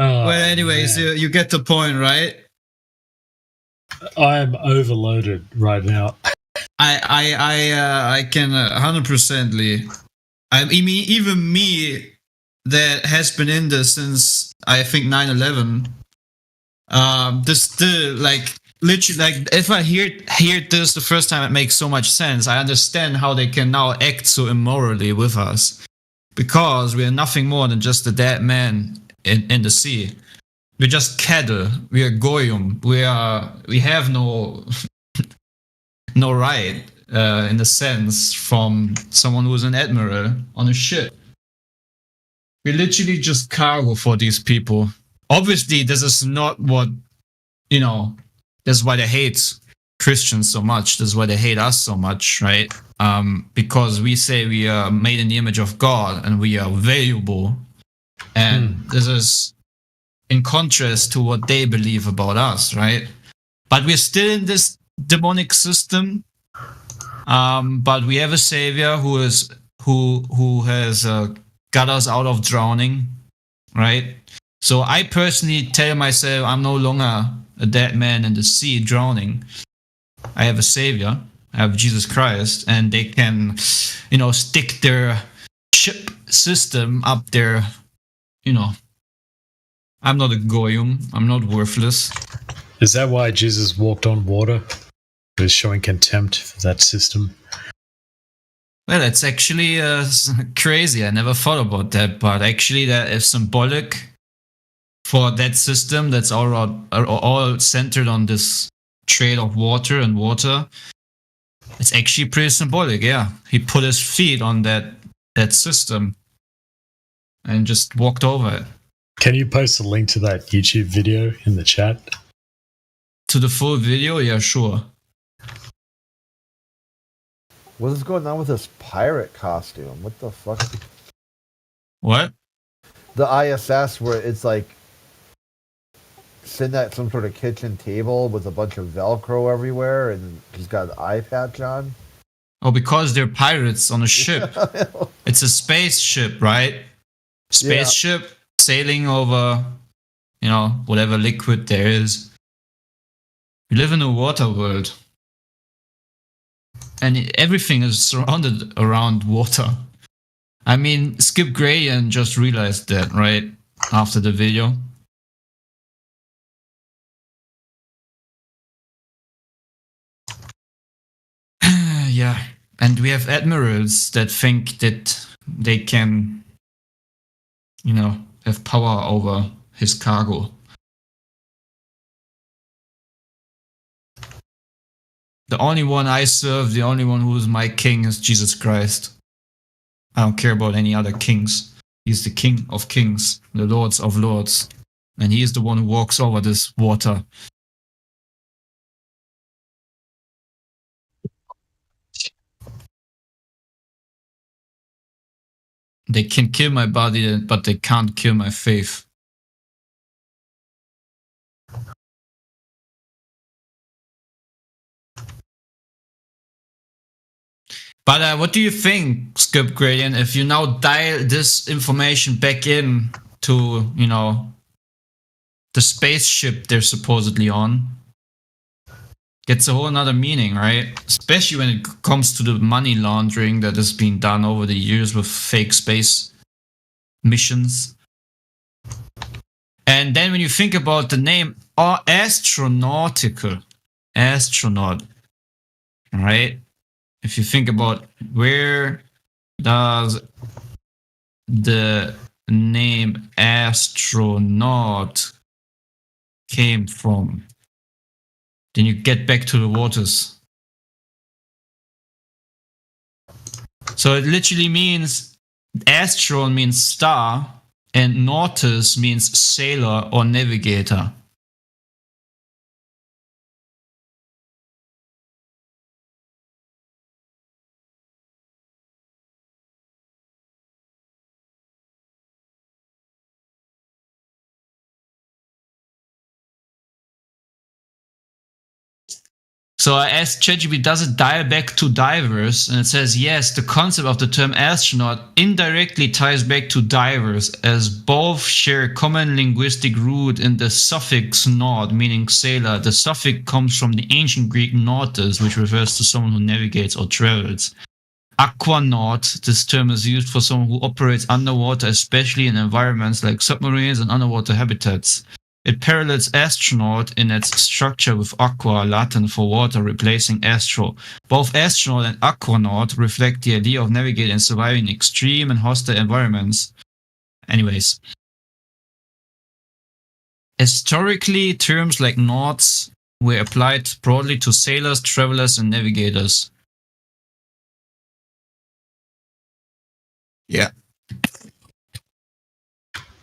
Oh, Well, anyways, man. you get the point, right? I am overloaded right now. I can 100%ly. I mean, even me that has been in this since I think 9/11. This still like literally like if I hear this the first time, it makes so much sense. I understand how they can now act so immorally with us because we are nothing more than just a dead man in the sea. We're just cattle. We are goyim. We have no no right in a sense from someone who's an admiral on a ship. We're literally just cargo for these people. Obviously, this is not what you know. That's why they hate Christians so much. That's why they hate us so much, right? Because we say we are made in the image of God and we are valuable, and this is in contrast to what they believe about us, right? But we're still in this demonic system. But we have a savior who has got us out of drowning, right? So I personally tell myself I'm no longer a dead man in the sea drowning. I have a savior. I have Jesus Christ, and they can, stick their chip system up there. I'm not a goyim. I'm not worthless. Is that why Jesus walked on water? He was showing contempt for that system. Well, it's actually crazy. I never thought about that, but actually, that is symbolic for that system that's all centered on this trade of water and water. It's actually pretty symbolic. Yeah, he put his feet on that system and just walked over it. Can you post a link to that YouTube video in the chat? To the full video? Yeah, sure. What is going on with this pirate costume? What the fuck? What? The ISS where it's like sitting at some sort of kitchen table with a bunch of Velcro everywhere and he's got an eye patch on. Oh, because they're pirates on a ship. It's a spaceship, right? Spaceship sailing over, whatever liquid there is. We live in a water world. And everything is surrounded around water. I mean, Skip Gradian just realized that, right? After the video. Yeah. And we have admirals that think that they can, have power over his cargo. The only one I serve, the only one who is my king is Jesus Christ. I don't care about any other kings. He's the King of Kings, the Lords of Lords. And he is the one who walks over this water. They can kill my body, but they can't kill my faith. But what do you think, Skip Gradient, if you now dial this information back in to, the spaceship they're supposedly on? Gets a whole another meaning, right? Especially when it comes to the money laundering that has been done over the years with fake space missions. And then when you think about the name astronautical, astronaut, right? If you think about where does the name astronaut came from, then you get back to the waters. So it literally means astron means star and nautus means sailor or navigator. So I asked ChatGPT, does it dial back to divers? And it says, yes, the concept of the term astronaut indirectly ties back to divers, as both share a common linguistic root in the suffix naut, meaning sailor. The suffix comes from the ancient Greek nautus, which refers to someone who navigates or travels. Aquanaut, this term is used for someone who operates underwater, especially in environments like submarines and underwater habitats. It parallels astronaut in its structure with aqua, Latin for water, replacing astro. Both astronaut and aquanaut reflect the idea of navigating and surviving extreme and hostile environments. Anyways. Historically, terms like nauts were applied broadly to sailors, travelers, and navigators. Yeah.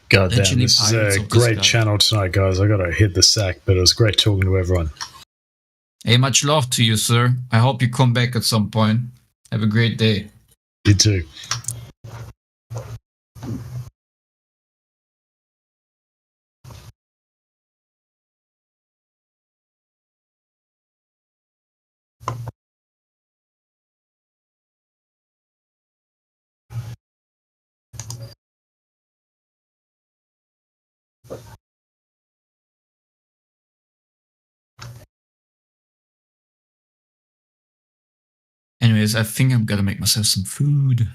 God damn, Actually, this is Pirates a of the great Sky. channel tonight, guys. I gotta hit the sack, but it was great talking to everyone. Hey, much love to you, sir. I hope you come back at some point. Have a great day. You too. Anyways, I think I'm gonna make myself some food.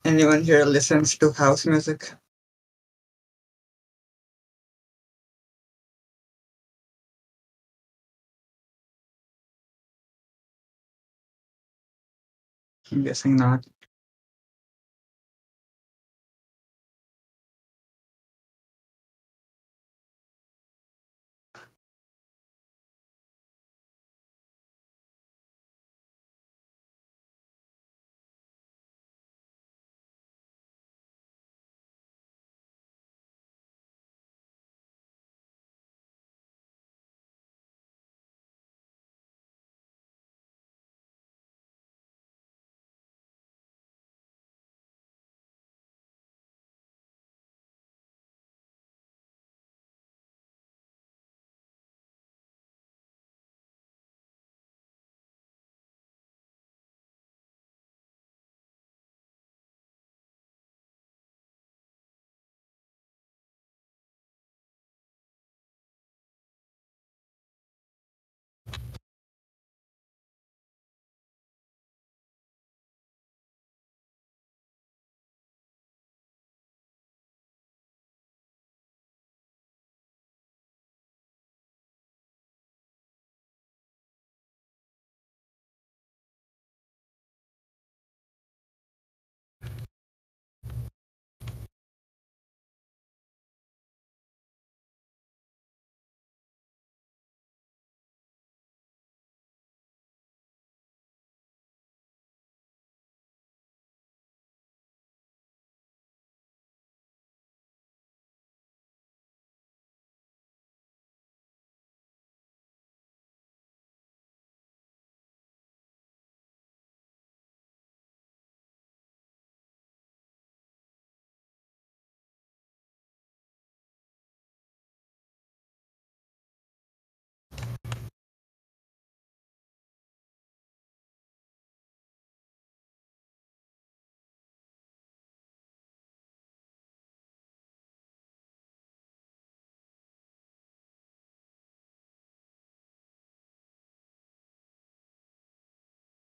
Anyone here listens to house music? I'm guessing not.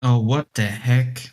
Oh, what the heck?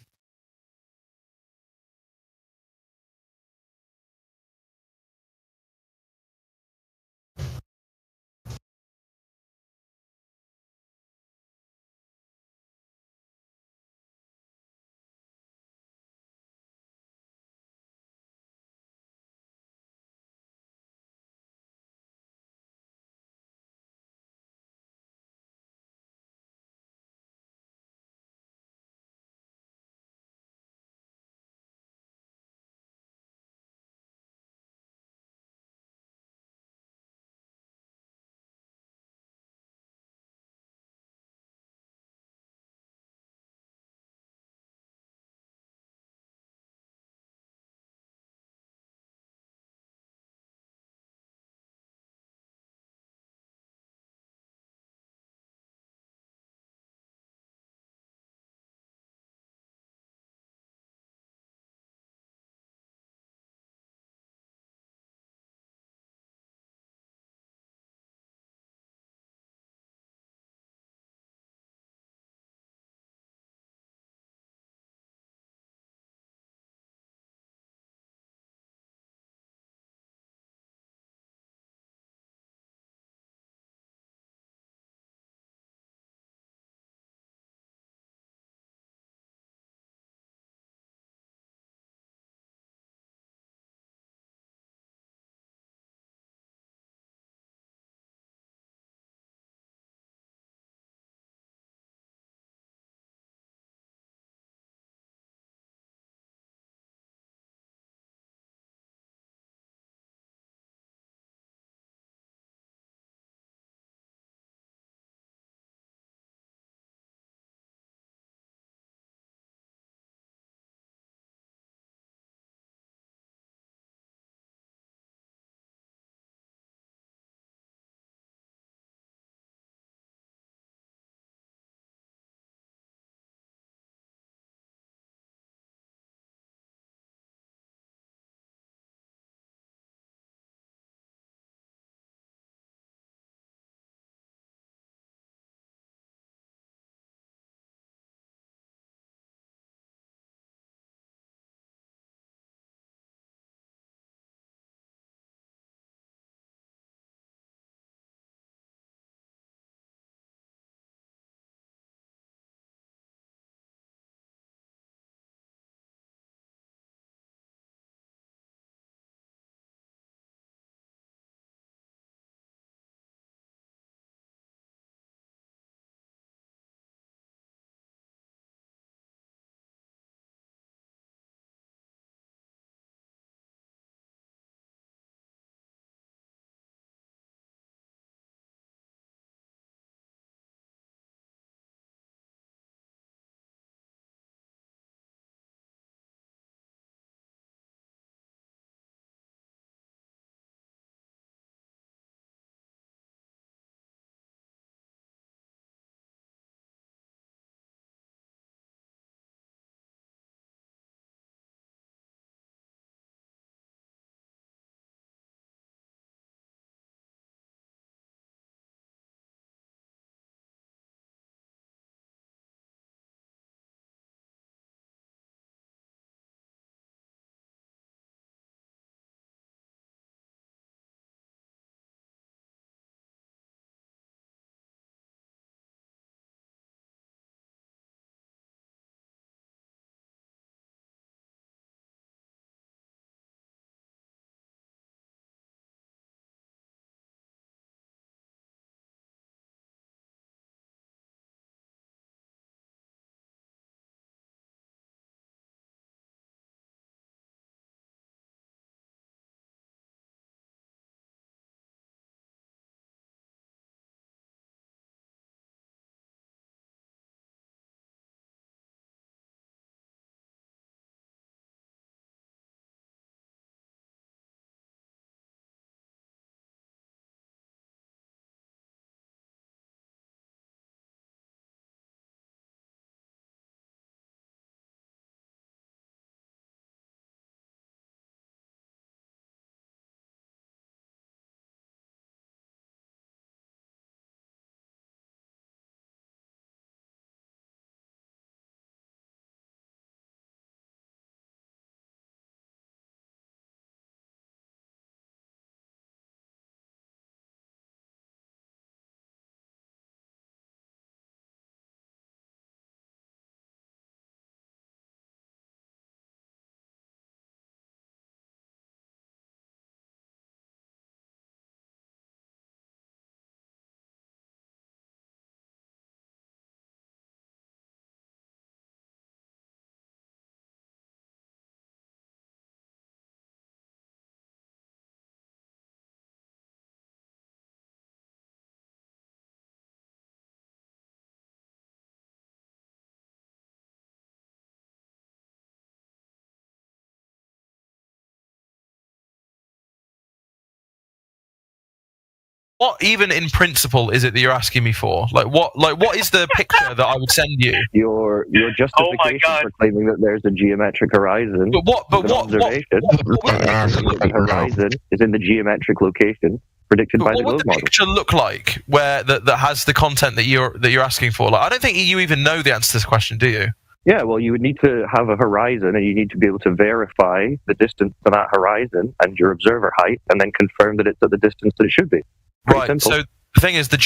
what even in principle is it that you're asking me for? Like what is the picture that I would send you? Your justification God. for claiming that there's a geometric horizon. But what Observation. The horizon is in the geometric location predicted by the what would globe the model. picture look like where that has the content that you're asking for? Like, I don't think you even know the answer to this question, do you? Yeah, well, you would need to have a horizon, and you need to be able to verify the distance to that horizon and your observer height, and then confirm that it's at the distance that it should be. Pretty Right. simple. So the thing is, the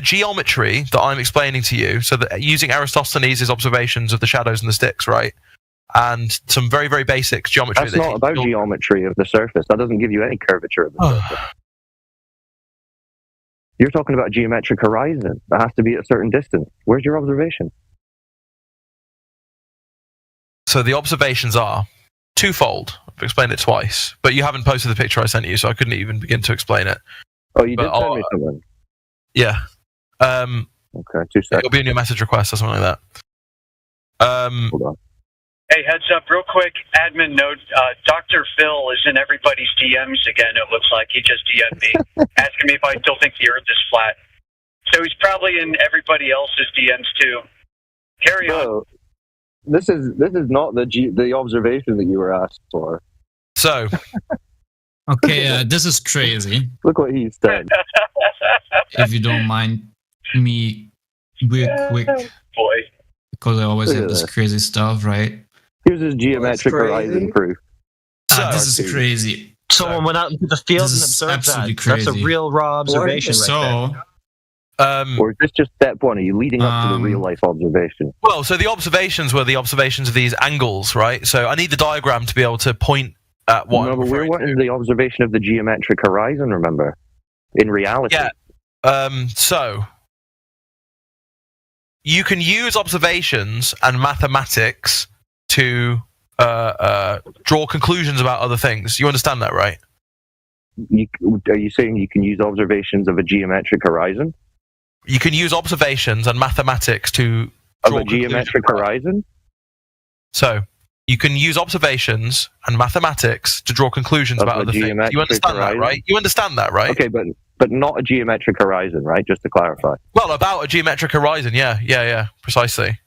geometry that I'm explaining to you, so that using Eratosthenes' observations of the shadows and the sticks, right, and some very, very basic geometry. That's not about geometry of the surface. That doesn't give you any curvature of the surface. You're talking about a geometric horizon. That has to be at a certain distance. Where's your observation? So the observations are twofold. I've explained it twice, but you haven't posted the picture I sent you, so I couldn't even begin to explain it. Oh, you But did send me something. Yeah. Okay, 2 seconds. It'll be in your message request or something like that. Hold on. Hey, heads up, real quick, admin note, Dr. Phil is in everybody's DMs again, it looks like. He just DM'd me, asking me if I still think the Earth is flat. So he's probably in everybody else's DMs too. Carry on. So, this is not the observation that you were asked for. So, Okay, this is crazy. Look what he said. If you don't mind me real quick, Boy. because I always Look have at this this. crazy stuff, right? Here's his geometric crazy. horizon proof. This is crazy. Someone went out into the field This and is observed absolutely that. That's a crazy. real raw observation right there. So, Or is this just step one? Are you leading up to the real life observation? well, so the observations were the observations of these angles, right? So I need the diagram to be able to point at what No, I'm but we're referring wanting to. the observation of the geometric horizon, remember? In reality. Yeah. So you can use observations and mathematics to draw conclusions about other things. You understand that, right? Are you saying you can use observations of a geometric horizon? You can use observations and mathematics to Of draw a geometric conclusions. horizon? So you can use observations and mathematics to draw conclusions Of about a other things. geometric You understand that, horizon? right? You understand that, right? Okay, but not a geometric horizon, right? Just to clarify. Well, about a geometric horizon, yeah, precisely.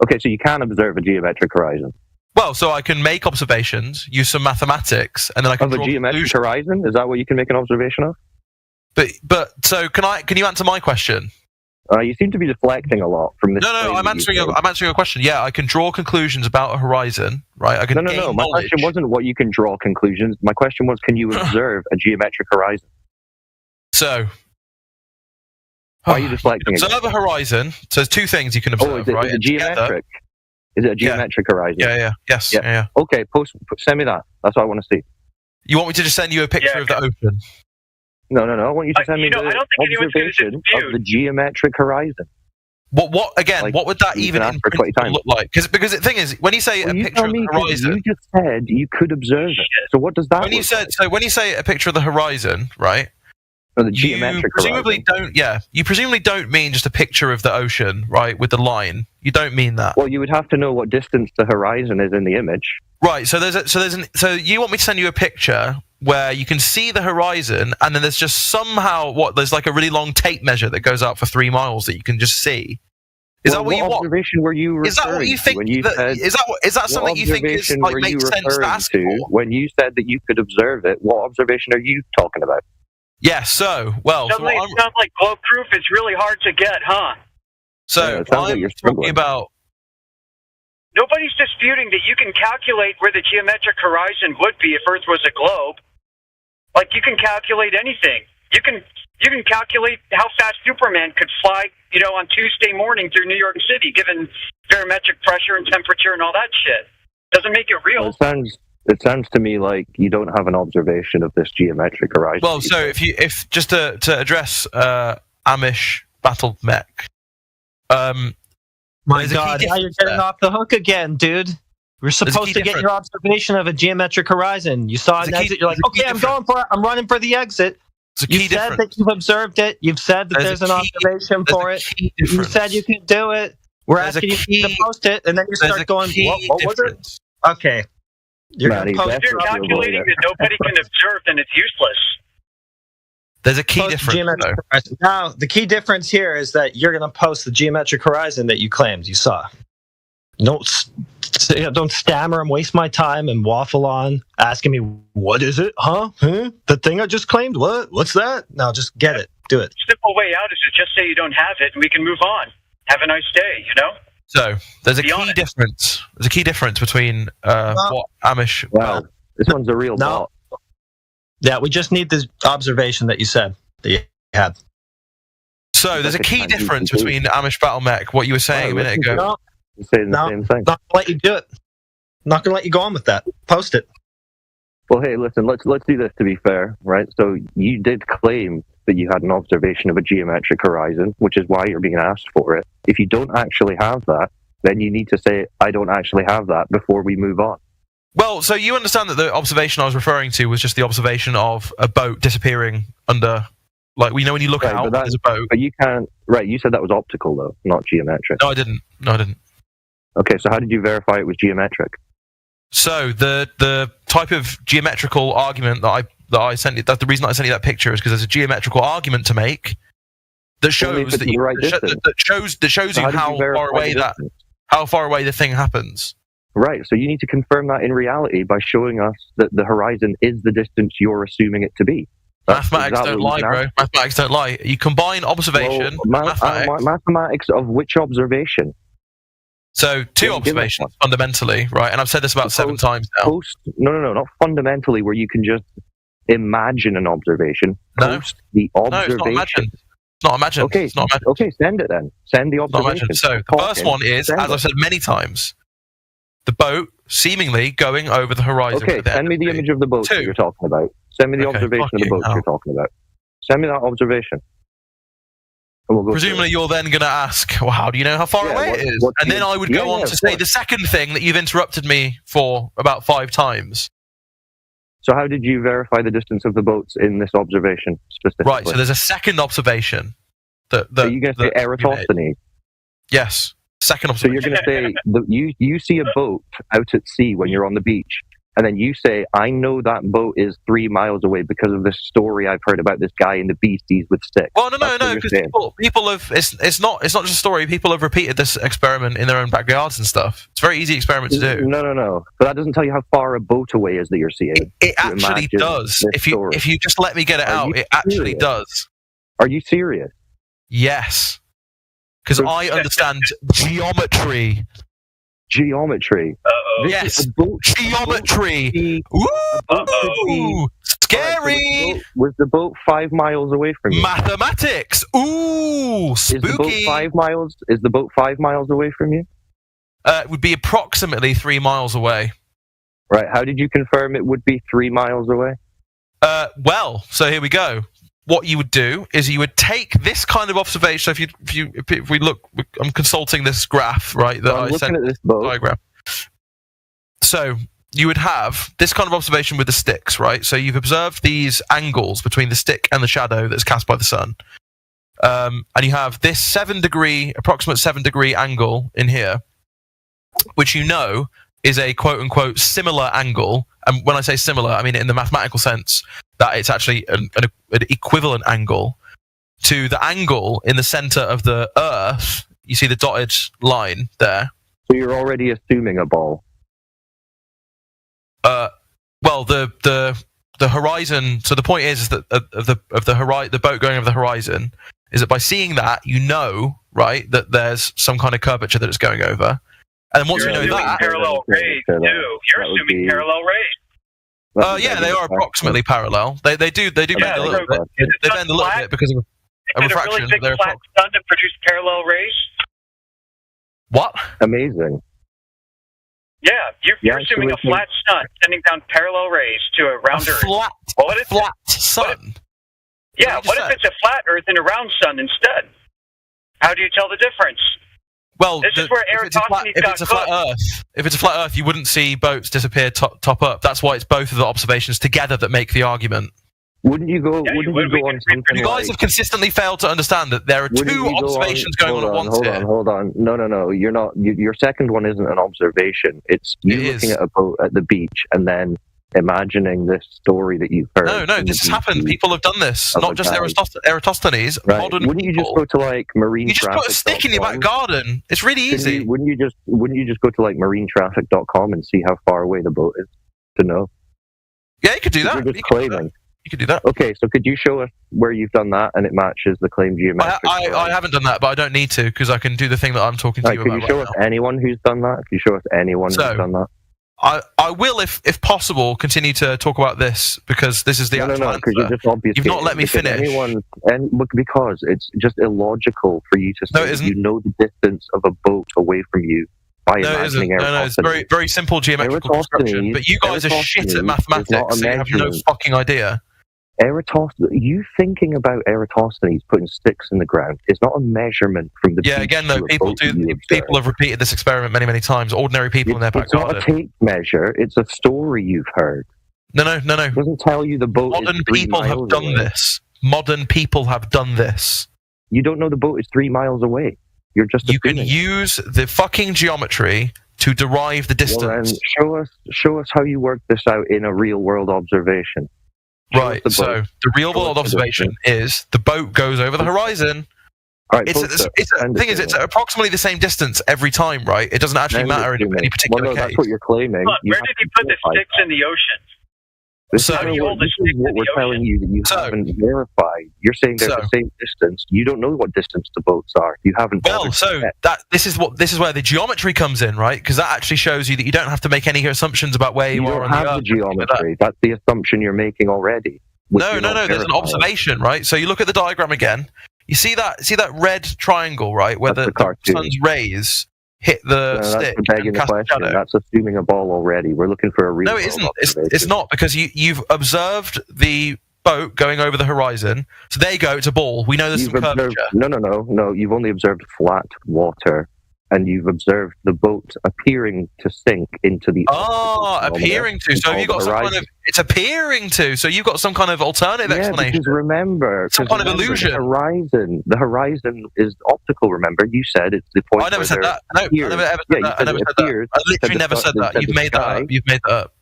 Okay, so you can observe a geometric horizon. Well, so I can make observations, use some mathematics, and then I can Of a draw geometric conclusions. horizon? Is that what you can make an observation of? But so can you answer my question? You seem to be deflecting a lot from this. No, claim I'm that answering you I'm answering your question. Yeah, I can draw conclusions about a horizon, right? I can made. gain No. My knowledge. question wasn't what you can draw conclusions. My question was, can you observe a geometric horizon? So Why are you deflecting again? observe a horizon. So there's two things you can observe, Oh, is it, right? is it And together- geometric? Is it a geometric horizon? Yes. Yeah. Yeah. Okay, send me that. That's what I want to see. You want me to just send you a picture Yeah, of the ocean? No. I want you to send me I don't the think anyone's gonna observation dispute. of the geometric horizon. What again? Like, what would that you even can in ask for 20 principle look like? Because the thing is, when you say Well, a you picture tell of me, the 'cause horizon, you just said you could observe it. So what does that when you look said like? so, when you say a picture of the horizon, right? Or the You geometric presumably horizon? don't. Yeah, you presumably don't mean just a picture of the ocean, right? With the line, you don't mean that, Well, you would have to know what distance the horizon is in the image. right? So so you want me to send you a picture where you can see the horizon, and then there's just somehow there's like a really long tape measure that goes out for 3 miles that you can just see. Is Well, that what you want? observation were you referring Is that what you to think? when you said? Is that something you think is observation like were you makes sense to referring ask to for? when you said that you could observe it? What observation are you talking about? Yeah. So well, so Suddenly what it sounds like glow proof is really hard to get, huh? Yeah, it sounds like I'm you're talking struggling. about. Nobody's disputing that you can calculate where the geometric horizon would be if Earth was a globe. Like, you can calculate anything. You can calculate how fast Superman could fly, on Tuesday morning through New York City, given barometric pressure and temperature and all that shit. Doesn't make it real. Well, it sounds to me like you don't have an observation of this geometric horizon. Well, so if just to address Amish battle mech, My There's a key God, now you're difference getting there. off the hook again, dude. We're a supposed key to get your difference. observation of a geometric horizon. You saw There's an a key- exit. You're like, there's a key okay, I'm going for it. I'm running for the exit. there's a You key said difference. that you've observed it. You've said that There's there's a an key- observation There's for a it. key You difference. said you could do it. We're There's a asking key- you to post it, and then you There's start a going, key what was it? difference. Okay. You're Maddie, going to that's post If you're what it. you're calculating avoiding. that nobody can observe, then it's useless. There's a key Post the difference. geometric though. horizon. Now, the key difference here is that you're going to post the geometric horizon that you claimed you saw. Don't stammer and waste my time and waffle on asking me, what is it? Huh? The thing I just claimed? What? What's that? No, just get it. Do it. Simple way out is to just say you don't have it, and we can move on. Have a nice day, you know? So there's a Be key honest. difference. There's a key difference between what Amish. Wow, this one's a real No. bot. Yeah, we just need the observation that you said that you had. So there's a That's a key kind of difference thing to do. between Amish Battle Mech, what you were saying a minute ago. No, You're saying the No. same thing. not gonna let you do it. Not gonna let you go on with that. Post it. Well, hey, listen, let's do this to be fair, right? So you did claim that you had an observation of a geometric horizon, which is why you're being asked for it. If you don't actually have that, then you need to say, I don't actually have that before we move on. Well, so you understand that the observation I was referring to was just the observation of a boat disappearing under, like, we know when you look Right, out, but that- there's a boat. But you can't, right, you said that was optical, though, not geometric. No, I didn't. Okay, so how did you verify it was geometric? So the type of geometrical argument that I sent you, that's the reason I sent you that picture, is because there's a geometrical argument to make that Only if shows it's that the you right that distance. shows So you how did how verify far away the that distance? how far away the thing happens. Right, so you need to confirm that in reality by showing us that the horizon is the distance you're assuming it to be. That's Mathematics exactly don't what lie, we've been bro. asking. Mathematics don't lie. You combine observation, Well, mathematics. mathematics of which observation? So two Yeah, give us observations one. fundamentally, right? And I've said this about seven Suppose- times now. Post, no, not fundamentally where you can just imagine an observation. No. Post the No, it's not observation. imagined. It's not imagined. Okay, It's not imagined. okay, send it then. Send the It's not observation. imagined. So the Talking, first one is, send as it. I've said many times, the boat seemingly going over the horizon. Okay, at the send end me of the image of the boat that Two. you're talking about. Send me the Okay, observation of the fucking boat hell. you're talking about. Send me that observation. And we'll go through Presumably, it. you're then going to ask, well, how do you know how far Yeah, away what- it is? what And do then you- I would Yeah, go on yeah, to of say course. the second thing that you've interrupted me for about 5 times. So how did you verify the distance of the boats in this observation specifically? Right, so there's a second observation. So you're going to say Eratosthenes. Yes, second So you're observation. going to say you see a boat out at sea when you're on the beach, and then you say, I know that boat is 3 miles away because of this story I've heard about this guy in the beasties with sticks. Well, no, That's what you're because saying. people have. It's not just a story. People have repeated this experiment in their own backyards and stuff. It's a very easy experiment to do. No. But that doesn't tell you how far a boat away is that you're seeing. It to actually imagine does. this If you just let me get it Are out, you it actually serious? does. Are you serious? Yes, because So- I understand geometry. Geometry. Uh-oh. This Yes. is a boat. Geometry. Be- Ooh, boat could be- scary. Was the boat 5 miles away from you? Mathematics. Ooh, Is the boat spooky. 5 miles? Is the boat 5 miles away from you? It would be approximately 3 miles away. Right. How did you confirm it would be 3 miles away? Well, so here we go. What you would do is you would take this kind of observation. So if we look, I'm consulting this graph, right? That So I'm I sent looking at this boat. diagram. So you would have this kind of observation with the sticks, right? So you've observed these angles between the stick and the shadow that's cast by the sun, and you have this approximate 7 degree angle in here, which you know is a quote unquote similar angle. And when I say similar, I mean in the mathematical sense that it's actually an equivalent angle to the angle in the center of the Earth. You see the dotted line there. So you're already assuming a ball. Well, the horizon. So the point is that the boat going over the horizon is that by seeing that, you know, right, that there's some kind of curvature that it's going over, and then once You're you know assuming that, parallel rays, too. You're That would assuming be- parallel rays. yeah, they are approximately parallel. They do Yeah, bend a little so bit. is it They not bend a little flat? bit because of Is a it a refraction. really big They're flat sun to produce parallel rays? what? Amazing. Yeah, you're Yeah, assuming a so flat sun sending down parallel rays to a A round Earth. flat, What if, flat sun. yeah, What what did you if it's a flat Earth and a round sun instead? How do you tell the difference? Well, This is where if it's a flat- Eratosthenes if got it's a flat Earth, if it's a flat Earth, you wouldn't see boats disappear top up. That's why it's both of the observations together that make the argument. Wouldn't you go? Yeah, you wouldn't would. you We go can on something You guys like? have consistently failed to understand that there are wouldn't two you go observations going on at once here. Hold on. No. You're not. Your second one isn't an observation. It's you It looking is. at a boat at the beach and then imagining this story that you've heard. No, this has happened. People have done this. Not just Eratosthenes. Right. Modern Wouldn't you just people. go to like marine? You just put a stick in your back garden. It's really easy. Wouldn't you just go to like marinetraffic.com and see how far away the boat is to know? Yeah, you could do that. You're just claiming. You could do that. Okay, so could you show us where you've done that and it matches the claim geometric? I haven't done that, but I don't need to because I can do the thing that I'm talking to you Could about you show right us now. anyone who's done that? Could you show us anyone who's done that? I will, if possible, continue to talk about this because this is the actual No, because you're answer. just obviously... You've not let me finish. Because it's just illogical for you to say No, it isn't. you know the distance of a boat away from you by No, it imagining isn't. No, it's very, very simple geometrical construction. But you guys are shit at mathematics, so you have no fucking idea. You thinking about Eratosthenes putting sticks in the ground is not a measurement from the Yeah, beach again, to though, a people boat that you observe. People have repeated this experiment many, many times. Ordinary people in their back It's not garden. a tape measure. It's a story you've heard. No. It doesn't tell you the boat Modern is 3 people have miles done away. this. Modern people have done this. You don't know the boat is 3 miles away. You're just You can assuming. use the fucking geometry to derive the Well, then distance. show us how you work this out in a real world observation. Right, so the real world observation is the boat goes over the horizon. All right, The thing is, it's approximately the same distance every time, right? It doesn't actually matter in any particular well, no, case. that's what you're claiming. Look, where did he put the sticks in the ocean? This So- is How do you hold a this stick is what in we're the telling you that you haven't verified. You're saying they're the same distance. You don't know what distance the boats are. You haven't. Well, so this is where the geometry comes in, right? Because that actually shows you that you don't have to make any assumptions about where you, you are don't on have the the Earth. or anything like that. geometry. That's the assumption you're making already. No. There's an observation, right? So you look at the diagram again. You see that red triangle, right, where That's the the cartoon. sun's rays hit the stick That's begging and the cast a question. shadow. That's assuming a ball already. We're looking for a real. No, it isn't. It's not because you've observed the boat going over the horizon. So there you go. It's a ball. We know there's some curvature. No. You've only observed flat water, and you've observed the boat appearing to sink into the. Appearing to. So you've got some kind of. It's appearing to. So you've got some kind of alternative explanation. Because remember, some kind of illusion. The horizon is optical. Remember, you said it's the point. I never said that. No, I never ever said that. I never said that. I literally never said that. You've made that up. You've made that up.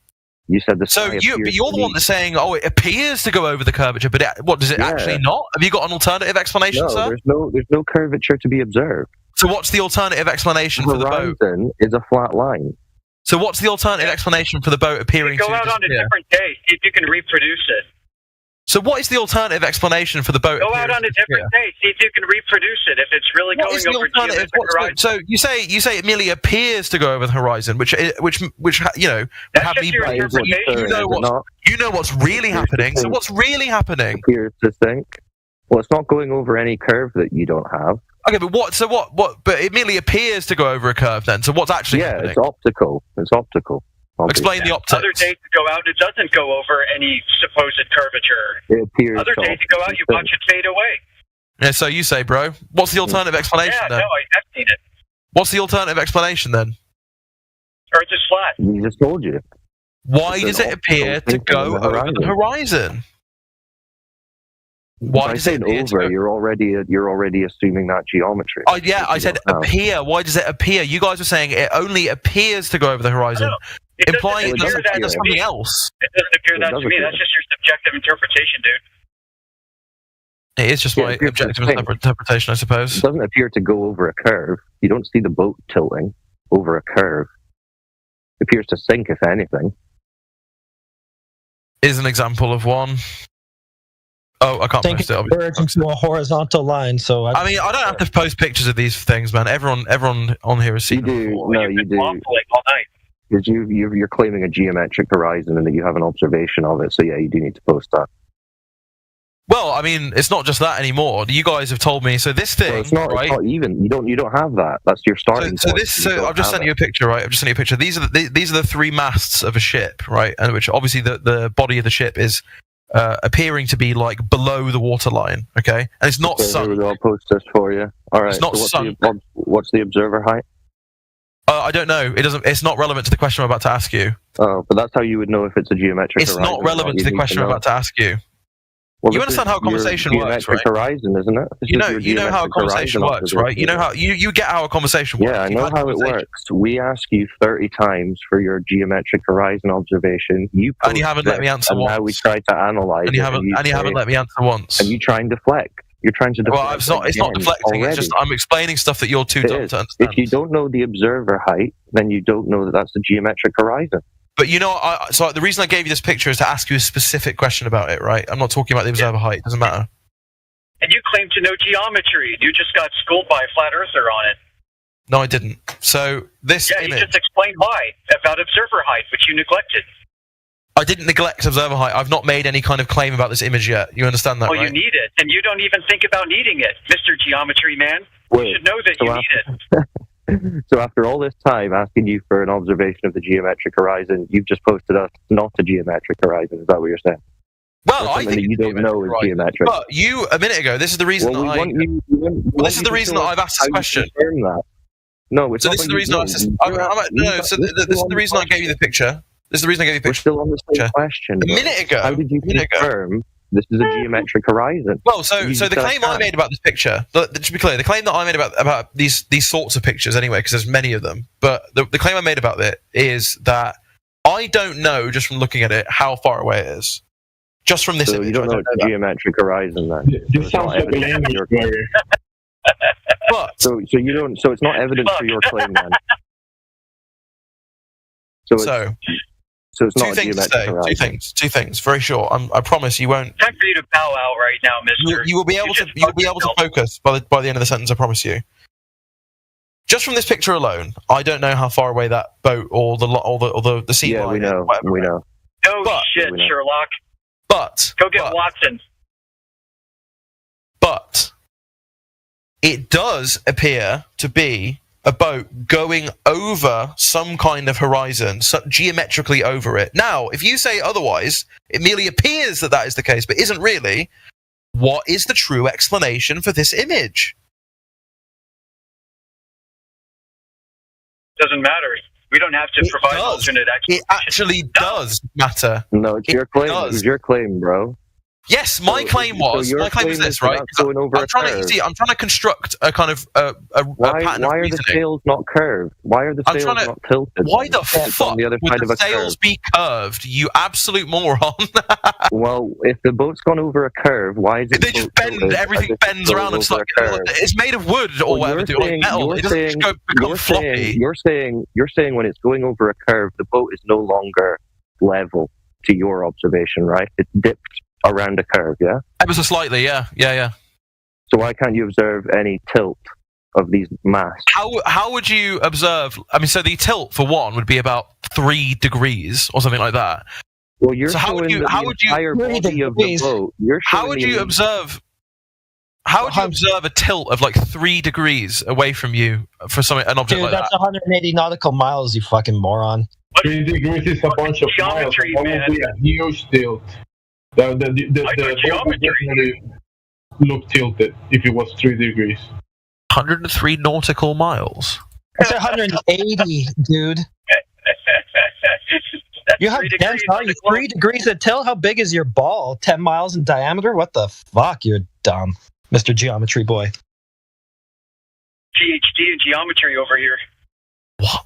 You said the so you're the one that's saying, "Oh, it appears to go over the curvature," but what does it actually not? Have you got an alternative explanation, sir? There's no curvature to be observed. So what's the alternative explanation for the boat? Horizon is a flat line. So what's the alternative explanation for the boat appearing to go out on a disappear? different day, see if you can reproduce it. So what is the alternative explanation for the boat? Go out on a different day, see if you can reproduce it. If it's really What going is the over alternative? geometric horizon. So you say it merely appears to go over the horizon, which you know, That's have just me your believe that interpretation. you know what's really happening. So what's really happening? Appears to think. Well, it's not going over any curve that you don't have. Okay, but what? So what? But it merely appears to go over a curve. Then, so what's actually happening? It's optical. It's optical. Explain the optics. Other days you go out, it doesn't go over any supposed curvature. It appears. Other days you go out, you watch it fade away. Yeah, so you say, bro. What's the alternative explanation Yeah, then? no, I've seen it. What's the alternative explanation then? Earth is flat. We just told you. Why does it appear to go over the horizon? Why does it appear over? You're already assuming that geometry. Oh yeah, I said appear. Why does it appear? You guys were saying it only appears to go over the horizon, implying it doesn't appear to something else. It doesn't appear that to me. That's just your subjective interpretation, dude. It is just my objective interpretation, I suppose. It doesn't appear to go over a curve. You don't see the boat tilting over a curve. It appears to sink, if anything. Is an example of one. Oh, I can't post it. Converge into a horizontal line. So I mean, I don't have to post pictures of these things, man. Everyone on here has seen them before. No, you do. All night. Because you're claiming a geometric horizon and that you have an observation of it. So yeah, you do need to post that. Well, I mean, it's not just that anymore. You guys have told me. So this thing, it's not even. You don't have that. That's your starting point. So I've just sent you a picture, right? I've just sent you a picture. These are the three masts of a ship, right? And which obviously the body of the ship is appearing to be like below the waterline, okay? And it's not sunk. I'll post this for you. All right. It's not sunk. What's the observer height? I don't know. It doesn't. It's not relevant to the question I'm about to ask you. Oh, but that's how you would know if it's a geometric. It's not relevant to the question I'm about to ask you. You this understand is how a conversation your works, geometric right? horizon, isn't it? This is your You know how a geometric conversation horizon works, right? You know how you get how a conversation works. Yeah, I You've know had how it conversations. works. We ask you 30 times for your geometric horizon observation. You And you haven't let me answer and once. now we try to analyze And you it. haven't let me answer once. And you try and deflect. You're trying to deflect. Well, it's not deflecting. Already. It's just I'm explaining stuff that you're too It dumb is. to understand. If you don't know the observer height, then you don't know that that's the geometric horizon. But you know, so the reason I gave you this picture is to ask you a specific question about it, right? I'm not talking about the observer height. It doesn't matter. And you claim to know geometry. You just got schooled by a flat earther on it. No, I didn't. So this Yeah, you image, just explained why about observer height, which you neglected. I didn't neglect observer height. I've not made any kind of claim about this image yet. You understand that, Well, right? you need it, and you don't even think about needing it, Mr. Geometry Man. Wait, You should know that so you need it. So after all this time asking you for an observation of the geometric horizon, you've just posted us not a geometric horizon. Is that what you're saying? Well, Or I something think that you it's don't know is right. geometric. But you, a minute ago, this is the reason Well, that we I. want you, Well, this is the reason that I've asked this question. That. No, it's So not this is what the you reason I know. asked this. This is the reason I gave you the picture. This is the reason I gave you the We're picture. still on the same Picture. question. A minute ago. How did you confirm this is a geometric horizon? Well, so You the just claim I can't. made about this picture, to be clear, the claim that I made about these sorts of pictures anyway, because there's many of them, but the claim I made about it is that I don't know just from looking at it how far away it is. Just from this So image, you don't know I it's a that. geometric horizon then. This sounds like a language barrier. But So you don't. So it's not evidence for your claim then. So it's two not a things to geometric say. horizon. Two things. Very short. I promise you won't. Time for you to bow out right now, Mister. You will be able to. just You will be able to fucked yourself. focus by the end of the sentence. I promise you. Just from this picture alone, I don't know how far away that boat or the sea Yeah, line we know. is. Whatever. We know. No But- shit, we know. Sherlock. But Go get Watson. But it does appear to be a boat going over some kind of horizon, geometrically over it. Now, if you say otherwise, it merely appears that that is the case, but isn't really. What is the true explanation for this image? Doesn't matter. We don't have to It provide does. alternate It explanations. actually does matter. No, it's It your claim. does. It was your claim, bro. Yes, my claim was. your My claim is claim this, that right? that's going over I'm a trying curve. I'm trying to construct a kind of a Why pattern of are the reasoning. sails not curved? Why are the I'm sails trying to- not tilted? Why the It's on fuck the other would side of the a sails curve? be curved, you absolute moron? Well, if the boat's gone over a curve, why is it? They just bend, everything bends around and it's like, it's made of wood or whatever, dude, like metal. It doesn't just become floppy. You're saying when it's going over a curve, the boat is no longer level to your observation, right? It's dipped around a curve, yeah? Ever so slightly, yeah. So why can't you observe any tilt of these masts? How would you observe? I mean, so the tilt for one would be about 3 degrees or something like that. Well, you're So how would showing you- that how the would you- entire body of the degrees. boat. You're How showing would me- you observe? How would you observe a tilt of like 3 degrees away from you for an object Dude, like that's that? 180 nautical miles, you fucking moron. 3 degrees is a bunch of miles. Geometry, That man. would be a huge tilt. The I boat know would geometry. definitely look tilted if it was 3 degrees. 103 nautical miles. I said 180, dude. You have 3 dense, degrees are on you? the globe. 3 degrees of tilt? How big is your ball? 10 miles in diameter? What the fuck? You're dumb, Mr. Geometry Boy. PhD in geometry over here. What?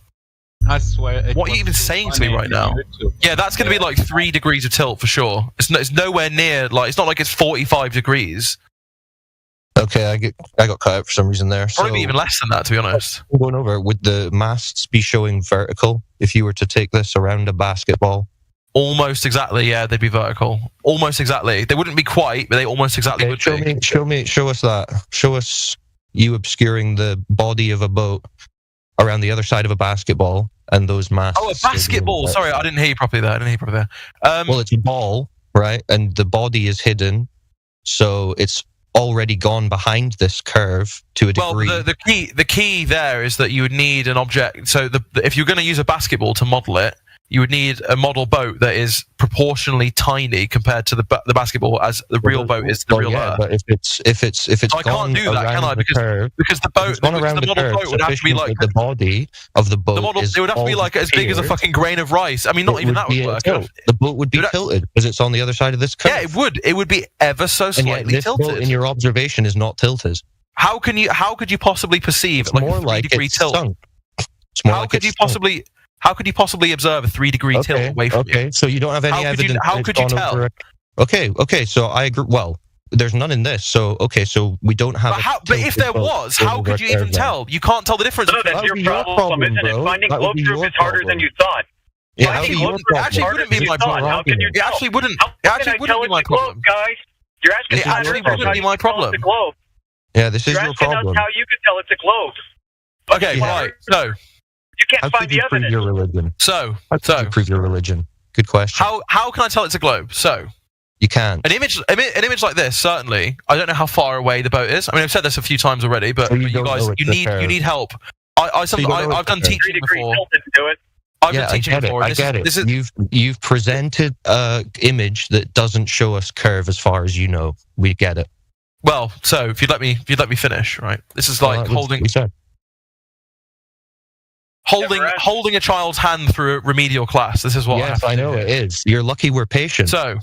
I swear. What are you even saying to me right now? Yeah, that's going to be like 3 degrees of tilt for sure. It's nowhere near, like, it's not like it's 45 degrees. Okay, I got cut out for some reason there. Probably So even less than that, to be honest. going over, would the masts be showing vertical if you were to take this around a basketball? Almost exactly, yeah, they'd be vertical. Almost exactly. They wouldn't be quite, but they almost exactly Okay, would be. show us that. Show us you obscuring the body of a boat around the other side of a basketball and those masts. Oh, a basketball. Sorry, I didn't hear you properly there. Well, it's a ball, right? And the body is hidden, so it's already gone behind this curve to a degree. Well, the key there is that you would need an object. So if you're going to use a basketball to model it, you would need a model boat that is proportionally tiny compared to the basketball, as the real boat is to the real Earth. But if it's So I can't do that, can I? Because the boat, the model boat would have to be like the body of the boat. It would have to be like as big as a fucking grain of rice. I mean, not even that would work. The boat would be tilted because it's on the other side of this curve. Yeah, it would. It would be ever so slightly tilted. Boat in your observation is not tilted. How could you possibly perceive like a 3-degree tilt? Sunk. How could you possibly observe a 3-degree tilt away from you? Okay, so you don't have any evidence. How could you tell? Okay, so I agree. Well, there's none in this. So we don't have. But if there was, how could you even tell? You can't tell the difference. No, that's your problem, isn't it? Finding globe truth is harder than you thought. Yeah, actually wouldn't be my problem. How can you It actually wouldn't. It actually wouldn't be my problem, guys. You're asking it actually wouldn't be my problem. Yeah, this is your problem. How you could tell it's a globe? Okay, right. So you can't find the evidence. Your religion. So prove your religion. Good question. How can I tell it's a globe? So you can't. An image like this, certainly. I don't know how far away the boat is. I mean, I've said this a few times already, but you guys, you need help. I've done teaching before. I've done teaching before. I get it. You've presented an image that doesn't show us curve as far as you know. We get it. Well, so if you'd let me finish, right? This is like holding a child's hand through a remedial class. This is what. Yes, I know it is. You're lucky we're patient. So,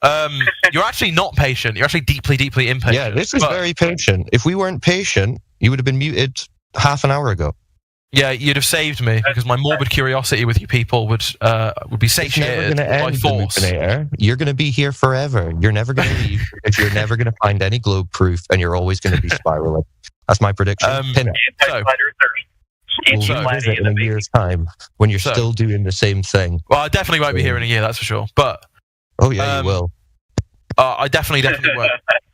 you're actually not patient. You're actually deeply, deeply impatient. Yeah, this is very patient. If we weren't patient, you would have been muted half an hour ago. Yeah, you'd have saved me because my morbid curiosity with you people would be satiated by force. You're going to be here forever. You're never going to leave because you're never going to find any globe proof, and you're always going to be spiraling. That's my prediction. Pin it. We'll revisit in a year's time when you're still doing the same thing. Well, I definitely won't be here in a year, that's for sure. But you will. I definitely won't.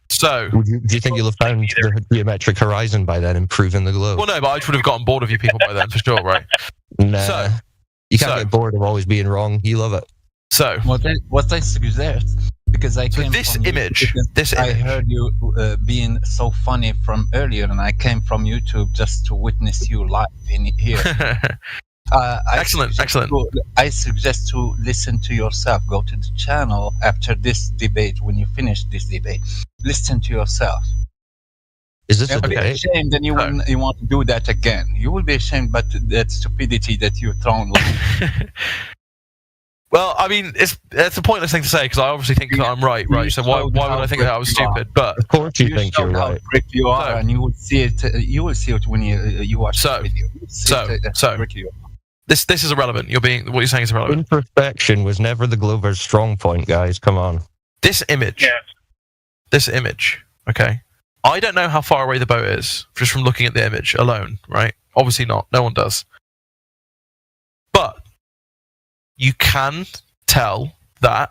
So, do you think you'll have found the geometric horizon by then, improving the globe? Well, no, but I would have gotten bored of you people by then, for sure, right? Nah, you can't get bored of always being wrong. You love it. So, what I suggest, because I came this image, I heard you being so funny from earlier, and I came from YouTube just to witness you live in here. Excellent. I suggest to listen to yourself. Go to the channel after this debate. When you finish this debate, listen to yourself. Is this a debate? You'll be ashamed, and you want to do that again. You will be ashamed, but that stupidity that you've thrown. Well, I mean, it's a pointless thing to say because I obviously think that I'm right. So why would I think that I was stupid? But of course you think you're right. How quick you are, and you will see it. You will see it when you watch the video. This is irrelevant. What you're saying is irrelevant. Imperfection was never the Glover's strong point, guys. Come on. This image. Okay. I don't know how far away the boat is just from looking at the image alone, right? Obviously not. No one does. But you can tell that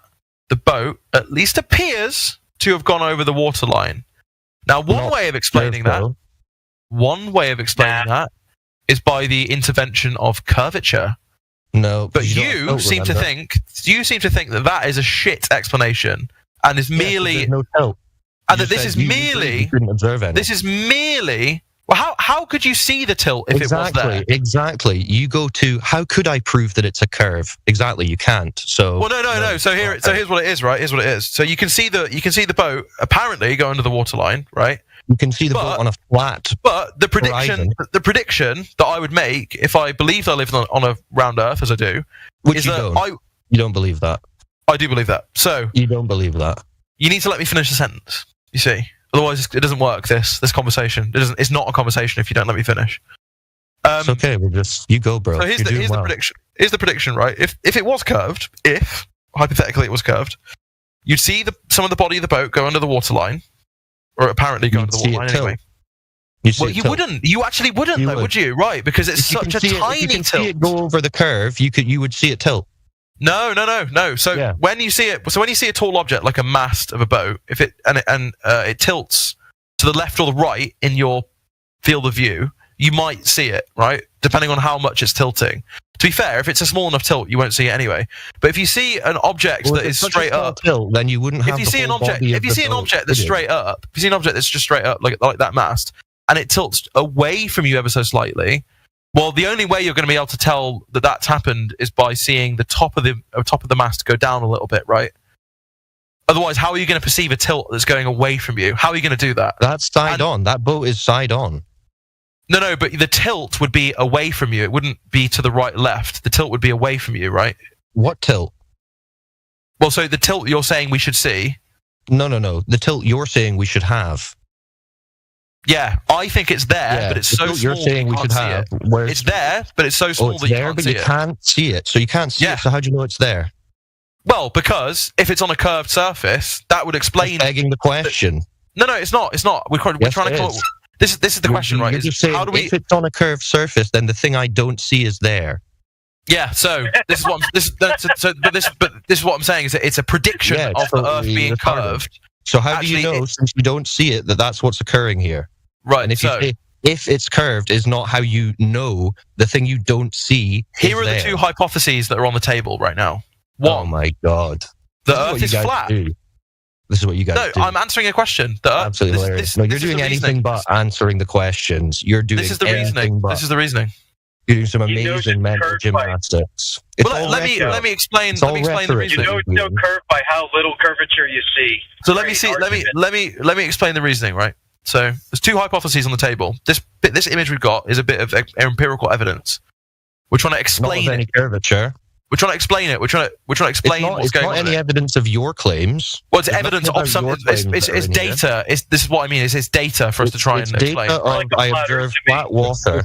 the boat at least appears to have gone over the waterline. Now, one way of explaining that is by the intervention of curvature. No, but you seem to think that is a shit explanation and is merely no tilt. And that this is merely well, how could you see the tilt if it was there? Exactly. You go to how could I prove that it's a curve? Exactly, you can't. So well, no. So here's what it is, right? Here's what it is. So you can see the boat apparently go under the waterline, right? You can see the boat on a flat. But the prediction that I would make if I believed I lived on a round Earth, as I do, is that you don't believe that. I do believe that. So you don't believe that. You need to let me finish the sentence. You see, otherwise it doesn't work. This conversation, it's not a conversation if you don't let me finish. It's okay. You go, bro. So here's the prediction. Here's the prediction, right? If it was curved, if hypothetically it was curved, you'd see some of the body of the boat go under the waterline, or apparently go under the waterline anyway. You wouldn't. You actually wouldn't, though, would you? Right? Because it's such a tiny tilt. See it go over the curve, you would see it tilt. No. So when you see a tall object like a mast of a boat, if it tilts to the left or the right in your field of view, you might see it, right? Depending on how much it's tilting. To be fair, if it's a small enough tilt, you won't see it anyway. But if you see an object that is straight up, then you wouldn't have. If you see an object that's straight up, like that mast, and it tilts away from you ever so slightly, Well, the only way you're going to be able to tell that that's happened is by seeing the top of the mast go down a little bit, right? Otherwise, how are you going to perceive a tilt that's going away from you? How are you going to do that? That's side on. That boat is side on. No, but the tilt would be away from you. It wouldn't be to the right, left. The tilt would be away from you, right? What tilt? Well, so the tilt you're saying we should see. No. The tilt you're saying we should have. Yeah, I think it's there, but it's so small. You're saying we should have. It's there, but it's so small that you can't see it. You can't see it. So you can't see it. So how do you know it's there? Well, because if it's on a curved surface, that would explain. That's begging the question. No, it's not. It's not. We're trying to come up. This is the question, right? You're saying, how do we? If it's on a curved surface, then the thing I don't see is there. Yeah. So this is what I'm saying is that it's a prediction of the Earth being curved. So how do you know, since you don't see it, that that's what's occurring here? Right. And if you say, if it's curved is not how you know, the thing you don't see. Here are the two hypotheses that are on the table right now. One, oh my God. The Earth is flat. This is what you guys do. No, I'm answering a question. Absolutely hilarious. No, you're doing anything but answering the questions. You're doing This is the reasoning. This is the reasoning. You're doing some amazing mental gymnastics. Well, let me explain the reasoning. You know it's no curve by how little curvature you see. So let me explain the reasoning, right? So there's two hypotheses on the table. This image we've got is a bit of empirical evidence. We're trying to explain any curvature. We're trying to explain it. We're trying to explain what's going on. It's not any evidence of your claims. Well, it's evidence of something. It's data. This is what I mean. It's data for us to try and explain. I observed flat water.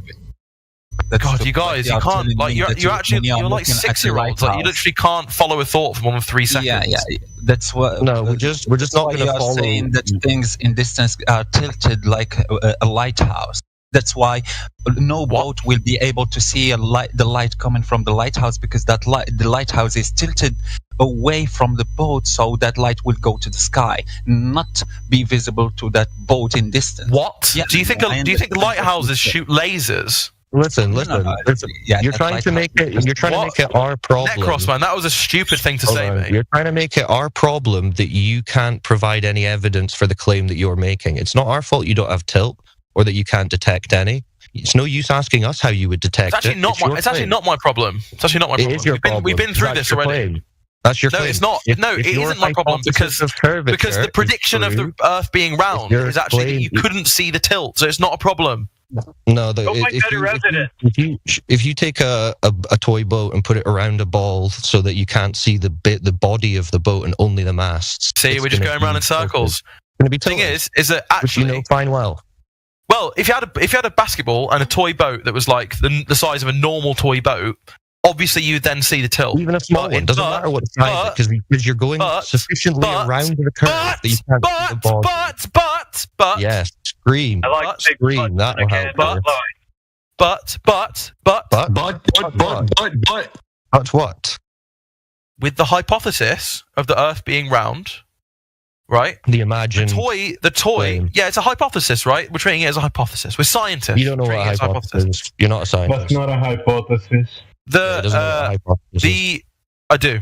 God, you guys, you can't. Like, you're like 6-year-olds. Like, you literally can't follow a thought for more than 3 seconds. Yeah. That's what. No, we're just not going to follow. Saying that things in distance are tilted like a lighthouse. That's why no boat will be able to see the light coming from the lighthouse, because the lighthouse is tilted away from the boat, so that light will go to the sky, not be visible to that boat in distance. What? Yeah, do you think lighthouses shoot lasers? Listen. Yeah, you're trying to make it. You're trying to make it our problem. Necros, that was a stupid thing to say, mate. You're trying to make it our problem that you can't provide any evidence for the claim that you're making. It's not our fault you don't have tilt, or that you can't detect any. It's no use asking us how you would detect it. It's actually not my problem. It's actually not my problem. It is your problem. We've been through this already. Claim. That's your claim. No, it's not. It isn't my problem because the prediction of the Earth being round is actually that you couldn't see the tilt, so it's not a problem. No, if you take a toy boat and put it around a ball so that you can't see the body of the boat and only the masts. See, we're just going around in circles. The thing is that actually, you know fine well. Well, if you had a basketball and a toy boat that was like the size of a normal toy boat, obviously you'd then see the tilt. Even a small one doesn't matter what the size is, because you're going sufficiently around the curve that you can't see the ball. But yes, scream. I like scream. That will help. But what? With the hypothesis of the Earth being round, right? The imagined the toy. claim. Yeah, it's a hypothesis, right? We're treating it as a hypothesis. We're scientists. You don't know what a hypothesis is. You're not a scientist. That's not a hypothesis. I do.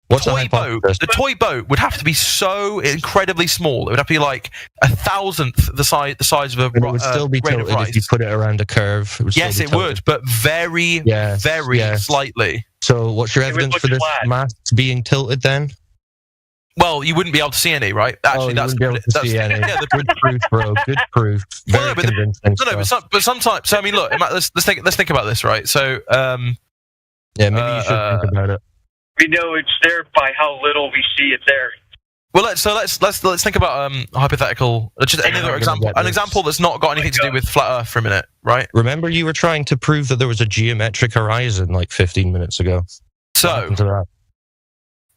The toy boat would have to be so incredibly small. It would have to be like 1,000th the size of a it would still be tilted if you put it around a curve. Yes, it would, but very slightly. So what's your evidence for this mast being tilted then? Well, you wouldn't be able to see any, right? Actually, that's good proof, bro. Good proof. Very convincing. But sometimes. So I mean, look. Let's think about this, right? So, yeah, maybe you should think about it. We know it's there by how little we see it there. Well, let's think about hypothetical. Just another example. An example that's not got anything to do with flat Earth for a minute, right? Remember, you were trying to prove that there was a geometric horizon like 15 minutes ago. So. What happened to that?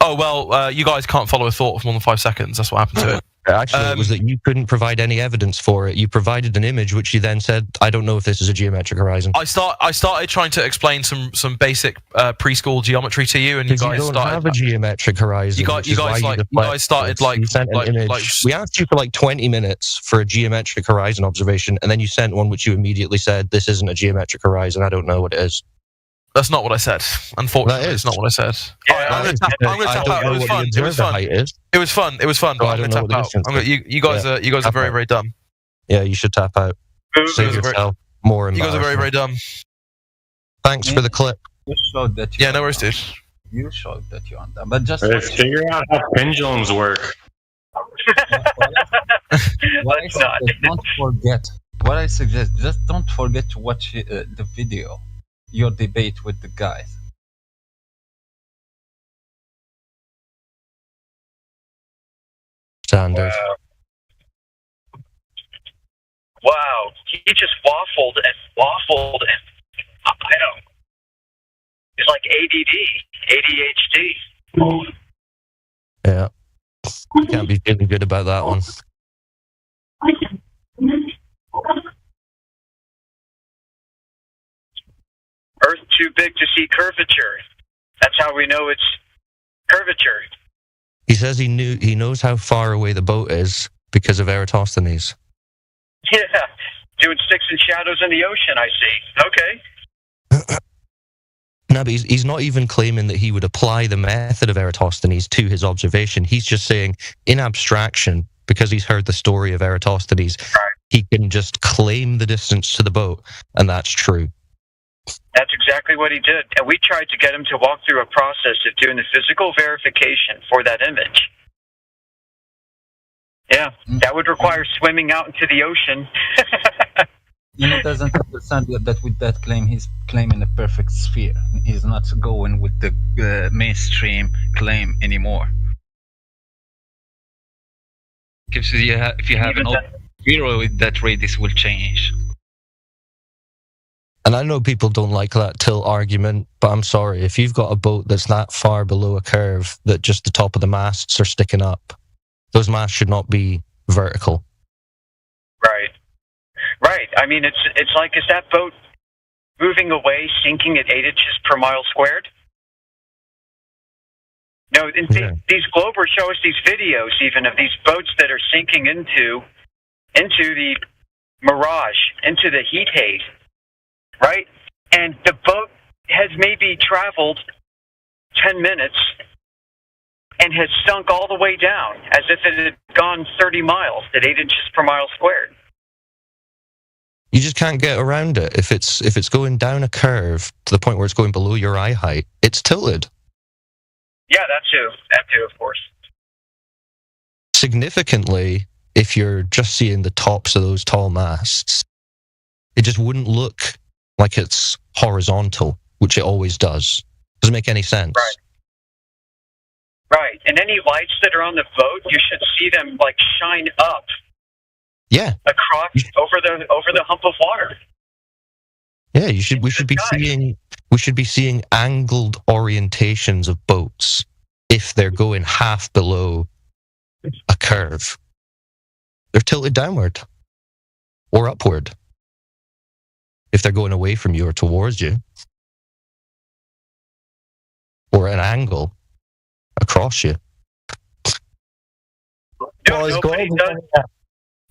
Oh, well, you guys can't follow a thought for more than 5 seconds. That's what happened to it. Actually, it was that you couldn't provide any evidence for it. You provided an image, which you then said, I don't know if this is a geometric horizon. I started trying to explain some basic preschool geometry to you, and you guys don't have a geometric horizon. You guys started like... You sent an image. We asked you for like 20 minutes for a geometric horizon observation, and then you sent one which you immediately said, this isn't a geometric horizon, I don't know what it is. That's not what I said. Unfortunately, it's not what I said. I'm going to tap out. It was fun. It was fun. But I'm going to tap out. You guys are very, very dumb. Yeah, you should tap out. Save yourself. more You guys are very, very dumb. Thanks for the clip. You showed that. Yeah, no worries, dude. You showed that you aren't dumb, but just Let's figure out how pendulums work. Let's not. Don't forget. What I suggest, just don't forget to watch the video, your debate with the guys. Standard. Wow, he just waffled and I don't. It's like ADD, ADHD. Yeah. Can't be feeling good about that one. Earth too big to see curvature. That's how we know it's curvature. He says he knows how far away the boat is because of Eratosthenes. Yeah, doing sticks and shadows in the ocean, I see. Okay. No, but he's not even claiming that he would apply the method of Eratosthenes to his observation. He's just saying, in abstraction, because he's heard the story of Eratosthenes, he can just claim the distance to the boat, and that's true. That's exactly what he did. And we tried to get him to walk through a process of doing the physical verification for that image. Yeah, that would require swimming out into the ocean. He doesn't understand that with that claim, he's claiming a perfect sphere. He's not going with the mainstream claim anymore. If you have an open sphere with that radius will change. And I know people don't like that tilt argument, but I'm sorry, if you've got a boat that's that far below a curve that just the top of the masts are sticking up, those masts should not be vertical. Right. I mean, it's like, is that boat moving away, sinking at 8 inches per mile squared? No, these Globers show us these videos even of these boats that are sinking into the mirage, into the heat haze, right? And the boat has maybe traveled 10 minutes and has sunk all the way down as if it had gone 30 miles at 8 inches per mile squared. You just can't get around it. If it's going down a curve to the point where it's going below your eye height, it's tilted. Yeah, that too, of course. Significantly, if you're just seeing the tops of those tall masts, it just wouldn't look like it's horizontal, which it always does. Doesn't make any sense. Right. And any lights that are on the boat, you should see them like shine up. Yeah. Across over the hump of water. Yeah, we should be seeing angled orientations of boats if they're going half below a curve. They're tilted downward or upward if they're going away from you or towards you, or an angle across you. Well, his globe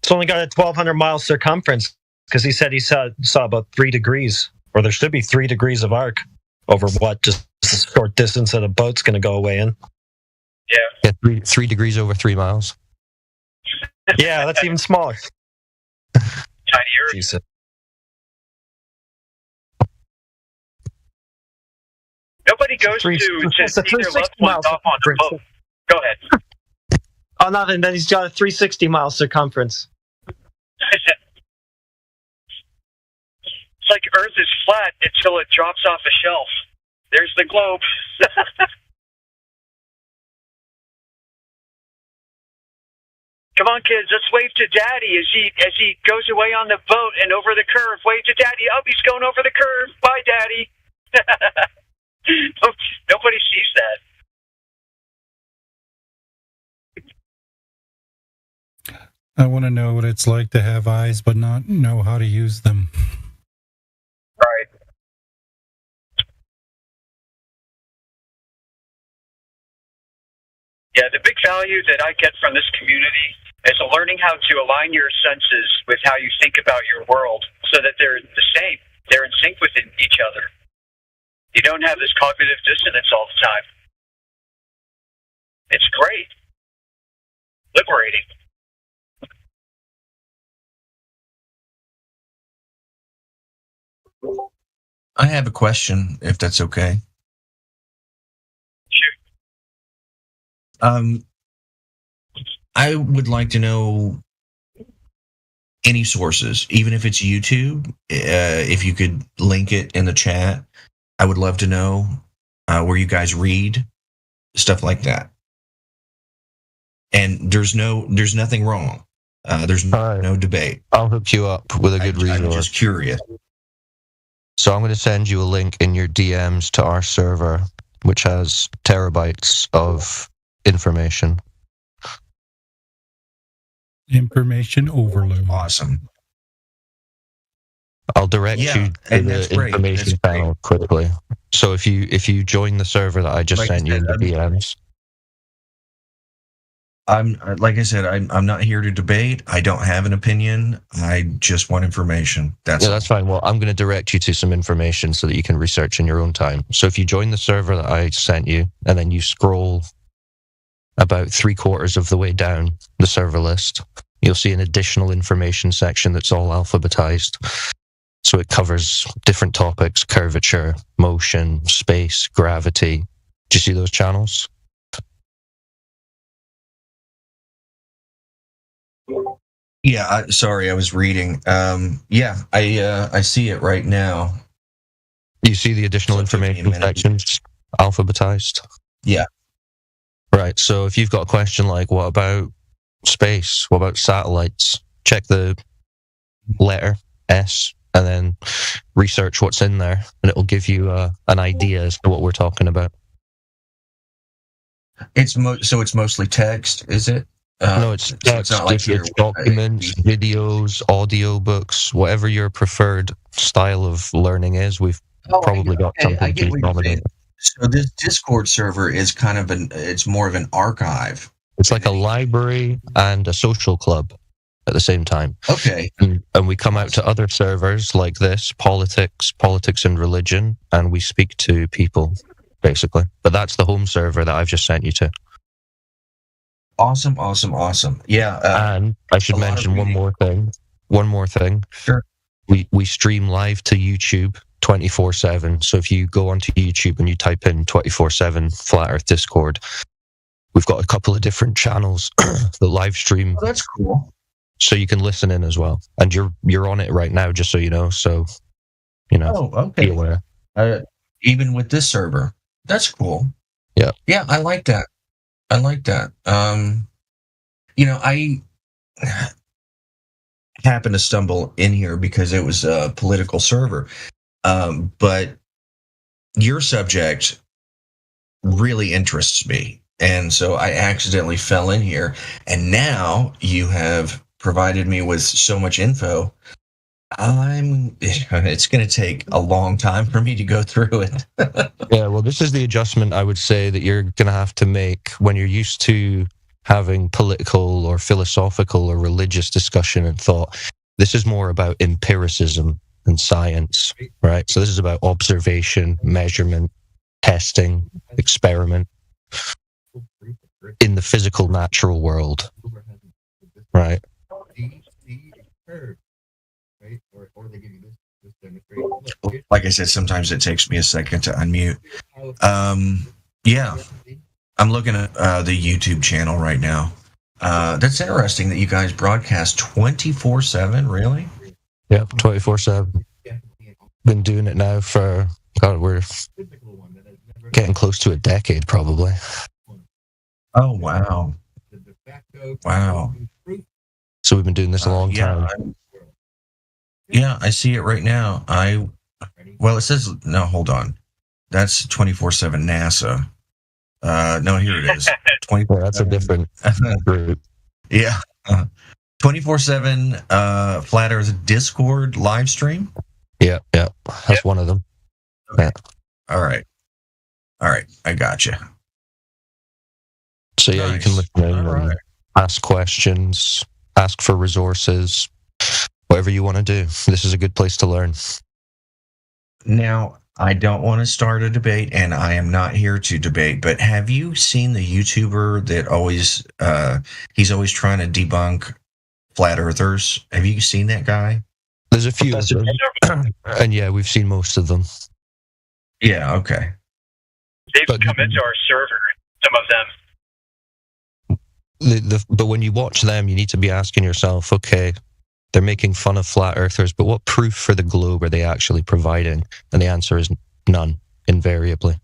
it's only got a 1,200 mile circumference because he said he saw about 3 degrees, or there should be 3 degrees of arc over what just a short distance that a boat's going to go away in. Yeah, 3 degrees over 3 miles. Yeah, that's even smaller. Tiny Earth. Nobody goes to see their loved ones off on the boat. Go ahead. Oh, nothing. Then he's got a 360 mile circumference. It's like Earth is flat until it drops off a shelf. There's the globe. Come on, kids, let's wave to Daddy as he goes away on the boat and over the curve. Wave to Daddy. Oh, he's going over the curve. Bye, Daddy. Nobody sees that. I want to know what it's like to have eyes but not know how to use them. Right. Yeah, the big value that I get from this community is learning how to align your senses with how you think about your world so that they're the same. They're in sync with each other. You don't have this cognitive dissonance all the time. It's great. Liberating. I have a question, if that's okay. Sure. I would like to know any sources, even if it's YouTube. If you could link it in the chat, I would love to know where you guys read, stuff like that. And there's nothing wrong. There's no debate. I'll hook you up with a good resource. I'm just curious. So I'm going to send you a link in your DMs to our server, which has terabytes of information. Information overload. Awesome. I'll direct you to the information panel quickly. So if you join the server that I just sent you in the DMs. Like I said, I'm not here to debate. I don't have an opinion. I just want information. That's fine. Well, I'm going to direct you to some information so that you can research in your own time. So if you join the server that I sent you, and then you scroll about 3/4 of the way down the server list, you'll see an additional information section that's all alphabetized. So it covers different topics: curvature, motion, space, gravity. Do you see those channels? Yeah, sorry, I was reading. Yeah, I see it right now. You see the additional information sections alphabetized? Yeah. Right, so if you've got a question like, what about space? What about satellites? Check the letter S and then research what's in there, and it'll give you an idea as to what we're talking about. So it's mostly text, is it? No, it's text, not like it's documents, videos, audio books, whatever your preferred style of learning is. We've probably got something I get to what you're accommodate. saying. So this Discord server is kind of it's more of an archive. It's like a library and a social club at the same time. Okay. And we come out to other servers like this, politics and religion, and we speak to people, basically. But that's the home server that I've just sent you to. Awesome. Yeah. And I should mention one more thing. Sure. We stream live to YouTube 24/7. So if you go onto YouTube and you type in 24/7 Flat Earth Discord, we've got a couple of different channels that live stream. Oh, that's cool. So you can listen in as well. And you're on it right now, just so you know. So, Oh, okay. be aware. Even with this server. That's cool. Yeah. Yeah, I like that. I happened to stumble in here because it was a political server. But your subject really interests me. And so I accidentally fell in here. And now you have provided me with so much info. It's going to take a long time for me to go through it. Yeah, well, this is the adjustment I would say that you're going to have to make when you're used to having political or philosophical or religious discussion and thought. This is more about empiricism and science, right? So this is about observation, measurement, testing, experiment in the physical, natural world, right? Like I said, sometimes it takes me a second to unmute. Yeah, I'm looking at the YouTube channel right now. That's interesting that you guys broadcast 24/7. Really? Yeah, 24/7. Been doing it now for we're getting close to a decade, probably. Oh wow! Wow. So we've been doing this a long time. Yeah, I see it right now. Well, it says no. Hold on, that's 24/7 NASA. No, here it is. 24. That's a different group. Yeah, 24/7 Flat Earth Discord live stream. Yeah, that's one of them. Okay. All right, I gotcha. So yeah, you can listen in and ask questions, ask for resources. Whatever you want to do. This is a good place to learn. Now, I don't want to start a debate, and I am not here to debate, but have you seen the YouTuber that he's always trying to debunk flat earthers? Have you seen that guy? There's a few of them. And yeah, we've seen most of them. Yeah, okay. They've come into our server, some of them. But when you watch them, you need to be asking yourself, okay, they're making fun of flat earthers, but what proof for the globe are they actually providing? And the answer is none, invariably.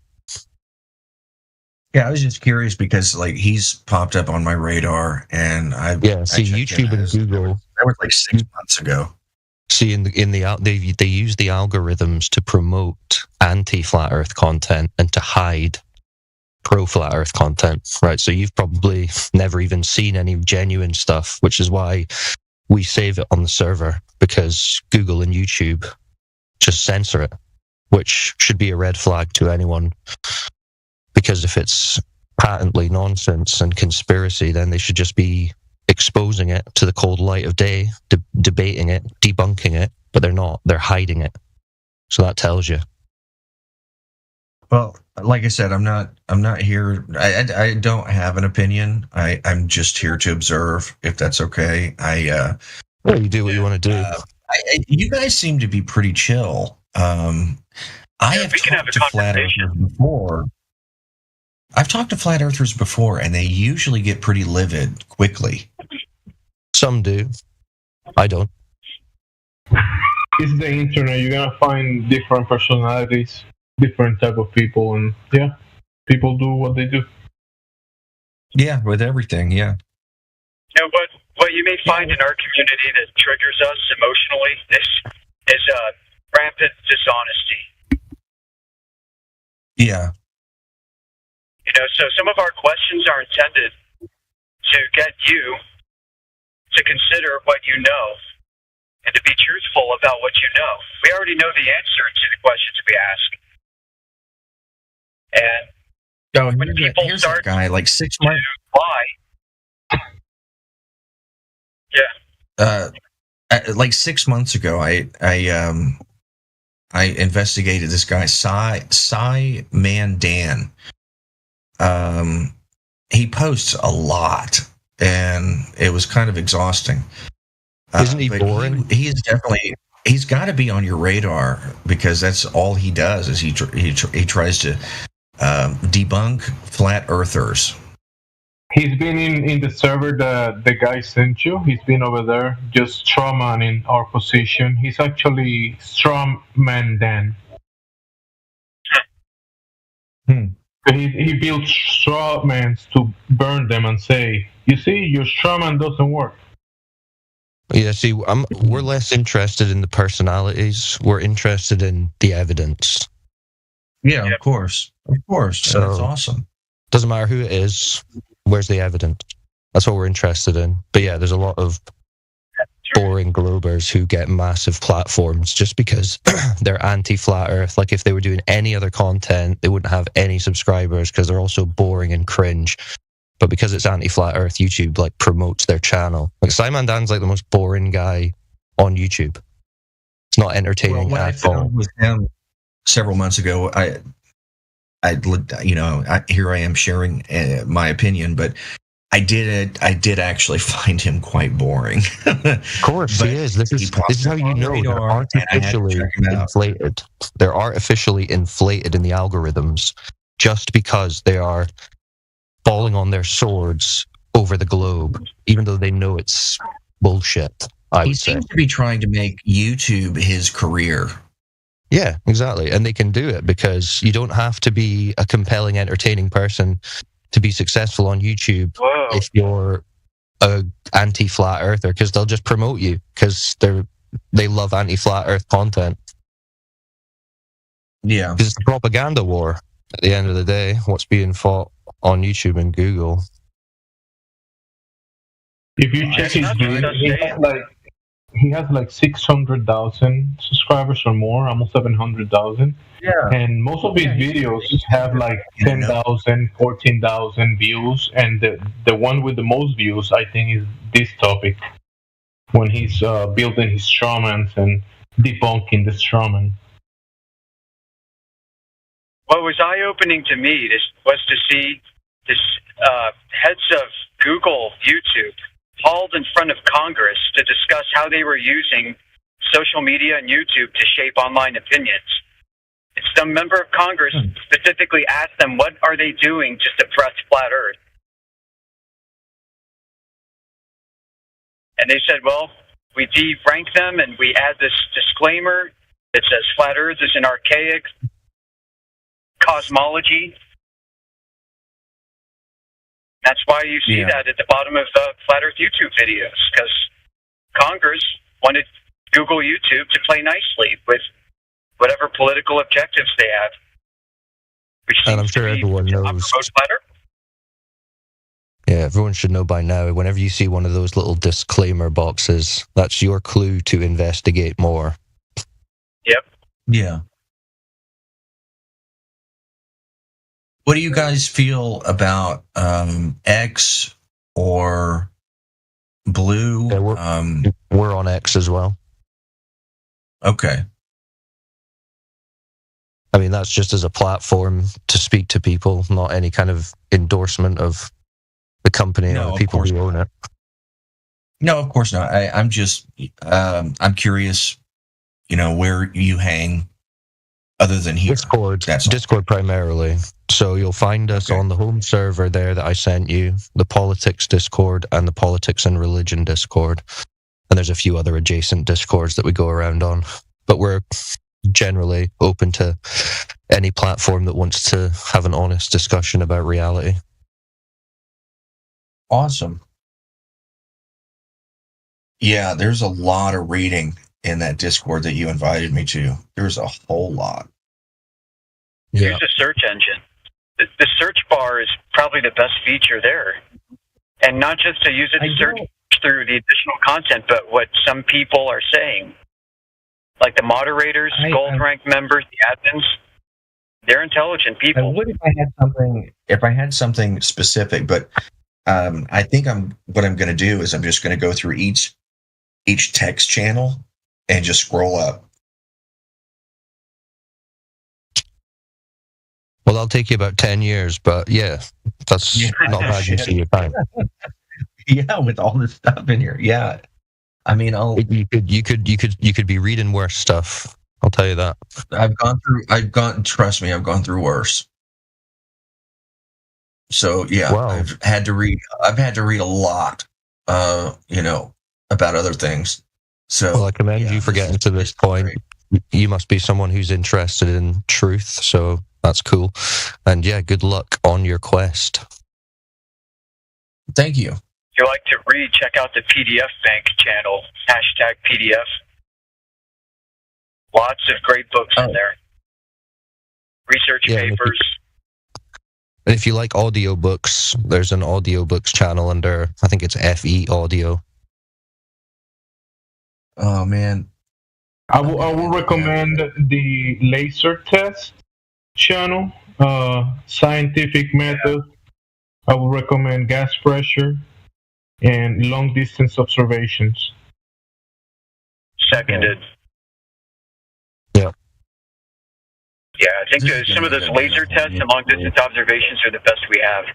Yeah, I was just curious because like he's popped up on my radar, and I see YouTube and Google. That was like 6 months ago. See, they use the algorithms to promote anti-flat Earth content and to hide pro-flat Earth content, right? So you've probably never even seen any genuine stuff, which is why we save it on the server, because Google and YouTube just censor it, which should be a red flag to anyone. Because if it's patently nonsense and conspiracy, then they should just be exposing it to the cold light of day, debating it, debunking it, but they're not. They're hiding it. So that tells you. Well, like I said, I'm not here. I don't have an opinion. I'm just here to observe, if that's okay. Well, you do what you want to do. You guys seem to be pretty chill. I have talked to flat earthers before. I've talked to flat earthers before, and they usually get pretty livid quickly. Some do. I don't. It's the internet. You're gonna find different personalities, different type of people, and yeah, people do what they do. Yeah, with everything, yeah. You know, what you may find in our community that triggers us emotionally is rampant dishonesty. Yeah. You know, so some of our questions are intended to get you to consider what you know and to be truthful about what you know. We already know the answer to the questions we ask. And when people start that guy, like 6 months. Why? Yeah. Like 6 months ago, I investigated this guy, Cy Man Dan. He posts a lot, and it was kind of exhausting. Isn't he boring? He's got to be on your radar, because that's all he does. Is he tries to debunk flat earthers. He's been in the server that the guy sent you. He's been over there just strawmanning our position. He's actually Strawman Dan. He builds strawmans to burn them and say, "You see, your strawman doesn't work." Yeah, see, we're less interested in the personalities. We're interested in the evidence. Yeah, of course. So that's awesome. Doesn't matter who it is. Where's the evidence? That's what we're interested in. But yeah, there's a lot of boring globers who get massive platforms just because they're anti-flat earth. Like if they were doing any other content, they wouldn't have any subscribers because they're also boring and cringe. But because it's anti-flat earth, YouTube like promotes their channel. Like Simon Dan's like the most boring guy on YouTube. It's not entertaining at all. With him several months ago, here I am sharing my opinion, but I did actually find him quite boring. Of course, he is. This is how you know they're artificially inflated. They're artificially inflated in the algorithms just because they are falling on their swords over the globe, even though they know it's bullshit. He seems to be trying to make YouTube his career. Yeah, exactly. And they can do it because you don't have to be a compelling, entertaining person to be successful on YouTube. Whoa. If you're a anti-flat earther, because they'll just promote you because they love anti-flat earth content. Yeah. Because it's a propaganda war at the end of the day, what's being fought on YouTube and Google. If you check his videos, he has like 600,000 subscribers or more, almost 700,000. Yeah. And most of his videos have like 10,000, 14,000 views. And the one with the most views, I think, is this topic. When he's building his strawmans and debunking the strawman. What was eye-opening to me was to see this heads of Google, YouTube, hauled in front of Congress to discuss how they were using social media and YouTube to shape online opinions. If some member of Congress specifically asked them, what are they doing to suppress flat Earth? And they said, well, we de-rank them and we add this disclaimer that says flat Earth is an archaic cosmology. That's why you see that at the bottom of the Flat Earth YouTube videos, because Congress wanted Google YouTube to play nicely with whatever political objectives they have. And I'm sure everyone knows. Yeah, everyone should know by now, whenever you see one of those little disclaimer boxes, that's your clue to investigate more. Yep. Yeah. What do you guys feel about X or Blue? Yeah, we're on X as well. Okay. I mean, that's just as a platform to speak to people, not any kind of endorsement of the company or the people who own it. No, of course not. I'm just, I'm curious, where you hang other than here. Discord primarily. So you'll find us on the home server there that I sent you, the politics Discord and the politics and religion Discord. And there's a few other adjacent Discords that we go around on. But we're generally open to any platform that wants to have an honest discussion about reality. Awesome. Yeah, there's a lot of reading in that Discord that you invited me to. There's a whole lot. Use a search engine. The search bar is probably the best feature there. And not just to use it to search through the additional content, but what some people are saying. Like the moderators, gold rank members, the admins, they're intelligent people. I would if I had something specific, but I think what I'm going to do is I'm just going to go through each text channel and just scroll up. Well, that'll take you about 10 years, but yeah, that's not bad use of your time. Yeah, with all this stuff in here. Yeah. I mean, you could be reading worse stuff. I'll tell you that. Trust me, I've gone through worse. So yeah, wow. I've had to read a lot, about other things. So well, I commend you for getting to this point. You must be someone who's interested in truth, so that's cool. And yeah, good luck on your quest. Thank you. If you like to read, check out the PDF Bank channel, #PDF. Lots of great books in there. Research papers. And if you like audiobooks, there's an audiobooks channel under, I think it's FE Audio. Oh, man. I will recommend the Laser Test channel, Scientific Method. I will recommend Gas Pressure and Long Distance Observations. Seconded. Yeah. Yeah, I think some of those laser tests and long distance observations are the best we have.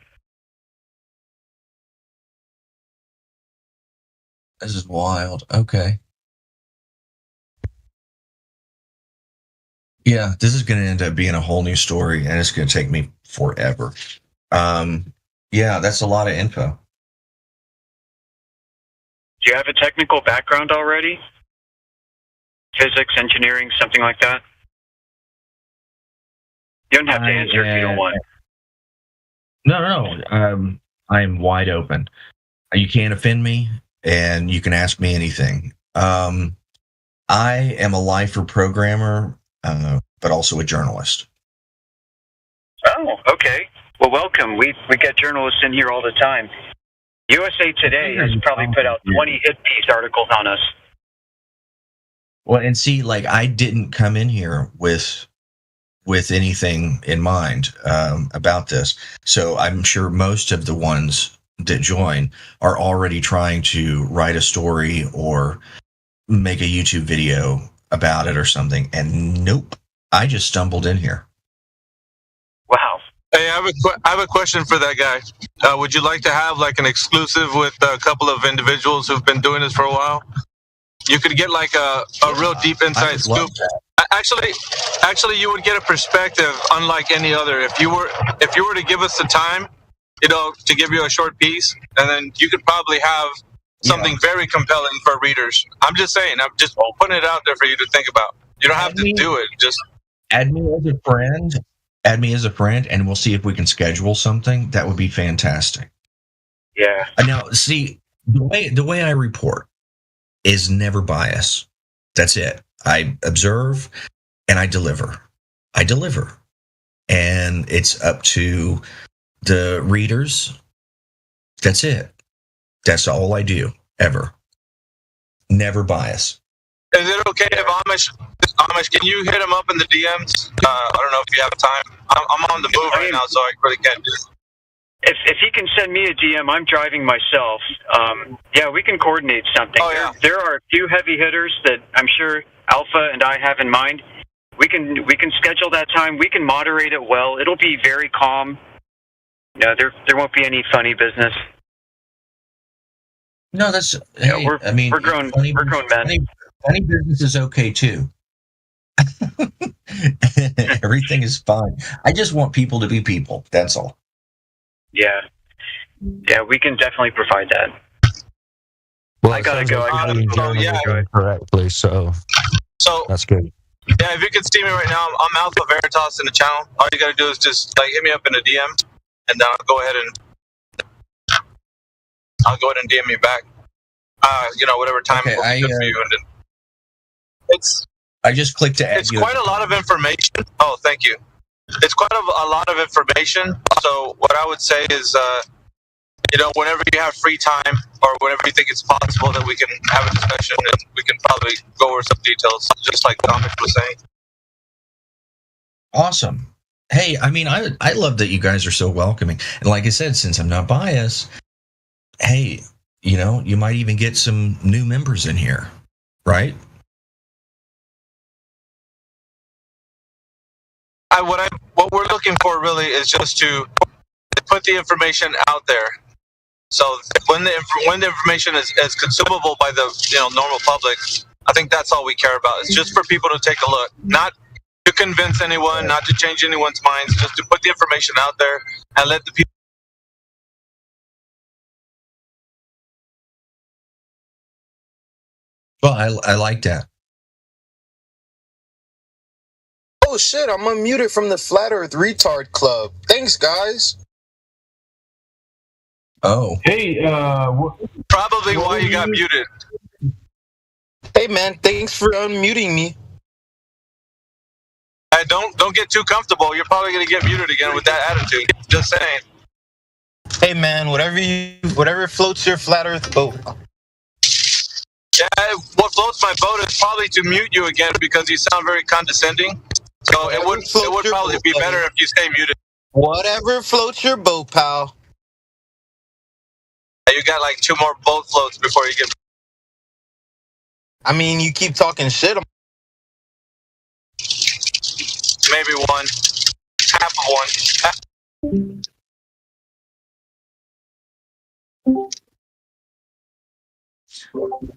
This is wild. Okay. Yeah, this is going to end up being a whole new story, and it's going to take me forever. Yeah, that's a lot of info. Do you have a technical background already? Physics, engineering, something like that? You don't have to answer if you don't want. No. I'm wide open. You can't offend me, and you can ask me anything. I am a lifer programmer, but also a journalist. Oh, okay. Well, welcome. We get journalists in here all the time. USA Today has probably put out 20 hit-piece articles on us. Well, and see, like, I didn't come in here with anything in mind about this. So I'm sure most of the ones that join are already trying to write a story or make a YouTube video about it or something. And nope, I just stumbled in here. Wow. Hey, I have a question for that guy. Would you like to have like an exclusive with a couple of individuals who've been doing this for a while? You could get like a real deep inside scoop. Actually, you would get a perspective unlike any other. If you were to give us the time, to give you a short piece, and then you could probably have something very compelling for readers. I'm just saying. I'm just putting it out there for you to think about. You don't have to do it. Just add me as a friend. Add me as a friend, and we'll see if we can schedule something. That would be fantastic. Yeah. Now, see, the way I report is never bias. That's it. I observe and I deliver. And it's up to the readers. That's it. That's all I do, ever. Never bias. Is it okay if Amish, can you hit him up in the DMs? I don't know if you have time. I'm on the move right now, so I really can't do it. If he can send me a DM, I'm driving myself. Yeah, we can coordinate something. There are a few heavy hitters that I'm sure Alpha and I have in mind. We can schedule that time. We can moderate it well. It'll be very calm. There won't be any funny business. No, that's. Hey, we're grown. We're grown men. Funny business is okay too. Everything is fine. I just want people to be people. That's all. Yeah, we can definitely provide that. Well, I gotta go. Correctly, so that's good. Yeah, if you can see me right now, I'm Alpha Veritas in the channel. All you gotta do is just hit me up in a DM, and then I'll go ahead and DM you back. Whatever time will be good for you, and then I just clicked to add. It's quite a lot of information. Oh, thank you. It's quite a lot of information. So what I would say is, whenever you have free time or whenever you think it's possible that we can have a discussion and we can probably go over some details, just like Dominic was saying. Awesome. Hey, I love that you guys are so welcoming. And like I said, since I'm not biased, hey, you might even get some new members in here, right? What we're looking for really is just to put the information out there. So when the information is consumable by the normal public, I think that's all we care about. It's just for people to take a look, not to convince anyone, not to change anyone's minds, just to put the information out there and let the people. Well, I like that. Oh shit, I'm unmuted from the Flat Earth Retard Club. Thanks, guys. Oh. Hey, probably why you got muted. Hey man, thanks for unmuting me. Don't get too comfortable. You're probably gonna get muted again with that attitude. Just saying. Hey man, whatever floats your Flat Earth boat. Yeah, what floats my boat is probably to mute you again because you sound very condescending. So it would probably be better if you stay muted. Whatever floats your boat, pal. You got like 2 more boat floats before you get. I mean, you keep talking shit. Maybe 1, half of 1.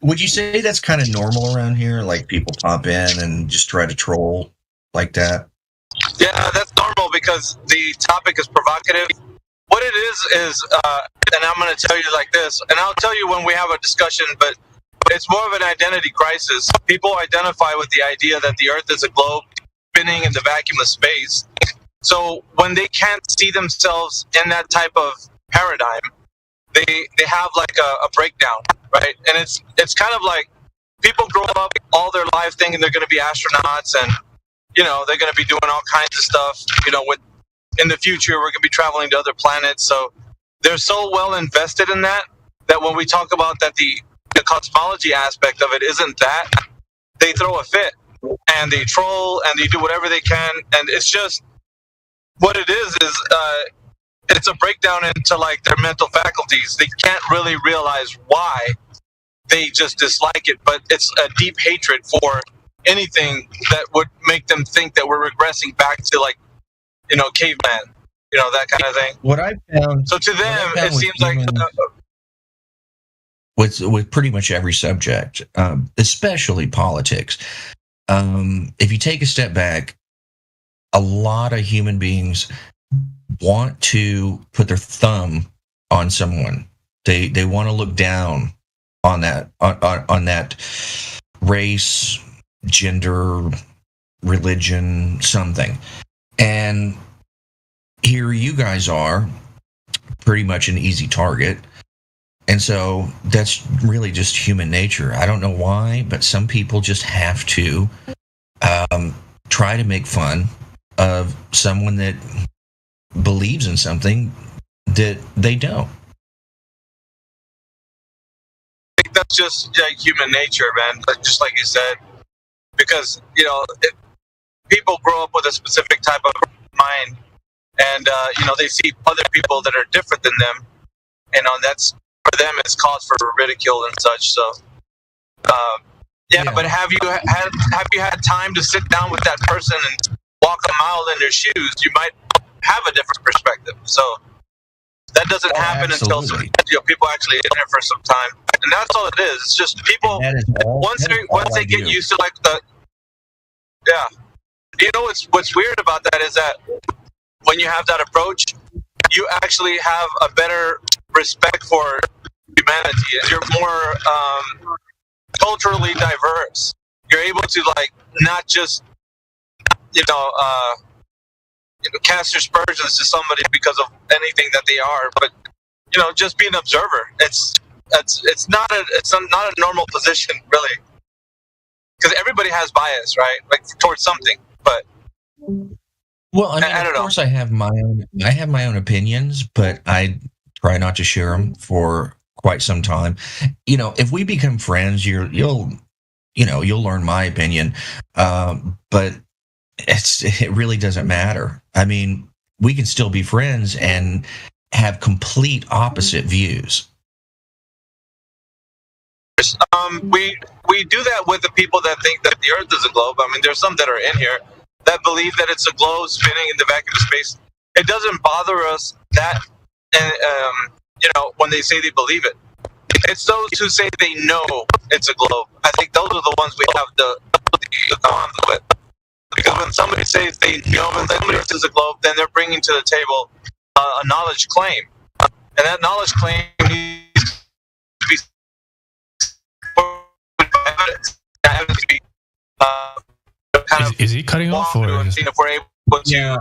Would you say that's kind of normal around here? Like people pop in and just try to troll like that? Yeah, that's normal because the topic is provocative. What it is, and I'm going to tell you like this, and I'll tell you when we have a discussion, but it's more of an identity crisis. People identify with the idea that the Earth is a globe spinning in the vacuum of space. So when they can't see themselves in that type of paradigm, they have like a breakdown, right? And it's kind of like people grow up all their life thinking they're going to be astronauts and they're going to be doing all kinds of stuff. In the future, we're going to be traveling to other planets. So they're so well invested in that when we talk about that the cosmology aspect of it isn't that, they throw a fit and they troll and they do whatever they can. And it's just what it is it's a breakdown into like their mental faculties. They can't really realize why they just dislike it, but it's a deep hatred for anything that would make them think that we're regressing back to like, caveman, that kind of thing. What I found. So to them, it seems like. with pretty much every subject, especially politics. If you take a step back, a lot of human beings want to put their thumb on someone. They want to look down on that on that race, gender, religion, something. And here you guys are, pretty much an easy target. And so that's really just human nature. I don't know why, but some people just have to try to make fun of someone that believes in something that they don't. I think that's just human nature, man. Just like you said, because people grow up with a specific type of mind, and they see other people that are different than them, and that's for them it's cause for ridicule and such. So, but have you had time to sit down with that person and walk a mile in their shoes? You might have a different perspective. So that doesn't happen until people actually in there for some time, and that's all it is. It's just people once they get used to what's weird about that is that when you have that approach, you actually have a better respect for humanity. You're more culturally diverse. You're able to not just cast aspersions to somebody because of anything that they are, but just be an observer. It's not a normal position, really, because everybody has bias, right? Towards something, but. Well, I don't know. Of course, I have my own opinions, but I try not to share them for quite some time. If we become friends, you'll learn my opinion, but it really doesn't matter. I mean, we can still be friends and have complete opposite views. We do that with the people that think that the Earth is a globe. I mean, there's some that are in here that believe that it's a globe spinning in the vacuum of space. It doesn't bother us that, when they say they believe it. It's those who say they know it's a globe. I think those are the ones we have to go on with. Because when somebody says they know that the Earth is a globe, then they're bringing to the table a knowledge claim. And that knowledge claim needs to be evidence. That evidence to be is he cutting off or if we're able to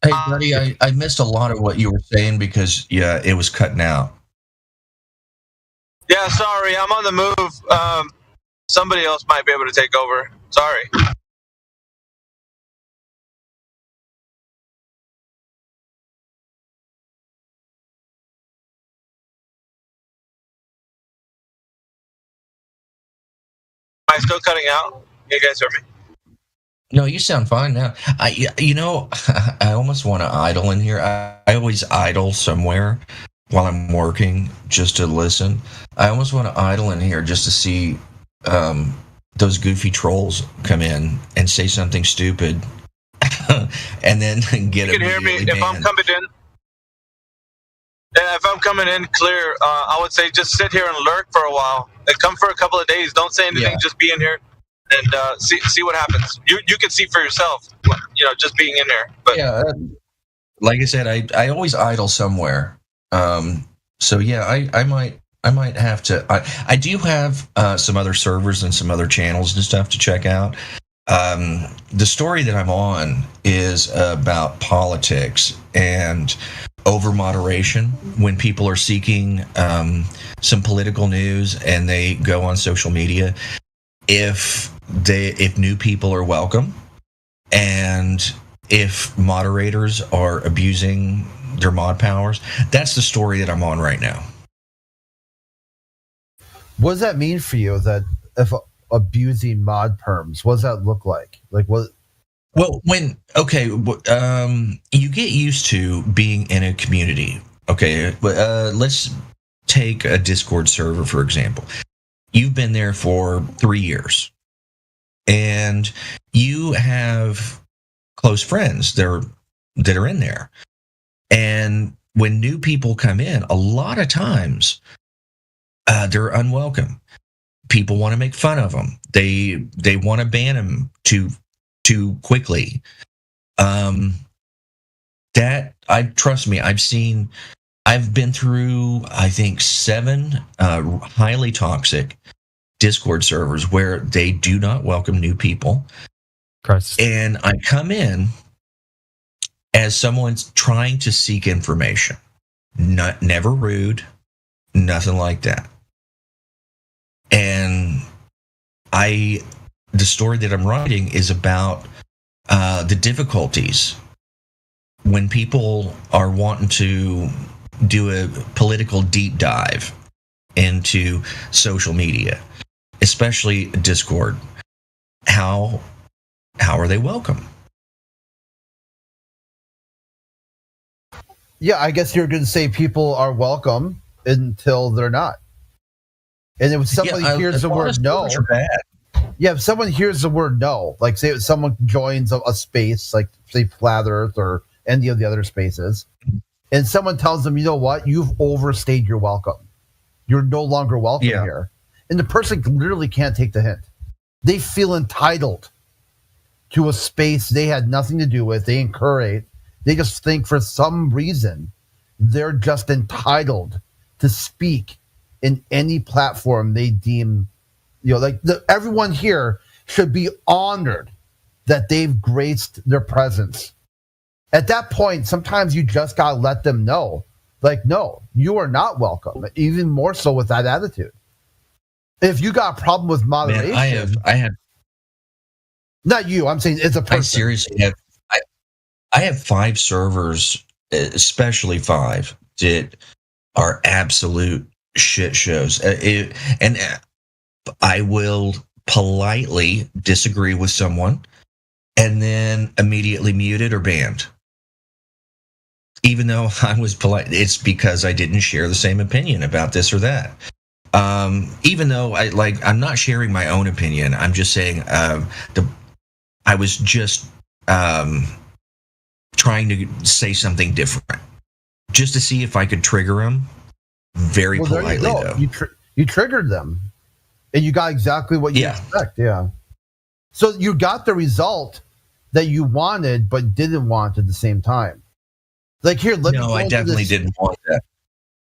Hey buddy, I missed a lot of what you were saying because it was cutting out. Yeah, sorry, I'm on the move. Somebody else might be able to take over. Sorry. Am I still cutting out? You guys hear me? No, you sound fine now. I almost want to idle in here. I always idle somewhere while I'm working just to listen. I almost want to idle in here just to see those goofy trolls come in and say something stupid, and then get. You can hear me if I'm coming in. Yeah, if I'm coming in clear, I would say just sit here and lurk for a while. And come for a couple of days. Don't say anything. Yeah. Just be in here and see what happens. You can see for yourself. Just being in there. But yeah, like I said, I always idle somewhere. So yeah, I might have to. I do have some other servers and some other channels and stuff to check out. The story that I'm on is about politics and over moderation when people are seeking some political news and they go on social media. If new people are welcome, and if moderators are abusing their mod powers, that's the story that I'm on right now. What does that mean for you? That if abusing mod perms, what does that look like? Like what? Well, you get used to being in a community. Okay, let's take a Discord server for example. You've been there for 3 years, and you have close friends that are in there. And when new people come in, a lot of times they're unwelcome. People want to make fun of them. They want to ban them too quickly. Trust me, I've been through, I think, 7 highly toxic Discord servers where they do not welcome new people. Christ. And I come in as someone's trying to seek information. Never rude, nothing like that. And the story that I'm writing is about the difficulties when people are wanting to do a political deep dive into social media, especially Discord. How are they welcome? Yeah, I guess you're going to say people are welcome until they're not. And if somebody hears the word no, yeah, if someone hears the word no, like say someone joins a space, like say Flat Earth or any of the other spaces, and someone tells them, you know what, you've overstayed your welcome. You're no longer welcome here. And the person literally can't take the hint. They feel entitled to a space they had nothing to do with. They incur. They just think for some reason they're just entitled to speak in any platform they deem, like everyone here should be honored that they've graced their presence. At that point, sometimes you just got to let them know, like, no, you are not welcome, even more so with that attitude. If you got a problem with moderation... Man, I have... Not you, I'm saying it's a person. I seriously have... I have 5 servers, especially 5, that are absolute shit shows. And I will politely disagree with someone and then immediately muted or banned. Even though I was polite, it's because I didn't share the same opinion about this or that. Even though I'm not sharing my own opinion, I'm just saying I was just trying to say something different, just to see if I could trigger him. Very politely, though. You triggered them, and you got exactly what you expect. Yeah. So you got the result that you wanted, but didn't want at the same time. Like here, no, I definitely didn't want that.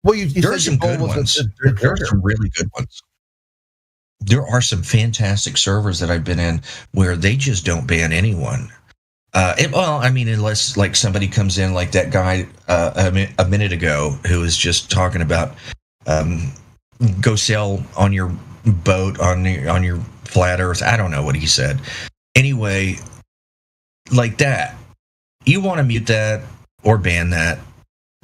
Well, you there are some good ones. There are some really good ones. There are some fantastic servers that I've been in where they just don't ban anyone. Unless like somebody comes in like that guy a minute ago who was just talking about go sail on your boat on your flat Earth. I don't know what he said. Anyway, like that, you want to mute that or ban that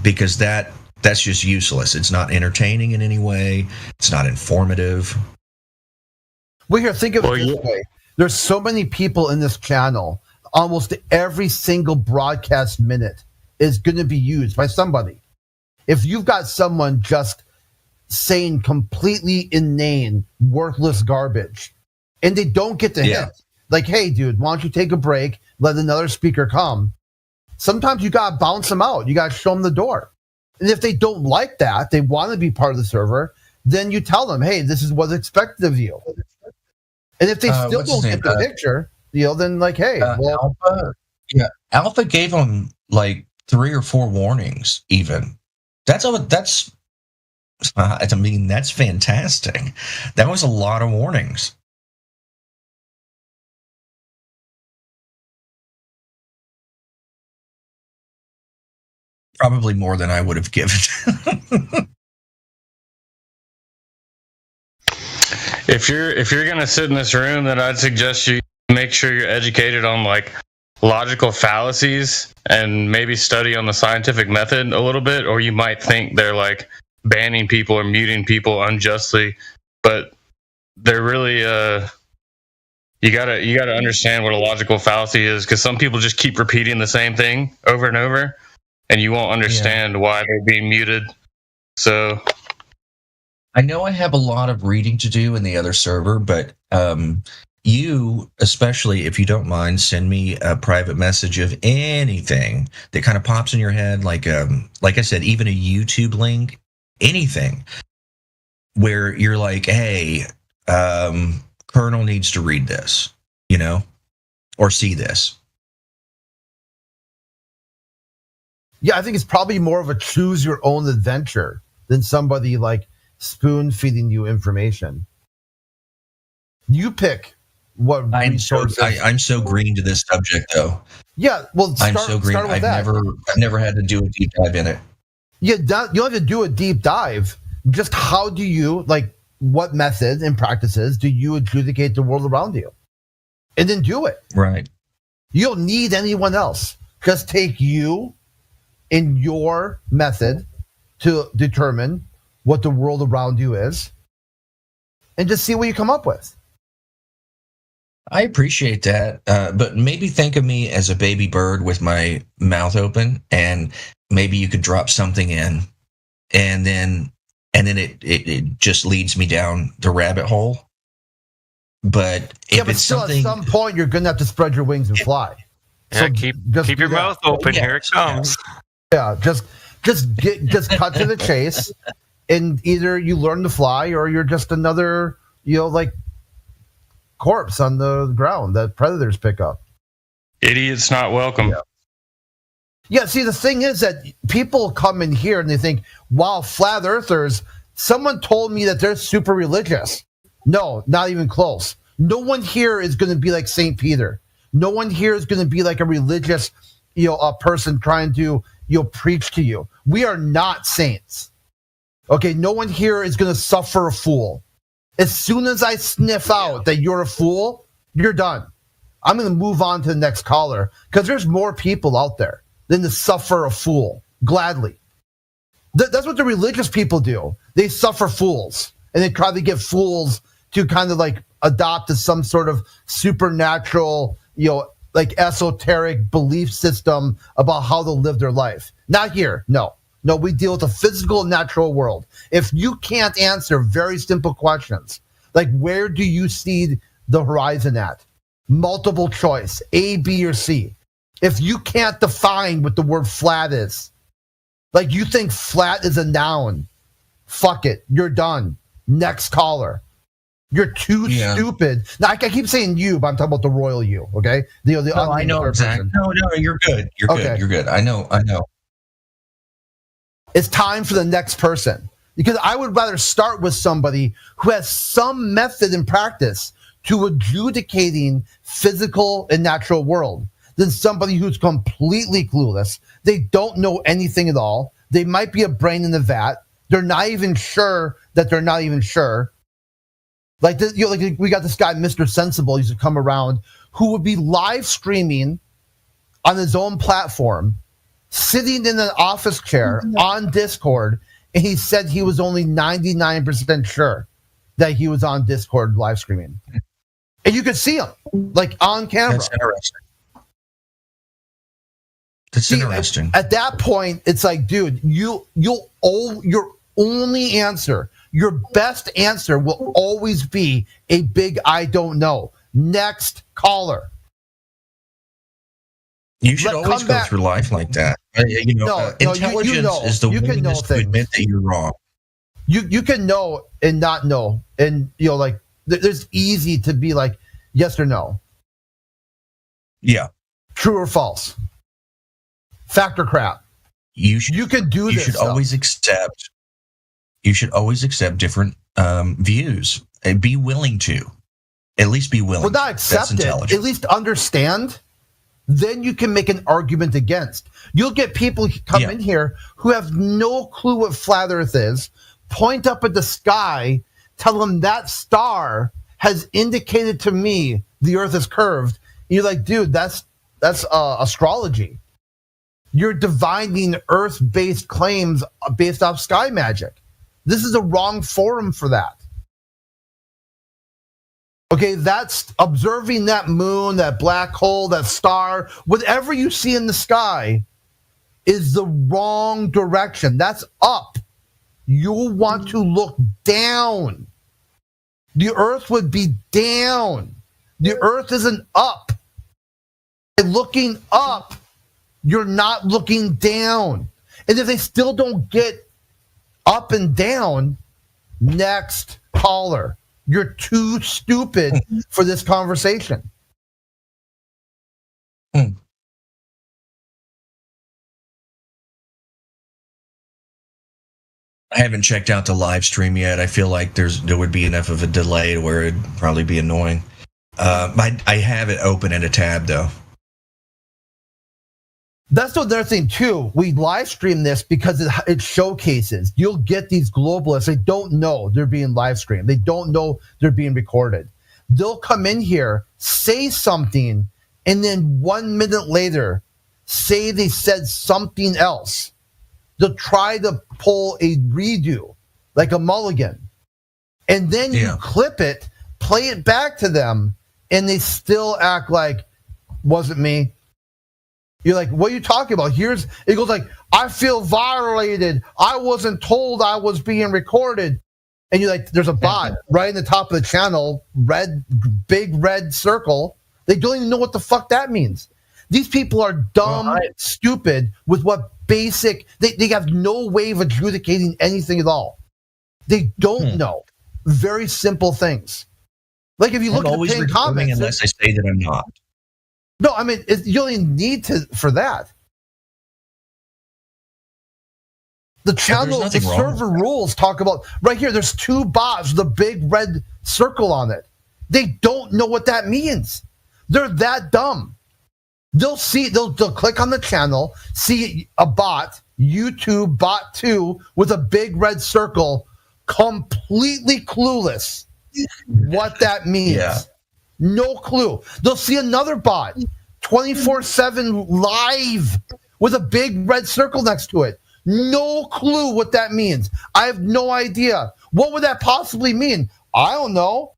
because that's just useless. It's not entertaining in any way. It's not informative. Well, here, think of it this way. There's so many people in this channel. Almost every single broadcast minute is going to be used by somebody. If you've got someone just saying completely inane, worthless garbage, and they don't get the hint, like, hey, dude, why don't you take a break, let another speaker come? Sometimes you got to bounce them out. You got to show them the door. And if they don't like that, they want to be part of the server, then you tell them, hey, this is what's expected of you. And if they still don't get the picture... then like, hey, Alpha gave them like 3 or 4 warnings. Even that's fantastic. That was a lot of warnings. Probably more than I would have given. If you're gonna sit in this room, then I'd suggest you make sure you're educated on like logical fallacies and maybe study on the scientific method a little bit, or you might think they're like banning people or muting people unjustly, but they're really you gotta understand what a logical fallacy is, because some people just keep repeating the same thing over and over and you won't understand why they're being muted. So I know I have a lot of reading to do in the other server, but you, especially if you don't mind, send me a private message of anything that kind of pops in your head, like I said, even a YouTube link, anything. where you're like, hey, Colonel needs to read this, or see this. Yeah, I think it's probably more of a choose your own adventure than somebody like spoon feeding you information. You pick what I'm so green to this subject, though. Yeah, well, I'm so green. I've never had to do a deep dive in it. Yeah, you don't have to do a deep dive. Just how do you, what methods and practices do you adjudicate the world around you? And then do it. Right. You don't need anyone else. Just take you and your method to determine what the world around you is and just see what you come up with. I appreciate that, but maybe think of me as a baby bird with my mouth open, and maybe you could drop something in, and then it just leads me down the rabbit hole. But if it's still something, at some point you're going to have to spread your wings and fly. Yeah, so keep your mouth open. Here it comes. Yeah, just cut to the chase, and either you learn to fly or you're just another, corpse on the ground that predators pick up. Idiots not welcome. Yeah, see, the thing is that people come in here and they think, wow, flat earthers, someone told me that they're super religious. No, not even close. No one here is going to be like St. Peter. No one here is going to be like a religious, a person trying to, preach to you. We are not saints. Okay, no one here is going to suffer a fool. As soon as I sniff out that you're a fool, you're done. I'm going to move on to the next caller because there's more people out there than to suffer a fool gladly. That's what the religious people do. They suffer fools, and they try to get fools to kind of adopt as some sort of supernatural, esoteric belief system about how to live their life. Not here. No, we deal with the physical and natural world. If you can't answer very simple questions, like where do you see the horizon at? Multiple choice, A, B, or C. If you can't define what the word flat is, you think flat is a noun, fuck it, you're done. Next caller. You're too stupid. Now, I keep saying you, but I'm talking about the royal you, okay? I know exactly. No, you're good. You're good. You're good. I know. It's time for the next person, because I would rather start with somebody who has some method and practice to adjudicating physical and natural world than somebody who's completely clueless. They don't know anything at all. They might be a brain in the vat. They're not even sure that they're not even sure. We got this guy, Mr. Sensible, used to come around, who would be live streaming on his own platform, sitting in an office chair on Discord, and he said he was only 99% sure that he was on Discord live streaming. And you could see him, on camera. That's interesting. At that point, it's dude, your only answer, your best answer will always be a big I don't know. Next caller. You should always go through life like that. Intelligence is the willingness to admit that you're wrong. You can know and not know, and there's easy to be yes or no. Yeah. True or false. Fact or crap. You can do this. You should always accept. You should always accept different views and be willing to. At least be willing. Well, not accept it. At least understand. Then you can make an argument against. You'll get people who come in here who have no clue what flat Earth is, point up at the sky, tell them that star has indicated to me the Earth is curved. And you're like, dude, that's astrology. You're divining Earth-based claims based off sky magic. This is the wrong forum for that. Okay, that's observing that moon, that black hole, that star, whatever you see in the sky is the wrong direction. That's up. You'll want to look down. The Earth would be down. The Earth isn't up. And looking up, you're not looking down. And if they still don't get up and down, Next caller. You're too stupid for this conversation. I haven't checked out the live stream yet. I feel like there would be enough of a delay where it'd probably be annoying. I have it open in a tab though. That's another thing too. We live stream this because it showcases. You'll get these globalists. They don't know they're being live streamed. They don't know they're being recorded. They'll come in here, say something, and then 1 minute later, say they said something else. They'll try to pull a redo, like a mulligan. And then you clip it, play it back to them, and they still act like, wasn't me. You're like, what are you talking about? It goes like, I feel violated. I wasn't told I was being recorded. And you're like, there's a bot right in the top of the channel, big red circle. They don't even know what the fuck that means. These people are dumb, stupid with what basic, they have no way of adjudicating anything at all. They don't know very simple things. Like if you look at the pinned comments. Unless I say that I'm not. No, I mean, you only need to for that. The channel, the server rules talk about, right here, there's two bots with a big red circle on it. They don't know what that means. They're that dumb. They'll click on the channel, see a bot, YouTube bot 2, with a big red circle, completely clueless what that means. Yeah. No clue. They'll see another bot, 24/7 live, with a big red circle next to it. No clue what that means. I have no idea. What would that possibly mean? I don't know.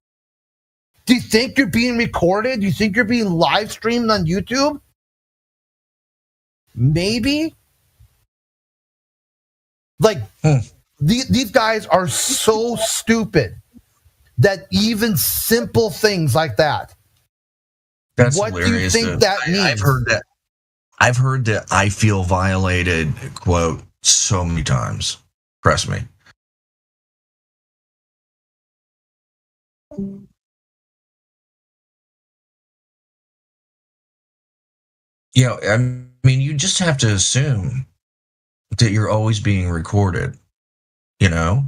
Do you think you're being recorded? Do you think you're being live streamed on YouTube? Maybe. Like, these guys are so stupid that even simple things like that. That's what hilarious. Do you think that means? I've heard that I feel violated quote so many times. Trust me. Yeah, I mean, you just have to assume that you're always being recorded, you know?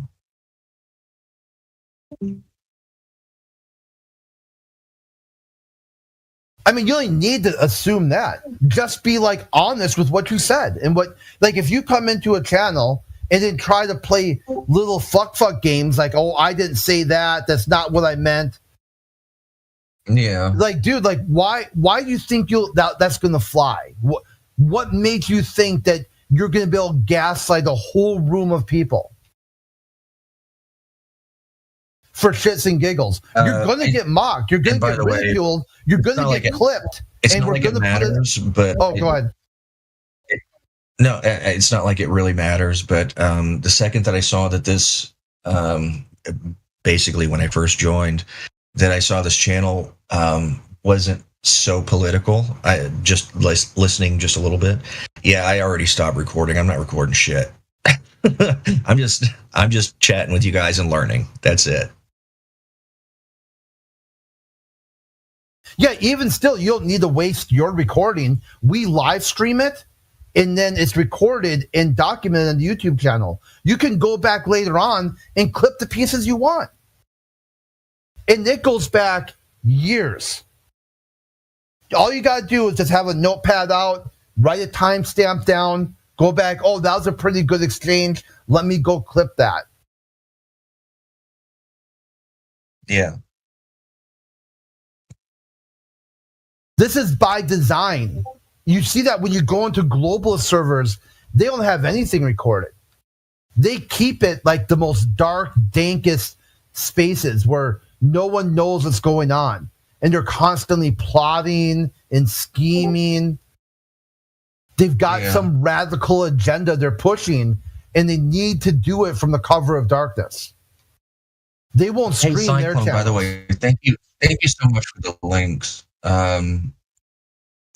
I mean, you only need to assume that. Just be like honest with what you said. And what, like, if you come into a channel and then try to play little fuck games like, oh, I didn't say that. That's not what I meant. Yeah. Like, dude, like, why do you think that's going to fly? What made you think that you're going to be able to gaslight a whole room of people? For shits and giggles. You're going to get mocked. You're going to get ridiculed. You're going to get clipped. It's not like it matters, but... Oh, go ahead. No, it's not like it really matters, but the second that I saw that this, basically when I first joined, that I saw this channel wasn't so political, I just listening just a little bit. Yeah, I already stopped recording. I'm not recording shit. I'm just chatting with you guys and learning. That's it. Yeah, even still, you don't need to waste your recording. We live stream it, and then it's recorded and documented on the YouTube channel. You can go back later on and clip the pieces you want. And it goes back years. All you got to do is just have a notepad out, write a timestamp down, go back, oh, that was a pretty good exchange. Let me go clip that. Yeah. This is by design. You see that when you go into globalist servers, they don't have anything recorded. They keep it like the most dark, dankest spaces where no one knows what's going on. And they're constantly plotting and scheming. They've got some radical agenda they're pushing, and they need to do it from the cover of darkness. They won't stream their channels. By the way, thank you so much for the links.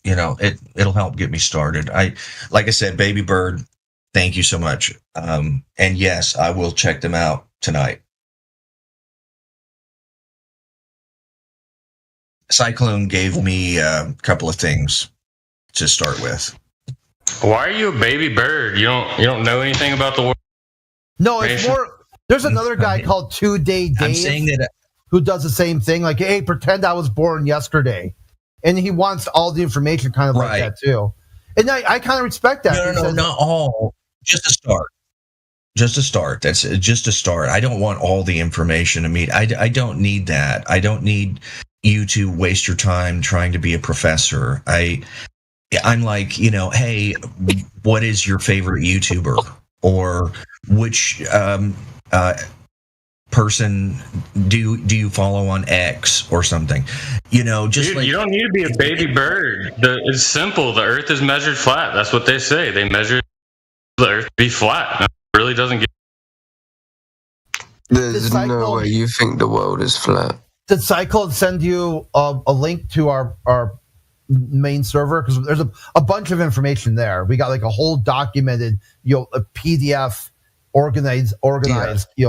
You know, it'll help get me started. Like I said, Baby Bird, thank you so much. And yes, I will check them out tonight. Cyclone gave me a couple of things to start with. Why are you a baby bird? You don't know anything about the world. No, it's more. There's another guy called 2 Day Dave. I'm saying that who does the same thing. Like, hey, pretend I was born yesterday, and he wants all the information, kind of like that too. And I kind of respect that. No, not all. Just a start. Just a start. That's just a start. I don't want all the information to meet. I don't need that. I don't need you to waste your time trying to be a professor. I'm like, hey, what is your favorite YouTuber, or which person do you follow on X or something? Just Dude, you don't need to be a baby bird. It's simple. The Earth is measured flat. That's what they say. They measure the Earth to be flat. It really doesn't get. There's no way you think the world is flat. Did Cyclone send you a link to our main server? Because there's a bunch of information there. We got like a whole documented, a PDF organized,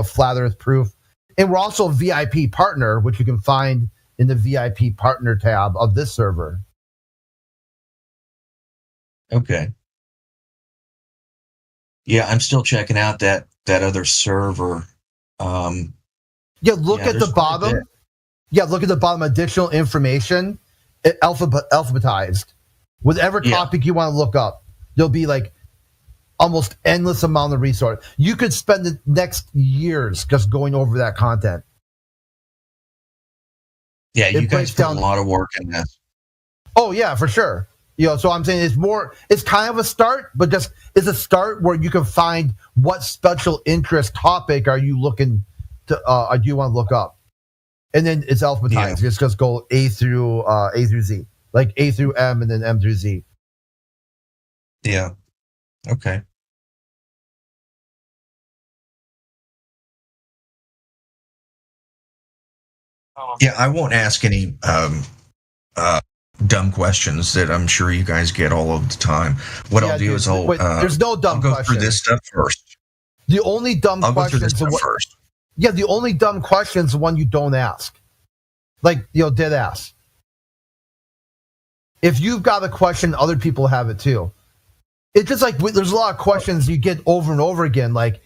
flat Earth proof. And we're also a VIP partner, which you can find in the VIP partner tab of this server. Okay. Yeah, I'm still checking out that other server. Look at the bottom. Yeah, look at the bottom. Additional information, alphabetized. Whatever topic you want to look up, there'll be like almost endless amount of resource. You could spend the next years just going over that content. Yeah, you guys put a lot of work in this. Oh yeah, for sure. So I'm saying it's kind of a start, but just it's a start where you can find what special interest topic are you looking to, do you want to look up? And then it's alphabetized. Yeah. Just go A through Z, like A through M and then M through Z. Yeah. Okay. Yeah, I won't ask any dumb questions that I'm sure you guys get all of the time. What I'll do is there's no dumb I'll go questions. through this stuff first. The only dumb questions first. Yeah, the only dumb questions the one you don't ask. Like, dead ass. If you've got a question, other people have it too. It's just like there's a lot of questions you get over and over again, like,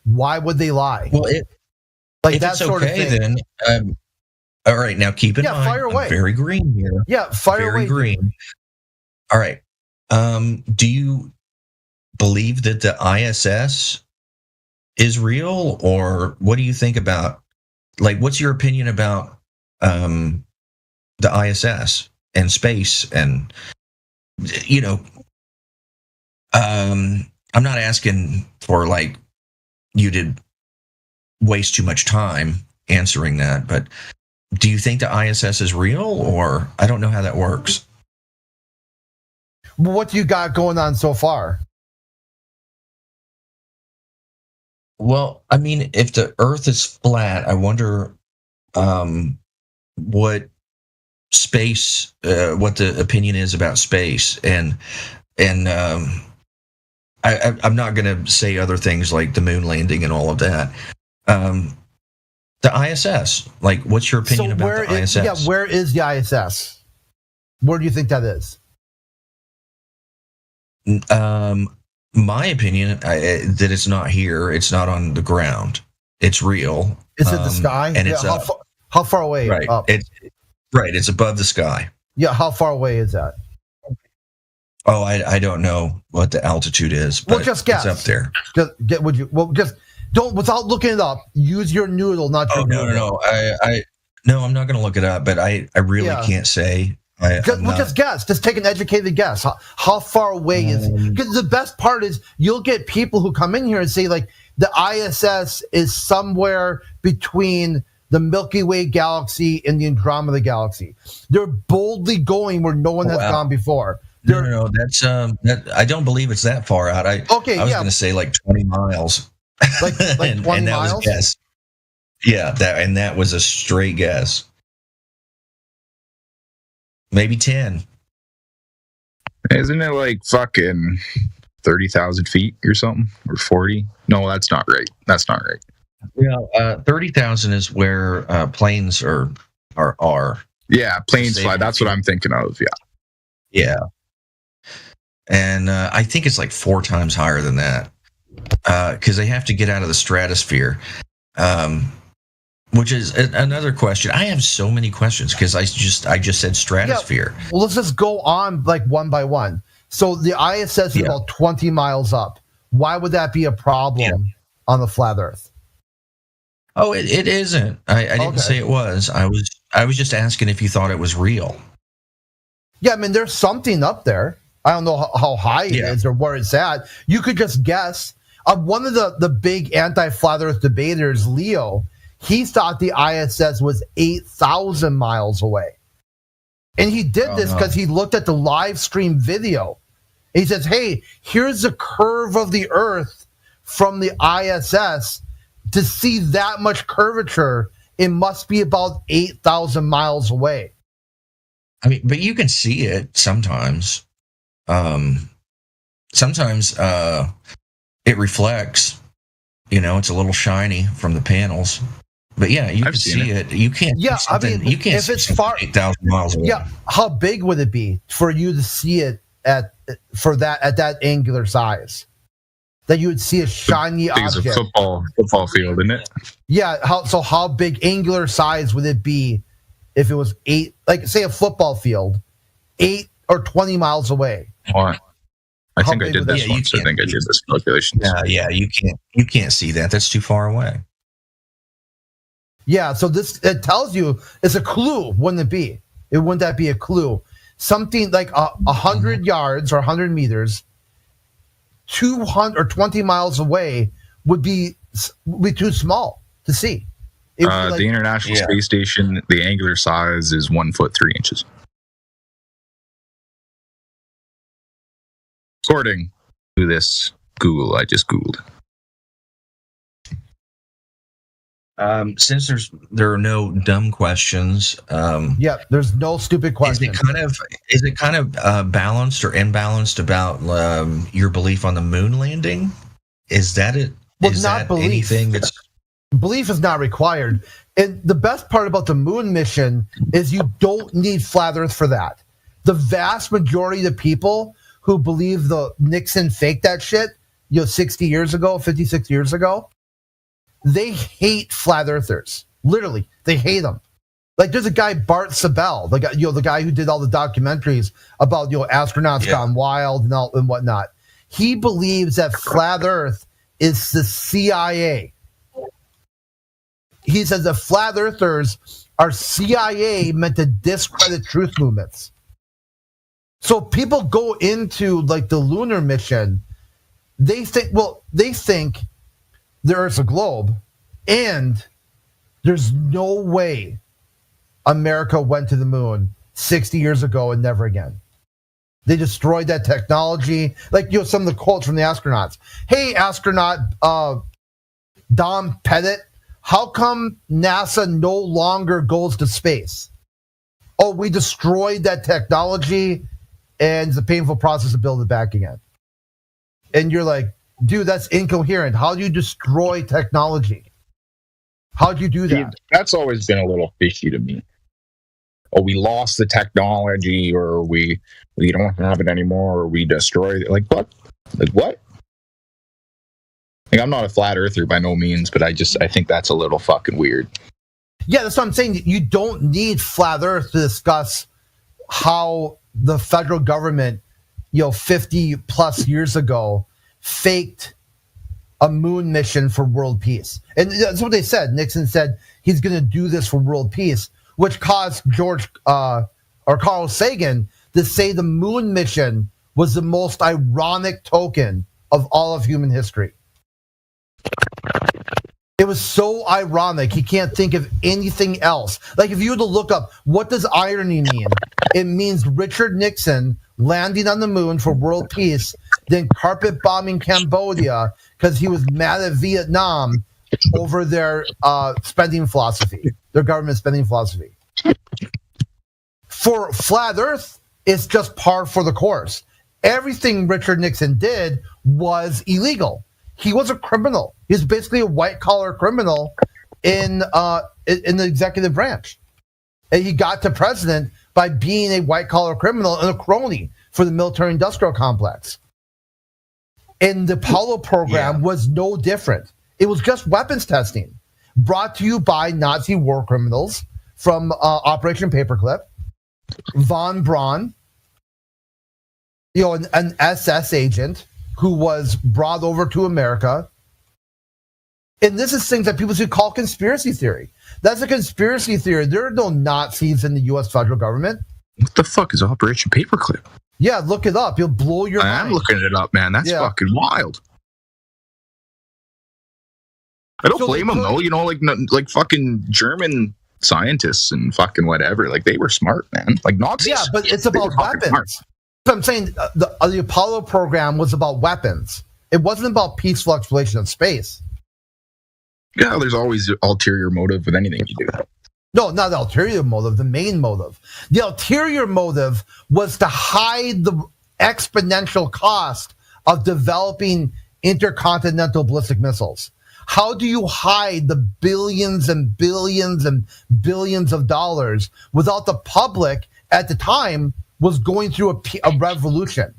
why would they lie? Well, if that sort of thing. Then all right, now keep in mind, fire away. I'm very green here. Yeah, fire away. Very green. All right. Do you believe that the ISS is real, or what do you think about, like, what's your opinion about the ISS and space? And, I'm not asking for, like, you to waste too much time answering that, but do you think the ISS is real, or I don't know how that works? What do you got going on so far? Well, I mean, if the Earth is flat, I wonder what space, what the opinion is about space, and I'm not going to say other things like the moon landing and all of that. The ISS, like, what's your opinion about the ISS? Yeah, where is the ISS? Where do you think that is? My opinion that it's not here. It's not on the ground. It's real. Is it the sky? And it's how far away? Right. Up? It's above the sky. Yeah. How far away is that? Oh, I don't know what the altitude is, but just guess. It's up there. Don't, without looking it up, use your noodle, not your No. No, I'm not going to look it up, but I really can't say. Just guess. Just take an educated guess. How far away is it? Because the best part is you'll get people who come in here and say, like, the ISS is somewhere between the Milky Way galaxy and the Andromeda galaxy. They're boldly going where no one has gone before. No, that's I don't believe it's that far out. I was going to say like 20 miles. Like 20 and that miles? was a guess. Yeah, that was a straight guess. Maybe 10. Isn't it like fucking 30,000 feet or something, or 40? No, that's not right. Yeah, 30,000 is where planes are. Yeah, planes fly. That's what I'm thinking of. Yeah. Yeah. And I think it's like 4 times higher than that because they have to get out of the stratosphere, which is another question. I have so many questions because I just said stratosphere. Yeah, well, let's just go on like one by one. So the ISS is about 20 miles up. Why would that be a problem on the flat Earth? Oh, it isn't. I didn't say it was. I was just asking if you thought it was real. Yeah, I mean, there's something up there. I don't know how high it is or where it's at. You could just guess. One of the big anti-flat Earth debaters, Leo, he thought the ISS was 8,000 miles away. And he did this because he looked at the live stream video. He says, hey, here's the curve of the Earth from the ISS. To see that much curvature, it must be about 8,000 miles away. I mean, but you can see it sometimes. Sometimes it reflects. It's a little shiny from the panels. But yeah, you can see it. You can't. Yeah, I mean, you can't if it's far 8,000 miles away. Yeah, how big would it be for you to see it at that angular size? That you would see a shiny object. It's a football field, isn't it? Yeah. How big angular size would it be if it was 8, like say a football field, 8 or 20 miles away? What? I think I did this once. I think I did this calculation. Yeah, you can't see that. That's too far away. Yeah, so it tells you it's a clue, wouldn't it be? Wouldn't that be a clue? Something like 100 yards or 100 meters, 200 or 20 miles away would be too small to see. The International Space Station, the angular size is 1 foot 3 inches. According to this Google, I just Googled. Since there are no dumb questions, there's no stupid questions. Is it kind of balanced or imbalanced about your belief on the moon landing? Is that it? Well, is not that belief. Anything that's belief is not required. And the best part about the moon mission is you don't need flat Earth for that. The vast majority of the people who believe the Nixon faked that shit, 60 years ago, 56 years ago, they hate flat earthers. Literally, they hate them. Like there's a guy, Bart Sabel, the guy who did all the documentaries about astronauts gone wild and whatnot. He believes that flat Earth is the CIA. He says that flat earthers are CIA meant to discredit truth movements. So people go into like the lunar mission, they think the Earth's a globe, and there's no way America went to the moon 60 years ago and never again. They destroyed that technology. Like, some of the quotes from the astronauts. Hey, astronaut Dom Pettit, how come NASA no longer goes to space? Oh, we destroyed that technology, and it's a painful process to build it back again. And you're like, dude, that's incoherent. How do you destroy technology? How'd you do that? Dude, that's always been a little fishy to me. Oh, we lost the technology, or we don't have it anymore, or we destroyed it. Like what? Like what? Like, I'm not a flat earther by no means, but I think that's a little fucking weird. Yeah, that's what I'm saying. You don't need flat Earth to discuss how the federal government, 50 plus years ago, faked a moon mission for world peace. And that's what they said. Nixon said he's going to do this for world peace, which caused Carl Sagan to say the moon mission was the most ironic token of all of human history. It was so ironic. He can't think of anything else. Like, if you were to look up, what does irony mean? It means Richard Nixon landing on the moon for world peace, then carpet bombing Cambodia because he was mad at Vietnam over their spending philosophy, their government spending philosophy. For flat Earth, it's just par for the course. Everything Richard Nixon did was illegal. He was a criminal. He was basically a white-collar criminal in the executive branch. And he got to president by being a white-collar criminal and a crony for the military-industrial complex. And the Apollo program was no different. It was just weapons testing, brought to you by Nazi war criminals from Operation Paperclip, von Braun, an SS agent who was brought over to America. And this is things that people should call conspiracy theory. That's a conspiracy theory. There are no Nazis in the U.S. federal government. What the fuck is Operation Paperclip? Yeah, look it up. You'll blow your mind. I'm looking it up, man. That's fucking wild. I don't blame them, though. Like fucking German scientists and fucking whatever. Like, they were smart, man. Like, Nazis. Yeah, but it's about weapons. So I'm saying the Apollo program was about weapons. It wasn't about peaceful exploration of space. Yeah, there's always an ulterior motive with anything you do. No, not the ulterior motive, the main motive. The ulterior motive was to hide the exponential cost of developing intercontinental ballistic missiles. How do you hide the billions and billions and billions of dollars without the public at the time was going through a revolution?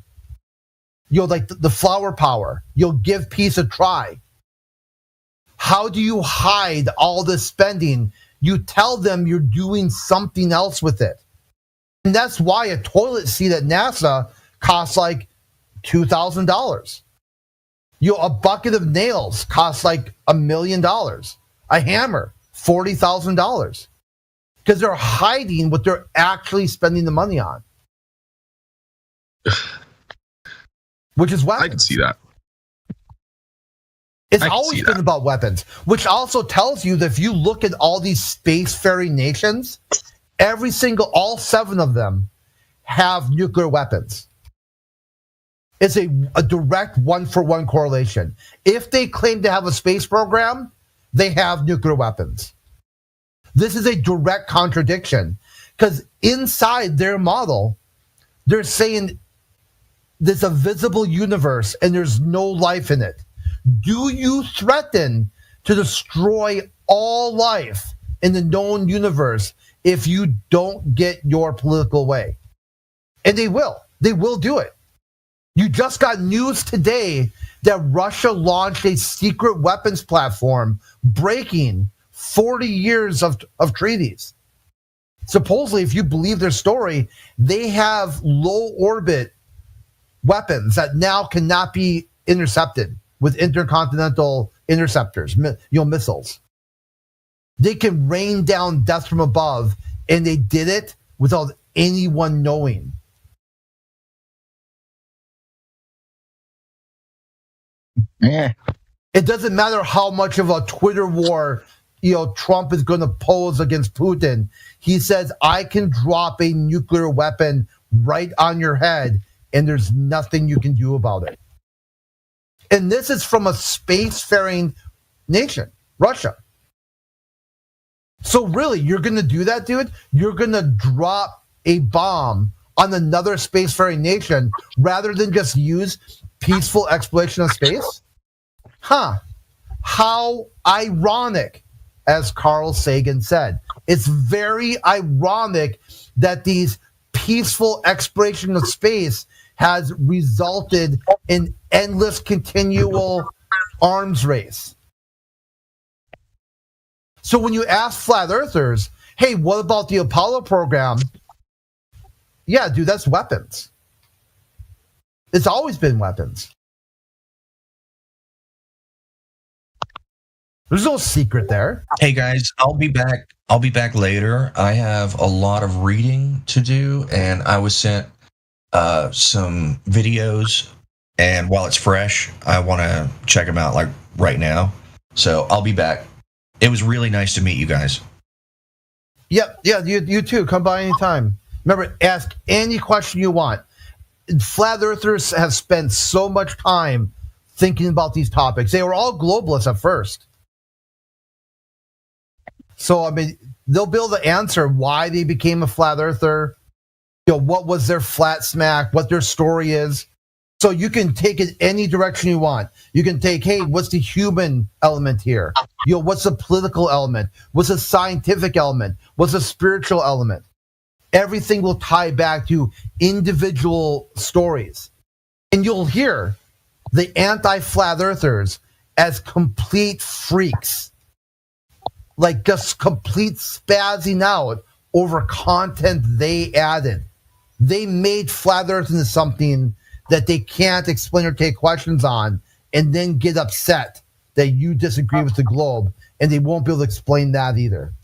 Like the flower power. You'll give peace a try. How do you hide all this spending? You tell them you're doing something else with it. And that's why a toilet seat at NASA costs like $2,000. A bucket of nails costs like $1 million. A hammer, $40,000. Because they're hiding what they're actually spending the money on. Which is weapons. I can see that. It's always been about weapons, which also tells you that if you look at all these spacefaring nations, all 7 of them have nuclear weapons. It's a direct 1-for-1 correlation. If they claim to have a space program, they have nuclear weapons. This is a direct contradiction because inside their model, they're saying there's a visible universe and there's no life in it. Do you threaten to destroy all life in the known universe if you don't get your political way? And they will. They will do it. You just got news today that Russia launched a secret weapons platform breaking 40 years of treaties. Supposedly, if you believe their story, they have low orbit weapons that now cannot be intercepted with intercontinental interceptors, missiles. They can rain down death from above, and they did it without anyone knowing. Yeah. It doesn't matter how much of a Twitter war Trump is going to pose against Putin. He says, I can drop a nuclear weapon right on your head, and there's nothing you can do about it. And this is from a spacefaring nation, Russia. So really, you're going to do that, dude? You're going to drop a bomb on another spacefaring nation rather than just use peaceful exploration of space? Huh. How ironic, as Carl Sagan said. It's very ironic that these peaceful exploration of space has resulted in endless, continual arms race. So when you ask flat earthers, hey, what about the Apollo program? Yeah, dude, that's weapons. It's always been weapons. There's no secret there. Hey guys, I'll be back. I'll be back later. I have a lot of reading to do, and I was sent some videos. And while it's fresh, I want to check them out like right now. So I'll be back. It was really nice to meet you guys. Yep, yeah, you too. Come by anytime. Remember, ask any question you want. Flat earthers have spent so much time thinking about these topics. They were all globalists at first. So, I mean, they'll be able to answer why they became a flat earther, what was their flat smack, what their story is. So you can take it any direction you want. You can take, hey, what's the human element here? What's the political element? What's the scientific element? What's the spiritual element? Everything will tie back to individual stories. And you'll hear the anti-flat earthers as complete freaks. Like just complete spazzing out over content they added. They made flat earth into something that they can't explain or take questions on, and then get upset that you disagree with the globe, and they won't be able to explain that either.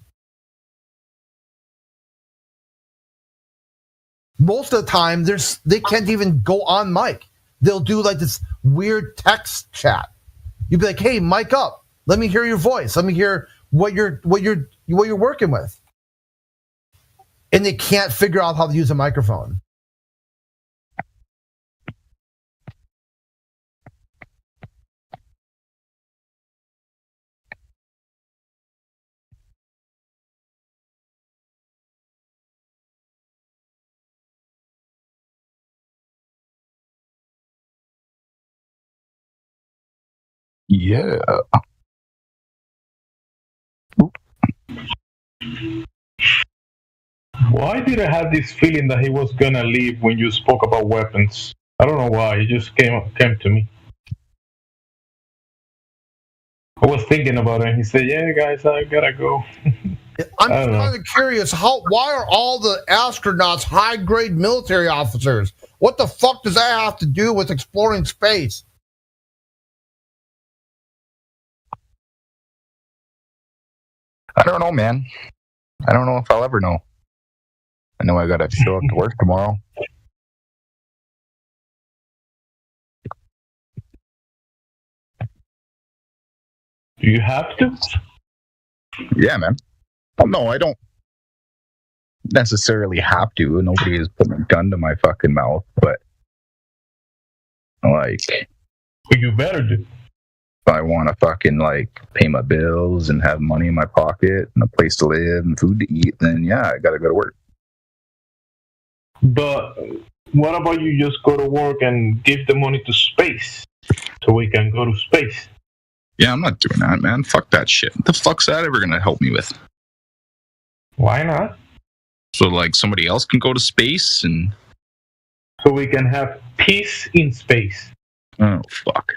Most of the time, they can't even go on mic. They'll do like this weird text chat. You'd be like, "Hey, mic up. Let me hear your voice. Let me hear what you're working with." And they can't figure out how to use a microphone. Yeah. Why did I have this feeling that he was gonna leave when you spoke about weapons? I don't know why. It just came to me. I was thinking about it, and he said, "Yeah, guys, I gotta go." I'm kind of curious. Why are all the astronauts high-grade military officers? What the fuck does that have to do with exploring space? I don't know, man. I don't know if I'll ever know. I know I gotta show up to work tomorrow. Do you have to? Yeah, man. Oh, no, I don't necessarily have to. Nobody is putting a gun to my fucking mouth, but like, well, you better do. If I want to fucking like pay my bills and have money in my pocket and a place to live and food to eat, then yeah, I gotta go to work. But what about you just go to work and give the money to space so we can go to space? Yeah, I'm not doing that, man. Fuck that shit. What the fuck's that ever gonna help me with? Why not? So like somebody else can go to space and so we can have peace in space. Oh fuck.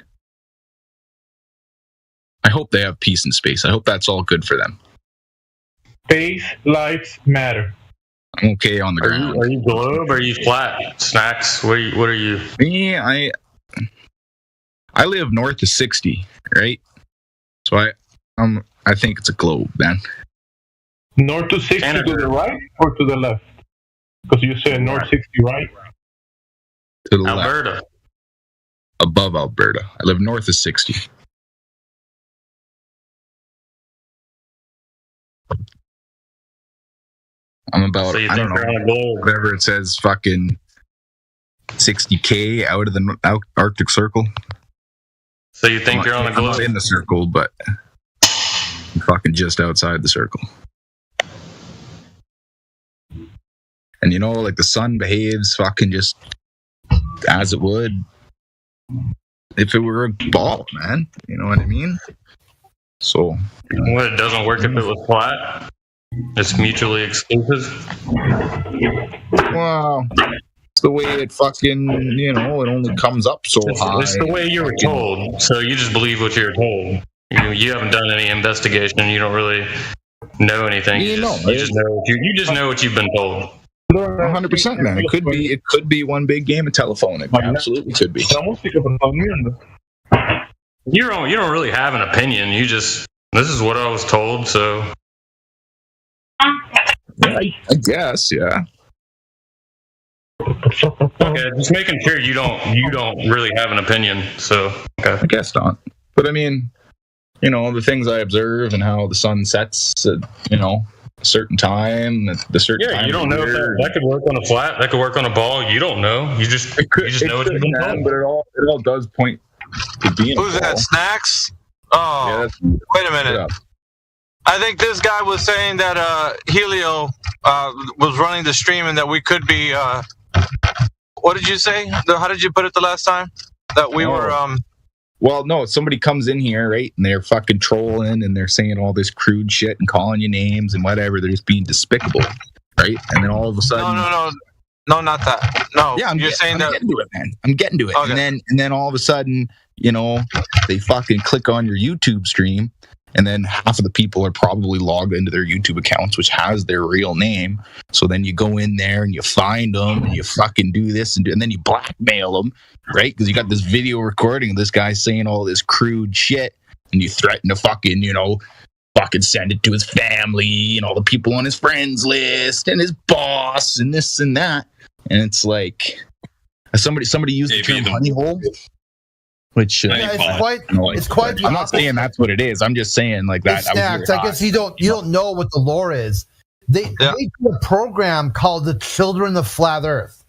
I hope they have peace in space. I hope that's all good for them. Space lives matter. I'm okay on the ground. Are you globe or are you flat? Snacks? What are you? Me, I live north of 60, right? So I think it's a globe, man. North to 60 Canada. To the right or to the left? Because you said north 60 right. To the Alberta. Left. Above Alberta. I live north of 60. I'm about, so I don't know, whatever it says, fucking 60K out of the Arctic Circle. So you think you're on a globe? I'm in the circle, but I'm fucking just outside the circle. And you know, like the sun behaves fucking just as it would if it were a ball, man. You know what I mean? So. What, it doesn't work if it was flat? It's mutually exclusive? Well, it's the way it fucking, you know, it only comes up so high. It's the way you were told, so you just believe what you were told. You haven't done any investigation, you don't really know anything. You just know what you've been told. 100%, man. It could be one big game of telephone. It absolutely could be. You don't really have an opinion. This is what I was told, so. Yeah, I guess, yeah. Okay, just making sure you don't really have an opinion. So okay. I guess not. But I mean, you know, the things I observe and how the sun sets at, you know, a certain time, at the certain time. Yeah, you don't know if that could work on a flat, that could work on a ball. You don't know. You just know what you've been told. But it all does point to being. Who's that? Snacks? Oh, yeah, wait a minute. Yeah. I think this guy was saying that Helio was running the stream and that we could be what did you say? How did you put it the last time? That we were Well, no, somebody comes in here, right, and they're fucking trolling and they're saying all this crude shit and calling you names and whatever. They're just being despicable, right? And then all of a sudden, no, not that. No, yeah, I'm saying that. Getting to it, man. I'm getting to it, Okay. and then all of a sudden, they fucking click on your YouTube stream, and then half of the people are probably logged into their YouTube accounts, which has their real name. So then you go in there and you find them and you fucking do this and then you blackmail them, right? Because you got this video recording of this guy saying all this crude shit, and you threaten to fucking send it to his family and all the people on his friends list and his boss and this and that. And it's like somebody used the term honey hole. Which it's quite. I'm not saying that's what it is. I'm just saying like that. Snacks. I guess you don't know what the lore is. They do a program called the Children of Flat Earth.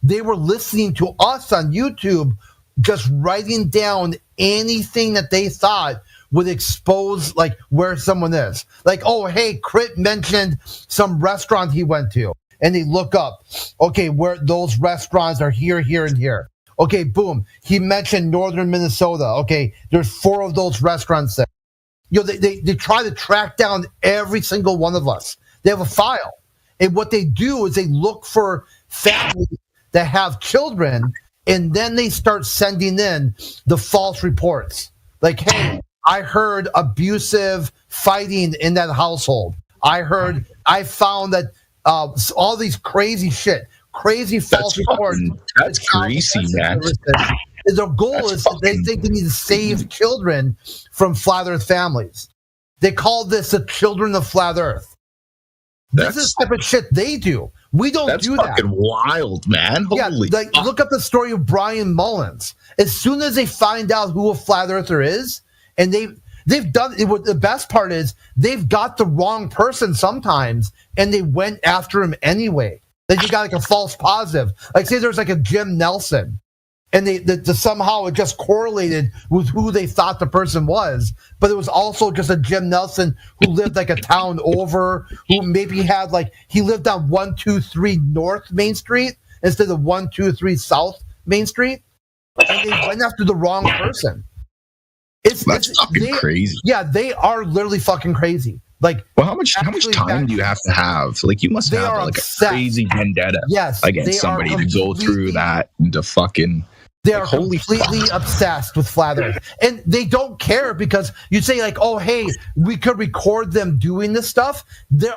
They were listening to us on YouTube, just writing down anything that they thought would expose like where someone is. Like, oh hey, Crit mentioned some restaurant he went to, and they look up, okay, where those restaurants are here, here, and here. Okay, boom. He mentioned northern Minnesota. Okay, there's 4 of those restaurants there. They try to track down every single one of us. They have a file. And what they do is they look for families that have children, and then they start sending in the false reports. Like, hey, I heard abusive fighting in that household. I found that all these crazy shit. Crazy false reports. That's greasy, man. Their goal is they think they need to save children from Flat Earth families. They call this the Children of Flat Earth. This is the type of shit they do. We don't do that. That's fucking wild, man. Holy fuck. Look up the story of Brian Mullins. As soon as they find out who a Flat Earther is, and they've done it. The best part is they've got the wrong person sometimes, and they went after him anyway. Then you got like a false positive. Like say there's like a Jim Nelson, and somehow it just correlated with who they thought the person was, but it was also just a Jim Nelson who lived like a town over, who maybe had he lived on 123 North Main Street instead of 123 South Main Street, and they went after the wrong person. It's fucking crazy. Yeah, they are literally fucking crazy. How much time do you have to have? Like, you must have like a crazy vendetta against somebody to go through that and to fucking. They are completely obsessed with Flat Earth, and they don't care because you say like, "Oh, hey, we could record them doing this stuff."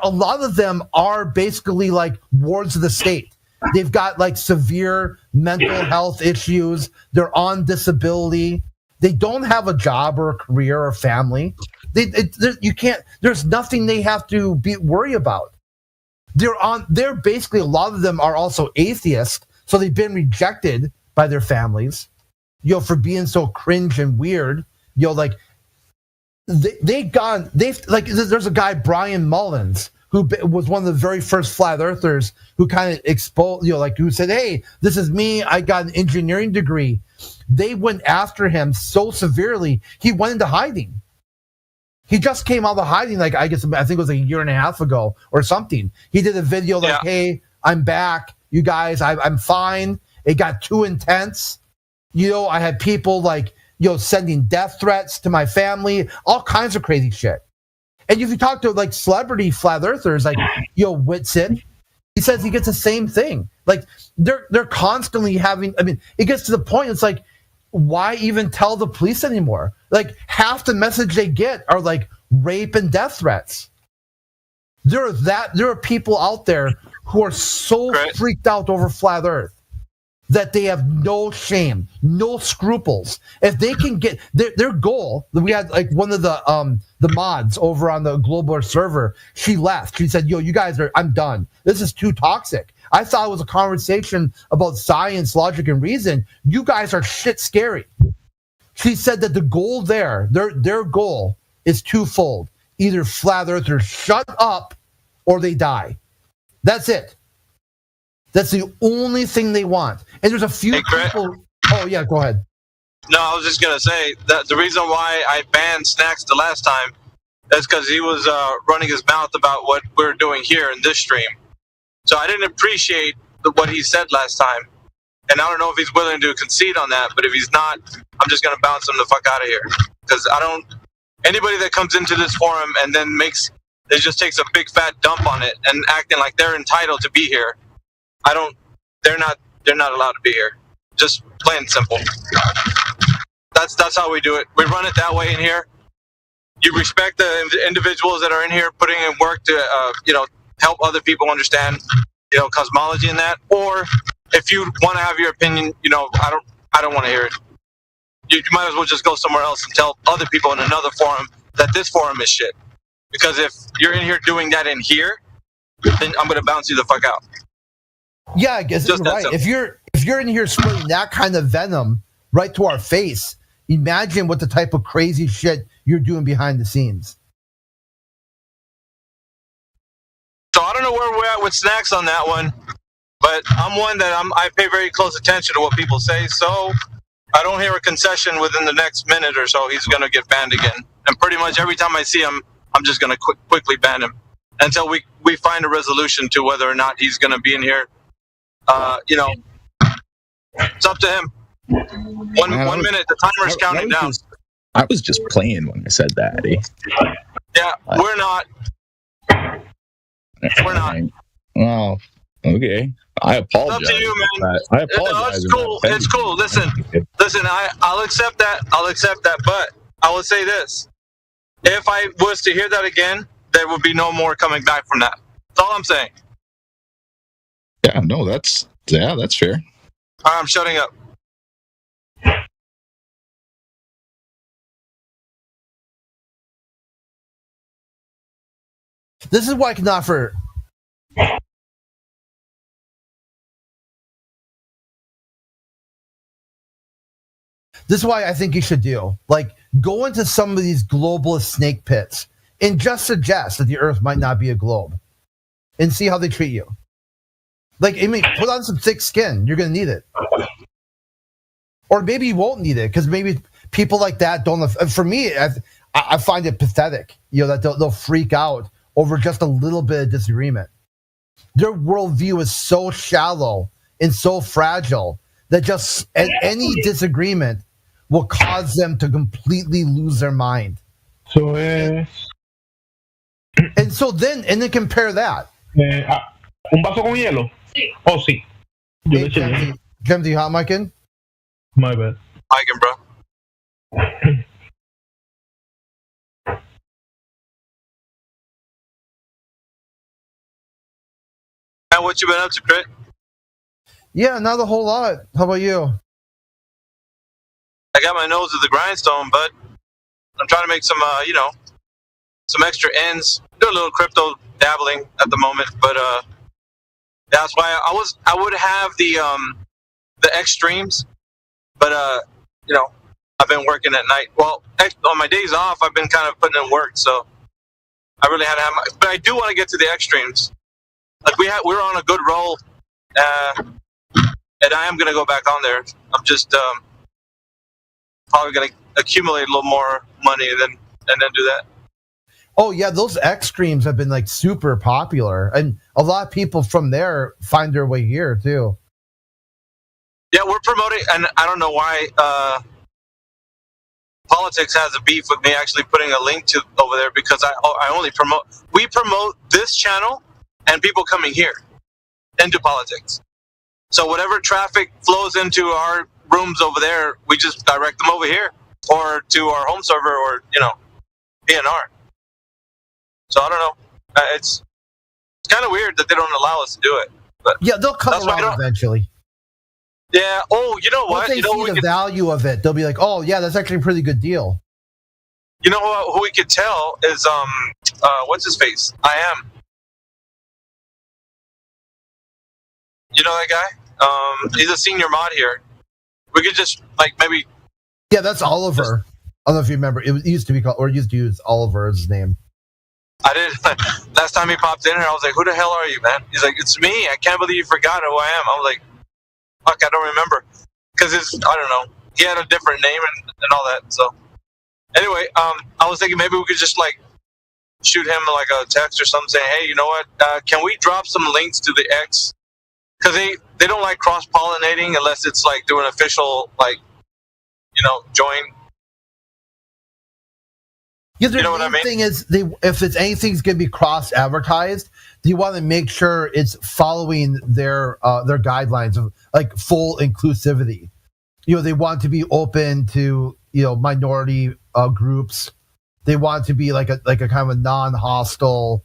A lot of them are basically like wards of the state. They've got like severe mental health issues. They're on disability. They don't have a job or a career or family. You can't. There's nothing they have to worry about. They're basically, a lot of them are also atheists, so they've been rejected by their families, for being so cringe and weird. There's a guy, Brian Mullins, who was one of the very first Flat Earthers who kind of exposed, who said, "Hey, this is me. I got an engineering degree." They went after him so severely, he went into hiding. He just came out of hiding, I think it was a year and a half ago or something. He did a video "Hey, I'm back, you guys. I'm fine." It got too intense. I had people sending death threats to my family, all kinds of crazy shit. And if you talk to celebrity Flat Earthers, Whitson, he says he gets the same thing. They're constantly having. I mean, it gets to the point. It's like, why even tell the police anymore? Half the message they get are rape and death threats. There are people out there who are so freaked out over Flat Earth that they have no shame, no scruples. If they can get their goal, we had one of the mods over on the global server. She left. She said, "Yo, you guys I'm done. This is too toxic. I thought it was a conversation about science, logic, and reason. You guys are shit scary." She said that the goal their goal is twofold: either Flat Earthers shut up or they die. That's it. That's the only thing they want. And there's a few people. Oh yeah, go ahead. No, I was just gonna say that the reason why I banned Snacks the last time is because he was running his mouth about what we're doing here in this stream. So I didn't appreciate what he said last time. And I don't know if he's willing to concede on that, but if he's not, I'm just gonna bounce him the fuck out of here. Because anybody that comes into this forum and then just takes a big fat dump on it and acting like they're entitled to be here, they're not allowed to be here. Just plain and simple. That's how we do it. We run it that way in here. You respect the individuals that are in here putting in work to help other people understand cosmology and that. Or if you want to have your opinion, I don't want to hear it. You might as well just go somewhere else and tell other people in another forum that this forum is shit. Because if you're in here doing that in here, then I'm gonna bounce you the fuck out. Yeah, I guess you're right. If you're in here spraying that kind of venom right to our face, imagine what the type of crazy shit you're doing behind the scenes. So I don't know where we're at with Snacks on that one, but I'm one that I pay very close attention to what people say. So I don't hear a concession within the next minute or so, he's gonna get banned again. And pretty much every time I see him, I'm just gonna quickly ban him until we find a resolution to whether or not he's gonna be in here. It's up to him. One minute, the timer's counting down. I was just playing when I said that. Eh? Yeah, we're not. We're not. Well, okay. I apologize. It's up to you, man. I apologize. No, it's cool. It's cool. Listen. I'll accept that. But I will say this: if I was to hear that again, there would be no more coming back from that. That's all I'm saying. Yeah. No. That's fair. All right, I'm shutting up. This is why I can offer. This is why I think you should do. Like, go into some of these globalist snake pits and just suggest that the Earth might not be a globe and see how they treat you. Like, I mean, put on some thick skin. You're going to need it. Or maybe you won't need it because maybe people like that don't. For me, I find it pathetic, that they'll freak out over just a little bit of disagreement. Their worldview is so shallow and so fragile that just any disagreement will cause them to completely lose their mind. So, and then compare that. Un vaso con hielo. Oh, sí. Yo le eché. Jim, do you hot mic in? My bad. Mic bro. And what you been up to, Crit? Yeah, not a whole lot. How about you? I got my nose to the grindstone, but I'm trying to make some, some extra ends. Do a little crypto dabbling at the moment, but that's why I would have the extremes, but I've been working at night. Well, on my days off, I've been kind of putting in work, so I really had to have but I do want to get to the extremes. Like we're on a good roll, and I am gonna go back on there. I'm just probably gonna accumulate a little more money and then do that. Oh yeah, those X streams have been like super popular, and a lot of people from there find their way here too. Yeah, we're promoting, and I don't know why Politics has a beef with me actually putting a link to over there because I only we promote this channel and people coming here into Politics. So whatever traffic flows into our rooms over there, we just direct them over here or to our home server or PNR. So I don't know. It's kind of weird that they don't allow us to do it. But yeah, they'll come around eventually. Yeah. Oh, you know what? Once they see the value of it, they'll be like, "Oh, yeah, that's actually a pretty good deal." You know who we could tell is what's his face? I am. You know that guy? He's a senior mod here. We could just maybe. Yeah, that's Oliver. I don't know if you remember. It used to be called, or used to use Oliver as his name. I did. Last time he popped in here, I was like, "Who the hell are you, man?" He's like, "It's me. I can't believe you forgot who I am." I was like, "Fuck, I don't remember," because I don't know. He had a different name and all that. So anyway, I was thinking maybe we could just shoot him a text or something saying, "Hey, you know what? Can we drop some links to the X because they don't like cross pollinating unless it's like through an official join. Yeah, the main thing is if it's anything's going to be cross advertised, you want to make sure it's following their guidelines of like full inclusivity. They want to be open to minority groups. They want to be like a kind of a non-hostile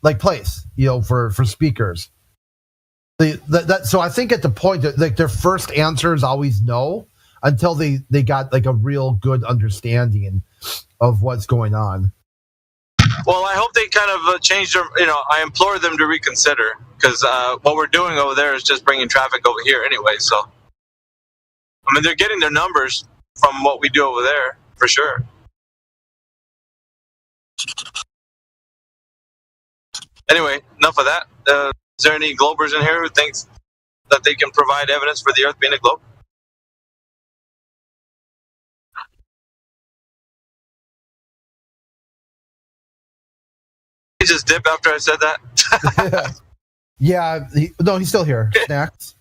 like place for speakers. So I think at the point that like their first answer is always no until they got like a real good understanding of what's going on. Well, I hope they kind of change their. I implore them to reconsider because what we're doing over there is just bringing traffic over here anyway. So, I mean, they're getting their numbers from what we do over there for sure. Anyway, enough of that. Is there any Globers in here who thinks that they can provide evidence for the Earth being a globe? He just dipped after I said that. Yeah, he's still here. Snacks.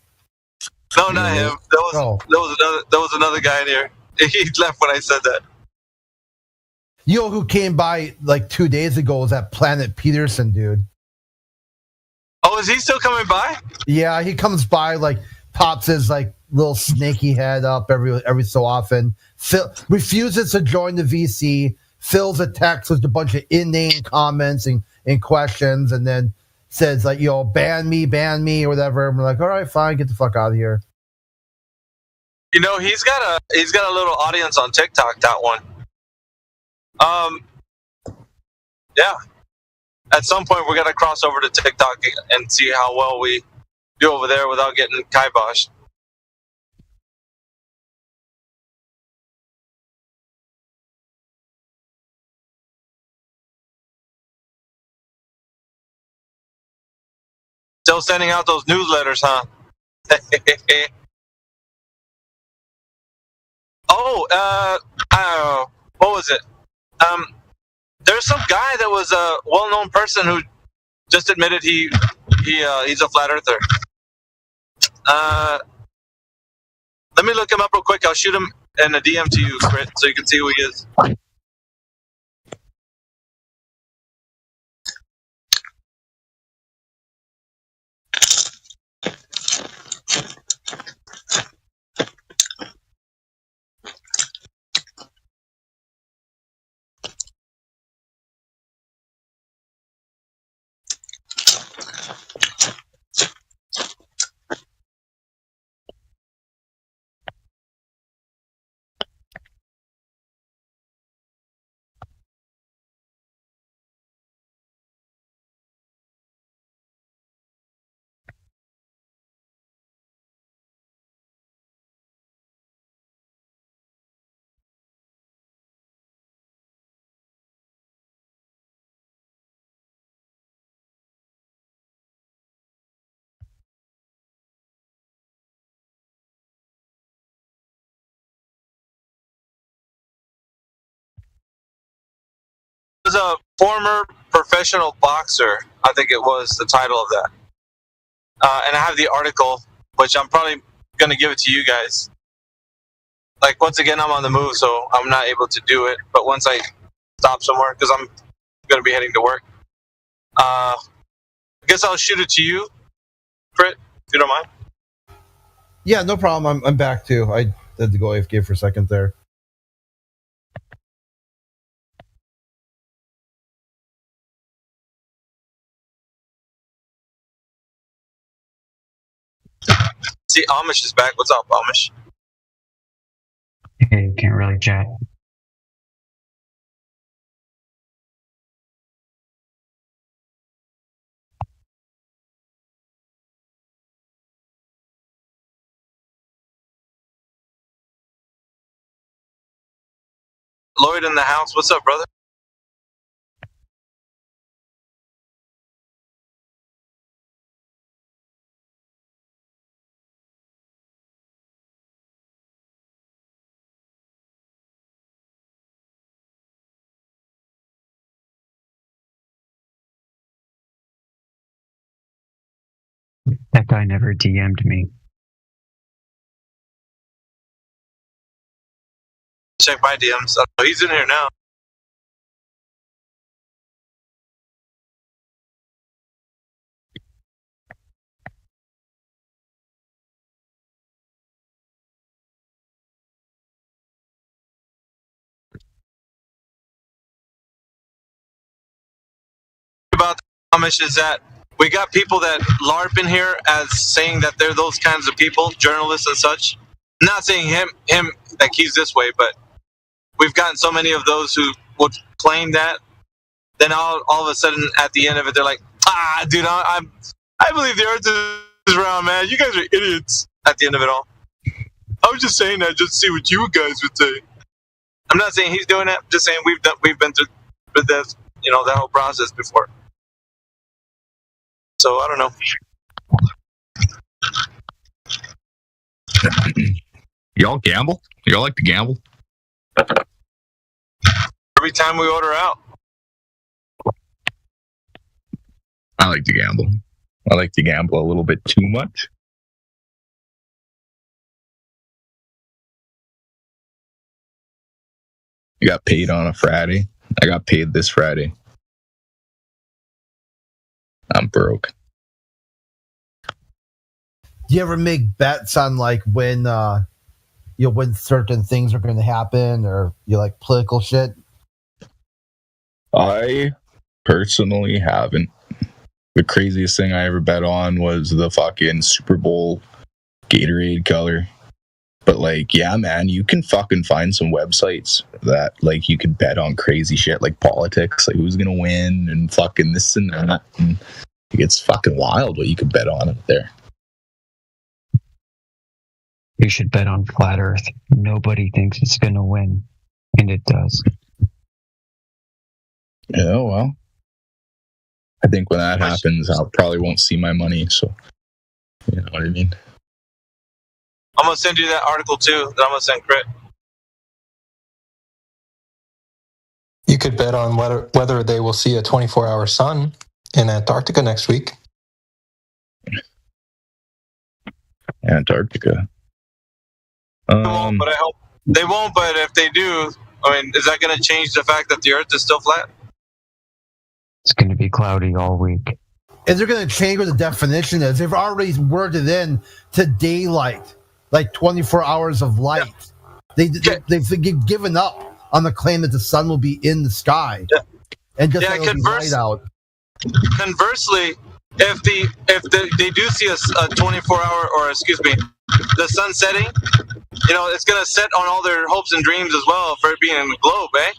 No, not him. There was another guy in here. He left when I said that. Who came by like 2 days ago was that Planet Peterson dude. Oh, is he still coming by? Yeah, he comes by, like pops his like little snaky head up every so often. Refuses to join the VC. Fills a text with a bunch of inane comments and questions, and then says like, ban me, or whatever. And we're like, all right, fine, get the fuck out of here. He's got a little audience on TikTok. That one. Yeah. At some point, we're gonna cross over to TikTok and see how well we do over there without getting kiboshed. Still sending out those newsletters, huh? What was it? There's some guy that was a well-known person who just admitted he's a flat earther. Let me look him up real quick. I'll shoot him in a DM to you, Crit, so you can see who he is. Was a former professional boxer. I think it was the title of that. And I have the article, which I'm probably going to give it to you guys. Like, once again, I'm on the move, so I'm not able to do it. But once I stop somewhere, because I'm going to be heading to work, I guess I'll shoot it to you, Crit, if you don't mind. Yeah, no problem. I'm back too. I had to go AFK for a second there. See, Amish is back. What's up, Amish? Hey, can't really chat. Lloyd in the house. What's up, brother? That guy never DM'd me. Check my DMs. Oh, he's in here now. About the Amish is that we got people that LARP in here as saying that they're those kinds of people, journalists and such. I'm not saying him like he's this way, but we've gotten so many of those who would claim that. Then all of a sudden at the end of it, they're like, dude, I believe the earth is round, man. You guys are idiots at the end of it all. I was just saying that just to see what you guys would say. I'm not saying he's doing that. I'm just saying we've been through this, that whole process before. So I don't know. Y'all gamble? Y'all like to gamble? Every time we order out. I like to gamble. I like to gamble a little bit too much. I got paid on a Friday. I got paid this Friday. I'm broke. Do you ever make bets on like when when certain things are going to happen, or like political shit? I personally haven't. The craziest thing I ever bet on was the fucking Super Bowl Gatorade color. But like, yeah, man, you can fucking find some websites that like you could bet on crazy shit like politics, like who's gonna win and fucking this and that. And it gets fucking wild what you could bet on out there. You should bet on Flat Earth. Nobody thinks it's gonna win, and it does. Yeah, well, I think when that happens, I probably won't see my money. So, you know what I mean? I'm going to send you that article too that I'm going to send Crit. You could bet on whether they will see a 24-hour sun in Antarctica next week. Antarctica. They won't, but I hope they won't. But if they do, I mean, is that going to change the fact that the Earth is still flat? It's going to be cloudy all week. And they're going to change what the definition is. They've already worded in to daylight, like 24 hours of light. Yeah. They've given up on the claim that the sun will be in the sky. Yeah. And just light out. Conversely, if they do see a 24-hour, or excuse me, the sun setting, it's going to set on all their hopes and dreams as well for it being a globe, eh?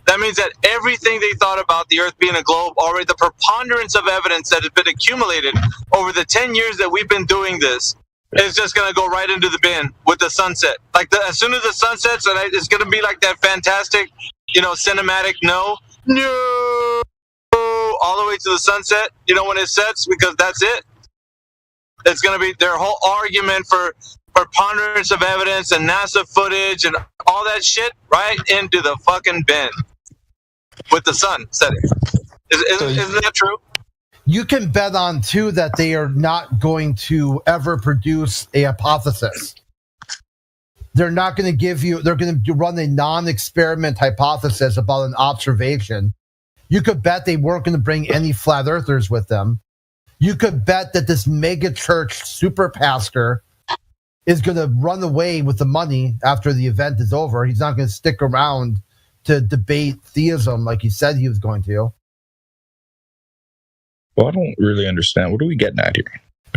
That means that everything they thought about the Earth being a globe, already the preponderance of evidence that has been accumulated over the 10 years that we've been doing this is just going to go right into the bin with the sunset. Like as soon as the sun sets, it's going to be like that fantastic, cinematic no, all the way to the sunset, when it sets, because that's it. It's going to be their whole argument for preponderance of evidence and NASA footage and all that shit right into the fucking bin with the sun setting. Isn't that true? You can bet on, too, that they are not going to ever produce a hypothesis. They're not going to give you, they're going to run a non-experiment hypothesis about an observation. You could bet they weren't going to bring any flat earthers with them. You could bet that this mega church super pastor is going to run away with the money after the event is over. He's not going to stick around to debate theism like he said he was going to. Well, I don't really understand. What are we getting at here?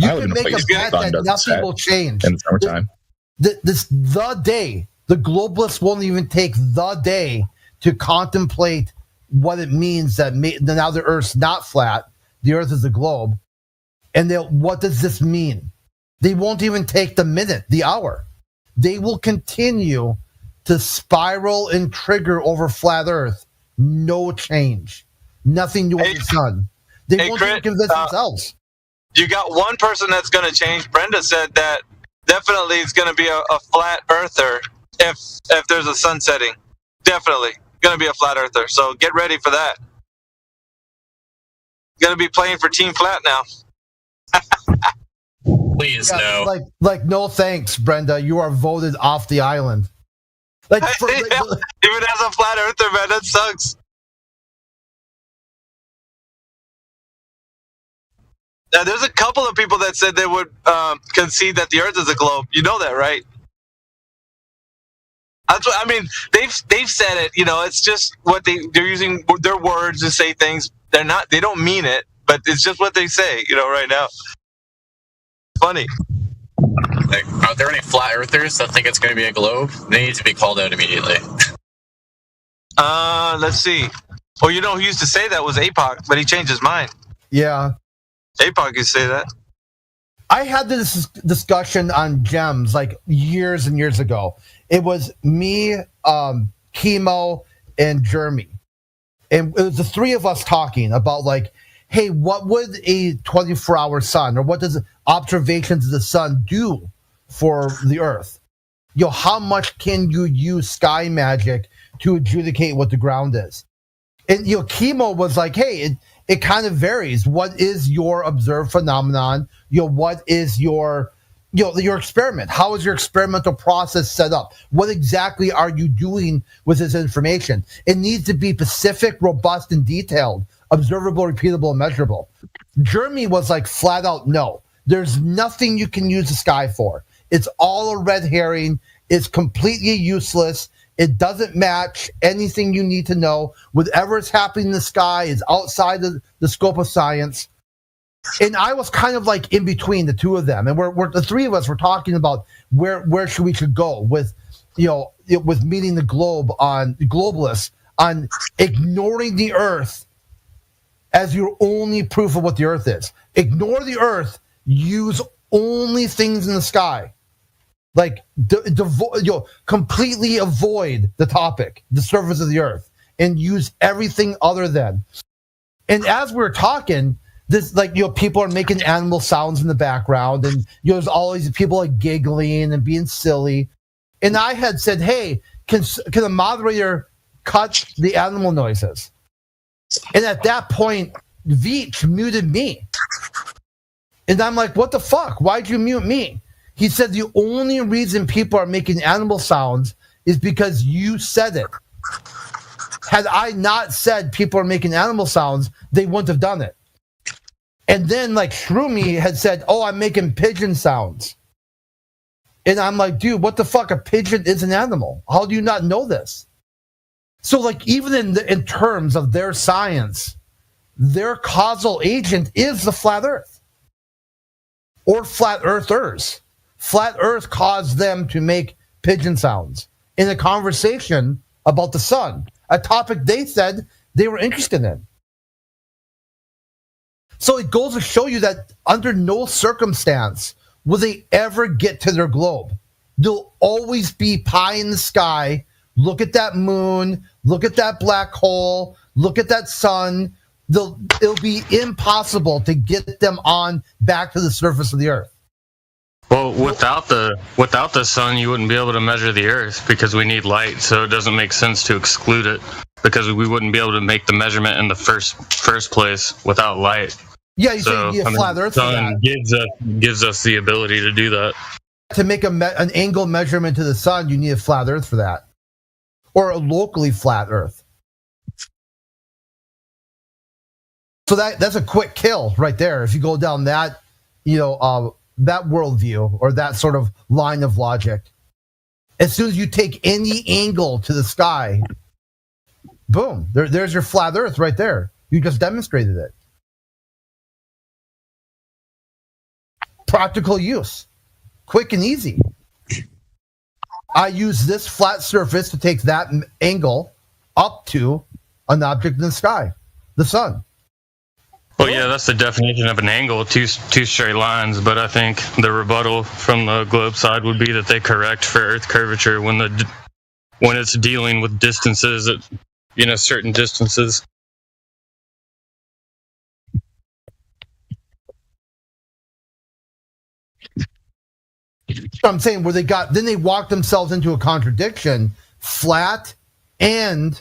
You can make a bet that nothing will change. In the summertime. The day, the globalists won't even take the day to contemplate what it means that now the Earth's not flat, the Earth is a globe, and what does this mean? They won't even take the minute, the hour. They will continue to spiral and trigger over flat Earth. No change. Nothing new under the sun. They won't even convince themselves. You got one person that's going to change. Brenda said that definitely it's going to be a flat earther if there's a sun setting. Definitely going to be a flat earther. So get ready for that. Going to be playing for Team Flat now. Please, no. Like, no thanks, Brenda. You are voted off the island. Like, Even as a flat earther, man, that sucks. Now, there's a couple of people that said they would concede that the Earth is a globe. You know that, right? That's what I mean. They've said it. You know, it's just what they're using their words to say things. They don't mean it, but it's just what they say. You know, right now. Funny. Like, are there any flat earthers that think it's going to be a globe? They need to be called out immediately. Let's see. Well, you know who used to say that was APOC, but he changed his mind. Yeah. APOC used to say that. I had this discussion on Gems like years and years ago. It was me, Chemo, and Jeremy. And it was the three of us talking about like, hey, what would a 24-hour sun or what does observations of the sun do for the Earth? You know, how much can you use sky magic to adjudicate what the ground is? And, you know, Chemo was like, hey, it kind of varies. What is your observed phenomenon? You know, what is your experiment? How is your experimental process set up? What exactly are you doing with this information? It needs to be specific, robust, and detailed, observable, repeatable, and measurable. Jeremy was like flat out, no. There's nothing you can use the sky for. It's all a red herring. It's completely useless. It doesn't match anything you need to know. Whatever is happening in the sky is outside of the scope of science. And I was kind of like in between the two of them. And we're the three of us were talking about where we should go with, you know, with meeting the globalists on ignoring the Earth as your only proof of what the Earth is. Ignore the Earth. Use only things in the sky. Like, completely avoid the topic, the surface of the Earth, and use everything other than. And as we're talking, this, like, you know, people are making animal sounds in the background, and, you know, there's all these people like giggling and being silly. And I had said, hey, can a moderator cut the animal noises? And at that point, Veach muted me. And I'm like, what the fuck? Why'd you mute me? He said the only reason people are making animal sounds is because you said it. Had I not said people are making animal sounds, they wouldn't have done it. And then, like, Shroomy had said, oh, I'm making pigeon sounds. And I'm like, dude, what the fuck? A pigeon is an animal. How do you not know this? So, like, even in terms of their science, their causal agent is the flat Earth. Or flat earthers. Flat Earth caused them to make pigeon sounds in a conversation about the sun, a topic they said they were interested in. So it goes to show you that under no circumstance will they ever get to their globe. They'll always be pie in the sky. Look at that moon. Look at that black hole. Look at that sun. It'll be impossible to get them on back to the surface of the Earth. Well, without the sun, you wouldn't be able to measure the Earth because we need light. So it doesn't make sense to exclude it because we wouldn't be able to make the measurement in the first place without light. Yeah, you say you need a flat Earth. Sun gives us the ability to do that. To make an angle measurement to the sun, you need a flat Earth for that, or a locally flat Earth. So that's a quick kill right there. If you go down that, you know, that worldview or that sort of line of logic, as soon as you take any angle to the sky, boom, there's your flat Earth right there. You just demonstrated it. Practical use, quick and easy. I use this flat surface to take that angle up to an object in the sky, the sun. Well, yeah, that's the definition of an angle, two straight lines. But I think the rebuttal from the globe side would be that they correct for Earth curvature when it's dealing with distances at, you know, certain distances. I'm saying where they walked themselves into a contradiction, flat and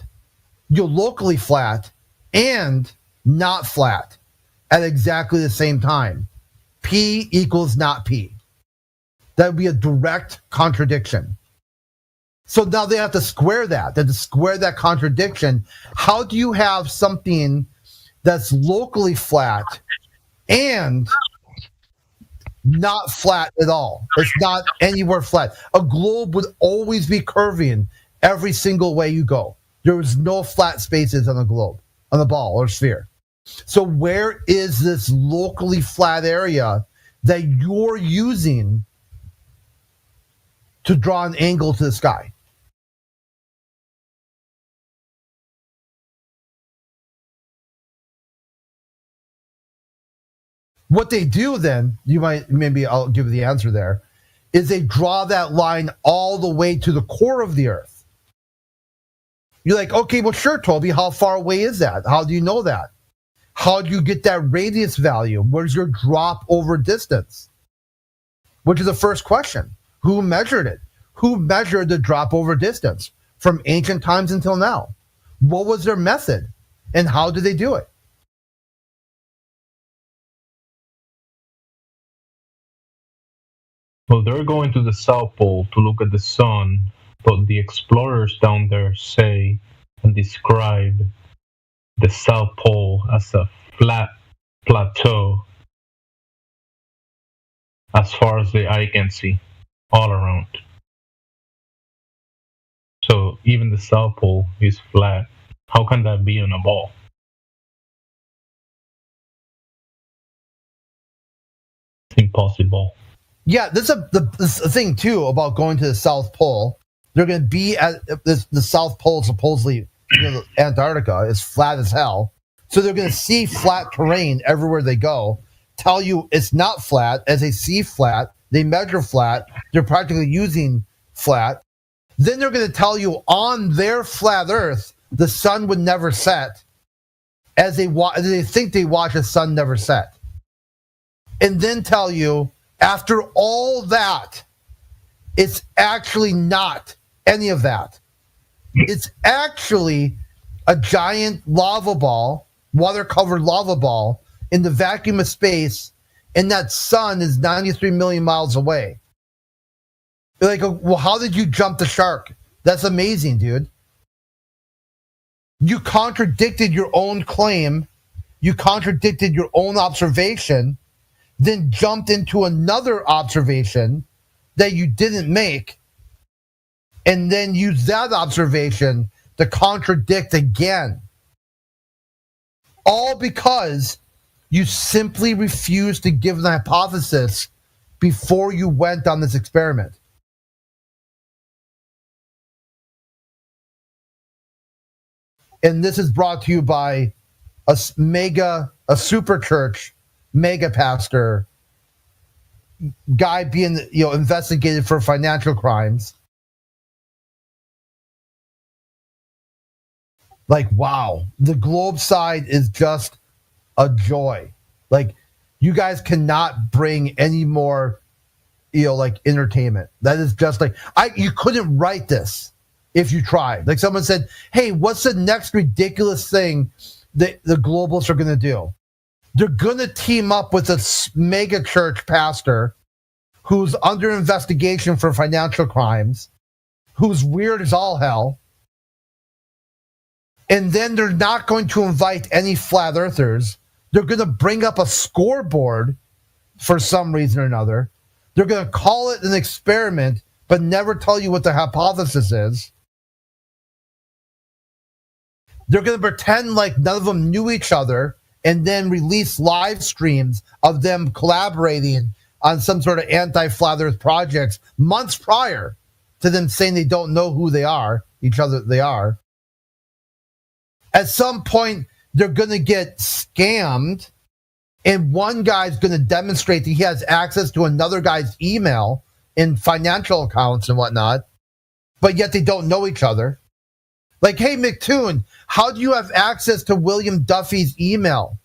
locally flat and not flat at exactly the same time. P equals not P. That would be a direct contradiction. So now they have to square that. They have to square that contradiction. How do you have something that's locally flat and not flat at all? It's not anywhere flat. A globe would always be curving every single way you go. There was no flat spaces on the globe, on the ball or sphere. So where is this locally flat area that you're using to draw an angle to the sky? What they do then, maybe I'll give you the answer there, is they draw that line all the way to the core of the Earth. You're like, okay, well, sure, Toby, how far away is that? How do you know that? How do you get that radius value? Where's your drop over distance? Which is the first question. Who measured it? Who measured the drop over distance from ancient times until now? What was their method? And how did they do it? Well, they're going to the South Pole to look at the sun, but the explorers down there say and describe the South Pole as a flat plateau as far as the eye can see, all around. So even the South Pole is flat. How can that be on a ball? It's impossible. Yeah, this is the thing, too, about going to the South Pole. They're going to be at the South Pole, supposedly, Antarctica is flat as hell. So they're going to see flat terrain everywhere they go, tell you it's not flat. As they see flat, they measure flat. They're practically using flat. Then they're going to tell you on their flat Earth, the sun would never set, as they think they watch a sun never set. And then tell you, after all that, it's actually not any of that. It's actually a giant lava ball, water-covered lava ball, in the vacuum of space, and that sun is 93 million miles away. You're like, well, how did you jump the shark? That's amazing, dude. You contradicted your own claim. You contradicted your own observation, then jumped into another observation that you didn't make, and then used that observation to contradict again. All because you simply refused to give the hypothesis before you went on this experiment. And this is brought to you by a super church, mega pastor, guy being investigated for financial crimes. Like, wow, the globe side is just a joy. Like, you guys cannot bring any more, entertainment. That is just like, you couldn't write this if you tried. Like, someone said, hey, what's the next ridiculous thing that the globalists are going to do? They're going to team up with a mega church pastor who's under investigation for financial crimes, who's weird as all hell. And then they're not going to invite any flat earthers. They're going to bring up a scoreboard for some reason or another. They're going to call it an experiment, but never tell you what the hypothesis is. They're going to pretend like none of them knew each other and then release live streams of them collaborating on some sort of anti-flat earth projects months prior to them saying they don't know who they are, each other they are. At some point, they're going to get scammed, and one guy's going to demonstrate that he has access to another guy's email and financial accounts and whatnot, but yet they don't know each other. Like, hey, McToon, how do you have access to William Duffy's email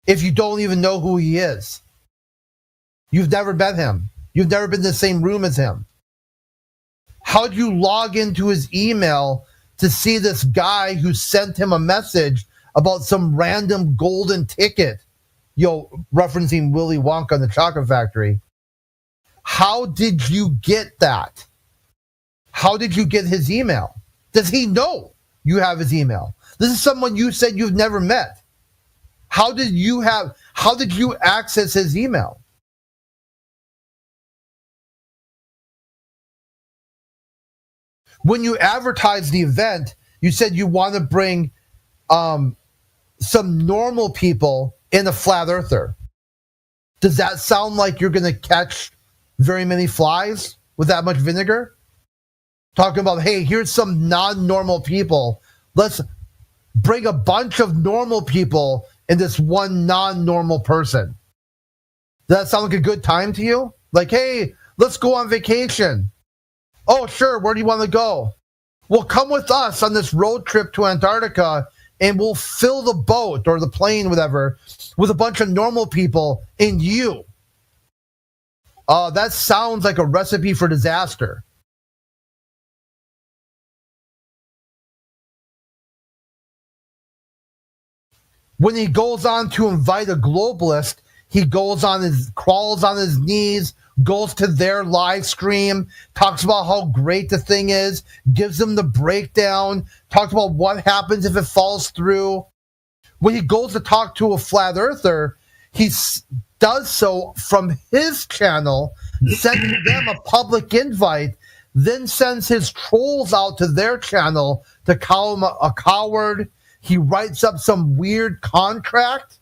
if you don't even know who he is? You've never met him. You've never been in the same room as him. How do you log into his email to see this guy who sent him a message about some random golden ticket referencing Willy Wonka and the Chocolate Factory. How did you get that? How did you get his email? Does he know you have his email? This is someone you said you've never met. How did you access his email? When you advertised the event, you said you want to bring some normal people in a flat earther. Does that sound like you're going to catch very many flies with that much vinegar? Talking about, hey, here's some non-normal people. Let's bring a bunch of normal people in this one non-normal person. Does that sound like a good time to you? Like, hey, let's go on vacation. Oh, sure. Where do you want to go? Well, come with us on this road trip to Antarctica, and we'll fill the boat or the plane, whatever, with a bunch of normal people and you. That sounds like a recipe for disaster. When he goes on to invite a globalist, he crawls on his knees, goes to their live stream, talks about how great the thing is, gives them the breakdown, talks about what happens if it falls through. When he goes to talk to a flat earther, he does so from his channel, sending them a public invite, then sends his trolls out to their channel to call him a coward. He writes up some weird contract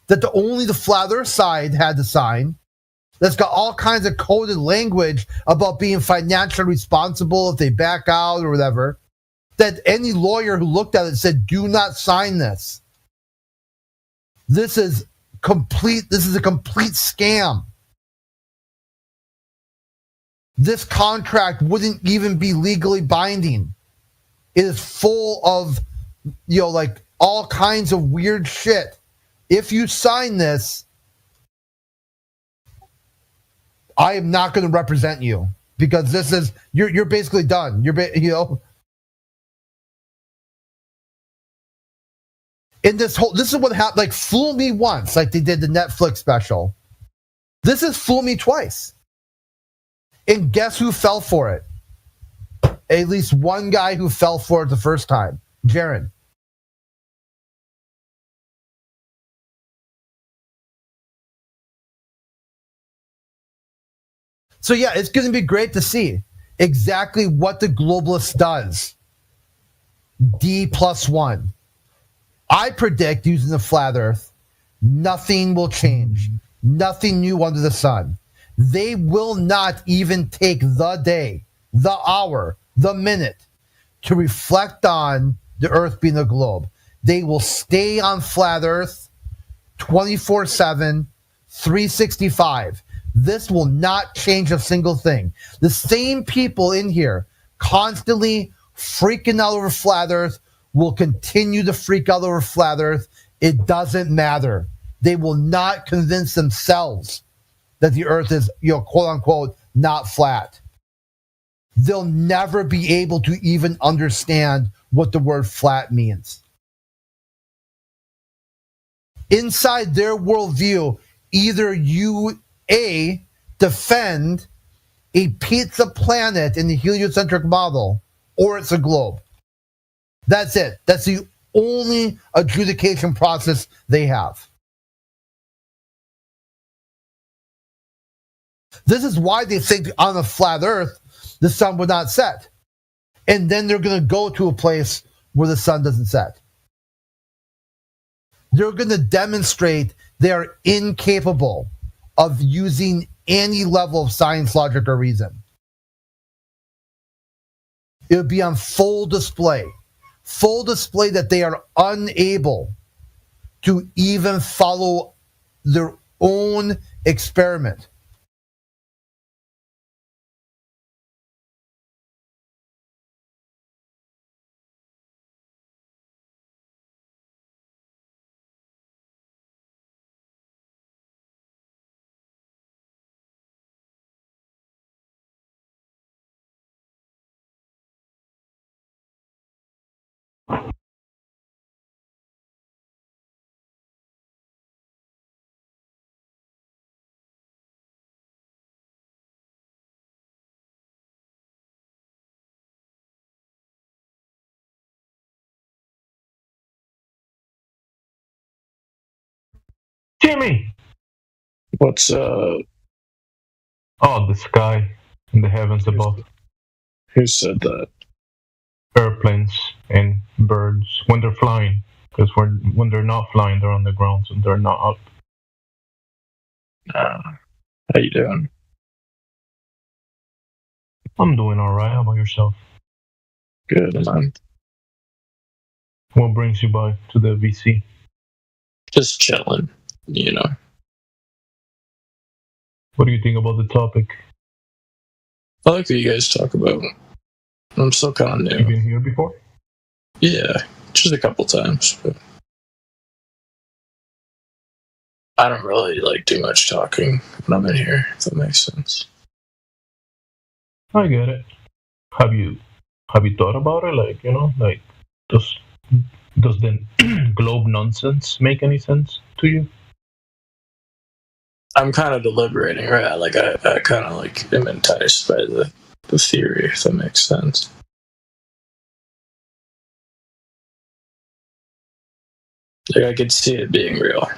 that only the flat earth side had to sign. That's got all kinds of coded language about being financially responsible if they back out or whatever. That any lawyer who looked at it said, do not sign this. This is a complete scam. This contract wouldn't even be legally binding. It is full of like all kinds of weird shit. If you sign this, I am not going to represent you because this is you're basically done. In this is what happened. Like, fool me once, like they did the Netflix special. This is fool me twice. And guess who fell for it? At least one guy who fell for it the first time. Jaron. So yeah, it's going to be great to see exactly what the globalist does. D+1. I predict, using the flat earth, nothing will change. Nothing new under the sun. They will not even take the day, the hour, the minute to reflect on the earth being a globe. They will stay on flat earth 24/7, 365. This will not change a single thing. The same people in here constantly freaking out over flat earth will continue to freak out over flat earth. It doesn't matter. They will not convince themselves that the earth is, quote unquote, not flat. They'll never be able to even understand what the word flat means. Inside their worldview, either you defend a pizza planet in the heliocentric model, or it's a globe. That's it. That's the only adjudication process they have. This is why they think on a flat earth, the sun would not set. And then they're going to go to a place where the sun doesn't set. They're going to demonstrate they are incapable of using any level of science, logic, or reason. It would be on full display that they are unable to even follow their own experiment. Jimmy! What's Oh, the sky and the heavens above. Who said that? Airplanes and birds when they're flying. Because when they're not flying, they're on the ground, so they're not up. How you doing? I'm doing alright. How about yourself? Good, man. What brings you by to the VC? Just chilling, you know. What do you think about the topic? I like what you guys talk about. I'm still kind of new. You been here before? Yeah, just a couple times. But I don't really like do much talking when I'm in here, if that makes sense. I get it. Have you thought about it? Like, you know, like does the globe nonsense make any sense to you? I'm kind of deliberating, right? Like I kind of like am enticed by the theory, if that makes sense. Like I could see it being real,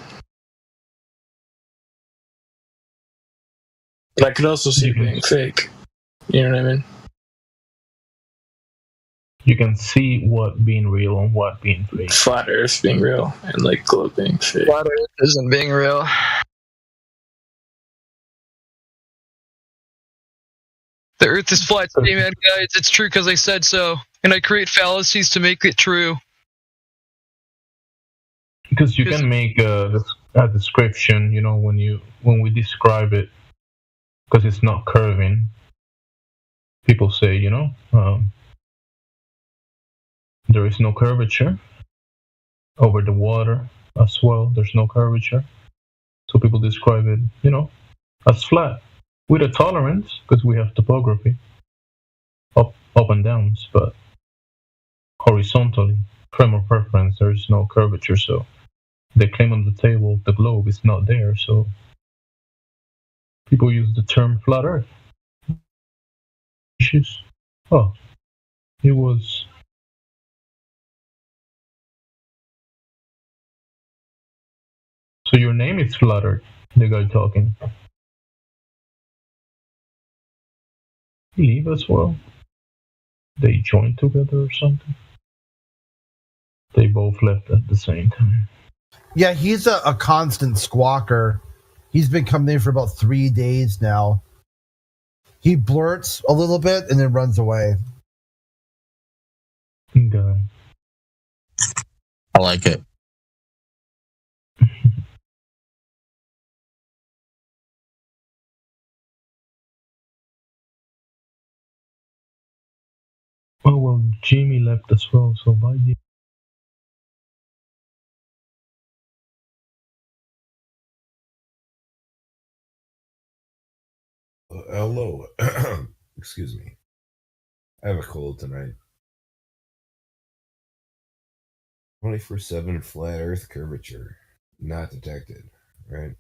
but I could also see it being fake. You know what I mean? You can see what being real and what being fake. Flat Earth being real and like globe being fake. Flat Earth isn't being real. The Earth is flat, man, guys. It's true because I said so, and I create fallacies to make it true. Because you can make a description, you know, when we describe it, because it's not curving. People say, you know, there is no curvature over the water as well. There's no curvature, so people describe it, you know, as flat with a tolerance because we have topography, up and downs, but horizontally, frame of reference, there is no curvature. So the claim on the table, the globe is not there. So people use the term flat Earth. Oh, it was. So your name is Flat Earth, the guy talking. He leave as well. They joined together or something. They both left at the same time. Yeah, he's a constant squawker. He's been coming in for about 3 days now. He blurts a little bit and then runs away. Good. I like it. Oh, well, Jimmy left as well, so bye, Jimmy. Hello. Excuse me. I have a cold tonight. 24/7 flat Earth curvature. Not detected, right?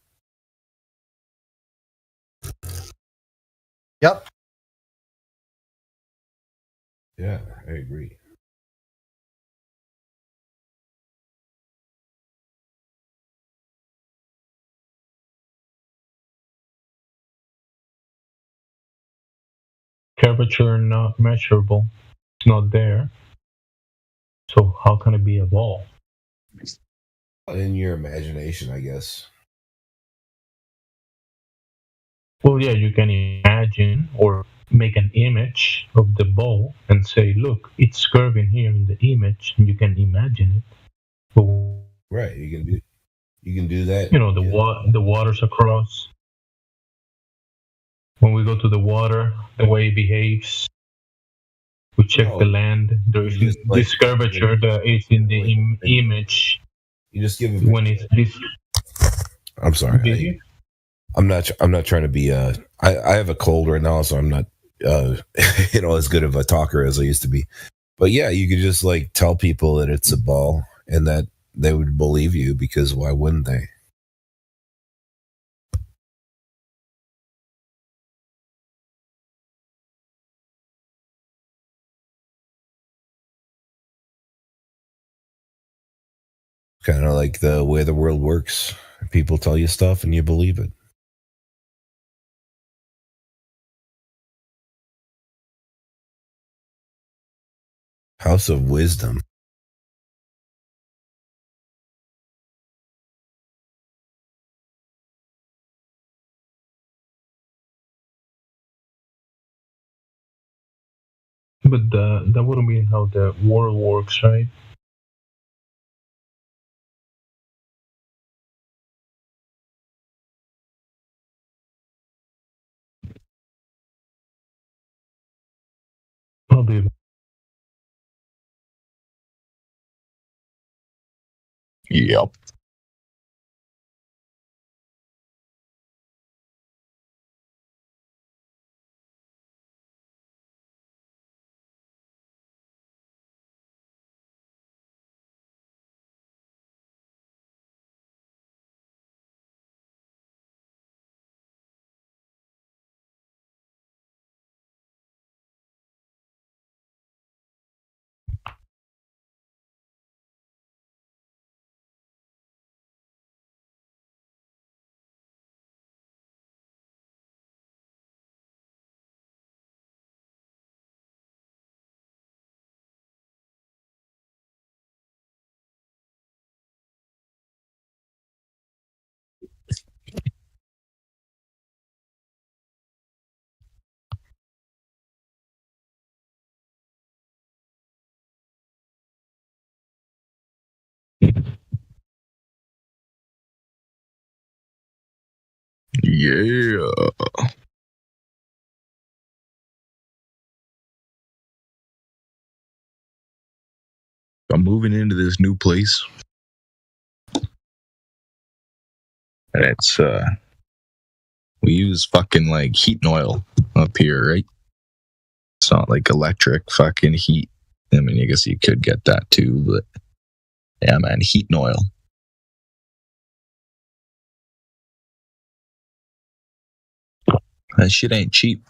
Yep. Yeah, I agree. Curvature not measurable. It's not there. So how can it be a ball? In your imagination, I guess. Well, yeah, you can imagine or make an image of the ball and say, look, it's curving here in the image, and you can imagine it. But, right, you can do that. You know, the waters across. When we go to the water, the way it behaves, we check the land. There is this curvature that is in the image. You just give it when it's this. I'm sorry. I'm not trying to be. I have a cold right now, so I'm not. As good of a talker as I used to be. But yeah, you could just like tell people that it's a ball, and that they would believe you because why wouldn't they? Kind of like the way the world works. People tell you stuff and you believe it. House of Wisdom. But that wouldn't be how the world works, right? I'll do. Yep. Yeah. I'm moving into this new place. And it's we use fucking like heat and oil up here, right? It's not like electric fucking heat. I mean, I guess you could get that too, but yeah, man, heat and oil. That shit ain't cheap.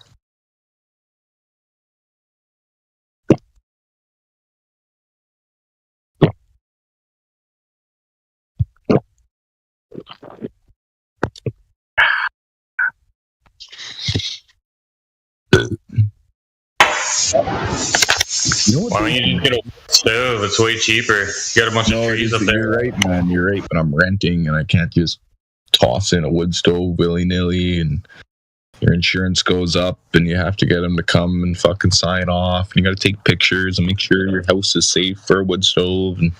Why don't you just get a stove? It's way cheaper. You got a bunch of trees up there. You're right, man. You're right, but I'm renting and I can't just toss in a wood stove willy-nilly, and your insurance goes up and you have to get them to come and fucking sign off, and you got to take pictures and make sure your house is safe for a wood stove, and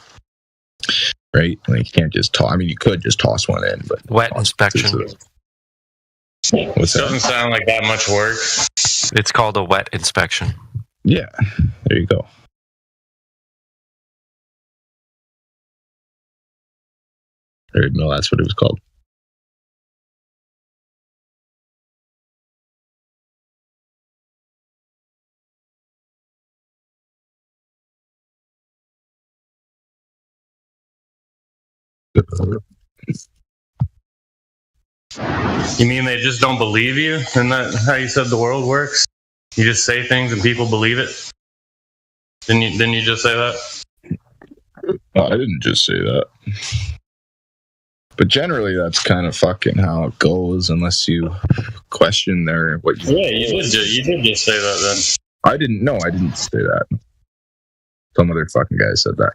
right? Like, you can't just toss. I mean, you could just toss one in, but wet inspection. What's that? Doesn't sound like that much work. It's called a wet inspection. Yeah, there you go. No, that's what it was called. You mean they just don't believe you? Isn't that how you said the world works? You just say things and people believe it? Didn't you just say that? No, I didn't just say that. But generally, that's kind of fucking how it goes, unless you question what you. Yeah, you did just say that then. I didn't say that. Some other fucking guy said that.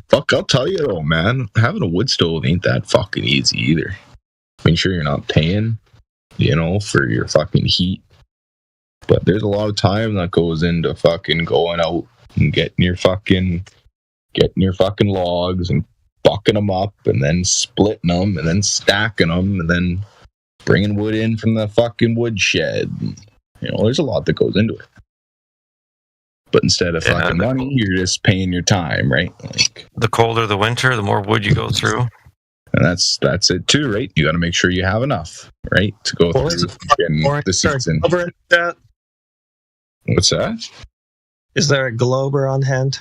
Fuck, I'll tell you though, man. Having a wood stove ain't that fucking easy either. Make sure you're not paying, for your fucking heat. But there's a lot of time that goes into fucking going out and getting your fucking logs and bucking them up and then splitting them and then stacking them and then bringing wood in from the fucking wood shed. There's a lot that goes into it. But instead of fucking money, you're just paying your time, right? Like, the colder the winter, the more wood you go through. And that's it too, right? You got to make sure you have enough, right, to go through the season. What's that? Is there a Glober on hand?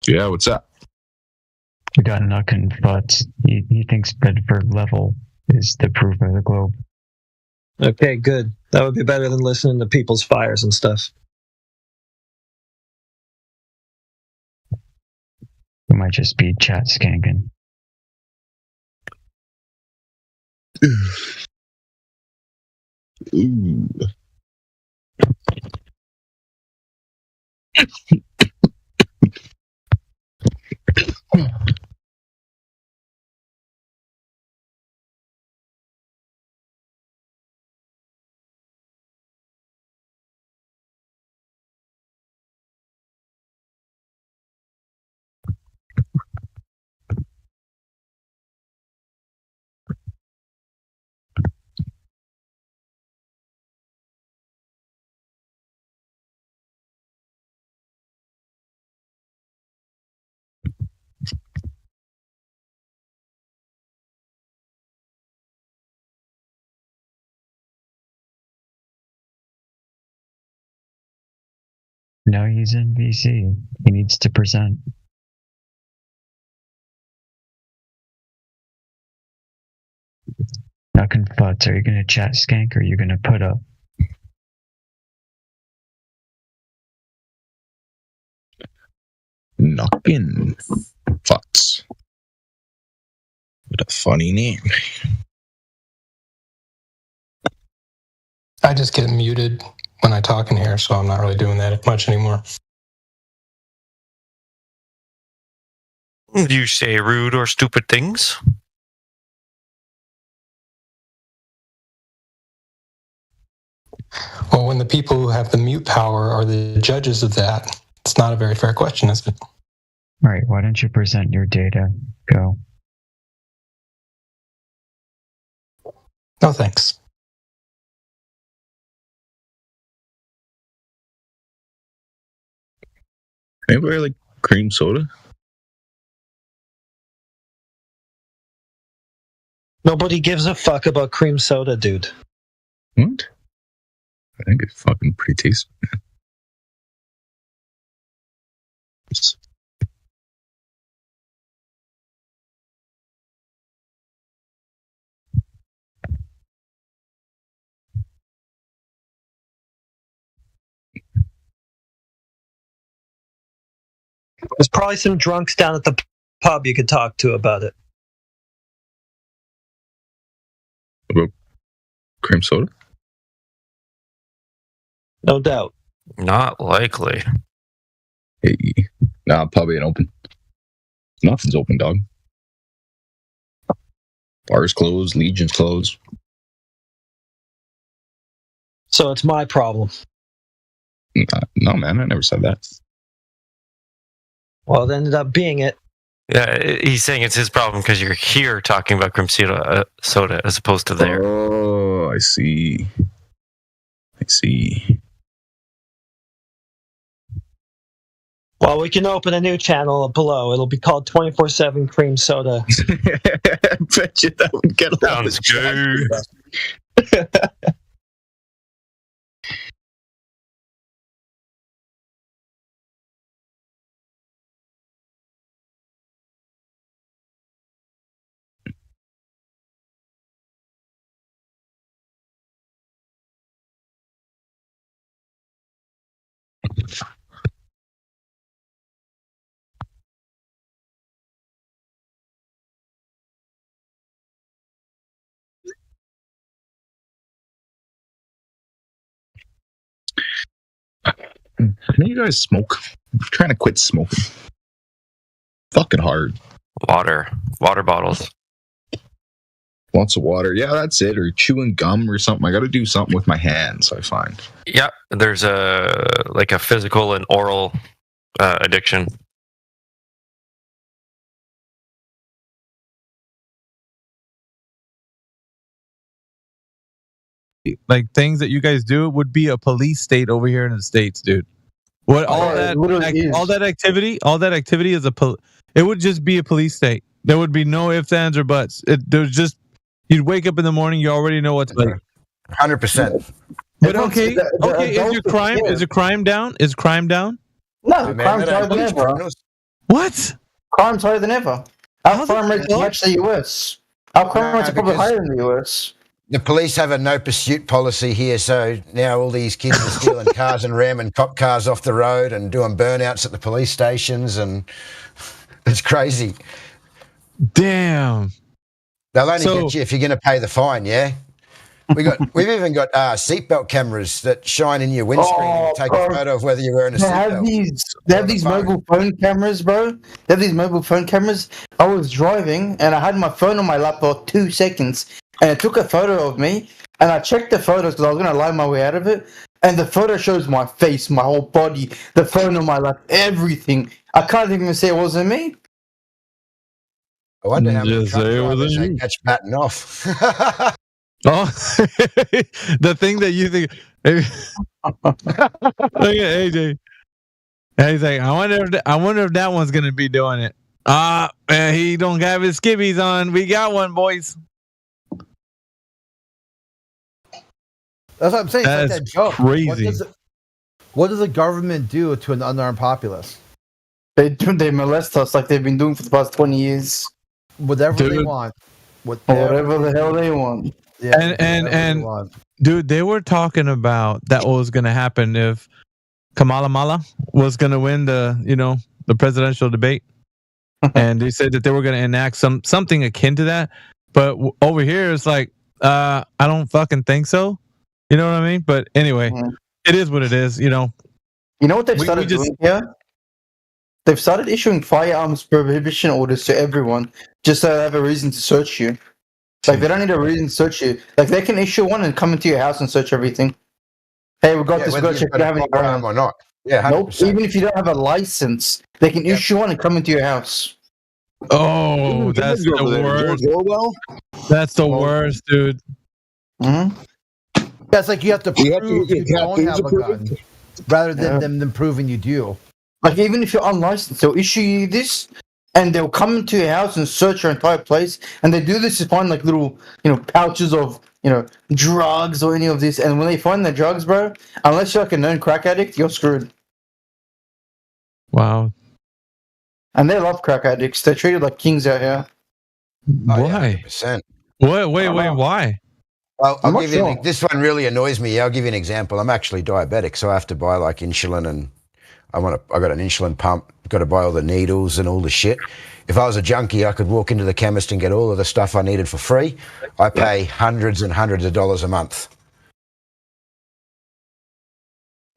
Yeah, what's that? We got Nuck and Futz. He thinks Bedford level is the proof of the globe. Okay, good. That would be better than listening to people's fires and stuff. We might just be chat skanking. Ooh. No, he's in VC. He needs to present. Nuck and Futz, are you going to chat skank or are you going to put up? Knockin' Futz. What a funny name. I just get muted when I talk in here, so I'm not really doing that much anymore. Do you say rude or stupid things? Well, when the people who have the mute power are the judges of that, it's not a very fair question, is it? All right, why don't you present your data? Go. No, thanks. Anybody like cream soda? Nobody gives a fuck about cream soda, dude. What? I think it's fucking pretty tasty. There's probably some drunks down at the pub you could talk to about it. About cream soda? No doubt. Not likely. Hey, nah, pub ain't open. Nothing's open, dog. Bars closed, Legion's closed. So it's my problem. No, man, I never said that. Well, it ended up being it. Yeah, he's saying it's his problem because you're here talking about cream soda as opposed to there. Oh, I see. I see. Well, we can open a new channel below. It'll be called 24/7 Cream Soda. I bet you that would get a lot of good. Can you guys smoke? I'm trying to quit smoking. fucking hard. Water bottles. Lots of water. Yeah, that's it. Or chewing gum or something. I got to do something with my hands, I find. Yeah, there's a physical and oral addiction. Like things that you guys do would be a police state over here in the States, dude. What all that activity is it would just be a police state. There would be no ifs, ands, or buts. There's just you'd wake up in the morning, you already know what's like. 100%. But okay, is crime down? Is crime down? No, crime's higher than ever. What? Crime's higher than ever. Our crime rate match the US. Our crime rates are probably higher in the US. The police have a no pursuit policy here, so now all these kids are stealing cars and ramming cop cars off the road and doing burnouts at the police stations, and it's crazy. Damn. They'll only get you if you're going to pay the fine, yeah? We've even got seatbelt cameras that shine in your windscreen and take a photo of whether you're wearing a seatbelt. They have these mobile phone cameras, bro. They have these mobile phone cameras. I was driving and I had my phone on my lap for 2 seconds, and it took a photo of me, and I checked the photos because I was going to lie my way out of it, and the photo shows my face, my whole body, the phone on my lap, everything. I can't even say it wasn't me. I wonder how many truck drivers they catch batting off. Oh, the thing that you think. Look at AJ. He's like, I wonder if that one's gonna be doing it. Man, he don't have his skivvies on. We got one, boys. That's what I'm saying. That's like that joke. Crazy. What does the government do to an unarmed populace? They molest us like they've been doing for the past 20 years. Whatever they want. Whatever the hell they want. Yeah, and dude, they were talking about that what was going to happen if Kamala was going to win the presidential debate, and they said that they were going to enact something akin to that. But over here, it's like I don't fucking think so. You know what I mean? But anyway, It is what it is. You know what they've started doing here? They've started issuing firearms prohibition orders to everyone just so they have a reason to search you. Like, they don't need a reason to search you. Like, they can issue one and come into your house and search everything. Hey, we got this. We've got to check if you have any firearm or not. Yeah, 100%. Nope. Even if you don't have a license, they can issue one and come into your house. Oh, that's the worst. That's the worst, dude. Mm-hmm. That's like you have to prove you don't have a gun, rather than them proving you do. Like, even if you're unlicensed, they'll issue you this, and they'll come into your house and search your entire place, and they do this to find like little, pouches of, drugs or any of this. And when they find the drugs, bro, unless you're like a known crack addict, you're screwed. Wow. And they love crack addicts. They're treated like kings out here. Why? 100%. Wait, why? Well, I'll give you this one really annoys me. I'll give you an example. I'm actually diabetic, so I have to buy like insulin, and I got an insulin pump. Got to buy all the needles and all the shit. If I was a junkie, I could walk into the chemist and get all of the stuff I needed for free. I pay hundreds and hundreds of dollars a month.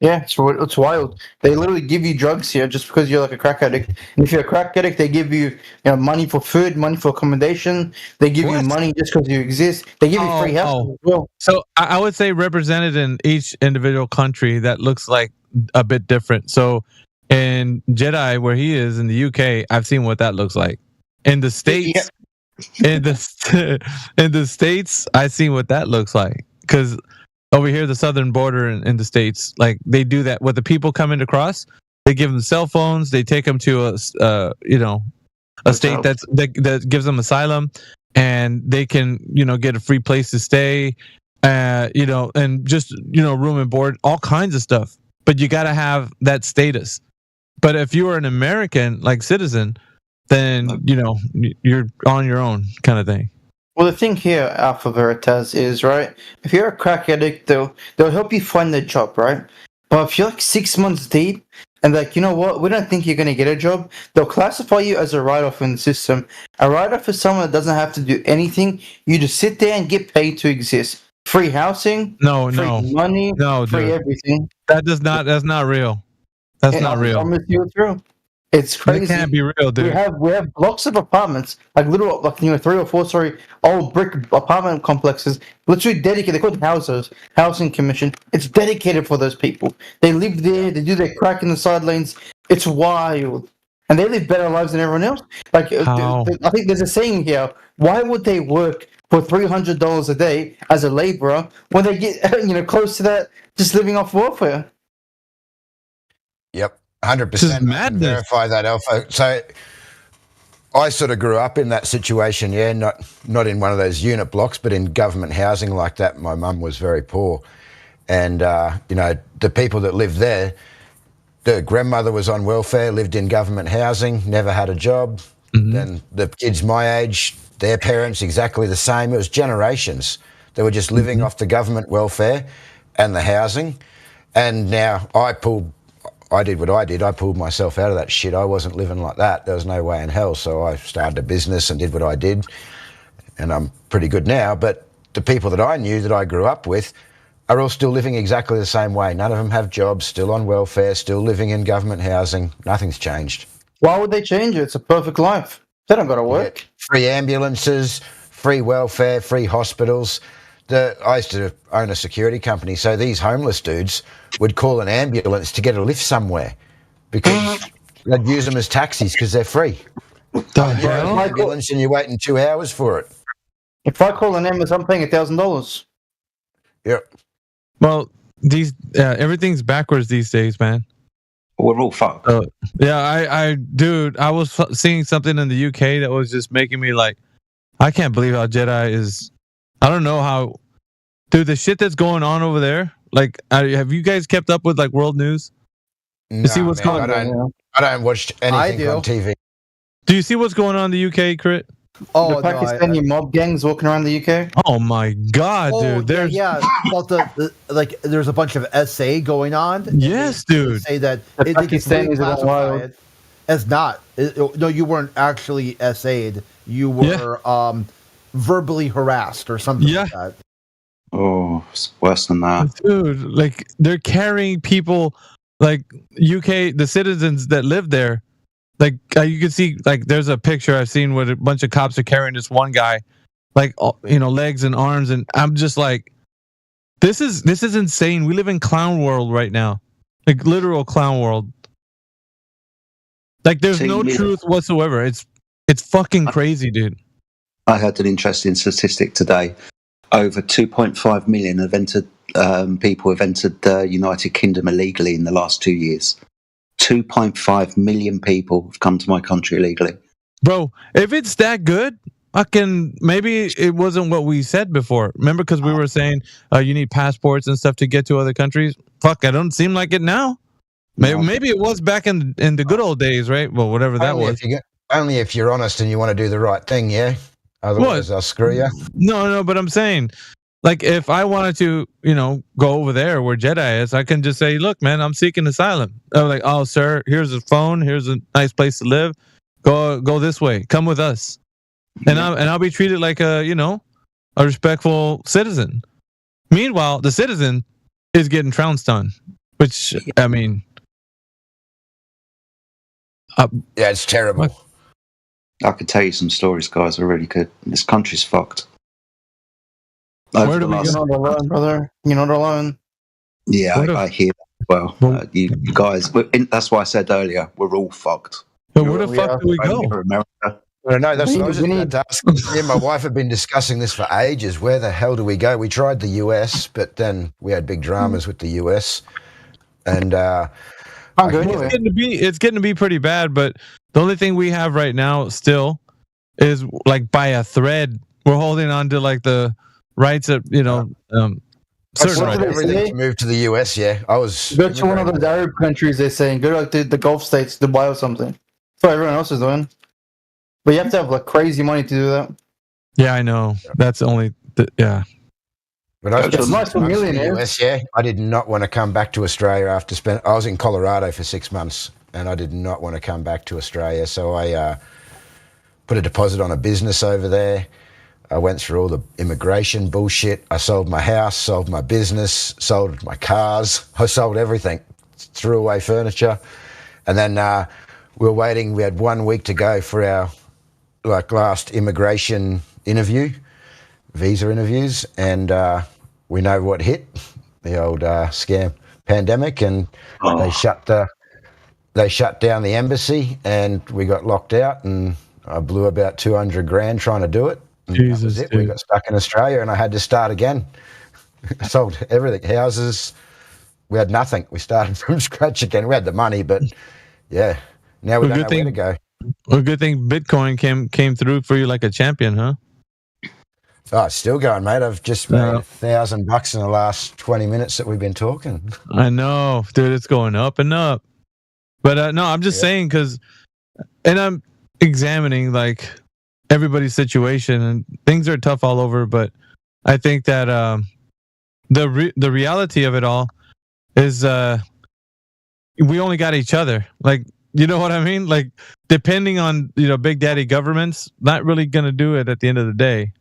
Yeah, it's wild. They literally give you drugs here just because you're like a crack addict. And if you're a crack addict, they give you, money for food, money for accommodation. They give you money just because you exist. They give you free health as well. So I would say represented in each individual country that looks like a bit different. So in Jedi, where he is in the UK, I've seen what that looks like. In the States, in the States, I've seen what that looks like. Because over here, the southern border in the States, like they do that with the people coming across. They give them cell phones. They take them to a state that gives them asylum, and they can get a free place to stay, and just room and board, all kinds of stuff. But you got to have that status. But if you are an American like citizen, then you're on your own kind of thing. Well, the thing here, Alpha Veritas, is right. If you're a crack addict, they'll help you find a job, right? But if you're like 6 months deep, and like, you know what, we don't think you're gonna get a job, they'll classify you as a write-off in the system. A write-off is someone that doesn't have to do anything. You just sit there and get paid to exist. Free housing, free money, free everything. That's not real. That's not real. I'm with you through. It's crazy. It can't be real, dude. We have blocks of apartments, like little, like 3 or 4 story old brick apartment complexes, literally dedicated. They're called housing commission. It's dedicated for those people. They live there. They do their crack in the side lanes. It's wild, and they live better lives than everyone else. Like I think there's a saying here: why would they work for $300 a day as a laborer when they get close to that, just living off welfare? Yep, 100%. Madness. Verify that, Alpha. So I sort of grew up in that situation. Yeah, not in one of those unit blocks, but in government housing like that. My mum was very poor, and the people that lived there, the grandmother was on welfare, lived in government housing, never had a job. Mm-hmm. Then the kids my age, their parents exactly the same. It was generations. They were just living off the government welfare and the housing. And now I did what I did. I pulled myself out of that shit. I wasn't living like that. There was no way in hell. So I started a business and did what I did. And I'm pretty good now. But the people that I knew that I grew up with are all still living exactly the same way. None of them have jobs, still on welfare, still living in government housing. Nothing's changed. Why would they change it? It's a perfect life. They don't got to work. Yeah, free ambulances, free welfare, free hospitals. I used to own a security company, so these homeless dudes would call an ambulance to get a lift somewhere because they'd use them as taxis because they're free. You're an ambulance and you're waiting 2 hours for it. If I call an ambulance, I'm paying $1,000. Yep. Well, everything's backwards these days, man. We're all fucked. Dude, I was seeing something in the UK that was just making me like, I can't believe how Jedi is. I don't know how, dude, the shit that's going on over there. Like, have you guys kept up with like world news? To see what's going on? I don't watch anything on TV. Do you see what's going on in the UK, Crit? Oh, the Pakistani mob gangs walking around the UK. Oh my god, dude! There's about like there's a bunch of SA going on. Yes, dude. Say that the Pakistanis are wild. As not. No, you weren't actually SA'd. You were verbally harassed or something like that. Oh, it's worse than that, dude. Like they're carrying people, like UK, the citizens that live there. Like you can see, like there's a picture I've seen where a bunch of cops are carrying this one guy, like legs and arms, and I'm just like, this is insane. We live in clown world right now, like literal clown world. Like there's no truth whatsoever. It's fucking crazy, dude. I heard an interesting statistic today. Over 2.5 million people have entered the United Kingdom illegally in the last 2 years. 2.5 million people have come to my country illegally. Bro, if it's that good, maybe it wasn't what we said before. Remember, because we were saying you need passports and stuff to get to other countries? Fuck, I don't seem like it now. Maybe it was back in the good old days, right? Well, whatever that was. Only if you're honest and you want to do the right thing, yeah? Otherwise, I'll screw you. No, but I'm saying, like, if I wanted to, go over there where Jedi is, I can just say, look, man, I'm seeking asylum. I'm like, oh, sir, here's a phone. Here's a nice place to live. Go this way. Come with us. And I'll be treated like a respectful citizen. Meanwhile, the citizen is getting trounced on, which, I mean... it's terrible. I could tell you some stories, guys. I really could. This country's fucked. Where do we go? You're not alone, brother. You're not alone. Yeah, I hear that. Well, you guys, that's why I said earlier, we're all fucked. But where the fuck do we go? America. I know, that's what I was just about to ask. Me and my wife have been discussing this for ages. Where the hell do we go? We tried the US, but then we had big dramas with the US. And it's getting to be pretty bad, but the only thing we have right now still is like by a thread. We're holding on to like the rights of certain rights. Everything to move to the US. Yeah, I was go to one of those Arab countries. They're saying go to like the Gulf states, Dubai or something. That's what everyone else is doing. But you have to have like crazy money to do that. Yeah, I know. That's only yeah. But I was nice for millionaires. Yeah, I did not want to come back to Australia after I was in Colorado for 6 months, and I did not want to come back to Australia. So I put a deposit on a business over there. I went through all the immigration bullshit. I sold my house, sold my business, sold my cars. I sold everything, threw away furniture, and then we were waiting. We had 1 week to go for our last immigration visa interviews, and we know what hit, the old scam pandemic, and they shut down the embassy, and we got locked out, and I blew about 200 grand trying to do it. And Jesus, that was it. dude. We got stuck in Australia, and I had to start again. I sold everything, houses. We had nothing. We started from scratch again. We had the money, but yeah, now we don't know where to go. Well, good thing Bitcoin came through for you like a champion, huh? Oh, it's still going, mate. I've just made $1,000 in the last 20 minutes that we've been talking. I know, dude. It's going up and up. But no, I'm just saying and I'm examining like everybody's situation, and things are tough all over. But I think that the reality of it all is we only got each other. Like, you know what I mean? Like, depending on big daddy governments, not really gonna do it at the end of the day,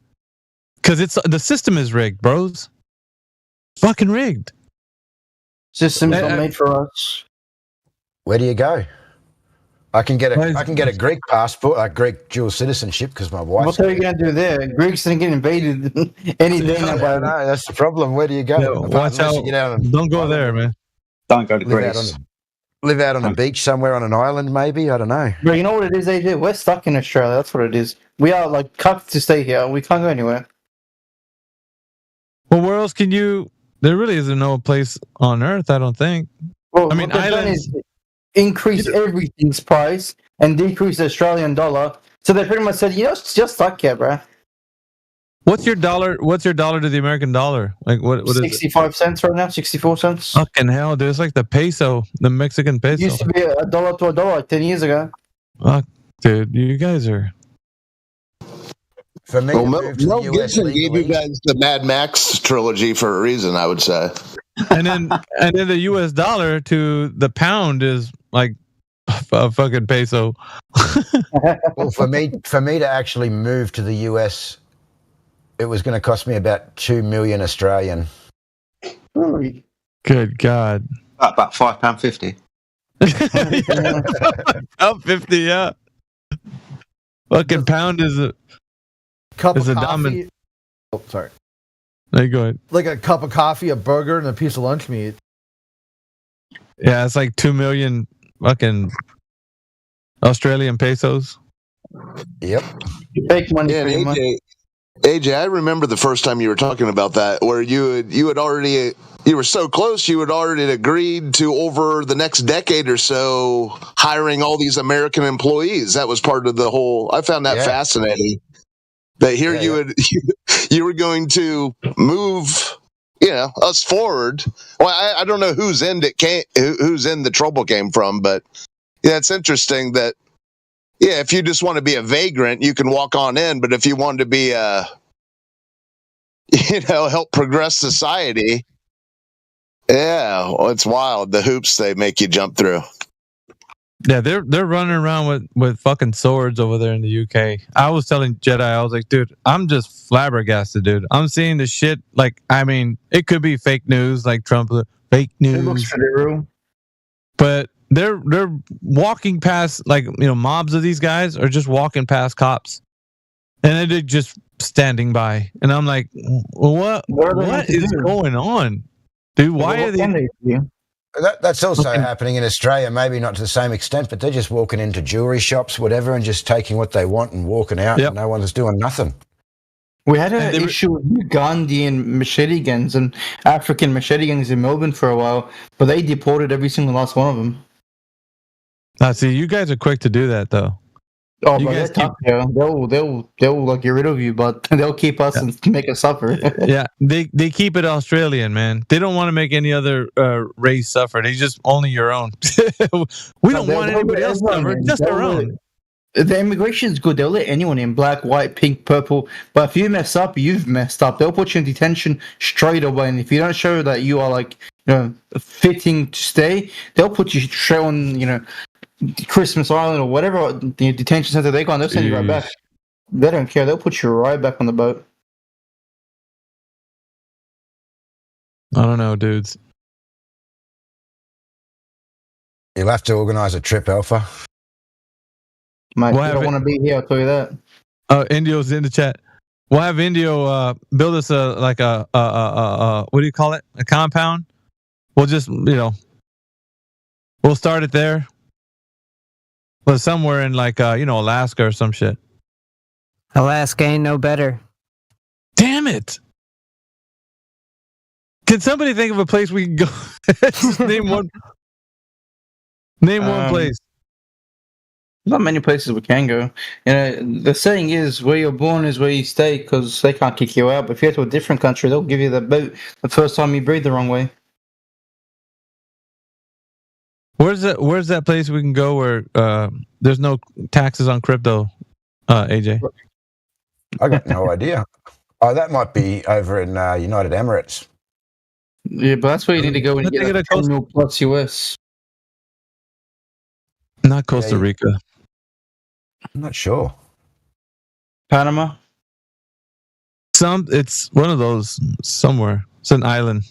because the system is rigged, bros. Fucking rigged. Systems not made for us. Where do you go? I can get a Greek passport, a Greek dual citizenship, because my wife. What are you gonna do there? Greeks didn't get invaded any day now. No, that's the problem. Where do you go? Yo, watch out! Don't go there, man. Don't go to Greece. Live out on a beach somewhere on an island, maybe. I don't know. But you know what it is, AJ? We're stuck in Australia. That's what it is. We are like cut to stay here. We can't go anywhere. Well, where else can you? There really isn't no place on Earth, I don't think. Well, I mean, what they've done is increase everything's price and decrease the Australian dollar. So they pretty much said, it's just stuck here, bro. What's your dollar? What's your dollar to the American dollar? Like what is 65 cents right now, 64 cents. Fucking hell, dude. It's like the peso, the Mexican peso. It used to be $1 to $1 like 10 years ago. Fuck, dude, you guys are. For me, Mel Gibson gave you guys the Mad Max trilogy for a reason, I would say. And then the US dollar to the pound is like a fucking peso. Well, for me to actually move to the US, it was going to cost me about 2 million Australian. Good God. About £5.50. £5.50, yeah. Fucking pound is a cup is of a coffee. dominant. Oh, sorry. There you go. Like a cup of coffee, a burger, and a piece of lunch meat. Yeah, it's like 2 million fucking Australian pesos. Yep. Fake money. Yeah, AJ, I remember the first time you were talking about that, where you were so close, you had already agreed to, over the next decade or so, hiring all these American employees. That was part of the whole. I found that fascinating. That here you were going to move, us forward. Well, I don't know whose end whose end the trouble came from, but yeah, it's interesting that. Yeah, if you just want to be a vagrant, you can walk on in. But if you want to be help progress society, it's wild. The hoops they make you jump through. Yeah, they're running around with fucking swords over there in the UK. I was telling Jedi, I was like, dude, I'm just flabbergasted, dude. I'm seeing the shit. Like, I mean, it could be fake news, like Trump, fake news. It looks pretty real. But they're walking past, like, mobs of these guys are just walking past cops, and they're just standing by. And I'm like, what is going on, dude? Why are they? That's also happening in Australia, maybe not to the same extent, but they're just walking into jewelry shops, whatever, and just taking what they want and walking out. And no one's doing nothing. We had an issue with Ugandan machete gangs and African machete gangs in Melbourne for a while, but they deported every single last one of them. See, you guys are quick to do that, though. Oh, you guys they'll like get rid of you, but they'll keep us and make us suffer. Yeah, they keep it Australian, man. They don't want to make any other race suffer. They just only your own. We don't want anybody else to suffer, just our own. The immigration is good. They'll let anyone in, black, white, pink, purple. But if you mess up, you've messed up. They'll put you in detention straight away. And if you don't show that you are like fitting to stay, they'll put you straight on Christmas Island or whatever the detention center they go on. They'll send you right back. They don't care. They'll put you right back on the boat. I don't know, dudes. You'll have to organise a trip, Alpha. Mate, I don't want to be here. I'll tell you that. Indio's in the chat. We'll have Indio build us a what do you call it? A compound. We'll just we'll start it there. But somewhere in like Alaska or some shit. Alaska ain't no better. Damn it! Can somebody think of a place we can go? Just name one. Name one place. Not many places we can go. The saying is, where you're born is where you stay, because they can't kick you out. But if you go to a different country, they'll give you the boot the first time you breathe the wrong way. Where's that place we can go where there's no taxes on crypto, AJ? I got no idea. Oh, that might be over in United Emirates. Yeah, but that's where you need to go when you get like 10 mil plus US. Not Costa Rica. I'm not sure. Panama? It's one of those somewhere. It's an island.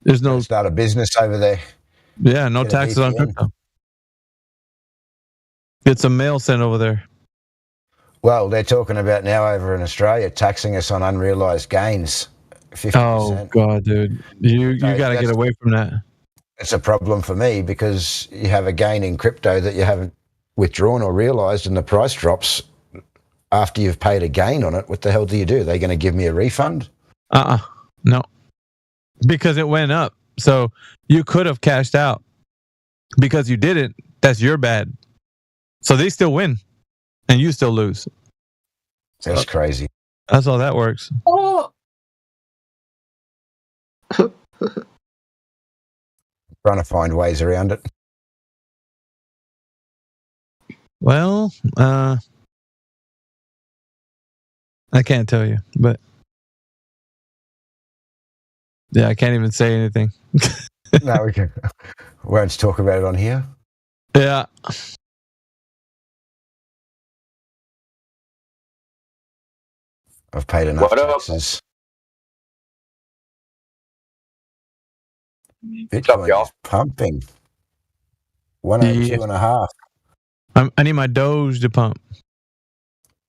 There's no start a business over there. Yeah, no taxes on crypto. Get some mail sent over there. Well, they're talking about now over in Australia taxing us on unrealized gains. 50%. Oh God, dude, you got to get away from that. It's a problem for me because you have a gain in crypto that you haven't withdrawn or realized, and the price drops after you've paid a gain on it. What the hell do you do? Are they going to give me a refund? No, because it went up. So you could have cashed out because you didn't. That's your bad. So they still win and you still lose. That's crazy. That's how that works. Oh. Trying to find ways around it. Well, I can't tell you, but yeah, I can't even say anything. No, we won't talk about it on here. Yeah. I've paid enough taxes. Bitcoin is pumping. 102.5. I need my Doge to pump.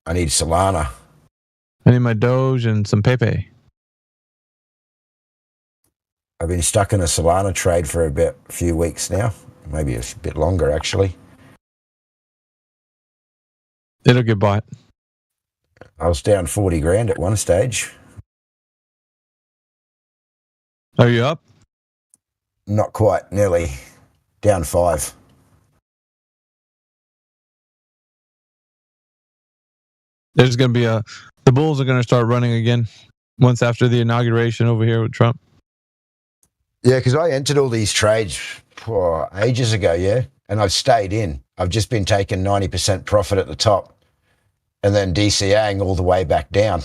I need Solana. I need my Doge and some Pepe. I've been stuck in a Solana trade for a few weeks now. Maybe a bit longer, actually. It'll get bought. I was down 40 grand at one stage. Are you up? Not quite, nearly. Down 5. There's going to be the bulls are going to start running again once after the inauguration over here with Trump. Yeah, because I entered all these trades ages ago, yeah, and I've stayed in. I've just been taking 90% profit at the top and then DCAing all the way back down.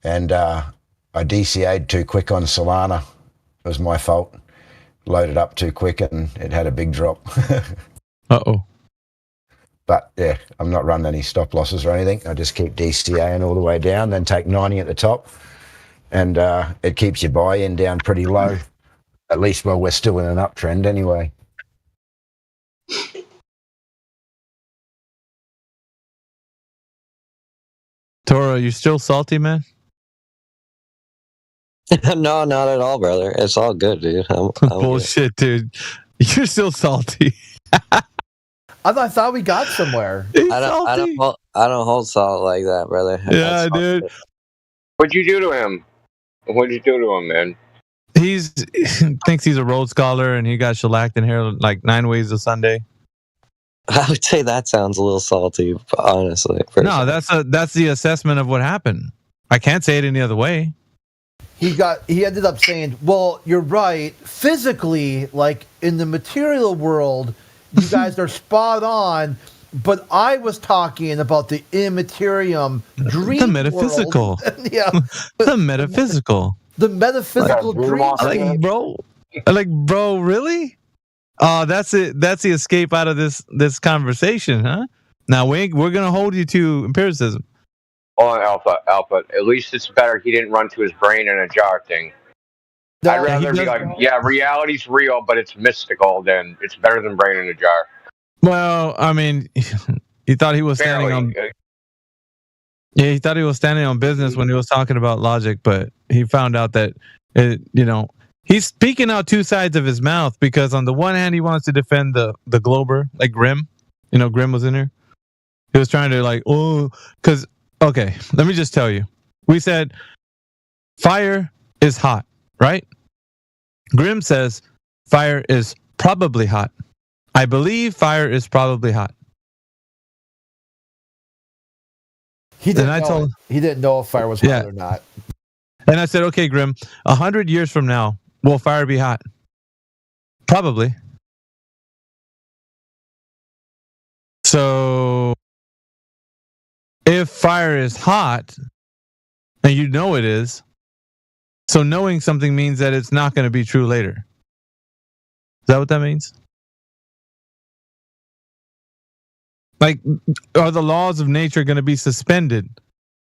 And I DCA'd too quick on Solana. It was my fault. Loaded up too quick and it had a big drop. Uh-oh. But yeah, I'm not running any stop losses or anything. I just keep DCAing all the way down, then take 90 at the top. And it keeps your buy-in down pretty low. At least while we're still in an uptrend anyway. Toro, you still salty, man? No, not at all, brother. It's all good, dude. I'm Bullshit, dude. You're still salty. I thought we got somewhere. I don't hold salt like that, brother. Yeah, dude. What'd you do to him? What'd you do to him, man? He thinks he's a Rhodes Scholar and he got shellacked in here like 9 ways a Sunday. I would say that sounds a little salty, honestly. No, that's the assessment of what happened. I can't say it any other way. He ended up saying, well, you're right. Physically, like in the material world, you guys are spot on. But I was talking about the immaterium dream. The metaphysical. Yeah. The metaphysical. The metaphysical dream. Bro, really? Oh, that's it. That's the escape out of this conversation, huh? Now we're gonna hold you to empiricism. Hold on, Alpha. At least it's better he didn't run to his brain in a jar thing. No, I'd rather be like, yeah, reality's real, but it's mystical. Then it's better than brain in a jar. Well, I mean, he thought he was standing on. Yeah, he thought he was standing on business when he was talking about logic, but he found out that he's speaking out two sides of his mouth, because on the one hand he wants to defend the Glober, like Grim. Grim was in here. He was trying to because okay, let me just tell you. We said fire is hot, right? Grim says fire is probably hot. I believe fire is probably hot. He didn't know if fire was hot or not. And I said, okay, Grim, 100 years from now, will fire be hot? Probably. So if fire is hot, and you know it is, so knowing something means that it's not going to be true later. Is that what that means? Like, are the laws of nature going to be suspended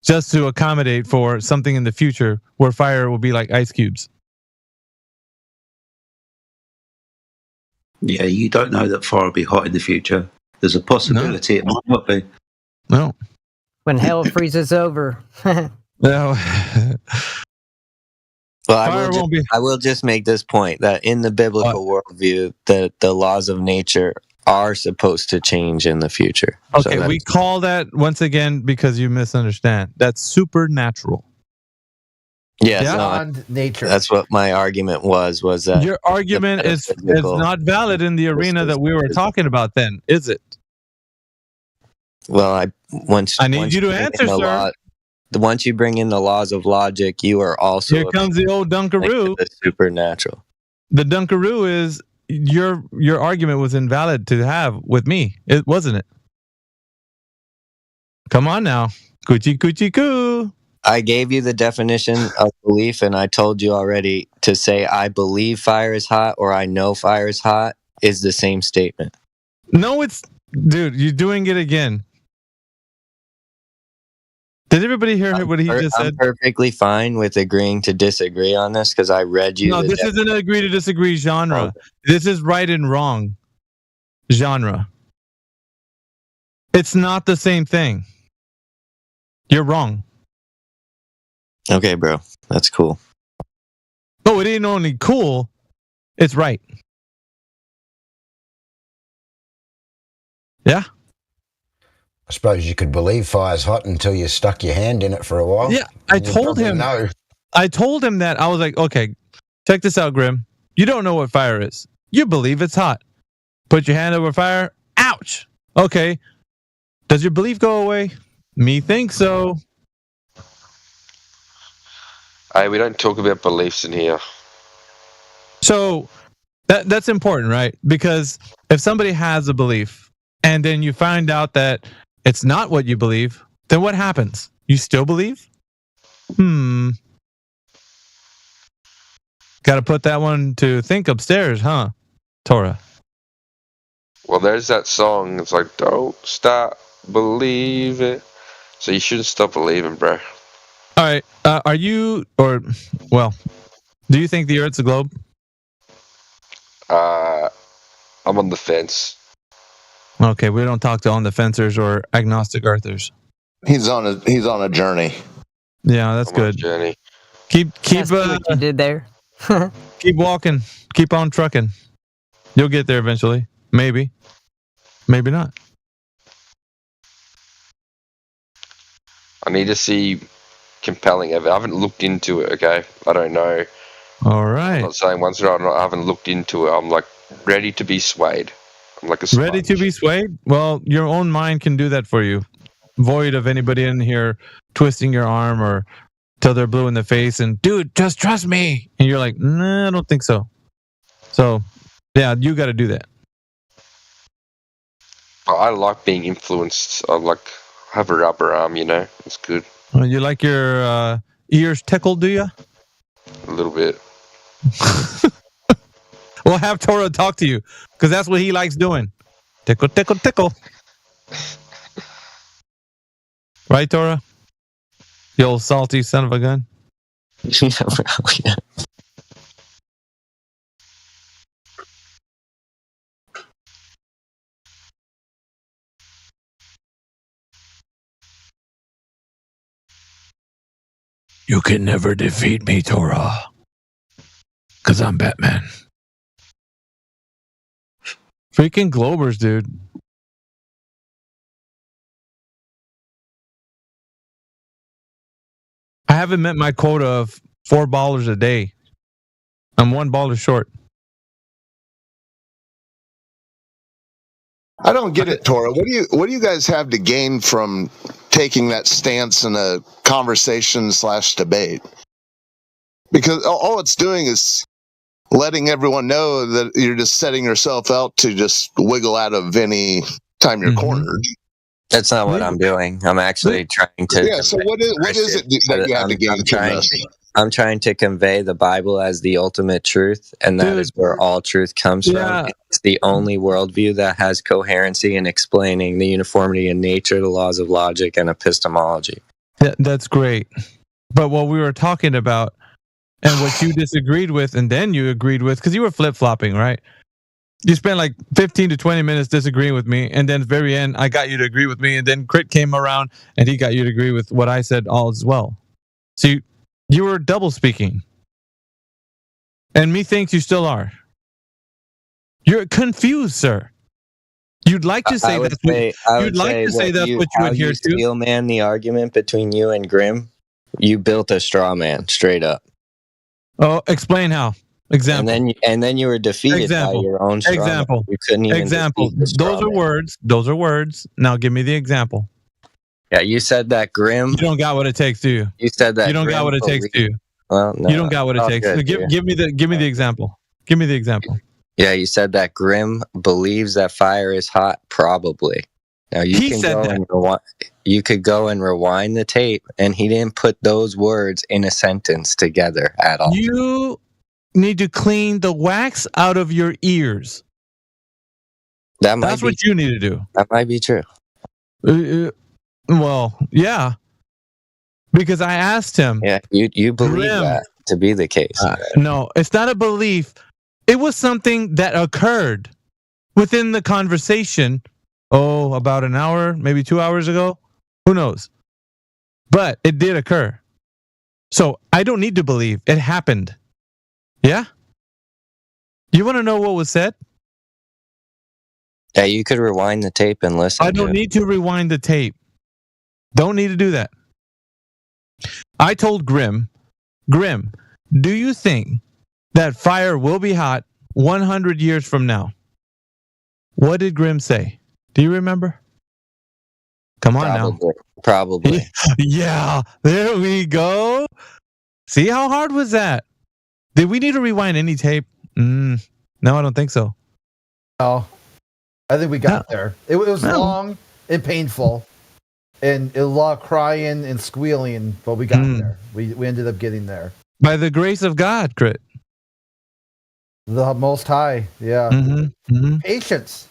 just to accommodate for something in the future where fire will be like ice cubes? Yeah, you don't know that fire will be hot in the future. There's a possibility it might not be. No. When hell freezes over. No. Well, I will just make this point that in the biblical worldview, that the laws of nature are supposed to change in the future. Okay, so we call that, once again, because you misunderstand, that's supernatural. Yes, beyond nature. That's what my argument was that your argument is not valid in the arena that we were talking about then, is it? Well, I need you to answer, sir. Once you bring in the laws of logic, you are also here comes the old Dunkaroo. The supernatural. The Dunkaroo is your argument was invalid to have with me, wasn't it? Come on now, coochie coochie coo. I gave you the definition of belief, and I told you already to say I believe fire is hot or I know fire is hot is the same statement. No, dude, you're doing it again. Did everybody hear what he just said? I'm perfectly fine with agreeing to disagree on this because I read you. No, this isn't an agree to disagree genre. This is right and wrong genre. It's not the same thing. You're wrong. Okay, bro. That's cool. No, it ain't only cool. It's right. Yeah? I suppose you could believe fire's hot until you stuck your hand in it for a while. Yeah, I told him. No. I told him that. I was like, okay, check this out, Grim. You don't know what fire is. You believe it's hot. Put your hand over fire. Ouch. Okay. Does your belief go away? Me think so. Hey, we don't talk about beliefs in here. So that's important, right? Because if somebody has a belief and then you find out that it's not what you believe, then what happens? You still believe? Got to put that one to think upstairs, huh, Torah? Well, there's that song. It's like, don't stop believing. So you shouldn't stop believing, bro. All right. Do you think the Earth's a globe? I'm on the fence. Okay, we don't talk to on the fencers or agnostic earthers. He's on a journey. Yeah, that's good. Journey. Keep what you did there. Keep walking. Keep on trucking. You'll get there eventually. Maybe. Maybe not. I need to see compelling evidence. I haven't looked into it, okay? I don't know. All right. I'm not saying once or not, I haven't looked into it. I'm like ready to be swayed. I'm like a sponge. Ready to be swayed? Well, your own mind can do that for you. Void of anybody in here twisting your arm or till they're blue in the face and, dude, just trust me. And you're like, nah, I don't think so. So, yeah, you got to do that. I like being influenced. I have a rubber arm, It's good. You like your ears tickled, do you? A little bit. We'll have Torah talk to you because that's what he likes doing. Tickle, tickle, tickle. Right, Torah? You old salty son of a gun. Yeah. You can never defeat me, Torah. Because I'm Batman. Freaking Globers, dude. I haven't met my quota of $4 a day. I'm $1 short. I don't get it, Torah. What do you guys have to gain from taking that stance in a conversation/debate? Because all it's doing is letting everyone know that you're just setting yourself out to just wiggle out of any time you're cornered. That's not what I'm doing. I'm actually trying to. Yeah. So what is it that you have to gain from this? I'm trying to convey the Bible as the ultimate truth, and that is where all truth comes from. It's the only worldview that has coherency in explaining the uniformity in nature, the laws of logic, and epistemology. That's great. But what we were talking about, and what you disagreed with, and then you agreed with, because you were flip-flopping, right? You spent like 15 to 20 minutes disagreeing with me, and then at the very end, I got you to agree with me, and then Crit came around, and he got you to agree with what I said all as well. So you were double speaking. And methinks you still are. You're confused, sir. You'd like to say that's what you adhere to. Steel man the argument between you and Grim, you built a straw man, straight up. Oh, explain how. Example. And then you were defeated by your own straw man. You couldn't even defeat the straw man. Those are words. Now give me the example. Yeah, you said that Grim. You don't got what it takes, do you? You said that you don't got what it takes, do you? Well, no, you don't got what it takes. So give me the example. Give me the example. Yeah, you said that Grim believes that fire is hot. Probably. Now you could go and rewind the tape, and he didn't put those words in a sentence together at all. You need to clean the wax out of your ears. That's what you need to do. That might be true. Well, yeah. Because I asked him. Yeah, you believe that to be the case. No, it's not a belief. It was something that occurred within the conversation. Oh, about an hour, maybe 2 hours ago. Who knows? But it did occur. So I don't need to believe. It happened. Yeah? You want to know what was said? Yeah, you could rewind the tape and listen. I don't need to rewind the tape. Don't need to do that. I told Grim, do you think that fire will be hot 100 years from now? What did Grim say? Do you remember? Come on now. Probably. Yeah, there we go. See how hard was that? Did we need to rewind any tape? No, I don't think so. No, I think we got there. It was long and painful. And a lot of crying and squealing, but we got there. We ended up getting there. By the grace of God, Crit. The Most High, yeah. Patience.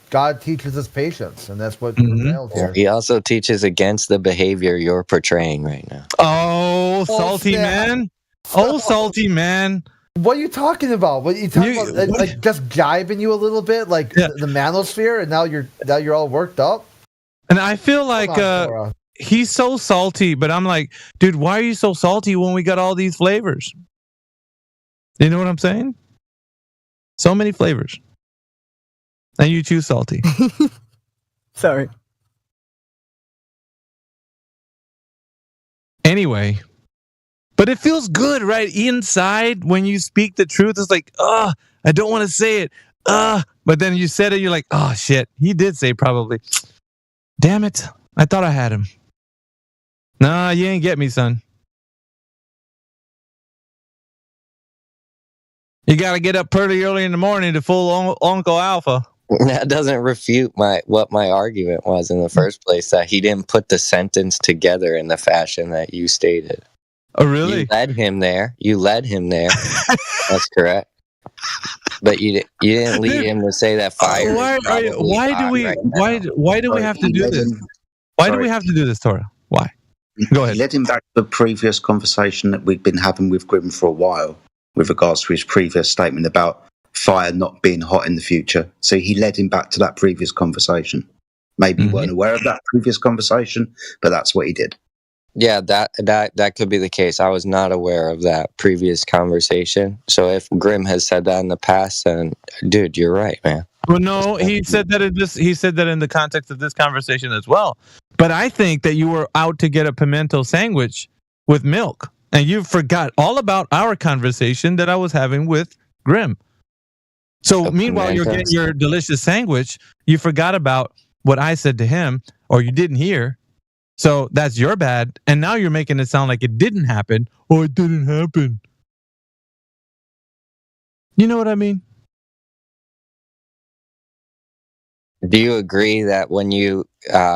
God teaches us patience, and that's what prevailed here. He also teaches against the behavior you're portraying right now. Oh, salty man. Oh, salty man. What are you talking about? What are you talking about? Like just jibing you a little bit, like the manosphere, and now you're all worked up? And I feel like he's so salty, but I'm like, dude, why are you so salty when we got all these flavors? You know what I'm saying? So many flavors. And you choose salty. Sorry. Anyway, but it feels good, right? Inside, when you speak the truth, it's like, I don't want to say it. But then you said it, you're like, oh, shit. He did say probably. Damn it. I thought I had him. Nah, you ain't get me, son. You got to get up pretty early in the morning to fool Uncle Alpha. That doesn't refute what my argument was in the first place, that he didn't put the sentence together in the fashion that you stated. Oh, really? You led him there. That's correct. But you didn't lead him to say that fire. Why do we have to do this? Why do we have to do this, Torah? Why? Go ahead. He led him back to the previous conversation that we'd been having with Grim for a while, with regards to his previous statement about fire not being hot in the future. So he led him back to that previous conversation. Maybe you weren't aware of that previous conversation, but that's what he did. Yeah, that could be the case. I was not aware of that previous conversation. So if Grim has said that in the past, then dude, you're right, man. Well, no, he said that in the context of this conversation as well. But I think that you were out to get a pimento sandwich with milk, and you forgot all about our conversation that I was having with Grim. So meanwhile, you're getting your delicious sandwich. You forgot about what I said to him, or you didn't hear. So that's your bad. And now you're making it sound like it didn't happen, or it didn't happen. You know what I mean? Do you agree that when you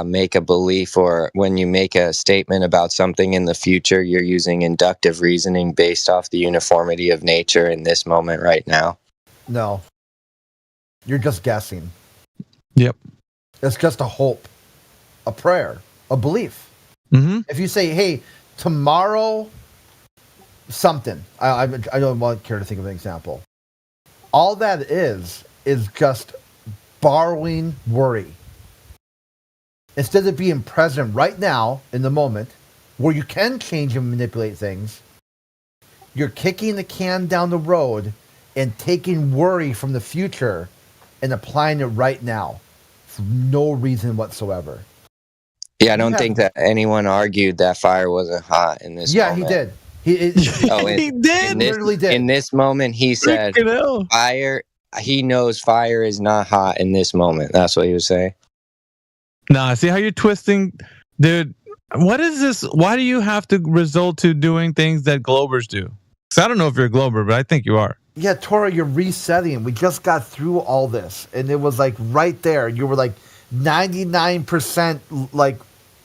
make a belief or when you make a statement about something in the future, you're using inductive reasoning based off the uniformity of nature in this moment right now? No. You're just guessing. Yep. It's just a hope, a prayer, a belief. Mm-hmm. If you say, hey, tomorrow, something, I don't care to think of an example. All that is just borrowing worry. Instead of being present right now in the moment where you can change and manipulate things, you're kicking the can down the road and taking worry from the future and applying it right now for no reason whatsoever. Yeah, I don't think that anyone argued that fire wasn't hot in this moment. He did. He did. Literally did. In this moment, he said, fire. He knows fire is not hot in this moment. That's what he was saying. Nah, see how you're twisting, dude. What is this? Why do you have to resort to doing things that Globers do? Because I don't know if you're a Glober, but I think you are. Yeah, Tora, you're resetting. We just got through all this, and it was like right there. You were like 99% like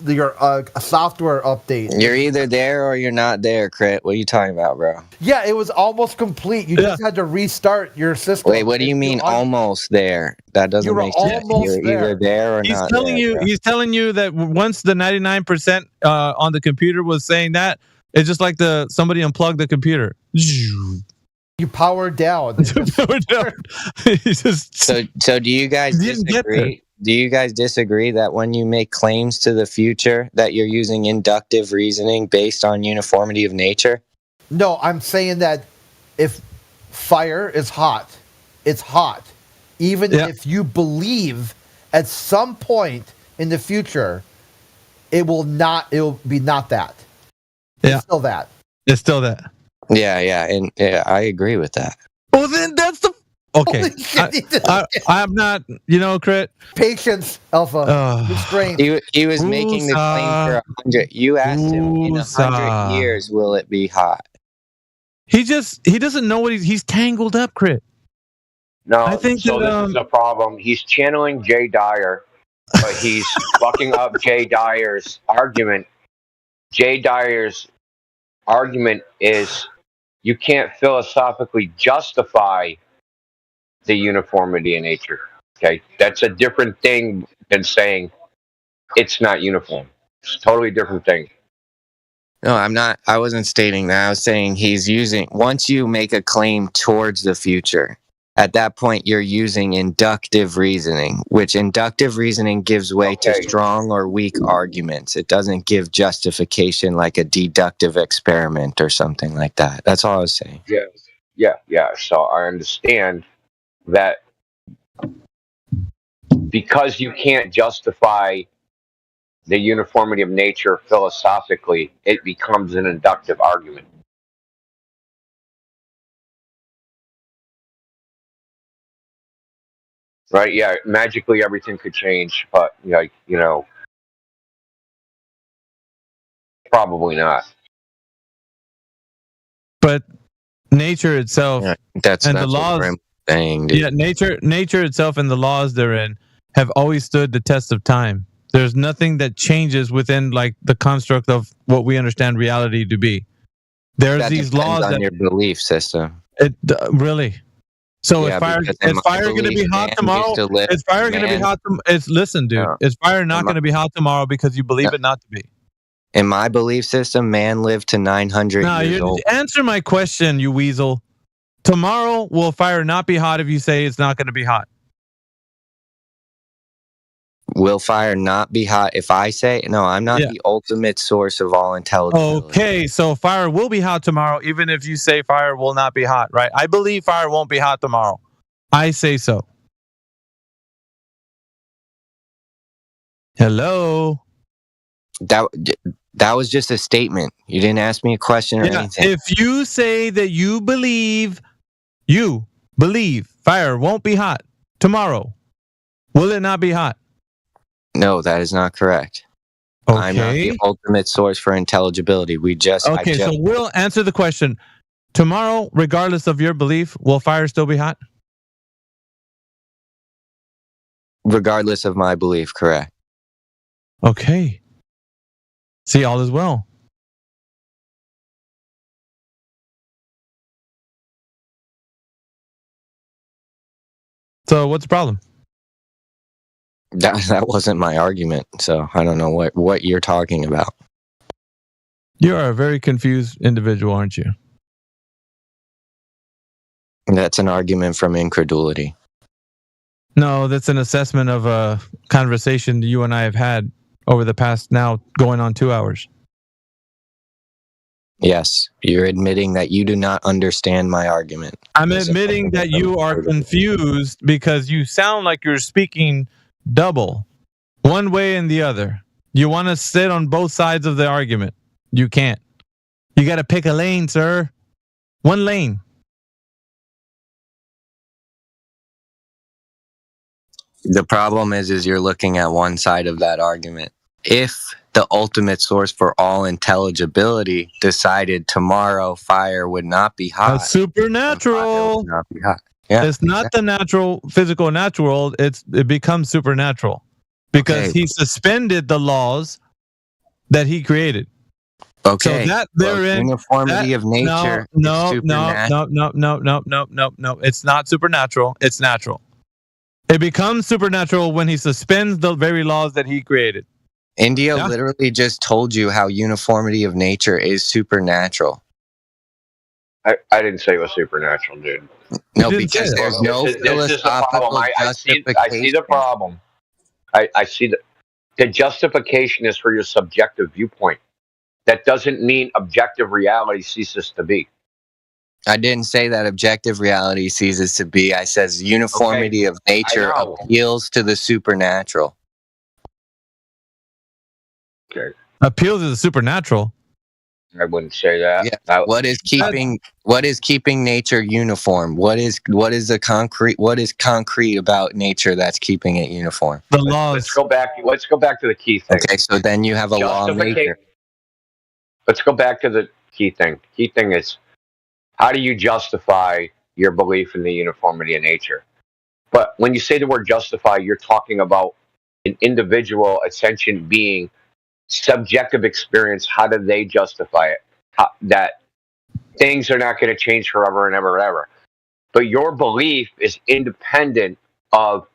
your a software update. You're either there or you're not there, Crit. What are you talking about, bro? Yeah, it was almost complete. You just had to restart your system. Wait, what do you mean almost there? That doesn't make sense. You're either there or not there. He's telling you that once the 99% on the computer was saying that, it's just like somebody unplugged the computer. You powered down. So do you guys disagree? Do you guys disagree that when you make claims to the future that you're using inductive reasoning based on uniformity of nature? No, I'm saying that if fire is hot, it's hot. Even if you believe at some point in the future it'll be not that. Yeah. It's still that. It's still that. Yeah, and I agree with that. Well, then that's the okay. I'm not, Crit. Patience, Alpha. Restraint. He was making the claim for 100. You asked him in 100 years, will it be hot? He doesn't know what he's tangled up, Crit. No, I think so. This is a problem. He's channeling Jay Dyer, but he's fucking up Jay Dyer's argument. Jay Dyer's argument is you can't philosophically justify the uniformity in nature. Okay, that's a different thing than saying it's not uniform. It's a totally different thing. No, I'm not. I wasn't stating that. I was saying once you make a claim towards the future, at that point you're using inductive reasoning, which inductive reasoning gives way to strong or weak arguments. It doesn't give justification like a deductive experiment or something like that. That's all I was saying. Yeah. So I understand that because you can't justify the uniformity of nature philosophically, it becomes an inductive argument. Right? Yeah, magically everything could change, but probably not. But nature itself and the laws thing, yeah, nature itself and the laws therein have always stood the test of time. There's nothing that changes within like the construct of what we understand reality to be. There's these laws on your belief system. Really. So is fire going to be hot tomorrow? Is fire going to be hot? Listen, dude. Is fire not going to be hot tomorrow because you believe it not to be? In my belief system, man lived to 900 years old. Answer my question, you weasel. Tomorrow, will fire not be hot if you say it's not going to be hot? Will fire not be hot? If I say no, I'm not the ultimate source of all intelligence. Okay, so fire will be hot tomorrow, even if you say fire will not be hot, right? I believe fire won't be hot tomorrow. I say so. Hello. That was just a statement. You didn't ask me a question or anything. If you say that you believe fire won't be hot tomorrow, will it not be hot? No, that is not correct. Okay. I'm not the ultimate source for intelligibility. So we'll answer the question. Tomorrow, regardless of your belief, will fire still be hot? Regardless of my belief, correct. Okay. See, all is well. So what's the problem? That wasn't my argument, so I don't know what you're talking about. You are a very confused individual, aren't you? That's an argument from incredulity. No, that's an assessment of a conversation that you and I have had over the past now going on 2 hours. Yes, you're admitting that you do not understand my argument. I'm admitting that you are confused because you sound like you're speaking double, one way and the other. You want to sit on both sides of the argument. You can't. You got to pick a lane, sir. One lane. The problem is you're looking at one side of that argument. If the ultimate source for all intelligibility decided tomorrow fire would not be hot, supernatural would not be hot. Yeah, it's not the natural, physical, natural world. It becomes supernatural because he suspended the laws that he created. Okay. So that therein, uniformity of nature. No. It's not supernatural. It's natural. It becomes supernatural when he suspends the very laws that he created. India literally just told you how uniformity of nature is supernatural. I didn't say it was supernatural, dude. No, because there's no philosophical justification. I see the problem. I see the justification is for your subjective viewpoint. That doesn't mean objective reality ceases to be. I didn't say that objective reality ceases to be. I says uniformity of nature appeals to the supernatural. Okay. Appeals to the supernatural. I wouldn't say that. Yeah. What is keeping nature uniform? What is concrete about nature that's keeping it uniform? The laws. Let's go back to the key thing. Okay, so then you have a law of nature. Let's go back to the key thing. Key thing is, how do you justify your belief in the uniformity of nature? But when you say the word justify, you're talking about an individual, a sentient being, subjective experience. How do they justify it? That things are not going to change forever and ever and ever. But your belief is independent of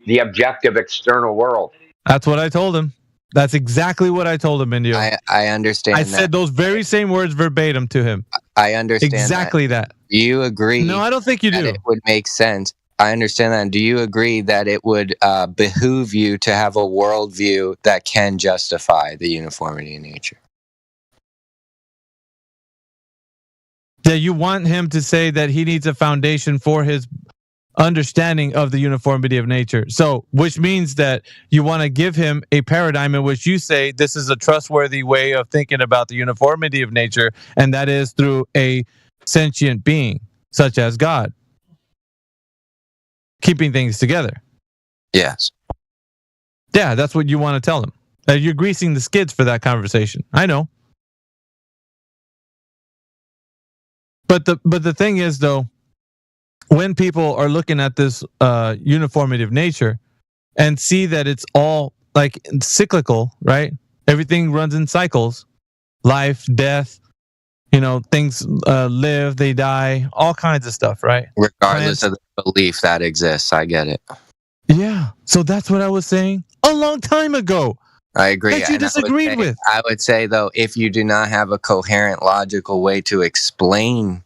the objective external world. That's what I told him. That's exactly what I told him, Indio. I understand. I said those very same words verbatim to him. I understand exactly that. You agree? No, I don't think you do. It would make sense. I understand that. Do you agree that it would behoove you to have a worldview that can justify the uniformity in nature? Yeah, you want him to say that he needs a foundation for his understanding of the uniformity of nature. So, which means that you want to give him a paradigm in which you say this is a trustworthy way of thinking about the uniformity of nature, and that is through a sentient being, such as God, keeping things together. Yes. Yeah, that's what you want to tell him. You're greasing the skids for that conversation. I know. But the thing is, though, when people are looking at this uniformity of nature and see that it's all like cyclical, right? Everything runs in cycles, life, death, things live, they die, all kinds of stuff, right? Regardless of the belief that exists, I get it. Yeah. So that's what I was saying a long time ago. I agree. That you disagreed with. I would say, though, if you do not have a coherent, logical way to explain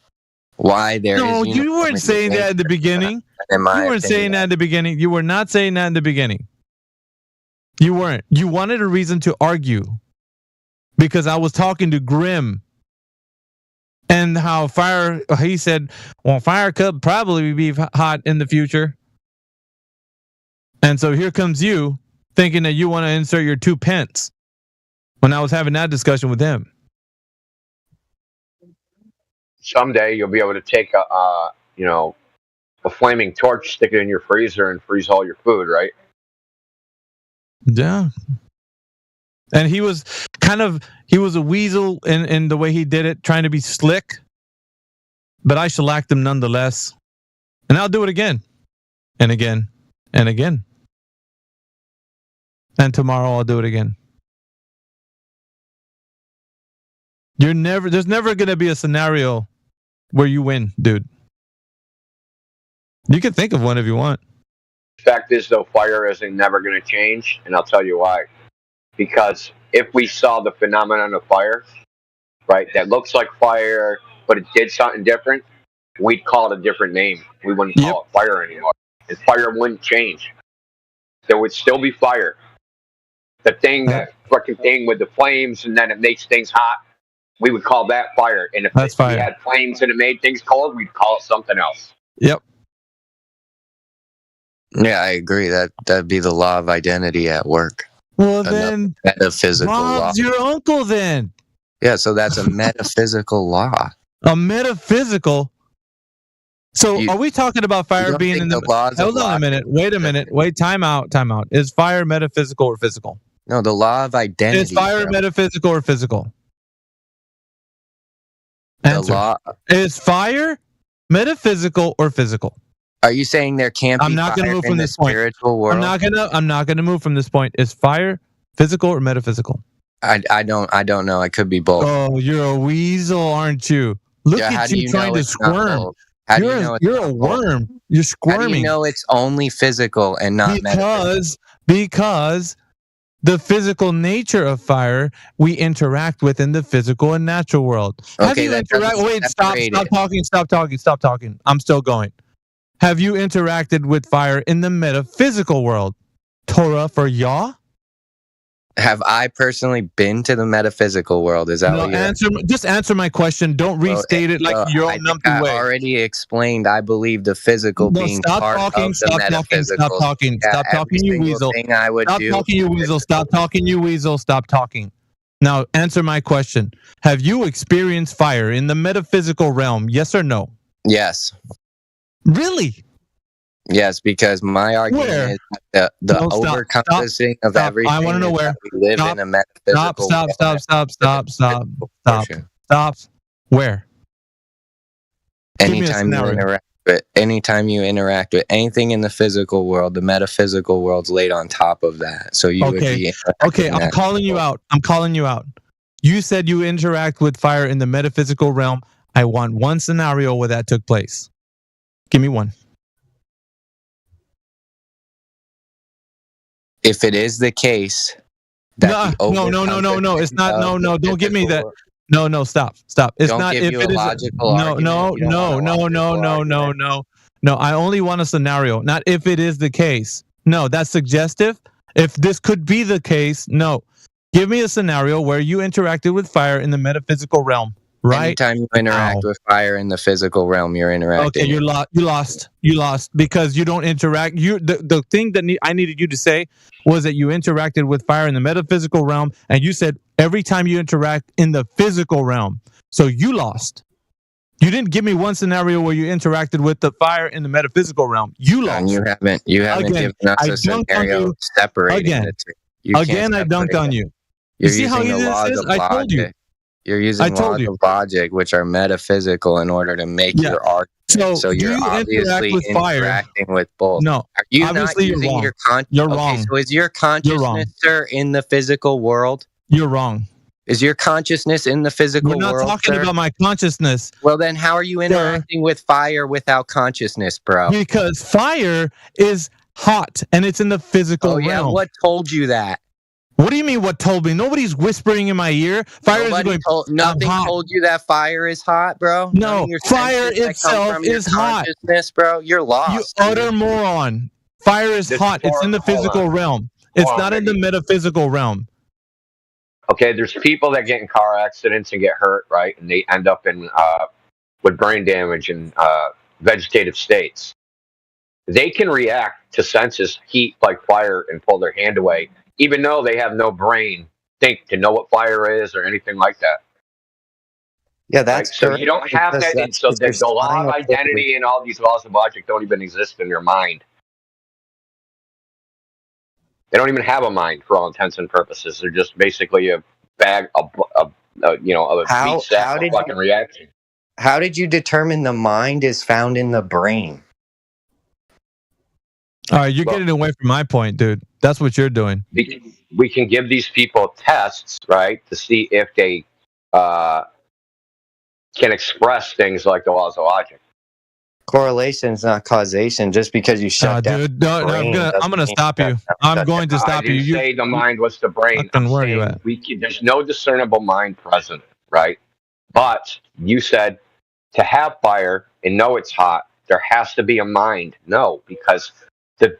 why there is... No, you weren't saying that at the beginning. You weren't saying that at the beginning. You were not saying that in the beginning. You weren't. You wanted a reason to argue because I was talking to Grim and how fire. He said, "Well, fire could probably be hot in the future." And so here comes you thinking that you want to insert your 2 pence when I was having that discussion with him. Someday you'll be able to take a flaming torch, stick it in your freezer, and freeze all your food, right? Yeah. And he was a weasel in the way he did it, trying to be slick. But I shellacked him nonetheless. And I'll do it again. And again. And again. And tomorrow I'll do it again. There's never gonna be a scenario where you win, dude. You can think of one if you want. Fact is, though, fire isn't never going to change, and I'll tell you why. Because if we saw the phenomenon of fire, right, that looks like fire, but it did something different, we'd call it a different name. We wouldn't call it fire anymore. And fire wouldn't change. There would still be fire. The thing, that fucking thing with the flames, and then it makes things hot, we would call that fire. And if we had flames and it made things cold, we'd call it something else. Yep. Yeah, I agree. That'd be the law of identity at work. Well, then metaphysical Bob's law. your uncle then. Yeah, so that's a metaphysical law. A metaphysical. So are we talking about fire being in the laws? Hold on a minute. Wait a minute. Wait, time out. Is fire metaphysical or physical? No, the law of identity. Is fire metaphysical or physical? Answer. Is fire metaphysical or physical? Are you saying there can't be fire in the spiritual world? I'm not gonna move from this point. Is fire physical or metaphysical? I don't know. It could be both. Oh, you're a weasel, aren't you? Look at you trying to squirm. You're a worm. You're squirming. How do you know it's only physical and not metaphysical? Because the physical nature of fire we interact with in the physical and natural world. Okay, Stop talking. I'm still going. Have you interacted with fire in the metaphysical world? Torah for Yah? Have I personally been to the metaphysical world? Is that what you're just answer my question. Don't restate it like your own numpty way. I already explained I believe the physical being part of the metaphysical. Stop talking, you weasel. Stop talking, you weasel. Stop talking. Now answer my question. Have you experienced fire in the metaphysical realm? Yes or no? Yes. Really? Yes, because my argument is that the overencompassing of everything. I want to know where. We live in a metaphysical Stop. Where? Anytime you interact with anything in the physical world, the metaphysical world's laid on top of that. So you would be okay. I'm calling you out. You said you interact with fire in the metaphysical realm. I want one scenario where that took place. Give me one. If it is the case that no, it's not. No, don't give me that. No, stop. It's don't not. Give if you it a is logical argument. No. I only want a scenario, not if it is the case. No, that's suggestive. If this could be the case, no. Give me a scenario where you interacted with fire in the metaphysical realm. Right. Anytime you interact with fire in the physical realm, you're interacting. Okay, you lost because you don't interact. The thing that I needed you to say was that you interacted with fire in the metaphysical realm, and you said every time you interact in the physical realm. So you lost. You didn't give me one scenario where you interacted with the fire in the metaphysical realm. You lost. And you haven't given us a scenario separating the two. Again, I dunked on you. You see how easy this is? I told you. You're using laws of logic, which are metaphysical, in order to make your argument. So you're obviously interacting with both. No, are you obviously not using your consciousness? You're wrong. So is your consciousness, sir, in the physical world? You're wrong. Is your consciousness in the physical world? We're not talking about my consciousness. Well, then how are you interacting with fire without consciousness, bro? Because fire is hot, and it's in the physical realm. Yeah, what told you that? What do you mean what told me? Nobody's whispering in my ear. Nothing told you that fire is hot, bro? No, fire itself is hot. Bro, you're lost. You utter moron. Fire is hot. It's in the physical realm. It's not in the metaphysical realm. Okay, there's people that get in car accidents and get hurt, right? And they end up in with brain damage and vegetative states. They can react to senses, heat like fire, and pull their hand away, even though they have no brain think to know what fire is or anything like that. Yeah, that's right? So you don't have that. And so the law of identity and all these laws of logic don't even exist in your mind. They don't even have a mind for all intents and purposes. They're just basically a bag of meat sack of fucking reaction. How did you determine the mind is found in the brain? All right, you're getting away from my point, dude. That's what you're doing. We can give these people tests, right, to see if they can express things like the laws of logic. Correlation is not causation. Just because you shut down, dude, no, I'm gonna stop you. I'm going to stop you. You say the mind was the brain. Where are you at? There's no discernible mind present, right? But you said to have fire and know it's hot, there has to be a mind. No, because the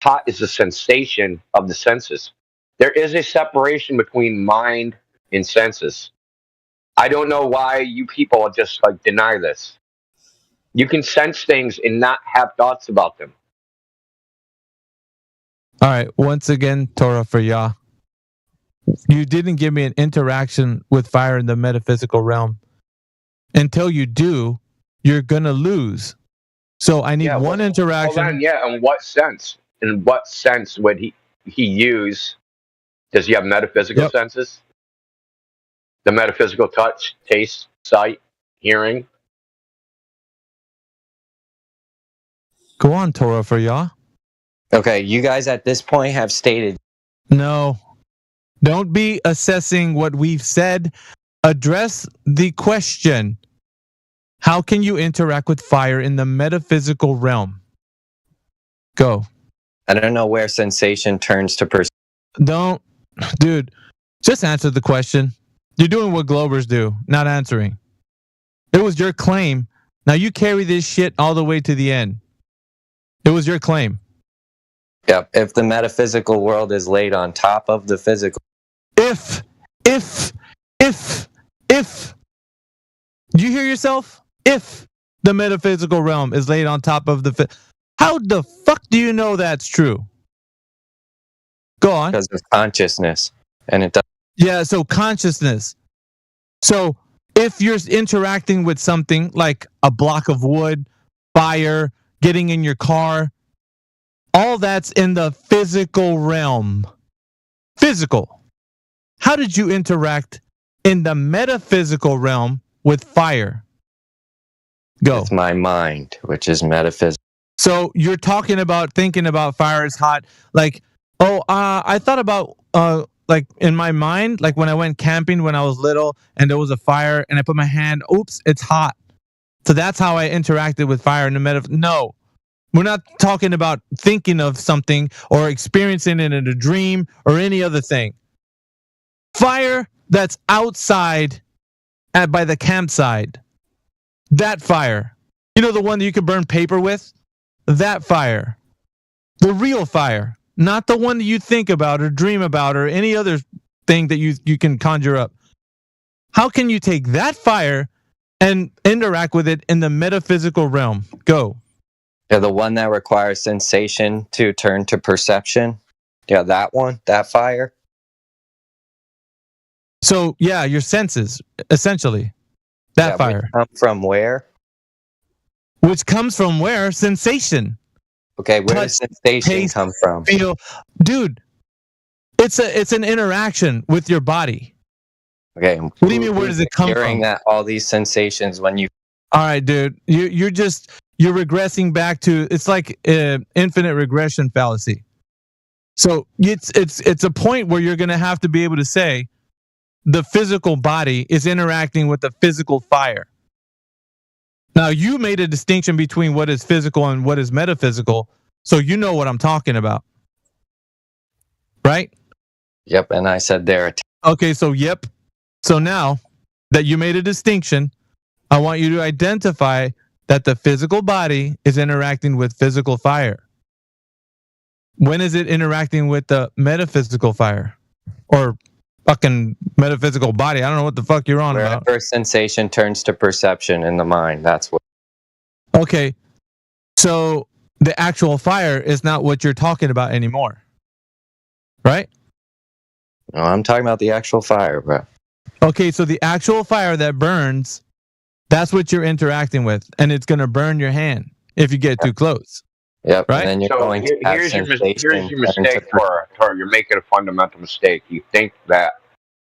hot is a sensation of the senses. There is a separation between mind and senses. I don't know why you people just deny this. You can sense things and not have thoughts about them. All right. Once again, Torah for Yah. You didn't give me an interaction with fire in the metaphysical realm. Until you do, you're going to lose. So I need one interaction. In what sense? In what sense would he use? Does he have metaphysical senses? The metaphysical touch, taste, sight, hearing? Go on, Torah for Yah. Okay, you guys at this point have stated. No. Don't be assessing what we've said. Address the question. How can you interact with fire in the metaphysical realm? Go. I don't know where sensation turns to perception. Dude, just answer the question. You're doing what Globers do, not answering. It was your claim. Now you carry this shit all the way to the end. It was your claim. Yep. If the metaphysical world is laid on top of the physical. If. Do you hear yourself? If the metaphysical realm is laid on top of the... How the fuck do you know that's true? Go on. Because of consciousness. And it does. Yeah, so consciousness. So if you're interacting with something like a block of wood, fire, getting in your car, all that's in the physical realm. Physical. How did you interact in the metaphysical realm with fire? Go. With my mind, which is metaphysical. So you're thinking about fire is hot. I thought about in my mind, like when I went camping when I was little and there was a fire and I put my hand, oops, it's hot. So that's how I interacted with fire in the No, we're not talking about thinking of something or experiencing it in a dream or any other thing. Fire that's outside by the campsite. That fire. You know the one that you can burn paper with? That fire. The real fire. Not the one that you think about or dream about or any other thing that you can conjure up. How can you take that fire and interact with it in the metaphysical realm? Go. Yeah, the one that requires sensation to turn to perception. Yeah, that one, that fire. So, yeah, your senses, essentially. That fire. Which come from where? Which comes from where? Sensation. Okay, where does sensation come from? Feel, dude, it's an interaction with your body. Okay. What do you mean? Where does it come from? That all these sensations when you. All right, dude. You're regressing back to it's like infinite regression fallacy. So it's a point where you're gonna have to be able to say the physical body is interacting with the physical fire. Now, you made a distinction between what is physical and what is metaphysical, so you know what I'm talking about. Right? Yep, and I said there. Okay, so yep. So now that you made a distinction, I want you to identify that the physical body is interacting with physical fire. when is it interacting with the metaphysical fire or fucking metaphysical body? I don't know what the fuck you're on about. Wherever sensation turns to perception in the mind, that's what. Okay, so the actual fire is not what you're talking about anymore, right? No, I'm talking about the actual fire, bro. Okay, so the actual fire that burns, that's what you're interacting with, and it's going to burn your hand if you get too close. Yep. Right. And then you're going to have here's your sensation mistake, Tor. You're making a fundamental mistake. You think that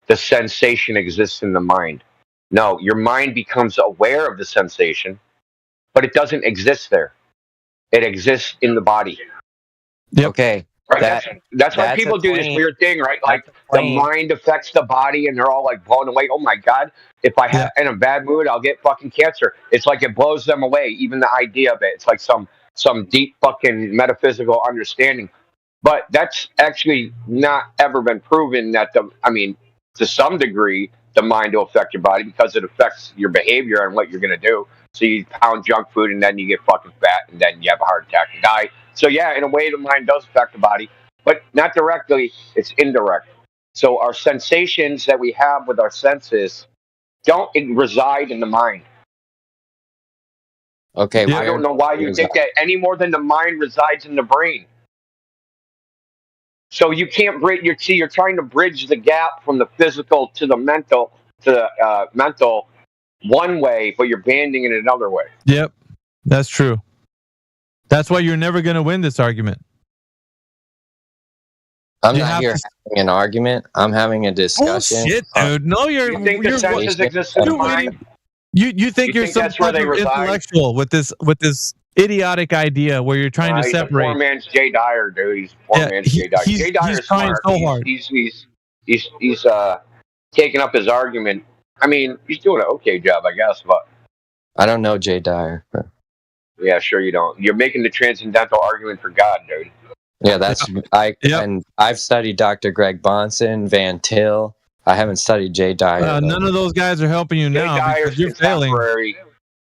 the sensation exists in the mind. No, your mind becomes aware of the sensation, but it doesn't exist there. It exists in the body. Yep. Okay. Right? That's why people do this weird thing, right? Like the mind affects the body, and they're all like blown away. Oh my god! If I have in a bad mood, I'll get fucking cancer. It's like it blows them away. Even the idea of it. It's like some deep fucking metaphysical understanding. But that's actually not ever been proven. To some degree, the mind will affect your body because it affects your behavior and what you're going to do. So you pound junk food and then you get fucking fat and then you have a heart attack and die. So yeah, in a way, the mind does affect the body, but not directly. It's indirect. So our sensations that we have with our senses don't reside in the mind. Okay. I don't know why you think that any more than the mind resides in the brain. So you can't bridge. You're trying to bridge the gap from the physical to the mental mental one way, but you're banding it another way. Yep, that's true. That's why you're never going to win this argument. I'm not here having an argument. I'm having a discussion. Bullshit, dude. No, you think the senses exist in the mind? You think you're some type of intellectual with this idiotic idea where you're trying to separate. Poor man's Jay Dyer, dude. He's poor man's Jay Dyer. Jay Dyer's trying smart. so hard. He's taking up his argument. I mean, he's doing an okay job, I guess, but I don't know Jay Dyer. But... Yeah, sure you don't. You're making the transcendental argument for God, dude. Yeah, and I've studied Dr. Greg Bonson, Van Til. I haven't studied Jay Dyer. None of those guys are helping you now because you're failing.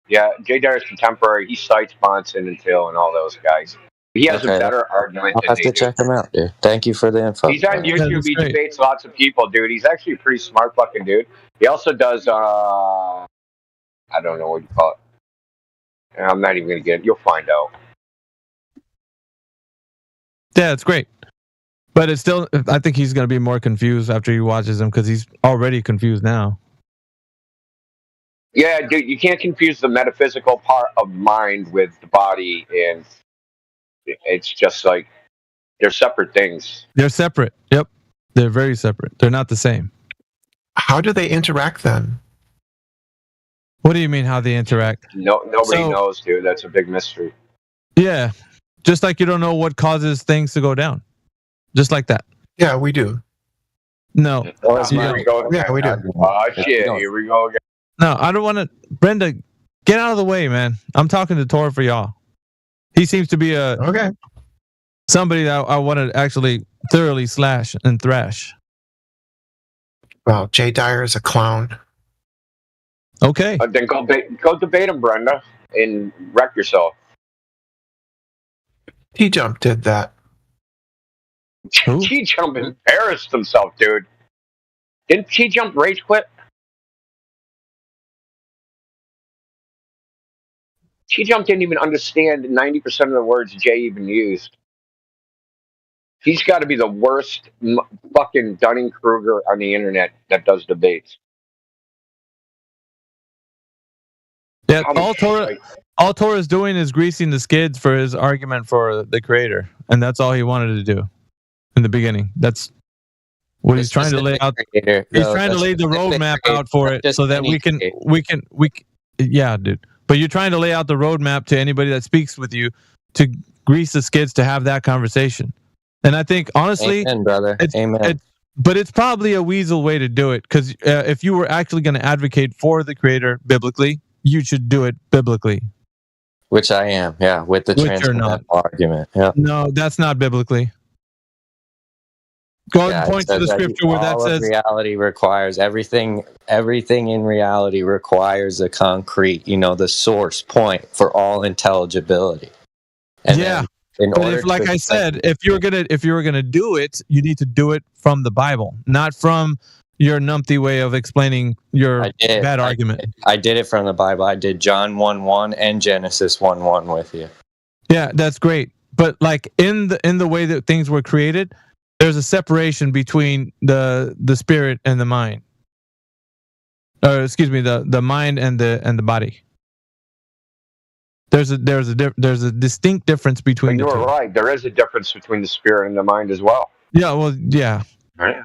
Yeah, Jay Dyer's contemporary. He cites Bonson and Till and all those guys. He has a better argument. I'll have to check him out, dude. Thank you for the info. He's on YouTube. He debates lots of people, dude. He's actually a pretty smart fucking dude. He also does, I don't know what you call it. I'm not even going to get it. You'll find out. Yeah, it's great. But it's still, I think he's going to be more confused after he watches him because he's already confused now. Yeah, dude, you can't confuse the metaphysical part of mind with the body, and it's just like they're separate things. They're separate. Yep. They're very separate. They're not the same. How do they interact then? What do you mean how they interact? Nobody knows, dude. That's a big mystery. Yeah. Just like you don't know what causes things to go down. Just like that. Yeah, we do. No. Here we go. Yeah, we do. Oh, shit. Here we go again. No, I don't want to. Brenda, get out of the way, man. I'm talking to Tor for y'all. He seems to be somebody that I want to actually thoroughly slash and thrash. Well, Jay Dyer is a clown. Okay. Then go debate him, Brenda, and wreck yourself. T-Jump did that. T-Jump embarrassed himself, dude. Didn't T-Jump rage quit? T-Jump didn't even understand 90% of the words Jay even used. He's got to be the worst fucking Dunning-Kruger on the internet that does debates. Yeah, all Tor is doing is greasing the skids for his argument for the creator, and that's all he wanted to do in the beginning. That's what he's trying to lay out. He's trying to lay the roadmap out for it so that we can. Yeah, dude. But you're trying to lay out the roadmap to anybody that speaks with you to grease the skids to have that conversation. And I think, honestly, amen, brother. Amen. But it's probably a weasel way to do it because if you were actually going to advocate for the creator biblically, you should do it biblically. Which I am, yeah, with the transcendental argument. Yeah. No, that's not biblically. Go ahead and point to the scripture where that says reality requires everything in reality requires a concrete, the source point for all intelligibility. And But if, like I said, if you were gonna do it, you need to do it from the Bible, not from your numpty way of explaining your bad argument. I did it from the Bible. I did John 1:1 and Genesis 1:1 with you. Yeah, that's great. But like in the way that things were created, there's a separation between the spirit and the mind. Or excuse me, the mind and the body. There's a distinct difference between the two. You're right. There is a difference between the spirit and the mind as well. Yeah, well, yeah. Right.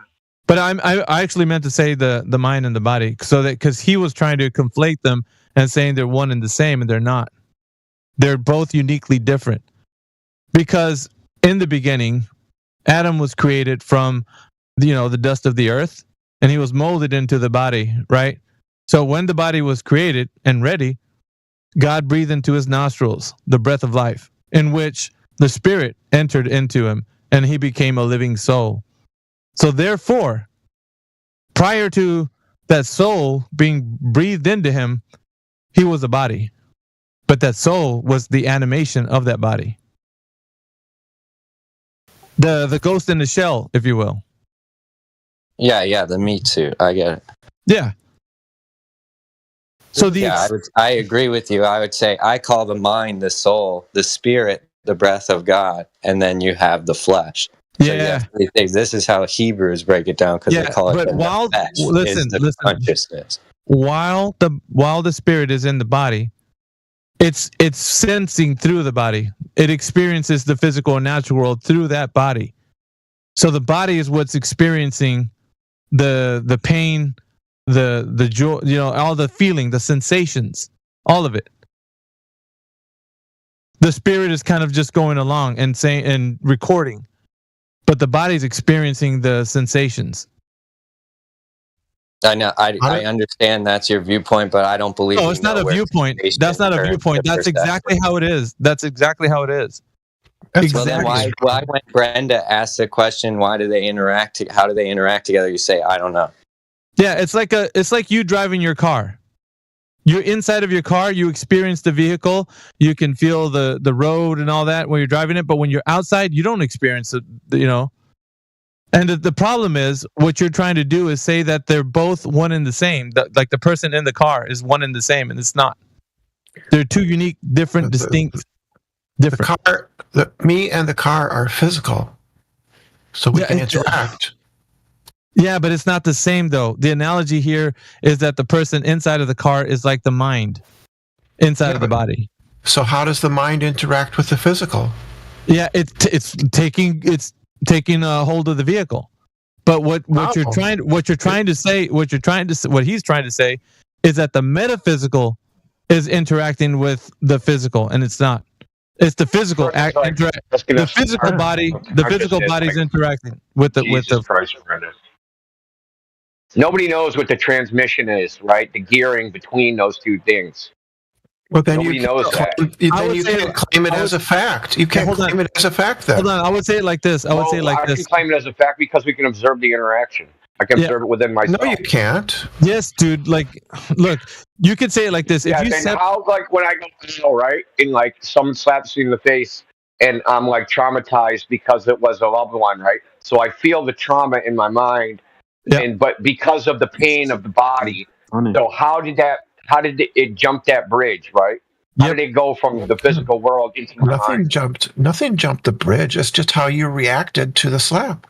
But I actually meant to say the mind and the body, so that because he was trying to conflate them and saying they're one and the same, and they're not. They're both uniquely different. Because in the beginning, Adam was created from the dust of the earth, and he was molded into the body, right? So when the body was created and ready, God breathed into his nostrils the breath of life, in which the spirit entered into him, and he became a living soul. So therefore, prior to that soul being breathed into him, he was a body. But that soul was the animation of that body. The ghost in the shell, if you will. Yeah, the meat suit. I get it. Yeah. So I agree with you. I would say I call the mind the soul, the spirit the breath of God, and then you have the flesh. So yeah, this is how Hebrews break it down because they call it the consciousness. While the spirit is in the body, it's sensing through the body. It experiences the physical and natural world through that body. So the body is what's experiencing the pain, the joy, all the feeling, the sensations, all of it. The spirit is kind of just going along and saying and recording, but the body's experiencing the sensations. I know. I understand that's your viewpoint, but I don't believe. No, it's not a viewpoint. That's not a viewpoint. That's exactly how it is. That's exactly how it is. Well, then why when Brenda asked the question, why do they interact? How do they interact together? You say, I don't know. Yeah, it's like you driving your car. You're inside of your car. You experience the vehicle. You can feel the road and all that when you're driving it. But when you're outside, you don't experience it. And the problem is, what you're trying to do is say that they're both one and the same. Like the person in the car is one and the same, and it's not. They're two unique, different, distinct. Different. Me and the car are physical, so we can interact. Yeah, but it's not the same though. The analogy here is that the person inside of the car is like the mind inside of the body. So how does the mind interact with the physical? Yeah, it's taking a hold of the vehicle. But what he's trying to say is that the metaphysical is interacting with the physical, and it's not. It's the physical the physical body. The physical body's interacting with the Christ, Brenda. Nobody knows what the transmission is, right? The gearing between those two things. Well, then nobody knows that. You can't claim it as a fact. You can't claim it as a fact. Then hold on. I would say it like this. I can claim it as a fact because we can observe the interaction. I can observe it within myself. No, you can't. Yes, dude. Like, look, you could say it like this. Yeah, then how, like, when I go, right, and, like, someone slaps me in the face, and I'm, like, traumatized because it was a loved one, right? So I feel the trauma in my mind, but because of the pain of the body, so how did it jump that bridge, right? How did it go from the physical world into my mind? Nothing jumped the bridge. It's just how you reacted to the slap.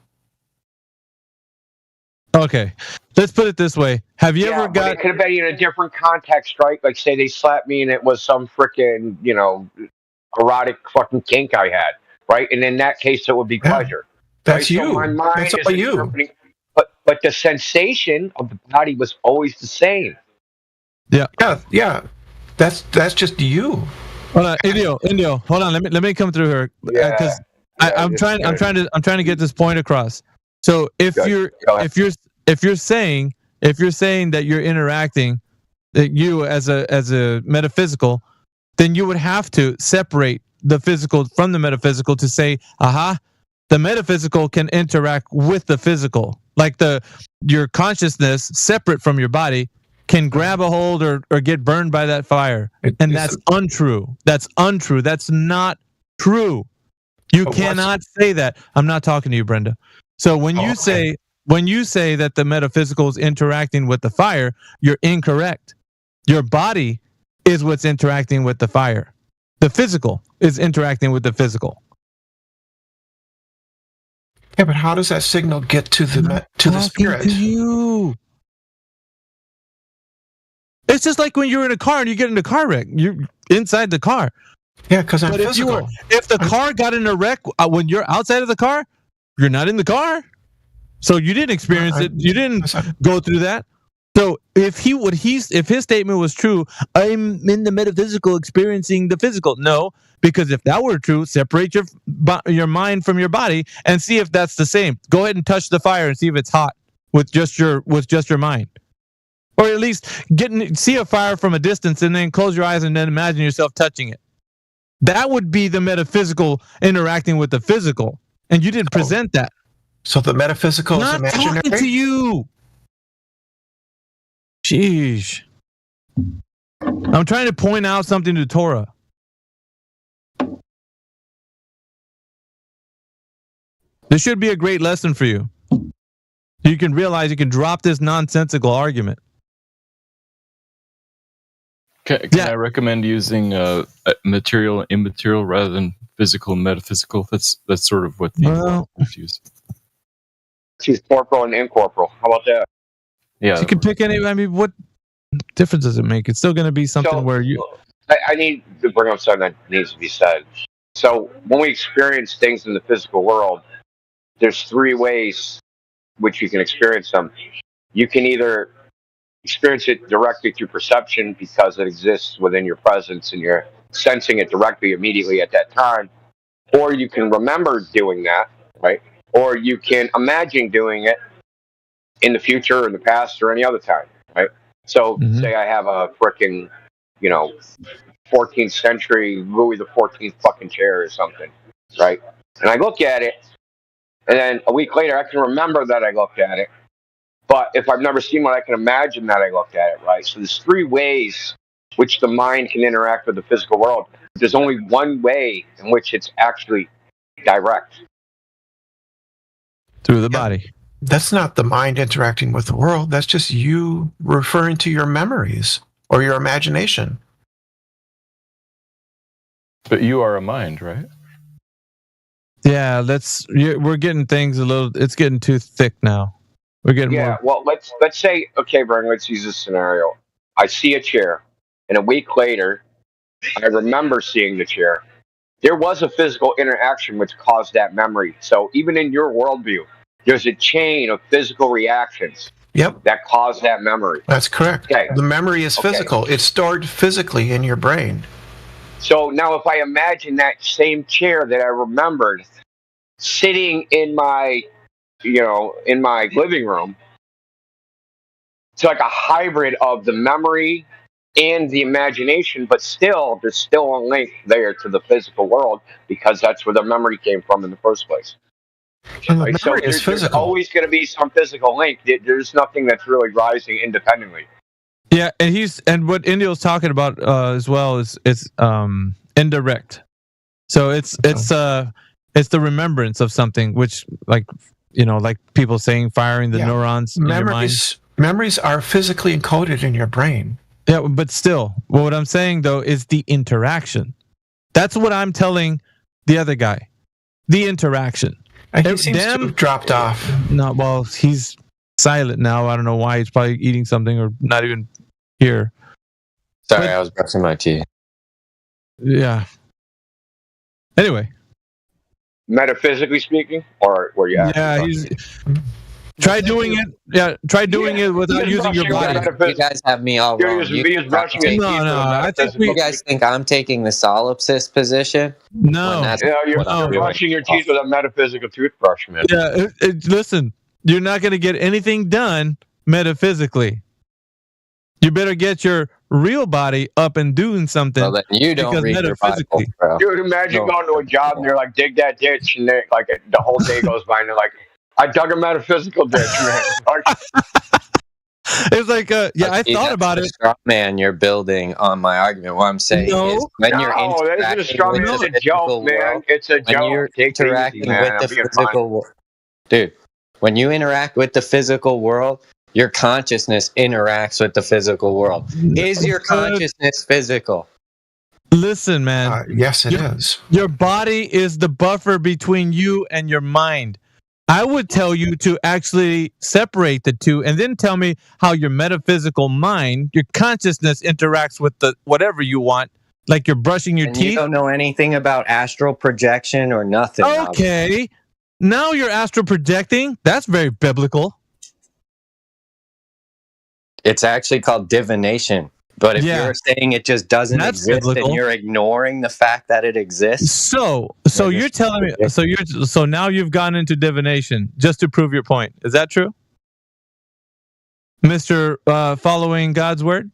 Okay, let's put it this way. Have you ever got... It could have been in a different context, right? Like, say they slapped me and it was some freaking, erotic fucking kink I had, right? And in that case, it would be pleasure. That's right? you. So my mind that's all you. But the sensation of the body was always the same. Yeah. That's just you. Hold on, Indio. Hold on. Let me come through here because I'm trying to get this point across. So if you're saying that you're interacting, that you as a metaphysical, then you would have to separate the physical from the metaphysical to say, the metaphysical can interact with the physical. Like your consciousness separate from your body can grab a hold or get burned by that fire. And that's untrue. That's untrue. That's not true. You cannot say that. I'm not talking to you, Brenda. So when you say that the metaphysical is interacting with the fire, you're incorrect. Your body is what's interacting with the fire. The physical is interacting with the physical. Yeah, but how does that signal get to the spirit? To you. It's just like when you're in a car and you get in a car wreck. You're inside the car. Yeah, because I'm physical. If the car got in a wreck when you're outside of the car, you're not in the car. So you didn't experience it. You didn't go through that. So if his statement was true, I'm in the metaphysical experiencing the physical. No, because if that were true, separate your mind from your body and see if that's the same. Go ahead and touch the fire and see if it's hot with just your mind. Or at least see a fire from a distance and then close your eyes and then imagine yourself touching it. That would be the metaphysical interacting with the physical. And you didn't present that. So the metaphysical is imaginary? Not talking to you. Sheesh. I'm trying to point out something to Torah. This should be a great lesson for you. You can realize you can drop this nonsensical argument. Can I recommend using material and immaterial rather than physical and metaphysical? That's sort of what the use. She's corporal and incorporeal. How about that? Yeah, you can pick any. I mean, what difference does it make? It's still going to be something where you. I need to bring up something that needs to be said. So when we experience things in the physical world, there's three ways which you can experience them. You can either experience it directly through perception because it exists within your presence and you're sensing it directly immediately at that time, or you can remember doing that, right? Or you can imagine doing it in the future or in the past or any other time, right? So say I have a frickin', 14th century Louis the 14th fucking chair or something, right? And I look at it, and then a week later I can remember that I looked at it. But if I've never seen one, I can imagine that I looked at it, right? So there's three ways which the mind can interact with the physical world. There's only one way in which it's actually direct. Through the body. That's not the mind interacting with the world. That's just you referring to your memories or your imagination. But you are a mind, right? Yeah, we're getting things it's getting too thick now. We're getting more. Well, let's say, okay, Brian, let's use this scenario. I see a chair, and a week later, I remember seeing the chair. There was a physical interaction which caused that memory. So even in your worldview, there's a chain of physical reactions that cause that memory. That's correct. Okay. The memory is physical. It's stored physically in your brain. So now if I imagine that same chair that I remembered sitting in my living room, it's like a hybrid of the memory and the imagination, but there's still a link there to the physical world because that's where the memory came from in the first place. Right? So there's always going to be some physical link. There's nothing that's really rising independently. Yeah, and what Indio's talking about as well is indirect. So it's the remembrance of something, which like people saying firing the neurons in your mind. Memories are physically encoded in your brain. Yeah, but still, what I'm saying though is the interaction. That's what I'm telling the other guy. The interaction. He seems to have dropped off. No, well, he's silent now. I don't know why. He's probably eating something or not even here. Sorry, I was brushing my teeth. Yeah. Anyway. Metaphysically speaking, or were you? Yeah, try doing it. Yeah, try doing it without using your body. You guys have me all wrong. I think you guys think I'm taking the solipsist position. No, you're brushing your teeth with a metaphysical toothbrush, man. Yeah, listen, you're not going to get anything done metaphysically. You better get your real body up and doing something. Well, then you don't read your Bible, bro. Dude, imagine going to a job and they're like, dig that ditch, and they're like, the whole day goes by and they're like, I dug a metaphysical ditch, man. It's like, I thought about it. Straw man, you're building on my argument. What I'm saying is, when you're interacting with the physical world, it's a joke. When you're interacting with the physical world, dude, when you interact with the physical world, your consciousness interacts with the physical world. Is your consciousness physical? Listen, man. Yes, it is. Your body is the buffer between you and your mind. I would tell you to actually separate the two and then tell me how your metaphysical mind, your consciousness interacts with the whatever you want, like you're brushing your teeth. You don't know anything about astral projection or nothing. Okay. Now you're astral projecting. That's very biblical. It's actually called divination. But if you're saying it just doesn't exist, then you're ignoring the fact that it exists. So you're telling me. So now you've gone into divination just to prove your point. Is that true, Mr. Following God's word?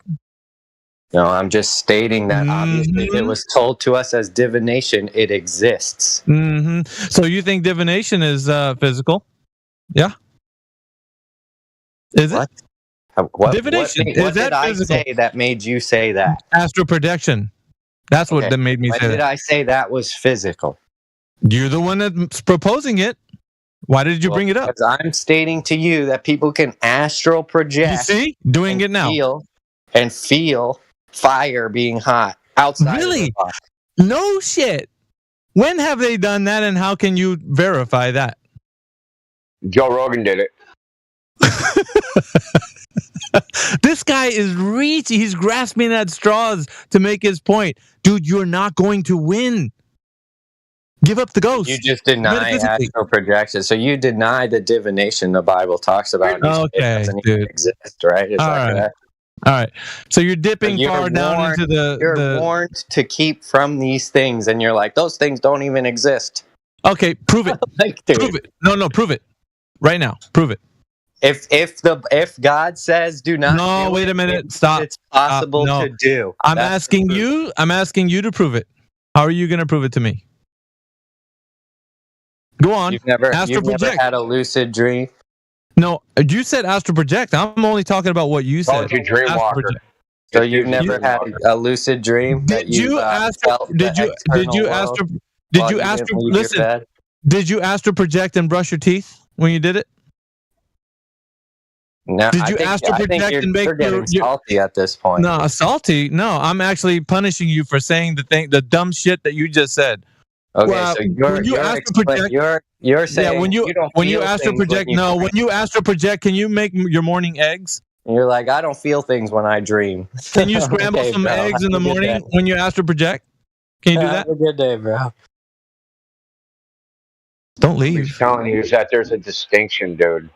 No, I'm just stating that obviously if it was told to us as divination, it exists. Mm-hmm. So you think divination is physical? Yeah. Is it? Divination. What did I say that made you say that? Astral projection. That's what that made me say that. When did I say that was physical? You're the one that's proposing it. Why did you bring it up? Because I'm stating to you that people can astral project. You see? Doing it now. Feel fire being hot outside. Really? No shit. When have they done that, and how can you verify that? Joe Rogan did it. This guy is reaching. He's grasping at straws to make his point. Dude, you're not going to win. Give up the ghost. You just deny astral projection. So you deny the divination the Bible talks about. Okay, it doesn't even exist, right? All right. So you're dipping far down into the... You're warned to keep from these things, and you're like, those things don't even exist. Okay, prove it. Prove it. No, prove it. Right now. Prove it. If God says do not, no, wait a minute, stop. It's possible to do. I'm asking you to prove it. How are you going to prove it to me? Go on. You've never had a lucid dream. No, you said astral project. I'm only talking about what you said. You're dreamwalker. So you've never had a lucid dream? Did you astral project and brush your teeth when you did it? No, did you astral project and make you're salty at this point? No, salty. No, I'm actually punishing you for saying the dumb shit that you just said. Okay, so you're saying when you astral project. No, when you astral project, can you make your morning eggs? And you're like, I don't feel things when I dream. Can you scramble some eggs in the morning when you astral project? Can you do that? Have a good day, bro. Don't leave. I'm telling you is that there's a distinction, dude.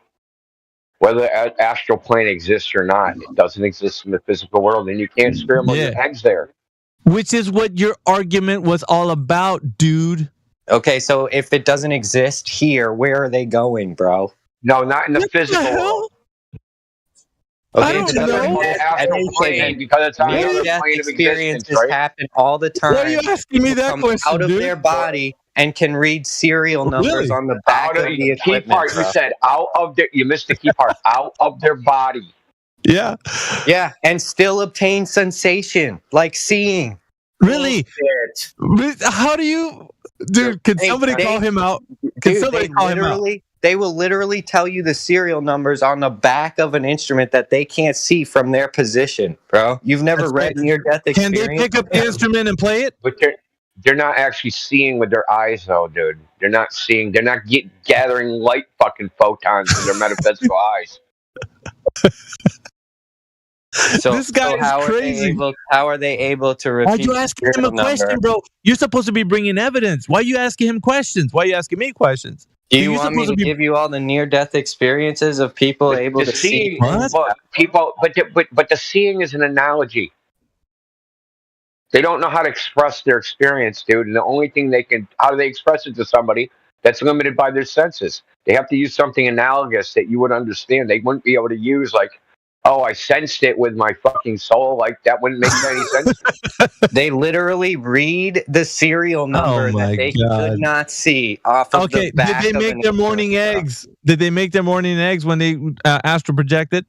Whether the astral plane exists or not, it doesn't exist in the physical world, and you can't scramble your eggs there. Which is what your argument was all about, dude. Okay, so if it doesn't exist here, where are they going, bro? No, not in the physical world. Okay, I don't know. Because it's on the plane of experiences existence, right? happen all the time. Why are you asking me that question, out of their body and can read serial numbers on the back of the equipment. Key part, you said out of their. You missed the key part. Out of their body. Yeah. Yeah, and still obtain sensation, like seeing. Really? How do you... Dude, can somebody call him out? Can somebody call him out? They will literally tell you the serial numbers on the back of an instrument that they can't see from their position, bro. You've never read near-death experience? Can they pick up the instrument and play it? But they're not actually seeing with their eyes, though, dude. They're not seeing. They're not gathering light fucking photons with their metaphysical eyes. So this guy is crazy. How are they able to repeat? Why'd you ask him a question, bro? You're supposed to be bringing evidence. Why are you asking him questions? Why are you asking me questions? Do you want me to give you all the near-death experiences of people able to see? But the seeing is an analogy. They don't know how to express their experience, dude. And the only thing how do they express it to somebody that's limited by their senses? They have to use something analogous that you would understand. They wouldn't be able to use I sensed it with my fucking soul. Like, that wouldn't make any sense. They literally read the serial number that they could not see off of the back. Did they make their morning eggs? Did they make their morning eggs when they astral projected?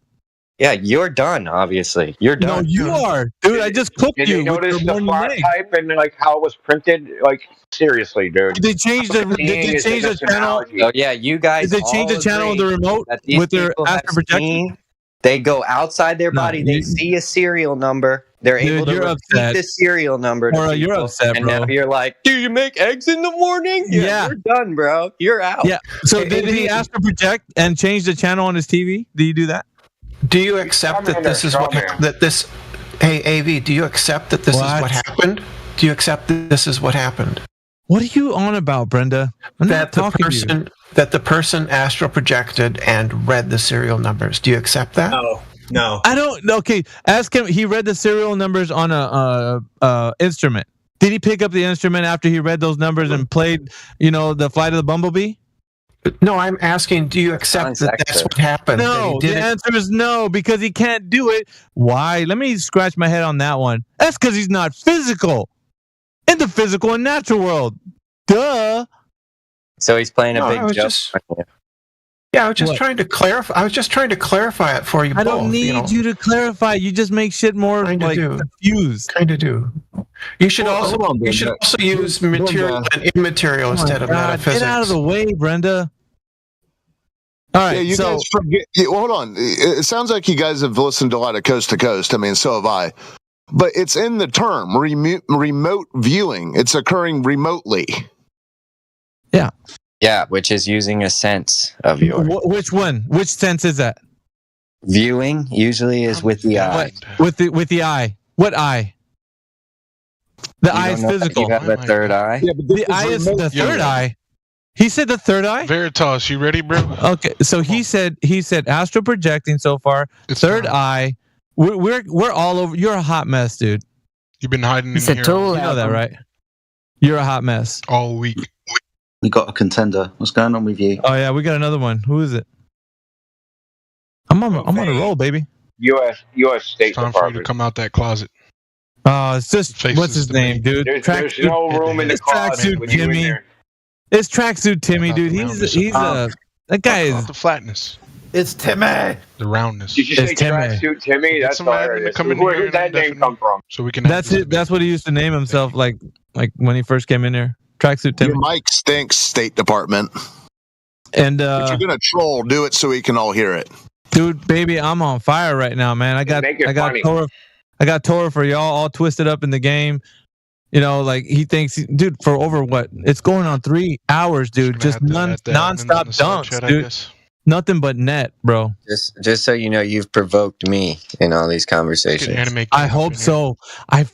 Yeah, you're done. Obviously, you're done. No, you are, dude. I just cooked Did you. you notice with the morning font egg. type and like how it was printed? Like seriously, dude. Did they change the? Did they change the channel? Oh yeah, you guys. Did they change the channel on the remote with their astral projection? They go outside their body. They see a serial number. They're able to repeat the serial number. Or you're upset, and bro. now you're like, do you make eggs in the morning? Yeah. You're done, bro. You're out. Yeah. So did he astral project and change the channel on his TV? Did you do that? Do you accept that this is what this? Hey, AV, do you accept that this is what happened? Do you accept that this is what happened? What are you on about, Brenda? I'm not talking to you. That the person astral projected and read the serial numbers. Do you accept that? No. I don't. Okay, ask him. He read the serial numbers on a instrument. Did he pick up the instrument after he read those numbers and played, the Flight of the Bumblebee? No, I'm asking, do you accept that that's what happened? No, the answer is no, because he can't do it. Why? Let me scratch my head on that one. That's because he's not physical. In the physical and natural world. Duh. So he's playing a big joke. Yeah, I was just trying to clarify. I was just trying to clarify it for you. I don't need you to clarify. You just make shit more confused. Kind of do. You should also use material and immaterial instead of metaphysics. Get out of the way, Brenda. All right. Yeah, you guys forget. Hold on. It sounds like you guys have listened to a lot of Coast to Coast. I mean, so have I. But it's in the term remote viewing. It's occurring remotely. Yeah. Yeah, which is using a sense of yours. Which one? Which sense is that? Viewing usually is with the eye. With the eye. What eye? The eye is physical. You have a third eye. Yeah, but the eye is the third eye. He said the third eye. Veritas, you ready, bro? Okay, so he said astral projecting so far. Third eye. We're all over. You're a hot mess, dude. You've been hiding in here. You know that, right? You're a hot mess all week. We got a contender. What's going on with you? Oh yeah, we got another one. Who is it? I'm on a roll, baby. U.S. State It's time Department. for you to come out that closet. Oh, it's just what's his name, dude? There's no room in the closet with you in there. It's Tracksuit Timmy, dude. That guy is the flatness. It's Timmy. The roundness. Did you say Tracksuit Timmy? That's hilarious. Where did that name come from? So we can. That's it. That's what he used to name himself, like when he first came in there. Tracksuit Timmy. Your mic stinks, State Department. And if you're gonna troll, do it so we can all hear it. Dude, baby, I'm on fire right now, man. I got Torah for y'all all twisted up in the game. Like he thinks, dude, for over what? It's going on 3 hours, dude. Just nonstop dunks, dude. Nothing but net, bro. Just so you know, you've provoked me in all these conversations. I hope so. I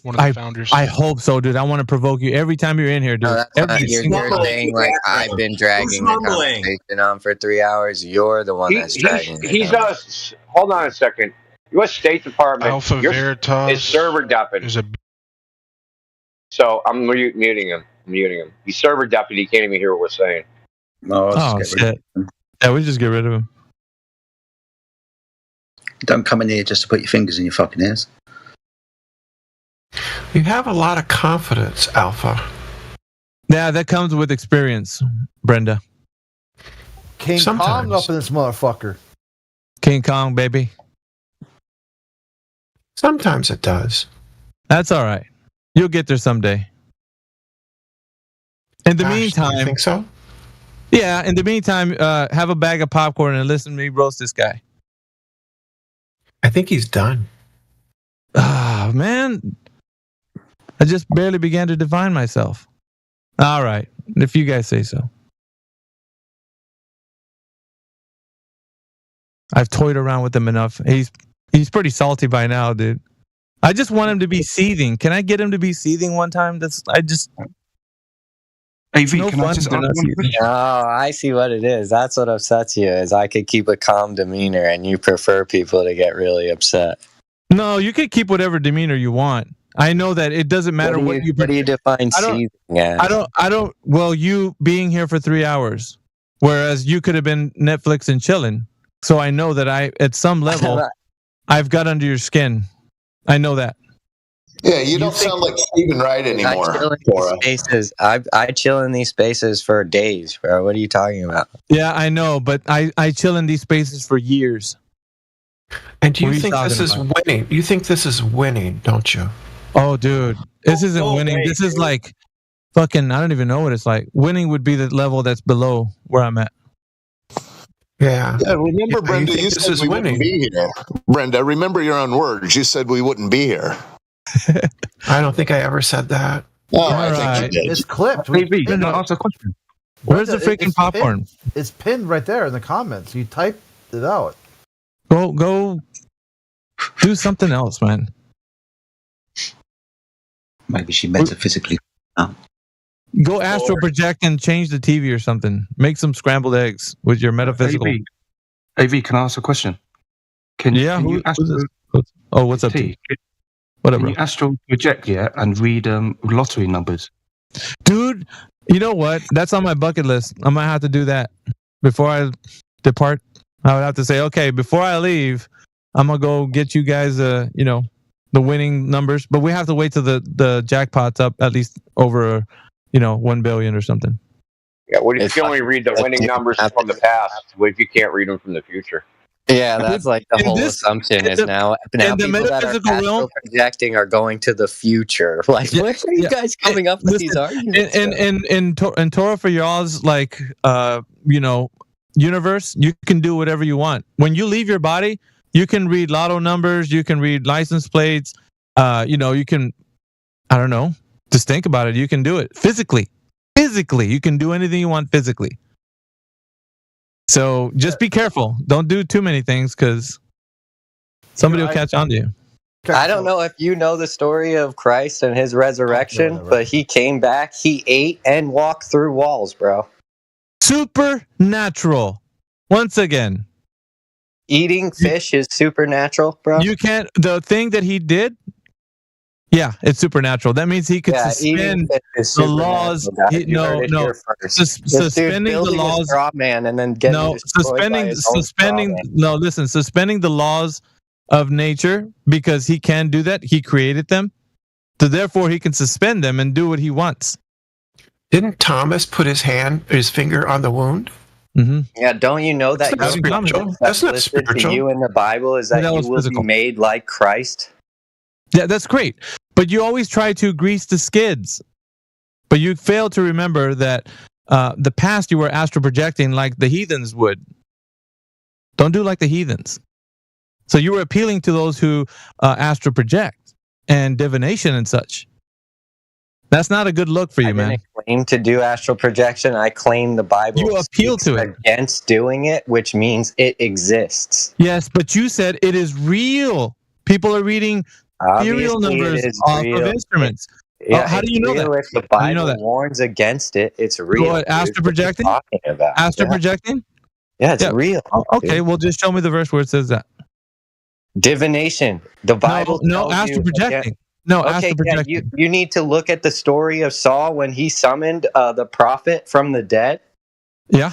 hope so, dude. I want to provoke you every time you're in here, dude. You're saying like I've been dragging the conversation on for 3 hours. You're the one that's dragging. He's us. Hold on a second. U.S. State Department. Alpha Veritas is server deafened. So I'm muting him. He's server deputy. He can't even hear what we're saying. No, shit. Yeah, we just get rid of him. Don't come in here just to put your fingers in your fucking ears. You have a lot of confidence, Alpha. Yeah, that comes with experience, Brenda. King Kong up in this motherfucker. King Kong, baby. Sometimes it does. That's all right. You'll get there someday. In the meantime, you think so? Yeah. In the meantime, have a bag of popcorn and listen to me roast this guy. I think he's done. Ah, man. I just barely began to define myself. All right, if you guys say so. I've toyed around with him enough. He's pretty salty by now, dude. I just want him to be seething. Can I get him to be seething one time? AV, can I just I see what it is. That's what upsets you, is I could keep a calm demeanor and you prefer people to get really upset. No, you could keep whatever demeanor you want. I know that it doesn't matter what you define seething as. I don't well, you being here for 3 hours, whereas you could have been Netflix and chilling. So I know that at some level I've got under your skin. I know that. Yeah, you don't sound like Stephen Wright anymore. I chill in these spaces for days, bro. What are you talking about? Yeah, I know, but I chill in these spaces for years. And do you think this is winning? You think this is winning, don't you? You think this is winning, don't you? Oh, dude, this isn't winning. This is like fucking. I don't even know what it's like. Winning would be the level that's below where I'm at. Yeah. Yeah, remember, Brenda, you said we wouldn't be here. Brenda, remember your own words. You said we wouldn't be here. I don't think I ever said that. Oh, I think you did. It's clipped. Maybe. Ask a question. Where's the freaking popcorn? It's pinned right there in the comments. You typed it out. Go do something else, man. Maybe she metaphysically. Go astral project and change the TV or something. Make some scrambled eggs with your metaphysical. AV, can I ask a question? What's up, T? Whatever. Can you astral project and read lottery numbers? Dude, you know what? That's on my bucket list. I might have to do that before I depart. I would have to say, okay, before I leave, I'm gonna go get you guys, the winning numbers. But we have to wait till the jackpot's up at least over, 1 billion or something. Yeah, what if you can only read the winning numbers from the past? What if you can't read them from the future? Yeah, that's like the whole assumption is now people that are astral projecting are going to the future. Like, where are you guys coming up with these arguments? In Torah for y'all's universe, you can do whatever you want. When you leave your body, you can read lotto numbers, you can read license plates, you can, I don't know, just think about it. You can do it physically. You can do anything you want physically. So just be careful. Don't do too many things because somebody will catch on to you. I don't know if you know the story of Christ and his resurrection, but he came back, he ate and walked through walls, bro. Supernatural. Once again. Eating fish is supernatural, bro. You can't, the thing that he did, yeah, it's supernatural. That means he could suspend the laws. Suspending the laws. Straw man and then suspending the laws of nature, because he can do that. He created them, so therefore he can suspend them and do what he wants. Didn't Thomas put his finger on the wound? Mm-hmm. Yeah, don't you know that that's not spiritual. To you in the Bible is that you will be made like Christ? Yeah, that's great. But you always try to grease the skids. But you fail to remember that the past you were astral projecting like the heathens would. Don't do like the heathens. So you were appealing to those who astral project and divination and such. That's not a good look for you, man. I didn't claim to do astral projection. I claim the Bible you appeal to it against doing it, which means it exists. Yes, but you said it is real. People are reading serial numbers off of instruments. How do you know that? If the Bible warns against it, it's real. What, astral projecting? Astral projecting? Yeah, it's real. Okay, well, just show me the verse where it says that. Divination. The Bible. No, astral projecting. No, astral projecting. You need to look at the story of Saul when he summoned the prophet from the dead. Yeah.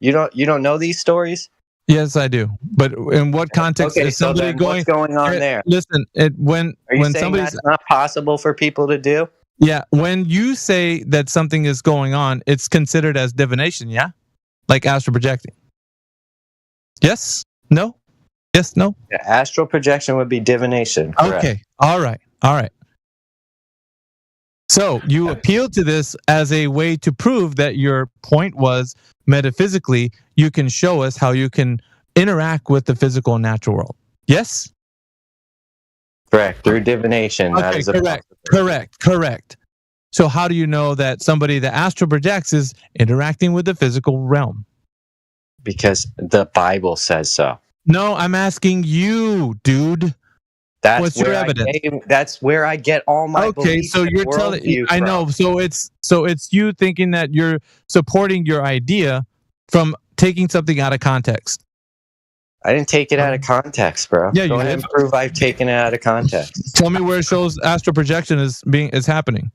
You don't know these stories? Yes, I do. But in what context is somebody going? What's going on there? Listen, when somebody's that's not possible for people to do. Yeah, when you say that something is going on, it's considered as divination. Yeah, like astral projecting. Yes. No. Yes. No. Yeah, astral projection would be divination. Correct. Okay. All right. So you appeal to this as a way to prove that your point was metaphysically, you can show us how you can interact with the physical and natural world. Yes? Correct. Through divination. Okay, correct. So how do you know that somebody that astral projects is interacting with the physical realm? Because the Bible says so. No, I'm asking you, dude. What's your evidence? That's where I get all my. Okay, so you're telling. I know. So it's you thinking that you're supporting your idea from taking something out of context. I didn't take it out of context, bro. Yeah, Go ahead and prove I've taken it out of context. Tell me where it shows astral projection is happening.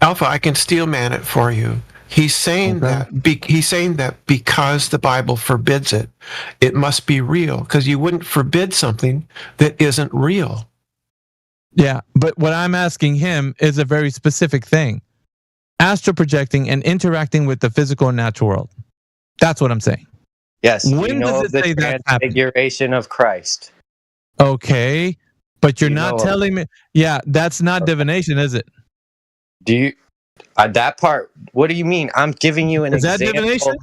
Alpha, I can steel man it for you. He's saying that because the Bible forbids it, it must be real, because you wouldn't forbid something that isn't real. Yeah, but what I'm asking him is a very specific thing. Astral projecting and interacting with the physical and natural world. That's what I'm saying. Yes. When does it say the transfiguration of Christ? Okay, but you're not telling me. Yeah, that's not divination, is it? Do you that part? What do you mean? I'm giving you an example. Is that divination?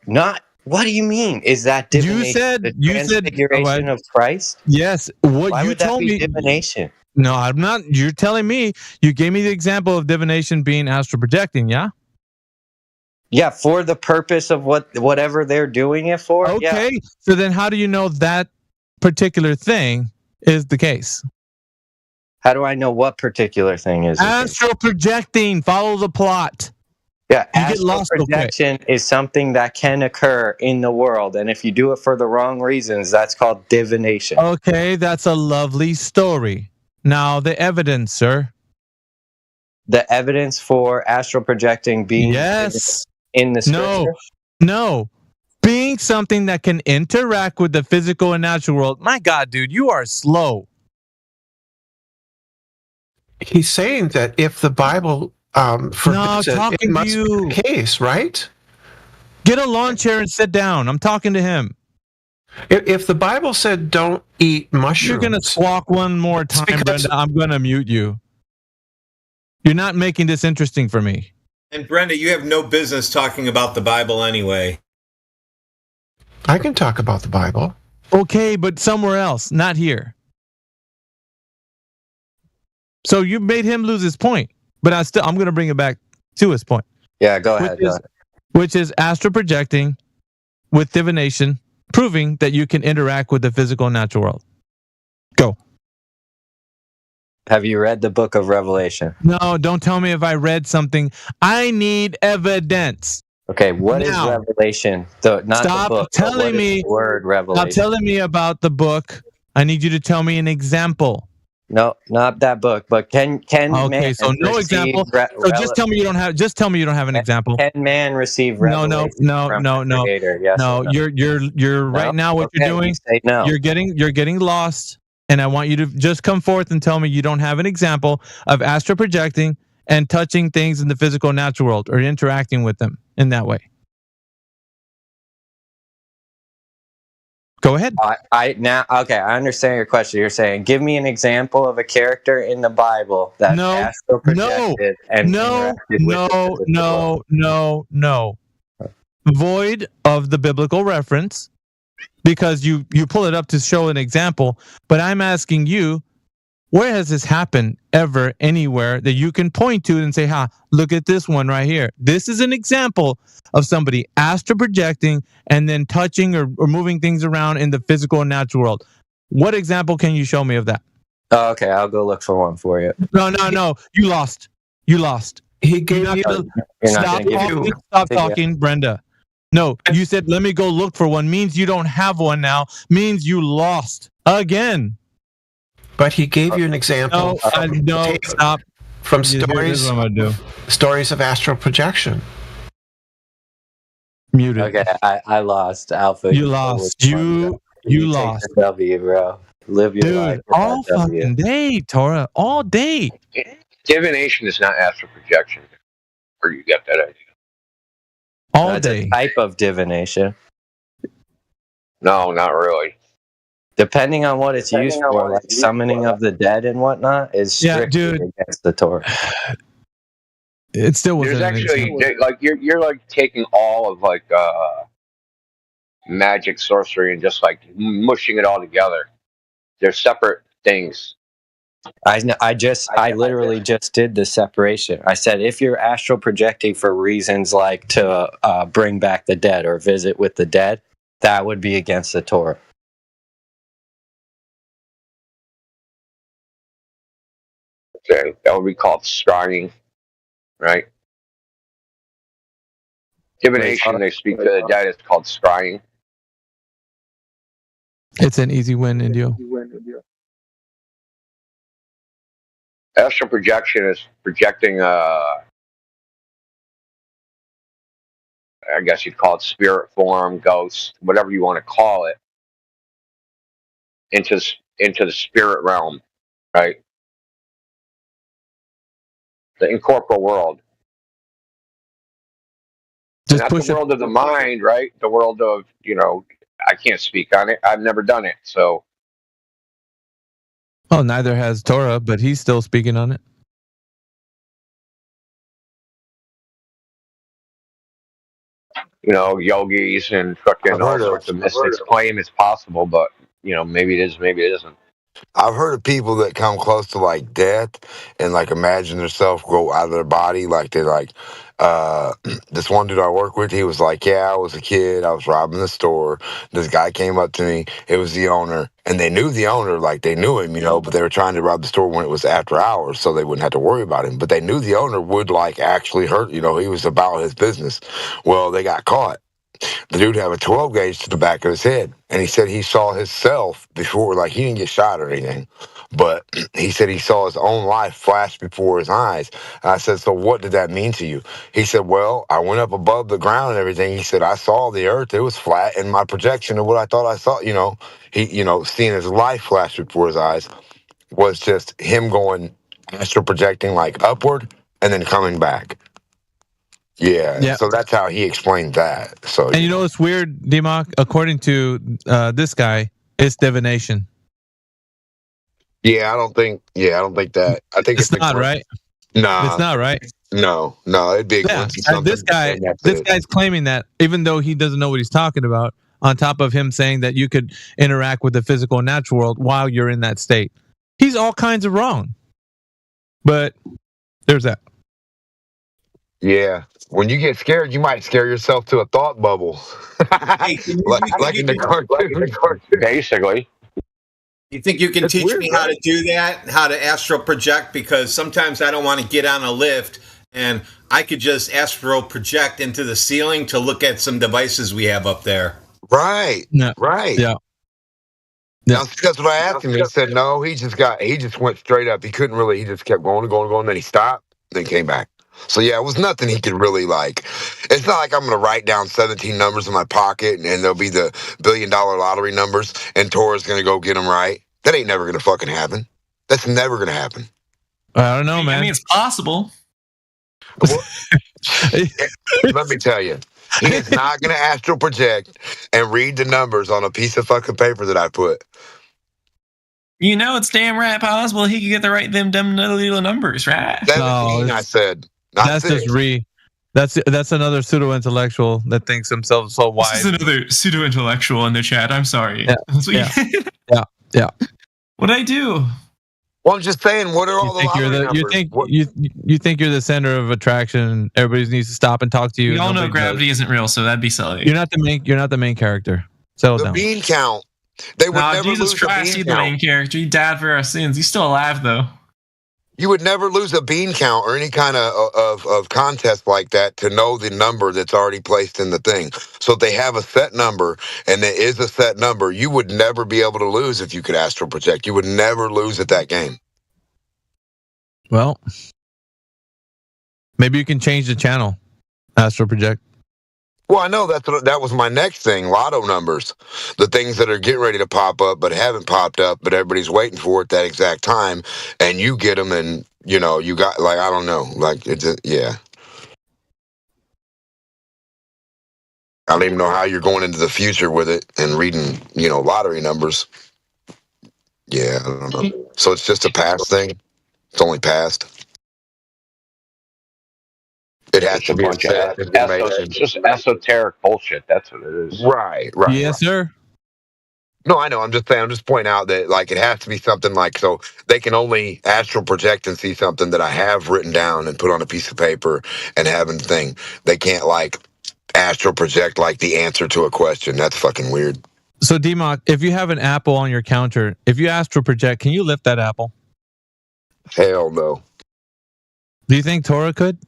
Not. What do you mean? Is that divination? You said transfiguration of Christ? Yes. Why would that be divination? No, I'm not. You're telling me. You gave me the example of divination being astral projecting. Yeah. Yeah, for the purpose of whatever they're doing it for. Okay. Yeah. So then, how do you know that particular thing is the case? How do I know what particular thing is? Astral projecting. Follow the plot. Yeah, you get lost. Projection is something that can occur in the world, and if you do it for the wrong reasons, that's called divination. Okay, that's a lovely story. Now the evidence, sir. The evidence for astral projecting being in the scripture? No. Being something that can interact with the physical and natural world. My God, dude, you are slow. He's saying that if the Bible forbids it must be the case, right? Get a lawn chair and sit down. I'm talking to him. If the Bible said don't eat mushrooms... You're going to squawk one more time, Brenda. I'm going to mute you. You're not making this interesting for me. And Brenda, you have no business talking about the Bible anyway. I can talk about the Bible. Okay, but somewhere else, not here. So you made him lose his point, but I'm going to bring it back to his point. Yeah, go ahead. Which is astral projecting with divination, proving that you can interact with the physical and natural world. Go. Have you read the book of Revelation? No, don't tell me if I read something. I need evidence. Okay, what is Revelation? Not stop the book. Telling me the word Revelation. Stop telling me about the book. I need you to tell me an example. No, not that book. But can okay? So no example. So just tell me you don't have. Just tell me you don't have an example. Can man receive revelation? No. Yes no. You're right now. What you're doing? You're getting lost. And I want you to just come forth and tell me you don't have an example of astral projecting and touching things in the physical natural world or interacting with them in that way. Go ahead. I understand your question. You're saying, give me an example of a character in the Bible that astral projected No. Void of the biblical reference. Because you pull it up to show an example, but I'm asking you, where has this happened ever, anywhere that you can point to and say, look at this one right here. This is an example of somebody astral projecting and then touching or moving things around in the physical and natural world. What example can you show me of that? Oh, okay, I'll go look for one for you. No. You lost. He gave you... Stop talking, Brenda. No, you said, let me go look for one. Means you don't have one now. Means you lost again. But he gave you an example. No, stop. From stories of astral projection. Muted. Okay, I lost. Alpha. You lost. You lost. W, bro. Live your life. All fucking day, Torah. All day. Divination is not astral projection. Where you got that idea? All day. A type of divination. No, not really. Depending on what it's used for, like summoning of the dead and whatnot, is strictly against the Torah. It still wasn't. There's actually like you're like taking all of like magic, sorcery, and just like mushing it all together. They're separate things. I literally just did the separation. I said if you're astral projecting for reasons like to bring back the dead or visit with the dead, that would be against the Torah. Okay, that would be called scrying, right? Divination, they speak to the dead. It's called scrying. It's an easy win, Indio. Astral projection is projecting I guess you'd call it spirit form, ghost, whatever you want to call it, into the spirit realm, right? The incorporeal world. Not the world of the mind, right? The world of, I can't speak on it. I've never done it. So Oh, neither has Torah, but he's still speaking on it. Yogis and fucking all sorts of mystics claim it's possible, but maybe it is, maybe it isn't. I've heard of people that come close to like death and like imagine themselves go out of their body. Like they like this one dude I work with, he was like, yeah, I was a kid, I was robbing the store. This guy came up to me, it was the owner, and they knew the owner, like they knew him, but they were trying to rob the store when it was after hours, so they wouldn't have to worry about him. But they knew the owner would like actually hurt, he was about his business. Well, they got caught. The dude had a 12 gauge to the back of his head, and he said he saw himself before, like he didn't get shot or anything, but he said he saw his own life flash before his eyes. And I said, so what did that mean to you? He said, well, I went up above the ground and everything. He said, I saw the earth, it was flat, and my projection of what I thought I saw, he, seeing his life flash before his eyes was just him going astral projecting like upward and then coming back. Yeah, so that's how he explained that. So, and it's weird, Democ. According to this guy, it's divination. Yeah, I don't think that. I think it's not right. No, it's not right. No, it'd be this guy's claiming that, even though he doesn't know what he's talking about. On top of him saying that you could interact with the physical and natural world while you're in that state, he's all kinds of wrong. But there's that. Yeah. When you get scared, you might scare yourself to a thought bubble. like in the cartoon. Basically. You think you can teach me how to do that? How to astral project? Because sometimes I don't want to get on a lift and I could just astral project into the ceiling to look at some devices we have up there. Right. Yeah. Right. Yeah. That's what I asked him. He said no, he just went straight up. He couldn't really, he just kept going, then he stopped, then came back. So yeah, it was nothing he could really like. It's not like I'm gonna write down 17 numbers in my pocket and there'll be the $1 billion lottery numbers and Torah's gonna go get them right. That ain't never gonna fucking happen. That's never gonna happen. I don't know, man. I mean, it's possible. Well, let me tell you, he is not gonna astral project and read the numbers on a piece of fucking paper that I put. It's damn right possible he could get the right them little numbers, right? 17, I said. That's just that's another pseudo intellectual that thinks themselves so wise. This is another pseudo intellectual in the chat. I'm sorry. Yeah. What did I do? Well, I'm just saying. What are all the numbers? You think you're the center of attraction? Everybody needs to stop and talk to you. We all know gravity isn't real, so that'd be silly. You're not the main character. Settle down. The bean count. They would never Jesus lose Christ, a bean he's count. the main character. He died for our sins. He's still alive though. You would never lose a bean count or any kind of contest like that to know the number that's already placed in the thing. So if they have a set number and there is a set number, you would never be able to lose if you could astral project. You would never lose at that game. Well, maybe you can change the channel, astral project. Well, I know that was my next thing, lotto numbers. The things that are getting ready to pop up but haven't popped up, but everybody's waiting for it that exact time, and you get them, and, you got, like, I don't know. Like, yeah. I don't even know how you're going into the future with it and reading, lottery numbers. Yeah, I don't know. So it's just a past thing? It's only past? It has to be it's just esoteric bullshit. That's what it is. Right. Yes, sir. No, I know. I'm just saying. I'm just pointing out that like it has to be something like so they can only astral project and see something that I have written down and put on a piece of paper and having the thing. They can't like astral project like the answer to a question. That's fucking weird. So Democ, if you have an apple on your counter, if you astral project, can you lift that apple? Hell no. Do you think Torah could?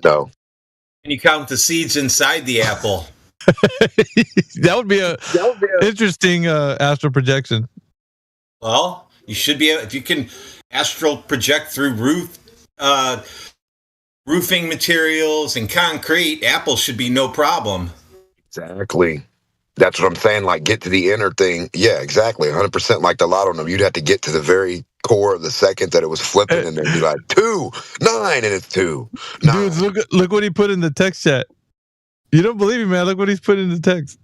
No. Can you count the seeds inside the apple? That would be a interesting astral projection. Well, you should be if you can astral project through roofing materials and concrete. Apple should be no problem. Exactly. That's what I'm saying. Like, get to the inner thing. Yeah, exactly. 100% like the lotto number. You'd have to get to the very core of the second that it was flipping and then be like 2, 9, and it's 2. Dudes, look what he put in the text chat. You don't believe me, man? Look what he's put in the text.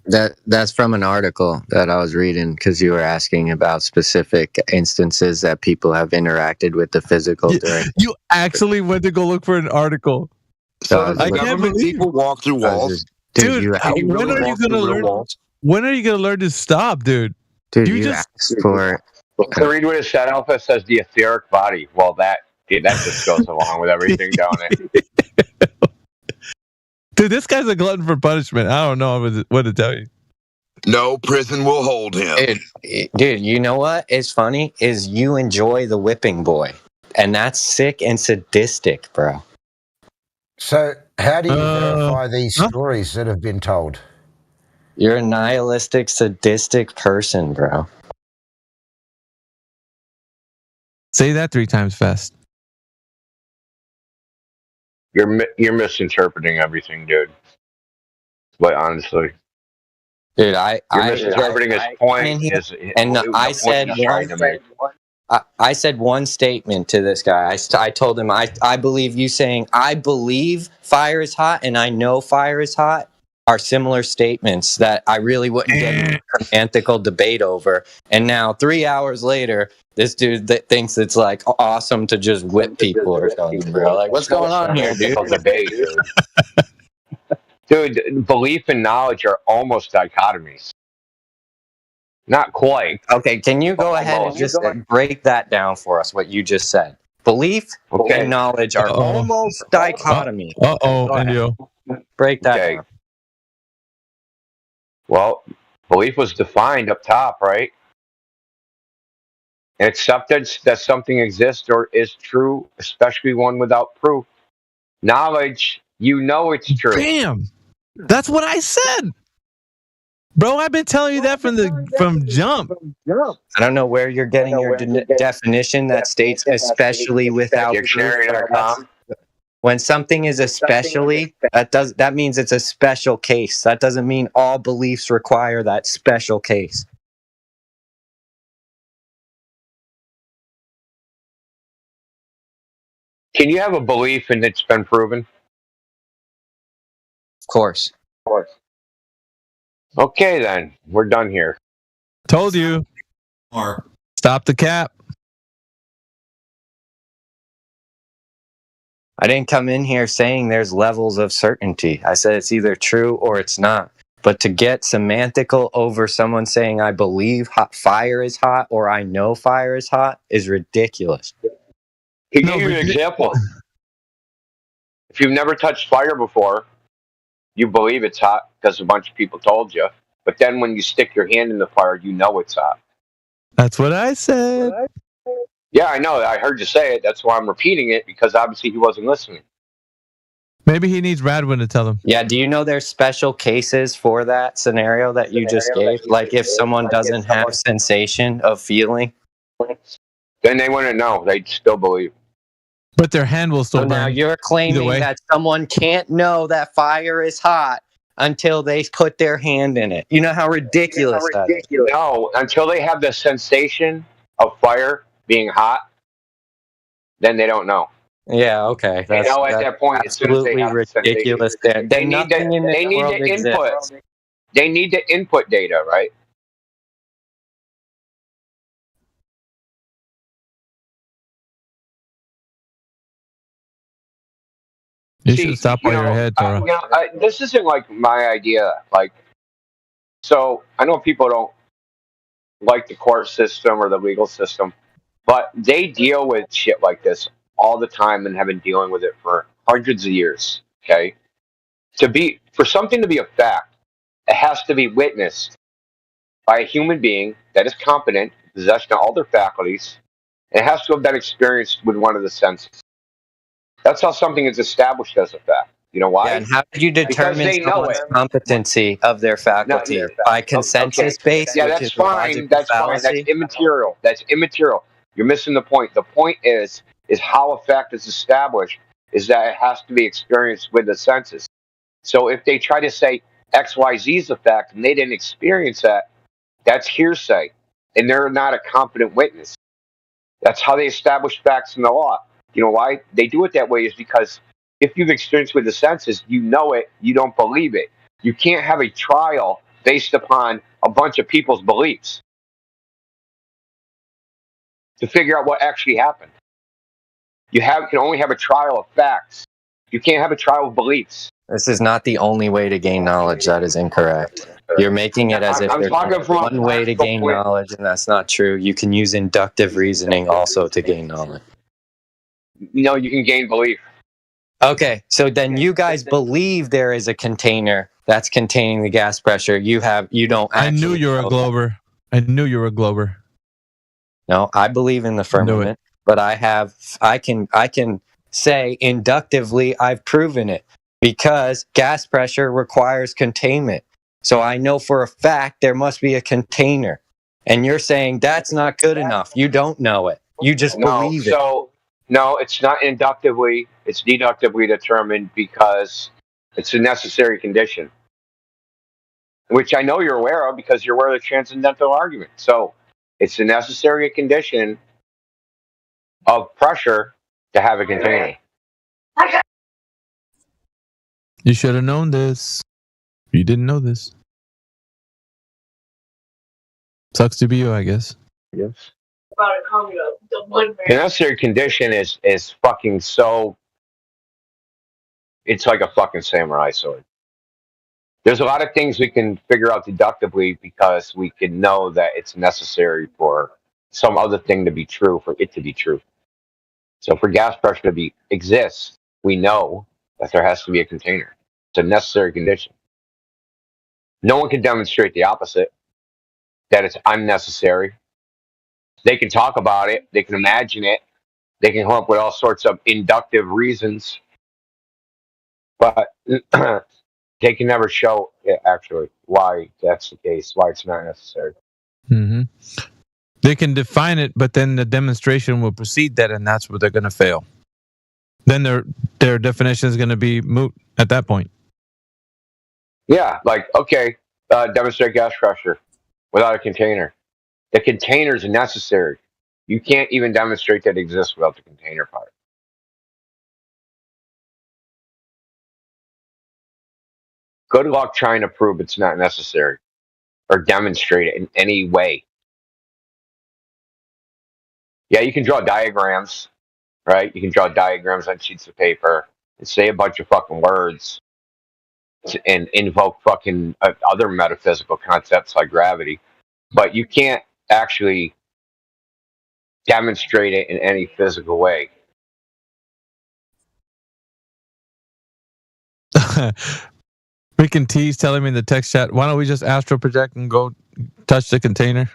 That's from an article that I was reading because you were asking about specific instances that people have interacted with the physical during. You actually went to go look for an article. So I can't believe people walk through walls. Dude, when are you gonna learn? When are you gonna learn to stop, dude? Dude, you just asked for. To read what it said, Alpha says the etheric body. Well, that just goes along with everything, don't it? Dude, this guy's a glutton for punishment. I don't know what to tell you. No prison will hold him. Dude, you know what is funny? Is you enjoy the whipping boy. And that's sick and sadistic, bro. So, how do you verify these stories that have been told? You're a nihilistic, sadistic person, bro. Say that 3 times fast. You're misinterpreting everything, dude. But honestly, dude, you're misinterpreting his point. I said one statement to this guy. I told him I believe you saying I believe fire is hot and I know fire is hot are similar statements that I really wouldn't get into an ethical debate over. And now 3 hours later, this dude that thinks it's like awesome to just whip people or something, bro. Like, what's going on here, dude? Debate, dude, belief and knowledge are almost dichotomies. Not quite. Okay, can you go ahead and just break that down for us, what you just said? Belief and knowledge are almost dichotomy. Indio. Break that down. Well, belief was defined up top, right? Acceptance that something exists or is true, especially one without proof. Knowledge, you know it's true. Damn, that's what I said, bro. I've been telling you that from jump. I don't know where you're getting your definition that states especially without proof. When something is especially, that means it's a special case. That doesn't mean all beliefs require that special case. Can you have a belief and it's been proven? Of course. Okay, then. We're done here. Told you. Stop the cap. I didn't come in here saying there's levels of certainty. I said it's either true or it's not. But to get semantical over someone saying I believe fire is hot or I know fire is hot is ridiculous. Can I give you an example? If you've never touched fire before, you believe it's hot because a bunch of people told you. But then when you stick your hand in the fire, you know it's hot. That's what I said. Yeah, I know. I heard you say it. That's why I'm repeating it, because obviously he wasn't listening. Maybe he needs Radwin to tell him. Yeah, do you know there's special cases for that scenario that you just gave? Like if someone doesn't have sensation of feeling? Then they wouldn't know. They'd still believe. But their hand will still burn. Now you're claiming that someone can't know that fire is hot until they put their hand in it. You know how ridiculous that is? No, until they have the sensation of fire being hot, then they don't know. Yeah, okay. They know at that point. Absolutely ridiculous. They need the input. They need the input data, right? You should stop on your head, Tara. This isn't like my idea. Like, so I know people don't like the court system or the legal system, but they deal with shit like this all the time and have been dealing with it for hundreds of years. Okay, for something to be a fact, it has to be witnessed by a human being that is competent, possession of all their faculties. It has to have been experienced with one of the senses. That's how something is established as a fact. You know why? Yeah, and how do you determine someone's competency of by consensus based? Yeah, that's fine. That's fine. That's immaterial. That's immaterial. You're missing the point. The point is how a fact is established is that it has to be experienced with the senses. So if they try to say XYZ is a fact and they didn't experience that, that's hearsay, and they're not a competent witness. That's how they establish facts in the law. You know why they do it that way is because if you've experienced with the senses, you know it, you don't believe it. You can't have a trial based upon a bunch of people's beliefs to figure out what actually happened. You can only have a trial of facts. You can't have a trial of beliefs. This is not the only way to gain knowledge. That is incorrect. You're making it as if there's one way to gain knowledge, and that's not true. You can use inductive reasoning also to gain knowledge. No, you can gain belief. Okay, so then you guys believe there is a container that's containing the gas pressure. You don't. I knew you were a Glober. I knew you were a Glober. No, I believe in the firmament, but I can say inductively I've proven it because gas pressure requires containment. So I know for a fact there must be a container. And you're saying that's not good enough. You don't know it. You just believe it. No, it's not inductively. It's deductively determined because it's a necessary condition, which I know you're aware of because you're aware of the transcendental argument. So it's a necessary condition of pressure to have a container. You should have known this. You didn't know this. Sucks to be you, I guess. Yes. The necessary condition is fucking so. It's like a fucking samurai sword. There's a lot of things we can figure out deductively because we can know that it's necessary for some other thing to be true, for it to be true. So for gas pressure to exist, we know that there has to be a container. It's a necessary condition. No one can demonstrate the opposite, that it's unnecessary. They can talk about it. They can imagine it. They can come up with all sorts of inductive reasons. But they can never show it actually why that's the case, why it's not necessary. Mm-hmm. They can define it, but then the demonstration will precede that, and that's where they're going to fail. Then their definition is going to be moot at that point. Yeah, like, okay, demonstrate gas pressure without a container. The container is necessary. You can't even demonstrate that it exists without the container part. Good luck trying to prove it's not necessary or demonstrate it in any way. Yeah, you can draw diagrams, right? You can draw diagrams on sheets of paper and say a bunch of fucking words and invoke fucking other metaphysical concepts like gravity, but you can't actually demonstrate it in any physical way. Freaking T's telling me in the text chat, why don't we just astral project and go touch the container?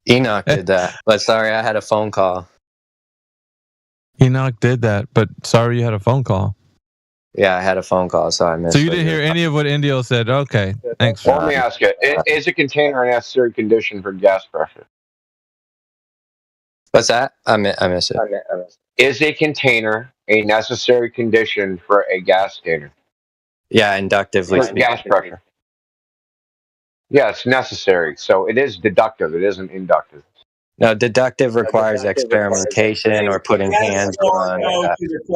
Enoch did that, but sorry, I had a phone call. Enoch did that, but sorry you had a phone call. Yeah, I had a phone call, so I missed. So you didn't hear any of what Indio said? Okay, thanks. Let me ask you: is a container a necessary condition for gas pressure? What's that? I missed it. Is a container a necessary condition for a gas container? Yeah, inductively. For gas pressure. Yeah, it's necessary. So it is deductive. It isn't inductive. No, deductive requires experimentation or putting hands on.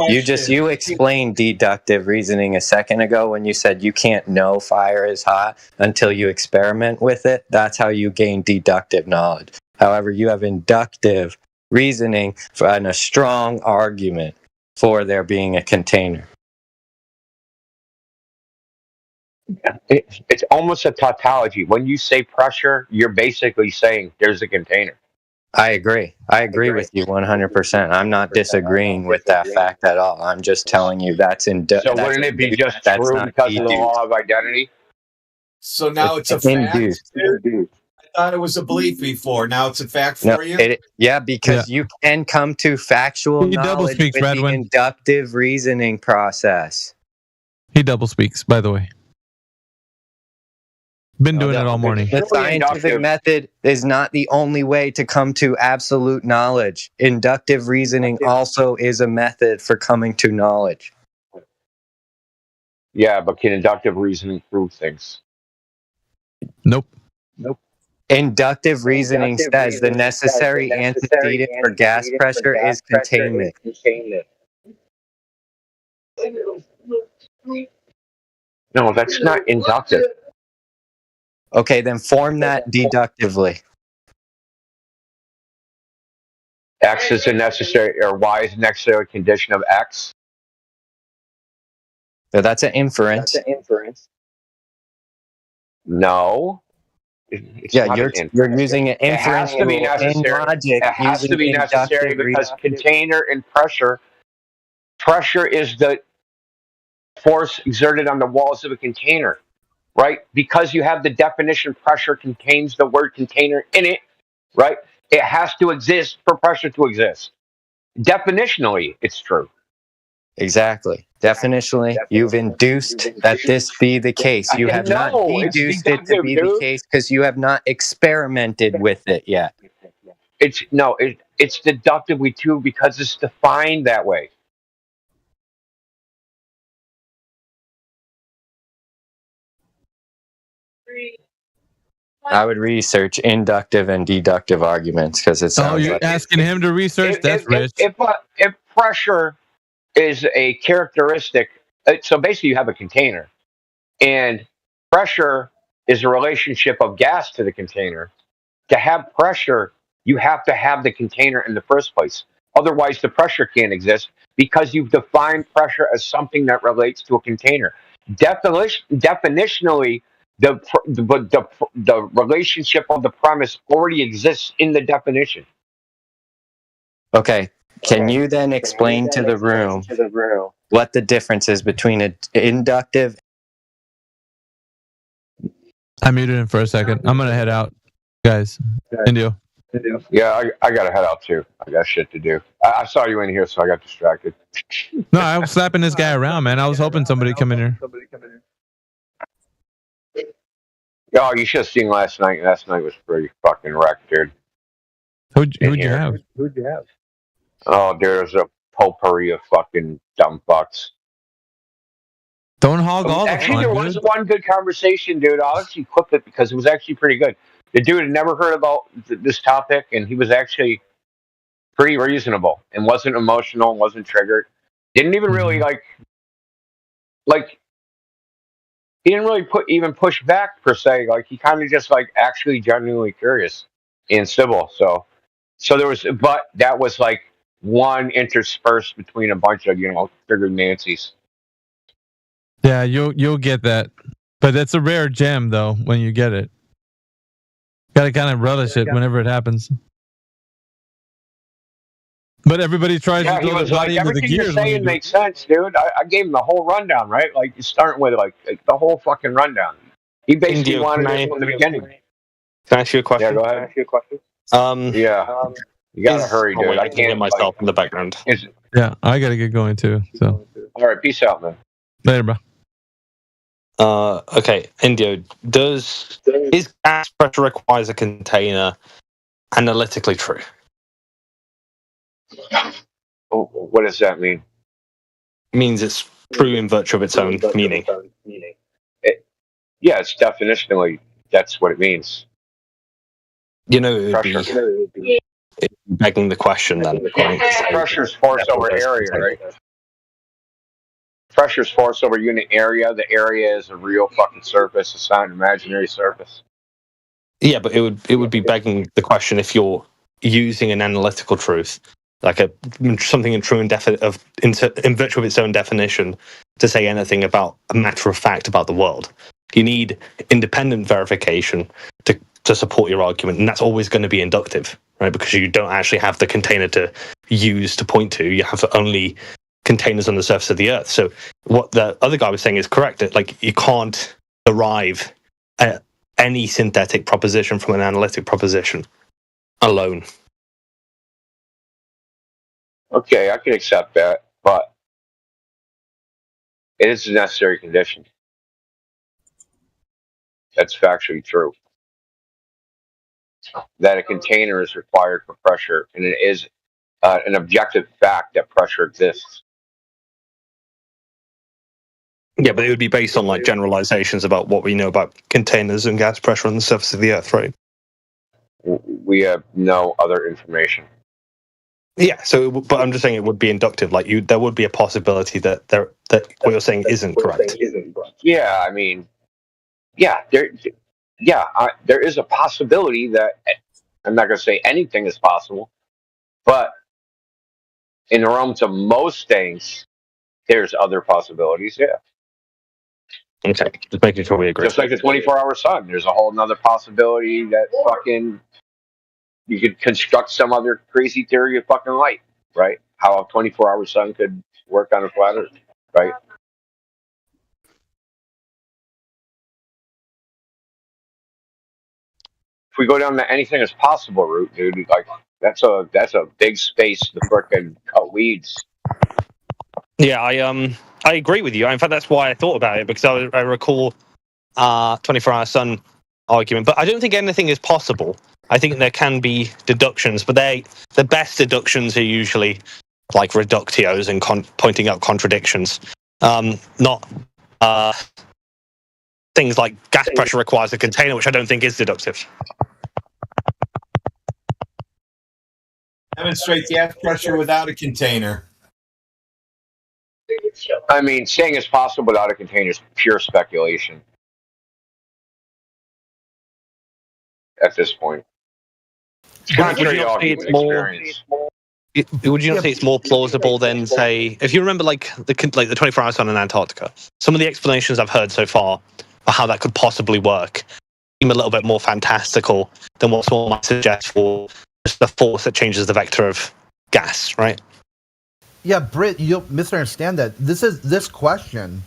You explained deductive reasoning a second ago when you said you can't know fire is hot until you experiment with it. That's how you gain deductive knowledge. However, you have inductive reasoning and a strong argument for there being a container. It's almost a tautology. When you say pressure, you're basically saying there's a container. I agree. I agree with you 100%. I'm not disagreeing with that fact at all. I'm just telling you that's So wouldn't it be just true because of the law of identity? So now it's a fact? I thought it was a belief before. Now it's a fact for you? Because you can come to factual knowledge with the inductive reasoning process. He double speaks, by the way. Been doing it all morning. The scientific method is not the only way to come to absolute knowledge. Inductive reasoning also is a method for coming to knowledge. Yeah, but can inductive reasoning prove things? Nope. Inductive reasoning says the necessary antecedent for gas pressure is containment. No, that's not inductive. Okay, then form that deductively. X is a necessary, or Y is a necessary condition of X. So that's an inference. No. It's yeah, not you're using an inference to be necessary. in logic. It has to be necessary because container and pressure is the force exerted on the walls of a container, right? Because you have the definition pressure contains the word container in it, right? It has to exist for pressure to exist. Definitionally, it's true. Exactly. Definitionally, you've induced that this be the case. You have not deduced it to be the case because you have not experimented with it yet. It's deductively too because it's defined that way. I would research inductive and deductive arguments because it sounds you're asking him to research? That's rich. If pressure is a characteristic, so basically you have a container, and pressure is a relationship of gas to the container. To have pressure, you have to have the container in the first place. Otherwise, the pressure can't exist because you've defined pressure as something that relates to a container. Definitionally, the relationship of the premise already exists in the definition. Okay. Can you then explain to the room what the difference is between an inductive? I muted him for a second. I'm going to head out, guys. Indio. Yeah, I got to head out too. I got shit to do. I saw you in here, so I got distracted. No, I was slapping this guy around, man. I was hoping somebody come in here. Oh, you should have seen last night. Last night was pretty fucking wrecked, dude. Who'd you have? Oh, there's a potpourri of fucking dumb fucks. Don't hog all the Actually, fun, there was one good conversation, dude. I'll actually clip it because it was actually pretty good. The dude had never heard about this topic, and he was actually pretty reasonable and wasn't emotional, wasn't triggered. Didn't even really like he didn't really push back per se. Like he kind of just like actually genuinely curious and civil. So there was, but that was like one interspersed between a bunch of triggered Nancy's. Yeah, you'll get that, but that's a rare gem though when you get it. Got to kind of relish it whenever it happens. But everybody tries to throw the body into the gears. Everything you're saying makes sense, dude. I gave him the whole rundown, right? Like you starting with like the whole fucking rundown. He basically wanted it from the beginning. Can I ask you a question? Yeah, go ahead. Yeah. You gotta hurry, dude. I can't hear myself in the background. Yeah, I gotta get going too. So. All right, peace out, man. Later, bro. Okay, Indio, is gas pressure requires a container analytically true? Oh, what does that mean? It means it's true in virtue of its own meaning. Yeah, it's definitionally that's what it means. It would be begging the question then. Right? Pressure's force over area, right? Pressure's force over unit area. The area is a real fucking surface. It's not an imaginary surface. Yeah, but it would be begging the question if you're using an analytical truth, like something in true in virtue of its own definition, to say anything about a matter of fact about the world. You need independent verification to support your argument, and that's always going to be inductive, right? Because you don't actually have the container to use to point to. You have only containers on the surface of the Earth. So what the other guy was saying is correct. Like you can't derive any synthetic proposition from an analytic proposition alone. Okay, I can accept that, but it is a necessary condition. That's factually true. That a container is required for pressure, and it is an objective fact that pressure exists. Yeah, but it would be based on like generalizations about what we know about containers and gas pressure on the surface of the Earth, right? We have no other information. Yeah. So, but I'm just saying it would be inductive. Like there would be a possibility that what you're saying isn't correct. Yeah, I mean, yeah, there is a possibility that I'm not going to say anything is possible, but in the realms of most things, there's other possibilities. Yeah. Okay, just making sure we agree. Just like the 24-hour sun, there's a whole another possibility that fucking you could construct some other crazy theory of fucking light, right? How a 24-hour sun could work on a flat Earth, right? If we go down the anything is possible route, dude, like that's a big space to frickin' cut weeds. Yeah, I agree with you. In fact, that's why I thought about it, because I recall 24-hour sun argument, but I don't think anything is possible. I think there can be deductions, but the best deductions are usually like reductios and pointing out contradictions, not things like gas pressure requires a container, which I don't think is deductive. Demonstrate gas pressure without a container. I mean, saying it's possible without a container is pure speculation at this point. Would you not say it's more plausible than, say, if you remember like the 24-hour sun in Antarctica? Some of the explanations I've heard so far for how that could possibly work seem a little bit more fantastical than what someone might suggest for just the force that changes the vector of gas, right? Yeah, Britt, you don't misunderstand that. This question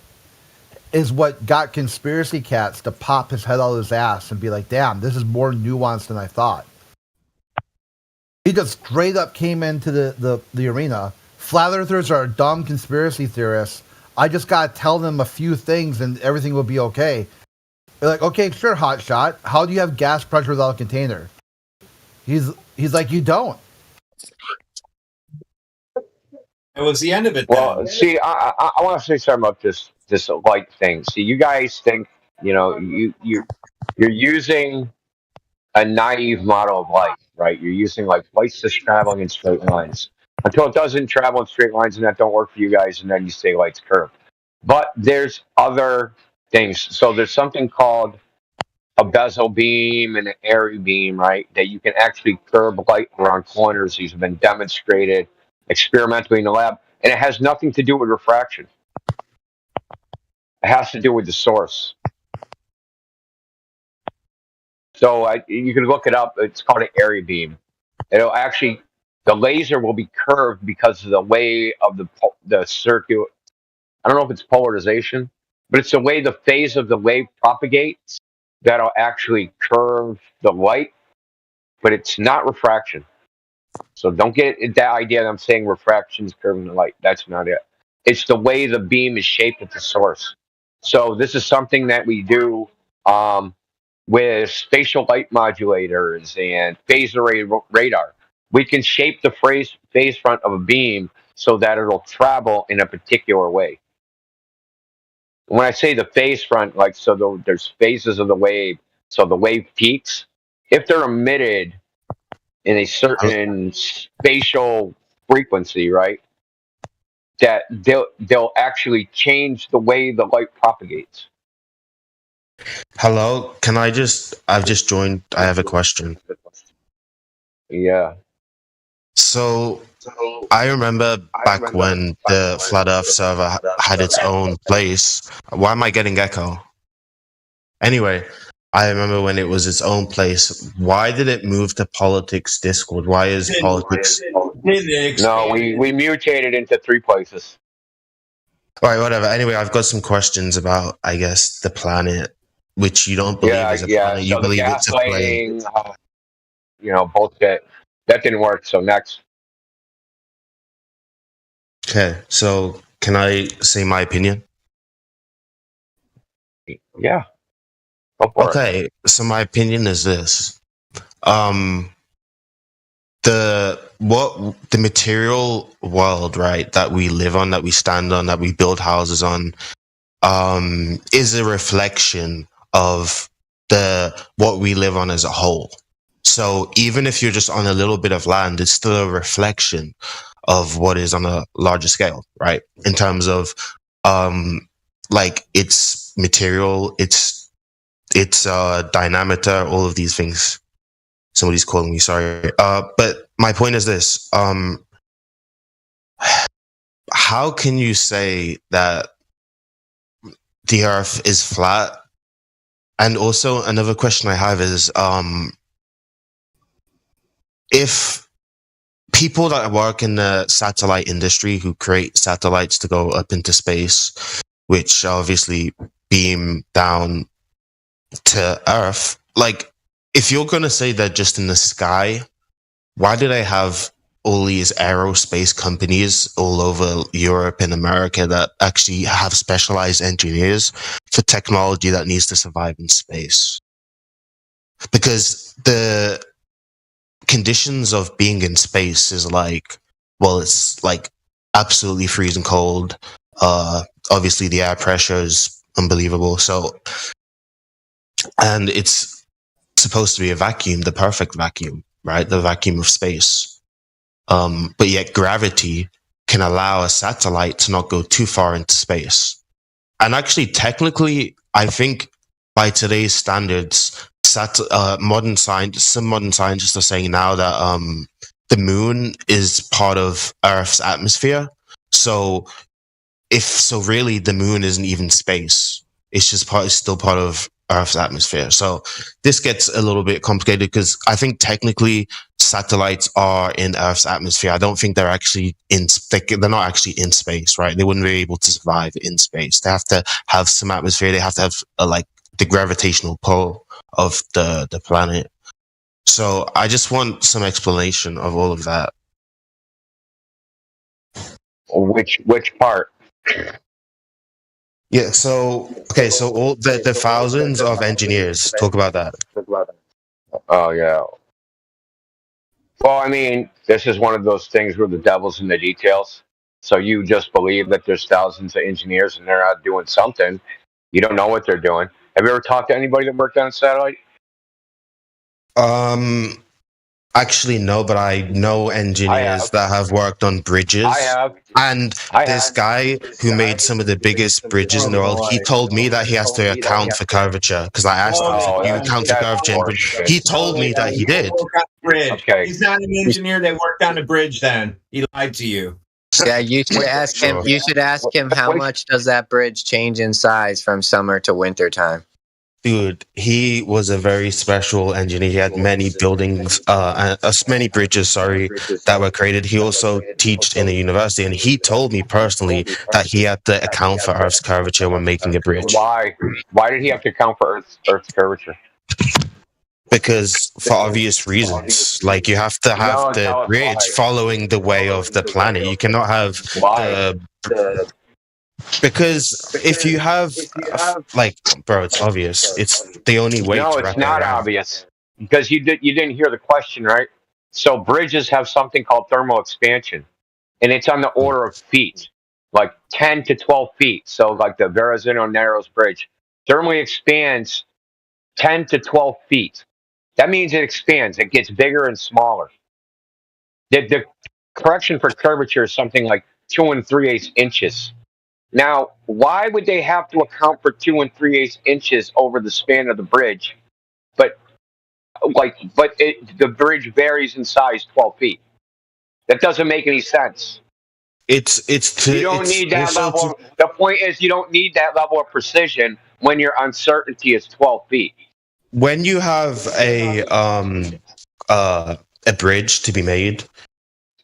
is what got Conspiracy Cats to pop his head out of his ass and be like, damn, this is more nuanced than I thought. He just straight up came into the arena. Flat earthers are dumb conspiracy theorists. I just gotta tell them a few things and everything will be okay. They're like, okay, sure, hotshot. How do you have gas pressure without a container? He's like, you don't. It was the end of it. Well, see, I want to say something about this light thing. See, you guys think, you're using a naive model of light, right? You're using like light's just traveling in straight lines until it doesn't travel in straight lines, and that don't work for you guys, and then you say light's curved. But there's other things. So there's something called a bezel beam and an airy beam, right? That you can actually curve light around corners. These have been demonstrated experimentally in the lab, and it has nothing to do with refraction. It has to do with the source. So you can look it up. It's called an airy beam. It'll actually, the laser will be curved because of the way of the circuit. I don't know if it's polarization, but it's the way the phase of the wave propagates that'll actually curve the light, but it's not refraction. So don't get that idea that I'm saying refraction is curving the light. That's not it. It's the way the beam is shaped at the source. So this is something that we do with spatial light modulators and phased array radar. We can shape the phase front of a beam so that it'll travel in a particular way. When I say the phase front, like, so there's phases of the wave. So the wave peaks, if they're emitted in a certain spatial frequency, right, that they'll actually change the way the light propagates. Hello, I've just joined. I have a question. Yeah. So I remember back when the Flat Earth server had its own place. Why am I getting echo? Anyway, I remember when it was its own place. Why did it move to Politics Discord? Why is Politics? No, we mutated into 3 places. All right, whatever. Anyway, I've got some questions about, I guess, the planet, which you don't believe is a planet. You believe it's a plane. Bullshit. That didn't work. So next. Okay, so can I say my opinion? Yeah. Okay, so my opinion is this. The material world, right, that we live on, that we stand on, that we build houses on, is a reflection of what we live on as a whole. So even if you're just on a little bit of land, it's still a reflection of what is on a larger scale, right? In terms of like its material, its diameter, all of these things. Somebody's calling me, sorry. But my point is this: how can you say that the Earth is flat? And also another question I have is, if people that work in the satellite industry who create satellites to go up into space, which obviously beam down to Earth, like, if you're going to say that just in the sky, why do they have all these aerospace companies all over Europe and America that actually have specialized engineers for technology that needs to survive in space? Because the conditions of being in space is like, well, it's like absolutely freezing cold. Obviously the air pressure is unbelievable. So, and it's supposed to be a vacuum, the perfect vacuum, right? The vacuum of space. But yet gravity can allow a satellite to not go too far into space. And actually, technically, I think by today's standards, some modern scientists are saying now that the moon is part of Earth's atmosphere. So really the moon isn't even space. It's still part of Earth's atmosphere. So this gets a little bit complicated because I think technically satellites are in Earth's atmosphere. I don't think they're actually they're not actually in space, right? They wouldn't be able to survive in space. They have to have some atmosphere. They have to have like the gravitational pull of the planet. So I just want some explanation of all of that. Which part? Yeah, so all the thousands of engineers, talk about that. Oh yeah. Well, I mean, this is one of those things where the devil's in the details. So you just believe that there's thousands of engineers and they're out doing something. You don't know what they're doing. Have you ever talked to anybody that worked on a satellite? Actually, no, but I know engineers that have worked on bridges. I have. And this guy who made some of the biggest bridges in the world, he told me that he has to account for curvature. Because I asked him, do you account for curvature? He told me that he did. Okay. He's not an engineer that worked on the bridge then. He lied to you. Yeah, you should ask him. You should ask him how much does that bridge change in size from summer to winter time. Dude, he was a very special engineer. He had many buildings, many bridges, that were created. He also taught in a university, and he told me personally that he had to account for Earth's curvature when making a bridge. Why? Why did he have to account for Earth's curvature? Because for obvious reasons, like you have to have the bridge following the way of the planet. You cannot have because if you have like, bro, it's obvious. It's the only way. No, it's not obvious because you didn't hear the question, right? So bridges have something called thermal expansion, and it's on the order of feet, like 10 to 12 feet. So like the Verrazano-Narrows Bridge thermally expands 10 to 12 feet. That means it expands. It gets bigger and smaller. The correction for curvature is something like 2 3/8 inches. Now, why would they have to account for 2 3/8 inches over the span of the bridge? But the bridge varies in size 12 feet. That doesn't make any sense. You don't need that level. The point is, you don't need that level of precision when your uncertainty is 12 feet. When you have a bridge to be made,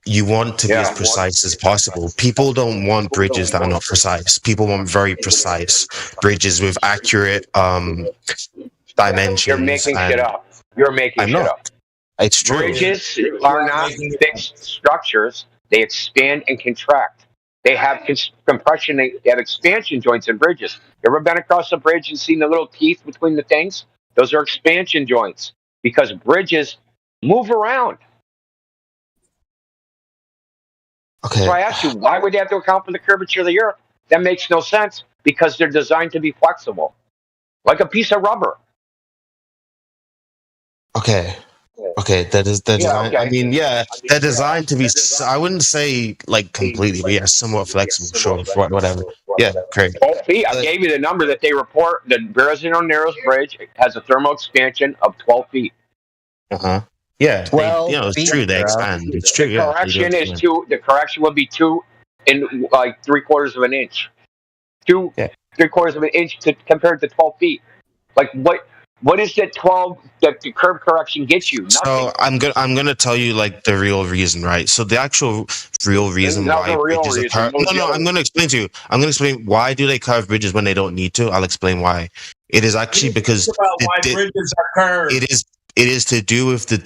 you want to be as precise as possible. People don't want bridges that are not precise. People want very precise bridges with accurate dimensions. You're making shit up. You're making shit up. It's true. Bridges are not fixed structures. They expand and contract. They have compression. They have expansion joints in bridges. You ever been across a bridge and seen the little teeth between the things? Those are expansion joints because bridges move around. Okay. So I asked you, why would they have to account for the curvature of the Earth? That makes no sense because they're designed to be flexible, like a piece of rubber. Okay. Okay, they're designed. I mean, yeah, they're designed to be. I wouldn't say like completely, but yeah, somewhat flexible. Sure, whatever. Yeah, great. 12 feet. I gave you the number that they report. The Verrazano Narrows Bridge has a thermal expansion of 12 feet. Yeah, it's true. They expand. It's true. The correction is two. The correction would be 2 in like 3/4 of an inch. 2 3/4 of an inch compared to 12 feet. Like what is that 12 that the curve correction gets you? Nothing. So I'm gonna tell you like the real reason, right? So the actual real reason why bridges are curved. No, I'm gonna explain to you. I'm gonna explain why do they curve bridges when they don't need to. I'll explain why. It is actually because bridges are curved. It is to do with the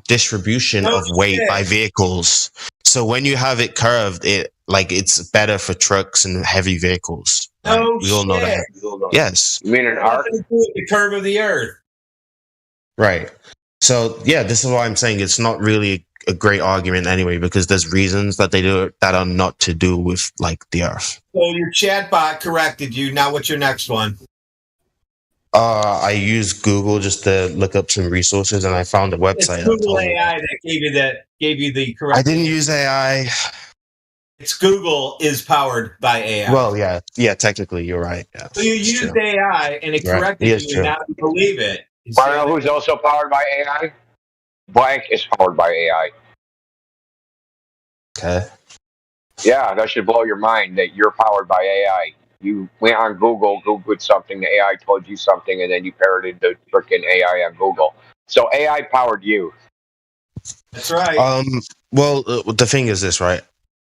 distribution of weight by vehicles. So when you have it curved, it's better for trucks and heavy vehicles. Right? We all know that. Yes. You mean an arc? The curve of the earth. Right. So yeah, this is why I'm saying it's not really a great argument anyway, because there's reasons that they do it that are not to do with like the earth. So your chatbot corrected you. Now what's your next one? I used Google just to look up some resources, and I found a website. It's Google AI that gave you the correct. I didn't use AI. It's Google is powered by AI. Well, yeah, technically you're right. Yeah, so you used AI and it corrected you, and now you believe it. I know who's also powered by AI? Blank is powered by AI. Okay. Yeah, that should blow your mind that you're powered by AI. You went on Google, Googled something, the AI told you something, and then you parroted the freaking AI on Google. So AI powered you. That's right. Well, the thing is this, right?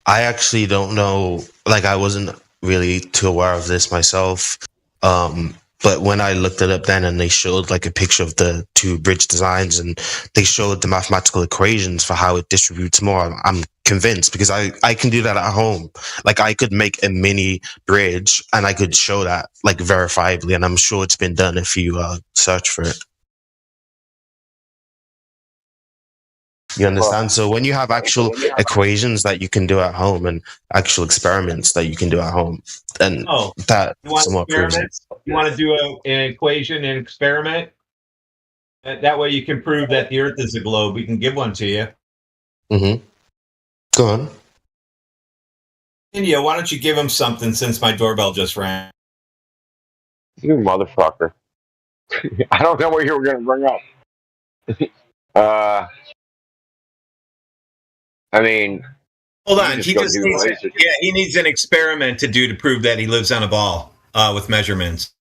I actually don't know. Like, I wasn't really too aware of this myself. But when I looked it up then, and they showed like a picture of the two bridge designs, and they showed the mathematical equations for how it distributes more, I'm convinced, because I can do that at home. Like, I could make a mini bridge and I could show that like verifiably, and I'm sure it's been done if you search for it. You understand? So when you have actual equations that you can do at home and actual experiments that you can do at home, then that somewhat proves it. You want to do an equation and experiment? That way you can prove that the Earth is a globe. We can give one to you. Mm-hmm. Go on. India, why don't you give him something since my doorbell just rang? You motherfucker. I don't know what you were going to bring up. I mean, hold on. He needs an experiment to do to prove that he lives on a ball with measurements.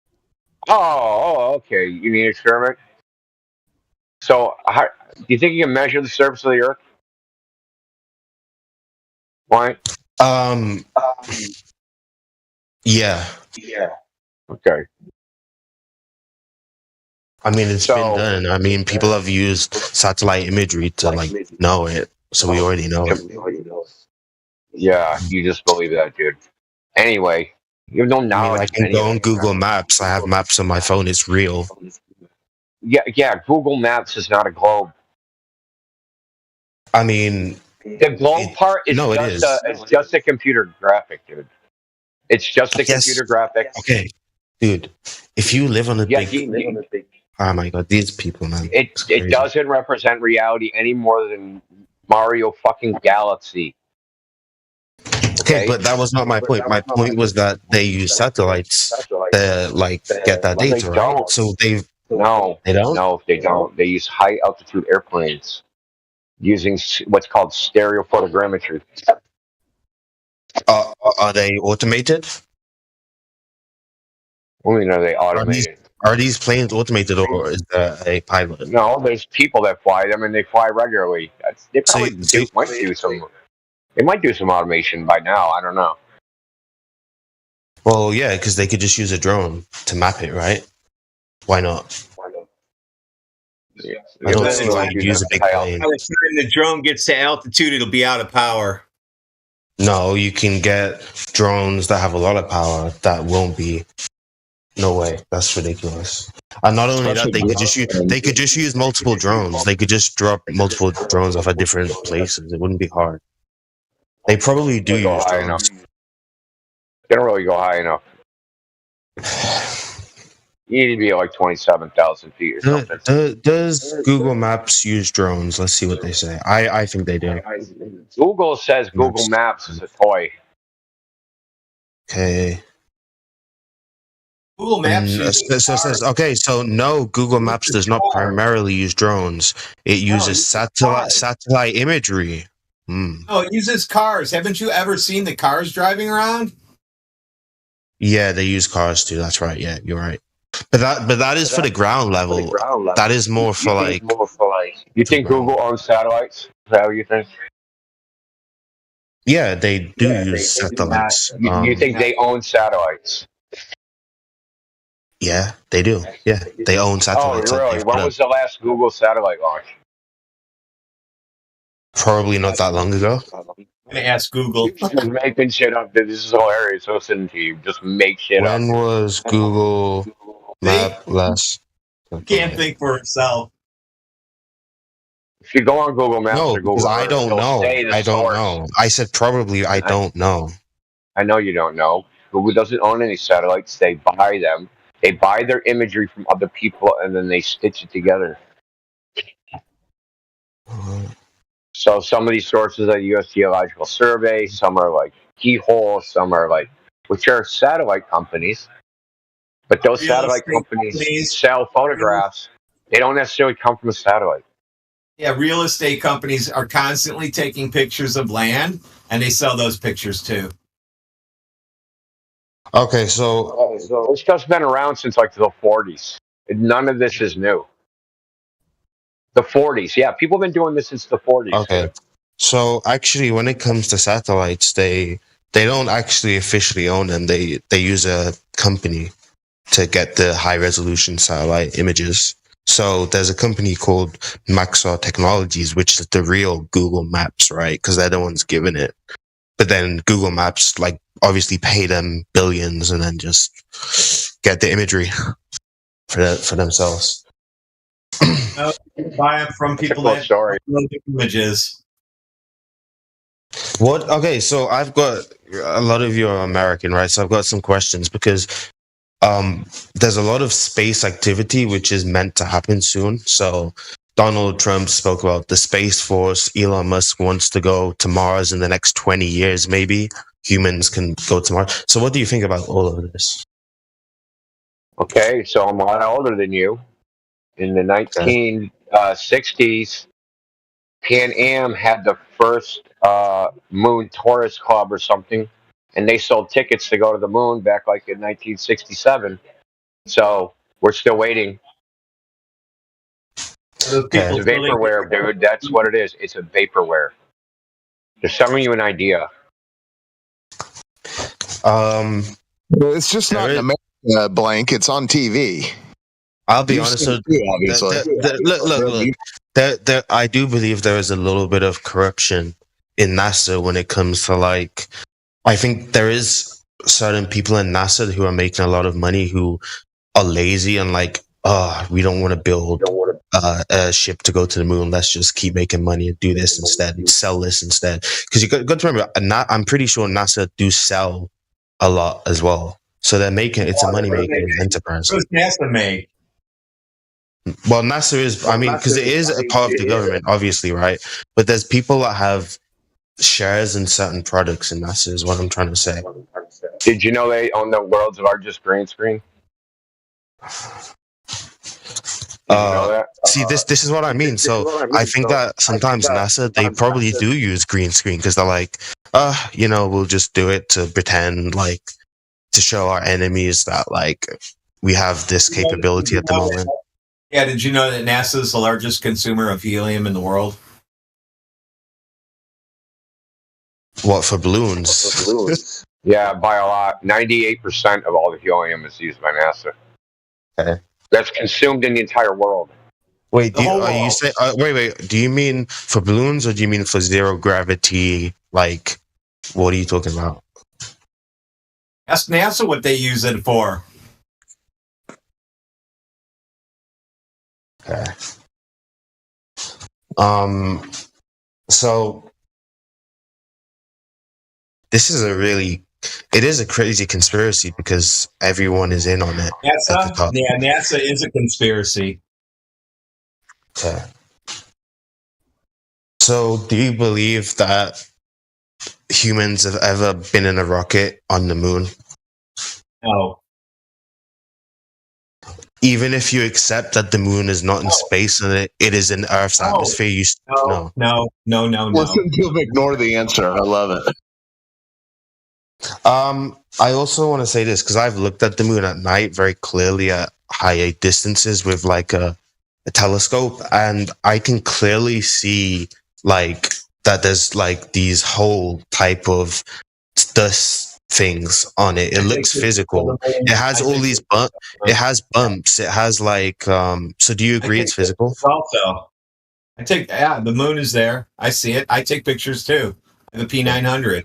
Oh, okay. You need an experiment. So, do you think you can measure the surface of the Earth? Why? Yeah. Okay. I mean, it's been done. I mean, people have used satellite imagery to like know it. So we already know. Yeah, you just believe that, dude. Anyway, you have no knowledge. I can go on Google Maps. I have maps on my phone. It's real. Yeah. Google Maps is not a globe. I mean, the globe part is it's just a computer graphic, dude. It's just a computer graphic. Okay, dude. If you live on a oh my god, these people, man. It doesn't represent reality any more than Mario fucking Galaxy. Okay, but that was not my point. My point was that they use satellites to like get that data, right? So they don't. No, they don't. They use high altitude airplanes using what's called stereo photogrammetry. Are they automated? What do you mean, are they automated? Are these planes automated, or is there a pilot? No, there's people that fly them, and they fly regularly. They probably might do some automation by now. I don't know. Well, yeah, because they could just use a drone to map it, right? Why not? Yeah. I don't see why you'd use a big plane. By the time the drone gets to altitude, it'll be out of power. No, you can get drones that have a lot of power that won't be. No way, that's ridiculous. And not only that, they could just use multiple drones. They could just drop multiple drones off at different places. It wouldn't be hard. They probably do use drones. They don't really go high enough. You need to be like 27,000 feet or something. Does Google Maps use drones? Let's see what they say. I think they do. Google says Google Maps is a toy. Okay. Google Maps So uses it says, okay, so no, Google Maps does not primarily use drones. It uses satellite imagery. Oh, it uses cars. Haven't you ever seen the cars driving around? Yeah, they use cars too. That's right. Yeah, you're right. But that is for the ground level. That is more for like. You think Google owns satellites? Is that what you think? Yeah, they do use satellites. You think they own satellites? Yeah, they do. Yeah, they own satellites. Oh, really? When was the last Google satellite launch? Probably not that long ago. I'm gonna ask Google. Just making shit up. This is hilarious. Listening to you, just make shit up. When was Google Map last? Can't think for itself. If you go on Google Maps or Google because I Earth, don't it'll know. say the I don't source. know. I said probably. I don't know. I know you don't know. Google doesn't own any satellites. They buy them. They buy their imagery from other people, and then they stitch it together. So some of these sources are U.S. Geological Survey. Some are like Keyhole. Some are like, which are satellite companies. But those satellite companies sell photographs. They don't necessarily come from a satellite. Yeah, real estate companies are constantly taking pictures of land, and they sell those pictures too. Okay, so This stuff's been around since like the 40s. None of this is new. The 40s, yeah. People have been doing this since the 40s. Okay, so actually, when it comes to satellites, they don't actually officially own them. They use a company to get the high resolution satellite images. So there's a company called Maxar Technologies, which is the real Google Maps, right? Because they're the ones giving it. But then Google Maps, like, obviously pay them billions and then just get the imagery for themselves. Buy them from people that upload the images. What? Okay, so I've got a lot of you are American, right? So I've got some questions because there's a lot of space activity which is meant to happen soon. So Donald Trump spoke about the Space Force. Elon Musk wants to go to Mars in the next 20 years, maybe. Humans can go to Mars. So what do you think about all of this? Okay, so I'm a lot older than you. In the 1960s, Pan Am had the first moon tourist club or something, and they sold tickets to go to the moon back like in 1967. So we're still waiting. It's a vaporware, dude. That's what it is. It's a vaporware. They're selling you an idea. It's just not in America, Blank. It's on TV. I'll be honest. So obviously. Look. I do believe there is a little bit of corruption in NASA when it comes to like. I think there is certain people in NASA who are making a lot of money who are lazy and like, we don't want to build a ship to go to the moon. Let's just keep making money and do this instead and sell this instead. Because you got to remember, I'm pretty sure NASA do sell a lot as well. So they're making it's a money making enterprise. What does NASA make? Well, NASA is, I mean, because it is a part of the government, obviously, right? But there's people that have shares in certain products in NASA, is what I'm trying to say. Did you know they own the world's largest green screen? See, this is what I mean. So I think that sometimes NASA, they probably do use green screen because they're like, we'll just do it to pretend, like, to show our enemies that, like, we have this capability at the moment. Yeah, did you know that NASA is the largest consumer of helium in the world? What, for balloons? Yeah, by a lot. 98% of all the helium is used by NASA. Okay. That's consumed in the entire world. Wait, wait. Do you mean for balloons or do you mean for zero gravity? Like, what are you talking about? Ask NASA what they use it for. Okay. So this is a really it is a crazy conspiracy because everyone is in on it at the top. Yeah, NASA is a conspiracy. Okay. So, do you believe that humans have ever been in a rocket on the moon? No. Even if you accept that the moon is not in space and it is in Earth's atmosphere, you no. Listen to him ignore the answer. I love it. I also want to say this because I've looked at the moon at night very clearly at high distances with like a telescope, and I can clearly see like that there's like these whole type of dust things on it. It looks physical. It has all these it has bumps. It has like so do you agree it's physical? Also, the moon is there. I see it. I take pictures too. The P900.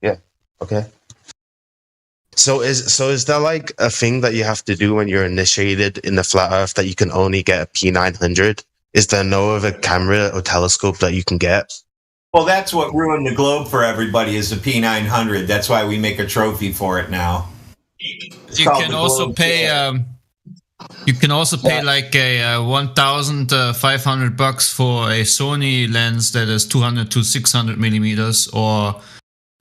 Yeah. Okay. So is there like a thing that you have to do when you're initiated in the flat Earth that you can only get a P900? Is there no other camera or telescope that you can get? Well, that's what ruined the globe for everybody is the P900. That's why we make a trophy for it now. You can also pay. You can also pay like a $1,500 for a Sony lens that is 200 to 600 millimeters, or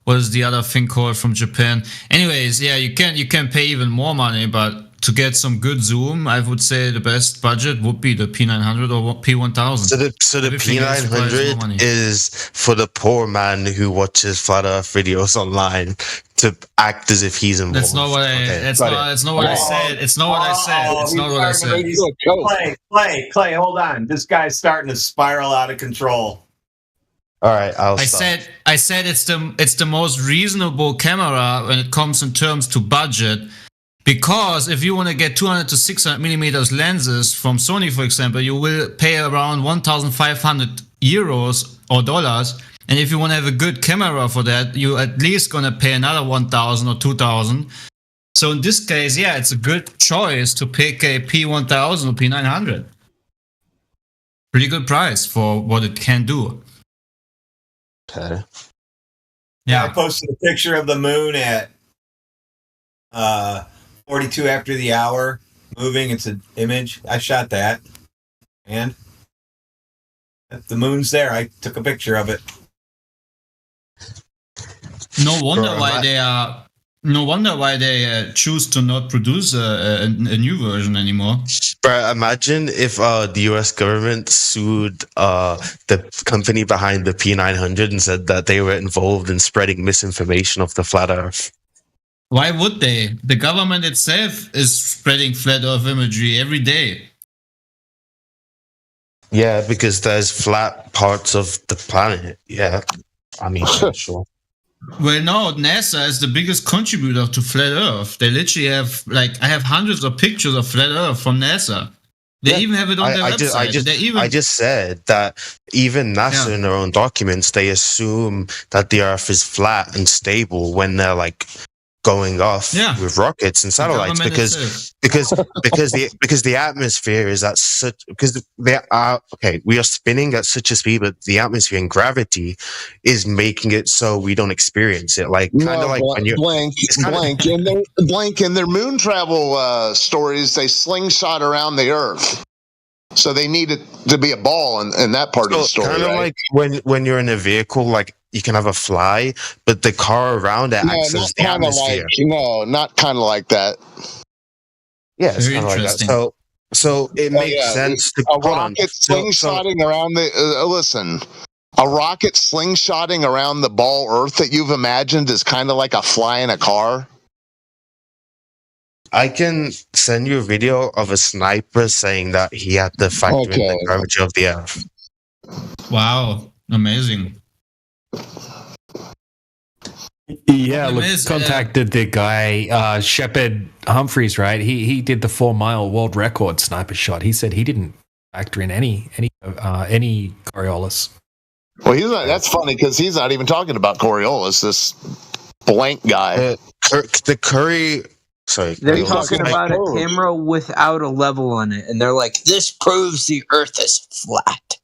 what is the other thing called from Japan? Anyways, yeah, you can pay even more money, but to get some good zoom, I would say the best budget would be the P900 or P1000. So the P900 is for the poor man who watches flat Earth videos online to act as if he's involved. That's not what I. Okay, that's not what I said. It's not what I said. It's not what I said. Clay, hold on. This guy's starting to spiral out of control. All right, I said it's the most reasonable camera when it comes in terms to budget, because if you want to get 200 to 600 millimeters lenses from Sony, for example, you will pay around 1,500 euros or dollars, and if you want to have a good camera for that, you at least gonna pay another 1,000 or 2,000. So in this case, yeah, it's a good choice to pick a P1000 or P900. Pretty good price for what it can do. Okay. Yeah, I posted a picture of the moon at 42 after the hour, moving. It's an image. I shot that, and the moon's there. I took a picture of it. No wonder why they choose to not produce a new version anymore. But imagine if the US government sued the company behind the P900 and said that they were involved in spreading misinformation of the flat Earth. Why would they? The government itself is spreading flat Earth imagery every day. Yeah, because there's flat parts of the planet. Yeah, I mean, sure. Well, no, NASA is the biggest contributor to flat Earth. They literally have, I have hundreds of pictures of flat Earth from NASA. They even have it on their website. I just said that even NASA in their own documents, they assume that the Earth is flat and stable when they're going off with rockets and satellites because the atmosphere is at such we are spinning at such a speed, but the atmosphere and gravity is making it so we don't experience it when you're blank in their moon travel stories, they slingshot around the Earth. So they need it to be a ball in that part of the story. Kind of like when you're in a vehicle, you can have a fly, but the car around it acts as the atmosphere. Not kind of like that. Yeah, it's kind of like that. So it makes sense to a rocket slingshotting around the. Listen, a rocket slingshotting around the ball Earth that you've imagined is kind of like a fly in a car. I can send you a video of a sniper saying that he had to factor in the gravity of the Earth. Wow, amazing. Yeah, contacted the guy, Shepard Humphreys, right? He did the 4 mile world record sniper shot. He said he didn't factor in any Coriolis. Well, he's not. That's funny because he's not even talking about Coriolis. This blank guy, the Curry. Sorry, they're talking about a camera without a level on it, and they're like, "This proves the Earth is flat."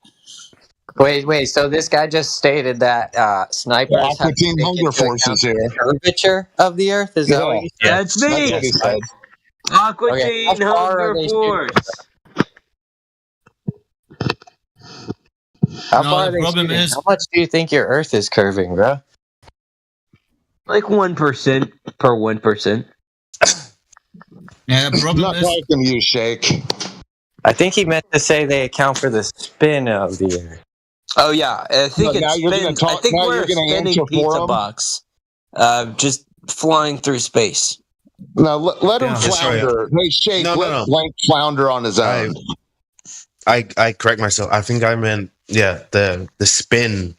Wait. So this guy just stated that snipers have to take Hunger into Forces account here. the curvature of the Earth. Is that what you said? That's me. That's what he said. Aqua Okay, how Teen far are Hunger they Force. How No, far the are they problem shooting? is- How much do you think your Earth is curving, bro? Like 1% per 1%. Yeah, the problem Not is talking to you, Shake. I think he meant to say they account for the spin of the Earth. Oh yeah, I think No, now it you're gonna spins. talk- I think now we're you're a gonna spinning answer for pizza him? box, just flying through space. No, let him Yeah, sorry. flounder. Hey, Shake, No. let Blank flounder on his own. I correct myself. I think I meant the spin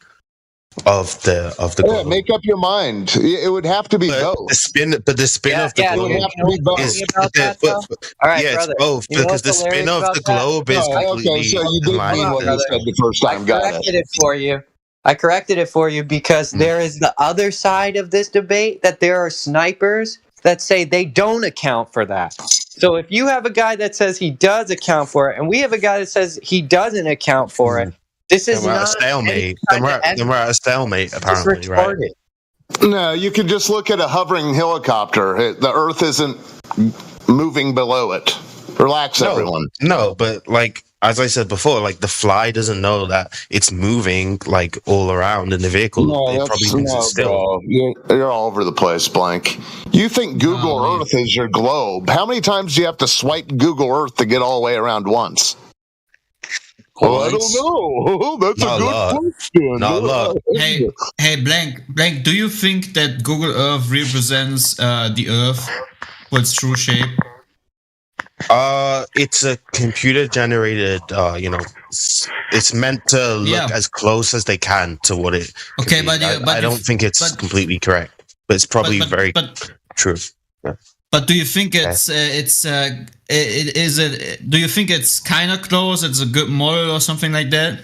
of the Yeah, globe. make up your mind. It would have to be both. The spin of the Yeah, globe It would have to be both. is about that, though? All right, yeah, brother. it's both You know because what's the spin hilarious of about the that? globe is Oh, completely okay, so you in did line mean with what the- you said the first time. I Got it. corrected it for you. I corrected it for you because there is the other side of this debate that there are snipers that say they don't account for that. So if you have a guy that says he does account for it, and we have a guy that says he doesn't account for it, this is Then we're at a not stalemate. Then we're at a stalemate, apparently, right? No, you can just look at a hovering helicopter. The Earth isn't moving below it. Relax, everyone. No, but like as I said before, like the fly doesn't know that it's moving like all around in the vehicle. No, it probably thinks it's still. bro. You're all over the place, Blank. You think Google Earth is your globe? How many times do you have to swipe Google Earth to get all the way around once? Well, I don't know. That's Not a a good lot. question. Not a lot. Hey, Blank, do you think that Google Earth represents the Earth for its true shape? It's a computer generated. It's meant to look as close as they can to what it. Okay, be. but I don't think it's completely correct, but it's probably very true. Yeah. But do you think do you think it's kind of close? It's a good model or something like that?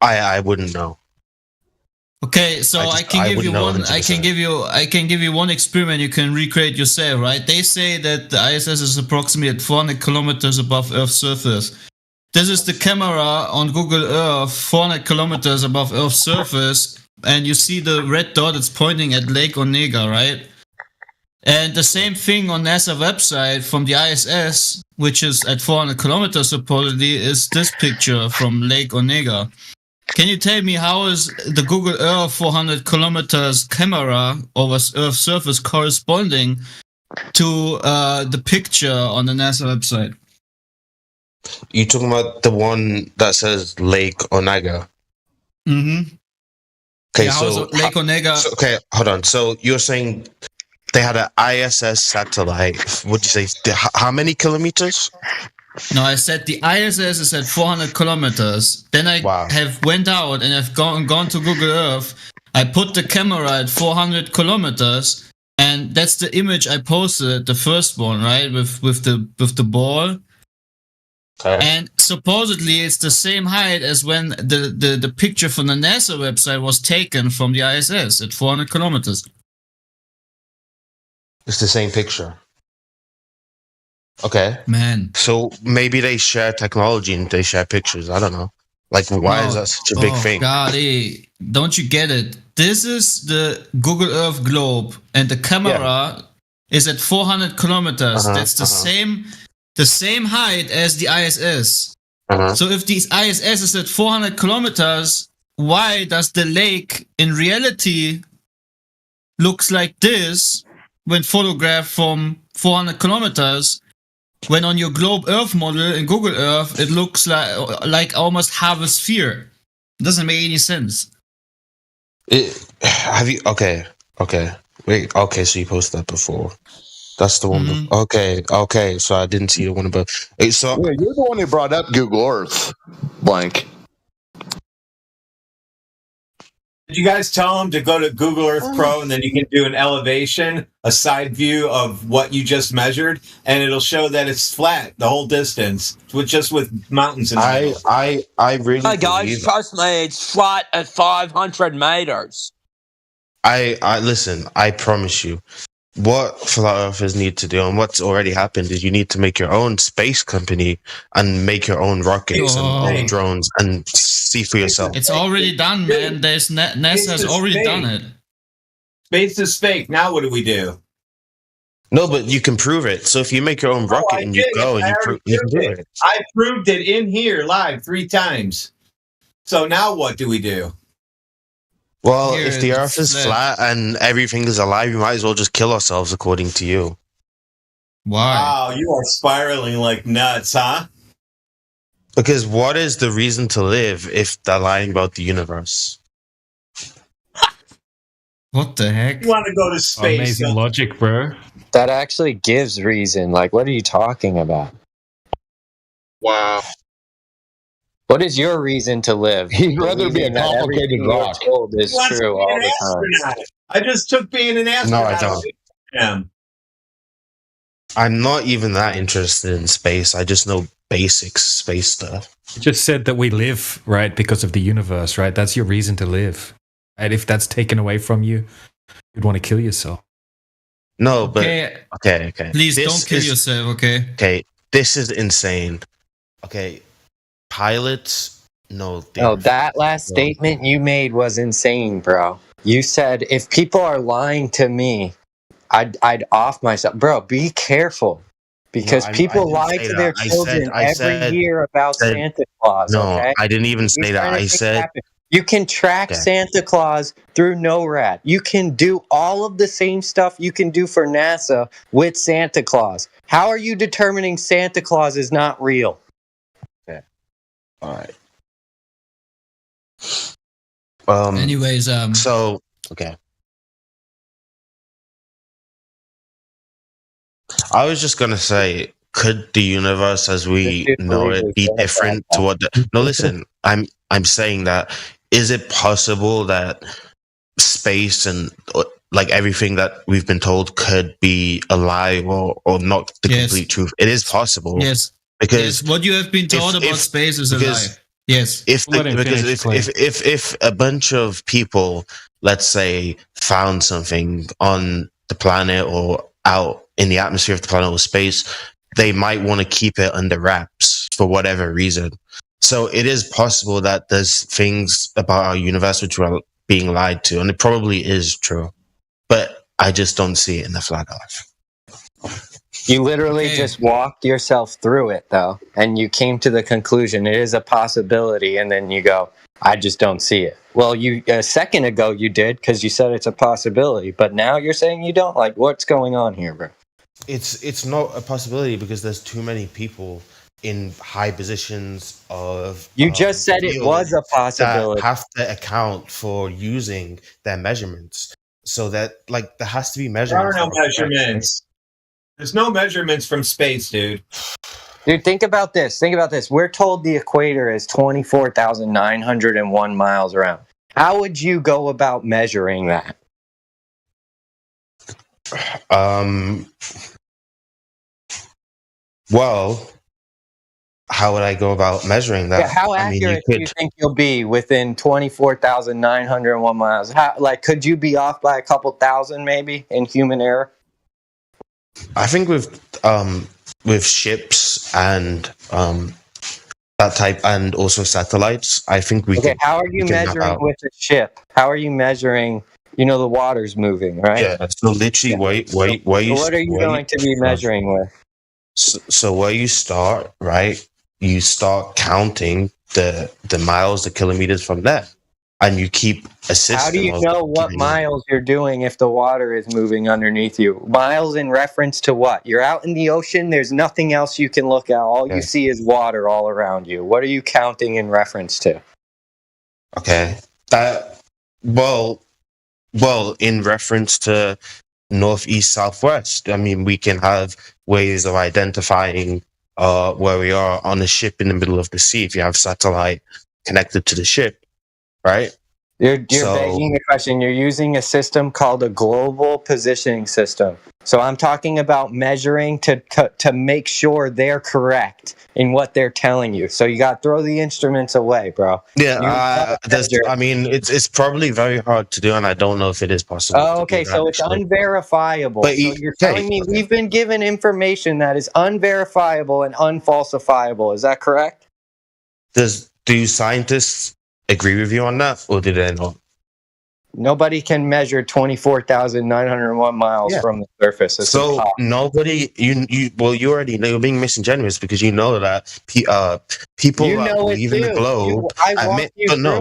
I wouldn't know. Okay, so I can give you one. 100%. I can give you one experiment you can recreate yourself, right? They say that the ISS is approximately at 400 kilometers above Earth's surface. This is the camera on Google Earth, 400 kilometers above Earth's surface, and you see the red dot. It's pointing at Lake Onega, right? And the same thing on NASA website from the ISS, which is at 400 kilometers supposedly, is this picture from Lake Onega. Can you tell me how is the Google Earth 400 kilometers camera over Earth's surface corresponding to the picture on the NASA website? You talking about the one that says Lake Onega? Mm-hmm. Okay, Yeah, so Lake Onega. Okay, hold on. So you're saying they had an ISS satellite? What'd you say? How many kilometers? No, I said the ISS is at 400 kilometers. Then I have went out and have gone to Google Earth. I put the camera at 400 kilometers, and that's the image I posted, the first one, right, with the ball. Okay. And supposedly it's the same height as when the picture from the NASA website was taken from the ISS at 400 kilometers. It's the same picture. Okay. Man. So maybe they share technology and they share pictures. I don't know. Like, why is that such a big thing? God, don't you get it? This is the Google Earth globe, and the camera is at 400 kilometers. That's the same height as the ISS. So if the ISS is at 400 kilometers, why does the lake in reality looks like this when photographed from 400 kilometers? When on your globe Earth model in Google Earth, it looks like almost half a sphere. It doesn't make any sense. Have you? Okay. Wait. Okay, so you posted that before. That's the one. Okay. So I didn't see the one above. So you're the one who brought up Google Earth, Blank. Did you guys tell him to go to Google Earth Pro and then you can do an elevation, a side view of what you just measured, and it'll show that it's flat the whole distance, with mountains in the middle. I really. Hey guys, trust me, it's flat at 500 meters. I listen. I promise you, what flat earthers need to do, and what's already happened, is you need to make your own space company and make your own rockets and own drones and see for yourself. It's already done, man. There's NASA has already done it. Space is fake. Now what do we do? No, but you can prove it. So if you make your own rocket and you go and you can do it. I proved it in here live 3 times. So now what do we do? Well, if the Earth is flat and everything is alive, we might as well just kill ourselves, according to you. Why? Wow, you are spiraling like nuts, huh? Because what is the reason to live if they're lying about the universe? What the heck? You want to go to space? Amazing logic, bro. That actually gives reason. Like, what are you talking about? Wow. What is your reason to live? He'd rather be a complicated rock. Told is true all the time. I just took being an astronaut. No, I don't. I'm not even that interested in space. I just know basic space stuff. You just said that we live, right, because of the universe, right? That's your reason to live. And if that's taken away from you, you'd want to kill yourself. No, but okay. Please don't kill yourself, okay? Okay, this is insane. Okay, pilots, no. That last statement you made was insane, bro. You said if people are lying to me, I'd off myself, bro. Be careful, because people lie to their children every year about Santa Claus. No, okay? I didn't even say that. I said. You can track Santa Claus through NORAD. You can do all of the same stuff you can do for NASA with Santa Claus. How are you determining Santa Claus is not real? Okay. All right. Anyways, So, okay. I was just gonna say, could the universe as we know it be different to what no, listen, I'm saying that, is it possible that space and like everything that we've been told could be a lie or not the complete truth? It is possible. Yes. Because what you have been told about space is a lie. Yes. If a bunch of people, let's say, found something on the planet or out in the atmosphere of the planet or space, they might want to keep it under wraps for whatever reason. So it is possible that there's things about our universe which are being lied to, and it probably is true. But I just don't see it in the flat earth. You literally just walked yourself through it, though, and you came to the conclusion it is a possibility, and then you go, I just don't see it. Well, you a second ago you did, because you said it's a possibility, but now you're saying you don't. Like, what's going on here, bro? It's not a possibility because there's too many people in high positions of. You just said it was a possibility. That have to account for using their measurements, so that like there has to be measurements. There are no measurements. There's no measurements from space, dude. Dude, think about this. We're told the equator is 24,901 miles around. How would you go about measuring that? Well, how would I go about measuring that? Yeah, how accurate do you think you'll be within 24,901 miles? Could you be off by a couple thousand maybe in human error? I think with ships and that type, and also satellites, I think we can. How are you measuring with a ship? How are you measuring? You know, the water's moving, right? Yeah. So literally, wait. What are you going to be measuring with? So where you start, right? You start counting the miles, the kilometers from there, and you keep a system. How do you know what miles you're doing if the water is moving underneath you? Miles in reference to what? You're out in the ocean. There's nothing else you can look at. All you see is water all around you. What are you counting in reference to? Okay. Well, in reference to northeast, southwest. I mean, we can have ways of identifying where we are on a ship in the middle of the sea if you have satellite connected to the ship, right? You're begging the question. You're using a system called a global positioning system. So I'm talking about measuring to make sure they're correct in what they're telling you. So you got to throw the instruments away, bro. Yeah, I mean, it's probably very hard to do, and I don't know if it is possible. Oh, okay, so it's unverifiable. But so you're telling me we've been given information that is unverifiable and unfalsifiable. Is that correct? Do scientists agree with you on that, or do they not? Nobody can measure 24,901 miles from the surface. It's impossible. Nobody, you already know you're being disingenuous because you know that people that believe in the globe,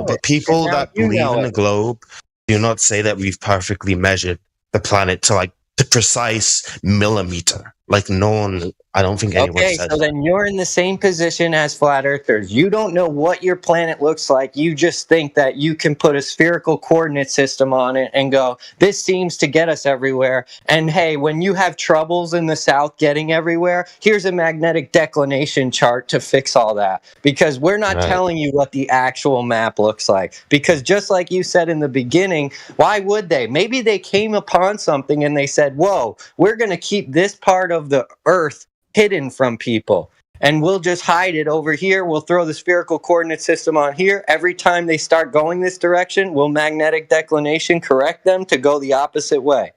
but people that believe in the globe do not say that we've perfectly measured the planet to like the precise millimeter. Like no one, I don't think anyone says. Okay, so then you're in the same position as flat earthers. You don't know what your planet looks like. You just think that you can put a spherical coordinate system on it and go, this seems to get us everywhere. And hey, when you have troubles in the south getting everywhere, here's a magnetic declination chart to fix all that. Because we're not telling you what the actual map looks like. Because just like you said in the beginning, why would they? Maybe they came upon something and they said, whoa, we're going to keep this part of the earth hidden from people, and we'll just hide it over here. We'll throw the spherical coordinate system on here. Every time they start going this direction, we'll magnetic declination correct them to go the opposite way.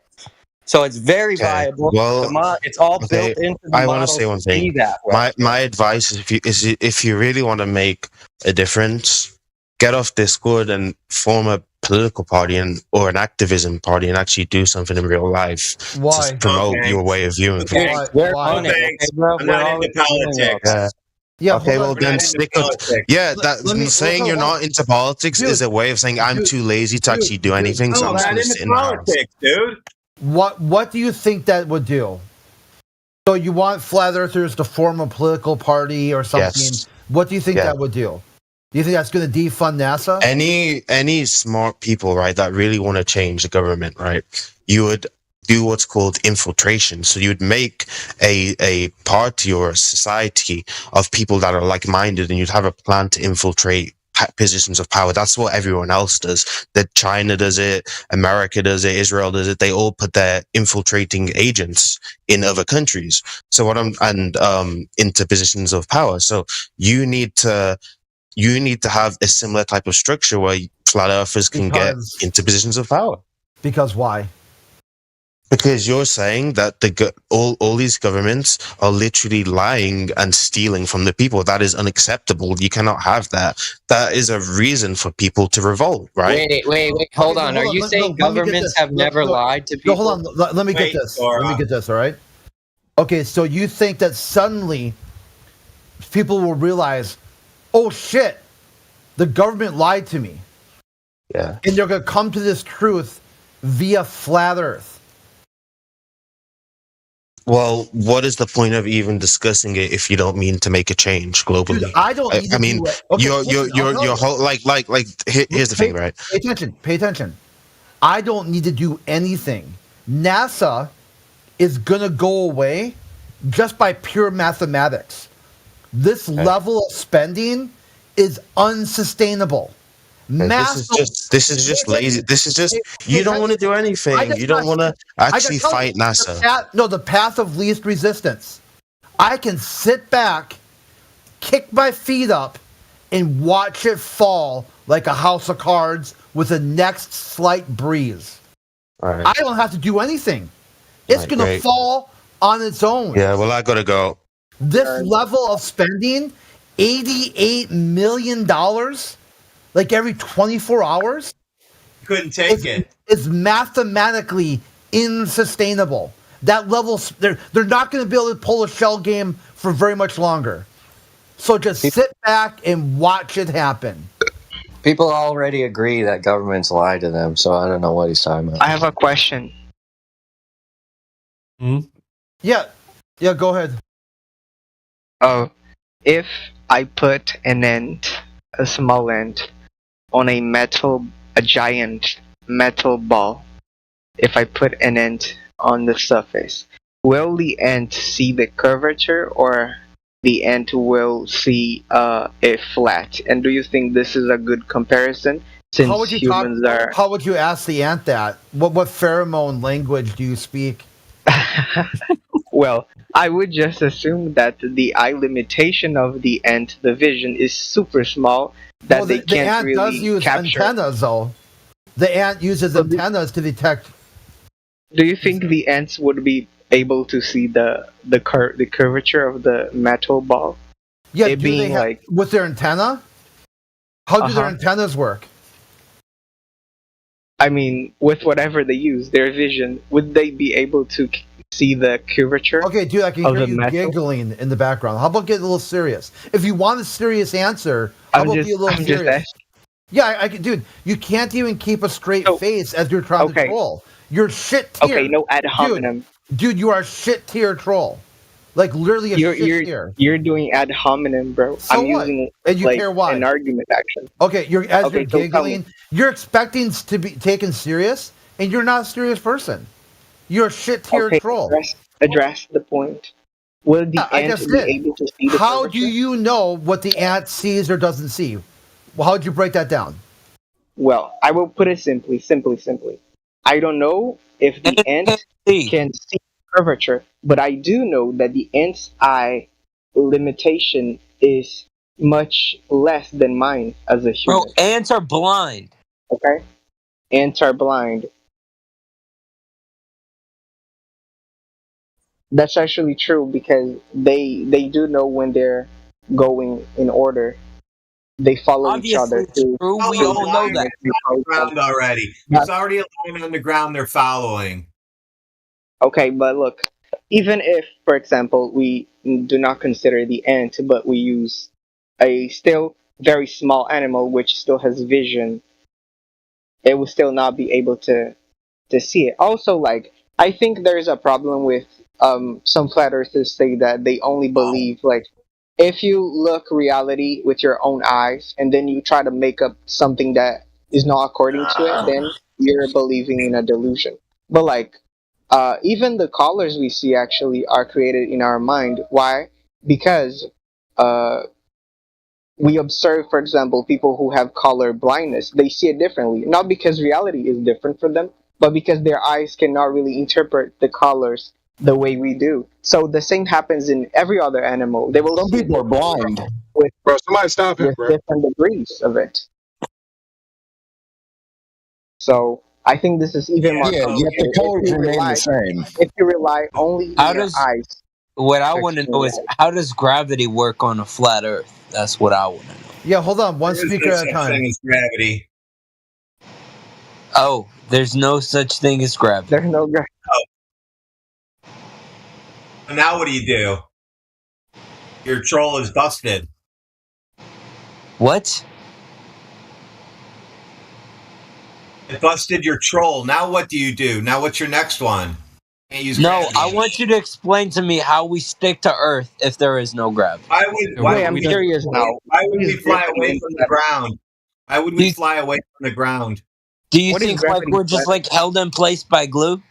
So it's very viable. Well, it's all built into the I model. want to say one thing. My advice is if you really want to make a difference, get off Discord and form a political party or an activism party and actually do something in real life to promote your way of viewing things. I'm not into politics. Okay, well then stick with. Yeah, saying you're not into politics is a way of saying I'm too lazy to actually do anything. So I'm just gonna sit in my house. Dude. What do you think that would do? So you want flat earthers to form a political party or something? Yes. What do you think that would do? Do you think that's going to defund NASA? Any smart people, right, that really want to change the government, right? You would do what's called infiltration. So you would make a party or a society of people that are like-minded, and you'd have a plan to infiltrate positions of power. That's what everyone else does. That China does it, America does it, Israel does it. They all put their infiltrating agents in other countries. So into positions of power. So you need to have a similar type of structure where flat earthers can get into positions of power. Because why? Because you're saying that all these governments are literally lying and stealing from the people. That is unacceptable. You cannot have that. That is a reason for people to revolt, right? Wait. Hold on. Are you saying governments have never lied to people? Hold on. Let me get this. Let me get this, all right? Okay, so you think that suddenly people will realize, oh shit, the government lied to me. Yeah. And they're going to come to this truth via flat earth. Well, what is the point of even discussing it if you don't mean to make a change globally? Dude, I don't. I mean, your whole here's the thing, right? Pay attention. I don't need to do anything. NASA is gonna go away just by pure mathematics. This level of spending is unsustainable. This is just lazy. This is just you don't want to do anything. You don't want to actually fight NASA. The path of least resistance. I can sit back, kick my feet up, and watch it fall like a house of cards with the next slight breeze. Right. I don't have to do anything. It's going to fall on its own. Yeah, well, I got to go. This level of spending, $88 million, like every 24 hours? Couldn't take it. It's mathematically insustainable. That level, they're not going to be able to pull a shell game for very much longer. So just sit back and watch it happen. People already agree that governments lie to them, so I don't know what he's talking about. I have a question. Yeah, go ahead. Oh, if I put an ant, a small ant, on a giant metal ball, if I put an ant on the surface, will the ant see the curvature or the ant will see it flat? And do you think this is a good comparison? Since how would you humans are. How would you ask the ant that? What pheromone language do you speak? Well, I would just assume that the eye limitation of the ant, the vision, is super small that they can't ant really does use capture. Antennas, though. The ant uses antennas to detect. Do you think the ants would be able to see the curvature of the metal ball? Yeah, it being like with their antenna? How do their antennas work? I mean, with whatever they use, their vision, would they be able to see the curvature? Okay, dude, I can hear you giggling in the background. How about get a little serious? If you want a serious answer, how about be a little serious? Yeah, I can, dude. You can't even keep a straight face as you're trying to troll. You're shit tier. Okay, no ad hominem. Dude, you are shit tier troll. Like literally a shit tier. You're doing ad hominem, bro. So I'm what? using And you care why? an argument action. Okay, you're giggling. You're expecting to be taken serious, and you're not a serious person. You're a shit tier troll. Address the point. Will the ant be able to see the How do you know what the ant sees or doesn't see? Well, how would you break that down? Well, I will put it simply. I don't know if the ant can see curvature, but I do know that the ant's eye limitation is much less than mine as a human. Bro, ants are blind. Okay? Ants are blind. That's actually true because they do know when they're going in order. They follow each other. We all know that. Ground already. There's already a line on the ground they're following. Okay, but look, even if, for example, we do not consider the ant, but we use a still very small animal which still has vision, it will still not be able to see it. Also, like, I think there's a problem with some flat earthers say that they only believe, like, if you look reality with your own eyes and then you try to make up something that is not according to it, then you're believing in a delusion. But like, even the colors we see actually are created in our mind. Why? Because we observe, for example, people who have color blindness. They see it differently. Not because reality is different for them, but because their eyes cannot really interpret the colors the way we do. So the same happens in every other animal. They will. Some people are blind. With, bro, somebody stop it, bro. Different degrees of it. So I think this is even more. Yeah, yet the colors remain the same. If you rely only on your eyes. What I want to know is, how does gravity work on a flat Earth? That's what I want to know. Yeah, hold on. One speaker at a time. Thing is gravity. Oh, there's no such thing as gravity. There's no gravity. Oh. Now what do? Your troll is busted. What? It busted your troll. Now what do you do? Now what's your next one? Can't use gravity. I want you to explain to me how we stick to Earth if there is no gravity. I'm curious now. Why would we fly away from the ground? Why would we fly away from the ground? Do you think like we're just like held in place by glue?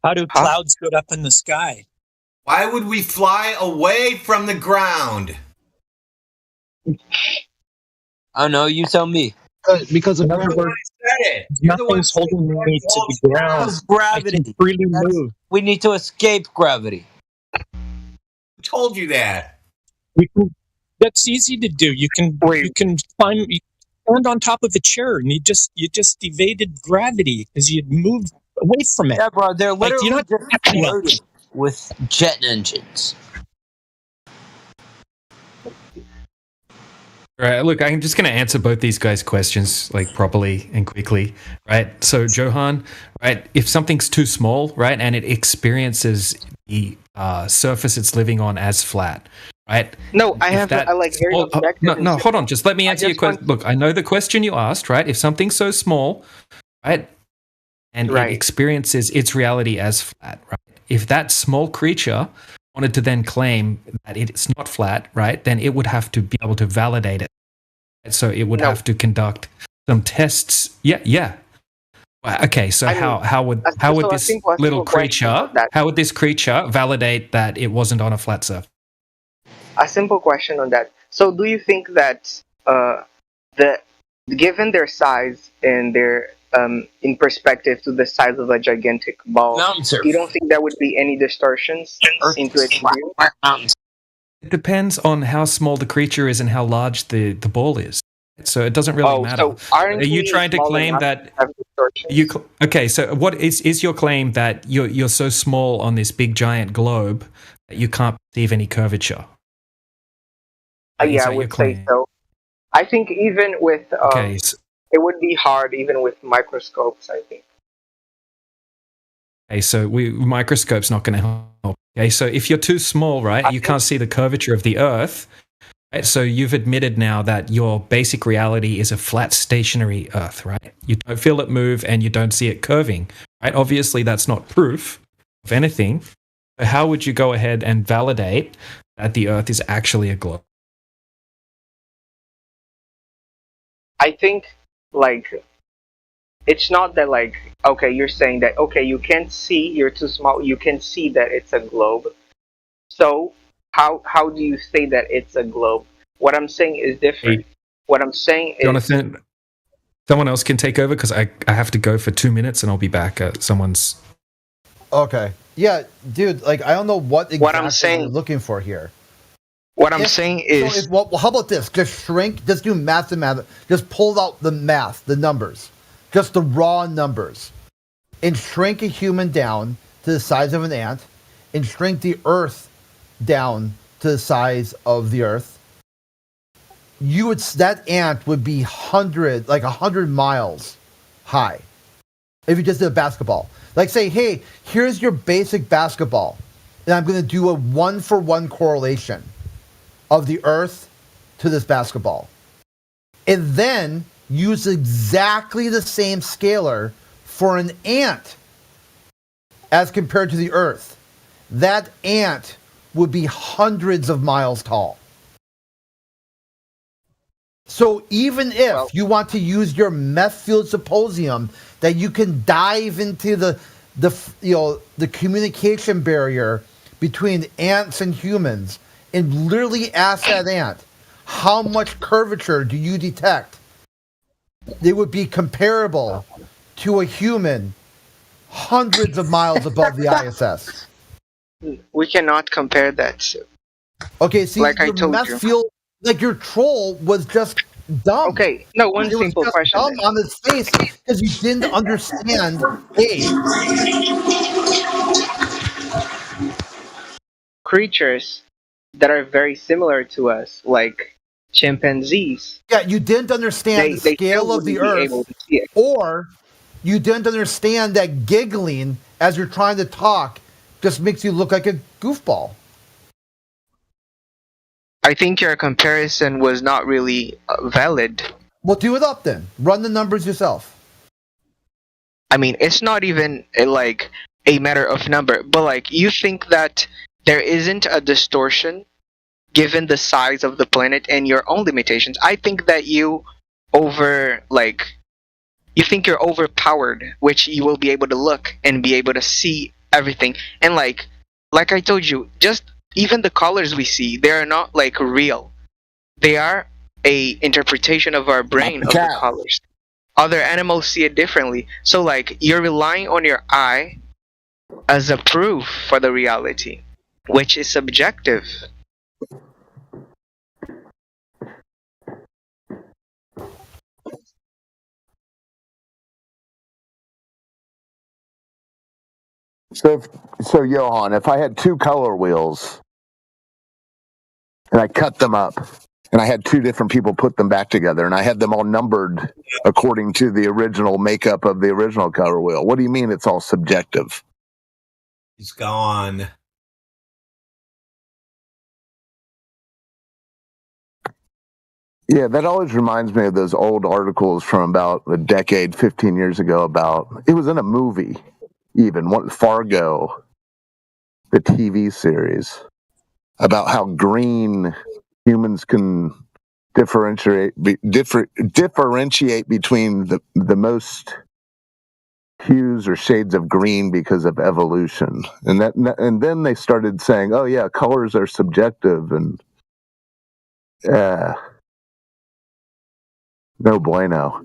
How do clouds go up in the sky? Why would we fly away from the ground? I don't know. You tell me. Because of said it. Nothing's holding me to the ground. Gravity. I can freely move. We need to escape gravity. Who told you that? That's easy to do. You can climb. You stand on top of a chair, and you just evaded gravity because you moved away from it. Yeah, bro. They're literally just floating with jet engines. Right. Look, I'm just going to answer both these guys' questions like properly and quickly. Right. So, Johan, right, if something's too small, right, and it experiences the surface it's living on as flat, right? No, I like very objective. No, hold on. Just let me answer your question. Look, I know the question you asked, right? If something's so small, right, and it experiences its reality as flat, right? If that small creature wanted to then claim that it's not flat, right, then it would have to be able to validate it. So it would have to conduct some tests. Yeah. Okay, so how would this little creature validate that it wasn't on a flat surface? A simple question on that. So do you think that the given their size and their in perspective to the size of a gigantic ball, you don't think there would be any distortions into its view? It depends on how small the creature is and how large the ball is. So it doesn't really matter. So aren't Are you we trying to small claim enough that to have distortions? Okay, so what is your claim that you're so small on this big giant globe that you can't perceive any curvature? Yeah, I would say so. I think even with it would be hard even with microscopes, I think. Okay, so microscope's not going to help. Okay, so if you're too small, right, you can't see the curvature of the Earth. Right, so you've admitted now that your basic reality is a flat, stationary Earth, right? You don't feel it move and you don't see it curving, right? Obviously, that's not proof of anything. But how would you go ahead and validate that the Earth is actually a globe? I think, it's not that, okay, you're saying that, okay, you can't see, you're too small, you can see that it's a globe. So, how do you say that it's a globe? What I'm saying is different. What I'm saying is... Jonathan, someone else can take over because I have to go for 2 minutes and I'll be back at someone's... Okay. Yeah, dude, I don't know what exactly you're looking for here. What I'm saying is... well, how about this? Just shrink, just do mathematics, just pull out the math, the numbers, just the raw numbers, and shrink a human down to the size of an ant, and shrink the Earth down to the size of the Earth. That ant would be 100 miles high if you just did a basketball. Say, hey, here's your basic basketball, and I'm going to do a 1-for-1 correlation of the Earth to this basketball. And then use exactly the same scalar for an ant as compared to the Earth. That ant would be hundreds of miles tall. So even if you want to use your meth-fueled symposium that you can dive into the communication barrier between ants and humans and literally ask that ant, how much curvature do you detect? They would be comparable to a human hundreds of miles above the ISS. We cannot compare that. Okay, see, I told you. Your troll was just dumb. Okay, no, one simple question. Dumb on his face because you didn't understand. Creatures that are very similar to us, like chimpanzees. Yeah, you didn't understand the scale of the Earth, or you didn't understand that giggling as you're trying to talk just makes you look like a goofball. I think your comparison was not really valid. Well, do it up then. Run the numbers yourself. I mean, it's not even a matter of number, but you think that there isn't a distortion given the size of the planet and your own limitations. I think that you think you're overpowered, which you will be able to look and be able to see everything. And like I told you, just even the colors we see, they are not real. They are a interpretation of our brain of the colors. Other animals see it differently. So you're relying on your eye as a proof for the reality, which is subjective. So Johan, if I had two color wheels and I cut them up and I had two different people put them back together and I had them all numbered according to the original makeup of the original color wheel, what do you mean it's all subjective? He's gone. Yeah, that always reminds me of those old articles from about a decade, 15 years ago about, it was in a movie even, Fargo, the TV series, about how green humans can differentiate between the most hues or shades of green because of evolution. And then they started saying, oh yeah, colors are subjective, and No bueno.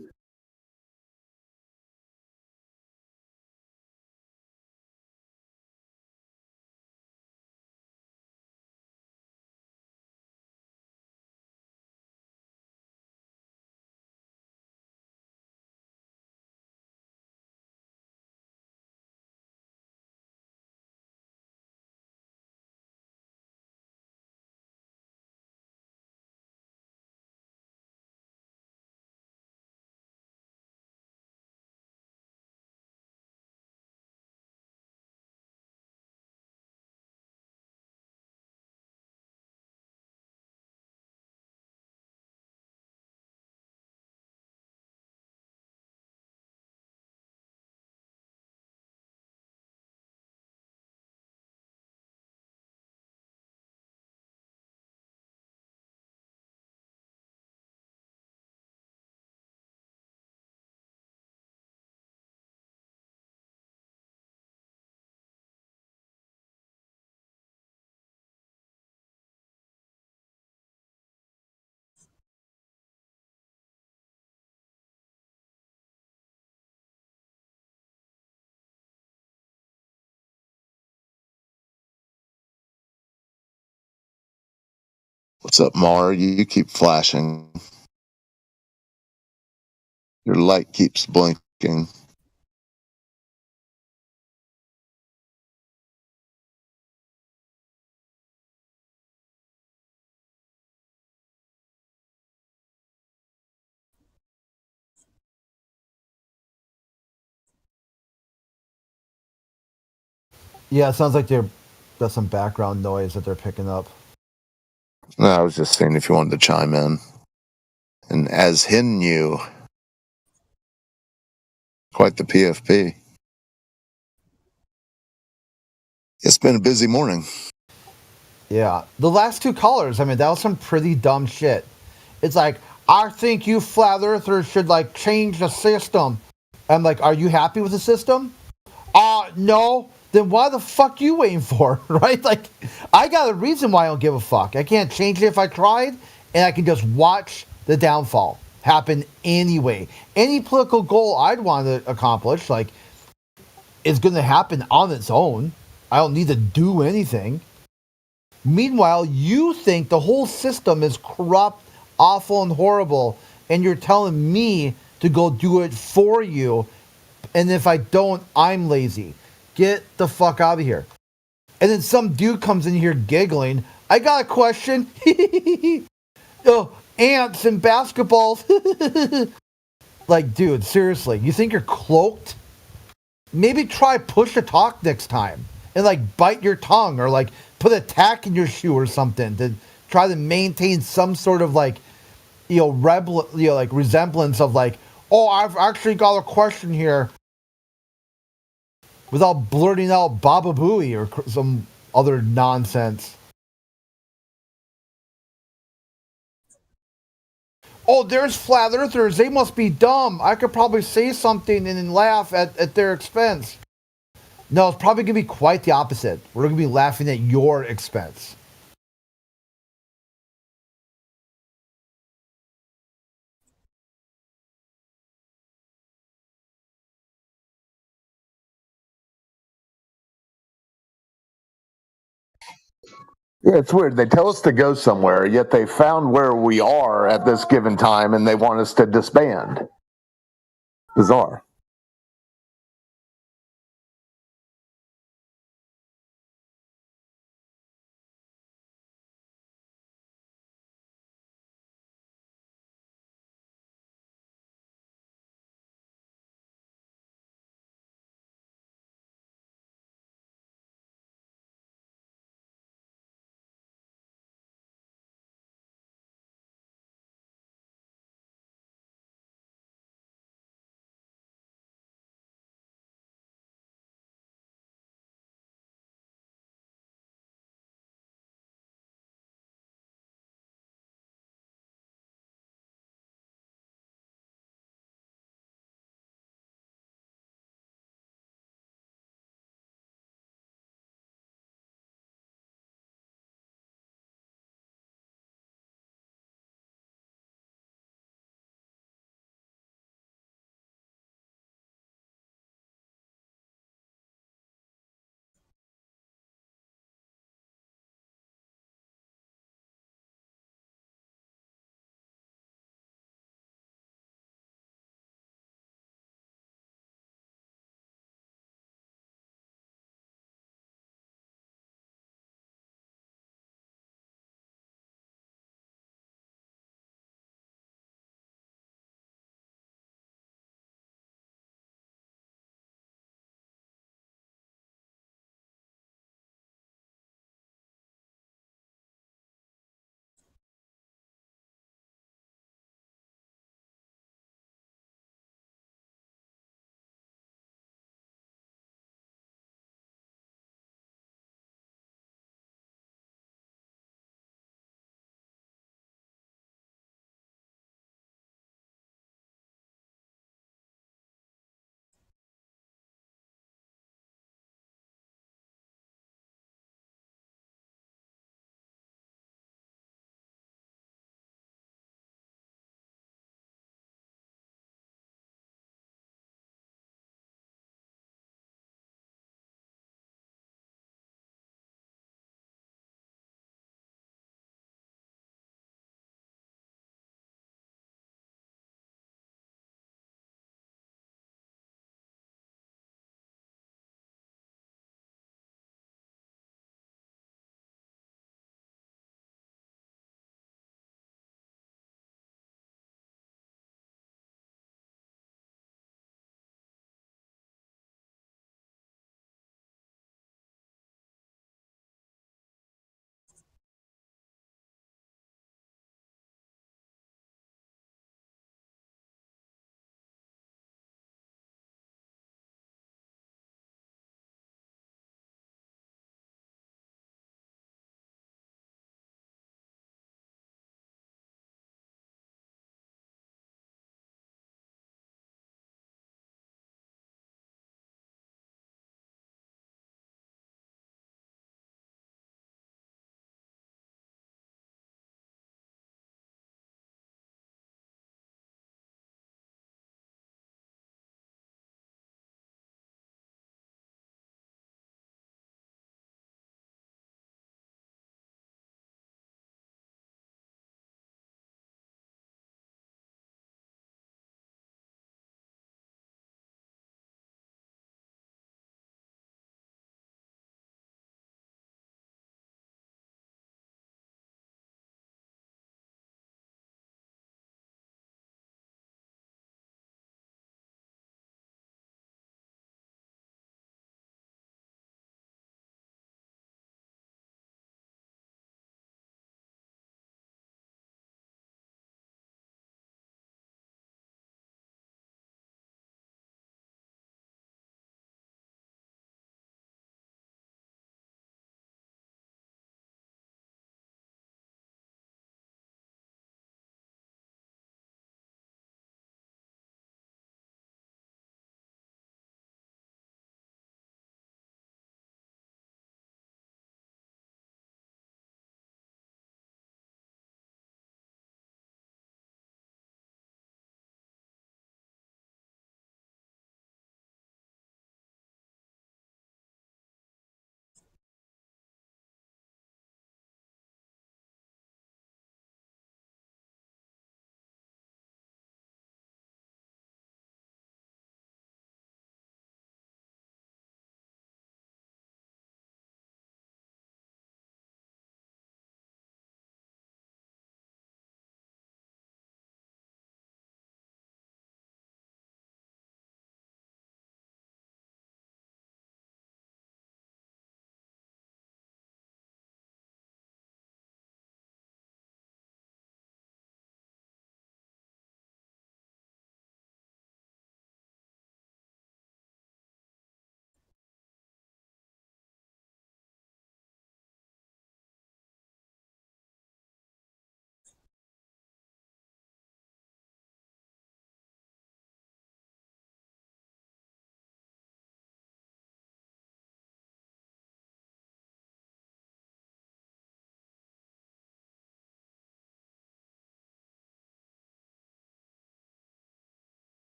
What's up, Mar? You keep flashing. Your light keeps blinking. Yeah, it sounds like there's some background noise that they're picking up. No, I was just saying if you wanted to chime in. And as Hin knew, quite the PFP. It's been a busy morning. Yeah. The last two callers, I mean, that was some pretty dumb shit. It's like, I think you flat earthers should like change the system. I'm like, are you happy with the system? No. Then why the fuck you waiting for? Right? Like, I got a reason why I don't give a fuck. I can't change it if I tried, and I can just watch the downfall happen anyway. Any political goal I'd want to accomplish, like, is going to happen on its own. I don't need to do anything. Meanwhile, you think the whole system is corrupt, awful, and horrible, and you're telling me to go do it for you, and if I don't, I'm lazy. Get the fuck out of here. And then some dude comes in here giggling. I got a question. Oh, ants and basketballs. Like, dude, seriously, you think you're cloaked? Maybe try push to talk next time and like bite your tongue or like put a tack in your shoe or something to try to maintain some sort of like, like resemblance of like, oh, I've actually got a question here, without blurting out Baba Booey or some other nonsense. Oh, there's flat earthers. They must be dumb. I could probably say something and then laugh at their expense. No, it's probably going to be quite the opposite. We're going to be laughing at your expense. Yeah, it's weird. They tell us to go somewhere, yet they found where we are at this given time and they want us to disband. Bizarre.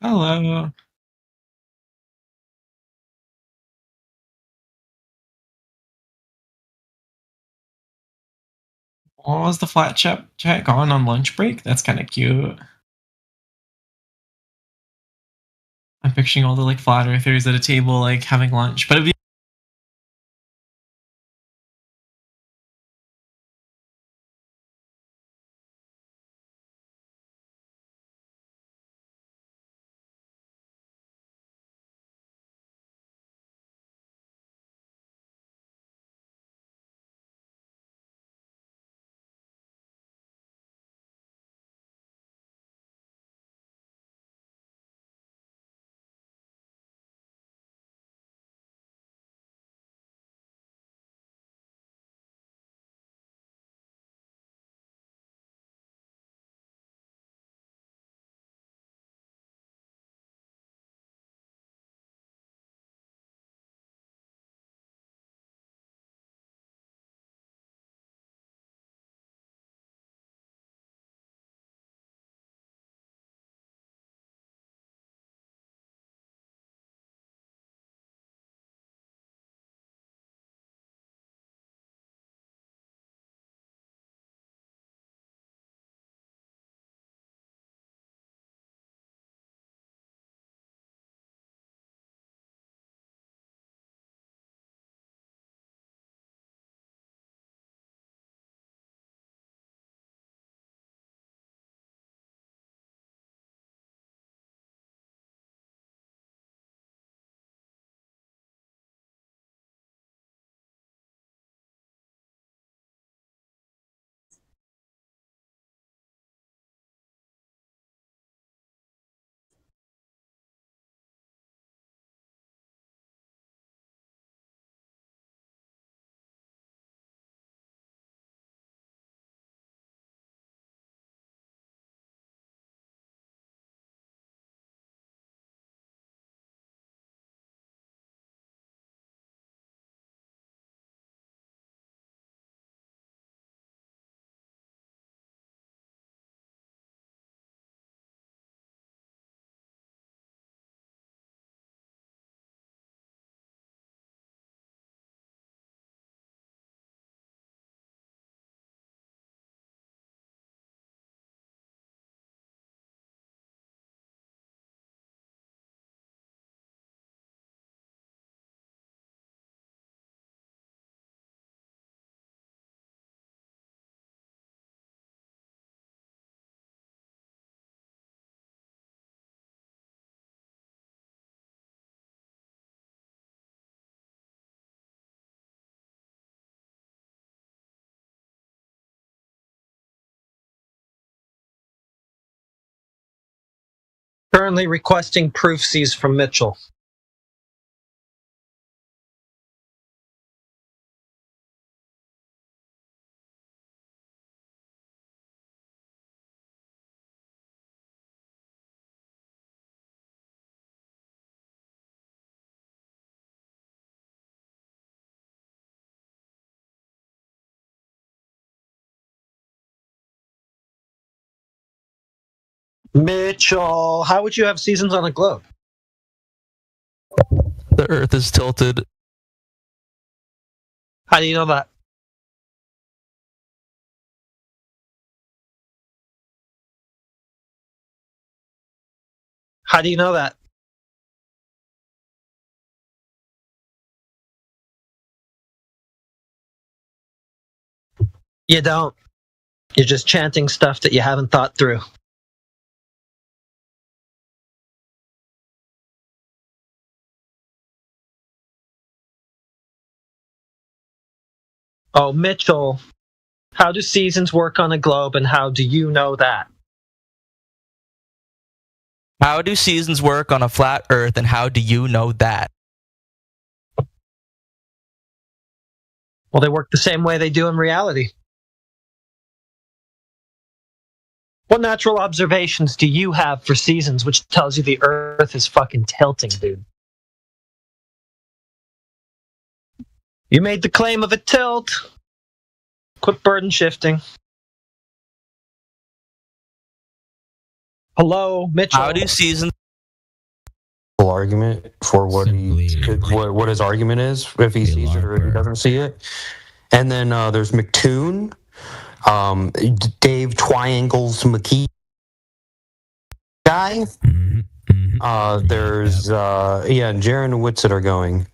Hello. Oh, is the flat chat gone on lunch break? That's kind of cute. I'm picturing all the like flat earthers at a table like having lunch, but it'd be Currently requesting proofsies from Mitchell. Mitchell, how would you have seasons on a globe? The Earth is tilted. How do you know that? How do you know that? You don't. You're just chanting stuff that you haven't thought through. Oh, Mitchell, how do seasons work on a globe and how do you know that? How do seasons work on a flat Earth and how do you know that? Well, they work the same way they do in reality. What natural observations do you have for seasons which tells you the Earth is fucking tilting, dude? You made the claim of a tilt. Quit burden shifting. Hello, Mitchell. How do seasons simple argument for what his argument is, if he sees it or if he doesn't see it. And then there's McToon, Dave Twiangles McKee guy. There's and Jaron and Whitsett are going.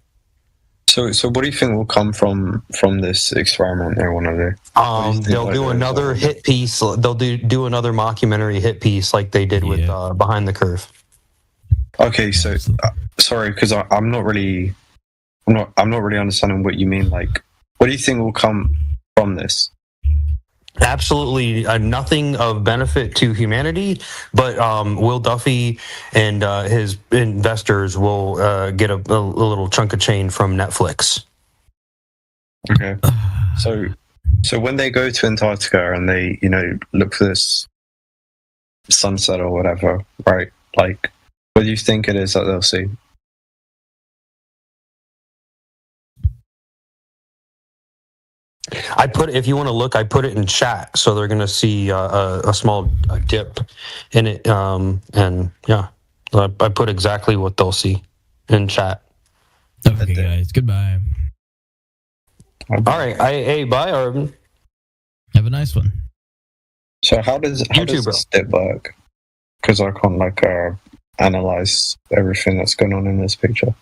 So what do you think will come from this experiment they want to do? They'll do another hit piece. They'll do another mockumentary hit piece like they did with Behind the Curve. Okay, so sorry, because I'm not really understanding what you mean. Like, what do you think will come from this? Absolutely nothing of benefit to humanity, but Will Duffy and his investors will get a little chunk of change from Netflix. Okay, so when they go to Antarctica and they look for this sunset or whatever, right? Like, what do you think it is that they'll see? If you want to look, I put it in chat, so they're going to see a small dip in it, and yeah, I put exactly what they'll see in chat. Okay, guys, goodbye. All right, hey, bye, Arvin. Have a nice one. So how does this dip work? Because I can't analyze everything that's going on in this picture.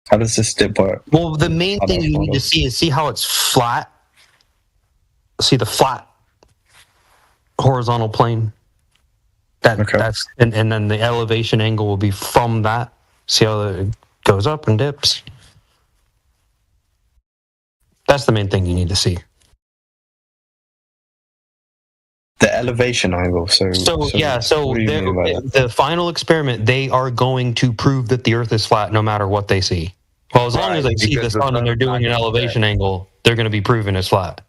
How does this dip work? Well, the main thing you need to see how it's flat. See the flat horizontal plane. That's and then the elevation angle will be from that. See how it goes up and dips. That's the main thing you need to see. The elevation angle. The final experiment, they are going to prove that the Earth is flat no matter what they see. Well, as long as they see the sun and they're doing an elevation angle, they're going to be proving it's flat.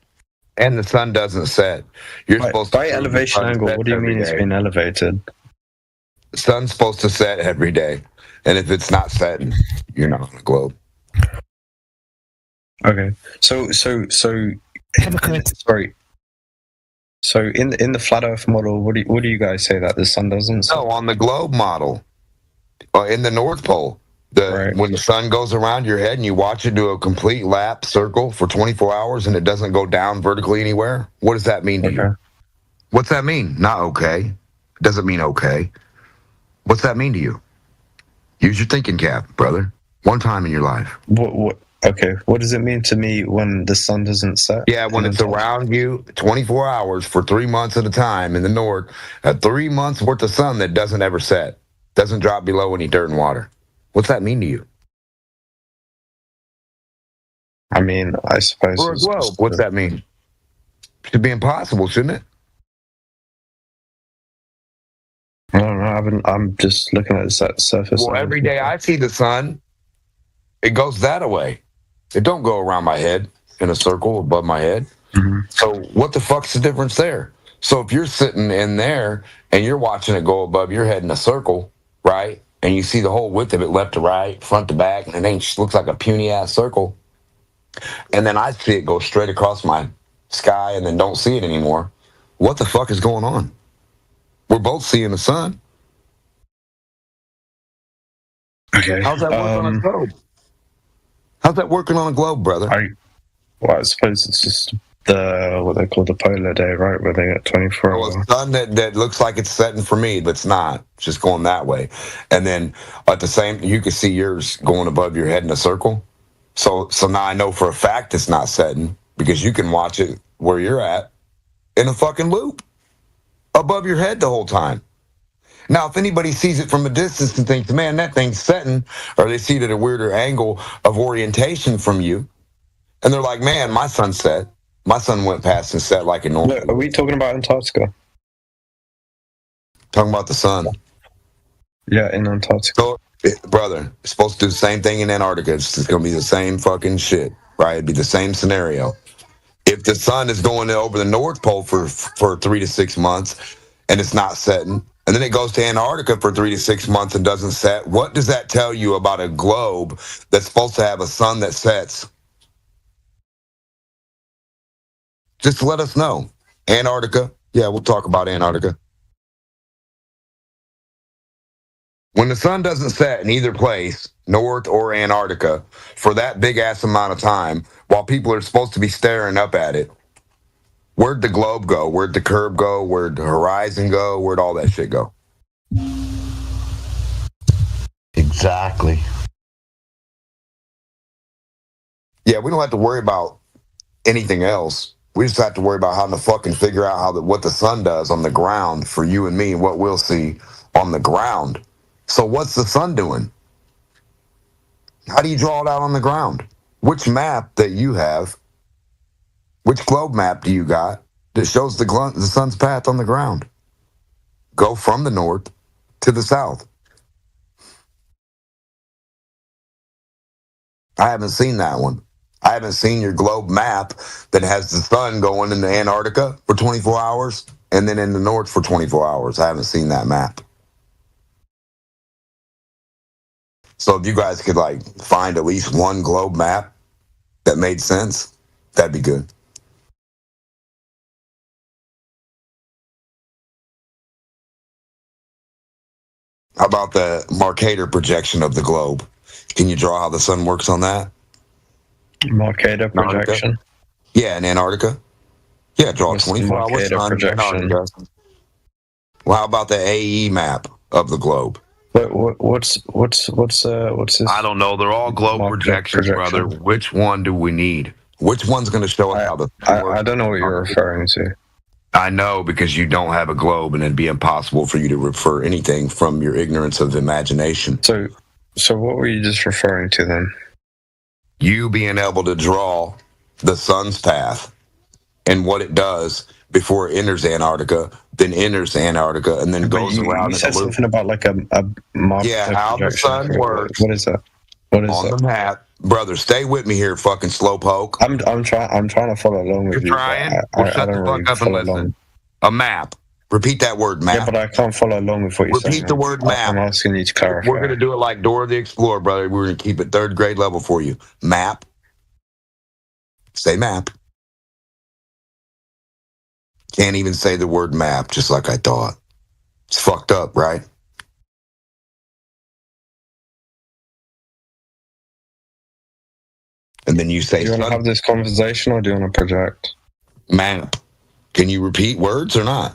And the sun doesn't set. You're supposed to. By elevation angle, what do you mean it's been elevated? The sun's supposed to set every day, and if it's not setting, you're not on the globe. Okay, so sorry. So in the flat Earth model, what do you guys say that the sun doesn't set? No, on the globe model, in the North Pole. When the sun goes around your head and you watch it do a complete lap circle for 24 hours and it doesn't go down vertically anywhere, what does that mean to you? What's that mean? Not okay. Doesn't mean okay. What's that mean to you? Use your thinking cap, brother. One time in your life. What? Okay. What does it mean to me when the sun doesn't set? Yeah, when it's around you 24 hours for 3 months at a time in the north, 3 months worth of sun that doesn't ever set, doesn't drop below any dirt and water. What's that mean to you? I mean, I suppose. For a globe, what's that mean? Should be impossible, shouldn't it? I don't know. I'm just looking at the surface. Well, every day I see the sun, it goes that way. It don't go around my head in a circle above my head. Mm-hmm. So what the fuck's the difference there? So if you're sitting in there and you're watching it go above your head in a circle, right? And you see the whole width of it, left to right, front to back, and it looks like a puny-ass circle. And then I see it go straight across my sky and then don't see it anymore. What the fuck is going on? We're both seeing the sun. Okay. How's that working on a globe? How's that working on a globe, brother? I suppose it's just what they call the polar day, right? Where they get 24 hours. Well, a sun that looks like it's setting for me, but it's not. It's just going that way. And then at the same, you can see yours going above your head in a circle. So now I know for a fact it's not setting because you can watch it where you're at in a fucking loop above your head the whole time. Now, if anybody sees it from a distance and thinks, man, that thing's setting, or they see it at a weirder angle of orientation from you, and they're like, man, my sun set. My sun went past and set like a normal. Look, are we talking about Antarctica? Talking about the sun. Yeah, in Antarctica. So, brother, it's supposed to do the same thing in Antarctica. It's going to be the same fucking shit, right? It'd be the same scenario. If the sun is going over the North Pole for 3 to 6 months and it's not setting, and then it goes to Antarctica for 3 to 6 months and doesn't set, what does that tell you about a globe that's supposed to have a sun that sets? Just let us know. Antarctica. Yeah, we'll talk about Antarctica. When the sun doesn't set in either place, North or Antarctica, for that big-ass amount of time, while people are supposed to be staring up at it, where'd the globe go? Where'd the curve go? Where'd the horizon go? Where'd all that shit go? Exactly. Yeah, we don't have to worry about anything else. We just have to worry about how to fucking figure out what the sun does on the ground for you and me and what we'll see on the ground. So what's the sun doing? How do you draw it out on the ground? Which map that you have, which globe map do you got that shows the sun's path on the ground? Go from the north to the south. I haven't seen that one. I haven't seen your globe map that has the sun going into Antarctica for 24 hours and then in the north for 24 hours. I haven't seen that map. So if you guys could like find at least one globe map that made sense, that'd be good. How about the Mercator projection of the globe? Can you draw how the sun works on that? Mercator projection? Yeah, in Antarctica. Yeah, draw a 24-hour sun in Antarctica. Well, how about the AE map of the globe? What's this? I don't know. They're all globe projections, brother. Which one do we need? Which one's going to show us how the sun works? I don't know what you're referring to. I know, because you don't have a globe, and it'd be impossible for you to refer anything from your ignorance of imagination. So what were you just referring to then? You being able to draw the sun's path and what it does before it enters Antarctica, then enters Antarctica, and then goes around. You said something about like a yeah, how the sun works. What is that? What is on the map, brother? Stay with me here, fucking slowpoke. I'm trying to follow along with you. You're trying. Well, shut the fuck up and listen. A map. Repeat that word, map. Yeah, but I can't follow along with what you're saying. Repeat the word map. I'm asking you to clarify. We're going to do it like Dora the Explorer, brother. We're going to keep it 3rd grade level for you. Map. Say map. Can't even say the word map, just like I thought. It's fucked up, right? And then you say, do you want to have this conversation or do you want to project? Map. Can you repeat words or not?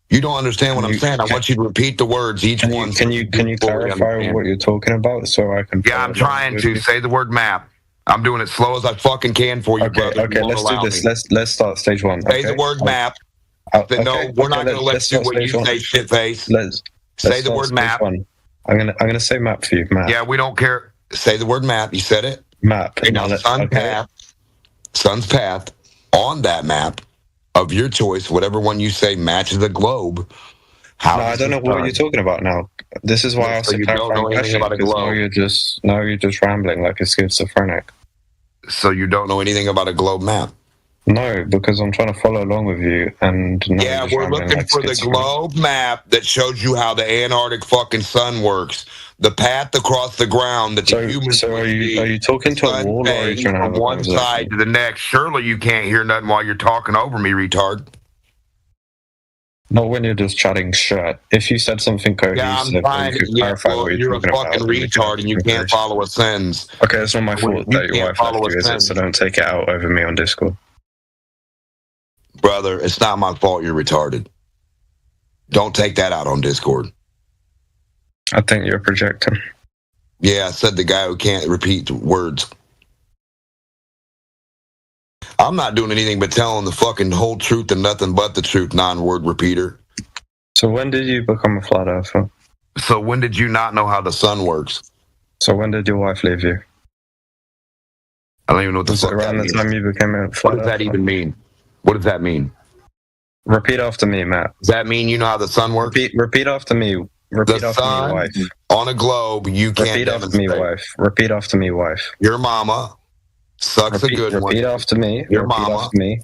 You don't understand what I'm saying. I want you to repeat the words, each one. Can you clarify what you're talking about so I can... Yeah, I'm trying to. Say the word map. I'm doing it slow as I fucking can for you, brother. Okay, let's do this. Let's start stage 1. Say the word map. No, we're not going to let you do what you say, shitface. Say the word map. I'm gonna say map for you, map. Yeah, we don't care. Say the word map. You said it. Map. Okay, now sun's path on that map of your choice, whatever one you say matches the globe. No, I don't know what you're talking about now. This is why I asked you don't know anything about a globe. Now you're just rambling like a schizophrenic. So you don't know anything about a globe map? No, because I'm trying to follow along with you, and yeah, we're looking for the globe map that shows you how the Antarctic fucking sun works, the path across the ground that the humans. So are you talking to a wall, or are you trying to have from one side to the next? Surely you can't hear nothing while you're talking over me, retard. Not when you're just chatting shit. If you said something cohesive, and you could clarify what you're talking about. You're a fucking retard, and you can't follow a sentence. Okay, it's not my fault that your wife left you, is it? So don't take it out over me on Discord. Brother, it's not my fault you're retarded. Don't take that out on Discord. I think you're projecting. Yeah, I said the guy who can't repeat words. I'm not doing anything but telling the fucking whole truth and nothing but the truth, non-word repeater. So when did you become a flat earther? So when did you not know how the sun works? So when did your wife leave you? I don't even know what the fuck that around means. the time you became a flat What does that even mean? What does that mean? Repeat after me, Matt. Does that mean you know how the sun works? Repeat after me. Repeat the after sun me, wife. On a globe, you can't Repeat after me, wife. Repeat after me, wife. Your mama sucks a good one. Repeat after me. Your repeat mama. After me.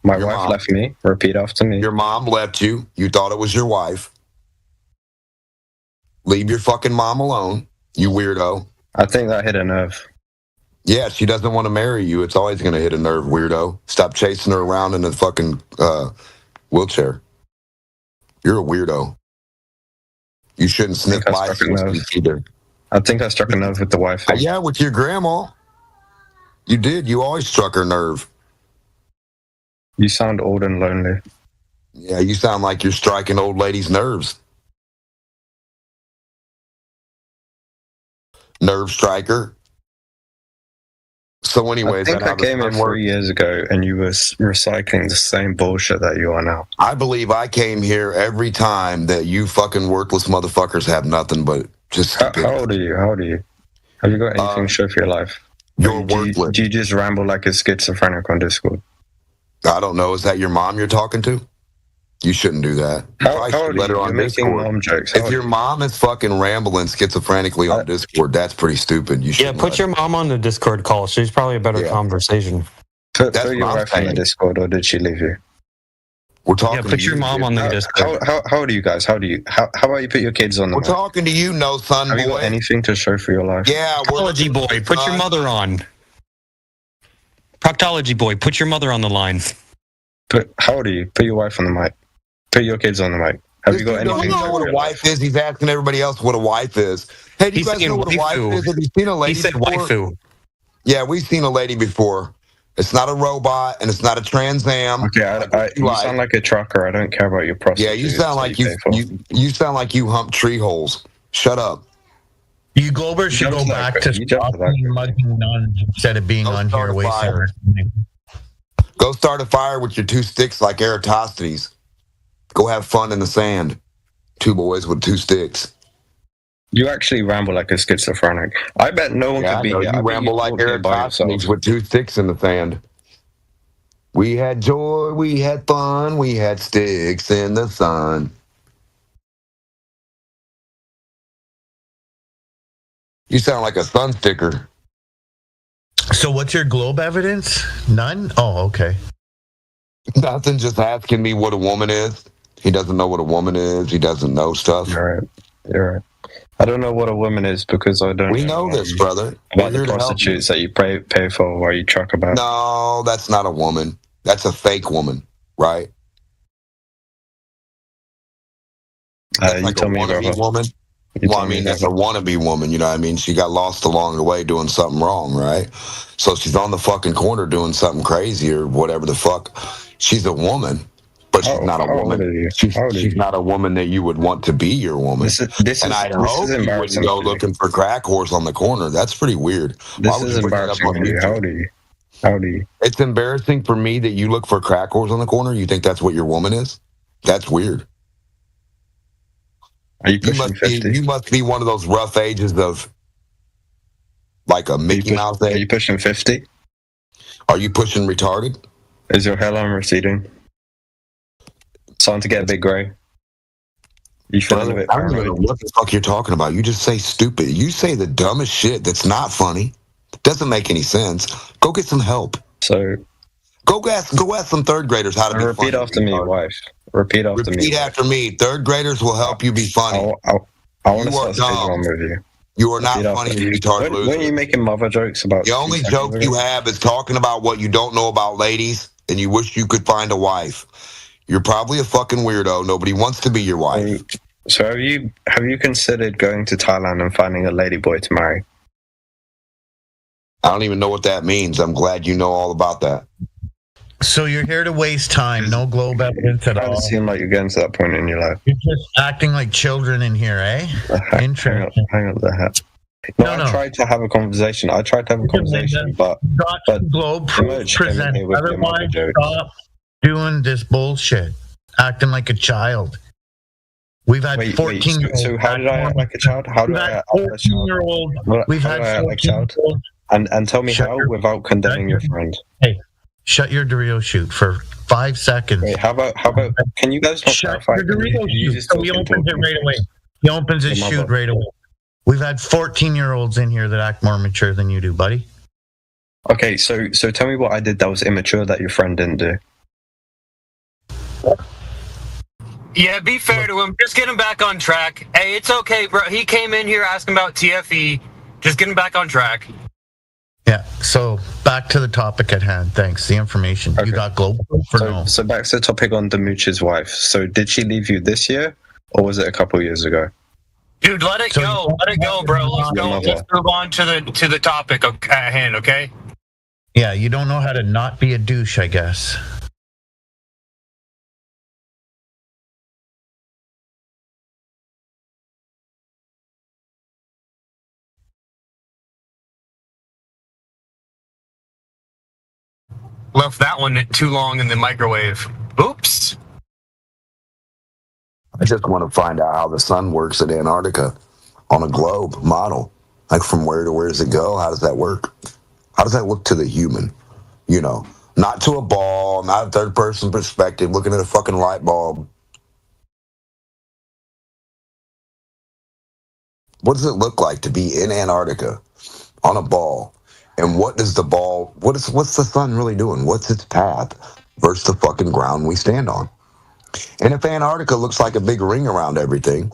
My wife left me. Repeat after me. Your mom left you. You thought it was your wife. Leave your fucking mom alone, you weirdo. I think that hit a nerve. Yeah, she doesn't want to marry you. It's always going to hit a nerve, weirdo. Stop chasing her around in a fucking wheelchair. You're a weirdo. You shouldn't sniff by either. I think I struck a nerve with the wife. Yeah, with your grandma. You did. You always struck her nerve. You sound old and lonely. Yeah, you sound like you're striking old ladies' nerves. Nerve striker. So anyways, I think I came in 3 years ago and you were recycling the same bullshit that you are now. I believe I came here every time that you fucking worthless motherfuckers have nothing but just... How old are you? Have you got anything to show for your life? You're worthless. Do you just ramble like a schizophrenic on Discord? I don't know. Is that your mom you're talking to? You shouldn't do that. How old are you? You're making mom jokes. If your mom is fucking rambling schizophrenically on Discord, that's pretty stupid. You should put your mom on the Discord call. She's probably a better conversation. Put your wife on the Discord, or did she leave you? We're talking. Yeah, put your mom on the Discord. How old are you guys? How about you put your kids on the? We're talking to you, no son. Have you got anything to show for your life? Yeah, Proctology boy, put your mother on. Proctology boy, put your mother on the line. How old are you? Put your wife on the mic. Put your kids on the mic. Have you got anything? You know what a wife is? He's asking everybody else what a wife is. Hey, do you guys know what a wife is? Have you seen a lady before? He said waifu. Yeah, we've seen a lady before. It's not a robot and it's not a Trans Am. Okay, you sound like a trucker. I don't care about your prostitute. Yeah, you sound like you sound like you hump tree holes. Shut up. You Glober should go back to mugging nuns instead of being on here wasting. Go start a fire with your two sticks like Eratosthenes. Go have fun in the sand. Two boys with two sticks. You actually ramble like a schizophrenic. I bet no one could beat you. You ramble like Eratosthenes with two sticks in the sand. We had joy, we had fun, we had sticks in the sun. You sound like a sun sticker. So what's your globe evidence? None? Oh, okay. Nothing, just asking me what a woman is. He doesn't know what a woman is. He doesn't know stuff. You're right. I don't know what a woman is because I don't. We know this, brother. About the prostitutes that you pay for or you truck about. No, that's not a woman. That's a fake woman, right? You tell me about a woman. Well, I mean, that's a wannabe woman, you know what I mean? She got lost along the way doing something wrong, right? So she's on the fucking corner doing something crazy or whatever the fuck. She's a woman, but she's not a woman. She's not a woman that you would want to be your woman. I hope you wouldn't go looking for crack whores on the corner. That's pretty weird. This is embarrassing for you. How old are you? It's embarrassing for me that you look for crack whores on the corner. You think that's what your woman is? That's weird. Are you pushing 50? You must be one of those rough ages of like a Mickey Mouse age. Are you pushing 50? Are you pushing retarded? Is your hairline receding? Starting to get a bit grey? You feeling a bit I don't know what the fuck you're talking about. You just say stupid. You say the dumbest shit that's not funny. Doesn't make any sense. Go get some help. So go ask some third graders how to be repeat after me, wife. Repeat after me. Repeat after me. Third graders will help you be funny. I want to start stage one with you. You are not funny, you retarded loser. When are you making mother jokes about? The only joke you have is talking about what you don't know about ladies, and you wish you could find a wife. You're probably a fucking weirdo. Nobody wants to be your wife. So have you considered going to Thailand and finding a ladyboy to marry? I don't even know what that means. I'm glad you know all about that. So you're here to waste time, no globe evidence at all. It doesn't seem like you're getting to that point in your life. You're just acting like children in here, eh? Interesting. Hang up the hat. No, I tried to have a conversation. But globe present. Otherwise, stop doing this bullshit. Acting like a child. We've had 14-year-olds. So how did I act like a child? How did I act like a child? We've had 14-year-olds. And tell me how without condemning your friend. Hey. Shut your Dorito shoot for 5 seconds. Wait, how about? Can you guys shut your Dorito shoot? So he opens it right away. He opens his shoot right away. We've had 14-year-olds in here that act more mature than you do, buddy. Okay, so tell me what I did that was immature that your friend didn't do. Yeah, be fair to him. Just get him back on track. Hey, it's okay, bro. He came in here asking about TFE. Just get him back on track. Yeah, so back to the topic at hand. Thanks. The information. Okay. You got global for no? So back to the topic on Demuch's wife. So did she leave you this year or was it a couple years ago? Dude, let it go. Let it go, bro. Let's go. Let's move on to the topic at hand, okay? Yeah, you don't know how to not be a douche, I guess. Left that one too long in the microwave. Oops. I just want to find out how the sun works in Antarctica on a globe model. Like from where to where does it go? How does that work? How does that look to the human? You know, not to a ball, not a third person perspective, looking at a fucking light bulb. What does it look like to be in Antarctica on a ball? And what does the ball, what's the sun really doing? What's its path versus the fucking ground we stand on? And if Antarctica looks like a big ring around everything,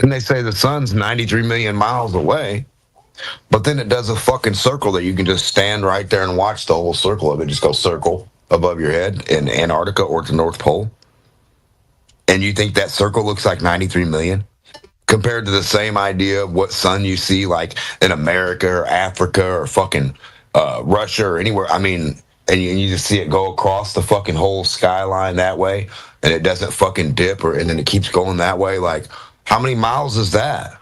and they say the sun's 93 million miles away, but then it does a fucking circle that you can just stand right there and watch the whole circle of it just go circle above your head in Antarctica or at the North Pole. And you think that circle looks like 93 million? Compared to the same idea of what sun you see like in America or Africa or fucking Russia or anywhere. I mean, and you just see it go across the fucking whole skyline that way, and it doesn't fucking dip, and then it keeps going that way. Like, how many miles is that?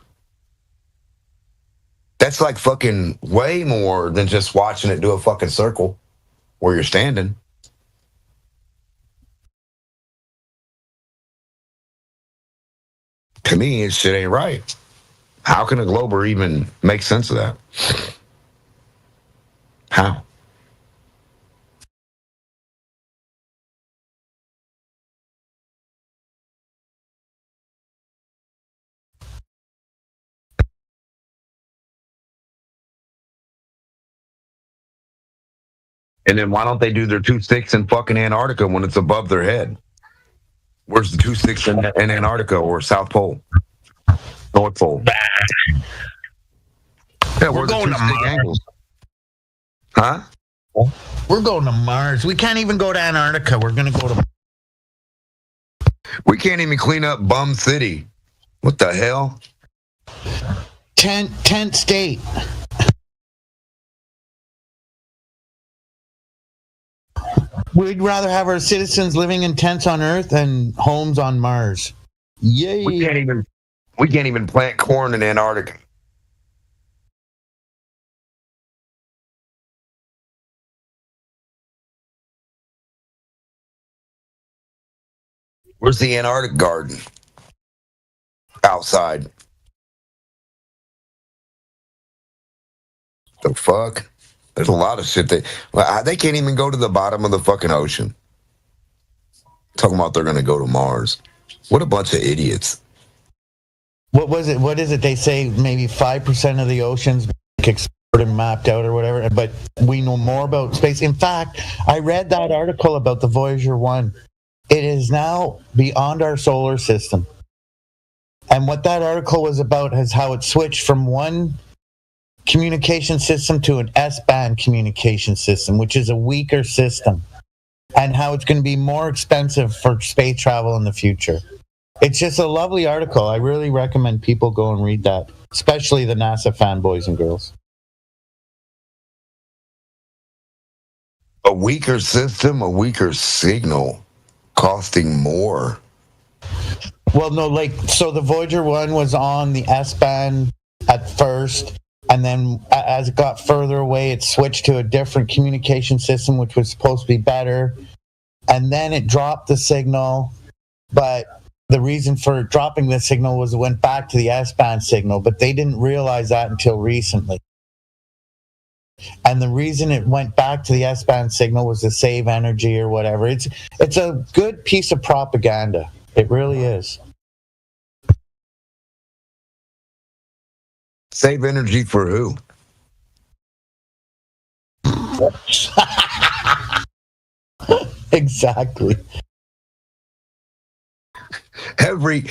That's like fucking way more than just watching it do a fucking circle where you're standing. To me, it shit ain't right. How can a glober even make sense of that? How? And then why don't they do their 2 sticks in fucking Antarctica when it's above their head? Where's the 2 sticks in Antarctica or South Pole? North Pole. Yeah, we're going to Mars. Angles? Huh? We're going to Mars. We can't even go to Antarctica. We're going to go to... We can't even clean up Bum City. What the hell? Tent state. We'd rather have our citizens living in tents on Earth than homes on Mars. Yay! We can't even plant corn in Antarctica. Where's the Antarctic garden? Outside. The fuck? There's a lot of shit they can't even go to the bottom of the fucking ocean. Talking about they're going to go to Mars. What a bunch of idiots. What was it? What is it? They say maybe 5% of the oceans explored and mapped out or whatever, but we know more about space. In fact, I read that article about the Voyager 1. It is now beyond our solar system. And what that article was about is how it switched from one communication system to an S-band communication system, which is a weaker system, and how it's going to be more expensive for space travel in the future. It's just a lovely article. I really recommend people go and read that, especially the NASA fanboys and girls. A weaker system, a weaker signal, costing more. Well, no, so the Voyager 1 was on the S-band at first, and then as it got further away, it switched to a different communication system, which was supposed to be better. And then it dropped the signal, but the reason for dropping the signal was it went back to the S-band signal, but they didn't realize that until recently. And the reason it went back to the S-band signal was to save energy or whatever. It's a good piece of propaganda. It really is. Save energy for who? Exactly. Every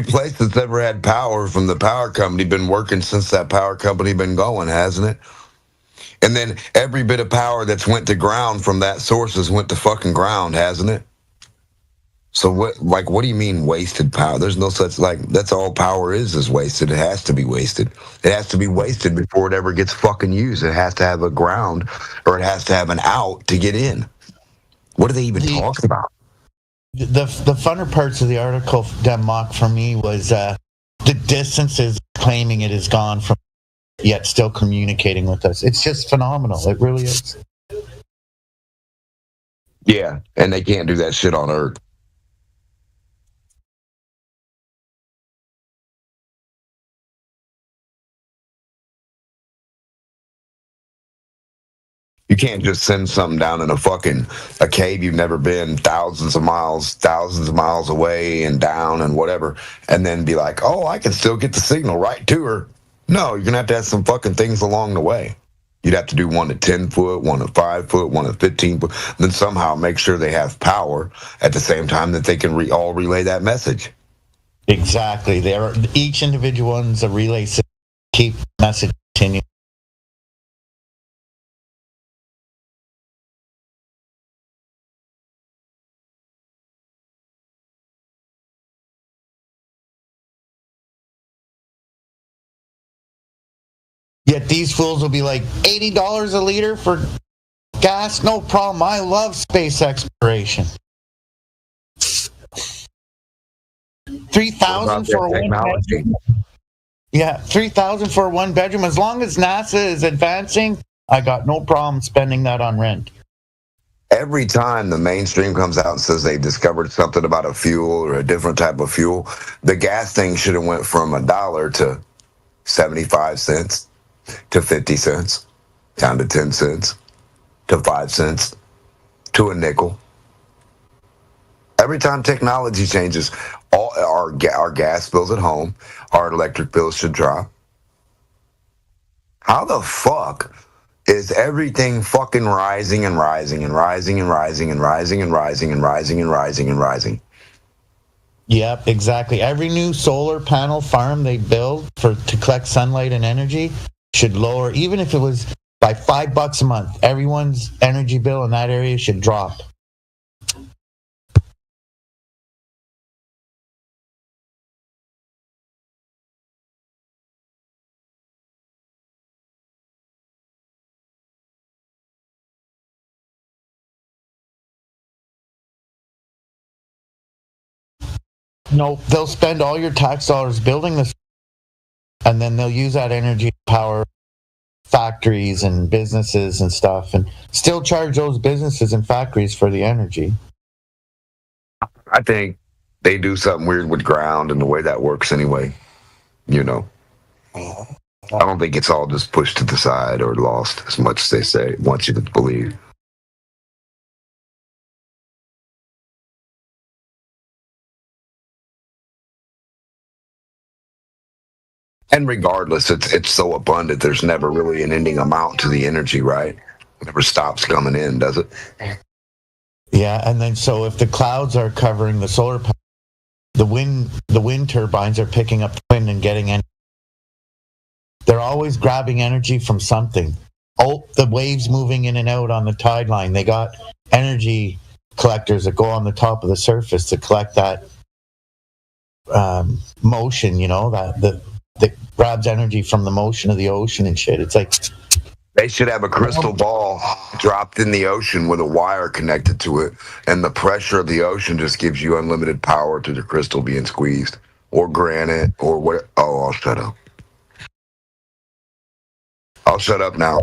place that's ever had power from the power company been working since that power company been going, hasn't it? And then every bit of power that's went to ground from that source has went to fucking ground, hasn't it? So what do you mean wasted power? There's no such, that's all power is wasted. It has to be wasted. It has to be wasted before it ever gets fucking used. It has to have a ground, or it has to have an out to get in. What are they even talking about? The funner parts of the article, Denmark, for me was the distances claiming it is gone from, yet still communicating with us. It's just phenomenal. It really is. Yeah, and they can't do that shit on Earth. You can't just send something down in a cave you've never been, thousands of miles away and down and whatever, and then be like, oh, I can still get the signal right to her. No, you're going to have some fucking things along the way. You'd have to do one at 10 foot, one at 5 foot, one at 15 foot, then somehow make sure they have power at the same time that they can all relay that message. Exactly. Each individual one's a relay system. Keep the message continuing. Yet these fools will be like, $80 a liter for gas? No problem. I love space exploration. 3,000 for a one-bedroom? Yeah, 3,000 for a one-bedroom. As long as NASA is advancing, I got no problem spending that on rent. Every time the mainstream comes out and says they discovered something about a fuel or a different type of fuel, the gas thing should have went from $1 to 75 cents. To 50 cents, down to 10 cents, to 5 cents, to a nickel. Every time technology changes, all our gas bills at home, our electric bills should drop. How the fuck is everything fucking rising and rising and rising and rising and rising and rising and rising and rising and rising? Yep, exactly. Every new solar panel farm they build to collect sunlight and energy should lower, even if it was by $5 a month. Everyone's energy bill in that area should drop. No, they'll spend all your tax dollars building this, and then they'll use that energy to power factories and businesses and stuff, and still charge those businesses and factories for the energy. I think they do something weird with ground and the way that works anyway. You know, I don't think it's all just pushed to the side or lost as much as they say, want you to believe. And regardless, it's so abundant, there's never really an ending amount to the energy, right? It never stops coming in, does it? Yeah, and then so if the clouds are covering the solar panels, the wind turbines are picking up the wind and getting energy. They're always grabbing energy from something. Oh, the waves moving in and out on the tide line. They got energy collectors that go on the top of the surface to collect that motion, that grabs energy from the motion of the ocean and shit. It's like they should have a crystal ball dropped in the ocean with a wire connected to it, and the pressure of the ocean just gives you unlimited power to the crystal being squeezed, or granite, or what. Oh, I'll shut up. I'll shut up now.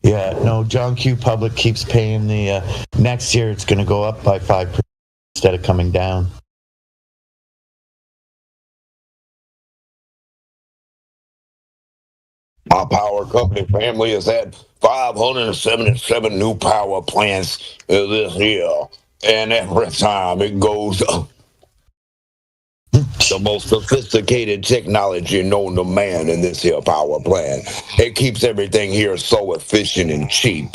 Yeah, no, John Q. Public keeps paying the next year it's going to go up by 5% instead of coming down. My power company family has had 577 new power plants this year, and every time it goes up. The most sophisticated technology known to man in this here power plant. It keeps everything here so efficient and cheap,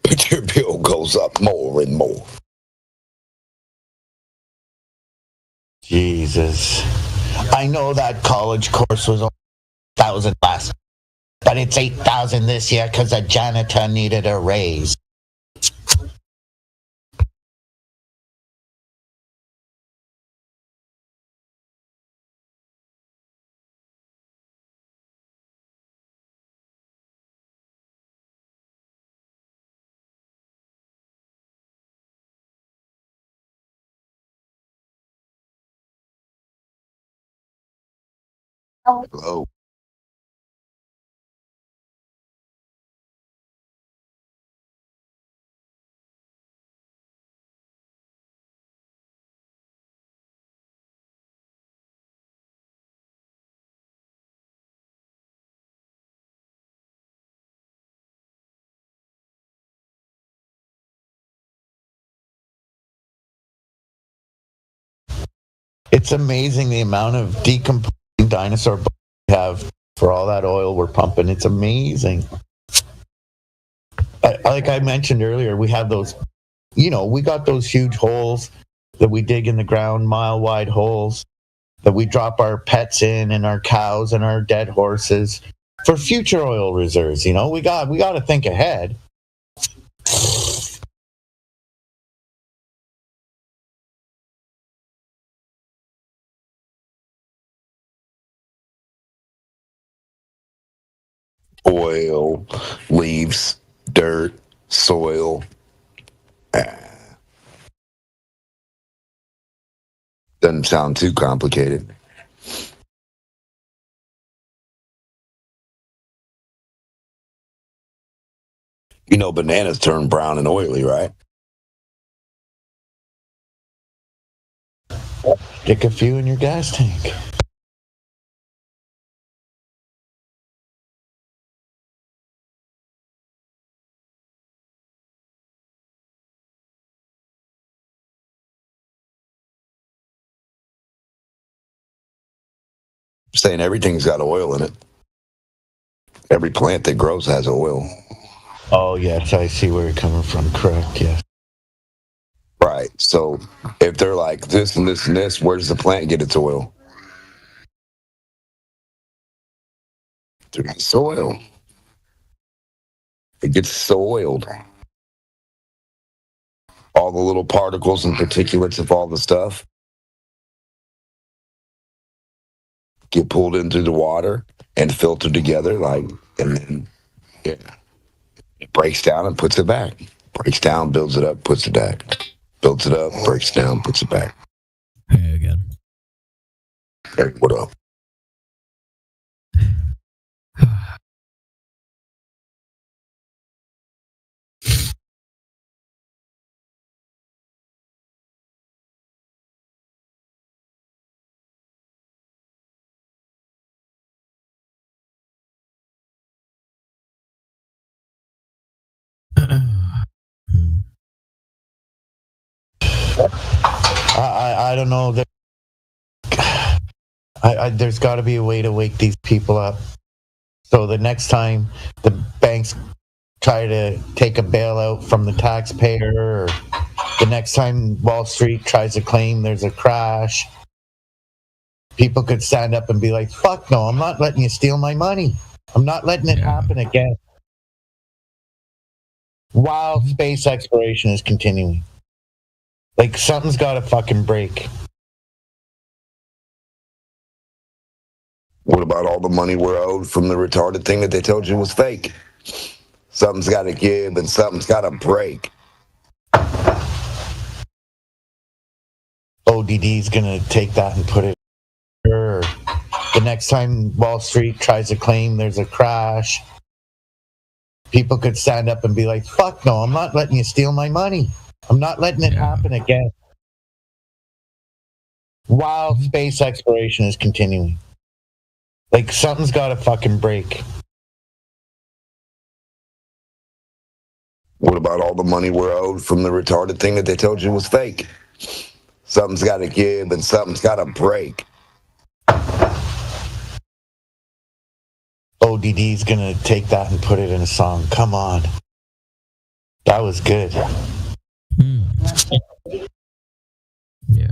but your bill goes up more and more. Jesus. I know that college course was 1,000 last, but it's 8,000 this year because a janitor needed a raise. Hello. It's amazing the amount of decomposing dinosaur bones we have for all that oil we're pumping. It's amazing. Like I mentioned earlier, we have those, we got those huge holes that we dig in the ground, mile-wide holes that we drop our pets in and our cows and our dead horses for future oil reserves. We got to think ahead. Oil, leaves, dirt, soil. Doesn't sound too complicated. Bananas turn brown and oily, right? Stick a few in your gas tank. Saying everything's got oil in it. Every plant that grows has oil. Oh, yes, I see where you're coming from. Correct, yes. Right. So if they're like this and this and this, where does the plant get its oil? Through the soil. It gets soiled. All the little particles and particulates of all the stuff get pulled into the water and filtered together, and then it breaks down and puts it back. Breaks down, builds it up, puts it back. Builds it up, breaks down, puts it back. Hey again. Hey, what up? I don't know. There's got to be a way to wake these people up. So the next time the banks try to take a bailout from the taxpayer, or the next time Wall Street tries to claim there's a crash, people could stand up and be like, fuck no, I'm not letting you steal my money. I'm not letting it happen again. While space exploration is continuing. Something's got to fucking break. What about all the money we're owed from the retarded thing that they told you was fake? Something's got to give and something's got to break. ODD's going to take that and put it. Or the next time Wall Street tries to claim there's a crash, people could stand up and be like, fuck no, I'm not letting you steal my money. I'm not letting it happen again. While space exploration is continuing. Something's got to fucking break. What about all the money we're owed from the retarded thing that they told you was fake? Something's got to give and something's got to break. ODD's gonna take that and put it in a song. Come on. That was good. Yeah.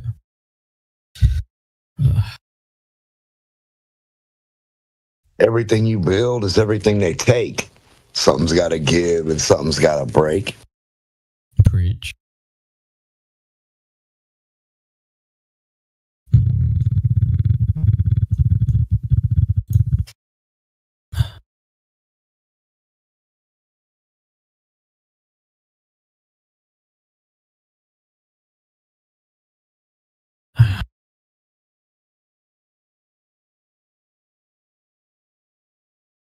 Everything you build is everything they take. Something's got to give and something's got to break. Preach.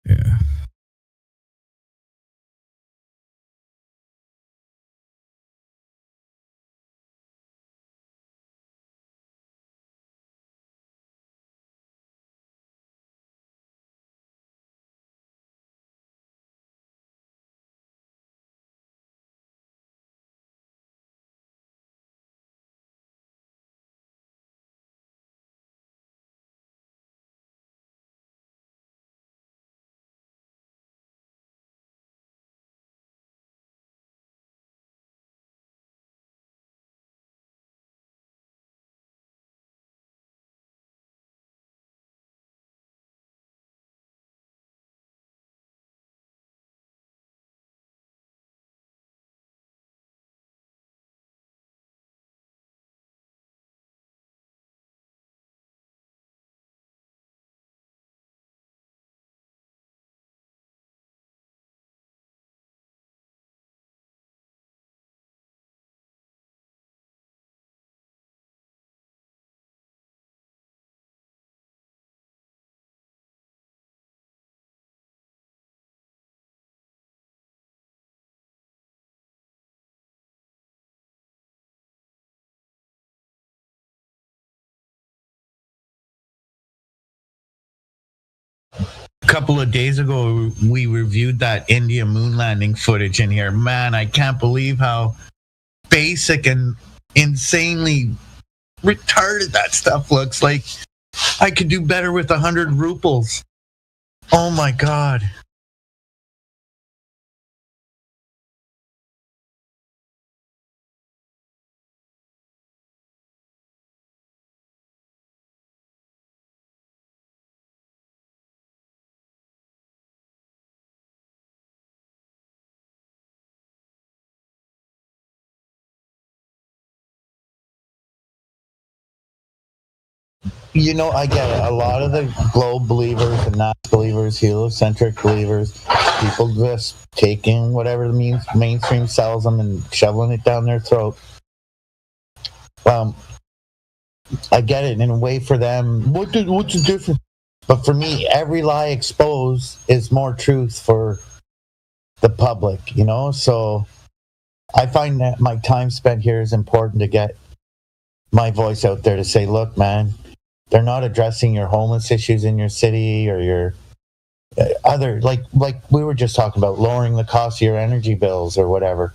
Yeah. A couple of days ago, we reviewed that India moon landing footage in here. Man, I can't believe how basic and insanely retarded that stuff looks. Like, I could do better with 100 ruples. Oh my God. You know, I get it. A lot of the globe believers and not believers, heliocentric believers, people just taking whatever the mainstream sells them and shoveling it down their throat. I get it. In a way, for them, what's the difference? But for me, every lie exposed is more truth for the public, you know? So I find that my time spent here is important to get my voice out there to say, look, man, they're not addressing your homeless issues in your city or your other, like we were just talking about, lowering the cost of your energy bills or whatever.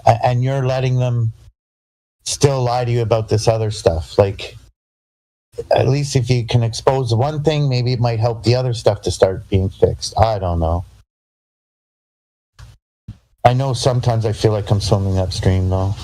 And you're letting them still lie to you about this other stuff. Like, at least if you can expose one thing, maybe it might help the other stuff to start being fixed. I don't know. I know sometimes I feel like I'm swimming upstream, though.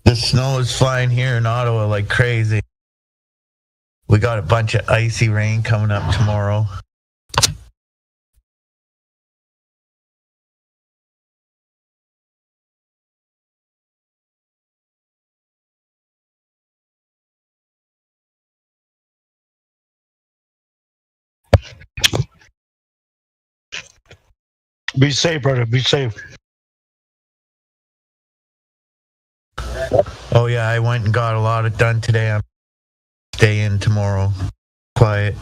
The snow is flying here in Ottawa like crazy. We got a bunch of icy rain coming up tomorrow. Be safe, brother. Be safe. Oh yeah, I went and got a lot of done today. I'm stay in tomorrow. Quiet.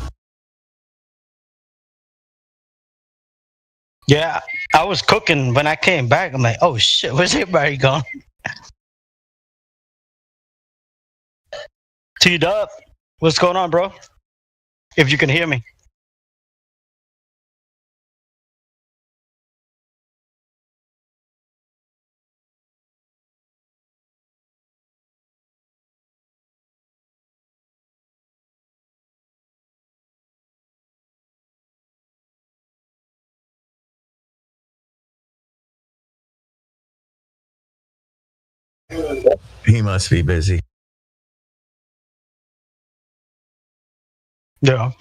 Yeah, I was cooking when I came back. I'm like, oh shit, where's everybody gone? T-Dub, what's going on, bro? If you can hear me. He must be busy. Yeah.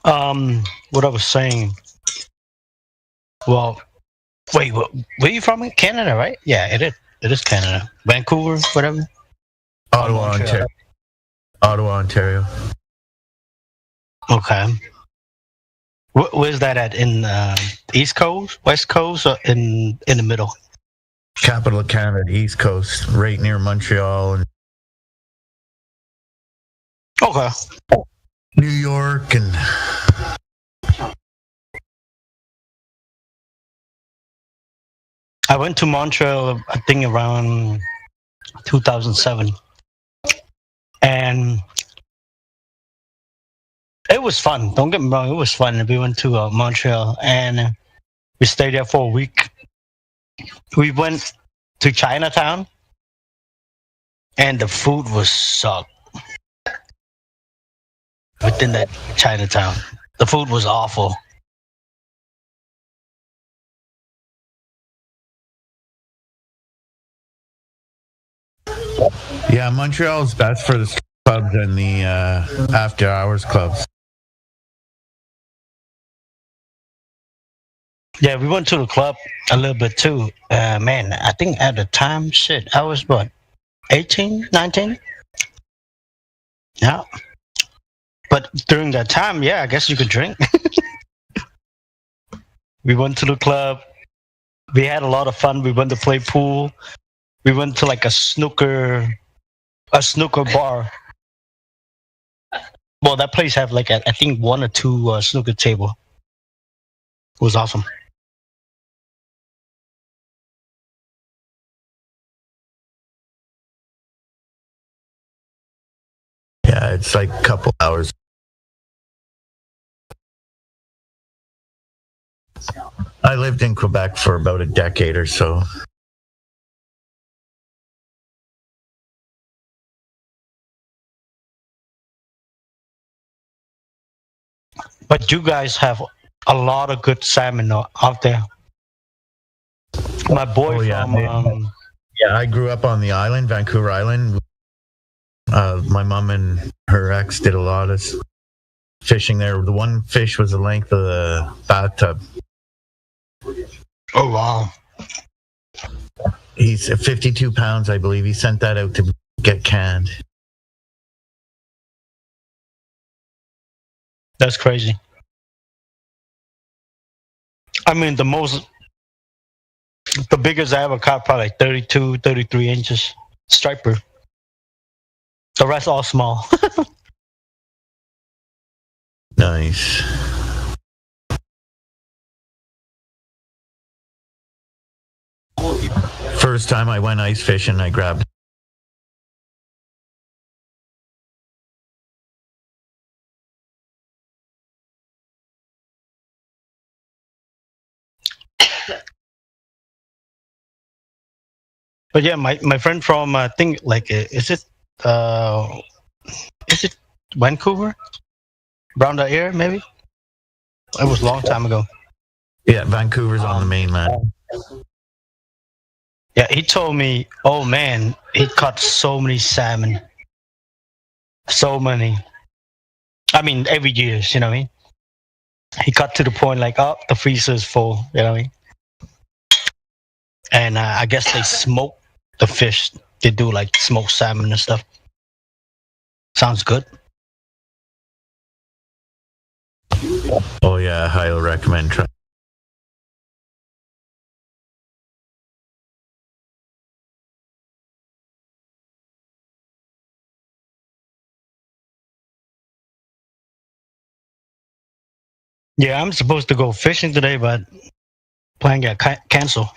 What I was saying. Well, wait, where are you from? Canada, right? Yeah, it is. It is Canada. Vancouver, whatever. Ottawa, Ontario. Ottawa, Ontario. Okay. Where's that at? In East Coast, West Coast, or in the middle? Capital of Canada, East Coast, right near Montreal and okay. New York and I went to Montreal, I think around 2007, and it was fun. Don't get me wrong, it was fun. We went to Montreal and we stayed there for a week. We went to Chinatown, and the food was sucked. Within that Chinatown, the food was awful. yeah, Montreal's best for the clubs and the after hours clubs. Yeah, we went to the club a little bit too. Man, I think at the time, I was what, 18, 19? Yeah. But during that time, yeah, I guess you could drink. We went to the club. We had a lot of fun. We went to play pool. We went to like a snooker bar. Well, that place have like I think 1 or 2 snooker table. It was awesome. Yeah, it's like a couple hours. I lived in Quebec for about a decade or so. But you guys have a lot of good salmon out there. My boy from yeah, I grew up on the island, Vancouver Island. My mom and her ex did a lot of fishing there. The one fish was the length of the bathtub. Oh wow! He's 52 pounds, I believe. He sent that out to get canned. That's crazy. I mean, the biggest I ever caught probably like 32, 33 inches striper. The rest all small. Nice. First time I went ice fishing, I grabbed. But yeah, my friend from I think like is it Vancouver? Around that area, maybe? It was a long time ago. Yeah, Vancouver's on the mainland. Yeah, he told me, oh man, he caught so many salmon. So many. I mean, every year, you know what I mean? He got to the point like, oh, the freezer is full, you know what I mean? And I guess they smoke the fish. They do like smoked salmon and stuff. Sounds good. Oh yeah, I highly recommend trying. Yeah, I'm supposed to go fishing today, but plan got canceled.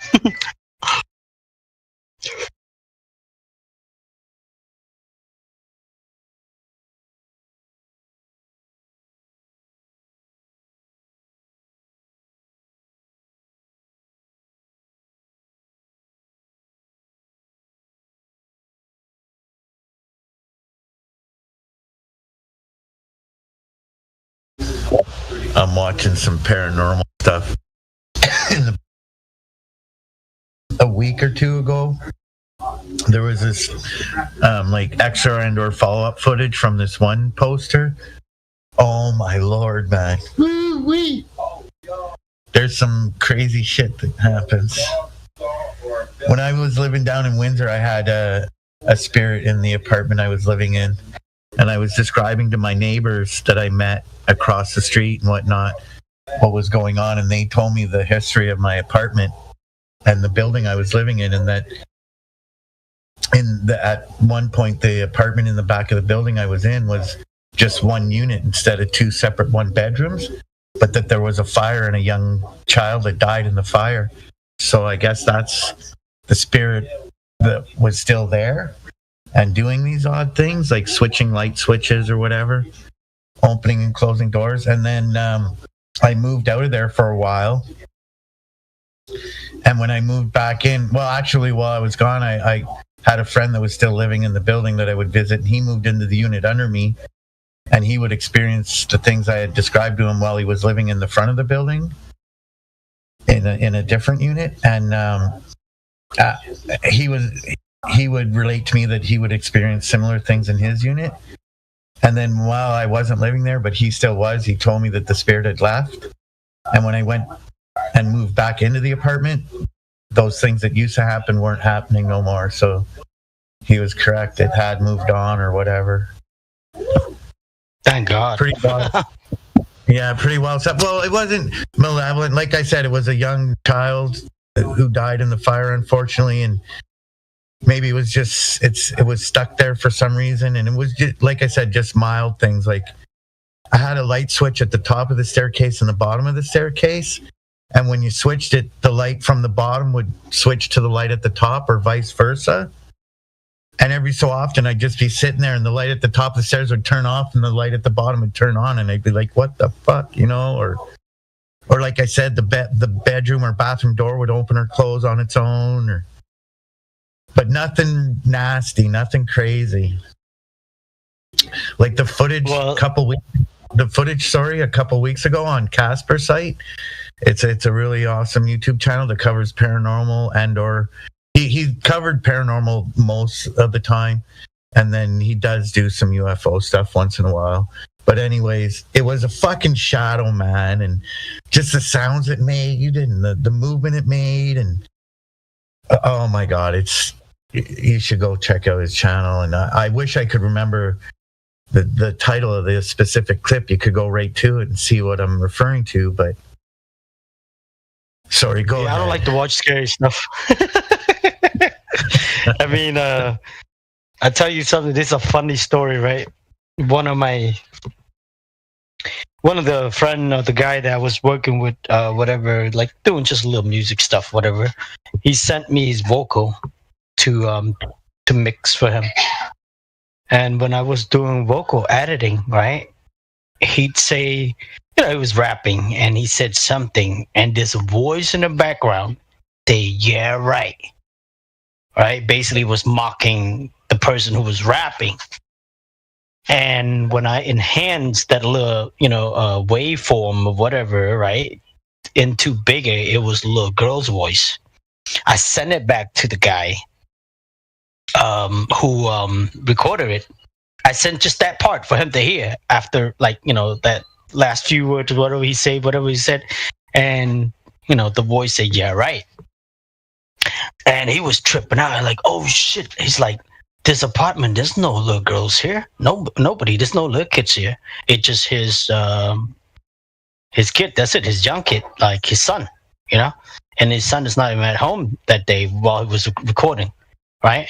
I'm watching some paranormal stuff. A week or two ago, there was this like extra and/or follow-up footage from this one poster. Oh my lord, man! Woo-wee. There's some crazy shit that happens. When I was living down in Windsor, I had a spirit in the apartment I was living in, and I was describing to my neighbors that I met across the street and whatnot what was going on, and they told me the history of my apartment and the building I was living in, and that at one point the apartment in the back of the building I was in was just one unit instead of two separate one bedrooms, but that there was a fire and a young child that died in the fire. So I guess that's the spirit that was still there and doing these odd things like switching light switches or whatever, opening and closing doors. And then I moved out of there for a while. And when I moved back in, well, actually, while I was gone, I had a friend that was still living in the building that I would visit, and he moved into the unit under me, and he would experience the things I had described to him while he was living in the front of the building in a different unit. And he would relate to me that he would experience similar things in his unit. And then while I wasn't living there, but he still was, he told me that the spirit had left. And when I went and moved back into the apartment, those things that used to happen weren't happening no more. So he was correct. It had moved on or whatever. Thank God. Pretty well. Yeah, pretty well. Well, it wasn't malevolent. Like I said, it was a young child who died in the fire, unfortunately, and maybe it was just it was stuck there for some reason. And it was just, like I said, just mild things. Like I had a light switch at the top of the staircase and the bottom of the staircase. And when you switched it, the light from the bottom would switch to the light at the top or vice versa. And every so often I'd just be sitting there and the light at the top of the stairs would turn off and the light at the bottom would turn on. And I'd be like, what the fuck, you know? Or like I said, the bedroom or bathroom door would open or close on its own. But nothing nasty, nothing crazy. Like the footage a couple weeks ago on Casper site. It's a really awesome YouTube channel that covers paranormal and/or he covered paranormal most of the time, and then he does do some UFO stuff once in a while. But anyways, it was a fucking shadow, man, and just the sounds it made and the movement it made, and oh my God, you should go check out his channel. And I wish I could remember the title of the specific clip. You could go right to it and see what I'm referring to, but sorry, go ahead. I don't like to watch scary stuff. I mean, I tell you something. This is a funny story, right? One of the friend of the guy that I was working with, whatever, like doing just a little music stuff, whatever. He sent me his vocal to mix for him. And when I was doing vocal editing, right, he'd say, you know, he was rapping and he said something, and there's a voice in the background say, yeah, right. Right? Basically was mocking the person who was rapping. And when I enhanced that little, waveform or whatever, right, into bigger, it was a little girl's voice. I sent it back to the guy who recorded it. I sent just that part for him to hear after, like, that last few words, whatever he said, and the voice said, "Yeah, right." And he was tripping out, like, "Oh shit!" He's like, "This apartment, there's no little girls here. No, nobody. There's no little kids here. It's just his kid. That's it. His young kid, like his son, And his son is not even at home that day while he was recording, right?"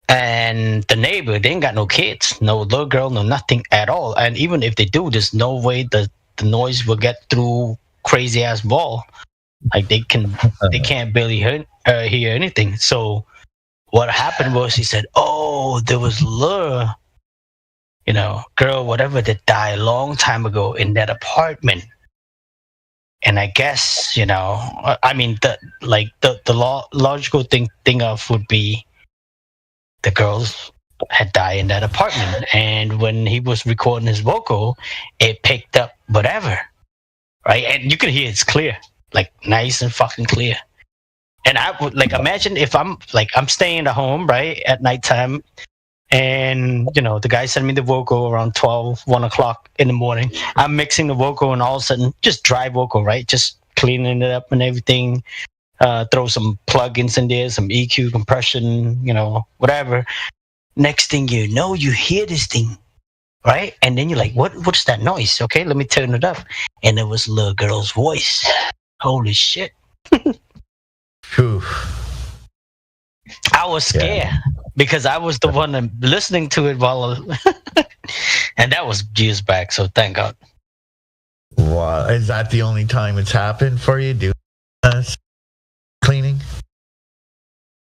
And the neighbor, they ain't got no kids, no little girl, no nothing at all. And even if they do, there's no way the noise will get through crazy ass wall. Like they can't barely hear anything. So what happened was, he said, "Oh, there was little, girl, whatever, that died a long time ago in that apartment." And I guess, I mean, the logical thing of would be, the girls had died in that apartment, and when he was recording his vocal, it picked up whatever, right? And you can hear it's clear, like nice and fucking clear. And I would imagine if I'm staying at home, right, at nighttime, and the guy sent me the vocal around 1 o'clock in the morning. I'm mixing the vocal, and all of a sudden, just dry vocal, right, just cleaning it up and everything. Throw some plugins in there, some EQ, compression, whatever. Next thing you know, you hear this thing, right? And then you're like, what's that noise? Okay, let me turn it up. And it was a little girl's voice. Holy shit. I was scared because I was the one listening to it and that was years back, so thank God. Wow. Is that the only time it's happened for you, doing cleaning?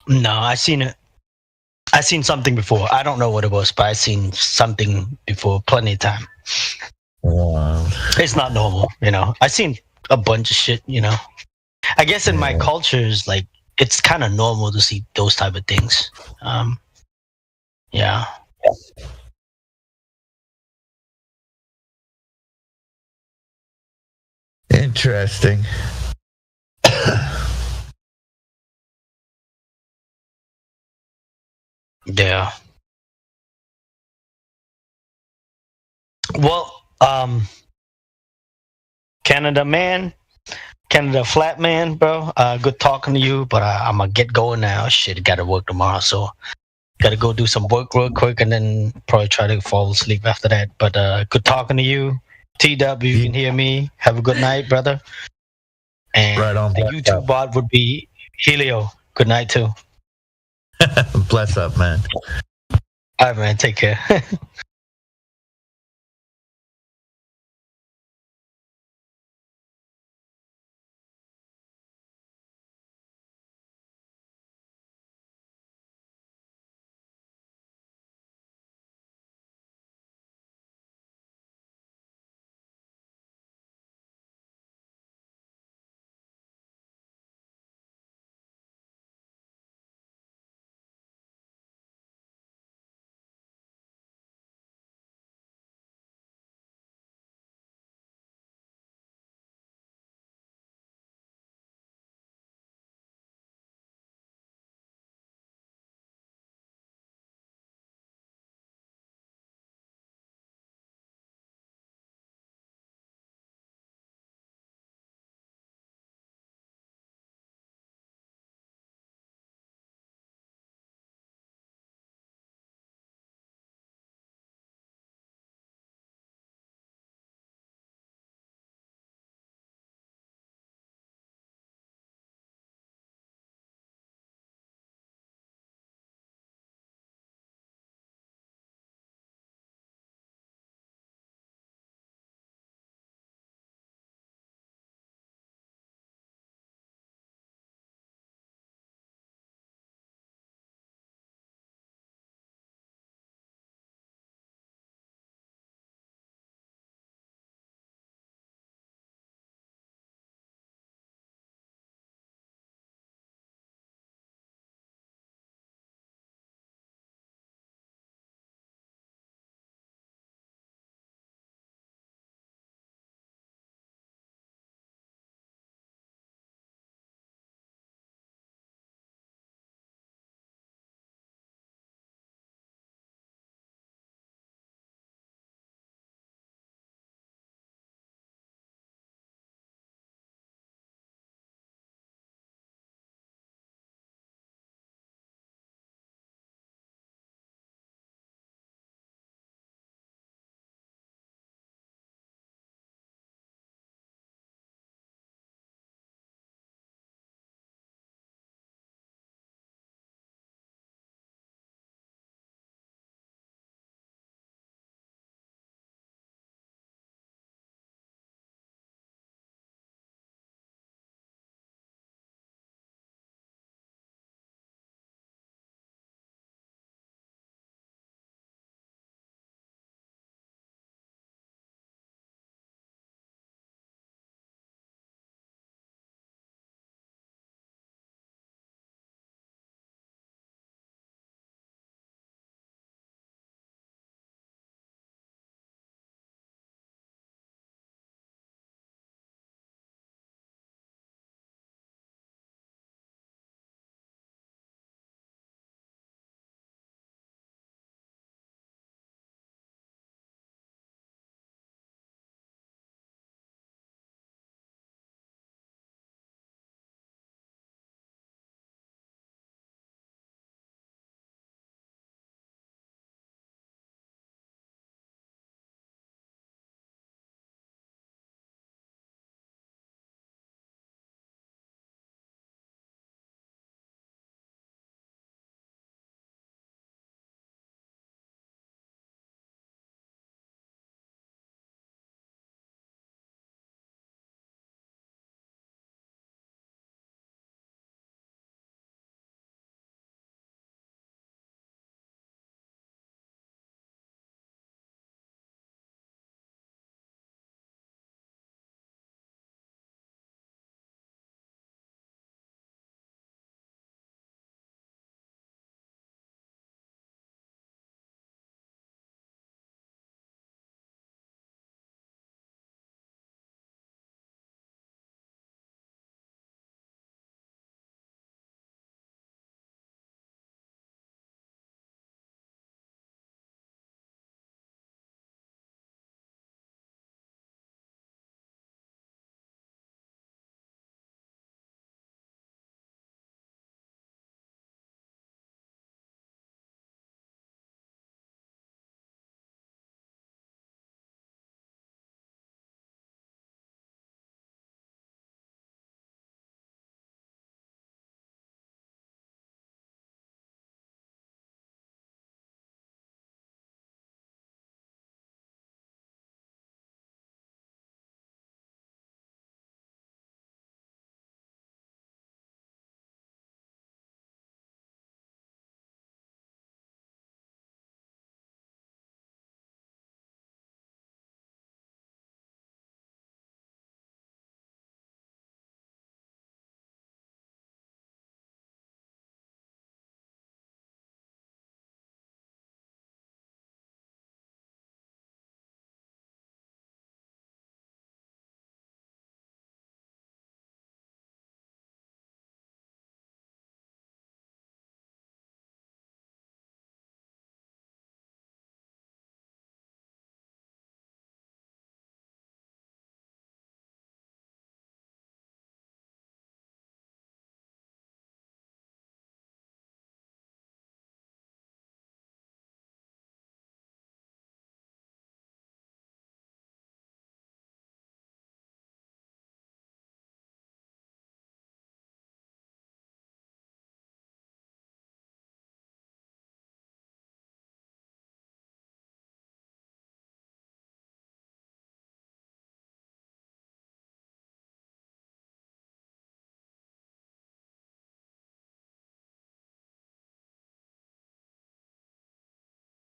No, I seen something before. I don't know what it was, but I seen something before plenty of time. Wow. It's not normal, I seen a bunch of shit, I guess in my cultures, like, it's kind of normal to see those type of things. Yeah. Interesting. Yeah. Well, Canada flat man, bro. Good talking to you, but I'm gonna get going now. Shit, gotta work tomorrow, so gotta go do some work real quick, and then probably try to fall asleep after that. But good talking to you, T-Dub. You can hear me. Have a good night, brother. And right on, the YouTube bot would be Helio. Good night too. Bless up, man. All right, man. Take care.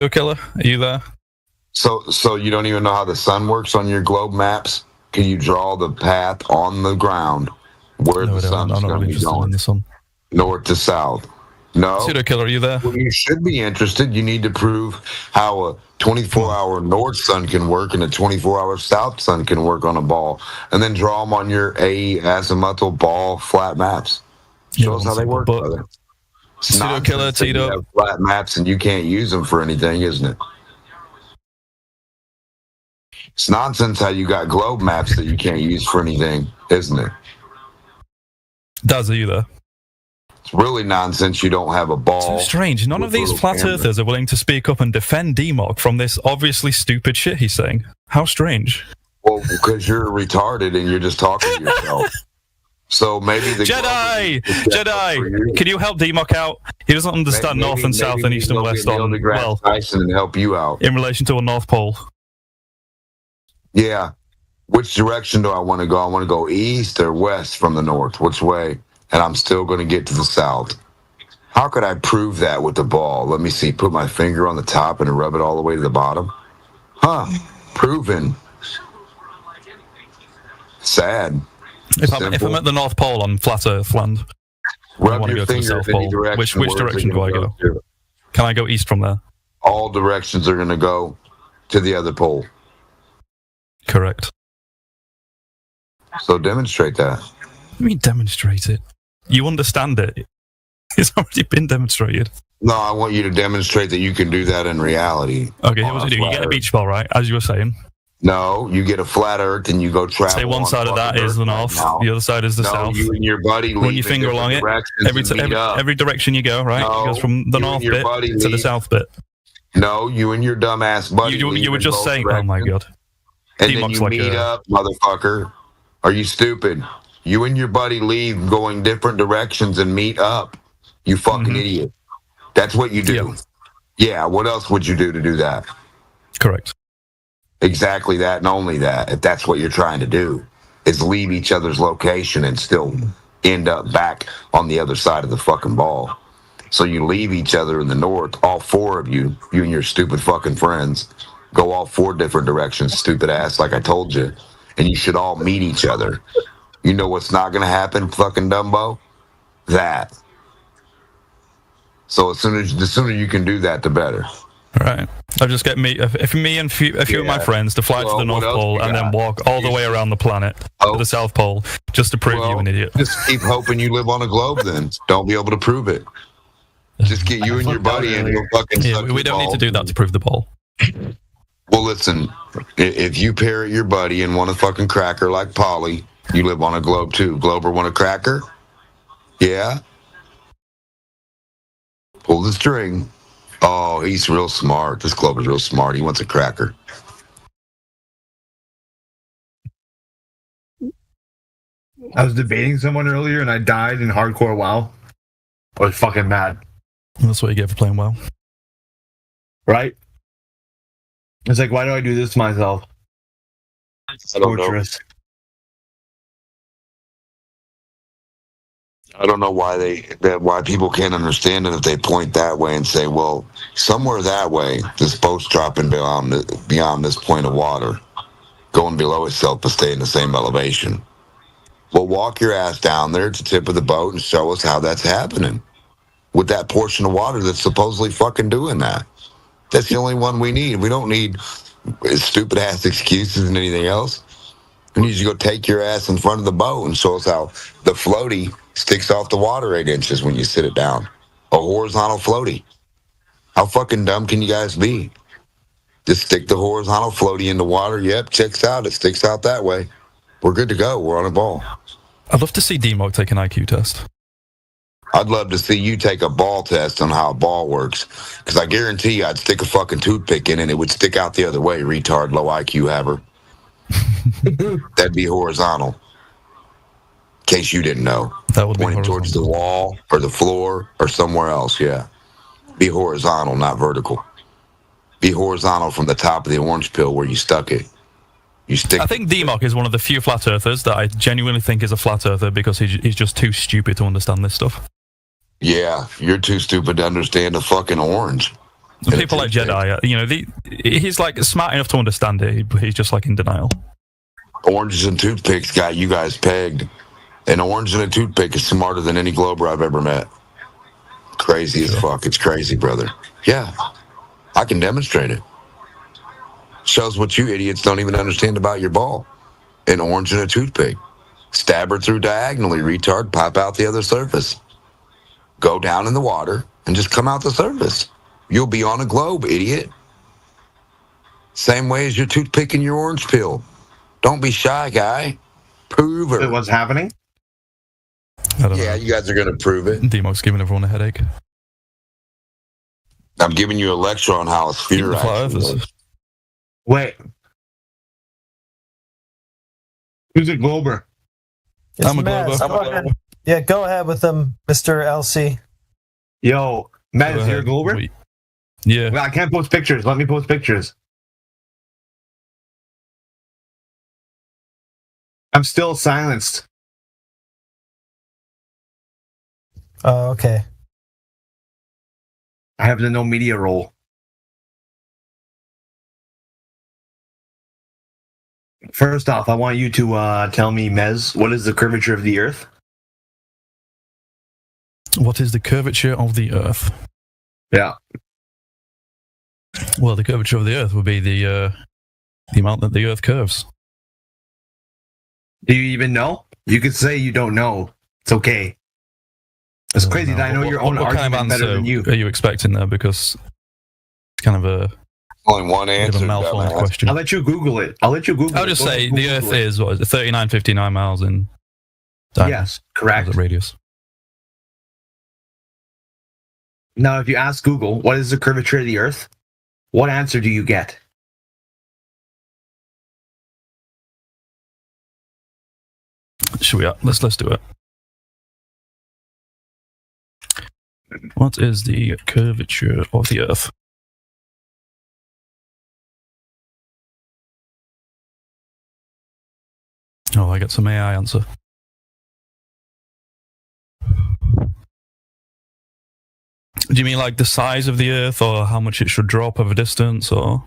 Killer, are you there? So you don't even know how the sun works on your globe maps? Can you draw the path on the ground where the sun's going to be going? The sun. North to south. No. Pseudo Killer, are you there? Well, you should be interested. You need to prove how a 24-hour north sun can work and a 24-hour south sun can work on a ball, and then draw them on your azimuthal ball flat maps. Show us how they work, brother. Pseudo Killer, Tito. You have flat maps and you can't use them for anything, isn't it? It's nonsense how you got globe maps that you can't use for anything, isn't it? Does are you there? It's really nonsense you don't have a ball. So strange. None of these flat earthers are willing to speak up and defend DMOC from this obviously stupid shit he's saying. How strange. Well, because you're retarded and you're just talking to yourself. So maybe the Jedi, can you help DMOC out? He doesn't understand north and south and east and west on well. Tyson and help you out in relation to a North Pole. Yeah. Which direction do I want to go? I want to go east or west from the north. Which way? And I'm still going to get to the south. How could I prove that with the ball? Let me see. Put my finger on the top and rub it all the way to the bottom. Huh? Proven. Sad. If I'm at the North Pole on flat Earth land, I want to go to the South Pole. Which direction do I go? Can I go east from there? All directions are going to go to the other pole. Correct. So demonstrate that. What do you mean demonstrate it? You understand it. It's already been demonstrated. No, I want you to demonstrate that you can do that in reality. Okay, here's what you do. You get a beach ball, right? As you were saying. No, you get a flat earth and you go travel. Say one side of that is the north, the other side is the south. You and your buddy run your finger along it. Every direction you go, right? It goes from the north bit to the south bit. No, you and your dumbass buddy. You were just saying, oh my god. And then you meet up, motherfucker. Are you stupid? You and your buddy leave going different directions and meet up. You fucking idiot. That's what you do. Yeah, what else would you do to do that? Correct. Exactly that and only that, if that's what you're trying to do, is leave each other's location and still end up back on the other side of the fucking ball. So you leave each other in the north, all four of you and your stupid fucking friends, go all four different directions, stupid ass, like I told you, and you should all meet each other. You know what's not going to happen, fucking Dumbo? That. So the sooner you can do that, the better. Right. I'll just get if me and a few of my friends to fly to the North Pole and then walk all the way around the planet to the South Pole just to prove you an idiot. Just keep hoping you live on a globe then. Don't be able to prove it. Just get you and your buddy and you'll fucking suck we don't need to do that to prove the pole. Well, listen, if you pair your buddy and want a fucking cracker like Polly, you live on a globe too. Glober want a cracker? Yeah? Pull the string. Oh, he's real smart. This Glober's real smart. He wants a cracker. I was debating someone earlier and I died in hardcore WoW. I was fucking mad. That's what you get for playing WoW. Right? It's like, why do I do this to myself? I don't know. I don't know why people can't understand it if they point that way and say, well, somewhere that way, this boat's dropping beyond this point of water, going below itself to stay in the same elevation. Well, walk your ass down there to the tip of the boat and show us how that's happening with that portion of water that's supposedly fucking doing that. That's the only one we need. We don't need stupid ass excuses and anything else. We need you to go take your ass in front of the boat and show us how the floaty sticks off the water 8 inches when you sit it down. A horizontal floaty. How fucking dumb can you guys be? Just stick the horizontal floaty in the water. Yep, checks out. It sticks out that way. We're good to go. We're on a ball. I'd love to see DMOC take an IQ test. I'd love to see you take a ball test on how a ball works. Because I guarantee you I'd stick a fucking toothpick in and it would stick out the other way, retard, low IQ haver. That'd be horizontal. In case you didn't know. That would pointing towards the wall or the floor or somewhere else, yeah. Be horizontal, not vertical. Be horizontal from the top of the orange pill where you stuck it. I think DMOC is one of the few flat earthers that I genuinely think is a flat earther because he's just too stupid to understand this stuff. Yeah, you're too stupid to understand a fucking orange. People like Jedi, he's like smart enough to understand it, but he's just like in denial. Oranges and toothpicks got you guys pegged. An orange and a toothpick is smarter than any Glober I've ever met. Crazy as fuck. It's crazy, brother. Yeah, I can demonstrate it. Shows what you idiots don't even understand about your ball. An orange and a toothpick. Stab her through diagonally, retard, pop out the other surface. Go down in the water and just come out the surface. You'll be on a globe, idiot. Same way as your toothpick and your orange peel. Don't be shy, guy. Prove it. What's happening? Yeah, you guys are going to prove it. Demo's giving everyone a headache. I'm giving you a lecture on how a sphere actually works. Wait. Who's a Glober? I'm a Glober. Yeah, go ahead with them, Mr. LC. Yo, Matt, is you a Glober? Yeah. Well, I can't post pictures. Let me post pictures. I'm still silenced. Oh, okay. I have the no media role. First off, I want you to tell me, Mez, what is the curvature of the Earth? What is the curvature of the Earth? Yeah. Well, the curvature of the Earth would be the amount that the Earth curves. Do you even know? You could say you don't know. It's okay. It's crazy that I know your own argument better than you. Are you expecting there? Because it's kind of a only one answer. A malformed question. I'll let you Google it. I'll just say the Earth is 3959 miles in diameter. Yes, correct. The radius. Now, if you ask Google, what is the curvature of the Earth? What answer do you get? Should we? Let's do it. What is the curvature of the Earth? Oh, I got some AI answer. Do you mean like the size of the Earth, or how much it should drop over distance, or?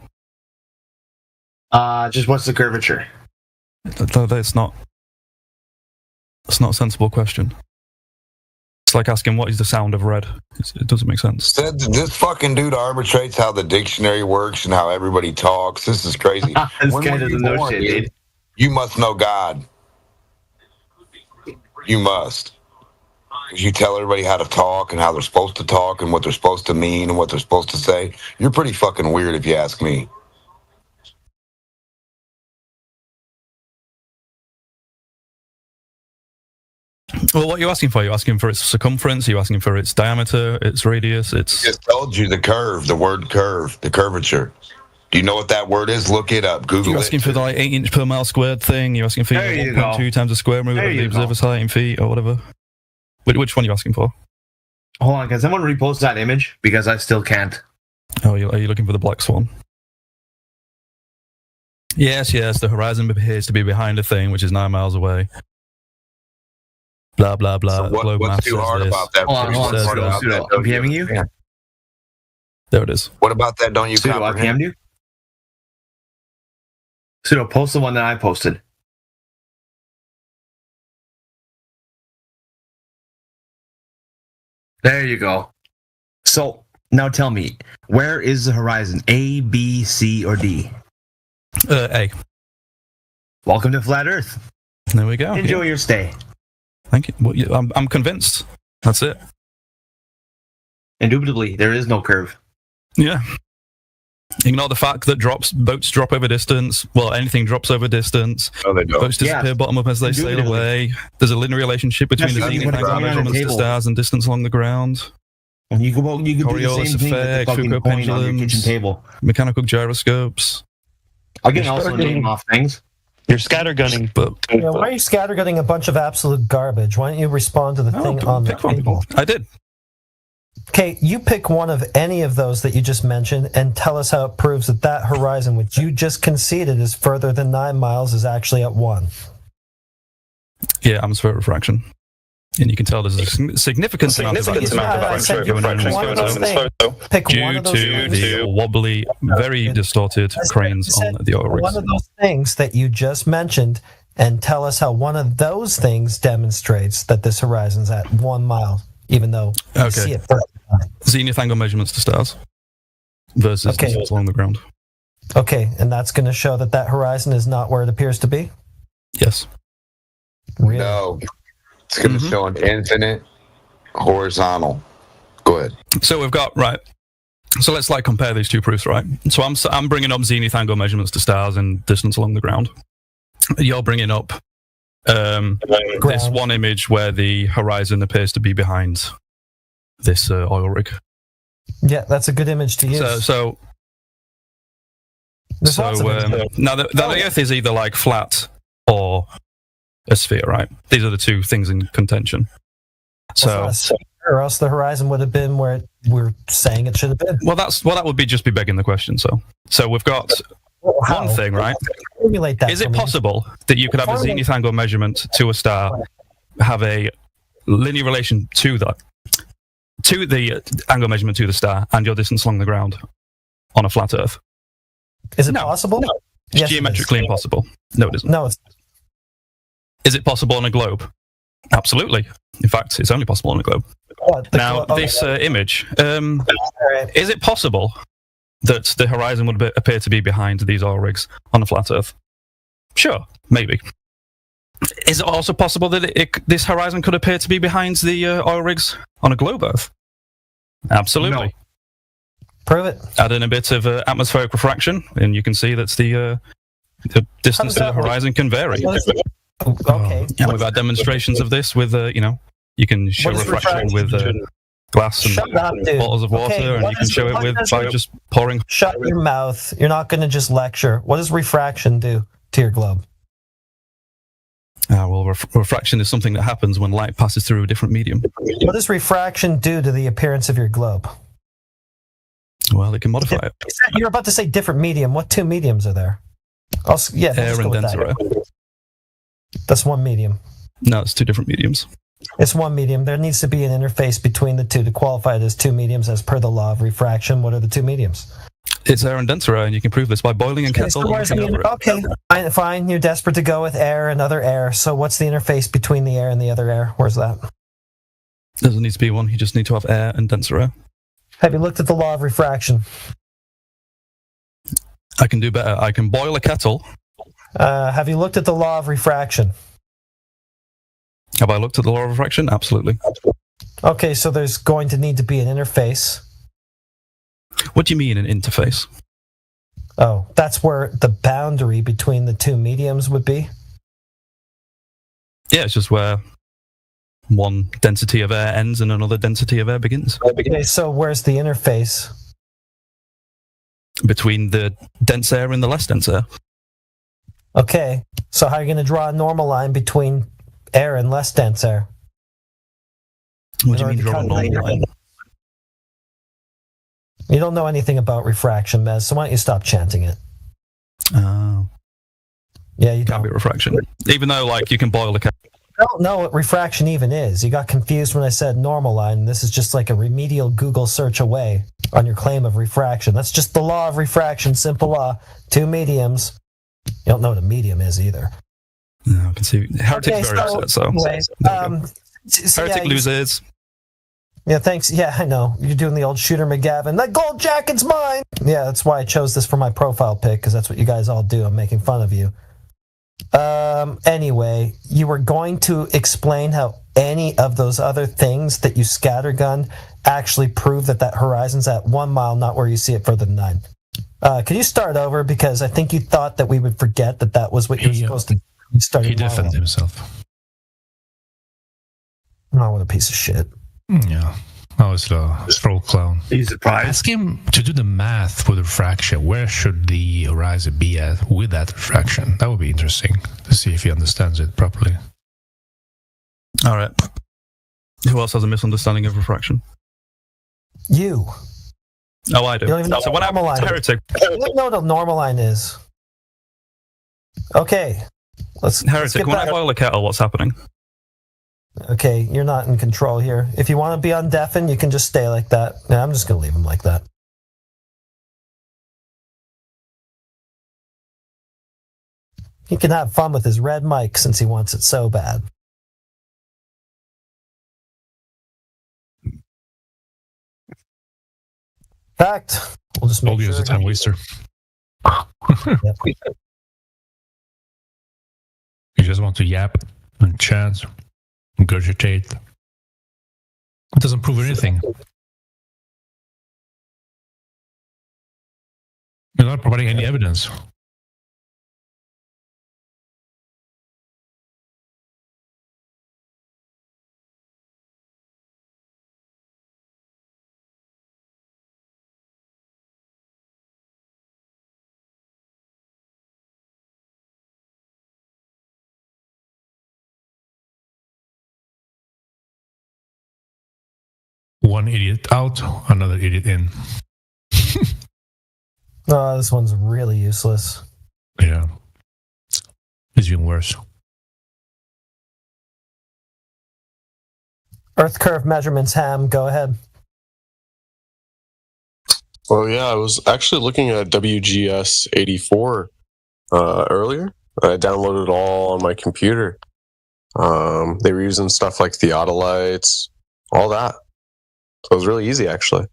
Just what's the curvature? That's not a sensible question. It's like asking what is the sound of red. It doesn't make sense. This fucking dude arbitrates how the dictionary works and how everybody talks. This is crazy. This guy doesn't know shit, dude. You must know God. You must. Because you tell everybody how to talk and how they're supposed to talk and what they're supposed to mean and what they're supposed to say. You're pretty fucking weird if you ask me. Well, what are you asking for? Are you asking for its circumference? Are you asking for its diameter, its radius? I just told you the curve, the word curve, the curvature. Do you know what that word is? Look it up. Google it. You're asking for the 8 inch per mile squared thing? You're asking for 1.2 times the square root of the observer's height in feet or whatever? Which one are you asking for? Hold on, can someone repost that image? Because I still can't. Oh, are you looking for the black swan? Yes, the horizon appears to be behind a thing which is 9 miles away. Blah, blah, blah. So what's too hard about that? Hold on, Pseudo. I'm PMing you? Yeah. There it is. What about that? Don't you Pseudo, I PM'd you? Pseudo, post the one that I posted. There you go. So, now tell me, where is the horizon? A, B, C, or D? A. Welcome to Flat Earth. There we go. Enjoy your stay. Thank you. Well, I'm convinced. That's it. Indubitably, there is no curve. Yeah. Ignore the fact that boats drop over distance. Well, anything drops over distance. Oh, they don't. Boats disappear bottom up as they sail away. There's a linear relationship between the zenith angle measurements to stars and distance along the ground. And you can do the same thing with the fucking point on your kitchen table. Mechanical gyroscopes. I can also name off things. You're scattergunning. Yeah, why are you scattergunning a bunch of absolute garbage? Why don't you respond to the thing on the table? I did. Okay, you pick one of any of those that you just mentioned and tell us how it proves that that horizon, which you just conceded is further than 9 miles, is actually at 1. Yeah, atmospheric refraction. And you can tell there's a significant amount of refraction going on in this photo due to the wobbly, very distorted cranes on the oil rigs. One of those things that you just mentioned, and tell us how one of those things demonstrates that this horizon's at 1 mile, even though you see it first. Zenith angle measurements to stars versus distance along the ground. Okay, and that's going to show that that horizon is not where it appears to be? Yes. Really? No. It's going to show an infinite horizontal. Go ahead. So we've got, right. So let's compare these two proofs, right? So I'm bringing up zenith angle measurements to stars and distance along the ground. You're bringing up this one image where the horizon appears to be behind this oil rig. Yeah, that's a good image to use. Now the Earth is either flat or a sphere, right? These are the two things in contention. Or else the horizon would have been where we're saying it should have been. Well, that would just be begging the question. So we've got one thing, right? Formulate that. Is it possible that you could have a zenith angle measurement to a star, have a linear relation to the angle measurement to the star, and your distance along the ground on a flat Earth? Is it possible? No. It's geometrically impossible. No, it isn't. No, it's. Is it possible on a globe? Absolutely. In fact, it's only possible on a globe. This image, is it possible that the horizon would appear to be behind these oil rigs on a flat Earth? Sure, maybe. Is it also possible that this horizon could appear to be behind the oil rigs on a globe Earth? Absolutely. No. Prove it. Add in a bit of atmospheric refraction, and you can see that the distance to the horizon can vary. Okay. And we've had demonstrations of this with, you can show refraction with glass and bottles of water, and you can show it by just pouring. Shut your mouth. You're not going to just lecture. What does refraction do to your globe? Well, refraction is something that happens when light passes through a different medium. What does refraction do to the appearance of your globe? Well, it can modify it. You're about to say different medium. What two mediums are there? Air and denser air. That's one medium. No, it's two different mediums. It's one medium. There needs to be an interface between the two to qualify it as two mediums as per the law of refraction. What are the two mediums? It's air and denser air, and you can prove this by boiling a kettle. Okay, fine. You're desperate to go with air and other air. So what's the interface between the air and the other air? Where's that? Doesn't need to be one. You just need to have air and denser air. Have you looked at the law of refraction? I can do better. I can boil a kettle. Have you looked at the law of refraction? Have I looked at the law of refraction? Absolutely. Okay, so there's going to need to be an interface. What do you mean an interface? Oh, that's where the boundary between the two mediums would be? Yeah, it's just where one density of air ends and another density of air begins. Okay, so where's the interface? Between the dense air and the less dense air. Okay, so how are you going to draw a normal line between air and less dense air? What do you mean draw a normal line? You don't know anything about refraction, Mez, so why don't you stop chanting it? Yeah, you can't be refraction. Even though, you can boil a kettle. I don't know what refraction even is. You got confused when I said normal line. This is just like a remedial Google search away on your claim of refraction. That's just the law of refraction, simple law. Two mediums. You don't know what a medium is either. No, I can see. Heretic's very upset, so. Anyways, Heretic loses. Yeah, thanks. Yeah, I know. You're doing the old Shooter McGavin. That gold jacket's mine! Yeah, that's why I chose this for my profile pic, because that's what you guys all do. I'm making fun of you. Anyway, you were going to explain how any of those other things that you scattergun actually prove that horizon's at 1 mile, not where you see it further than 9. Could you start over? Because I think you thought that we would forget that was what you were supposed to do. He defended himself. Oh, what a piece of shit. Yeah. Oh, it's a troll clown. He's surprised. Ask him to do the math with refraction. Where should the horizon be at with that refraction? That would be interesting to see if he understands it properly. All right. Who else has a misunderstanding of refraction? You. Oh, I do. You don't even know so what normal line Heretic. You don't know what a normal line is. Okay. Let's Heretic, when I boil a kettle, what's happening? Okay, you're not in control here. If you want to be on deafen, you can just stay like that. Yeah, I'm just going to leave him like that. He can have fun with his red mic since he wants it so bad. In fact, we'll just make sure as a time waster. Yep. You just want to yap and chat, regurgitate. It doesn't prove anything. You're not providing any evidence. One idiot out, another idiot in. Oh, this one's really useless. Yeah. It's even worse. Earth curve measurements, Ham, go ahead. Well, yeah, I was actually looking at WGS 84 earlier. I downloaded it all on my computer. They were using stuff like theodolites, all that. So it was really easy, actually.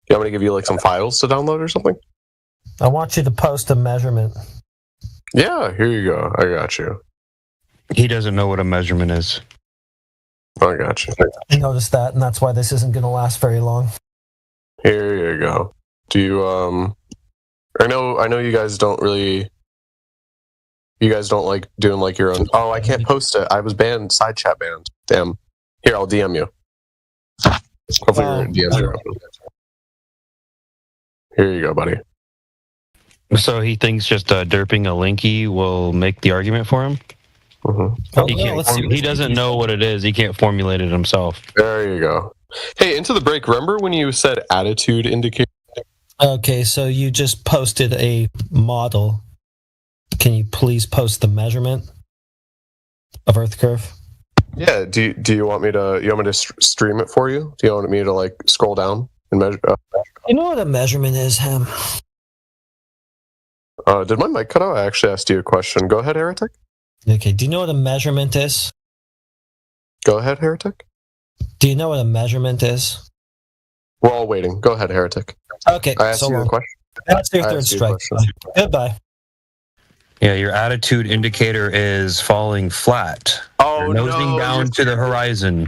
You want me to give you like some files to download or something? I want you to post a measurement. Yeah, here you go. I got you. He doesn't know what a measurement is. I got you. I noticed that, and that's why this isn't going to last very long. Here you go. Do you I know you guys don't really. You guys don't like doing like your own. Oh, I can't post it. I was banned, side chat banned. Damn. Here, I'll DM you. Hopefully your DMs are open. Here you go, buddy. So he thinks just derping a linky will make the argument for him? Mm-hmm. He doesn't know what it is. He can't formulate it himself. There you go. Hey, into the break, remember when you said attitude indicator? Okay, so you just posted a model. Can you please post the measurement of Earth curve? Yeah. Do you want me to stream it for you? Do you want me to like scroll down and measure? You know what a measurement is, Ham? Did my mic cut out? I actually asked you a question. Go ahead, Heretic. Okay. Do you know what a measurement is? Go ahead, Heretic. Do you know what a measurement is? We're all waiting. Go ahead, Heretic. Okay. I asked you a question. That's your third strike. Goodbye. Yeah, your attitude indicator is falling flat. Oh, you're nosing down to the horizon.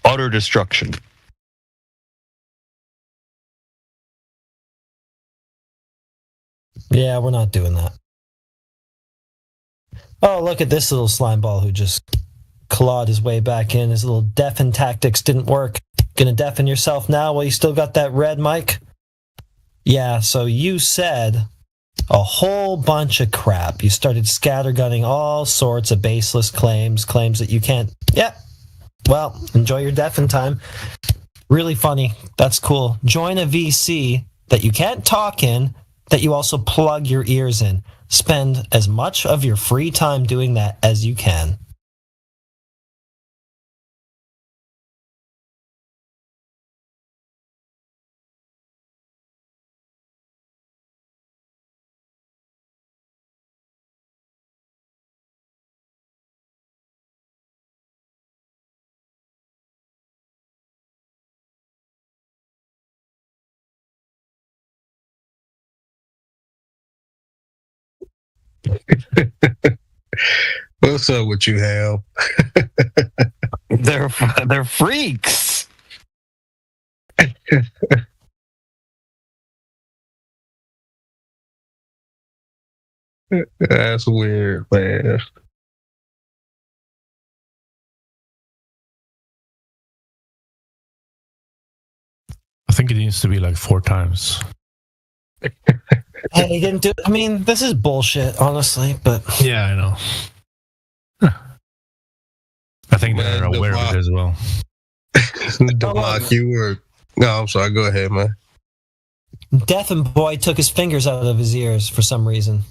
Utter destruction. Yeah, we're not doing that. Oh, look at this little slime ball who just clawed his way back in. His little deafen tactics didn't work. Gonna deafen yourself now while you still got that red mic? Yeah, so you said a whole bunch of crap. You started scattergunning all sorts of baseless claims that you can't... Yeah, well, enjoy your deafen time. Really funny. That's cool. Join a VC that you can't talk in, that you also plug your ears in. Spend as much of your free time doing that as you can. What's up with you, Hal? They're freaks. That's weird, man. I think it needs to be like 4 times. Hey, he didn't do. I mean, this is bullshit, honestly. But yeah, I know. I think they're aware of it as well. Demock, you were. No, I'm sorry. Go ahead, man. Deafen Boy took his fingers out of his ears for some reason.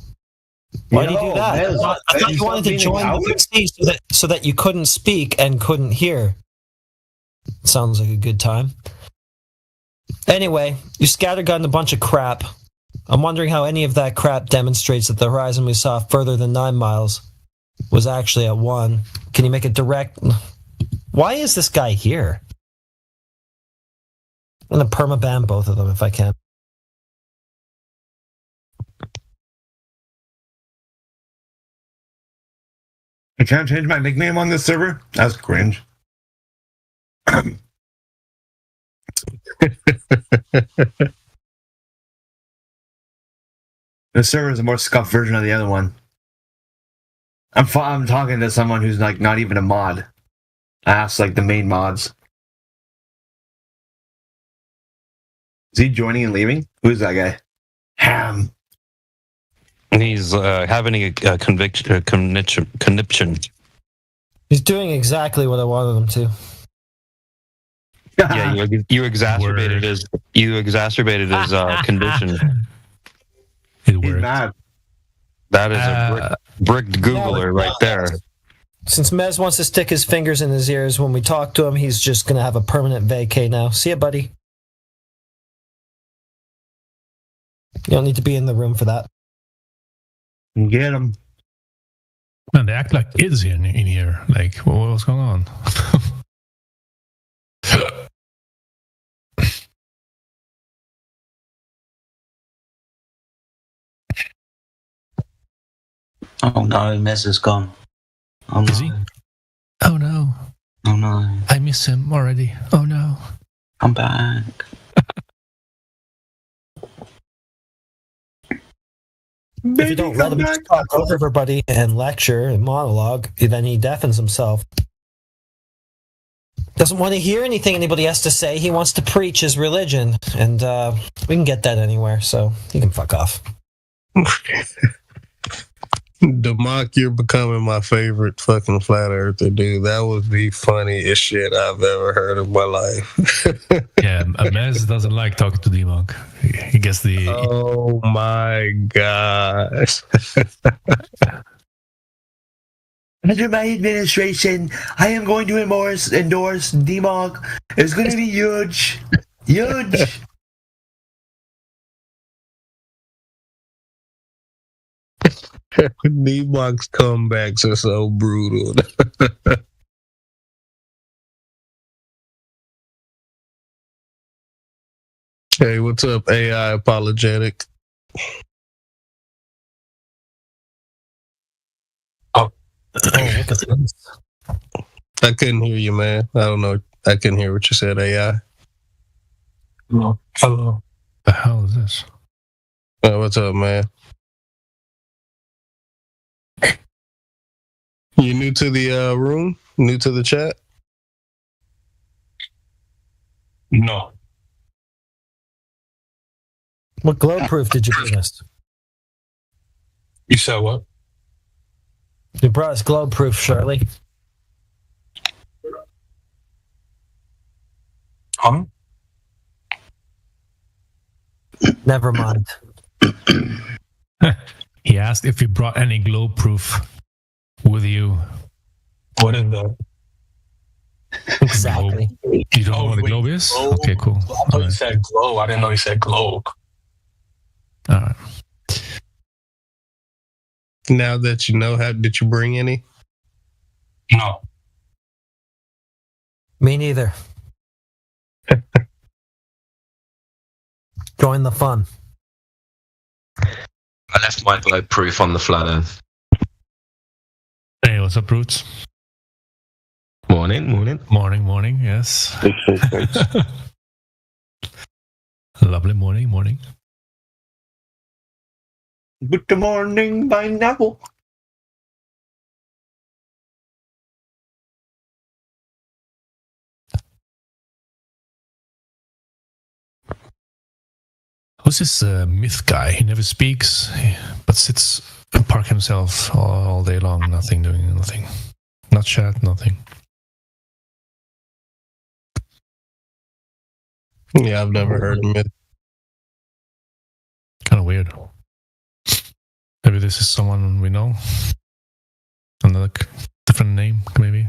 Why did you do that? I thought you wanted to join the VC so that you couldn't speak and couldn't hear. Sounds like a good time. Anyway, you scattergunned a bunch of crap. I'm wondering how any of that crap demonstrates that the horizon we saw further than 9 miles was actually at 1. Can you make it direct? Why is this guy here? I'm going to permaban both of them if I can. I can't change my nickname on this server? That's cringe. The server is a more scuffed version of the other one. I'm talking to someone who's like not even a mod. I asked like the main mods. Is he joining and leaving? Who's that guy? Ham. He's having a conniption. He's doing exactly what I wanted him to. Yeah, you exacerbated his condition. It worked. He's mad. That is a bricked Googler right there. Since Mez wants to stick his fingers in his ears when we talk to him, he's just going to have a permanent vacay now. See ya, buddy. You don't need to be in the room for that. Get him. Man, they act like kids in here. Like, what's going on? Oh no, Mez is gone. Oh, is he? Oh no. Oh no. I miss him already. Oh no. I'm back. If you don't let him talk over everybody and lecture and monologue, then he deafens himself. Doesn't want to hear anything anybody has to say. He wants to preach his religion, and we can get that anywhere, so he can fuck off. Democ, you're becoming my favorite fucking flat earther, dude. That was the funniest shit I've ever heard in my life. Yeah, Mez doesn't like talking to Democ. He gets the... Oh my gosh. Under my administration, I am going to endorse Democ. It's going to be huge. Huge. Democ's comebacks are so brutal. Hey, what's up, AI apologetic? Oh, look at this. I couldn't hear you, man. I don't know. I couldn't hear what you said, AI. Hello. The hell is this? What's up, man? You new to the room? New to the chat? No. What glow proof did you bring us? You said what? You brought us glow proof, Shirley. Huh? Never mind. He asked if you brought any glow proof with you. What is that? Exactly. You don't know what a globe is? Globe? Okay, cool. I thought you said glow. I didn't know you said globe. All right. Now that you know, did you bring any? No. Me neither. Join the fun. I left my globe proof on the flat earth. Hey, what's up, Roots? Morning. Yes. Lovely morning. Good morning, pineapple. Who's this myth guy? He never speaks, but sits and park himself all day long, doing nothing. Not chat, nothing. Yeah, I've never heard of it. Kind of weird. Maybe this is someone we know. Another different name, maybe.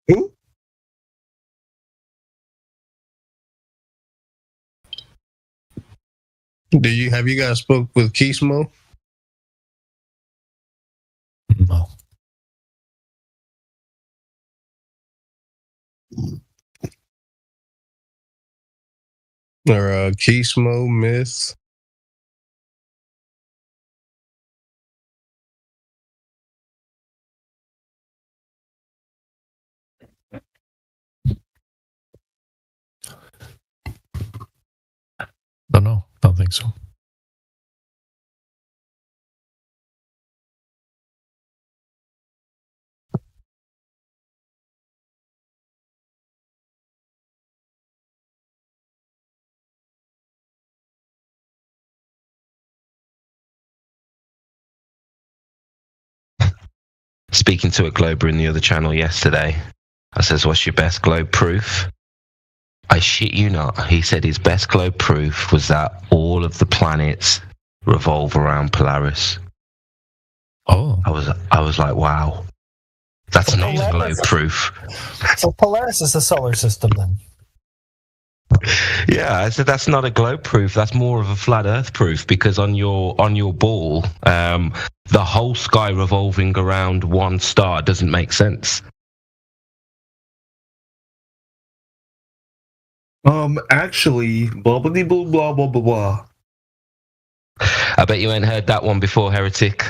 Who? Have you guys spoke with Keysmo? No. Or Keysmo Myth? Don't know. Don't think so. Speaking to a Glober in the other channel yesterday, I says, "What's your best globe proof?" I shit you not. He said his best globe proof was that all of the planets revolve around Polaris. Oh. I was like, wow. That's not globe proof. So Polaris is the solar system then. Yeah, I said that's not a globe proof. That's more of a flat Earth proof, because on your ball, the whole sky revolving around one star doesn't make sense. Actually, blah blah blah blah blah blah blah. I bet you ain't heard that one before, Heretic.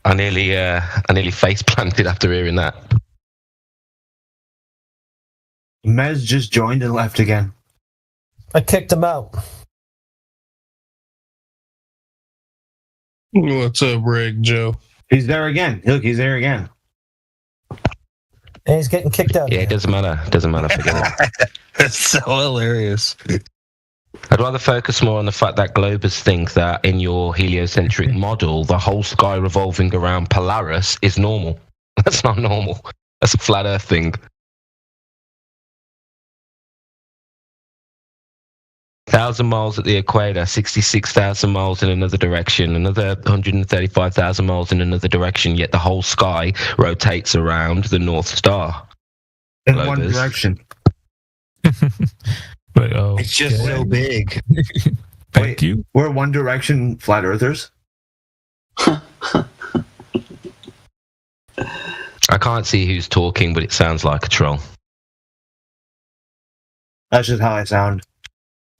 I nearly face planted after hearing that. Mez just joined and left again. I kicked him out. What's up, Rick Joe? He's there again. Look, he's there again. And he's getting kicked out. Yeah, it doesn't matter. Forget it. That's so hilarious. I'd rather focus more on the fact that Globers think that in your heliocentric model, the whole sky revolving around Polaris is normal. That's not normal. That's a flat Earth thing. 1,000 miles at the equator, 66,000 miles in another direction, another 135,000 miles in another direction, yet the whole sky rotates around the North Star. In one direction. It's just so big. Thank you. We're One Direction flat earthers. I can't see who's talking, but it sounds like a troll. That's just how I sound.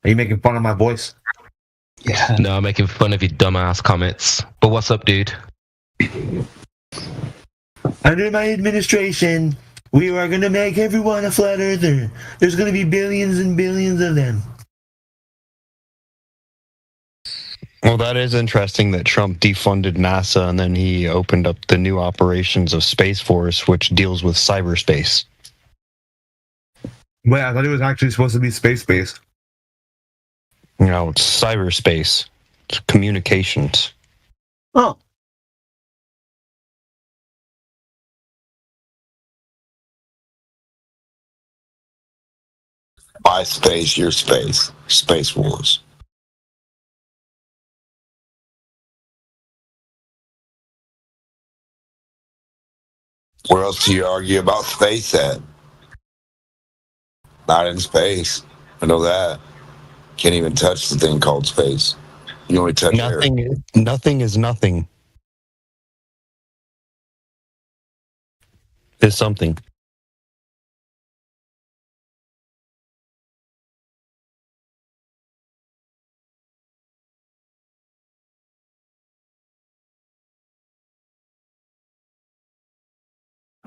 Are you making fun of my voice? Yeah. No, I'm making fun of your dumbass comments. But what's up, dude? Under my administration, we are going to make everyone a flat earther. There's going to be billions and billions of them. Well, that is interesting that Trump defunded NASA and then he opened up the new operations of Space Force, which deals with cyberspace. Wait, I thought it was actually supposed to be space. No, it's cyberspace. It's communications. Oh. My space, your space. Space Wars. Where else do you argue about space at? Not in space. I know that. Can't even touch the thing called space. You only touch nothing. air. Nothing is nothing. Is something.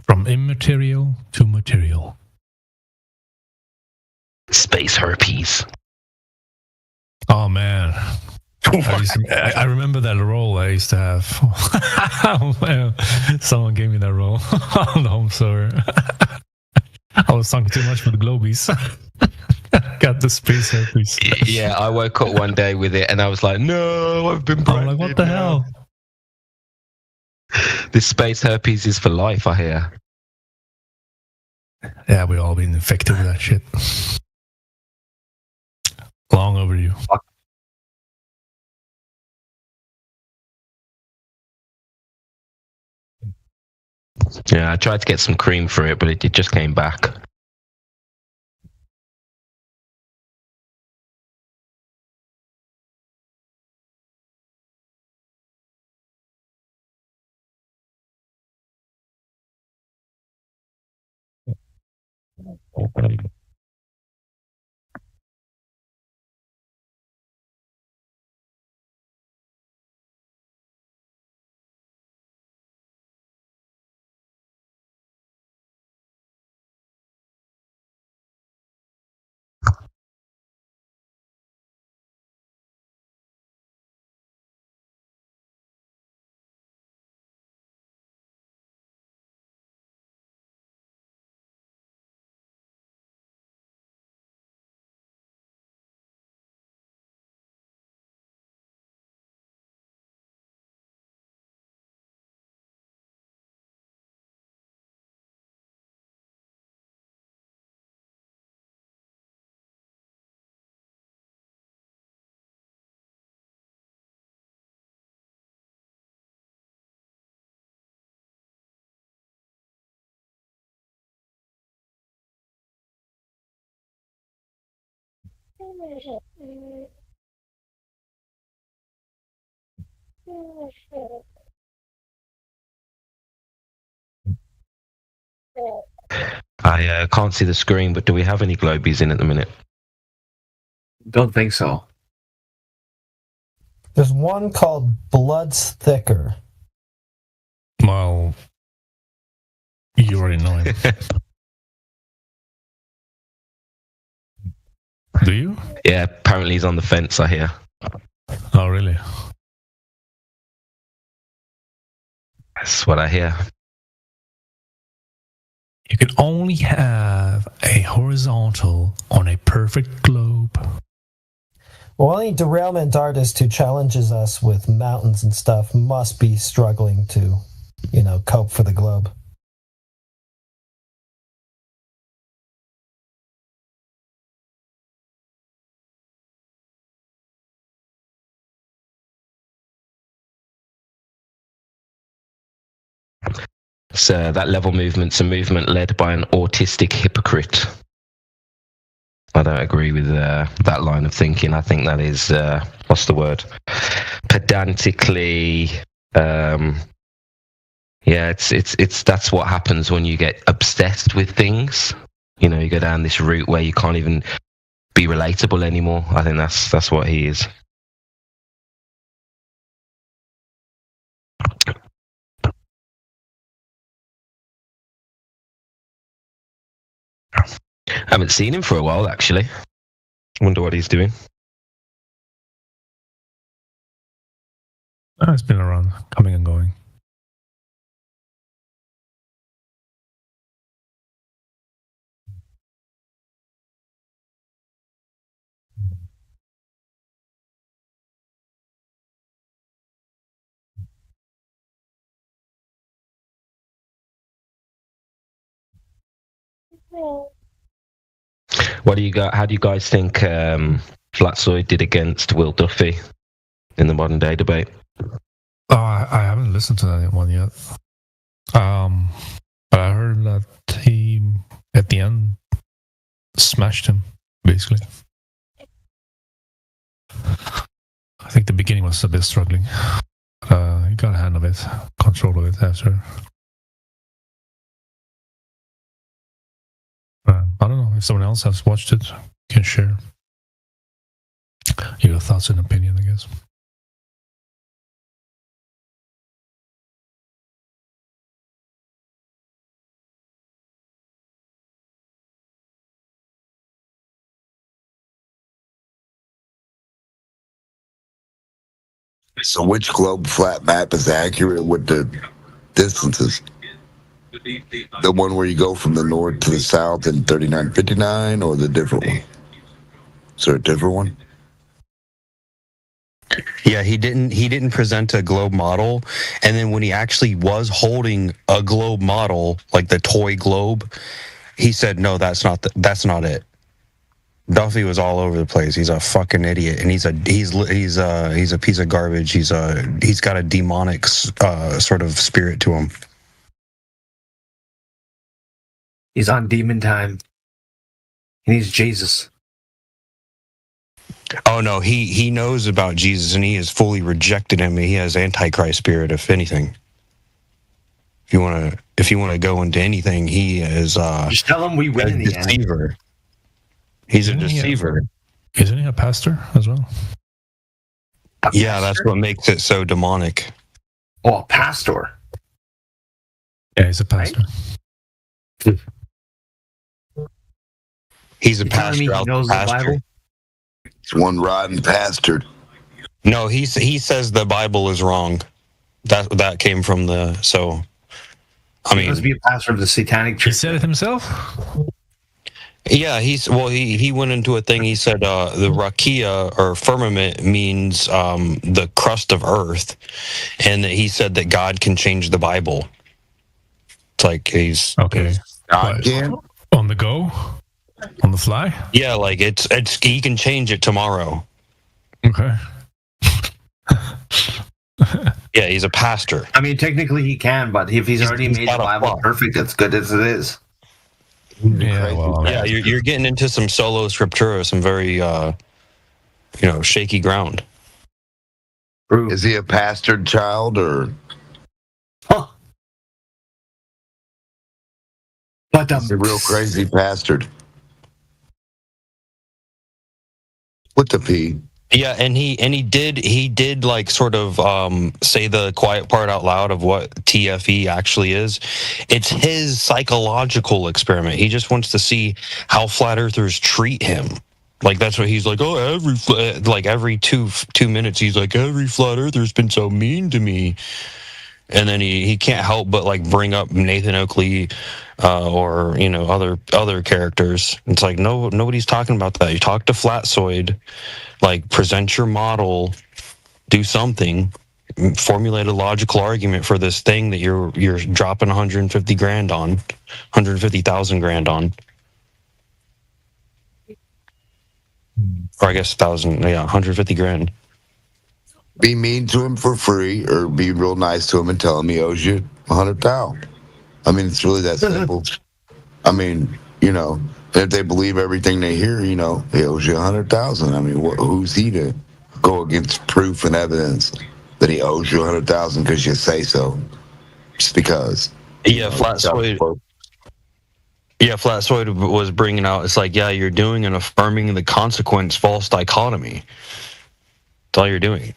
From immaterial to material. Space herpes. Oh man, I remember that role I used to have. Someone gave me that role on the home server. I was talking too much for the Globies. Got the space herpes. Yeah, I woke up one day with it and I was like, no, I've been branded. I'm like, what the hell? This space herpes is for life, I hear. Yeah, we all been infected with that shit. Long overdue. Yeah, I tried to get some cream for it, but it just came back. I can't see the screen, but do we have any Globies in at the minute? Don't think so. There's one called Blood's Thicker. Well, you already know him. Do you? Yeah, apparently he's on the fence, I hear. Oh, really? That's what I hear. You can only have a horizontal on a perfect globe. Well, any derailment artist who challenges us with mountains and stuff must be struggling to, cope for the globe. So that level movement's a movement led by an autistic hypocrite. I don't agree with that line of thinking. I think that is, what's the word? Pedantically, it's that's what happens when you get obsessed with things. You go down this route where you can't even be relatable anymore. I think that's what he is. I haven't seen him for a while, actually. Wonder what he's doing. It's been around, coming and going. What do you got? How do you guys think Flatsoid did against Will Duffy in the modern day debate? Oh, I haven't listened to that one yet. But I heard that he, at the end, smashed him, basically. I think the beginning was a bit struggling. He got a hand of it, control of it after. I don't know if someone else has watched it. You can share your thoughts and opinion, I guess. So which globe flat map is accurate with the distances? The one where you go from the north to the south in 3959, or the different one? Is there a different one? Yeah, he didn't present a globe model, and then when he actually was holding a globe model, like the toy globe, he said, "No, that's not it." Duffy was all over the place. He's a fucking idiot, and he's a piece of garbage. He's got a demonic sort of spirit to him. He's on demon time. He needs Jesus. Oh no, he knows about Jesus and he has fully rejected him. He has Antichrist spirit, if anything. If you wanna go into anything, he is just tell him we win in the deceiver. End. He's a deceiver. Isn't he a pastor as well? Yeah, that's what makes it so demonic. Oh, a pastor. Yeah, he's a pastor. Right? He's a pastor. He knows the Bible? It's one rotten bastard. No, he says the Bible is wrong. That came from the he must be a pastor of the Satanic Church. He said it himself. Yeah, he went into a thing. He said the rakia or firmament means the crust of earth, and that he said that God can change the Bible. It's like he's okay. God can on the go, on the fly. Yeah, like it's he can change it tomorrow. Okay. Yeah, he's a pastor. I mean, technically he can, but if he's already made the Bible perfect, it's good as it is. Yeah, well, yeah, you're getting into some solo scriptura, some very shaky ground. Is he a pastored child or? Huh. But he's a real crazy bastard. With the P. Yeah, and he did like sort of say the quiet part out loud of what TFE actually is. It's his psychological experiment. He just wants to see how flat earthers treat him. Like that's what he's like. Oh, every 2 minutes he's like, every flat earther's been so mean to me. And then he can't help but like bring up Nathan Oakley or other characters. It's like nobody's talking about that. You talk to Flatsoid, like present your model, do something, formulate a logical argument for this thing that you're dropping 150 grand on, 150,000 grand on, or I guess 150 grand. Be mean to him for free, or be real nice to him and tell him he owes you 100,000. I mean, it's really that simple. I mean, if they believe everything they hear, he owes you 100,000. I mean, who's he to go against proof and evidence that he owes you 100,000 because you say so? Just because. Yeah, Flatsoid. Yeah, Flatsoid was bringing out. It's like, yeah, you're doing and affirming the consequence false dichotomy. That's all you're doing.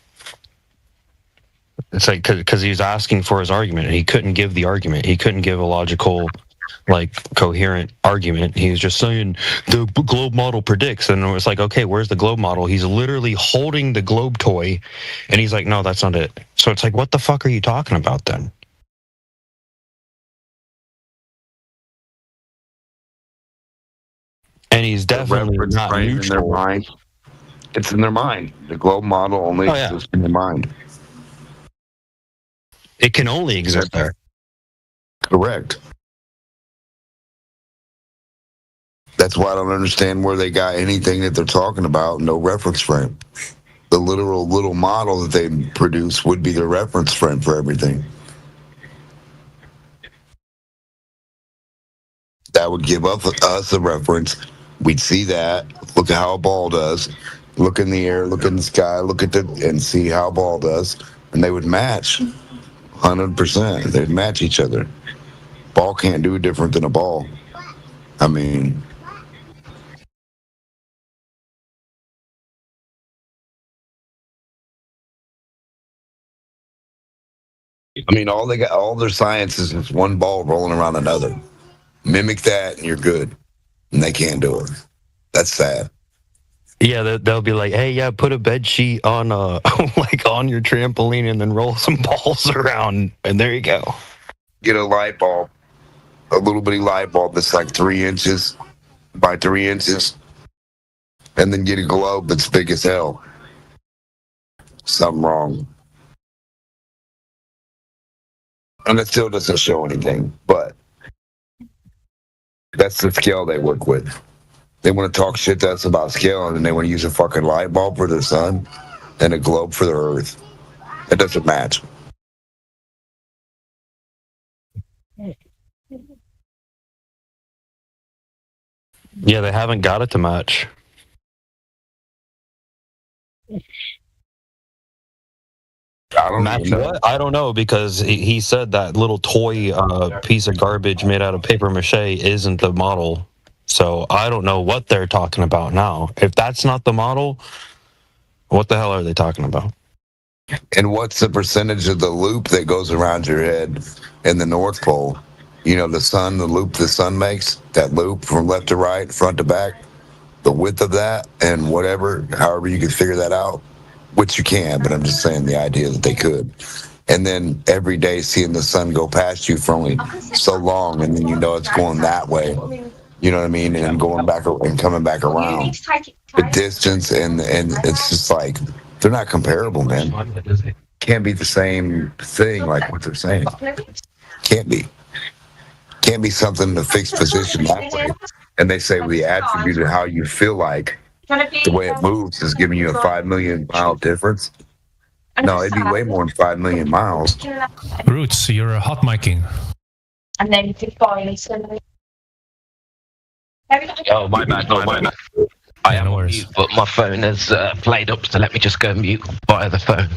It's like because he was asking for his argument and he couldn't give the argument. He couldn't give a logical, coherent argument. He was just saying the globe model predicts, and it was like, okay, where's the globe model? He's literally holding the globe toy, and he's like, no, that's not it. So it's like, what the fuck are you talking about then? And he's definitely not neutral. In their mind. It's in their mind. The globe model only exists in their mind. It can only exist there. Correct. That's why I don't understand where they got anything that they're talking about, no reference frame. The literal little model that they produce would be their reference frame for everything. That would give us a reference. We'd see that. Look at how a ball does. Look in the air, look in the sky, and see how a ball does. And they would match 100%. They'd match each other. Ball can't do different than a ball. I mean... all their science is just one ball rolling around another. Mimic that and you're good. And they can't do it. That's sad. Yeah, they'll be like, hey, yeah, put a bed sheet on on your trampoline and then roll some balls around, and there you go. Get a light bulb, a little bitty light bulb that's like 3 inches by 3 inches, and then get a globe that's big as hell. Something wrong. And it still doesn't show anything, but that's the scale they work with. They want to talk shit to us about scale, and then they want to use a fucking light bulb for their sun and a globe for their earth. It doesn't match. Yeah, they haven't got it to match. Match what? I don't know, because he said that little toy piece of garbage made out of paper mache isn't the model. So I don't know what they're talking about now. If that's not the model, what the hell are they talking about? And what's the percentage of the loop that goes around your head in the North Pole? You know, the loop the sun makes, that loop from left to right, front to back, the width of that, and whatever, however you could figure that out, which you can, but I'm just saying the idea that they could. And then every day seeing the sun go past you for only so long, and then you know it's going that way. You know what I mean? And going back and coming back around. The distance and it's just like, they're not comparable, man. Can't be the same thing like what they're saying. Can't be. Can't be something to fixed position that way. And they say the attribute of how you feel like the way it moves is giving you a 5 million mile difference. No, it'd be way more than 5 million miles. Roots, you're hot micing. And then Oh, my bad. I am on mute, but my phone has played up, so let me just go mute via the phone.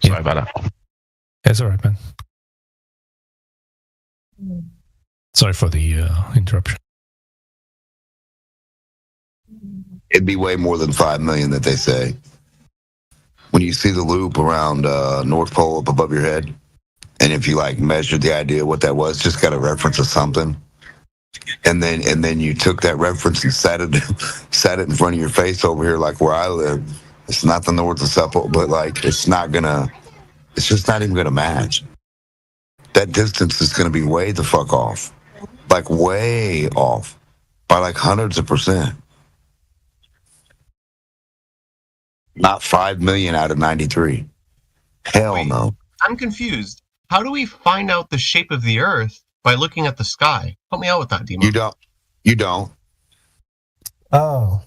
Sorry about that. It's alright, man. Sorry for the interruption. It'd be way more than 5 million that they say. When you see the loop around North Pole up above your head, and if you like measured the idea of what that was, just got a reference of something, and then you took that reference and sat it in front of your face over here, like where I live. It's not the North and South Pole, but like it's just not even gonna match. That distance is gonna be way the fuck off, like way off, by like hundreds of %. Not 5 million out of 93. Hell no. I'm confused. How do we find out the shape of the Earth by looking at the sky? Help me out with that, Demo. You don't. Oh.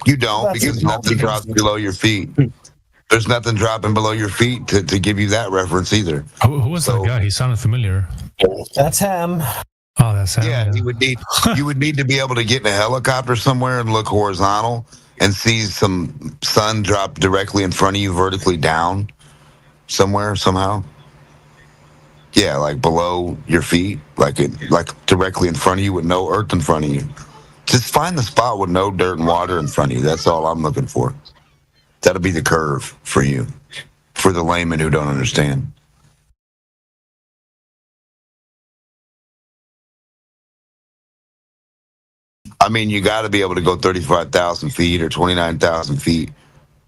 You don't, because nothing drops below your feet. There's nothing dropping below your feet to give you that reference either. Who was that guy? He sounded familiar. That's him. Oh, that's him. Yeah, you would need to be able to get in a helicopter somewhere and look horizontal and see some sun drop directly in front of you, vertically down somewhere, somehow. Yeah, like below your feet, like directly in front of you with no earth in front of you. Just find the spot with no dirt and water in front of you. That's all I'm looking for. That'll be the curve for you, for the layman who don't understand. I mean, you got to be able to go 35,000 feet or 29,000 feet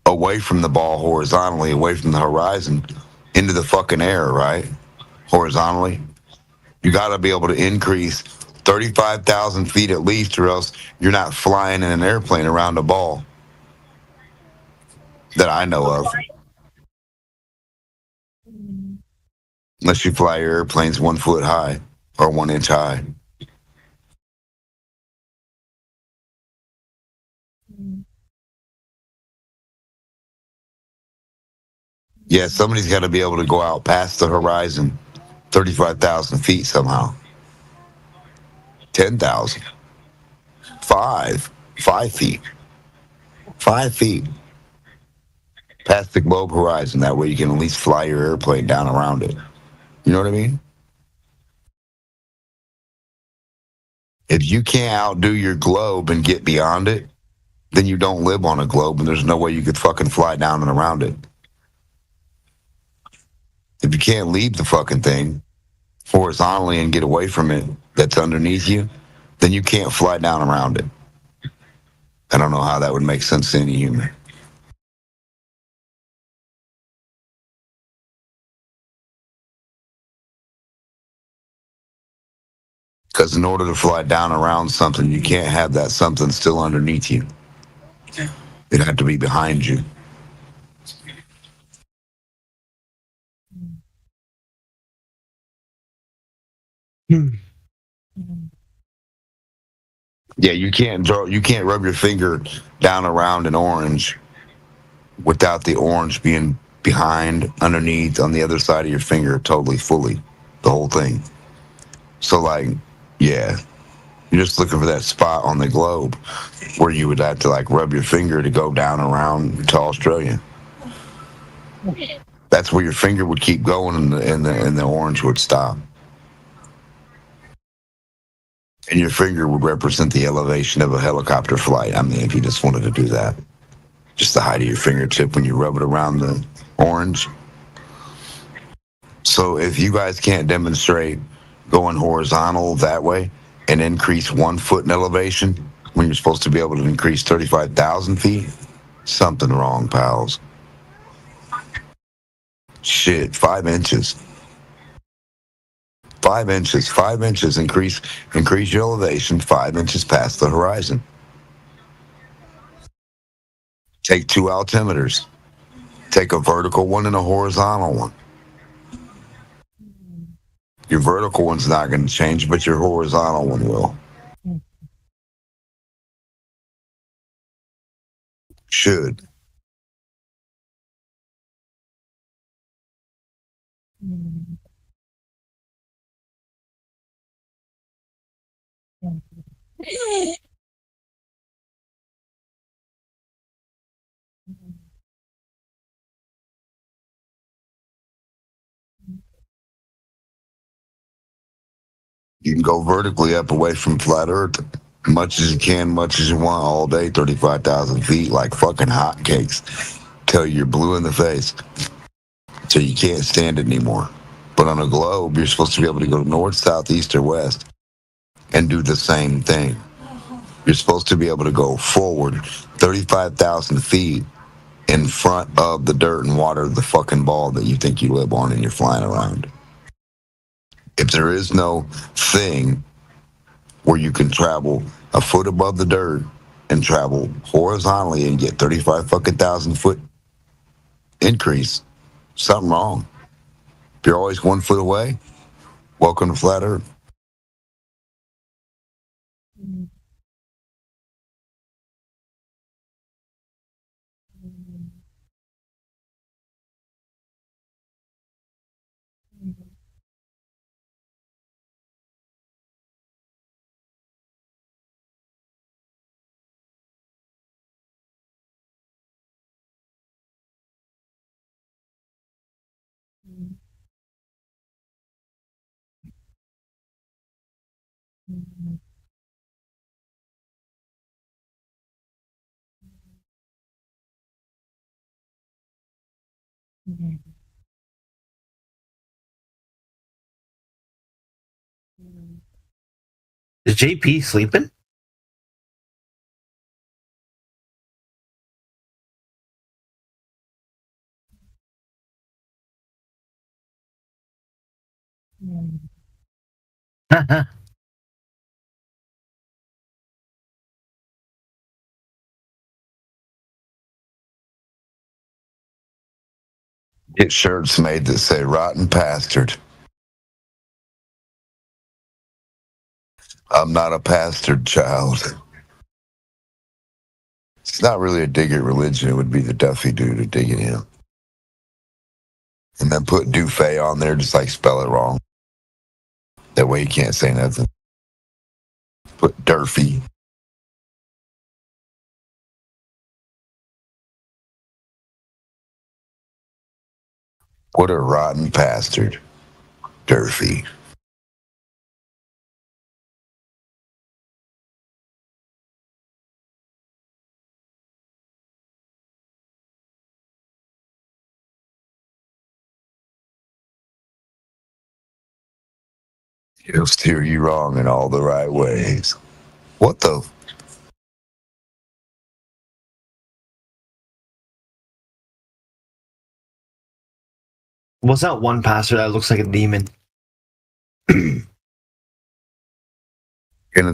away from the ball horizontally, away from the horizon, into the fucking air, right? Horizontally. You got to be able to increase 35,000 feet at least, or else you're not flying in an airplane around a ball that I know of. Unless you fly your airplanes 1 foot high or 1 inch high. Yeah, somebody's got to be able to go out past the horizon 35,000 feet somehow. 10,000. 5 feet. 5 feet. Past the globe horizon. That way you can at least fly your airplane down around it. You know what I mean? If you can't outdo your globe and get beyond it, then you don't live on a globe, and there's no way you could fucking fly down and around it. If you can't leave the fucking thing horizontally and get away from it that's underneath you, then you can't fly down around it. I don't know how that would make sense to any human. Because in order to fly down around something, you can't have that something still underneath you. It'd have to be behind you. Yeah, you can't rub your finger down around an orange without the orange being behind, underneath, on the other side of your finger, totally, fully, the whole thing. So, like, yeah, You're just looking for that spot on the globe where you would have to like rub your finger to go down around to Australia. That's where your finger would keep going and the orange would stop. And your finger would represent the elevation of a helicopter flight. I mean, if you just wanted to do that. Just the height of your fingertip when you rub it around the orange. So if you guys can't demonstrate going horizontal that way and increase 1 foot in elevation when you're supposed to be able to increase 35,000 feet, something wrong, pals. Shit, 5 inches. 5 inches, 5 inches, increase your elevation 5 inches past the horizon. Take 2 altimeters. Take a vertical one and a horizontal one. Your vertical one's not going to change, but your horizontal one will. Should. You can go vertically up away from flat Earth much as you can, much as you want all day, 35,000 feet, like fucking hotcakes, till you're blue in the face, so you can't stand it anymore. But on a globe, you're supposed to be able to go north, south, east, or west and do the same thing. You're supposed to be able to go forward 35,000 feet in front of the dirt and water of the fucking ball that you think you live on and you're flying around. If there is no thing where you can travel a foot above the dirt and travel horizontally and get 35,000 foot increase, something wrong. If you're always 1 foot away, welcome to flat Earth. Is JP sleeping? Get shirts made that say rotten bastard. I'm not a bastard child. It's not really a dig at religion. It would be the Duffy dude to dig at him. And then put Dufay on there, just like spell it wrong. That way you can't say nothing. Put Durfee. What a rotten bastard. Durfee. He'll steer you wrong in all the right ways. What the? What's that one pastor that looks like a demon? Kenneth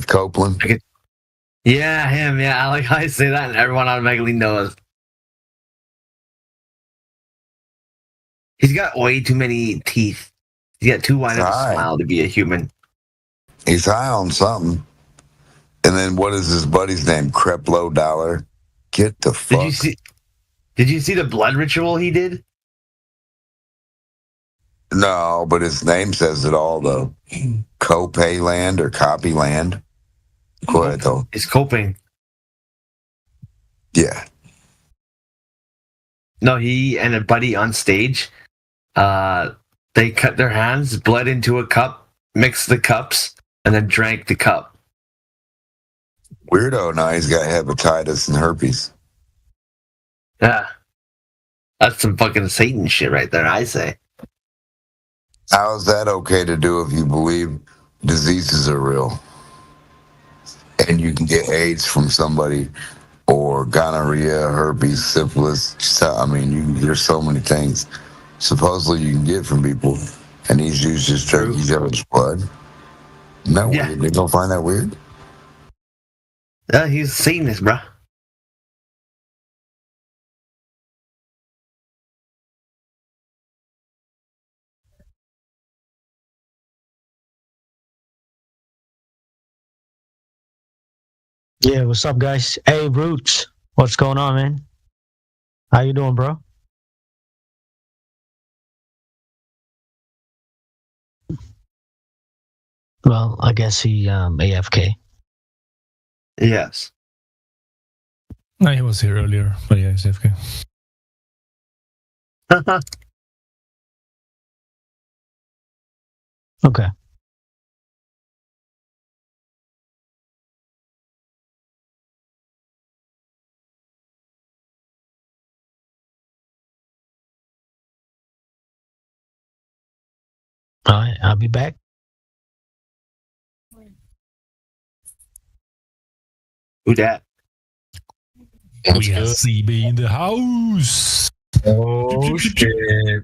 Copeland? Yeah, him. Yeah, I like how I say that and everyone automatically knows. He's got way too many teeth. He's got too wide of a smile to be a human. He's high on something. And then what is his buddy's name? Creplo Dollar. Get the fuck. Did you see the blood ritual he did? No, but his name says it all, though. Copay Land or Copy Land. Go ahead, though. He's coping. Yeah. No, he and a buddy on stage, they cut their hands, bled into a cup, mixed the cups, and then drank the cup. Weirdo. Now he's got hepatitis and herpes. Yeah. That's some fucking Satan shit right there, I say. How is that okay to do if you believe diseases are real? And you can get AIDS from somebody, or gonorrhea, herpes, syphilis. I mean, there's so many things supposedly you can get from people, and these dudes just drink each other's blood. No, weird. They don't find that weird? Yeah, he's a Satanist, bruh. Yeah, what's up, guys? Hey, Roots, what's going on, man? How you doing, bro? Well, I guess he AFK. Yes. No, he was here earlier, but yeah, he's AFK. Okay. All right, I'll be back. Who that? We have CB in the house. Oh, shit.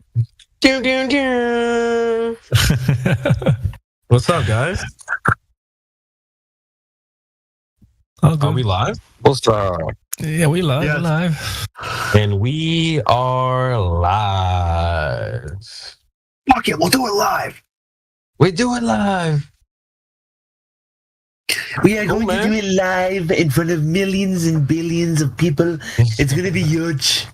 What's up, guys? Are we live? What's up? Yeah, we live. Yes. We're live. And we are live. Fuck it, we'll do it live. We do it live. We are going to do it live in front of millions and billions of people. It's going to be huge.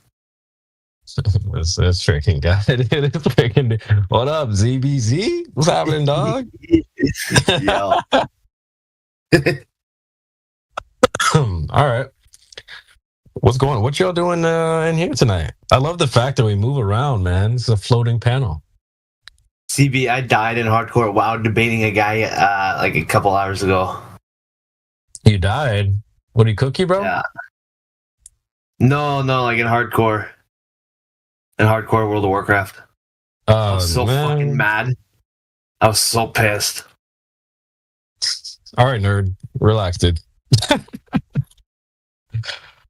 This freaking guy. It's freaking. What up, ZBZ? What's happening, dog? All right. What's going on? What y'all doing in here tonight? I love the fact that we move around, man. It's a floating panel. CB, I died in hardcore while debating a guy like a couple hours ago. You died? What, he cook you, bro? Yeah. No, like in hardcore. In hardcore World of Warcraft. I was so fucking mad. I was so pissed. All right, nerd. Relax, dude.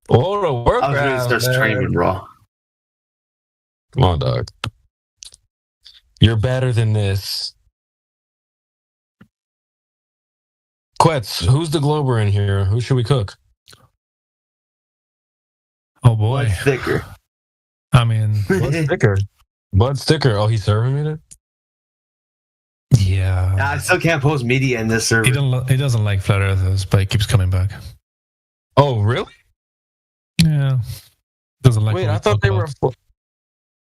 World of Warcraft. I was ready to start streaming, bro. Come on, dog. You're better than this. Quetz, who's the Glober in here? Who should we cook? Oh boy. Bud Sticker. I mean, Bud Sticker. Bud Sticker. Oh, he's serving me it? Yeah. I still can't post media in this server. He doesn't like flat earthers, but he keeps coming back. Oh, really? Yeah. Doesn't like. Wait, I thought they were.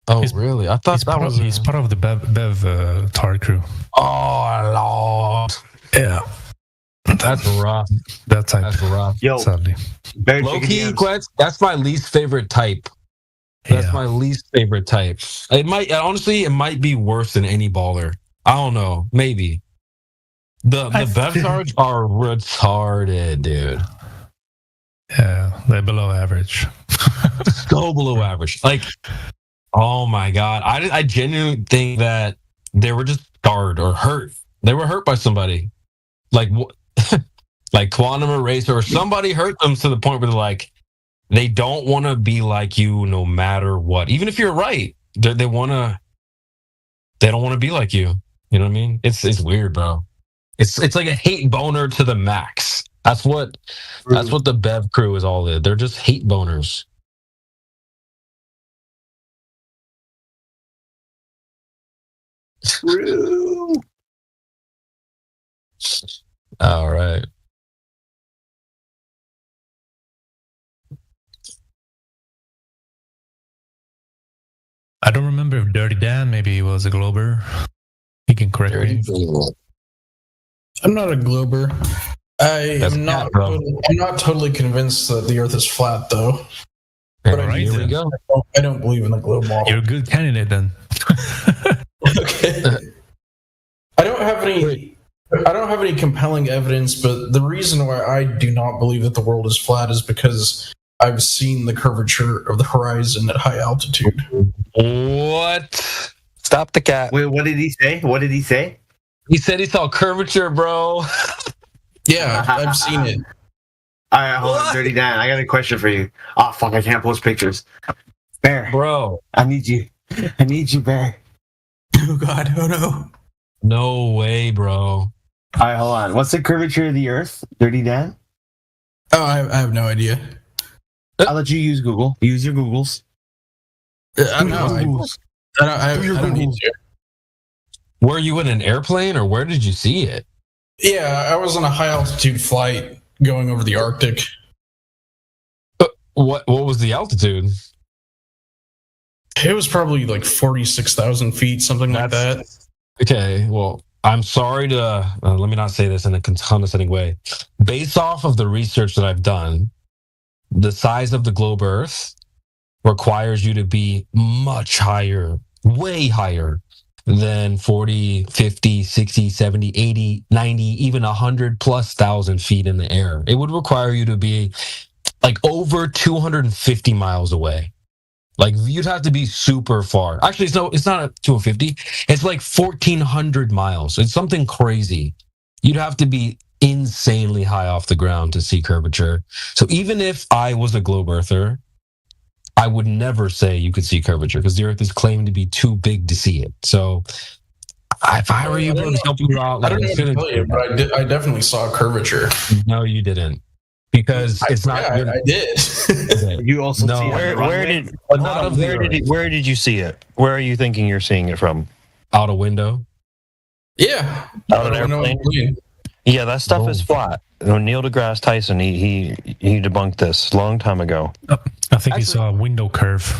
Oh, really? I thought that was. He's part of the Bev Tard crew. Oh, Lord. Yeah. That's rough. That type. That's rough. Yo, sadly. Low-key, Quetz, that's my least favorite type. That's my least favorite type. It might be worse than any baller. I don't know. Maybe. The Bev Tards are retarded, dude. Yeah, they're below average. So below average. Like, oh my God. I genuinely think that they were just scarred or hurt. They were hurt by somebody. Like, like Quantum Eraser or somebody hurt them to the point where they're like, they don't want to be like you no matter what. Even if you're right, they don't want to be like you. You know what I mean? It's weird, bro. It's like a hate boner to the max. That's what the Bev crew is all in. They're just hate boners. True. All right. I don't remember if Dirty Dan maybe he was a Glober. He can correct me. I'm not a Glober. I'm not totally convinced that the Earth is flat, though. But Here we go. I don't believe in the globe model. You're a good candidate then. Okay. I don't have any compelling evidence, but the reason why I do not believe that the world is flat is because I've seen the curvature of the horizon at high altitude. What? Stop the cat. Wait, what did he say? What did he say? He said he saw curvature, bro. Yeah, I've seen it. All right, hold on, Dirty Dan. I got a question for you. Oh, fuck, I can't post pictures. Bear. Bro. I need you. I need you, Bear. Oh, God. Oh, no. No way, bro. All right, hold on. What's the curvature of the Earth, Dirty Dan? Oh, I have no idea. I'll let you use Google. Use your Googles. I don't need to. Were you in an airplane, or where did you see it? Yeah, I was on a high altitude flight going over the Arctic. What was the altitude? It was probably like 46,000 feet, something like that. Okay, well, I'm sorry to let me not say this in a condescending way. Based off of the research that I've done, the size of the globe Earth requires you to be much higher, way higher than 40, 50, 60, 70, 80, 90, even 100 plus thousand feet in the air. It would require you to be like over 250 miles away. Like you'd have to be super far. Actually, it's not at 250. It's like 1,400 miles. It's something crazy. You'd have to be insanely high off the ground to see curvature. So even if I was a globe earther, I would never say you could see curvature because the Earth is claimed to be too big to see it. So if I were you, I would help you out. I don't know what to tell you, but I definitely saw curvature. No, you didn't. Because it's not. Yeah, I did. Okay. You also No. see Where did you see it? Where are you thinking you're seeing it from? Out a window. Yeah. Out an airplane. Yeah, that stuff is flat. Neil deGrasse Tyson, he debunked this a long time ago. I think he saw a window curve.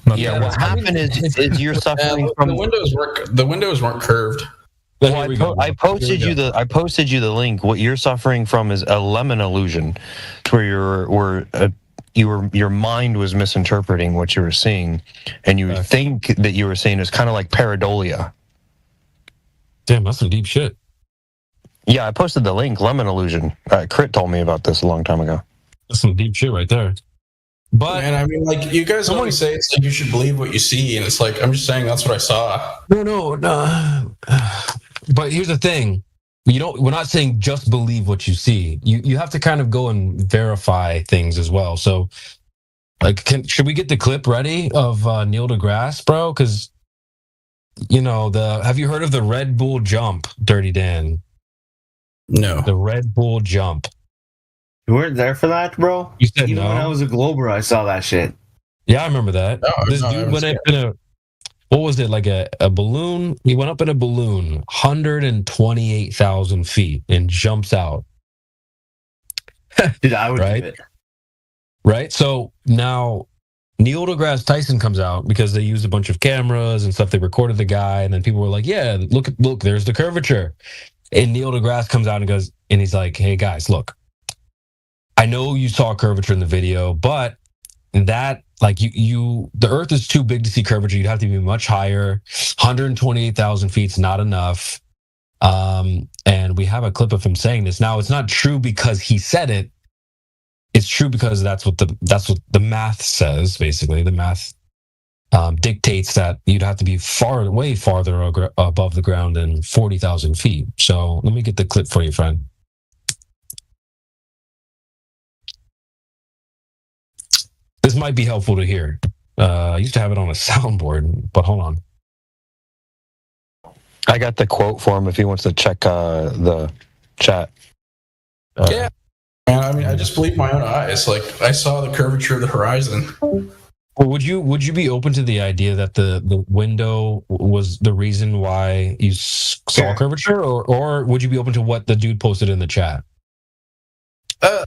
What happened is you're suffering from the windows weren't curved. Well, I posted you the link. What you're suffering from is a lemon illusion, where your mind was misinterpreting what you were seeing, and you think that you were seeing is kind of like pareidolia. Damn, that's some deep shit. Yeah, I posted the link. Lemon illusion. Crit told me about this a long time ago. That's some deep shit right there. But man, I mean, like you guys always say, it's like you should believe what you see, and it's like I'm just saying that's what I saw. No. But here's the thing: we're not saying just believe what you see. You have to kind of go and verify things as well. So, like, should we get the clip ready of Neil deGrasse, bro? Because have you heard of the Red Bull jump, Dirty Dan? No. The Red Bull jump. You weren't there for that, bro? You said Even no. when I was a Glober, I saw that shit. Yeah, I remember that. This dude went up in what was it, like a balloon? He went up in a balloon, 128,000 feet, and jumps out. Dude, I would do it. Right? So now Neil deGrasse Tyson comes out because they used a bunch of cameras and stuff. They recorded the guy, and then people were like, yeah, look, there's the curvature. And Neil deGrasse comes out and goes, and he's like, hey guys, look, I know you saw curvature in the video, but that, like, the Earth is too big to see curvature. You'd have to be much higher. 128,000 feet's not enough. And we have a clip of him saying this. Now, it's not true because he said it. It's true because that's what the math says. Basically, the math dictates that you'd have to be way farther above the ground than 40,000 feet. So let me get the clip for you, friend. This might be helpful to hear. I used to have it on a soundboard, but hold on. I got the quote for him if he wants to check the chat. Yeah. Man, I mean, I just believe my own eyes. Like, I saw the curvature of the horizon. Well, would you be open to the idea that the window was the reason why you saw curvature, or would you be open to what the dude posted in the chat?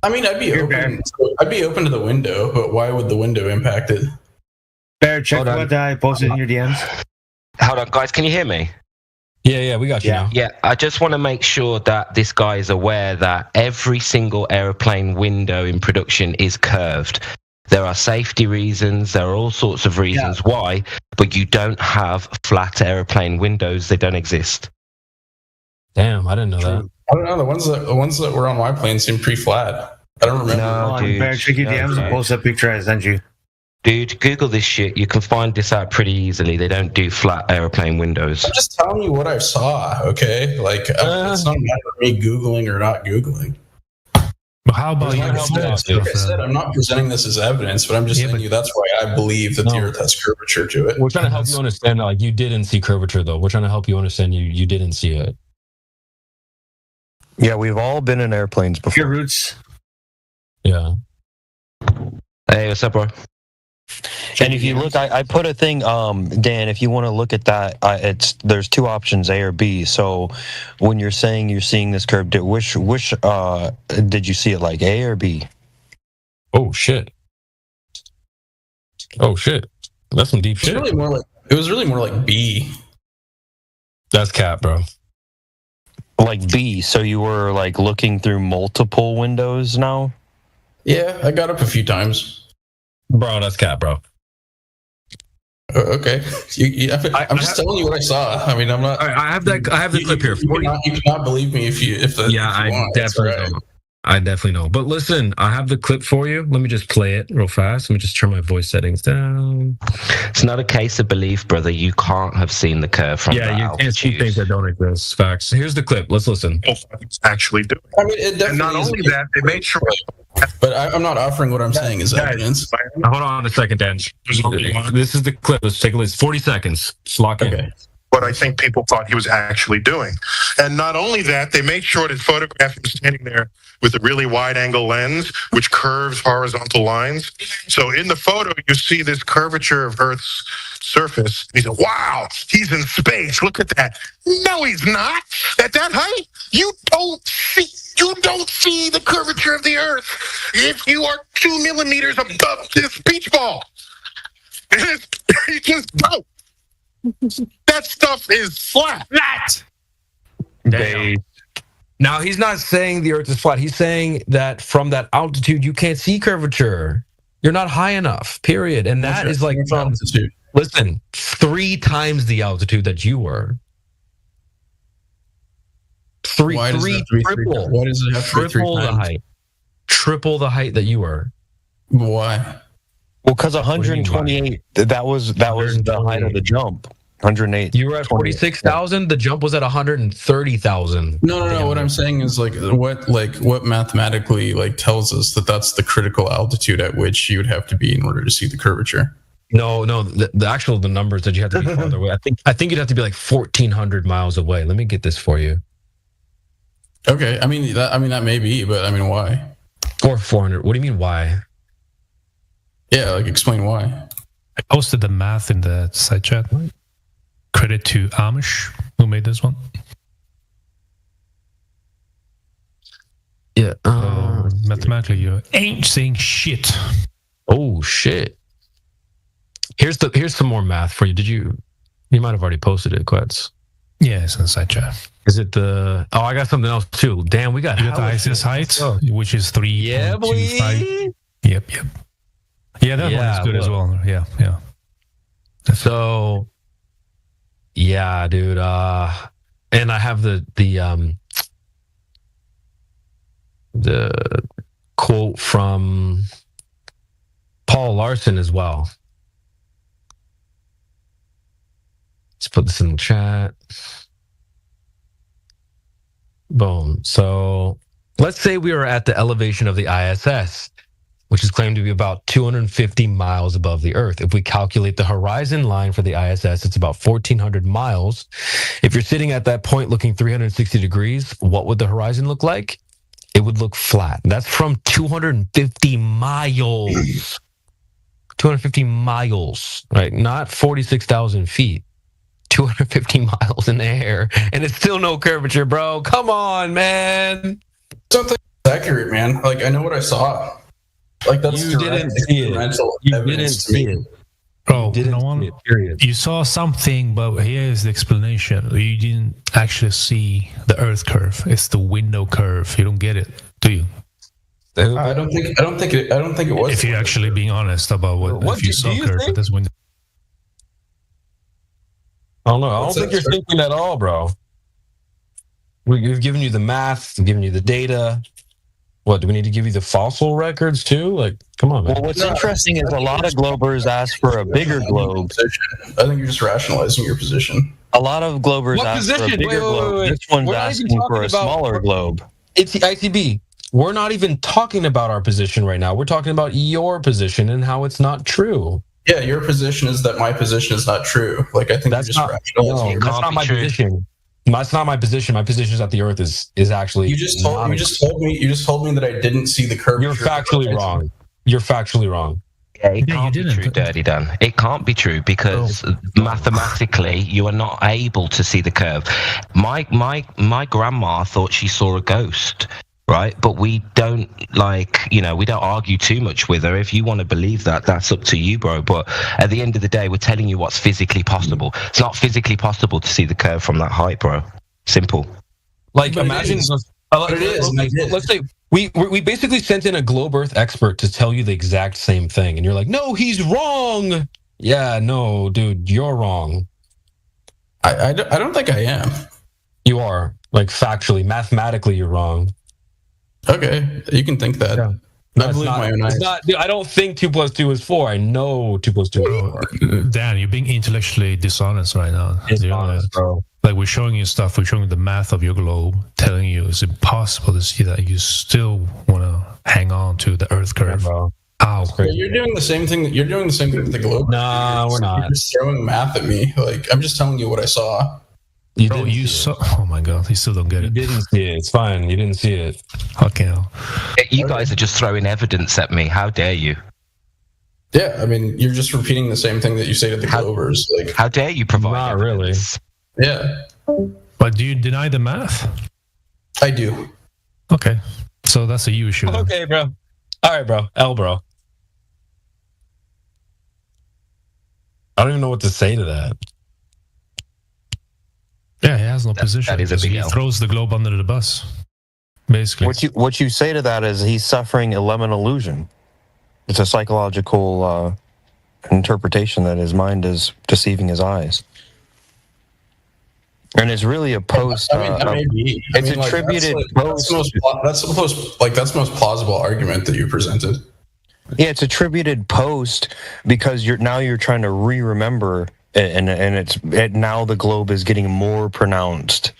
I mean, I'd be open to the window, but why would the window impact it? Bear, check what I posted in your DMs. Hold on, guys. Can you hear me? Yeah, we got you now. Yeah, I just want to make sure that this guy is aware that every single aeroplane window in production is curved. There are safety reasons, there are all sorts of reasons why, but you don't have flat aeroplane windows. They don't exist. Damn, I didn't know that. I don't know. The ones that were on my plane seemed pretty flat. I don't remember. No, dude. Bear Tricky DMs and post that picture I sent you. Dude, Google this shit. You can find this out pretty easily. They don't do flat airplane windows. I'm just telling you what I saw, okay? Like, it's not a matter of me Googling or not Googling. But how about you? Like I said, I'm not presenting this as evidence, but I'm just telling you that's why I believe that the Earth has curvature to it. We're trying to help you understand that, like, you didn't see curvature, though. We're trying to help you understand you didn't see it. Yeah, we've all been in airplanes before. Your roots. Yeah. Hey, what's up, bro? And if you look, I put a thing, Dan. If you want to look at that, there's two options, A or B. So when you're saying you're seeing this curve, which did you see it like, A or B? Oh shit! That's some deep shit. It was really more like B. That's cap, bro. Like B. So you were like looking through multiple windows now. Yeah, I got up a few times. Bro, that's cap, bro. Okay, I'm just telling you what I saw. I mean, I'm not. All right, I have the clip here. You cannot believe me if you want. Definitely don't. I definitely know. But listen, I have the clip for you. Let me just play it real fast. Let me just turn my voice settings down. It's not a case of belief, brother. You can't have seen the curve from that you can't see things that don't exist. Facts. Here's the clip. Let's listen. Actually do. I mean, it definitely. And not only that, they made sure. But I'm not offering what I'm saying as evidence. Hold on a second, Dan. This is the clip. Let's take a listen. 40 seconds. Just lock in. What I think people thought he was actually doing. And not only that, they made sure to photograph him standing there with a really wide-angle lens, which curves horizontal lines. So in the photo, you see this curvature of Earth's surface. He said, wow, he's in space. Look at that. No, he's not. At that height, you don't see the curvature of the Earth if you are 2 millimeters above this beach ball. You just don't. That stuff is flat. Now, he's not saying the Earth is flat. He's saying that from that altitude, you can't see curvature. You're not high enough, period. And that is like from, altitude. Listen, 3 times the altitude that you were. Triple. Why does it have to be 3 times? The height. Triple the height that you were. Why? Well, because 128, that was the height of the jump. 108. You were at 46,000. The jump was at 130,000. No. What I'm saying is what mathematically tells us that that's the critical altitude at which you would have to be in order to see the curvature. No. The numbers that you have to be farther away. I think you'd have to be like 1,400 miles away. Let me get this for you. Okay. I mean that may be, but I mean why? Or 400. What do you mean why? Yeah, explain why. I posted the math in the side chat. Credit to Amish who made this one. Yeah. Mathematically, you ain't saying shit. Oh shit. Here's some more math for you. You might have already posted it, Quets. Yeah, it's in the side chat. Is it the? Oh, I got something else too. Damn, we got the ISS height, which is 3. Yeah, boy. Yep. Yeah, that one is good as well. Yeah. So, yeah, dude. And I have the quote from Paul Larson as well. Let's put this in the chat. Boom. So let's say we are at the elevation of the ISS, which is claimed to be about 250 miles above the Earth. If we calculate the horizon line for the ISS, it's about 1,400 miles. If you're sitting at that point looking 360 degrees, what would the horizon look like? It would look flat. That's from 250 miles. 250 miles, right? Not 46,000 feet. 250 miles in the air, and it's still no curvature, bro. Come on, man. Something accurate, man. I know what I saw. That's you didn't see it. You didn't see it. Oh, didn't no one, see it, period. you saw something, but here is the explanation. You didn't actually see the Earth curve. It's the window curve. You don't get it, do you? I don't think it was. If you're actually being honest about what if you saw curve at this window. I don't know. I don't think you're thinking at all, bro. We've given you the math, we've given you the data. What, do we need to give you the fossil records too? Like, come on, man. Well, what's interesting is a lot of globers ask for a bigger globe. I think you're just rationalizing your position. A lot of globers ask for a bigger globe. This one's asking for a smaller globe. It's the ITB. We're not even talking about our position right now. We're talking about your position and how it's not true. Yeah, your position is that my position is not true. Like, I think that's not. No, that's not my position. That's not my position. My position is that the Earth is actually. You just told me that I didn't see the curvature. You're factually wrong. You're factually wrong. Yeah, it can't be true, Dirty Dan. It can't be true because mathematically you are not able to see the curve. My grandma thought she saw a ghost. Right, but we don't we don't argue too much with her. If you want to believe that, that's up to you, bro. But at the end of the day, we're telling you what's physically possible. It's not physically possible to see the curve from that height, bro. Simple. Like, imagine. Let's say we basically sent in a globe Earth expert to tell you the exact same thing, and you're like, no, he's wrong. Yeah, no, dude, you're wrong. I don't think I am. You are, like, factually, mathematically, you're wrong. Okay, you can think that. Yeah. I believe my own eyes. Dude, I don't think 2 + 2 is 4. I know 2 + 2 is 4. Dan, you're being intellectually dishonest right now. Dishonest, bro. Like, we're showing you stuff. We're showing you the math of your globe, telling you it's impossible to see that. You still want to hang on to the Earth curve. Bro. How? You're doing the same thing. You're doing the same thing with the globe. Nah, we're not. You're just throwing math at me. Like, I'm just telling you what I saw. You saw. Oh my god, you still don't get it. You didn't see it. It's fine. You didn't see it. Fucking hell. You guys are just throwing evidence at me. How dare you? Yeah, I mean, you're just repeating the same thing that you say to the Glovers. Like, how dare you provide? Not evidence? Really. Yeah. But do you deny the math? I do. Okay, so that's a you issue. Then. Okay, bro. All right, bro. Bro. I don't even know what to say to that. Yeah, he has no position. That is a big He throws the globe under the bus, basically. What you say to that is he's suffering a lemon illusion. It's a psychological interpretation that his mind is deceiving his eyes. And it's really a post. It's attributed. That's the most plausible argument that you presented. Yeah, it's attributed post because you're trying to re-remember. And now the globe is getting more pronounced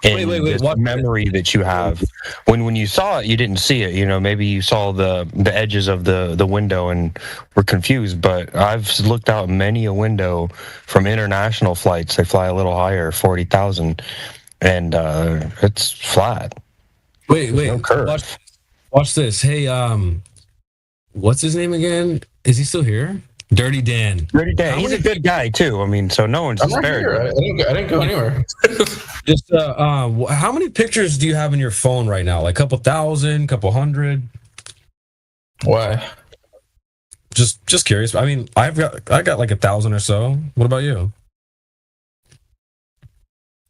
in this memory that you have. When you saw it, you didn't see it. You know, maybe you saw the edges of the window and were confused. But I've looked out many a window from international flights. They fly a little higher, 40,000, and it's flat. Wait, no curve. Watch this. Hey, what's his name again? Is he still here? Dirty Dan. Dirty Dan. He's a good guy too. I mean, so no one's disparaging. I didn't go anywhere. Just how many pictures do you have in your phone right now? Like a couple thousand, couple hundred? Why? Just curious. I mean, I got like 1,000 or so. What about you?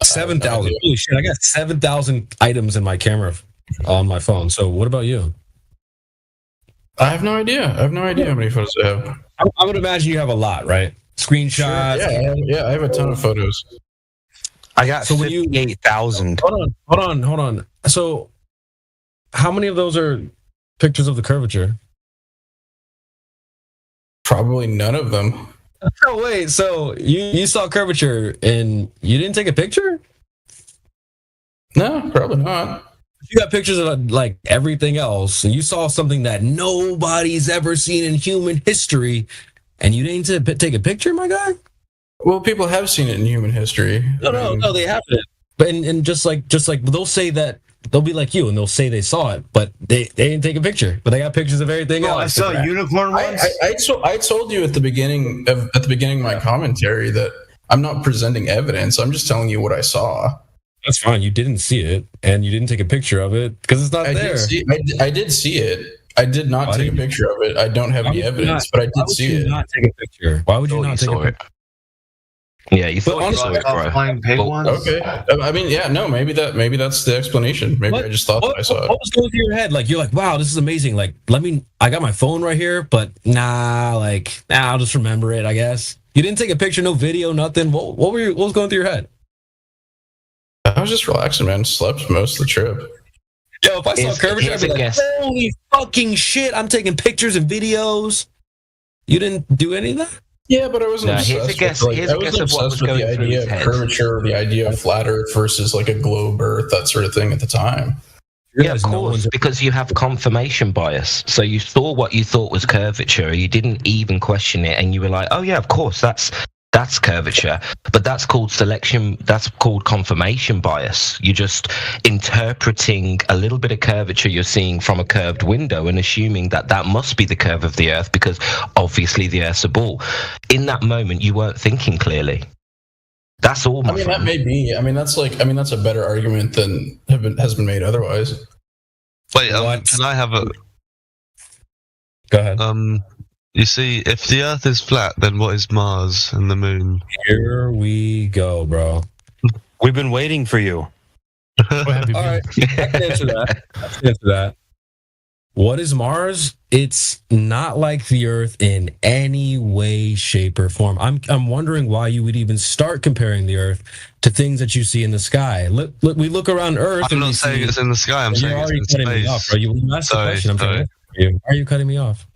7,000. Holy shit! I got 7,000 items in my camera on my phone. So what about you? I have no idea. How many photos I have. I would imagine you have a lot, right? Screenshots. Sure, I have a ton of photos. I got 58,000. Hold on. So, how many of those are pictures of the curvature? Probably none of them. Oh wait, so you saw curvature and you didn't take a picture? No, probably not. You got pictures of like everything else, and you saw something that nobody's ever seen in human history, and you didn't take a picture, my guy? Well, people have seen it in human history. No, they haven't. But and just like they'll say that they'll be like you, and they'll say they saw it, but they didn't take a picture. But they got pictures of everything else. I saw a unicorn once. I told you at the beginning of my commentary that I'm not presenting evidence. I'm just telling you what I saw. That's fine. You didn't see it, and you didn't take a picture of it because it's not there. I did see it. I did not take a picture of it. I don't have any evidence, but I did see it. Not take a picture. Why would you not take a picture? Yeah, you thought you saw it, bro. Flying pig ones? Okay. I mean, yeah, no, maybe that's the explanation. Maybe I just thought that I saw it. What was going through your head? Like, you're like, wow, this is amazing. Like, I got my phone right here, but I'll just remember it, I guess. You didn't take a picture, no video, nothing. What was going through your head? I was just relaxing, man. Slept most of the trip. Yo, if I saw curvature, I'd be like, holy fucking shit, I'm taking pictures and videos. You didn't do any of that? Yeah, but I wasn't obsessed with the idea of curvature, or the idea of flat Earth versus like a globe Earth, that sort of thing at the time. Yeah, of course, because you have confirmation bias. So you saw what you thought was curvature, you didn't even question it, and you were like, oh yeah, of course, that's curvature. But that's called selection, that's called confirmation bias. You're just interpreting a little bit of curvature you're seeing from a curved window and assuming that must be the curve of the Earth because obviously the Earth's a ball. In that moment, you weren't thinking clearly. That's all, my friend. That may be. That's a better argument than has been made otherwise. Wait, can I have a... Go ahead. You see, if the Earth is flat, then what is Mars and the Moon? Here we go, bro. We've been waiting for you. All right, I can answer that. What is Mars? It's not like the Earth in any way, shape, or form. I'm wondering why you would even start comparing the Earth to things that you see in the sky. We look around Earth. I'm not saying it's in the sky. I'm saying it's in space. Me off, bro. You asked the question. I'm trying to answer you. Why are you cutting me off?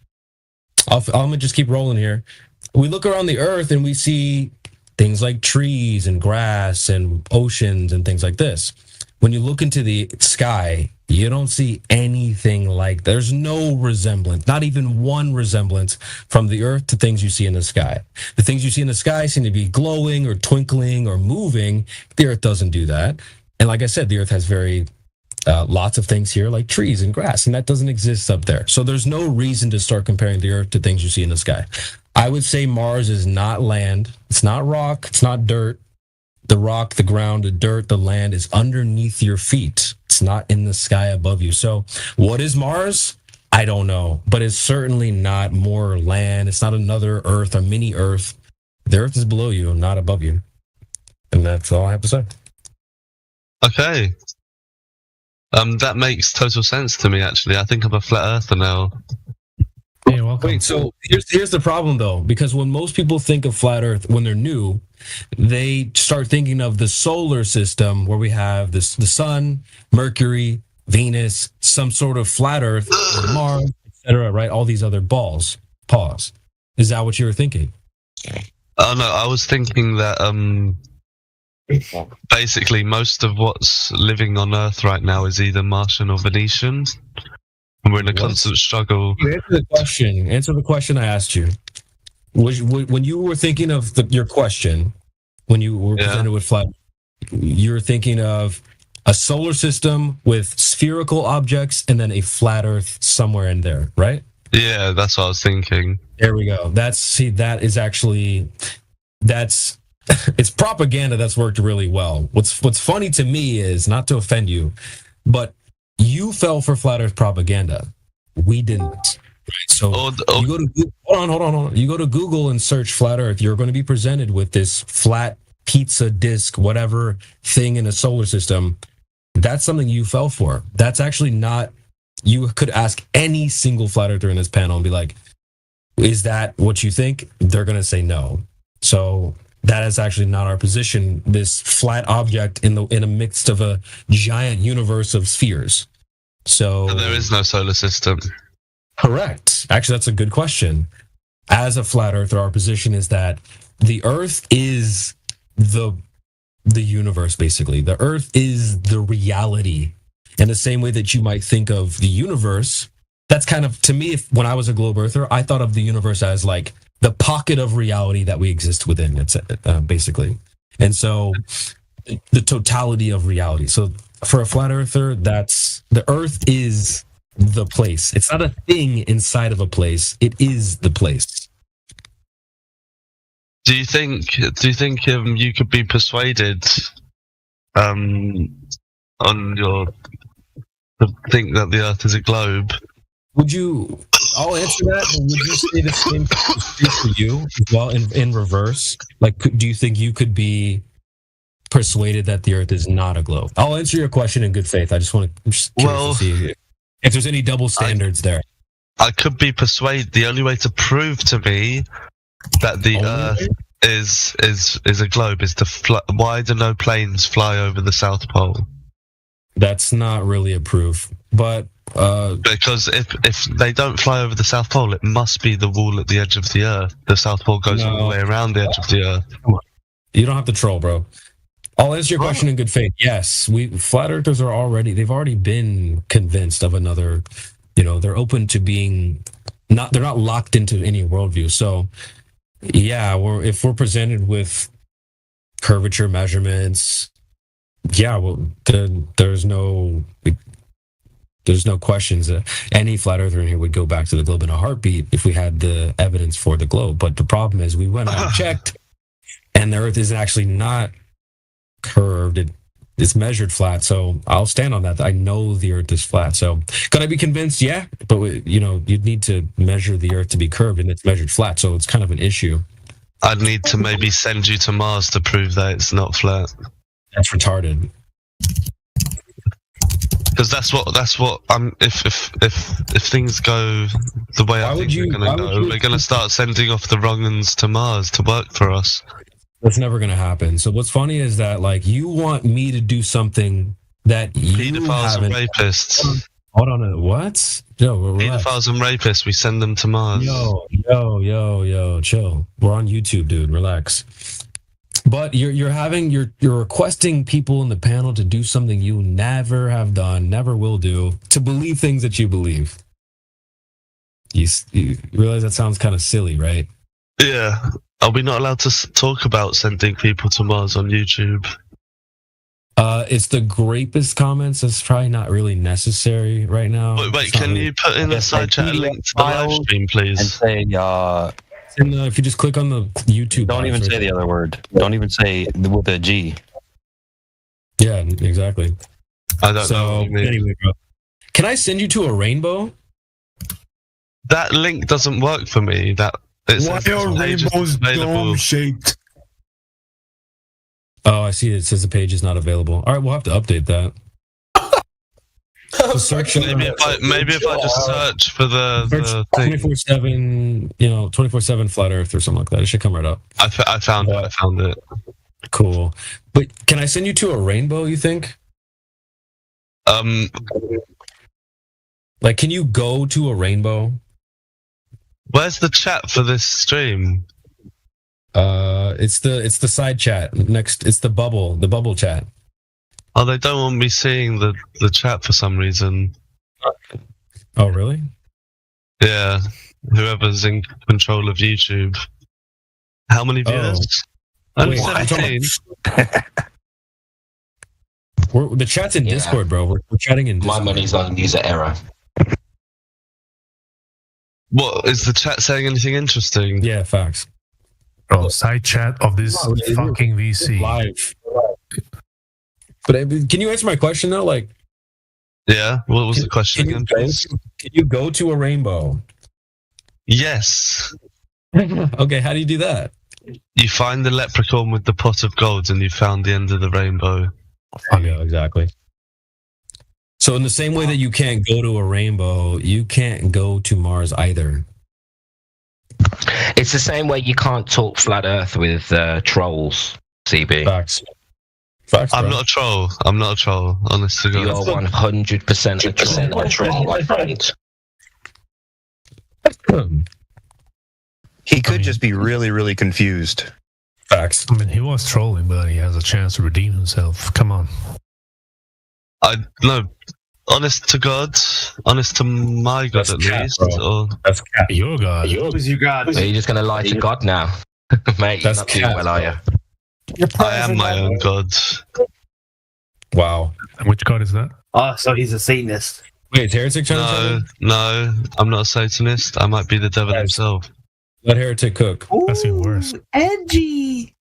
I'm gonna just keep rolling here. We look around the Earth and we see things like trees and grass and oceans and things like this. When you look into the sky, you don't see anything like, there's no resemblance, not even one resemblance from the Earth to things you see in the sky. The things you see in the sky seem to be glowing or twinkling or moving. The Earth doesn't do that. And like I said, the Earth has very lots of things here like trees and grass, and that doesn't exist up there. So there's no reason to start comparing the Earth to things you see in the sky. I would say Mars is not land. It's not rock. It's not dirt. The rock, the ground, the dirt, the land is underneath your feet. It's not in the sky above you. So what is Mars? I don't know, but it's certainly not more land. It's not another Earth, a mini Earth. The Earth is below you, not above you. And that's all I have to say. Okay. That makes total sense to me, actually. I think I'm a flat earther now. Hey, welcome. Wait, so here's the problem, though, because when most people think of flat Earth, when they're new, they start thinking of the solar system where we have the sun, Mercury, Venus, some sort of flat Earth, Mars, etc., right? All these other balls. Pause. Is that what you were thinking? Oh, no, I was thinking that basically most of what's living on Earth right now is either Martian or Venetian. And we're in a constant struggle. Answer the question I asked you. When you were thinking of your question, when you were presented with flat, you were thinking of a solar system with spherical objects and then a flat Earth somewhere in there, right? Yeah, that's what I was thinking. There we go. It's propaganda that's worked really well. What's funny to me is, not to offend you, but you fell for flat Earth propaganda. We didn't. Right? So you go to hold on. You go to Google and search flat Earth. You're going to be presented with this flat pizza disc, whatever thing in a solar system. That's something you fell for. That's actually not. You could ask any single flat earther in this panel and be like, "Is that what you think?" They're going to say no. So that is actually not our position. This flat object in the midst of a giant universe of spheres. So there is no solar system. Correct. Actually, that's a good question. As a flat earther, our position is that the Earth is the universe, basically. The Earth is the reality. In the same way that you might think of the universe, that's kind of, to me, when I was a globe earther, I thought of the universe as like the pocket of reality that we exist within, basically. And so the totality of reality. So for a flat earther, the Earth is the place. It's not a thing inside of a place. It is the place. Do you think you could be persuaded on your to think that the Earth is a globe Would you? I'll answer that. But would you say the same for you as well in reverse? Like, do you think you could be persuaded that the Earth is not a globe? I'll answer your question in good faith. I'm just curious to see if there's any double standards there. I could be persuaded. The only way to prove to me that the Earth is a globe is to why do no planes fly over the South Pole? That's not really a proof, but because if they don't fly over the South Pole, it must be the wall at the edge of the Earth. The South Pole goes all the way around the edge of the Earth. Come on. You don't have to troll, bro. I'll answer your question in good faith. Yes, flat earthers they've already been convinced of another, they're open to being they're not locked into any worldview. So yeah, if we're presented with curvature measurements, there's no questions that any flat earther in here would go back to the globe in a heartbeat if we had the evidence for the globe. But the problem is we went out and checked, and the Earth is actually not curved. It's measured flat. So I'll stand on that. I know the Earth is flat. So could I be convinced? Yeah, but you'd need to measure the Earth to be curved, and it's measured flat. So it's kind of an issue. I'd need to maybe send you to Mars to prove that it's not flat. That's retarded. Because that's what if things go the way I think they're going to go, we're going to start sending off the wrong uns to Mars to work for us. That's never going to happen. So what's funny is that you want me to do something that you pedophiles and rapists. Hold on, what? Yo, pedophiles and rapists, we send them to Mars. Yo, chill. We're on YouTube, dude. Relax. But you're requesting people in the panel to do something you never have done, never will do, to believe things that you believe. You realize that sounds kind of silly, right? Yeah. Are we not allowed to talk about sending people to Mars on YouTube? It's the grapest comments. That's probably not really necessary right now. Wait, can you put in the side chat a link to the live stream, please? And say, if you just click on the YouTube. Don't even say the other word. Don't even say with a G. Yeah, exactly. I don't know. Anyway, bro, can I send you to a rainbow? That link doesn't work for me. Why are rainbows dome-shaped? Oh, I see. It says the page is not available. All right, we'll have to update that. Maybe if I just search for the 24/7, 24/7 flat Earth or something like that, it should come right up. I found it. Cool. But can I send you to a rainbow? You think? Can you go to a rainbow? Where's the chat for this stream? It's the side chat next. It's the bubble chat. Oh, they don't want me seeing the chat for some reason. Oh, really? Yeah. Whoever's in control of YouTube. How many viewers? Only 17. The chat's in Discord, bro. We're chatting in Discord. My money's on user error. What, is the chat saying anything interesting? Yeah, facts. Bro, side chat of this fucking VC. Live. But can you answer my question though? Yeah, what was the question again, please? Can you go to a rainbow? Yes. Okay, how do you do that? You find the leprechaun with the pot of gold and you found the end of the rainbow. Yeah, exactly. So in the same way that you can't go to a rainbow, you can't go to Mars either. It's the same way you can't talk flat Earth with trolls, CB. Facts, I'm not a troll. Honest to God. You are 100% a troll, my friend. He could just be really, really confused. Facts. I mean, he was trolling, but he has a chance to redeem himself. Come on. No, honest to God, honest to my God. That's at cat, least. Or... That's cat. Your God. Who's your God? Are you just gonna lie to God now, mate? That's not doing well, are you? I am my own God. Wow. And which God is that? Oh, so he's a Satanist. Wait, is Heretic trying to No, I'm not a Satanist. I might be the devil himself. Let Heretic cook. Ooh, that's even worse. Edgy.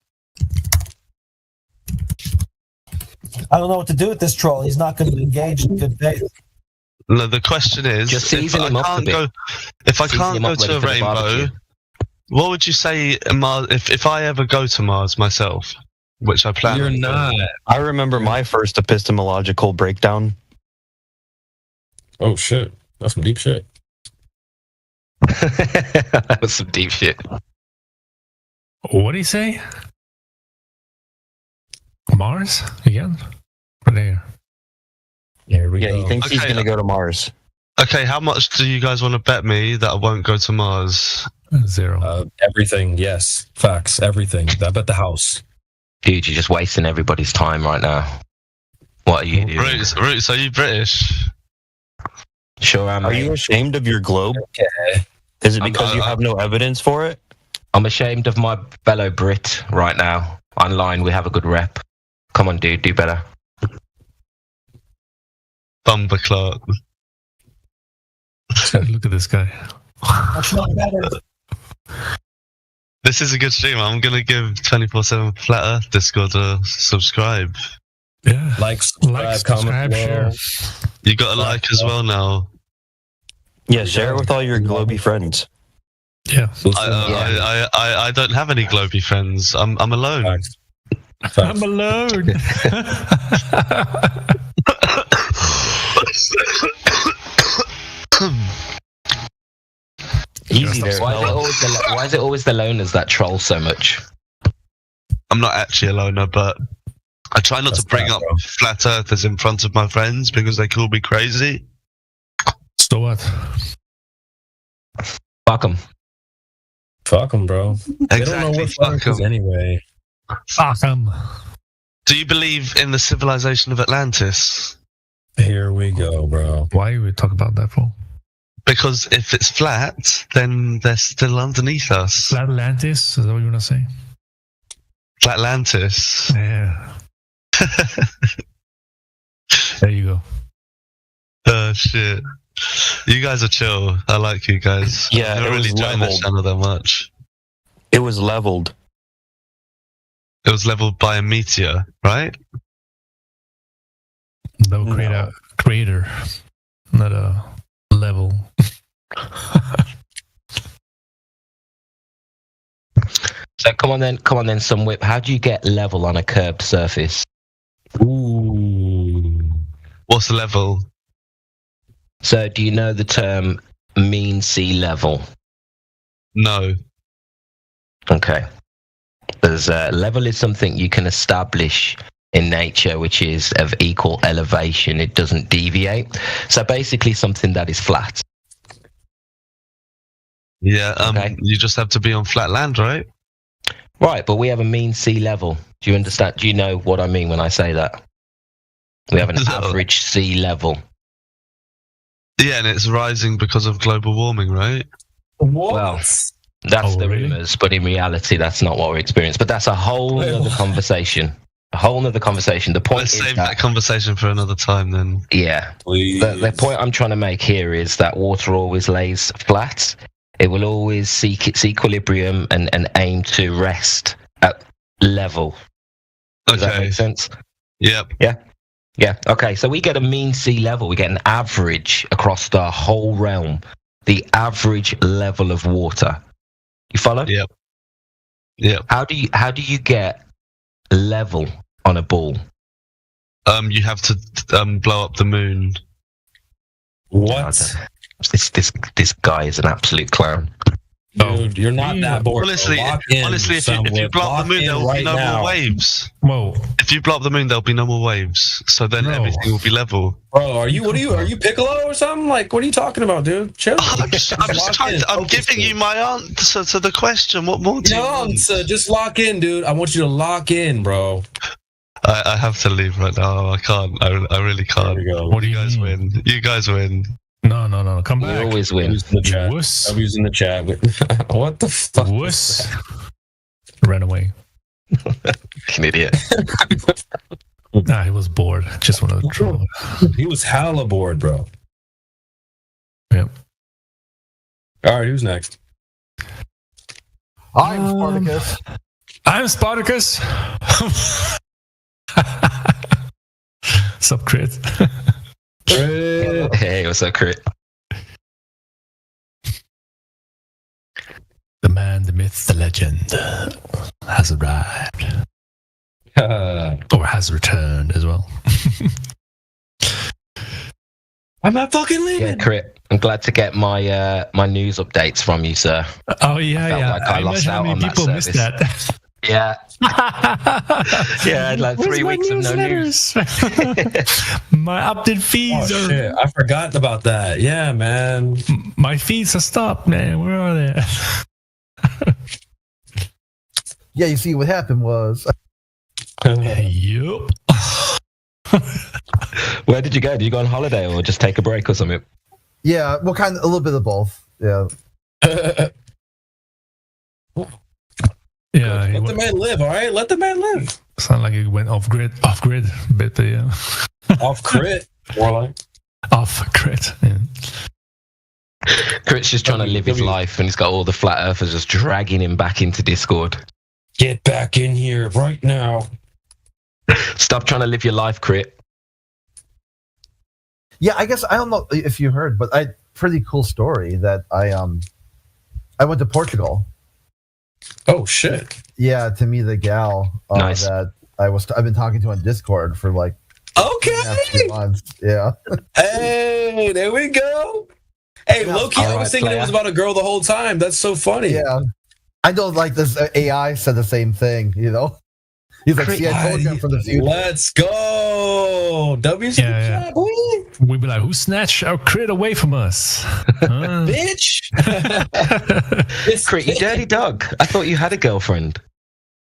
I don't know what to do with this troll. He's not going to engage in good faith. No, the question is, Just season him up a bit. If I Season can't him go up ready to a for the rainbow, barbecue. what would you say, Mars? If I ever go to Mars myself, which I plan. You're on not. doing. I remember my first epistemological breakdown. Oh shit, that's some deep shit. That was some deep shit. What did he say? Mars again? Or there? Here we Yeah, go. he thinks he's Okay. going to go to Mars. Okay, how much do you guys want to bet me that I won't go to Mars? 0. Everything, yes. Facts, everything. I bet the house. Dude, you're just wasting everybody's time right now. What are you doing? Roots, are you British? Sure am. Are you ashamed of your globe? Is it because you have no evidence for it? I'm ashamed of my fellow Brit right now. Online, we have a good rep. Come on, dude, do better. Bumper Clark. Look at this guy. That's not better. This is a good stream. I'm gonna give 24/7 Flat Earth Discord a subscribe. Yeah. Like, subscribe, comment below. You got a like as well now. Yeah, share it with all your globy friends. Yeah. I don't have any globy friends. I'm alone. I'm alone. Easy there. Why is it always the loners that troll so much? I'm not actually a loner, but I try not to bring up flat earthers in front of my friends because they call me crazy. So what? Fuck them. Fuck them, bro. They don't know what fuck is anyway. Fuck them. Do you believe in the civilization of Atlantis? Here we go, bro. Why are we talking about that for? Because if it's flat, then they're still underneath us. Flat Atlantis? Is that what you want to say? Flatlantis. Yeah. There you go. Oh shit. You guys are chill. I like you guys. Yeah, I don't it really was join this leveled. channel that much. It was leveled. It was leveled by a meteor, right? That would create a crater, not a level. So come on then, some whip. How do you get level on a curved surface? Ooh. What's the level? So do you know the term mean sea level? No. Okay. There's level is something you can establish in nature, which is of equal elevation. It doesn't deviate. So basically something that is flat. Yeah, you just have to be on flat land, right? Right, but we have a mean sea level. Do you understand? Do you know what I mean when I say that? We have an average sea level. Yeah, and it's rising because of global warming, right? What? Well, that's the rumors, but in reality, that's not what we're experiencing. But that's a whole other conversation. A whole other conversation. The point Let's is save that conversation for another time then. Yeah. The point I'm trying to make here is that water always lays flat. It will always seek its equilibrium and aim to rest at level. Does that make sense? Yep. Yeah. Okay. So we get a mean sea level. We get an average across the whole realm. The average level of water. You follow? Yep. How do you get level on a ball? You have to blow up the moon. What? This guy is an absolute clown. Dude, you're not that bored. Honestly, if you blow up the moon, there will be no more waves. Whoa! If you blow up the moon, there'll be no more waves. So then everything will be level. Bro, are you Piccolo or something? Like, what are you talking about, dude? Chill. I'm giving you my answer to the question. What more do you want? Just lock in, dude. I want you to lock in, bro. I have to leave right now. I can't. I really can't. What do you guys win? You guys win. No. Come back. We always win. I'm using the chat. What the fuck? Wuss. Ran away. An idiot. Nah, he was bored. Just wanted to troll. He was hella bored, bro. Yep. All right, who's next? I'm Spartacus. I'm Spartacus. Sup, Crit? Hey, what's up, Crit? The man, the myth, the legend has arrived. Or has returned as well. I'm not fucking leaving. Yeah, Crit. I'm glad to get my my news updates from you, sir. Oh yeah, I felt yeah. like I lost imagine how out many on that people missed service. that. Yeah. Yeah, I had like 3 Where's weeks my of no news. My update feeds Oh, are. shit. I forgot about that. Yeah, man. My feeds are stopped, man. Where are they? Yeah, you see, what happened was. Yup. Where did you go? Did you go on holiday or just take a break or something? Yeah, well, kind of a little bit of both. Yeah. Yeah. Let the man live, all right? Let the man live. Sound like it went off grid, but yeah. Off crit, more like. Off grid. Yeah. Crit's just trying to live his life and he's got all the flat earthers just dragging him back into Discord. Get back in here right now. Stop trying to live your life, Crit. Yeah, I guess I don't know if you heard, but pretty cool story that I went to Portugal. Oh shit! Yeah, to meet the gal Nice. that I've been talking to on Discord for like Okay. 2 months. Yeah. Hey, there we go. Hey, low-key, I was thinking it was about a girl the whole time. That's so funny. Yeah. I know, like this AI said the same thing. You know, he's like, "See, I told you I'm from the future." Let's go. WC Yeah. We'd be like, who snatched our crit away from us? bitch. Crit, you dirty dog. I thought you had a girlfriend.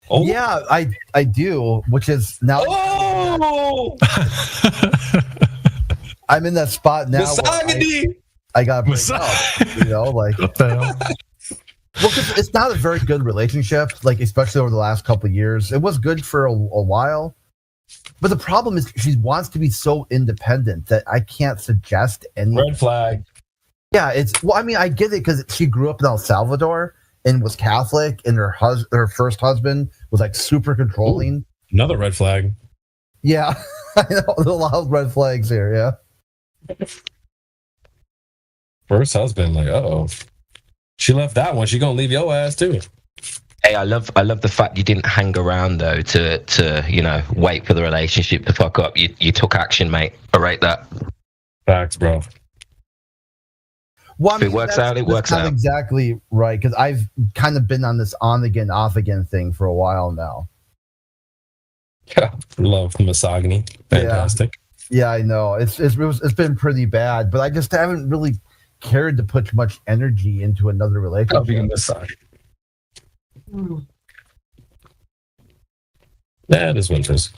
Oh. Yeah, I do, which is now. Oh! I'm in that spot now. Misogyny. I got to break up. You know, like. What the hell? Well, 'cause it's not a very good relationship, like especially over the last couple of years. It was good for a while, but the problem is she wants to be so independent that I can't suggest any. Red flag. Yeah, I mean, I get it because she grew up in El Salvador and was Catholic, and her first husband was like super controlling. Ooh, another red flag. Yeah, I know there's a lot of red flags here. Yeah. First husband, like, uh-oh. She left that one. She gonna leave your ass too. Hey, I love the fact you didn't hang around though to wait for the relationship to fuck up. You took action, mate. I rate that. Facts, bro. Well, I If mean, it works that's out, it not works out. exactly right because I've kind of been on this on again, off again thing for a while now. Love misogyny. Fantastic. Yeah, I know. It's been pretty bad, but I just haven't really cared to put much energy into another relationship. Being misogyny. That is what it is.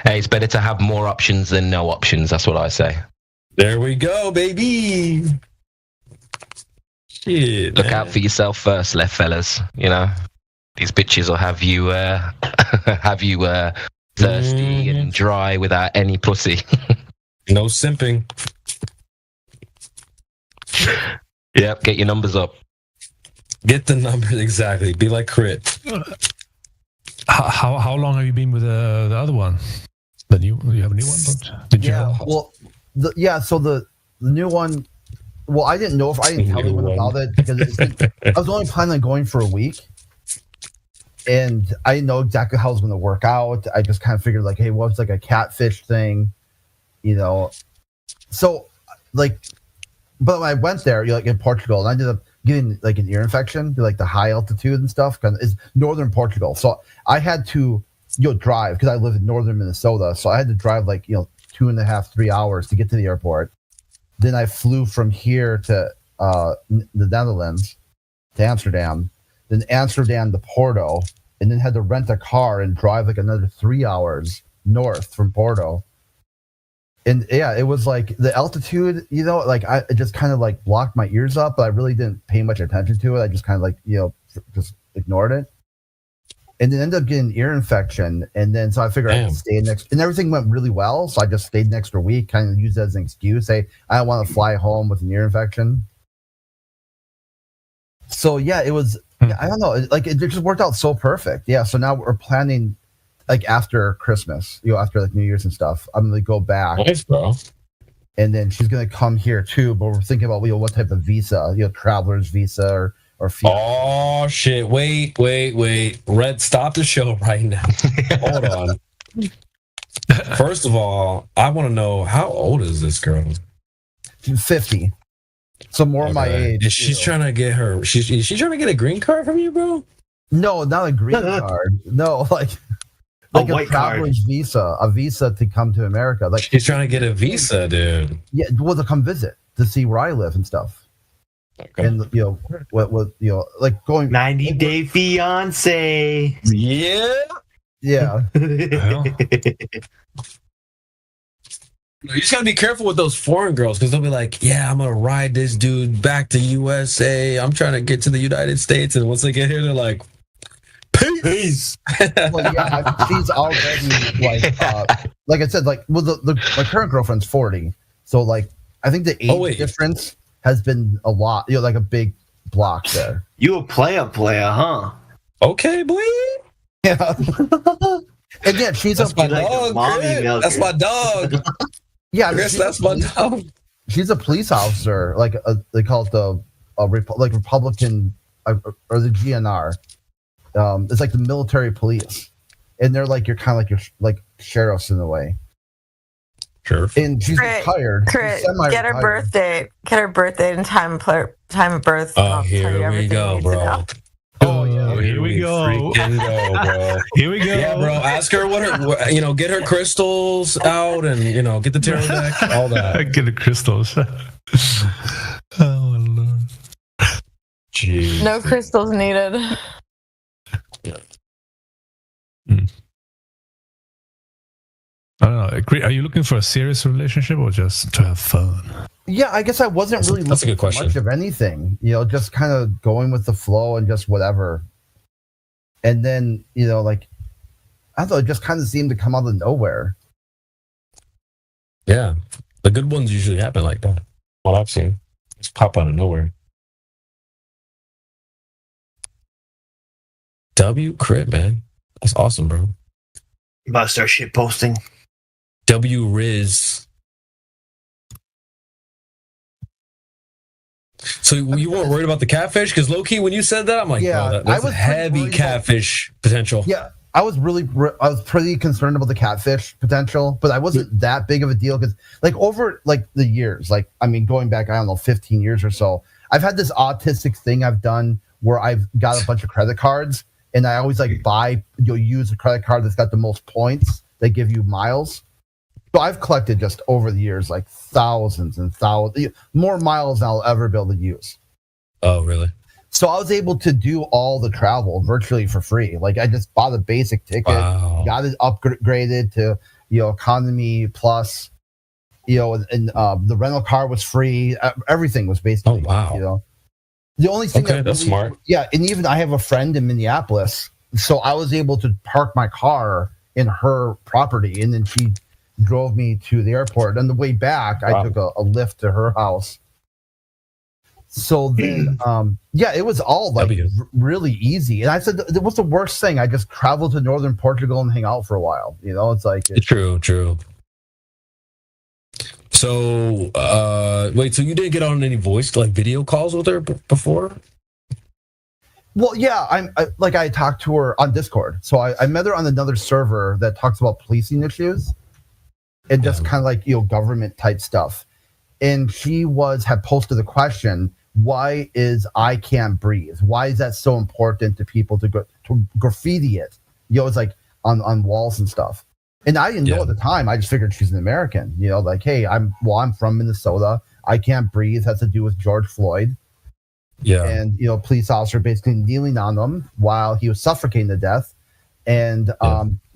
Hey, it's better to have more options than no options. That's what I say. There we go, baby. Shit, Look man. out for yourself first, left fellas. You know, these bitches will have you thirsty and dry without any pussy. No simping. Yep, get your numbers up. Get the numbers exactly. Be like Crit. How long have you been with the other one? You have a new one? Did you? Yeah. Well, so the new one. Well, I didn't tell anyone about it because I was only planning on going for a week, and I didn't know exactly how it was going to work out. I just kind of figured like, hey, what's like a catfish thing, you know? So, like, but when I went there, like in Portugal, and I ended up getting like an ear infection, like the high altitude and stuff. Because it's northern Portugal, so I had to drive because I live in northern Minnesota, so I had to drive like 2.5-3 hours to get to the airport. Then I flew from here to the Netherlands, to Amsterdam, then Amsterdam to Porto, and then had to rent a car and drive like another 3 hours north from Porto. And yeah, it was like the altitude, like it just kind of like blocked my ears up, but I really didn't pay much attention to it. I just kind of like, just ignored it. And then ended up getting an ear infection. And then so I figured I could stay next, and everything went really well. So I just stayed an extra week, kind of used it as an excuse. Say, I don't want to fly home with an ear infection. So yeah, it was, I don't know, like it just worked out so perfect. Yeah. So now we're planning like after Christmas, after like New Year's and stuff. I'm gonna go back. Nice, bro. And then she's gonna come here too. But we're thinking about what type of visa, traveler's visa or fee. Oh shit! Wait. Red, stop the show right now. Hold on. First of all, I want to know, how old is this girl? She's 50. So more my age. She's trying to get her. Is she trying to get a green card from you, bro? No, not a green card. No, like a white traveler's visa, a visa to come to America. Like she's trying to get a visa, dude. Yeah, well, to come visit, to see where I live and stuff. Okay. And what like going 90-day fiance. Yeah. Yeah. You just gotta be careful with those foreign girls, because they'll be like, yeah, I'm gonna ride this dude back to USA. I'm trying to get to the United States. And once they get here, they're like, peace. Well, yeah, she's already like I said, like, well, my current girlfriend's 40, so like I think the age difference has been a lot, like a big block there. You a player, huh? Okay, boy. Yeah. And yeah, she's That's my dog. That's my dog. Yeah, I guess that's my dog. She's a police officer, like they call it the Republican or the GNR. It's like the military police, and they're like you're like sheriffs in a way. Sure. And she's retired. Get her birthday. Get her birthday and time of birth. Oh, here we go, bro. Oh yeah, here we go. Freaking go, bro. Here we go. Yeah, bro. Ask her get her crystals out, and get the tarot deck, all that. Get the crystals. Oh Lord. Jeez. No crystals needed. I don't know. Are you looking for a serious relationship or just to have fun? Yeah, I guess I wasn't really that's a looking good question. for much of anything. Just kind of going with the flow and just whatever. And then, like, I don't know, it just kind of seemed to come out of nowhere. Yeah, the good ones usually happen like that. What I've seen, just pop out of nowhere. W Crit, man, that's awesome, bro. You about to start shit posting. W Riz. So you weren't worried about the catfish? Because low key, when you said that, I'm like, Yeah, that's I was heavy catfish potential. Yeah, I was pretty concerned about the catfish potential, but I wasn't that big of a deal because, like, over like the years, like, I mean, going back, I don't know, 15 years or so, I've had this autistic thing I've done where I've got a bunch of credit cards, and I always like use a credit card that's got the most points. They give you miles. So I've collected just over the years like thousands and thousands, more miles than I'll ever be able to use. Oh, really? So I was able to do all the travel virtually for free. Like, I just bought a basic ticket, got it upgraded to economy plus, and the rental car was free. Everything was basically, The only thing that's smart. Yeah, and even I have a friend in Minneapolis, so I was able to park my car in her property, and then she drove me to the airport. On the way back, I took a lift to her house. So then, it was all like really easy. And I said, what's the worst thing? I just traveled to northern Portugal and hang out for a while. It's like true. So, wait, so you didn't get on any voice, like video calls with her before? Well, yeah, I talked to her on Discord. So I met her on another server that talks about policing issues and just kind of like, government type stuff. And she had posted the question, why is I Can't Breathe? Why is that so important to people to graffiti it? It's like on walls and stuff. And I didn't know at the time. I just figured she's an American. Like, hey, I'm from Minnesota. I Can't Breathe has to do with George Floyd. Yeah. And, police officer basically kneeling on him while he was suffocating to death. And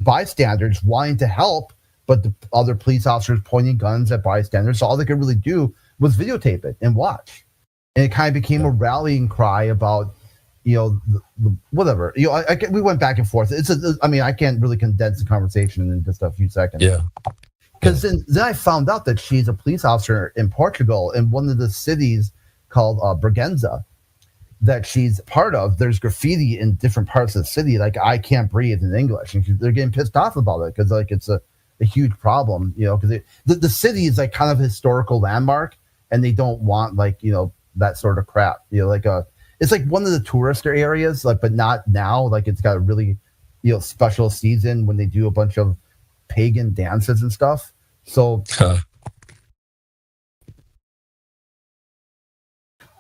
bystanders wanting to help, but the other police officers pointing guns at bystanders. So all they could really do was videotape it and watch. And it kind of became a rallying cry about, the whatever. We went back and forth. I can't really condense the conversation in just a few seconds. Yeah. Because then I found out that she's a police officer in Portugal in one of the cities called Braganza. that she's part of, there's graffiti in different parts of the city. Like, I can't breathe in English, and they're getting pissed off about it because like it's a huge problem, because the city is like kind of a historical landmark, and they don't want like that sort of crap. It's like one of the tourist areas, like, but not now. Like, it's got a really special season when they do a bunch of pagan dances and stuff. So.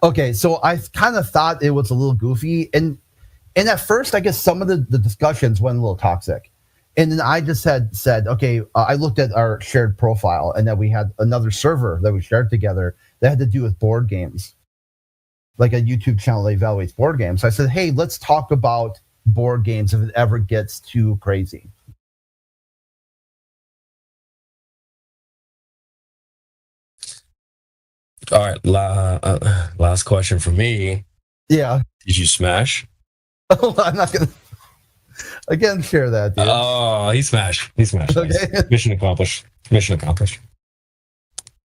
Okay, so I kind of thought it was a little goofy, and at first, I guess some of the discussions went a little toxic, and then I just said, okay, I looked at our shared profile, and that we had another server that we shared together that had to do with board games, like a YouTube channel that evaluates board games. So I said, hey, let's talk about board games if it ever gets too crazy. All right, last question for me. Yeah. Did you smash? Oh, I'm not gonna. Again, share that, dude. Oh, he smashed. He smashed. Okay. Nice. Mission accomplished. Mission accomplished.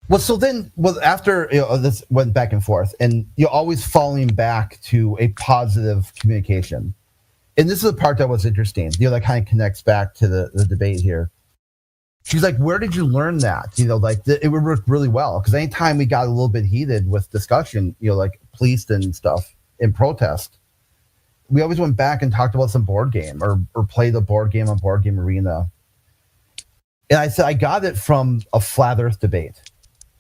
Well, so then, after this went back and forth, and you're always falling back to a positive communication, and this is the part that was interesting. That kind of connects back to the debate here. She's like, where did you learn that? It worked really well. Because anytime we got a little bit heated with discussion, like police and stuff in protest, we always went back and talked about some board game or played a board game on Board Game Arena. And I said, I got it from a flat earth debate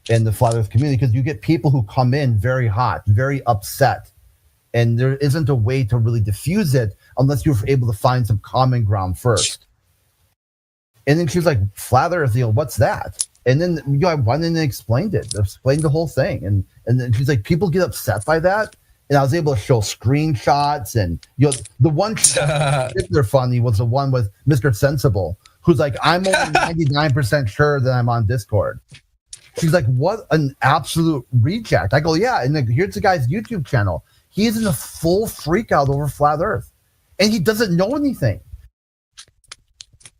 in the flat earth community, because you get people who come in very hot, very upset. And there isn't a way to really diffuse it unless you're able to find some common ground first. And then she was like, flat earth, what's that? And then I went in and explained the whole thing. And then she's like, people get upset by that. And I was able to show screenshots. And the one particular funny was the one with Mr. Sensible, who's like, I'm only 99% sure that I'm on Discord. She's like, what an absolute reject. I go, yeah. And then here's the guy's YouTube channel. He's in a full freak out over flat earth. And he doesn't know anything.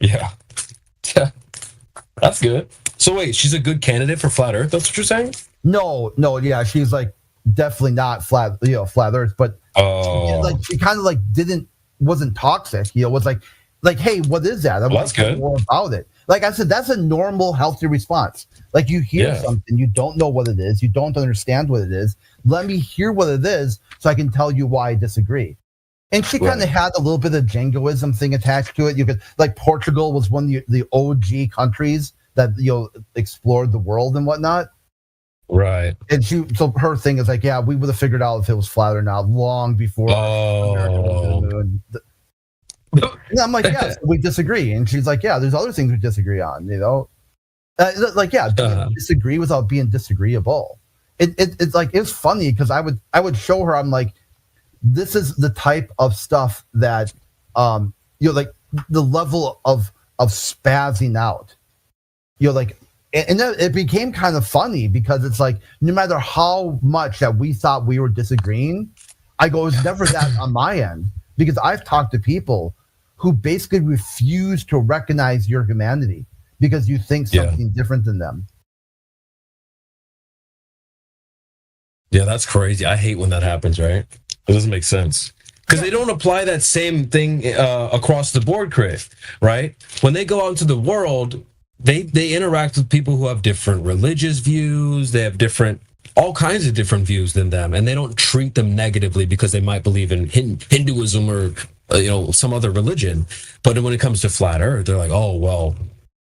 Yeah. That's good. So wait, she's a good candidate for flat earth? That's what you're saying? No, yeah, she's like definitely not flat earth, but she kind of like wasn't toxic, was like, hey, what is that? That's good. More about it. Like I said, that's a normal, healthy response. Like, you hear something, you don't know what it is, you don't understand what it is. Let me hear what it is so I can tell you why I disagree. And she kind of had a little bit of jingoism thing attached to it. You could, like, Portugal was one of the OG countries that explored the world and whatnot. Right. And so her thing is like, yeah, we would have figured out if it was flat or not long before America went to the moon. And I'm like, yeah, we disagree. And she's like, yeah, there's other things we disagree on. Disagree without being disagreeable. It's like, it's funny because I would show her. I'm like, this is the type of stuff that, like the level of spazzing out, and then it became kind of funny because it's like, no matter how much that we thought we were disagreeing, I go, it's never that on my end, because I've talked to people who basically refuse to recognize your humanity because you think something different than them. Yeah, that's crazy. I hate when that happens, right? It doesn't make sense. Because they don't apply that same thing across the board, Chris, right? When they go out into the world, they interact with people who have different religious views. They have all kinds of different views than them, and they don't treat them negatively because they might believe in Hinduism or some other religion. But when it comes to flat earth, they're like, oh, well,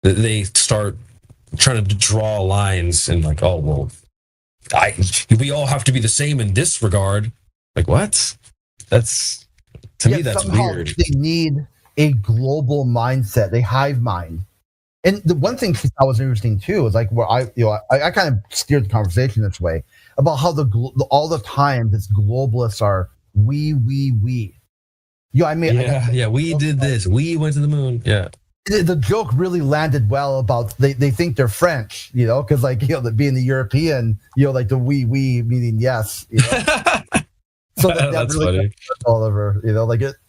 they start trying to draw lines and like, oh, well, we all have to be the same in this regard. Like, what? That's, to me, that's weird. They need a global mindset, a hive mind. And the one thing she thought was interesting too is like, where I kind of steered the conversation this way about how all the time this globalists are we. We did this. We went to the moon. Yeah. The joke really landed well about they think they're French, because being the European, like the we meaning yes. So that's really funny. All over,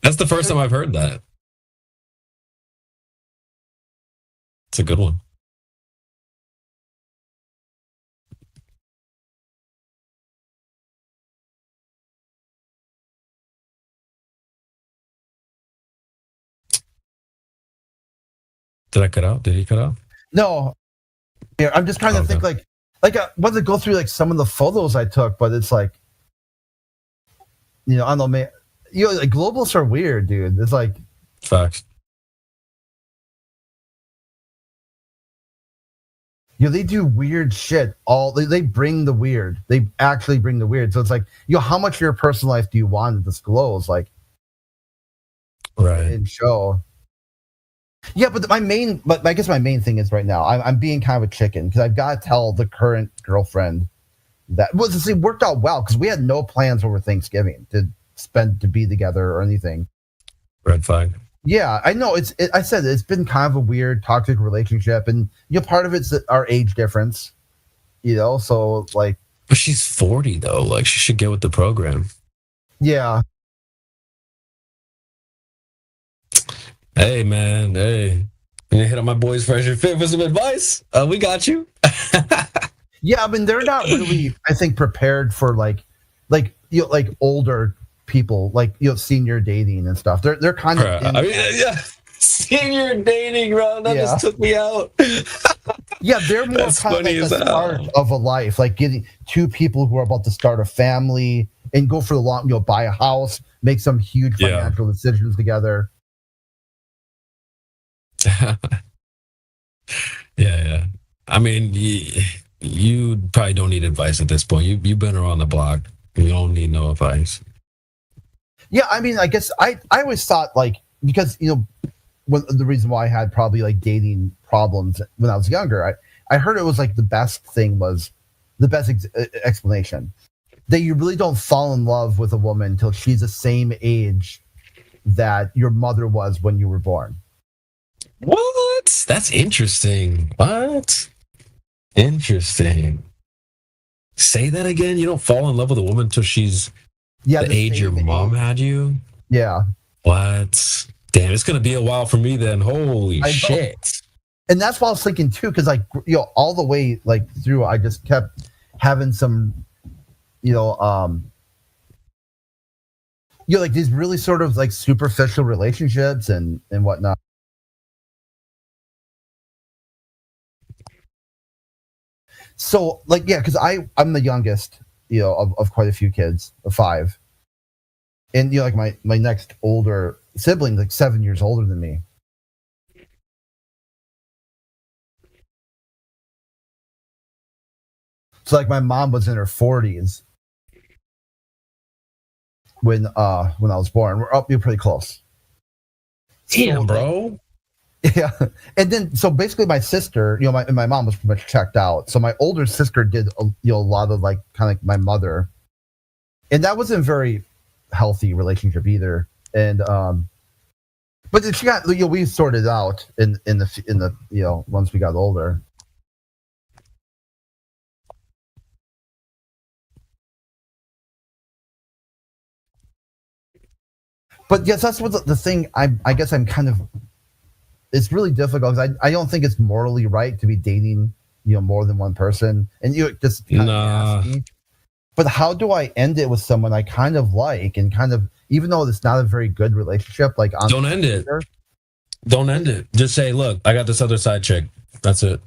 That's the first time I've heard that. It's a good one. Did I cut out? Did he cut out? No, yeah, I'm just trying to think like I wanted to go through like some of the photos I took, but it's like, I don't know, man. Like globalists are weird, dude. It's like facts. They do weird shit. They bring the weird. They actually bring the weird. So it's like, how much of your personal life do you want to disclose? Like, right. And show. Yeah, but I guess my main thing is right now I'm being kind of a chicken because I've got to tell the current girlfriend that it worked out well because we had no plans over Thanksgiving to be together or anything. Red flag. Yeah, I know. I said it's been kind of a weird, toxic relationship, and part of it's our age difference. So like. But she's 40 though. Like she should get with the program. Yeah. Hey man, hey. You hit up my boys Fresh and Fit for some advice. We got you. Yeah, I mean they're not really, I think, prepared for like older people, like senior dating and stuff. They're kind of. Yeah, senior dating, bro. That just took me out. Yeah, they're more kind of like the start of a life, like getting two people who are about to start a family and go for the long, buy a house, make some huge financial decisions together. Yeah. I mean, you probably don't need advice at this point. You've been around the block. You don't need no advice. Yeah, I mean, I guess I always thought like because the reason why I had probably like dating problems when I was younger, I heard it was like the best explanation that you really don't fall in love with a woman until she's the same age that your mother was when you were born. What? That's interesting. What? Interesting. Say that again. You don't fall in love with a woman until she's the age your mom had you? Yeah. What? Damn, it's gonna be a while for me then. Holy shit. And that's what I was thinking too, because like all the way like through, I just kept having some, like these really sort of like superficial relationships and whatnot. So like because I'm the youngest, of quite a few kids, of 5. And like my next older sibling, like 7 years older than me. So like my mom was in her 40s when I was born. We're pretty close. Damn, bro. Yeah, and then so basically my sister, my mom was pretty much checked out. So my older sister did a lot of like kind of like my mother, and that wasn't a very healthy relationship either. And but she got we sorted out in the once we got older. But yes, that's what the thing. I guess I'm kind of. It's really difficult because I don't think it's morally right to be dating more than one person, and just kind of nasty. But how do I end it with someone I kind of like and kind of, even though it's not a very good relationship, like don't end it. Don't end it. Just say, look, I got this other side chick. That's it.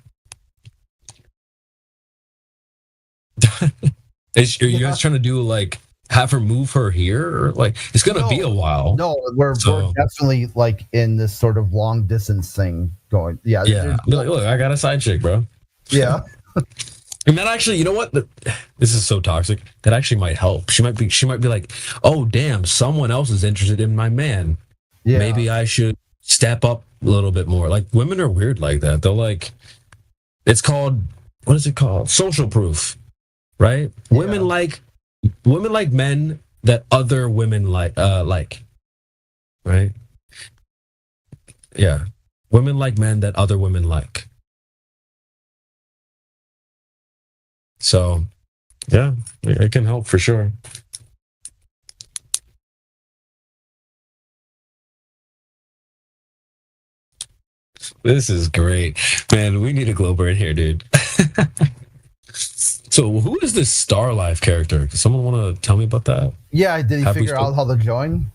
Are you guys trying to do like have her move her here, or like it's gonna be a while? No, we're definitely like in this sort of long distance thing going. Yeah. Look, I got a side chick, bro. Yeah. And that actually, you know what? This is so toxic. That actually might help. She might be like, oh damn, someone else is interested in my man. Yeah. Maybe I should step up a little bit more. Like women are weird like that. They're like, it's called, what is it called? Social proof, right? Yeah. Women like men that other women like, right? Yeah. Women like men that other women like. So, yeah, it can help for sure. This is great. Man, we need a Glober in here, dude. So, who is this Star Life character? Does someone want to tell me about that? Yeah, did he figure out how to join?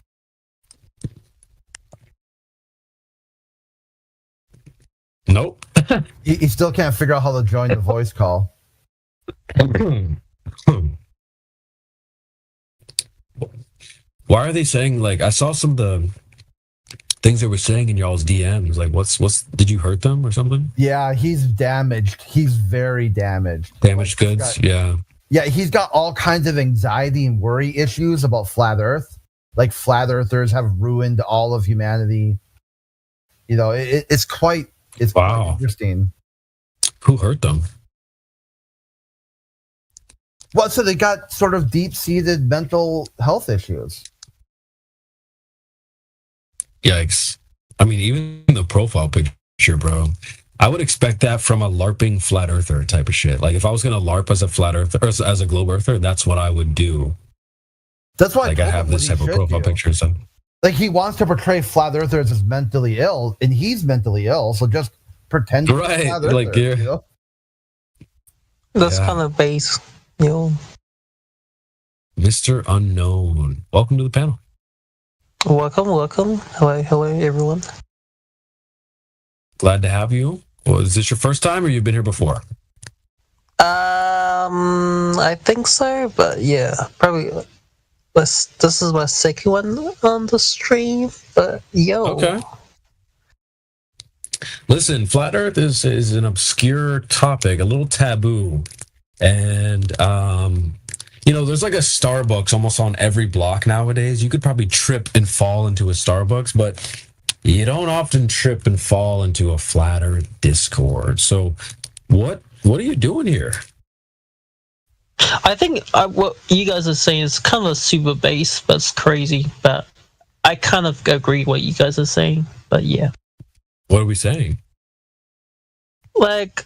Nope. He still can't figure out how to join the voice call. Why are they saying, like, I saw some of the things they were saying in y'all's DMs. Like, what's did you hurt them or something? Yeah, he's damaged. He's very damaged. Damaged goods, yeah. Yeah, he's got all kinds of anxiety and worry issues about flat Earth. Like, flat Earthers have ruined all of humanity. You know, it's quite interesting. Who hurt them? Well, so they got sort of deep-seated mental health issues. Yikes. I mean, even the profile picture, bro. I would expect that from a LARPing flat earther type of shit. Like, if I was going to LARP as a flat earther, or as a globe earther, that's what I would do. That's why I have this type of profile picture. So, like, he wants to portray flat earthers as mentally ill, and he's mentally ill, so just pretend to be right, flat earther, like, yeah. you know? That's kind of base, you know. Mr. Unknown, welcome to the panel. Welcome. Hello, everyone. Glad to have you. Well, is this your first time, or you've been here before? I think so, but yeah, probably. This is my second one on the stream, but yo. Okay. Listen, flat Earth is an obscure topic, a little taboo, and you know, there's like a Starbucks almost on every block nowadays. You could probably trip and fall into a Starbucks, but you don't often trip and fall into a flat Earth Discord. So, what are you doing here? I think what you guys are saying is kind of a super base, but it's crazy. But I kind of agree what you guys are saying. But yeah. What are we saying? Like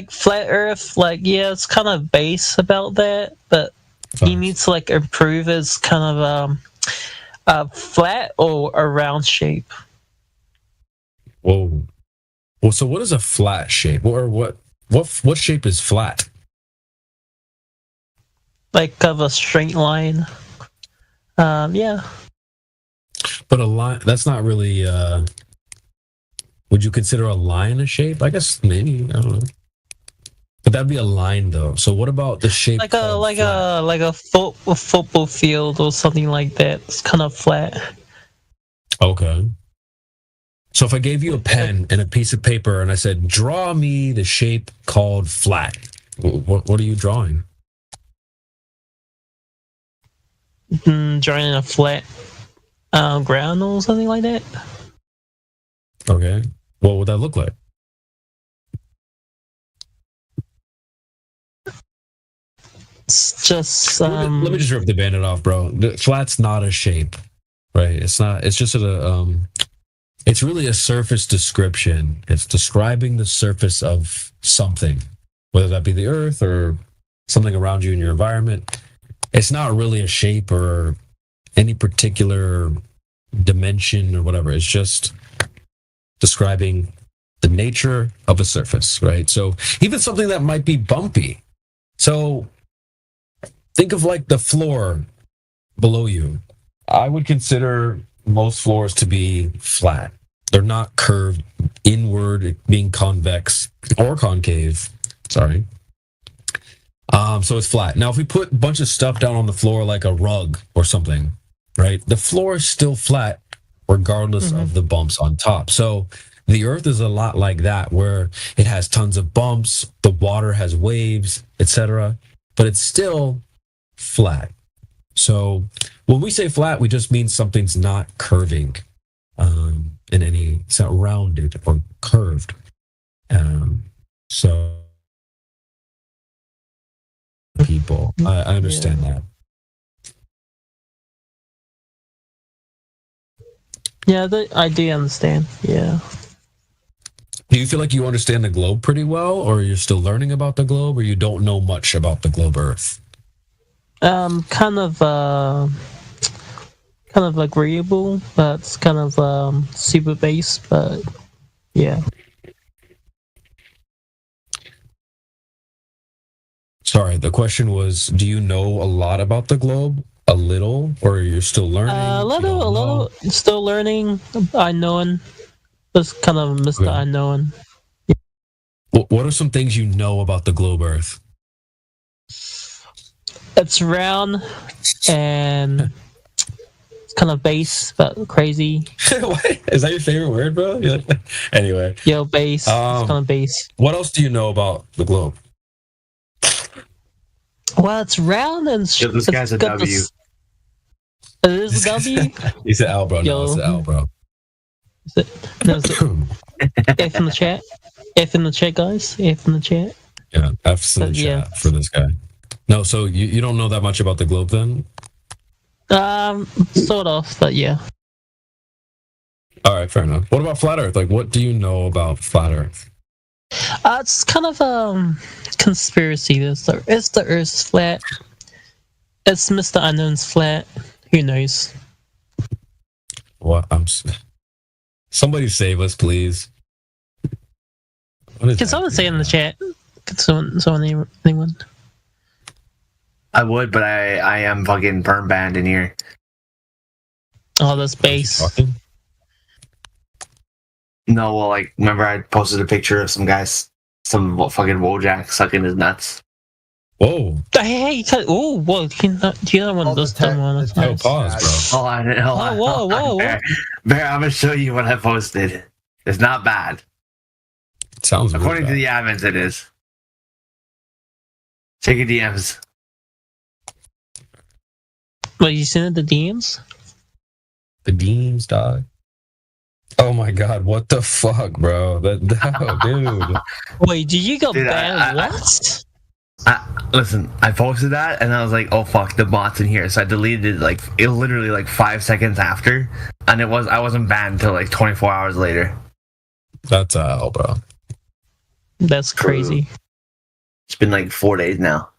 flat Earth, like, yeah, it's kind of base about that, but he needs to like improve his kind of a flat or a round shape. Whoa. Well, so what is a flat shape, or what shape is flat? Like of a straight line. Yeah. But a line, that's not really. Would you consider a line a shape? I guess maybe, I don't know. But that'd be a line, though. So what about the shape? Like a football field or something like that. It's kind of flat. Okay. So if I gave you a pen and a piece of paper and I said, draw me the shape called flat, what are you drawing? Drawing a flat ground or something like that. Okay. What would that look like? It's just let me just rip the bandit off, bro. The flat's not a shape, right? It's not. It's just it's really a surface description. It's describing the surface of something, whether that be the earth or something around you in your environment. It's not really a shape or any particular dimension or whatever. It's just describing the nature of a surface, right? So even something that might be bumpy. So think of like the floor below you. I would consider most floors to be flat. They're not curved inward, being convex or concave. Sorry. So it's flat. Now, if we put a bunch of stuff down on the floor like a rug or something, right? The floor is still flat regardless of the bumps on top. So the earth is a lot like that, where it has tons of bumps, the water has waves, etc., but it's still flat. So when we say flat, we just mean something's not curving in any, it's not rounded or curved. So people, I understand that. Yeah, I do understand. Yeah. Do you feel like you understand the globe pretty well, or you're still learning about the globe, or you don't know much about the globe Earth? Kind of agreeable, but it's kind of super base, but yeah. Sorry, the question was, do you know a lot about the globe? A little, or you're still learning? A little, still learning. Unknown. Just kind of Mr. Unknown. What are some things you know about the globe Earth? It's round and it's kind of base, but crazy. What? Is that your favorite word, bro? Anyway. Yo, base. It's kind of base. What else do you know about the globe? Well, it's round and Yo, this guy's a got W. It is a W? He said L, bro. No, it's an L, bro. No, is it F in the chat? F in the chat, guys. F in the chat. Yeah, F's in the chat for this guy. No, so you don't know that much about the globe then? Sort of, but yeah. All right, fair enough. What about flat Earth? Like, what do you know about flat Earth? It's kind of conspiracy. Is the Earth's flat? It's Mr. Unknown's flat. Who knows? What? Somebody save us, please. Can someone say in the chat? Can someone anyone? I would, but I am fucking perm banned in here. Oh, that's base. No, well, like, remember I posted a picture of some guys, some fucking Wojak sucking his nuts. Whoa. Hey, oh, whoa, the other one does dumb one. That's nice. Pause, bro. Hold on. Whoa. Bear, I'm gonna show you what I posted. It's not bad. Sounds according to the admins, it is. Check your DMs. Wait, you sent the DMs? The DMs, dog. Oh my god, what the fuck, bro? Dude. Wait, did you go banned? What? Listen, I posted that and I was like, oh fuck, the bot's in here. So I deleted it literally like 5 seconds after, and I wasn't banned until like 24 hours later. That's hell, bro. That's crazy. It's been like 4 days now.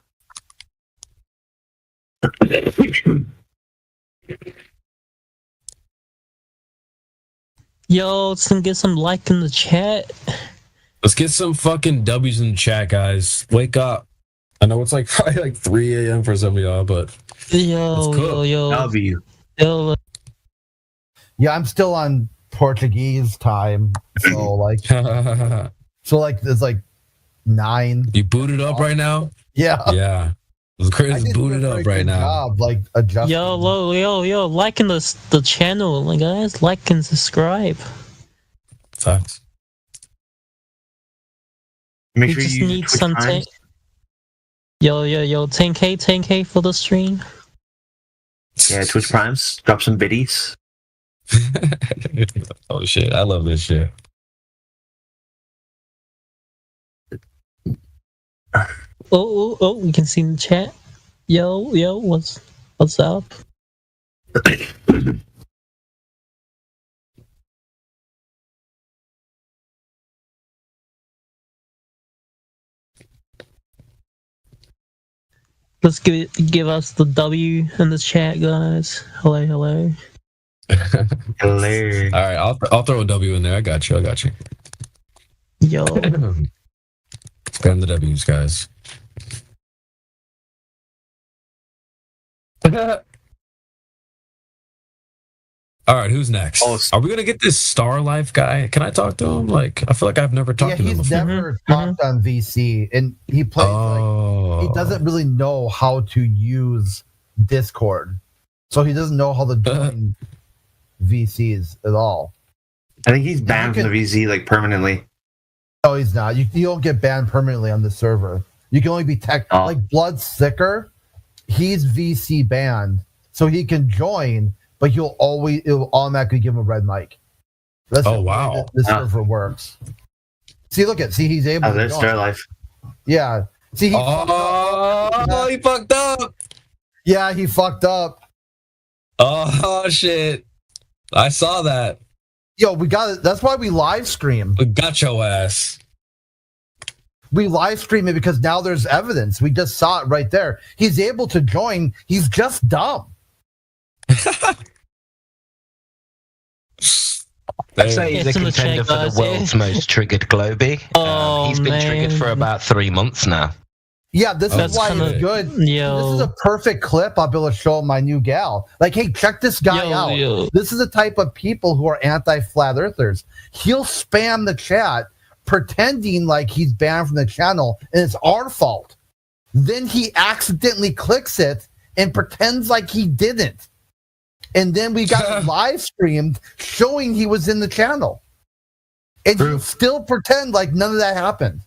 Yo, let's get some like in the chat. Let's get some fucking W's in the chat, guys. Wake up. I know it's like probably like 3 a.m. for some of y'all, but yo. W. Yo. Yeah, I'm still on Portuguese time, so like, it's like 9. You booted up right now? Yeah. Yeah. Chris is booted up right now. Job, like adjusting. Yo, liking the channel, guys. Like and subscribe. Sucks. Make we sure just you need some Yo, 10k for the stream. Yeah, Twitch Primes. Drop some biddies. Oh shit, I love this shit. Oh, we can see in the chat. Yo, what's up? Let's give us the W in the chat, guys. Hello. Hello. All right, I'll throw a W in there. I got you. Yo. Spam the W's, guys. All right, who's next? Are we gonna get this Star Life guy? Can I talk to him? Like, I feel like I've never talked to him before. He's never talked on VC, and he plays he doesn't really know how to use Discord, so he doesn't know how to join VCs at all. I think he's banned from the VC like permanently. No, he's not. You don't get banned permanently on the server. You can only be like Bloodsicker. He's VC banned, so he can join, but it'll automatically give him a red mic. That's the way the server works. See, he's able to there's join. Star Life. Yeah. See, he fucked up. Yeah, he fucked up. Oh shit. I saw that. Yo, we got it. That's why we live stream. We got your ass. We live stream it because now there's evidence. We just saw it right there. He's able to join. He's just dumb. I'd say he's a contender for the world's most triggered Globey. He's been triggered for about 3 months now. Yeah, this is why it's good. This is a perfect clip I'll be able to show my new gal. Like, hey, check this guy out. This is the type of people who are anti-flat earthers. He'll spam the chat pretending like he's banned from the channel and it's our fault. Then he accidentally clicks it and pretends like he didn't. And then we got it live streamed showing he was in the channel. And you still pretend like none of that happened.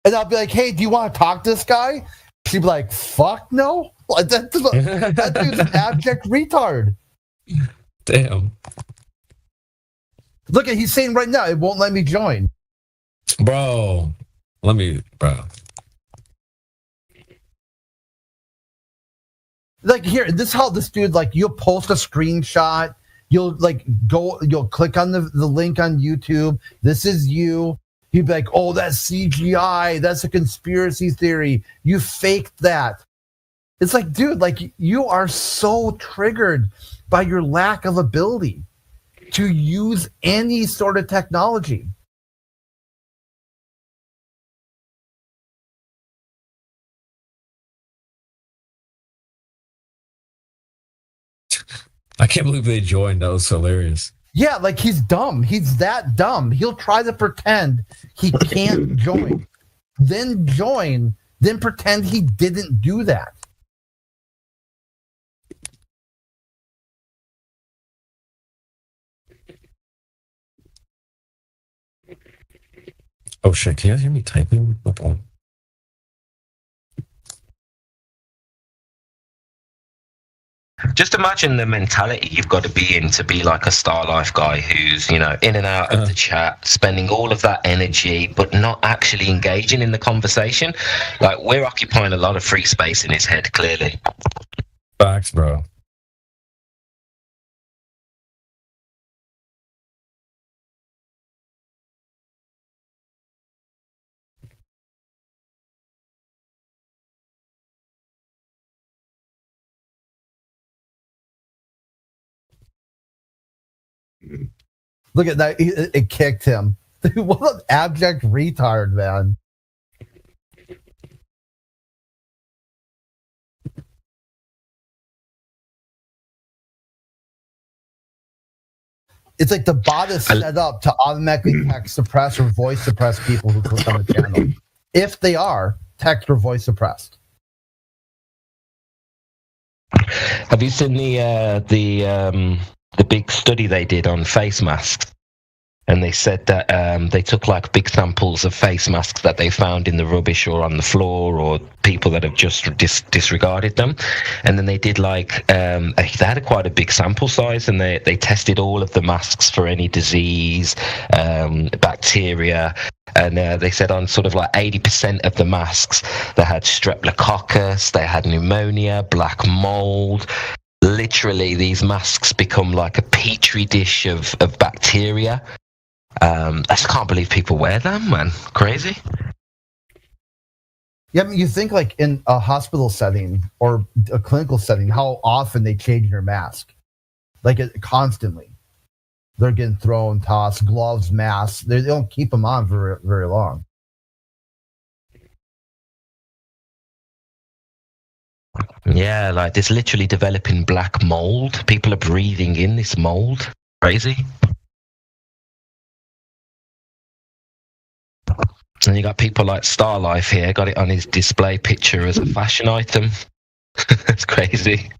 And I'll be like, hey, do you want to talk to this guy? She'd be like, fuck no. Like, that dude's an abject retard. Damn. Look at he's saying right now, it won't let me join. Bro. Like here, this is how this dude, like, you'll post a screenshot, you'll click on the link on YouTube. This is you. He'd be like, oh, that's CGI. That's a conspiracy theory. You faked that. It's like, dude, like, you are so triggered by your lack of ability to use any sort of technology. I can't believe they joined. That was hilarious. Yeah, like, he's dumb. He's that dumb. He'll try to pretend he can't join. Then join, then pretend he didn't do that. Oh shit, can you guys hear me typing? Okay. Just imagine the mentality you've got to be in to be like a Star Life guy who's, in and out of the chat, spending all of that energy, but not actually engaging in the conversation. Like, we're occupying a lot of free space in his head, clearly. Facts, bro. Look at that. It kicked him. Dude, what an abject retard, man. It's like the bot is set up to automatically text suppress or voice suppress people who click on the channel. If they are text or voice suppressed. Have you seen the big study they did on face masks? And they said that they took like big samples of face masks that they found in the rubbish or on the floor, or people that have just disregarded them. And then they did like, they had quite a big sample size, and they tested all of the masks for any disease, bacteria. And they said on sort of like 80% of the masks, they had streptococcus, they had pneumonia, black mold. Literally, these masks become like a petri dish of bacteria. I just can't believe people wear them, man. Crazy. Yeah, I mean, you think like in a hospital setting or a clinical setting, how often they change their mask. Like constantly. They're getting thrown, tossed, gloves, masks. They don't keep them on for very long. Yeah, like there's literally developing black mold. People are breathing in this mold. Crazy. And you got people like Star Life here, got it on his display picture as a fashion item. It's crazy.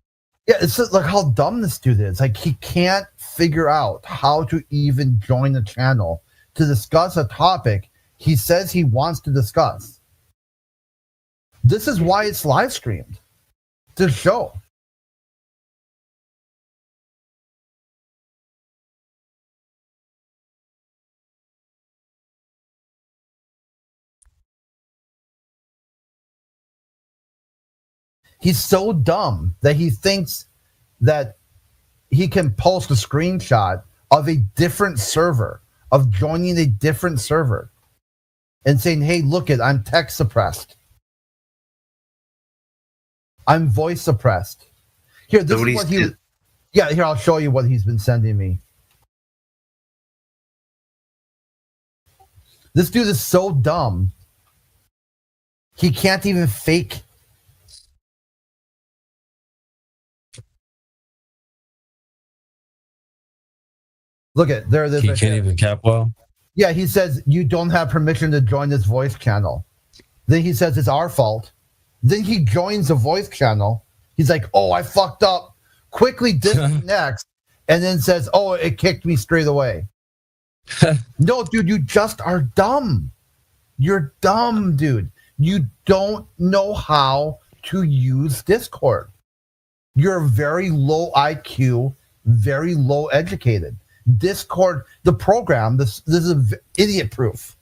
Yeah, it's just like how dumb this dude is. Like, he can't figure out how to even join the channel to discuss a topic he says he wants to discuss. This is why it's live streamed. To show. He's so dumb that he thinks that he can post a screenshot of a different server, of joining a different server, and saying, hey, look it, I'm text suppressed. I'm voice suppressed. Here, this is what he... Yeah, here, I'll show you what he's been sending me. This dude is so dumb. He can't even fake... Look at there. He can't even cap well. Yeah, he says you don't have permission to join this voice channel. Then he says it's our fault. Then he joins the voice channel. He's like, "Oh, I fucked up." Quickly disconnects, and then says, "Oh, it kicked me straight away." No, dude, you just are dumb. You're dumb, dude. You don't know how to use Discord. You're very low IQ, very low educated. Discord, the program, this is idiot proof.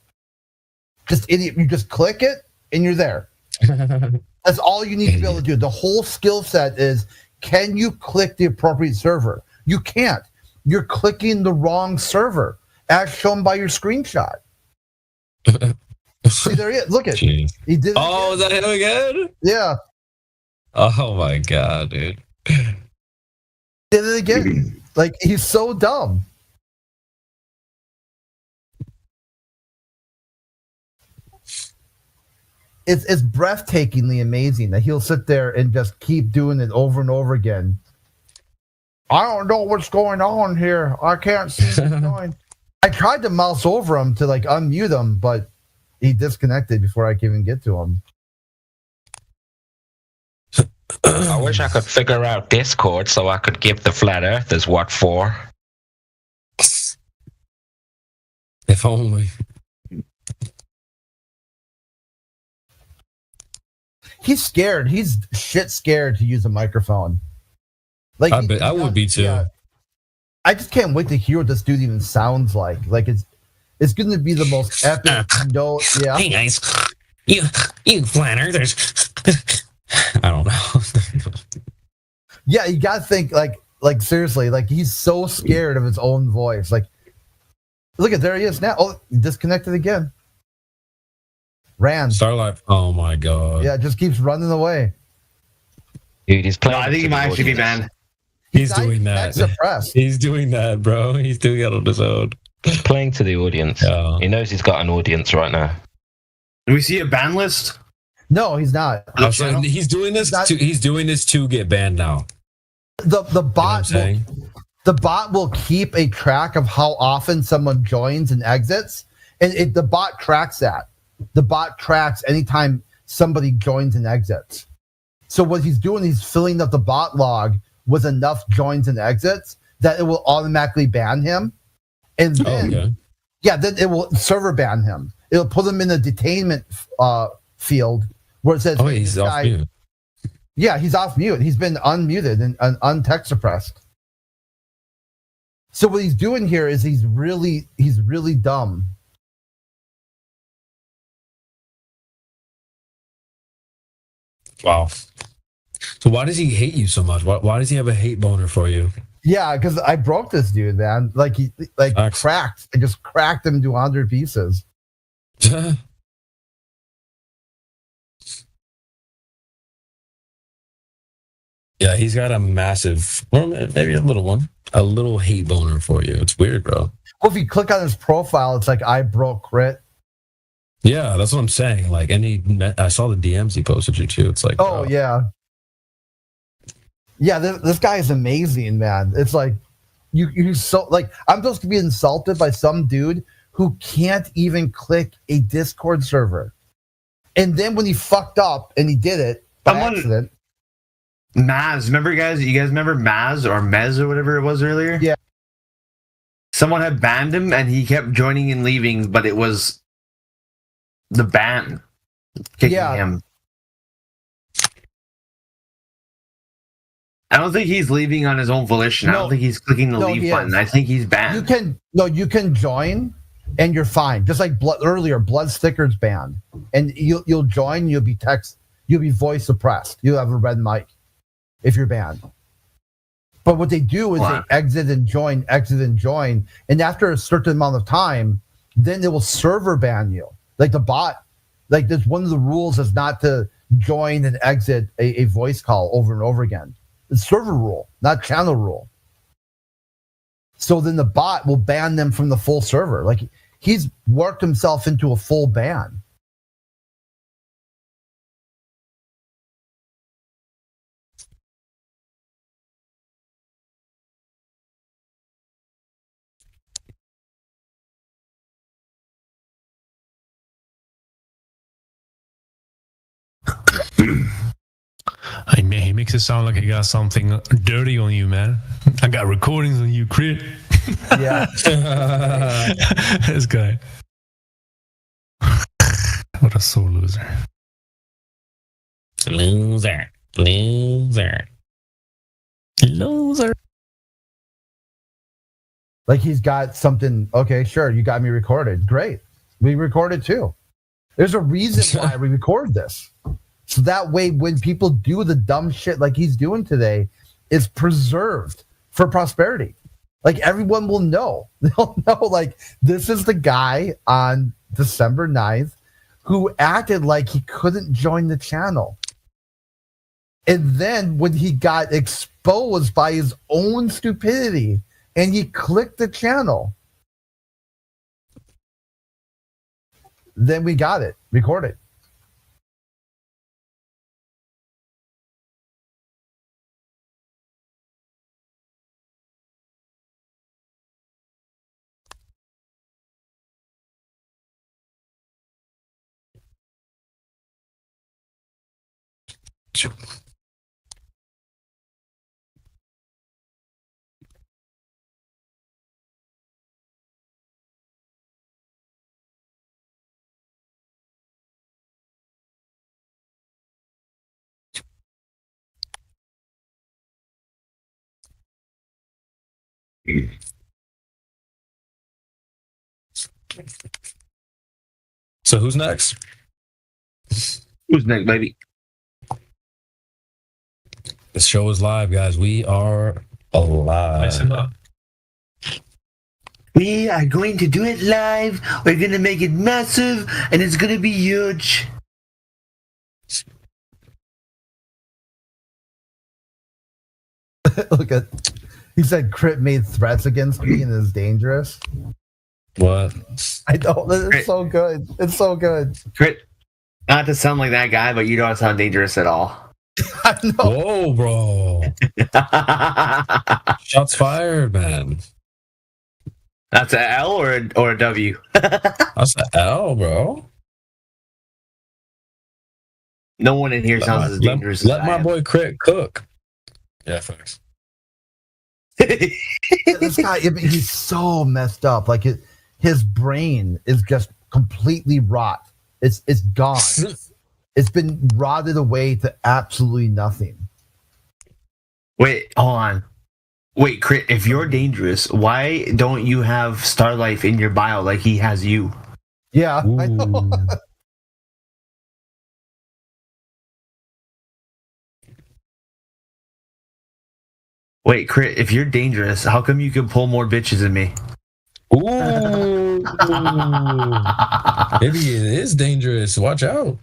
Just idiot. You just click it and you're there. That's all you need to be able to do. The whole skill set is, can you click the appropriate server? You can't. You're clicking the wrong server, as shown by your screenshot. See, there he is. Look at it. He did it. Oh, again. is that him again? Yeah. Oh my god, dude. Did it again. Like, he's so dumb. It's breathtakingly amazing that he'll sit there and just keep doing it over and over again. I don't know what's going on here. I can't see what's going. I tried to mouse over him to like unmute him, but he disconnected before I could even get to him. I wish I could figure out Discord so I could give the flat earthers what for. If only. He's scared. He's shit scared to use a microphone. Like, I would be too. Yeah. I just can't wait to hear what this dude even sounds like. Like, it's going to be the most epic. Yeah. Hey guys, you flat earthers. I don't know. Yeah, you gotta think like seriously, like he's so scared of his own voice. Like, look at, there he is now. Oh, he disconnected again. Ran. Starlight. Oh my god. Yeah, just keeps running away. Dude, he's playing. No, I think he might actually be banned. He's doing that. Suppressed. He's doing that, bro. He's doing it on his own. He's playing to the audience. Yeah. He knows he's got an audience right now. Do we see a ban list? No, he's not. So he's doing this. He's doing this to get banned now. The bot. You know the bot will keep a track of how often someone joins and exits, and the bot tracks that. The bot tracks anytime somebody joins and exits. So what he's doing, he's filling up the bot log with enough joins and exits that it will automatically ban him. And then, then it will server ban him. It'll put him in a detainment field where it says, "Oh, he's off mute." Yeah, he's off mute. He's been unmuted and untext suppressed. So what he's doing here is he's really dumb. Wow. So why does he hate you so much? Why does he have a hate boner for you? Yeah, because I broke this dude, man. Like he cracked. I just cracked him into 100 pieces. Yeah, he's got a massive, or maybe a little hate boner for you. It's weird, bro. Well, if you click on his profile, it's like I broke crit. Yeah, that's what I'm saying. Like, I saw the DMs he posted you too. It's like, oh yeah, this guy is amazing, man. It's like you so like I'm supposed to be insulted by some dude who can't even click a Discord server, and then when he fucked up and he did it by accident. Maz, remember you guys remember Maz or Mez or whatever it was earlier? Yeah. Someone had banned him and he kept joining and leaving, but it was the ban kicking him. I don't think he's leaving on his own volition. I don't think he's clicking the leave button. I think he's banned. You can join and you're fine. Just like Blood Sticker's banned. And you'll join, you'll be voice suppressed. You'll have a red mic if you're banned. But what they do is they exit and join, and after a certain amount of time, then they will server ban you. Like the bot, like there's one of the rules is not to join and exit a voice call over and over again. It's server rule, not channel rule. So then the bot will ban them from the full server. Like he's worked himself into a full ban. He makes it sound like he got something dirty on you, man. I got recordings on you, Crit. Yeah. This guy. What a sore loser. Loser. Like he's got something. Okay, sure, you got me recorded. Great, we recorded too. There's a reason why we record this, so that way when people do the dumb shit like he's doing today, it's preserved for prosperity. Like everyone will know. They'll know. Like this is the guy on December 9th who acted like he couldn't join the channel. And then when he got exposed by his own stupidity and he clicked the channel, then we got it recorded. So who's next? Who's next, baby? The show is live, guys. We are alive. We are going to do it live. We're going to make it massive, and it's going to be huge. Look at, he said Crit made threats against me and is dangerous. What? I don't. It's so good. It's so good. Crit, not to sound like that guy, but you don't sound dangerous at all. I know. Whoa, bro. Shots fired, man. That's an L or a W? That's an L, bro. No one in here sounds as dangerous as Let my boy Crit cook. Yeah, thanks. This guy, he's so messed up. Like his brain is just completely rot. It's gone. It's been rotted away to absolutely nothing. Wait, hold on. Wait, Crit, if you're dangerous, why don't you have Starlife in your bio like he has you? Yeah, I know. Wait, Crit, if you're dangerous, how come you can pull more bitches than me? Ooh. Maybe it is dangerous. Watch out.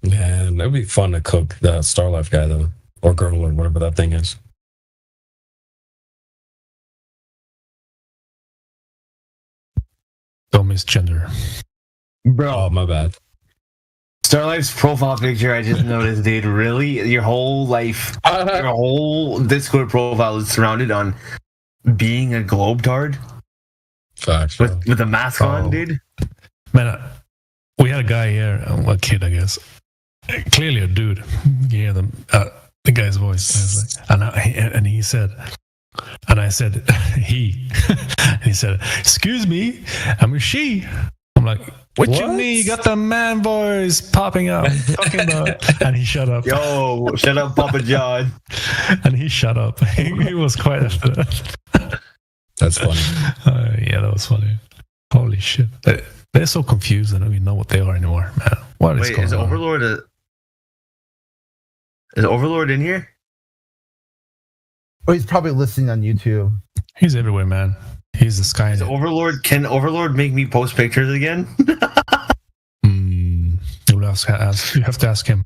Man, that'd be fun to cook the Starlife guy, though. Or girl, or whatever that thing is. Don't misgender. Bro. Oh, my bad. Starlife's profile picture, I just noticed, dude. Really? Your whole life, your whole Discord profile is surrounded on being a globetard? Facts. With a mask on, dude? Man, we had a guy here, a kid, I guess. Clearly a dude. You hear the guy's voice. And he said, and I said, he. And he said, excuse me, I'm a she. I'm like, what you mean? You got the man voice popping up. Talking about. And he shut up. Yo, shut up, Papa John. And he shut up. He was quiet after that. That's funny. Yeah, that was funny. Holy shit. They're so confused. I don't even know what they are anymore, man. What is Wait, going is on? Overlord is Overlord in here? Oh, he's probably listening on YouTube. He's everywhere, man. He's the sky. Can Overlord make me post pictures again? You'll you have to ask him.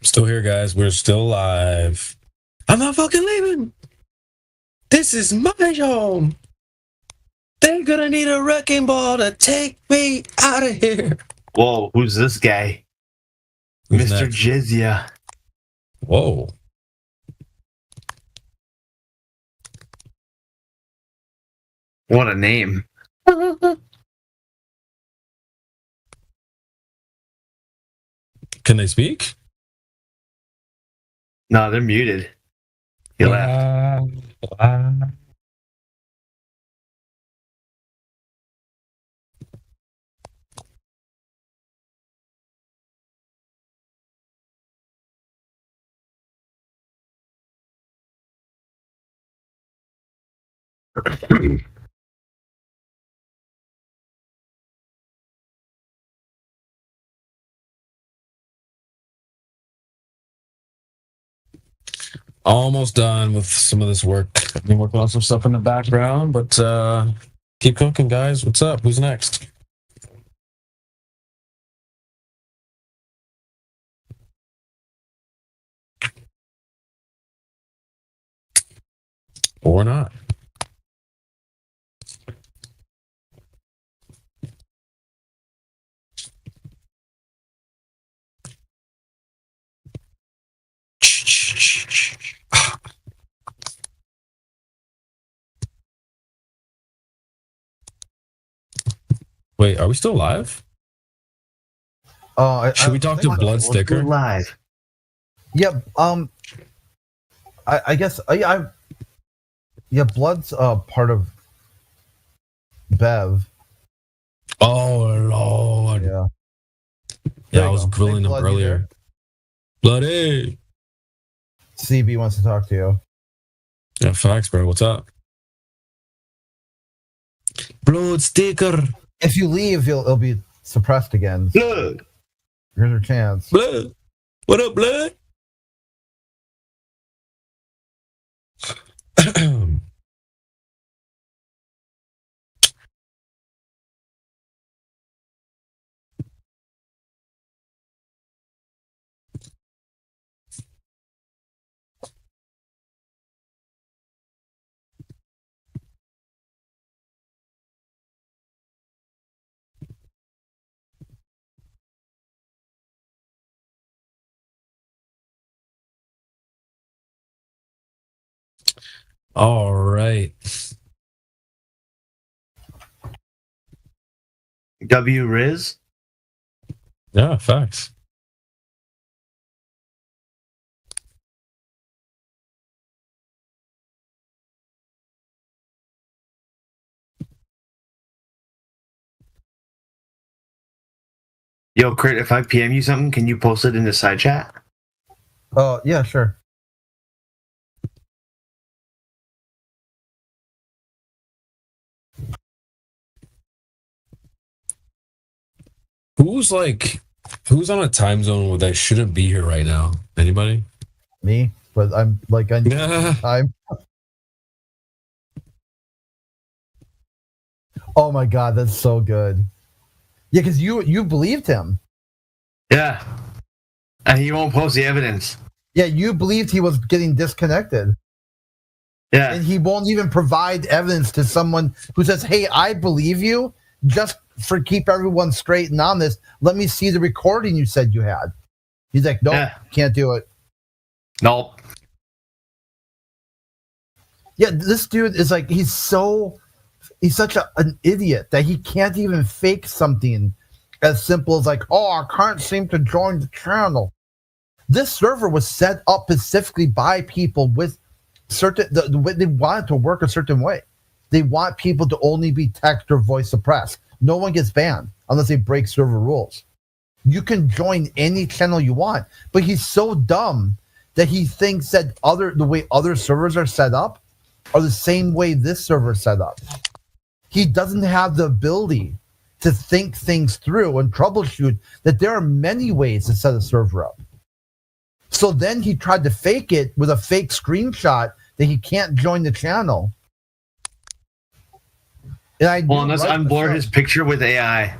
Still here, guys. We're still live. I'm not fucking leaving. This is my home. They're gonna need a wrecking ball to take me out of here. Whoa, who's this guy? Who's Mr. next? Jizya. Whoa. What a name. Can they speak? No, they're muted. He left. Almost done with some of this work. I've been working on some stuff in the background, but keep cooking, guys. What's up? Who's next? Or not. Wait, are we still live? Should we talk to Blood Sticker? Live. Yeah. I guess. Yeah. Blood's part of Bev. Oh Lord. Yeah. Yeah, I was grilling them Blood, earlier. Bloody. CB wants to talk to you. Yeah, facts, bro. What's up? Blood Sticker. If you leave, it'll be suppressed again. Blood. Here's your chance. Blood. What up, Blood? All right. W Riz. Yeah, facts. Yo, Crit, if I PM you something, can you post it in the side chat? Oh, yeah, sure. Who's on a time zone that shouldn't be here right now? Anybody? Me, but I'm like I need time. Oh my god, that's so good. Yeah, because you believed him. Yeah. And he won't post the evidence. Yeah, you believed he was getting disconnected. Yeah. And he won't even provide evidence to someone who says, "Hey, I believe you. Just for keep everyone straight and honest, let me see the recording you said you had." He's like, "Nope, can't do it." Nope. Yeah, this dude is like he's such an idiot that he can't even fake something as simple as like, "Oh, I can't seem to join the channel." This server was set up specifically by people with certain they want it to work a certain way. They want people to only be text or voice suppressed. No one gets banned unless they break server rules. You can join any channel you want, but he's so dumb that he thinks that the way other servers are set up are the same way this server is set up. He doesn't have the ability to think things through and troubleshoot that there are many ways to set a server up. So then he tried to fake it with a fake screenshot that he can't join the channel. And let's unblur his picture with AI.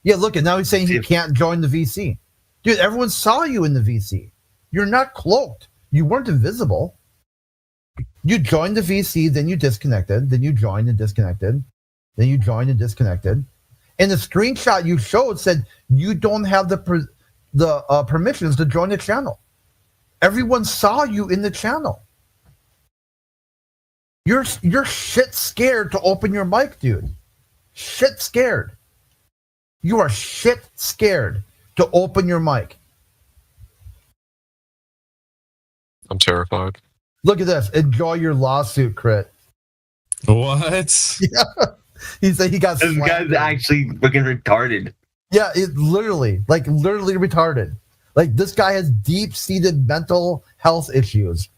Yeah, look, and now he's saying he can't join the VC. Dude, everyone saw you in the VC. You're not cloaked. You weren't invisible. You joined the VC, then you disconnected, then you joined and disconnected, then you joined and disconnected. And the screenshot you showed said you don't have the permissions to join the channel. Everyone saw you in the channel. You're shit scared to open your mic, dude. Shit scared. You are shit scared to open your mic. I'm terrified. Look at this. Enjoy your lawsuit, Crit. What? Yeah. He said he got This guy's actually fucking retarded. Yeah, it literally retarded. Like, this guy has deep-seated mental health issues.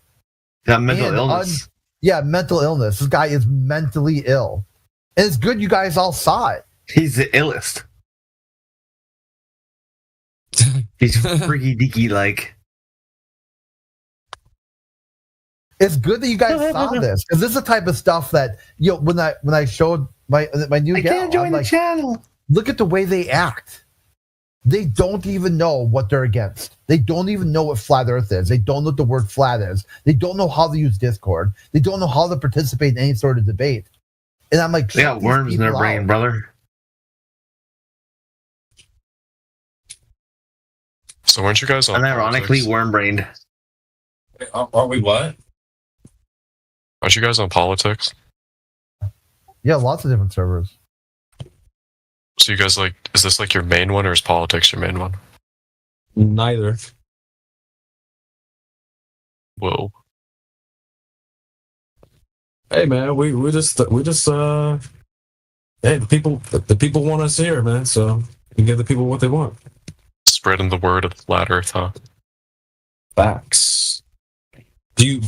Yeah, mental illness. Mental illness. This guy is mentally ill. And it's good you guys all saw it. He's the illest. He's freaky deaky like. It's good that you guys saw this, because this is the type of stuff that, you know, when I showed my new gal, can't join the channel. Look at the way they act. They don't even know what they're against. They don't even know what flat Earth is. They don't know what the word flat is. They don't know how to use Discord. They don't know how to participate in any sort of debate. And I'm like, they got worms in their brain, brother. So weren't you guys on? Unironically, worm-brained. Are we what? Aren't you guys on politics? Yeah, lots of different servers. So you guys like, is this like your main one, or is politics your main one? Neither. Whoa. Hey man, we just hey, the people want us here, man. So we give the people what they want. Spreading the word of flat Earth, huh? Facts. Do you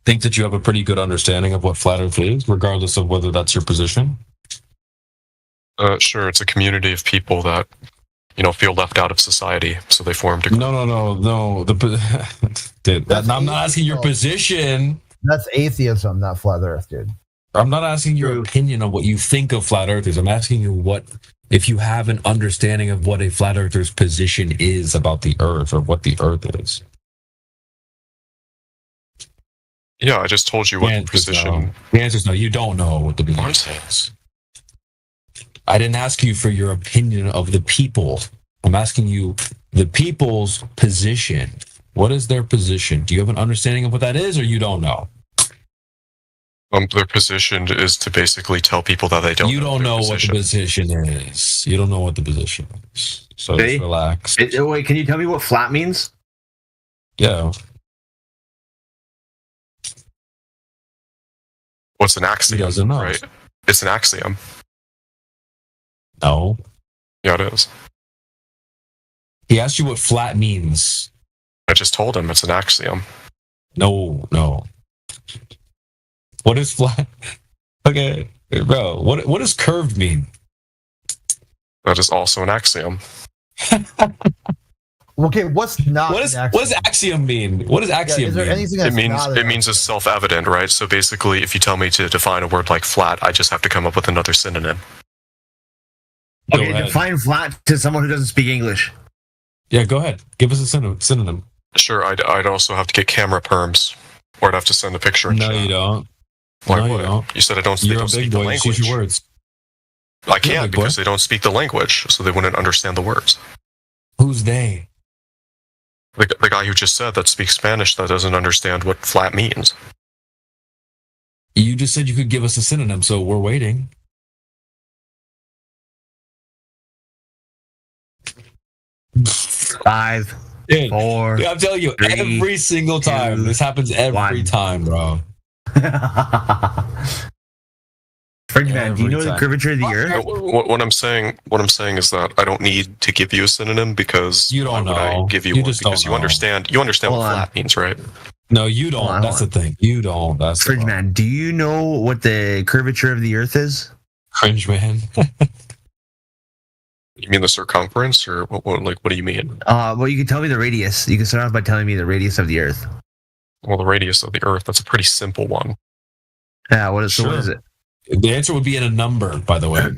think that you have a pretty good understanding of what flat Earth is, regardless of whether that's your position? Sure. It's a community of people that, you know, feel left out of society, so they formed a. No. Dude, I'm not asking your position. That's atheism, not flat Earth, dude. I'm not asking your opinion on what you think of flat earthers. I'm asking you if you have an understanding of what a flat earther's position is about the Earth, or what the Earth is. Yeah, I just told you what the position. No. The answer is no. You don't know what the position is. I didn't ask you for your opinion of the people. I'm asking you the people's position. What is their position? Do you have an understanding of what that is, or you don't know? Their position is to basically tell people that they don't. You don't know what the position is. You don't know what the position is. So just relax. Wait, can you tell me what flat means? Yeah. What's an axiom? He doesn't know. Right? It's an axiom. No. Yeah, it is. He asked you what flat means. I just told him it's an axiom. No. What is flat? Okay, bro. What does curved mean? That is also an axiom. Okay, what's not? What does axiom mean? What does axiom is there mean? anything that's It means it's self-evident, right? So basically, if you tell me to define a word like flat, I just have to come up with another synonym. Okay, define flat to someone who doesn't speak English. Yeah, go ahead. Give us a synonym. Sure, I'd also have to get camera perms, or I'd have to send a picture. No, you don't. Why No, you would? don't. You said I don't. They You're don't a speak big the boy. Just use language. your words. I can't because they don't speak the language, so they wouldn't understand the words. Who's they? The guy who just said that speaks Spanish that doesn't understand what flat means. You just said you could give us a synonym, so we're waiting. Five, Dude, 4. I'm telling you, 3, every single time. 2, This happens every time, bro. Fridgeman, do you know the curvature of the Earth? What I'm saying is that I don't need to give you a synonym because you don't know. I give you, You one just because don't you know. understand. You understand Hold what on. flat means, right? No, you don't. That's the thing. You don't. That's the Fridgeman, do you know what the curvature of the Earth is? cringe, man. You mean the circumference, or what do you mean? Well, you can tell me the radius. You can start off by telling me the radius of the Earth. Well, the radius of the Earth. That's a pretty simple one. Yeah, what is it? The answer would be in a number, by the way.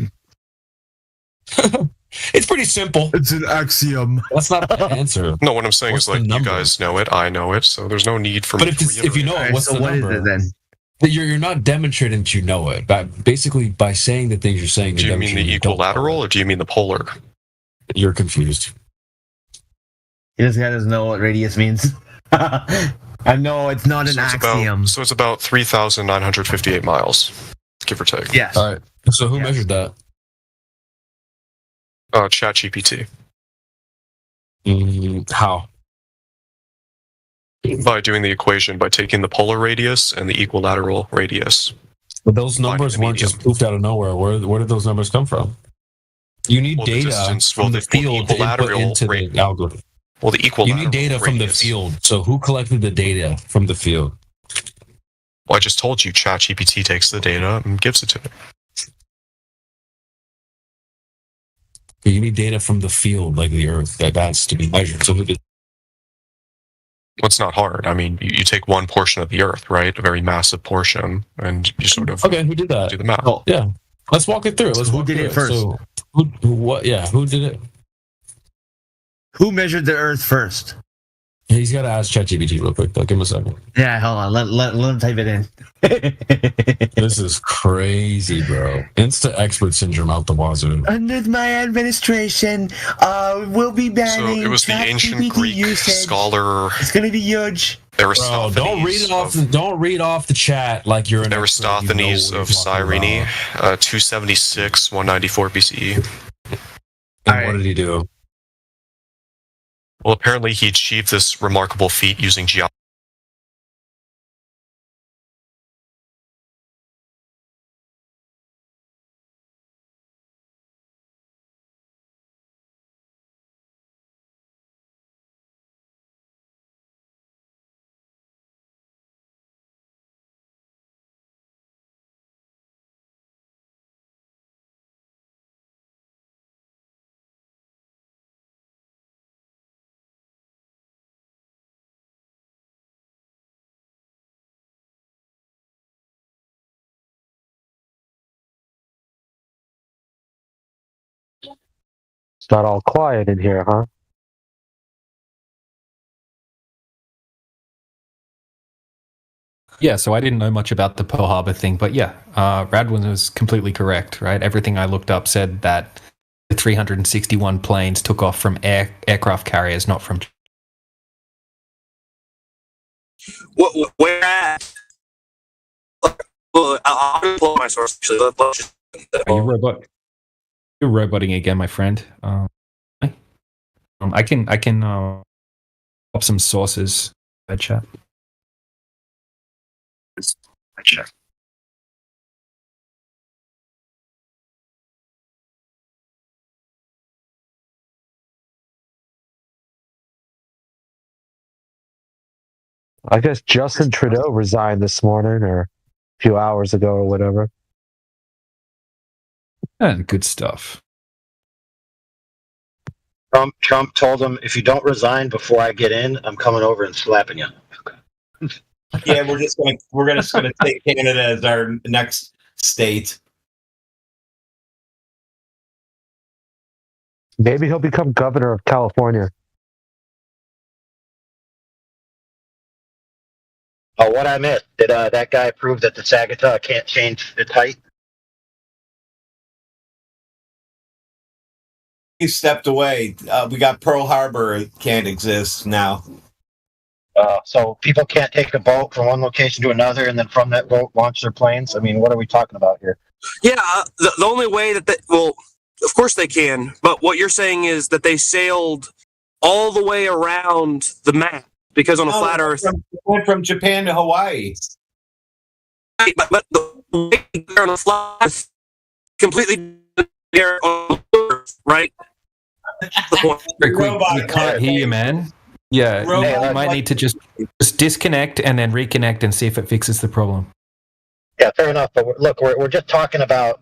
It's pretty simple. It's an axiom. That's not the answer. No, what I'm saying What's is like the you number? guys know it, I know it, so there's no need for But me if to it's, if you know it, reiterate. what's the what is number? it then? You're not demonstrating that you know it. Basically, by saying the things you're saying, Do you're you mean the demonstrating you don't know equilateral or do you mean the polar? it. You're confused. This guy doesn't know what radius means. I know it's not an axiom. So it's about 3,958 miles, give or take. Yes. All right. So who measured that? ChatGPT. How? By doing the equation, by taking the polar radius and the equilateral radius. But those numbers weren't just poofed out of nowhere. Where did those numbers come from? You need data from the field to input into the algorithm. Well, the equilateral You need data from the radius. field. So who collected the data from the field? Well, I just told you, ChatGPT takes the data and gives it to me. You need data from the field, like the Earth, that's to be measured. So who did? Well, it's not hard. I mean, you take one portion of the Earth, right? A very massive portion, and you sort of Okay, who did that? do the math. Yeah, let's walk it through. Let's Who walk did through it first? So, what? Yeah, who did it? Who measured the Earth first? He's got to ask ChatGPT real quick. Though. Give him a second. Yeah, hold on. Let him type it in. This is crazy, bro. Insta expert syndrome out the wazoo. Under my administration, we'll be So banning it was the ancient ChatGPT Greek usage. scholar It's gonna be huge. Bro, Aristophanes. don't read it off. Don't read off the chat like you're an Aristophanes of Cyrene, 276, 194 BCE. And what did he do? Well, apparently he achieved this remarkable feat using geometry. It's not all quiet in here, huh? Yeah, so I didn't know much about the Pearl Harbor thing, but yeah, Radwin was completely correct, right? Everything I looked up said that the 361 planes took off from aircraft carriers, not from. Where at? Well, I'll pull my source. Actually, let's just. You're roboting again, my friend. I can pop some sources in chat. Check. I guess Justin Trudeau resigned this morning or a few hours ago or whatever. And good stuff. Trump told him, if you don't resign before I get in, I'm coming over and slapping you. Yeah, we're just gonna take Canada as our next state. Maybe he'll become governor of California. Oh, what I missed? Did that guy prove that the Saginaw can't change its height? He stepped away. We got Pearl Harbor. It can't exist now. So people can't take a boat from one location to another and then from that boat launch their planes? I mean, what are we talking about here? Yeah, the only way that well, of course they can, but what you're saying is that they sailed all the way around the map because on a flat Earth, went from Japan to Hawaii. Right, but the way they're on a flat Earth, completely there on Earth, right? Rick, we can't hear you, man. Yeah, you might need to just disconnect and then reconnect and see if it fixes the problem. Yeah, fair enough. But look, we're just talking about,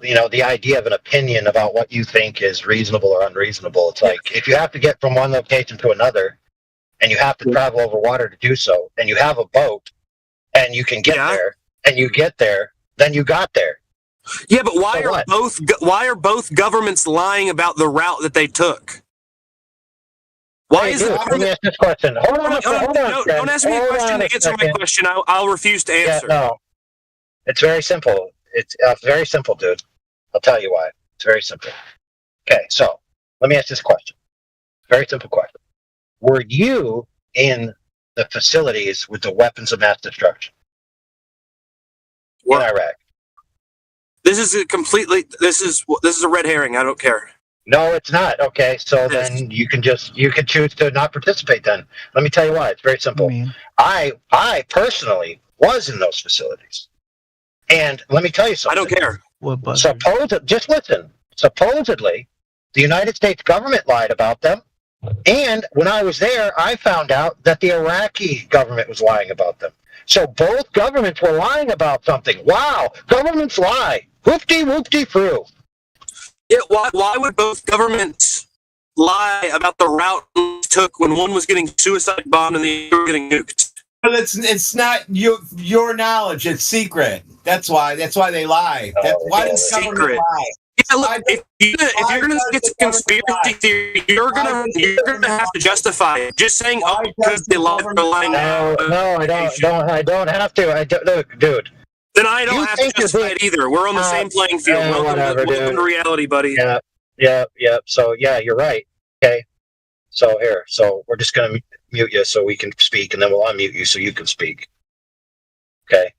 the idea of an opinion about what you think is reasonable or unreasonable. It's like, if you have to get from one location to another and you have to travel over water to do so, and you have a boat and you can get there and you get there, then you got there. Yeah, but why So are both governments lying about the route that they took? Why is it? Let me ask this question. Hold on, Don't ask me a question to answer my question. I'll refuse to answer. No, it's very simple. It's very simple, dude. I'll tell you why. It's very simple. Okay, so let me ask this question. Very simple question. Were you in the facilities with the weapons of mass destruction in Iraq? This is a red herring. I don't care. No, it's not. Okay, so then you can choose to not participate. Then let me tell you why. It's very simple. I personally was in those facilities, and let me tell you something. I don't care. Just listen. Supposedly, the United States government lied about them, and when I was there, I found out that the Iraqi government was lying about them. So both governments were lying about something. Wow, governments lie. Whoopty-whoopty-froo. Yeah, why would both governments lie about the route they took when one was getting suicide bombed and the other getting nuked? But it's not your knowledge. It's secret. That's why they lie. Why does government lie? Yeah, look, if you're gonna get to conspiracy theory, you're gonna have to justify it. Just saying, because they lie, they're lying. No, I don't have to. Look, dude. Then I don't have to justify it either. We're on the same playing field. Welcome to reality, buddy. Yeah. So yeah, you're right. Okay. So here, we're just gonna mute you so we can speak, and then we'll unmute you so you can speak. Okay.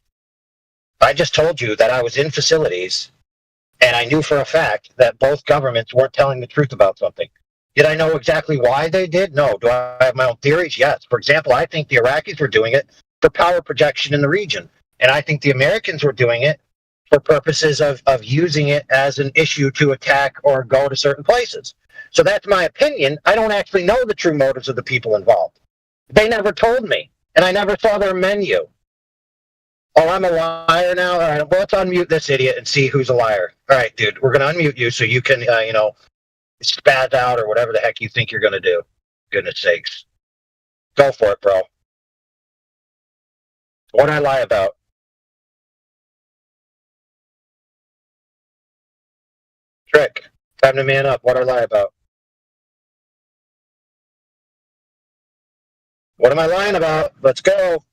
I just told you that I was in facilities, and I knew for a fact that both governments weren't telling the truth about something. Did I know exactly why they did? No. Do I have my own theories? Yes. For example, I think the Iraqis were doing it for power projection in the region. And I think the Americans were doing it for purposes of using it as an issue to attack or go to certain places. So that's my opinion. I don't actually know the true motives of the people involved. They never told me, and I never saw their menu. Oh, I'm a liar now? All right, well, let's unmute this idiot and see who's a liar. All right, dude, we're going to unmute you so you can, spaz out or whatever the heck you think you're going to do. Goodness sakes. Go for it, bro. What'd I lie about? Trick. Time to man up. What I lie about? What am I lying about? Let's go.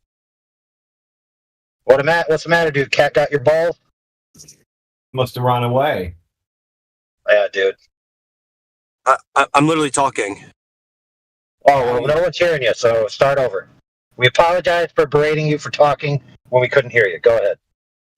What's the matter, dude? Cat got your balls? Must have run away. Yeah, dude. I'm literally talking. Oh, well, no one's hearing you, so start over. We apologize for berating you for talking when we couldn't hear you. Go ahead.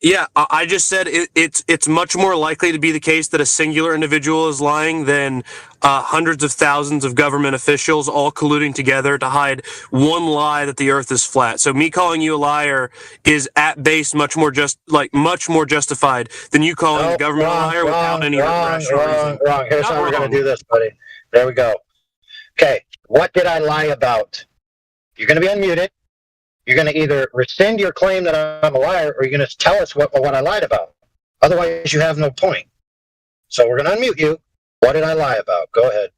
Yeah, I just said it's much more likely to be the case that a singular individual is lying than hundreds of thousands of government officials all colluding together to hide one lie that the Earth is flat. So me calling you a liar is at base much more justified than you calling the government a liar without any rational reason. Wrong. Here's how we're going to do this, buddy. There we go. Okay, what did I lie about? You're going to be unmuted. You're going to either rescind your claim that I'm a liar, or you're going to tell us what I lied about. Otherwise, you have no point. So we're going to unmute you. What did I lie about? Go ahead.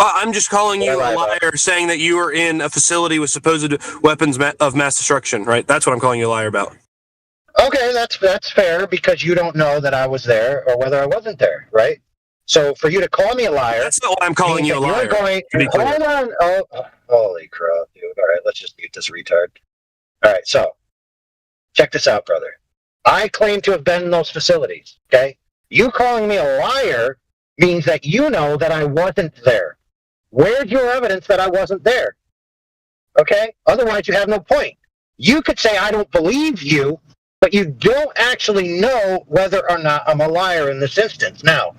I'm just calling you a liar, saying that you were in a facility with supposed weapons of mass destruction, right? That's what I'm calling you a liar about. Okay, that's fair, because you don't know that I was there or whether I wasn't there, right? So for you to call me a liar... That's not why I'm calling you a liar. Hold on. Oh, holy crap, dude. All right, let's just mute this retard. All right, so check this out, brother. I claim to have been in those facilities, okay? You calling me a liar means that you know that I wasn't there. Where's your evidence that I wasn't there? Okay? Otherwise, you have no point. You could say, I don't believe you, but you don't actually know whether or not I'm a liar in this instance. Now,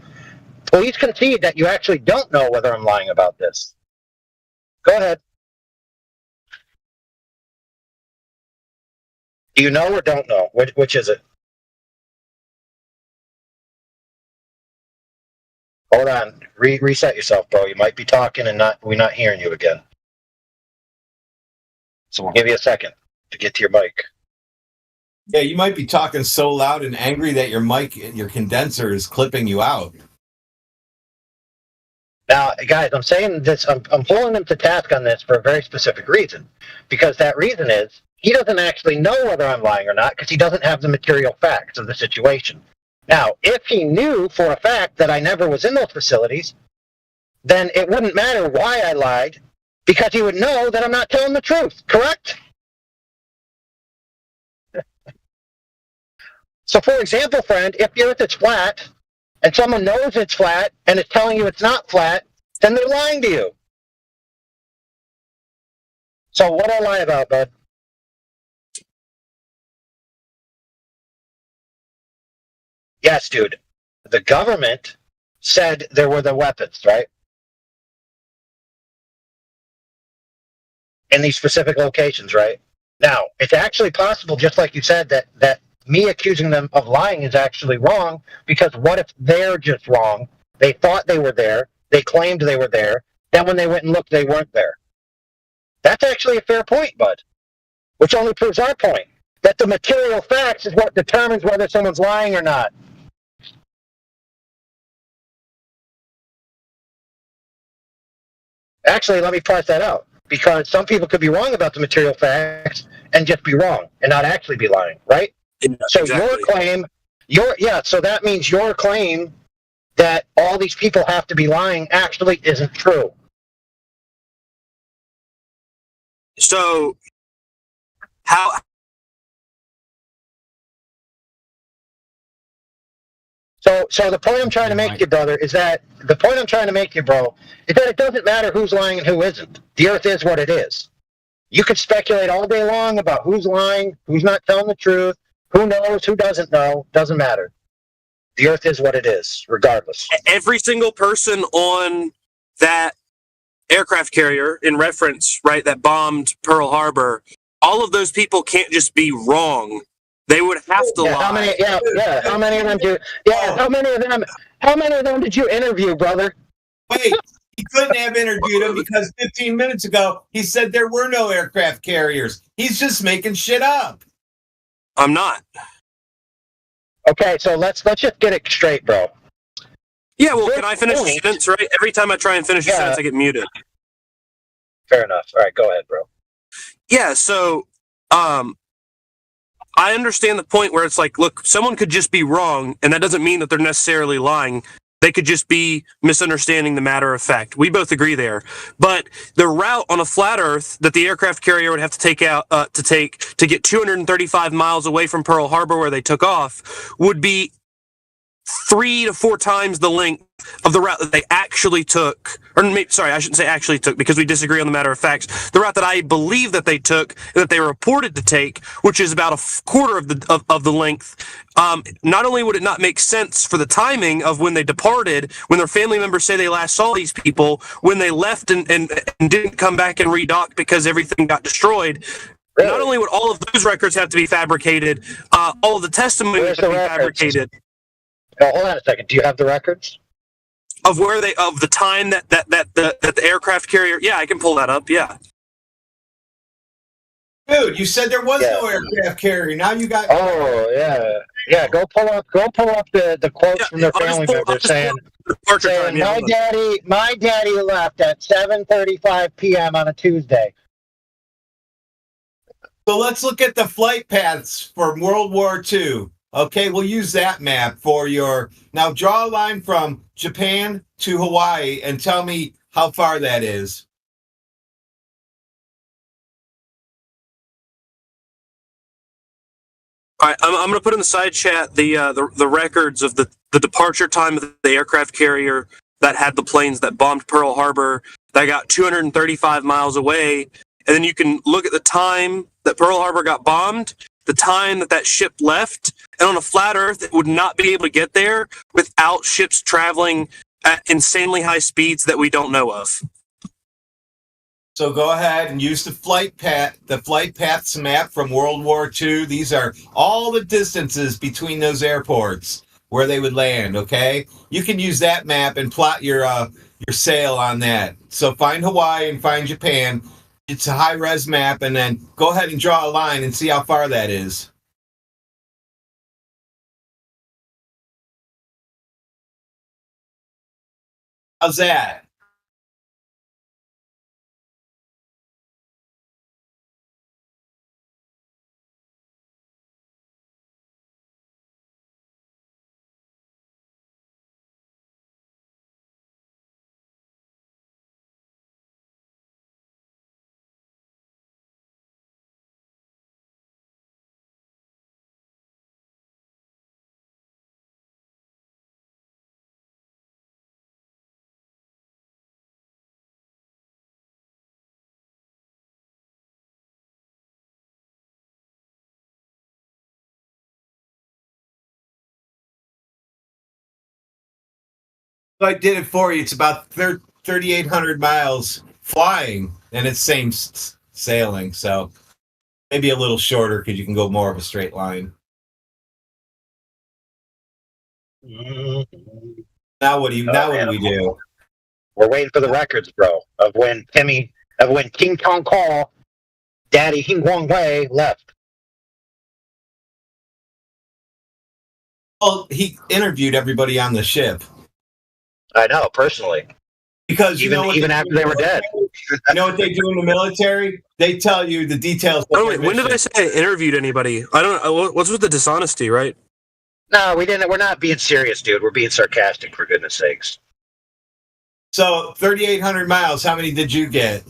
please concede that you actually don't know whether I'm lying about this. Go ahead. Do you know or don't know? Which is it? Hold on. Reset yourself, bro. You might be talking and we're not hearing you again. So we'll give you a second to get to your mic. Yeah, you might be talking so loud and angry that your mic, your condenser is clipping you out. Now, guys, I'm saying this, I'm pulling them to task on this for a very specific reason. Because that reason is, he doesn't actually know whether I'm lying or not because he doesn't have the material facts of the situation. Now, if he knew for a fact that I never was in those facilities, then it wouldn't matter why I lied because he would know that I'm not telling the truth, correct? So, for example, friend, if the Earth is flat and someone knows it's flat and is telling you it's not flat, then they're lying to you. So what do I lie about, bud? Yes, dude. The government said there were the weapons, right? In these specific locations, right? Now, it's actually possible, just like you said, that me accusing them of lying is actually wrong, because what if they're just wrong? They thought they were there, they claimed they were there, then when they went and looked, they weren't there. That's actually a fair point, bud, which only proves our point, that the material facts is what determines whether someone's lying or not. Actually, let me parse that out, because some people could be wrong about the material facts and just be wrong and not actually be lying, right? So exactly. your claim, so that means your claim that all these people have to be lying actually isn't true. So how? So the point I'm trying to make you, brother, is that it doesn't matter who's lying and who isn't. The Earth is what it is. You could speculate all day long about who's lying, who's not telling the truth, who knows, who doesn't know. Doesn't matter. The Earth is what it is, regardless. Every single person on that aircraft carrier, in reference, right, that bombed Pearl Harbor, all of those people can't just be wrong. They would have to lie. How many of them did you interview, brother? Wait, he couldn't have interviewed him because 15 minutes ago he said there were no aircraft carriers. He's just making shit up. I'm not. Okay, so let's just get it straight, bro. Yeah, well, can I finish the sentence, right? Every time I try and finish a sentence, I get muted. Fair enough. All right, go ahead, bro. Yeah, so I understand the point where it's like, look, someone could just be wrong, and that doesn't mean that they're necessarily lying. They could just be misunderstanding the matter of fact. We both agree there. But the route on a flat Earth that the aircraft carrier would have to take out to get 235 miles away from Pearl Harbor, where they took off, would be 3 to 4 times the length of the route that they actually took. Or sorry, I shouldn't say actually took, because we disagree on the matter of facts. The route that I believe that they took, that they were reported to take, which is about a quarter of the length. Not only would it not make sense for the timing of when they departed, when their family members say they last saw these people, when they left and didn't come back and redock because everything got destroyed. Really? Not only would all of those records have to be fabricated, all of the testimony would have to be fabricated. Oh, hold on a second. Do you have the records of the time that the aircraft carrier? Yeah, I can pull that up. Yeah. Dude, you said there was no aircraft carrier. Now you got. Oh yeah. Go pull up the quotes from their family members saying my daddy left at 7:35 p.m. on a Tuesday. So let's look at the flight paths for World War II. Okay, we'll use that map for your... Now draw a line from Japan to Hawaii and tell me how far that is. All right, I'm going to put in the side chat the records of the departure time of the aircraft carrier that had the planes that bombed Pearl Harbor, that got 235 miles away. And then you can look at the time that Pearl Harbor got bombed, the time that ship left, and on a flat Earth, it would not be able to get there without ships traveling at insanely high speeds that we don't know of. So go ahead and use the flight paths map from World War II. These are all the distances between those airports where they would land, okay? You can use that map and plot your sail on that. So find Hawaii and find Japan. It's a high-res map, and then go ahead and draw a line and see how far that is. How's that? I did it for you. It's about 3,800 miles flying, and it's same sailing. So maybe a little shorter because you can go more of a straight line. Now what do we do? We're waiting for the records, bro, of when King Kong Call, Daddy Hing Wong Wei left. Well, he interviewed everybody on the ship. I know, personally. Because even after they were dead. You know what they do in the military? They tell you the details. Oh wait, when did I say I interviewed anybody? I don't. What's with the dishonesty, right? No, we didn't. We're not being serious, dude. We're being sarcastic, for goodness sakes. So 3,800 miles. How many did you get?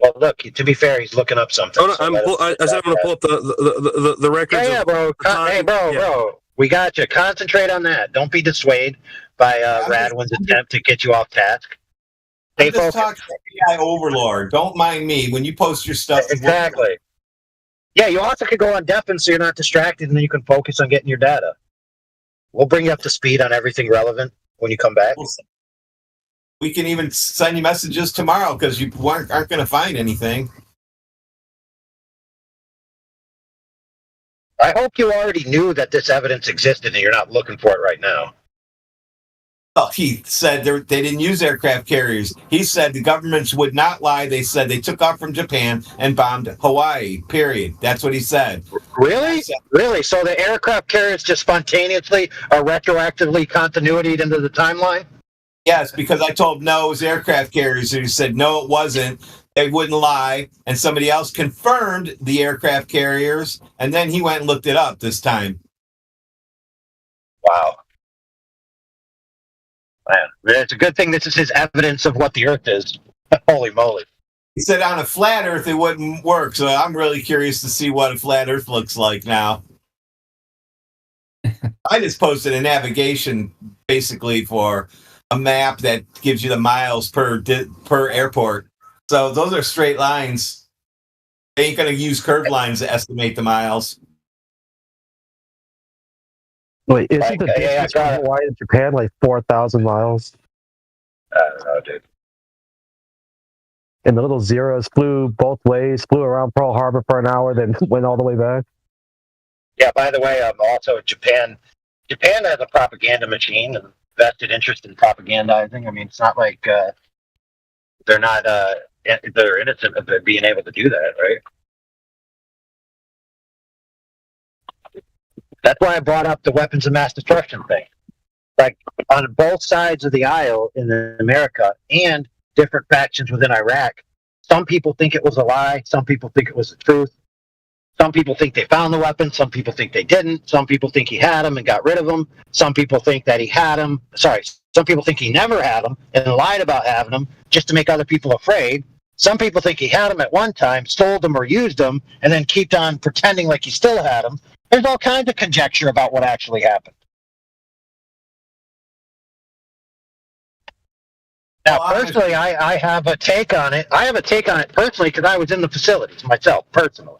Well, look. To be fair, he's looking up something. Oh, no, I said I'm going to pull up the records. Yeah, bro. Hey, bro. We got you. Concentrate on that. Don't be dissuaded by Radwin's attempt to get you off task. I'm just talking to AI Overlord. Don't mind me when you post your stuff. Exactly. Yeah, you also could go on deafen so you're not distracted, and then you can focus on getting your data. We'll bring you up to speed on everything relevant when you come back. We can even send you messages tomorrow because you aren't going to find anything. I hope you already knew that this evidence existed and you're not looking for it right now. Oh, he said they didn't use aircraft carriers. He said the governments would not lie. They said they took off from Japan and bombed Hawaii, period. That's what he said. Really? Really? So the aircraft carriers just spontaneously are retroactively continuityed into the timeline? Yes, because I told him no, it was aircraft carriers. And he said, no, it wasn't. They wouldn't lie. And somebody else confirmed the aircraft carriers. And then he went and looked it up this time. Wow. Man, it's a good thing this is his evidence of what the Earth is. Holy moly. He said on a flat Earth it wouldn't work. So I'm really curious to see what a flat Earth looks like now. I just posted a navigation basically for a map that gives you the miles per airport. So those are straight lines. They ain't going to use curved lines to estimate the miles. Wait, isn't the distance from Hawaii to Japan like 4,000 miles? I don't know, dude. And the little Zeros flew both ways, flew around Pearl Harbor for an hour, then went all the way back. Yeah, by the way, also Japan has a propaganda machine and vested interest in propagandizing. I mean, it's not like they're innocent of being able to do that, right? That's why I brought up the weapons of mass destruction thing. Like, on both sides of the aisle in America and different factions within Iraq, some people think it was a lie, some people think it was the truth. Some people think they found the weapon, some people think they didn't, some people think he had them and got rid of them, some people think that he had them, some people think he never had them and lied about having them just to make other people afraid. Some people think he had them at one time, sold them or used them, and then kept on pretending like he still had them. There's all kinds of conjecture about what actually happened. Now, personally, I have a take on it. I have a take on it personally because I was in the facilities myself, personally.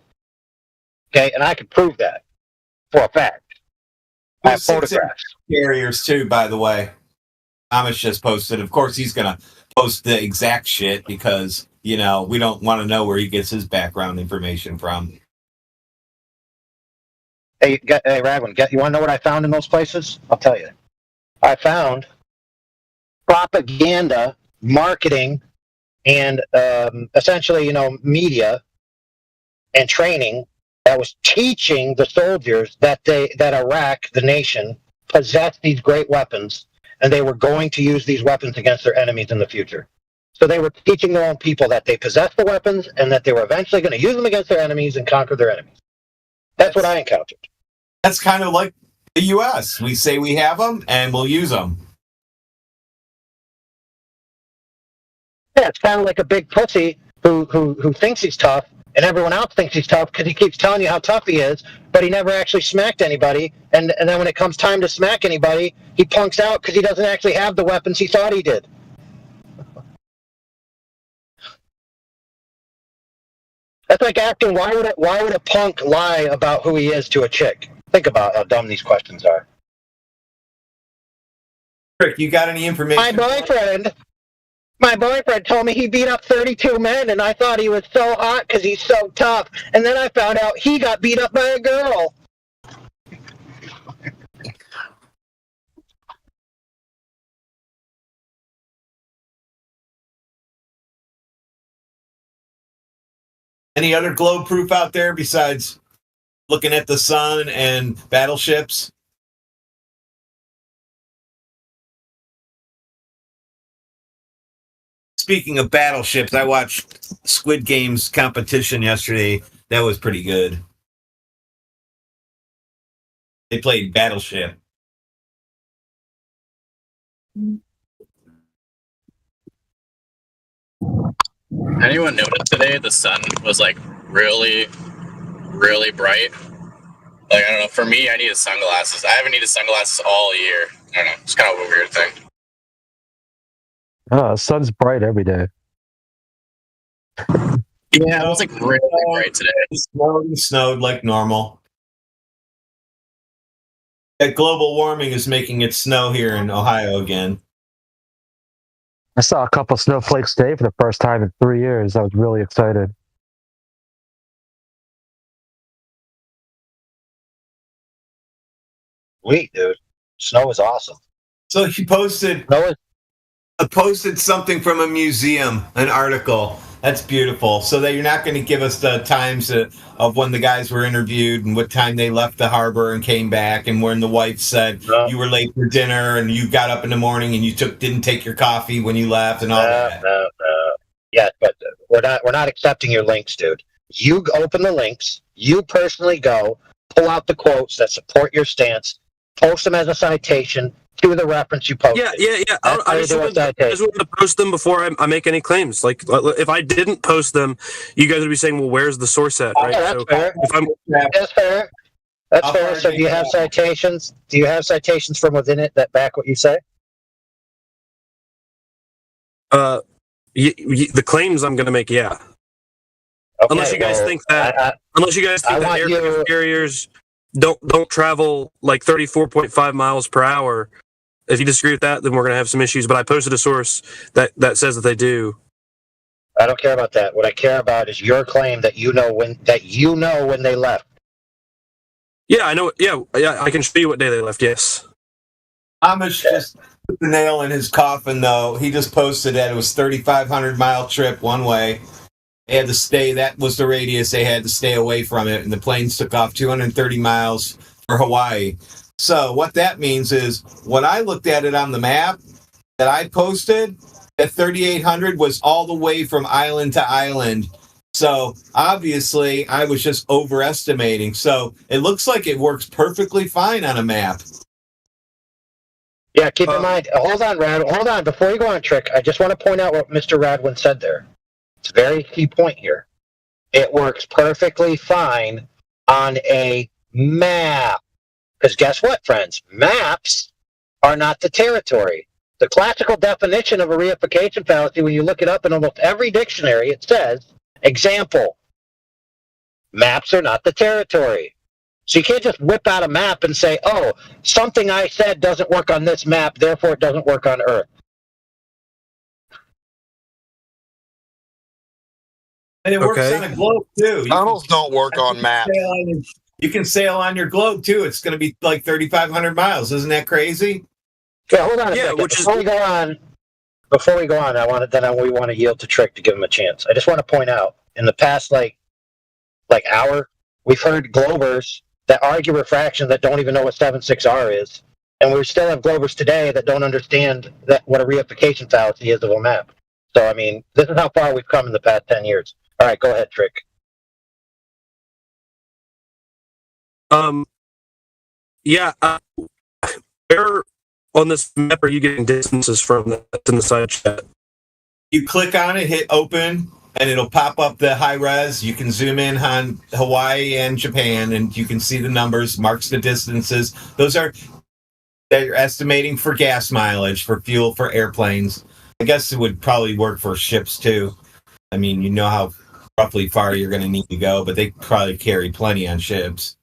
Okay, and I can prove that for a fact. I have photographs. Carriers too, by the way. Amish just posted. Of course, he's gonna post the exact shit because we don't want to know where he gets his background information from. Hey, Radwin, you want to know what I found in those places? I'll tell you. I found propaganda, marketing, and essentially, media and training that was teaching the soldiers that Iraq, the nation, possessed these great weapons, and they were going to use these weapons against their enemies in the future. So they were teaching their own people that they possessed the weapons and that they were eventually going to use them against their enemies and conquer their enemies. That's what I encountered. That's kind of like the U.S. We say we have them and we'll use them. Yeah, it's kind of like a big pussy who thinks he's tough, and everyone else thinks he's tough because he keeps telling you how tough he is, but he never actually smacked anybody. And then when it comes time to smack anybody, he punks out because he doesn't actually have the weapons he thought he did. That's like asking why would a punk lie about who he is to a chick? Think about how dumb these questions are. Rick, you got any information? My boyfriend told me he beat up 32 men, and I thought he was so hot because he's so tough. And then I found out he got beat up by a girl. Any other globe proof out there besides looking at the sun and battleships? Speaking of battleships, I watched Squid Game's competition yesterday. That was pretty good. They played Battleship. Anyone notice today the sun was like really, really bright? Like, I don't know. For me, I needed sunglasses. I haven't needed sunglasses all year. I don't know. It's kind of a weird thing. Oh, the sun's bright every day. Yeah, it was like really bright today. It snowed like normal. That global warming is making it snow here in Ohio again. I saw a couple snowflakes today for the first time in 3 years. I was really excited. Sweet, dude. Snow is awesome. So he posted something from a museum, an article. That's beautiful. So that you're not going to give us the times of when the guys were interviewed and what time they left the harbor and came back, and when the wife said you were late for dinner and you got up in the morning and you didn't take your coffee when you left and all that. No. Yeah, but we're not accepting your links, dude. You open the links. You personally go pull out the quotes that support your stance, post them as a citation to the reference you posted. Yeah. I just wanted to post them before I make any claims. Like, if I didn't post them, you guys would be saying, "Well, where's the source at?" Right? That's fair. That's fair. That's fair. So, do you have citations? Do you have citations from within it that back what you say? The claims I'm going to make, yeah. Okay, unless you guys think that aircraft carriers don't travel like 34.5 miles per hour. If you disagree with that, then we're going to have some issues. But I posted a source that says that they do. I don't care about that. What I care about is your claim that you know when they left. Yeah, I know. Yeah, I can show you what day they left. Yes. Amish just put the nail in his coffin, though. He just posted that it was 3,500 mile trip one way. They had to stay. That was the radius. They had to stay away from it, and the planes took off 230 miles for Hawaii. So what that means is, when I looked at it on the map that I posted, that 3,800 was all the way from island to island. So obviously, I was just overestimating. So it looks like it works perfectly fine on a map. Yeah, keep in mind. Hold on, Rad. Hold on. Before you go on, Trick, I just want to point out what Mr. Radwin said there. It's a very key point here. It works perfectly fine on a map. Because guess what, friends? Maps are not the territory. The classical definition of a reification fallacy, when you look it up in almost every dictionary, it says, example, maps are not the territory. So you can't just whip out a map and say, oh, something I said doesn't work on this map, therefore it doesn't work on Earth. And it works on a globe, too. Tunnels don't work on maps. You can sail on your globe, too. It's going to be like 3,500 miles. Isn't that crazy? Yeah, hold on a second. Before we go on, we want to yield to Trick to give him a chance. I just want to point out, in the past, like hour, we've heard Globers that argue refraction that don't even know what 7.6R is. And we still have Globers today that don't understand what a reification fallacy is of a map. So, I mean, this is how far we've come in the past 10 years. All right, go ahead, Trick. Where on this map are you getting distances from that's in the side chat? You click on it, hit open, and it'll pop up the high res. You can zoom in on Hawaii and Japan, and you can see the numbers, marks the distances. They're estimating for gas mileage, for fuel for airplanes. I guess it would probably work for ships, too. I mean, you know how roughly far you're going to need to go, but they probably carry plenty on ships.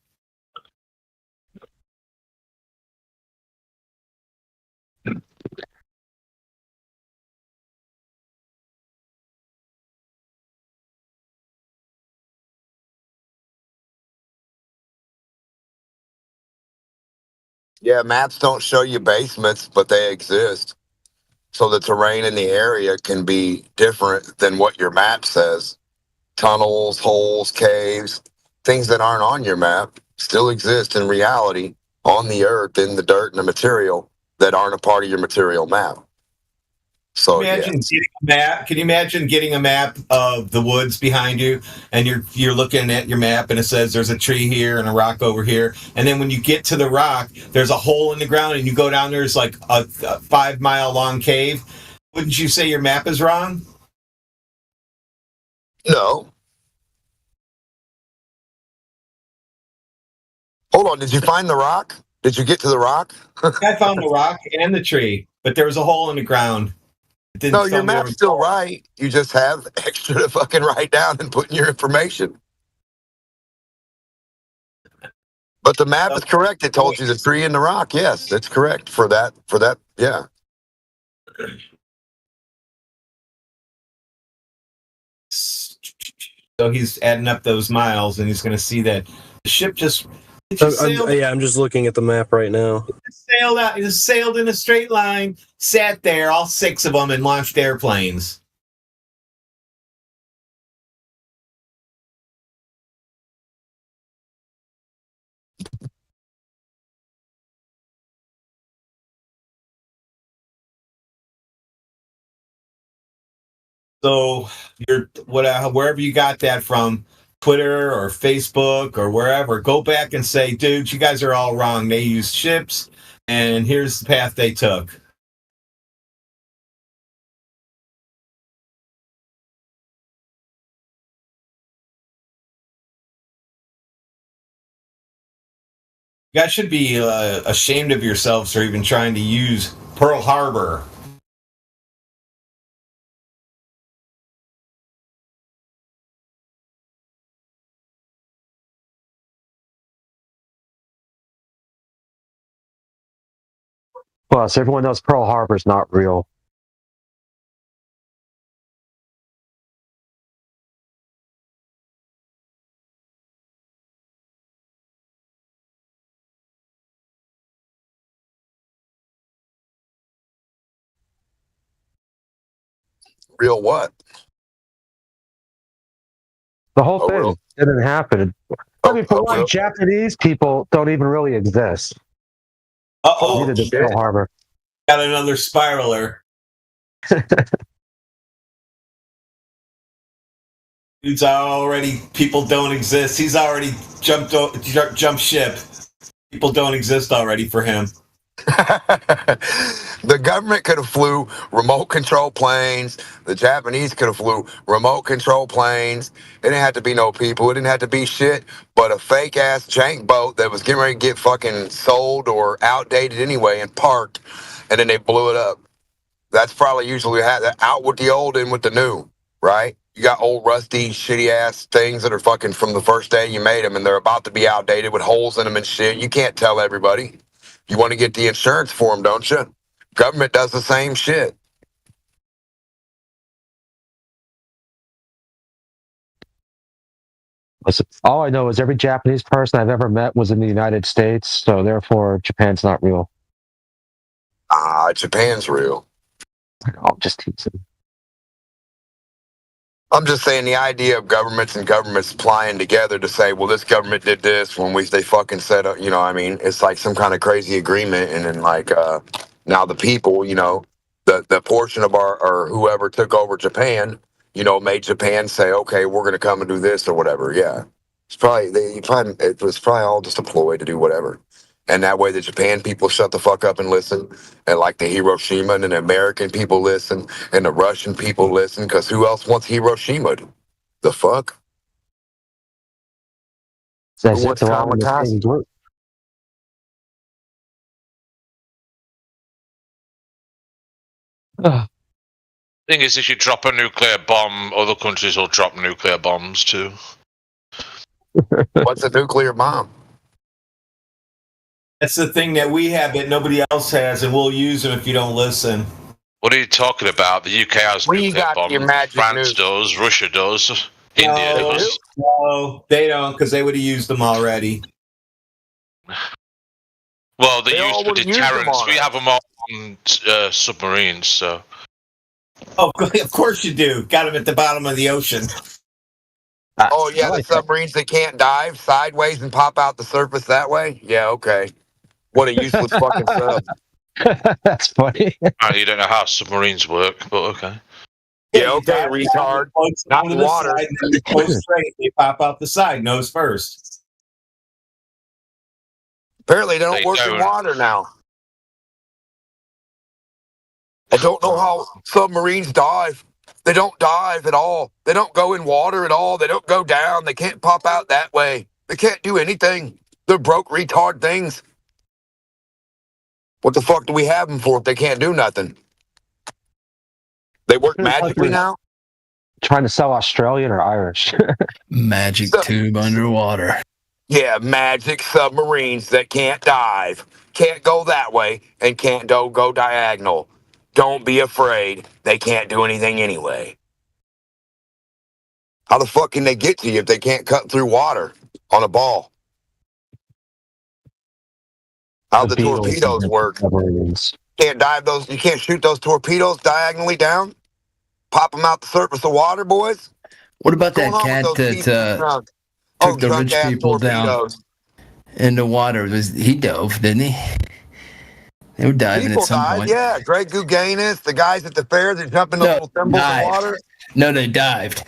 Yeah, maps don't show you basements, but they exist. So the terrain in the area can be different than what your map says. Tunnels, holes, caves, things that aren't on your map still exist in reality on the earth, in the dirt and the material that aren't a part of your material map. So Imagine getting a map. Can you imagine getting a map of the woods behind you, and you're looking at your map, and it says there's a tree here and a rock over here, and then when you get to the rock, there's a hole in the ground, and you go down there's like a 5 mile long cave. Wouldn't you say your map is wrong? No. Hold on, did you find the rock? Did you get to the rock? I found the rock and the tree, but there was a hole in the ground. No, your map's still right. You just have extra to fucking write down and put in your information. But the map is correct. It told you the tree and the rock. Yes, that's correct for that. Yeah. So he's adding up those miles, and he's going to see that the ship just I'm just looking at the map right now. sailed out. It just sailed in a straight line, sat there, all 6 of them, and launched airplanes. So you're wherever you got that from, Twitter or Facebook or wherever, go back and say, dude, you guys are all wrong. They used ships, and here's the path they took. You guys should be ashamed of yourselves for even trying to use Pearl Harbor. Plus, everyone knows Pearl Harbor's not real. Real what? The whole thing didn't happen. I mean, for one, real? Japanese people don't even really exist. Uh-oh. Neither did Pearl Harbor. Got another spiraler. Dude's already, people don't exist. He's already jumped ship. People don't exist already for him. The government could have flew remote control planes. The Japanese could have flew remote control planes. It didn't have to be no people. It didn't have to be shit, but a fake ass jank boat that was getting ready to get fucking sold or outdated anyway and parked, and then they blew it up. That's probably usually out with the old, in with the new, right? You got old rusty shitty ass things that are fucking from the first day you made them, and they're about to be outdated with holes in them and shit. You can't tell everybody. You want to get the insurance for them, don't you? Government does the same shit. Listen, all I know is every Japanese person I've ever met was in the United States, so therefore Japan's not real. Japan's real. I'll just teasing. I'm just saying the idea of governments applying together to say, well, this government did this when they fucking said, you know, I mean, it's like some kind of crazy agreement, and then like now the people, you know, the portion of or whoever took over Japan, you know, made Japan say, okay, we're going to come and do this or whatever. Yeah, it was probably all just a ploy to do whatever. And that way the Japan people shut the fuck up and listen. And like the Hiroshima and the American people listen. And the Russian people listen. Because who else wants Hiroshima? The fuck? Who wants kamikaze? Thing is, if you drop a nuclear bomb, other countries will drop nuclear bombs too. What's a nuclear bomb? That's the thing that we have that nobody else has, and we'll use them if you don't listen. What are you talking about? The UK has We nuclear got bombs. your magic France nuke. does. Russia does. India does. No, they don't, because they would have used them already. Well, they're They all used for would've used them deterrence. on We us. have them on submarines, so. Oh, of course you do. Got them at the bottom of the ocean. Oh yeah, the submarines that can't dive sideways and pop out the surface that way. Yeah, okay. What a useless fucking sub. That's funny. You don't know how submarines work, but okay. Yeah, okay, retard. Not in water. Side, and then you go straight. They pop out the side, nose first. Apparently, they don't work in water now. I don't know how submarines dive. They don't dive at all. They don't go in water at all. They don't go down. They can't pop out that way. They can't do anything. They're broke retard things. What the fuck do we have them for if they can't do nothing? They work magically now? Trying to sell Australian or Irish. Magic tube underwater. Yeah, magic submarines that can't dive, can't go that way, and can't go diagonal. Don't be afraid. They can't do anything anyway. How the fuck can they get to you if they can't cut through water on a ball? How the torpedoes work? Can't dive those. You can't shoot those torpedoes diagonally down. Pop them out the surface of water, boys. What about that cat that took the rich people down in the water? He dove, didn't he? They were diving People at some died, point. yeah. Greg Gouganis, the guys at the fair that jump in the little thimbles of water. No, they dived.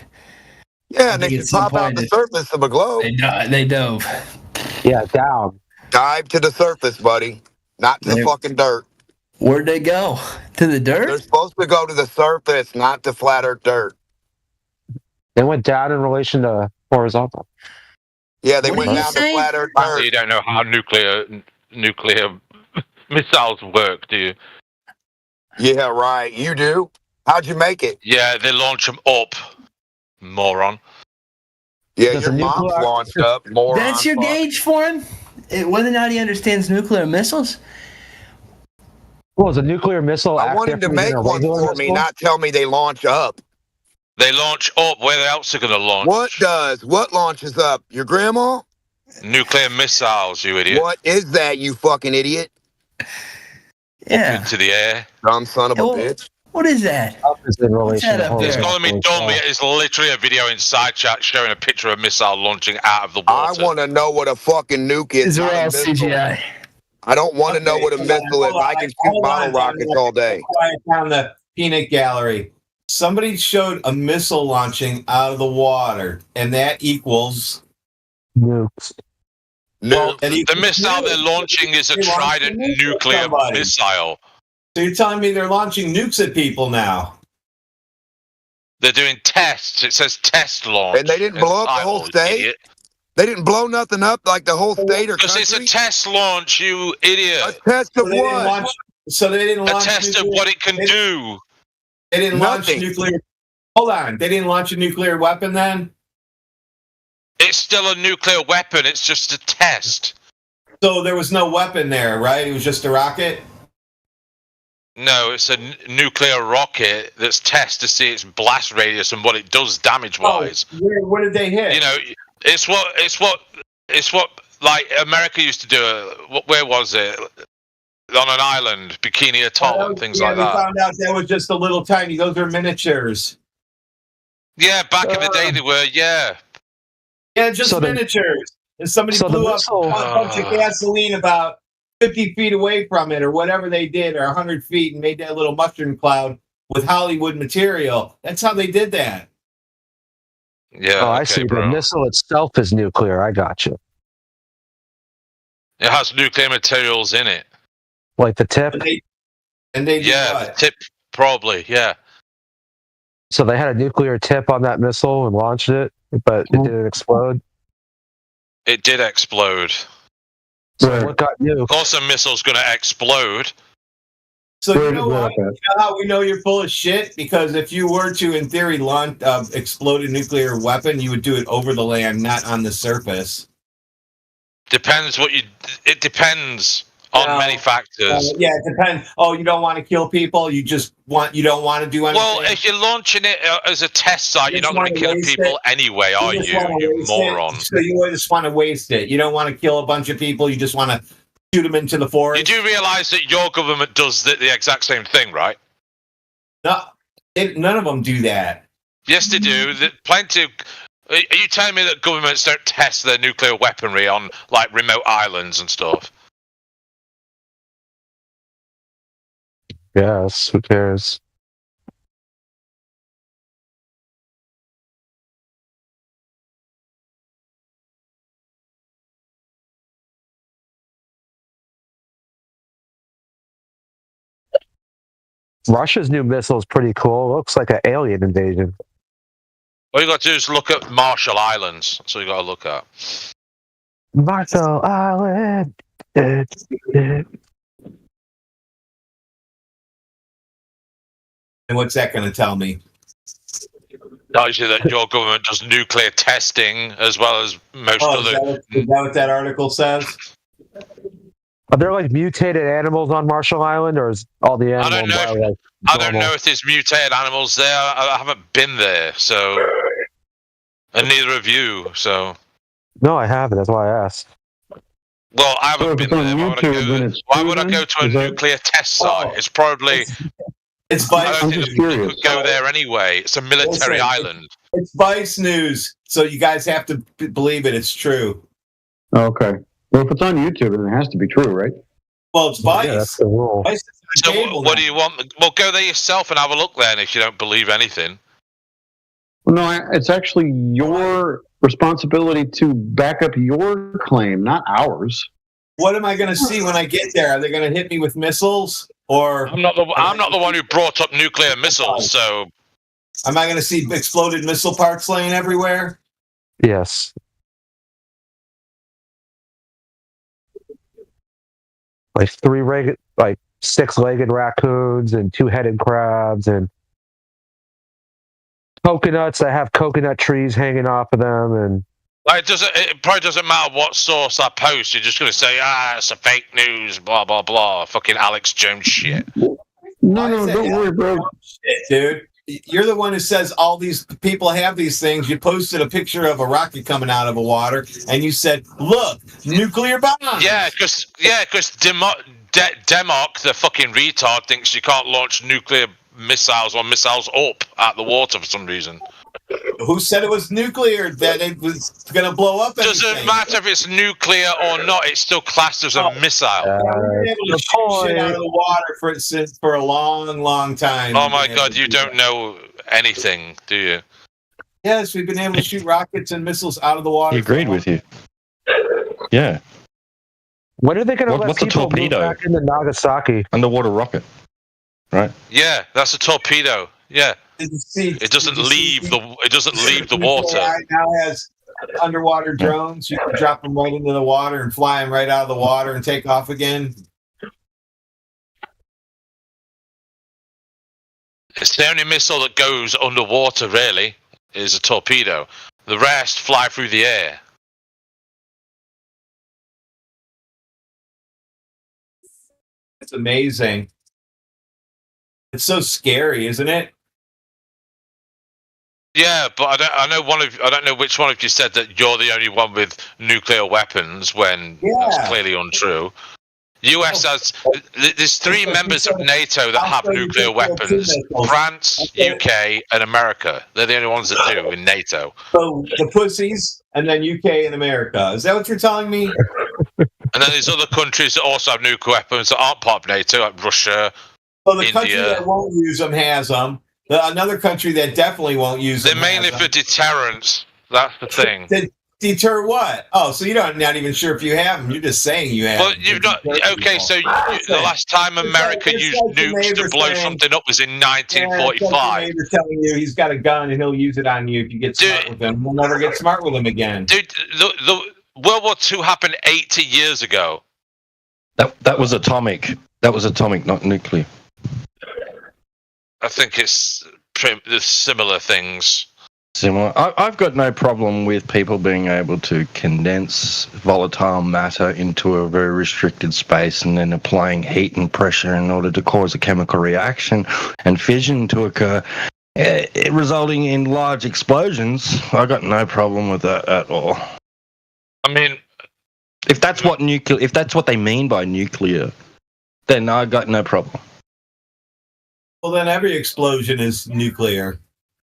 Yeah, and they should pop out the surface of a globe. They dove. Yeah, down. Dive to the surface, buddy. Not to the fucking dirt. Where'd they go? To the dirt? They're supposed to go to the surface, not to flat earth dirt. They went down in relation to horizontal. Yeah, they went down to flat earth dirt. You don't know how nuclear missiles work, do you? Yeah, right. You do? How'd you make it? Yeah, they launch them up, moron. Yeah, your mom's launched up, moron. That's your gauge for him? Whether or not he understands nuclear missiles? Well, is a nuclear missile? I want him to make one for me, not tell me they launch up. They launch up. Where else are going to launch? What does? What launches up? Your grandma? Nuclear missiles, you idiot. What is that, you fucking idiot? Yeah. Into the air. Dumb son of a bitch. What is that? It's calling me dumb. It's literally a video in side chat showing a picture of a missile launching out of the water. I want to know what a fucking nuke is. These are not a all missile. CGI. I don't want to know what a missile is. I can shoot bottle rockets all day. Quiet down the peanut gallery. Somebody showed a missile launching out of the water, and that equals nukes. Well, the missile they're launching is a Trident nuclear missile. So you're telling me they're launching nukes at people now? They're doing tests. It says test launch. And they didn't blow up the whole state? Idiot. They didn't blow nothing up like the whole state or Because country? it's a test launch, you idiot. A test of what? So they didn't launch a test of what it can do. They didn't launch nuclear. Hold on. They didn't launch a nuclear weapon then? It's still a nuclear weapon. It's just a test. So there was no weapon there, right? It was just a rocket? No, it's a nuclear rocket that's tested to see its blast radius and what it does damage-wise. Oh, what did they hit? You know, it's what like America used to do. Where was it? On an island, Bikini Atoll, and things like we that. found out that was just a little tiny. Those are miniatures. Yeah, back in the day they were. Yeah. Yeah, just miniatures. And somebody blew up a bunch of gasoline about 50 feet away from it, or whatever they did, or 100 feet, and made that little mushroom cloud with Hollywood material. That's how they did that. Yeah. Oh, I see. The missile itself is nuclear. I got you. It has nuclear materials in it. Like the tip? And they the tip, probably, yeah. So they had a nuclear tip on that missile and launched it, but it didn't explode? It did explode. So what got nuked? Of course a missile's going to explode. So you know what? You know how we know you're full of shit? Because if you were to, in theory, launch explode a nuclear weapon, you would do it over the land, not on the surface. Depends what you. It depends on many factors. Yeah, it depends. Oh, you don't want to kill people. You don't want to do anything. Well, if you're launching it as a test site, you're not going to be killing people anyway, are you? You moron. So you just want to waste it. You don't want to kill a bunch of people. You just want to shoot them into the forest. You do realize that your government does the exact same thing, right? No, none of them do that. Yes, they do. Plenty of. Are you telling me that governments don't test their nuclear weaponry on like remote islands and stuff? Yes, who cares? Russia's new missile is pretty cool. It looks like an alien invasion. All you got to do is look at Marshall Islands. That's all you got to look at. Marshall Island. And what's that going to tell me? Tells you that your government does nuclear testing as well as most other. Is that what that article says? Are there like mutated animals on Marshall Island, or is all the animals? I don't know if there's mutated animals there. I haven't been there, so, and neither have you. So. No, I haven't. That's why I asked. Well, I haven't been there. Why would I go to a nuclear test site? It's probably. It's I don't think you could go there anyway. It's a military island. It's Vice News, so you guys have to believe it. It's true. Okay. Well, if it's on YouTube, then it has to be true, right? Well, it's Vice. Yeah, that's the rule. Vice So what do you want? Well, go there yourself and have a look then if you don't believe anything. Well, no, it's actually your responsibility to back up your claim, not ours. What am I going to see when I get there? Are they going to hit me with missiles, or I'm not the one who brought up nuclear missiles. So, am I going to see exploded missile parts laying everywhere? Yes. Like 6-legged raccoons and 2-headed crabs and coconuts that have coconut trees hanging off of them, and it probably doesn't matter what source I post. You're just going to say, it's a fake news, blah blah blah, fucking Alex Jones shit. No, don't worry, bro. Shit, dude. You're the one who says all these people have these things. You posted a picture of a rocket coming out of the water, and you said, "Look, nuclear bomb." Yeah, because Democ, the fucking retard, thinks you can't launch nuclear missiles or missiles up at the water for some reason. Who said it was nuclear? That it was going to blow up? Doesn't matter if it's nuclear or not. It's still classed as a missile. We've been able to shoot shit out of the water for a long, long time. Oh my god, you don't know anything, do you? Yes, we've been able to shoot rockets and missiles out of the water. He agreed with you. Yeah. When are they going to let what's a people move torpedo? back into Nagasaki? Underwater rocket, right? Yeah, that's a torpedo. Yeah. It doesn't leave the water. It now has underwater drones. You can drop them right into the water and fly them right out of the water and take off again. It's the only missile that goes underwater, really, is a torpedo. The rest fly through the air. It's amazing. It's so scary, isn't it? Yeah, but I don't know which one of you said that you're the only one with nuclear weapons when that's clearly untrue. US has there's 3 members of NATO that have nuclear weapons: France, UK, and America. They're the only ones that do in NATO. So the pussies, and then UK and America. Is that what you're telling me? And then there's other countries that also have nuclear weapons that aren't part of NATO, like Russia, So the India. country that won't use them has them. Another country that definitely won't use them. They're mainly for deterrence. That's the thing. Deter what? Oh, so you're not even sure if you have them. You're just saying you have Well, them. you've not. Okay, so the last time America used nukes to blow something up was in 1945. They're telling you he's got a gun and he'll use it on you if you get smart with him. We'll never get smart with him again. Dude, the World War II happened 80 years ago. That was atomic. That was atomic, not nuclear. I think it's the similar things. similar. I've got no problem with people being able to condense volatile matter into a very restricted space and then applying heat and pressure in order to cause a chemical reaction and fission to occur, resulting in large explosions. I got no problem with that at all. I mean, if that's what they mean by nuclear, then I got no problem. Well, then every explosion is nuclear,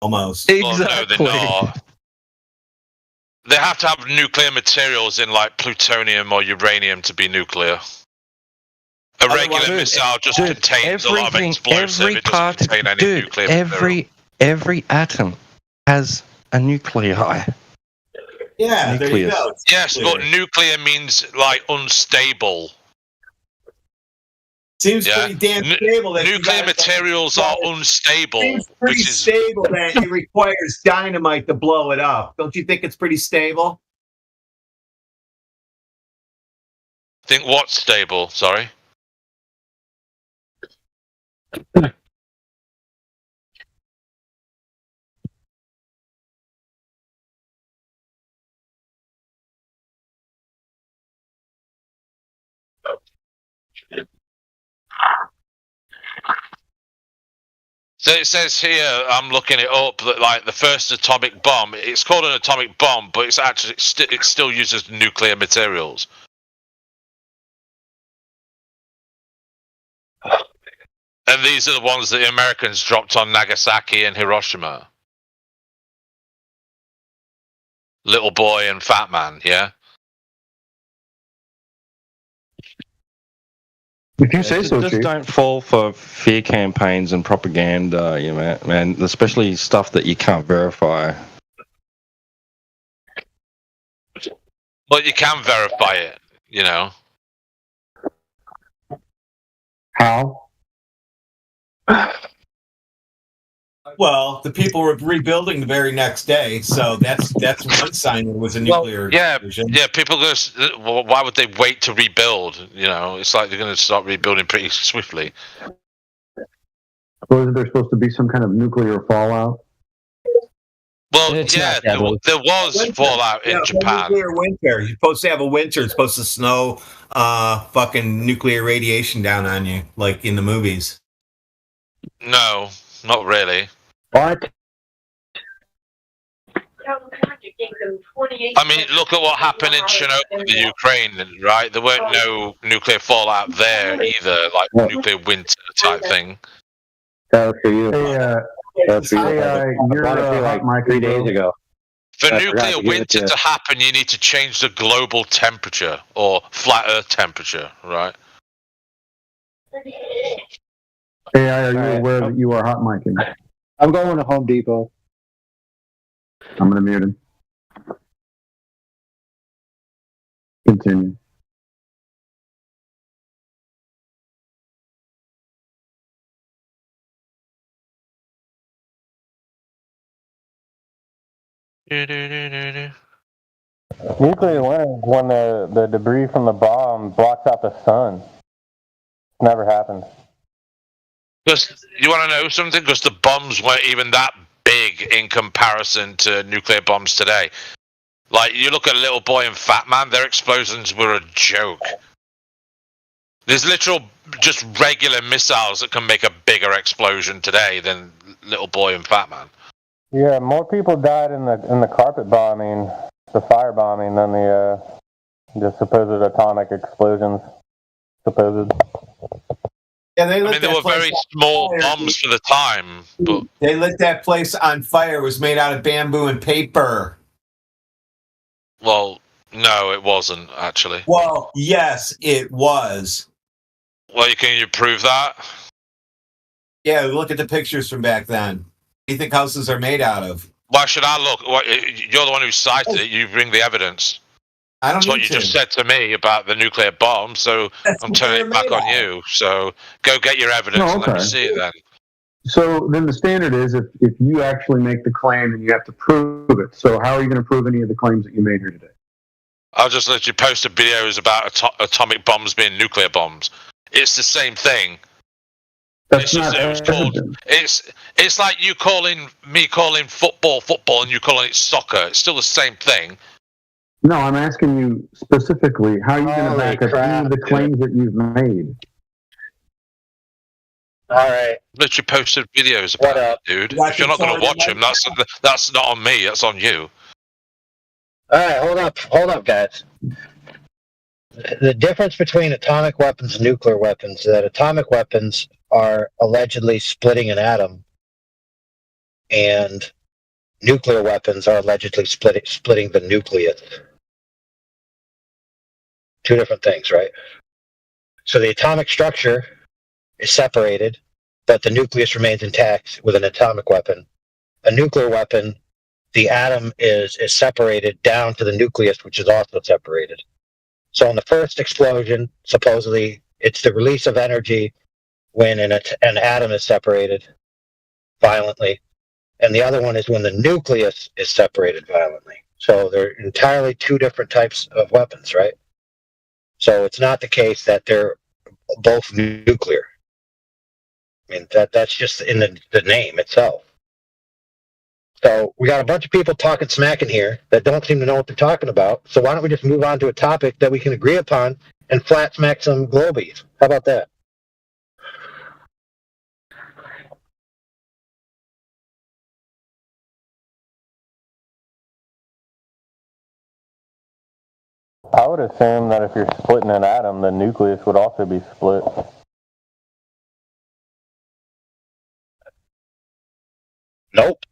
almost. Exactly. Well, no, they're not. They have to have nuclear materials in, like plutonium or uranium, to be nuclear. A regular missile just contains a lot of explosive. It doesn't contain any nuclear material. Every atom has a nuclei. Yeah, there you go. Yes, but nuclear means like unstable. Seems pretty damn stable. Nuclear materials are unstable. Seems pretty stable that it requires dynamite to blow it up. Don't you think it's pretty stable? Think what's stable? Sorry. So it says here, I'm looking it up, that like the first atomic bomb, it's called an atomic bomb, but it's actually it still uses nuclear materials. And these are the ones that the Americans dropped on Nagasaki and Hiroshima. Little Boy and Fat Man, yeah? If you say so, just Chief. don't fall for fear campaigns and propaganda, man. Especially stuff that you can't verify. But you can verify it, you know. How? Well, the people were rebuilding the very next day, so that's one sign it was a nuclear explosion. Yeah. People go. Well, why would they wait to rebuild? You know, it's like they're going to start rebuilding pretty swiftly. Wasn't there supposed to be some kind of nuclear fallout? Well, there was fallout in Japan. Nuclear winter. You're supposed to have a winter. It's supposed to snow, fucking nuclear radiation down on you, like in the movies. No, not really. What? I mean, look at what happened in Chernobyl, the Ukraine, right? There weren't no nuclear fallout there either, like nuclear winter type thing. That was for you. You're like 3 days ago. For nuclear winter to happen, you need to change the global temperature or flat Earth temperature, right? AI, are you aware that you are hot micing? I'm going to Home Depot. I'm going to mute him. Continue. Nuclear winter is when the debris from the bomb blocks out the sun. Never happened. Because you want to know something? Because the bombs weren't even that big in comparison to nuclear bombs today. Like, you look at Little Boy and Fat Man, their explosions were a joke. There's just regular missiles that can make a bigger explosion today than Little Boy and Fat Man. Yeah, more people died in the carpet bombing, the fire bombing, than the supposed atomic explosions. Supposed. Yeah, they were very small bombs for the time, but they lit that place on fire. It was made out of bamboo and paper. Well, no, it wasn't actually. Well, yes, it was. Well, can you prove that? Yeah, look at the pictures from back then. What do you think houses are made out of? Why should I look? You're the one who cited it. You bring the evidence. I don't That's what you just said to me about the nuclear bomb, so I'm turning it back on you. So go get your evidence and let me see it then. So then the standard is if you actually make the claim, then you have to prove it. So how are you going to prove any of the claims that you made here today? I'll just let you post videos about atomic bombs being nuclear bombs. It's the same thing. That's It's just not that it was called. evidence. It's like you calling football football, and you calling it soccer. It's still the same thing. No, I'm asking you specifically, how are you going to Holy back up any crap, of the dude. claims that you've made? All right. Literally posted videos about it, dude. If you're not going to watch them, that's not on me. That's on you. All right, hold up, guys. The difference between atomic weapons and nuclear weapons is that atomic weapons are allegedly splitting an atom, and nuclear weapons are allegedly splitting the nucleus. Two different things, right? So the atomic structure is separated, but the nucleus remains intact with an atomic weapon. A nuclear weapon, the atom is separated down to the nucleus, which is also separated. So in the first explosion, supposedly, it's the release of energy when an atom is separated violently. And the other one is when the nucleus is separated violently. So they're entirely two different types of weapons, right? So it's not the case that they're both nuclear. I mean, that's just in the name itself. So we got a bunch of people talking smack in here that don't seem to know what they're talking about. So why don't we just move on to a topic that we can agree upon and flat smack some globies? How about that? I would assume that if you're splitting an atom, the nucleus would also be split. Nope.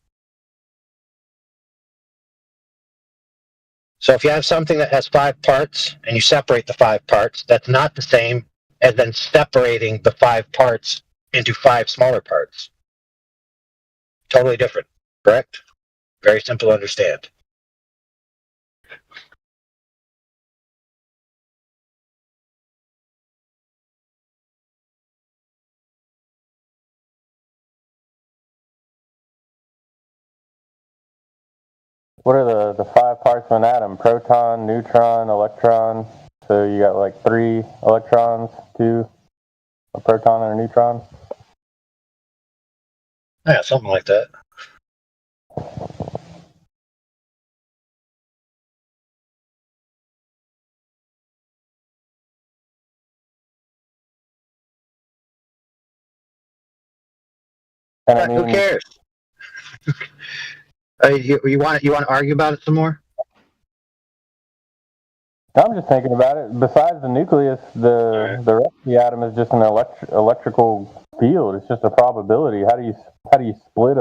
So if you have something that has 5 parts and you separate the 5 parts, that's not the same as then separating the 5 parts into 5 smaller parts. Totally different, correct? Very simple to understand. What are the 5 parts of an atom? Proton, neutron, electron. So you got like 3 electrons, 2 a proton and a neutron. Yeah, something like that. And I mean, who cares? You want to argue about it some more? I'm just thinking about it. Besides the nucleus, the rest of the atom is just an electrical field. It's just a probability. How do you split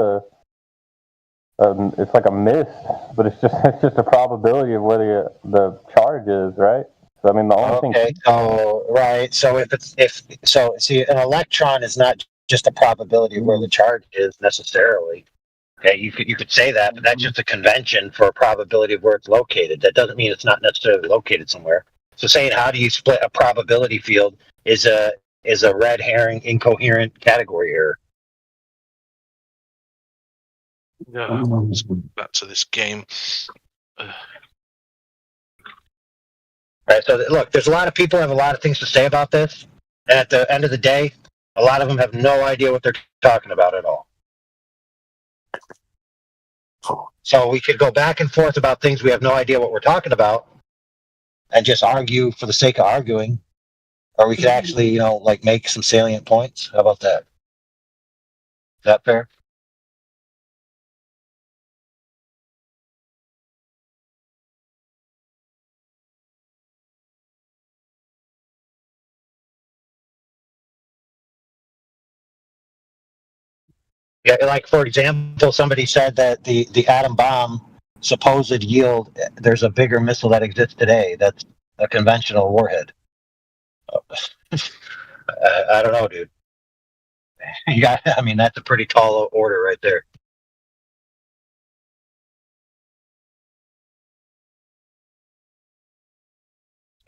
it's like a mist, but it's just a probability of where the charge is, right? So I mean, the only thing. Okay. Oh, right. So an electron is not just a probability of where the charge is necessarily. Okay, you could say that, but that's just a convention for a probability of where it's located. That doesn't mean it's not necessarily located somewhere. So saying how do you split a probability field is a red herring, incoherent category error. Yeah, let's go back to this game. Right. So look, there's a lot of people who have a lot of things to say about this, and at the end of the day, a lot of them have no idea what they're talking about at all. So we could go back and forth about things we have no idea what we're talking about and just argue for the sake of arguing. Or we could actually, make some salient points. How about that? Is that fair? Yeah, like for example, somebody said that the atom bomb supposed yield, there's a bigger missile that exists today that's a conventional warhead. I don't know, dude. That's a pretty tall order right there.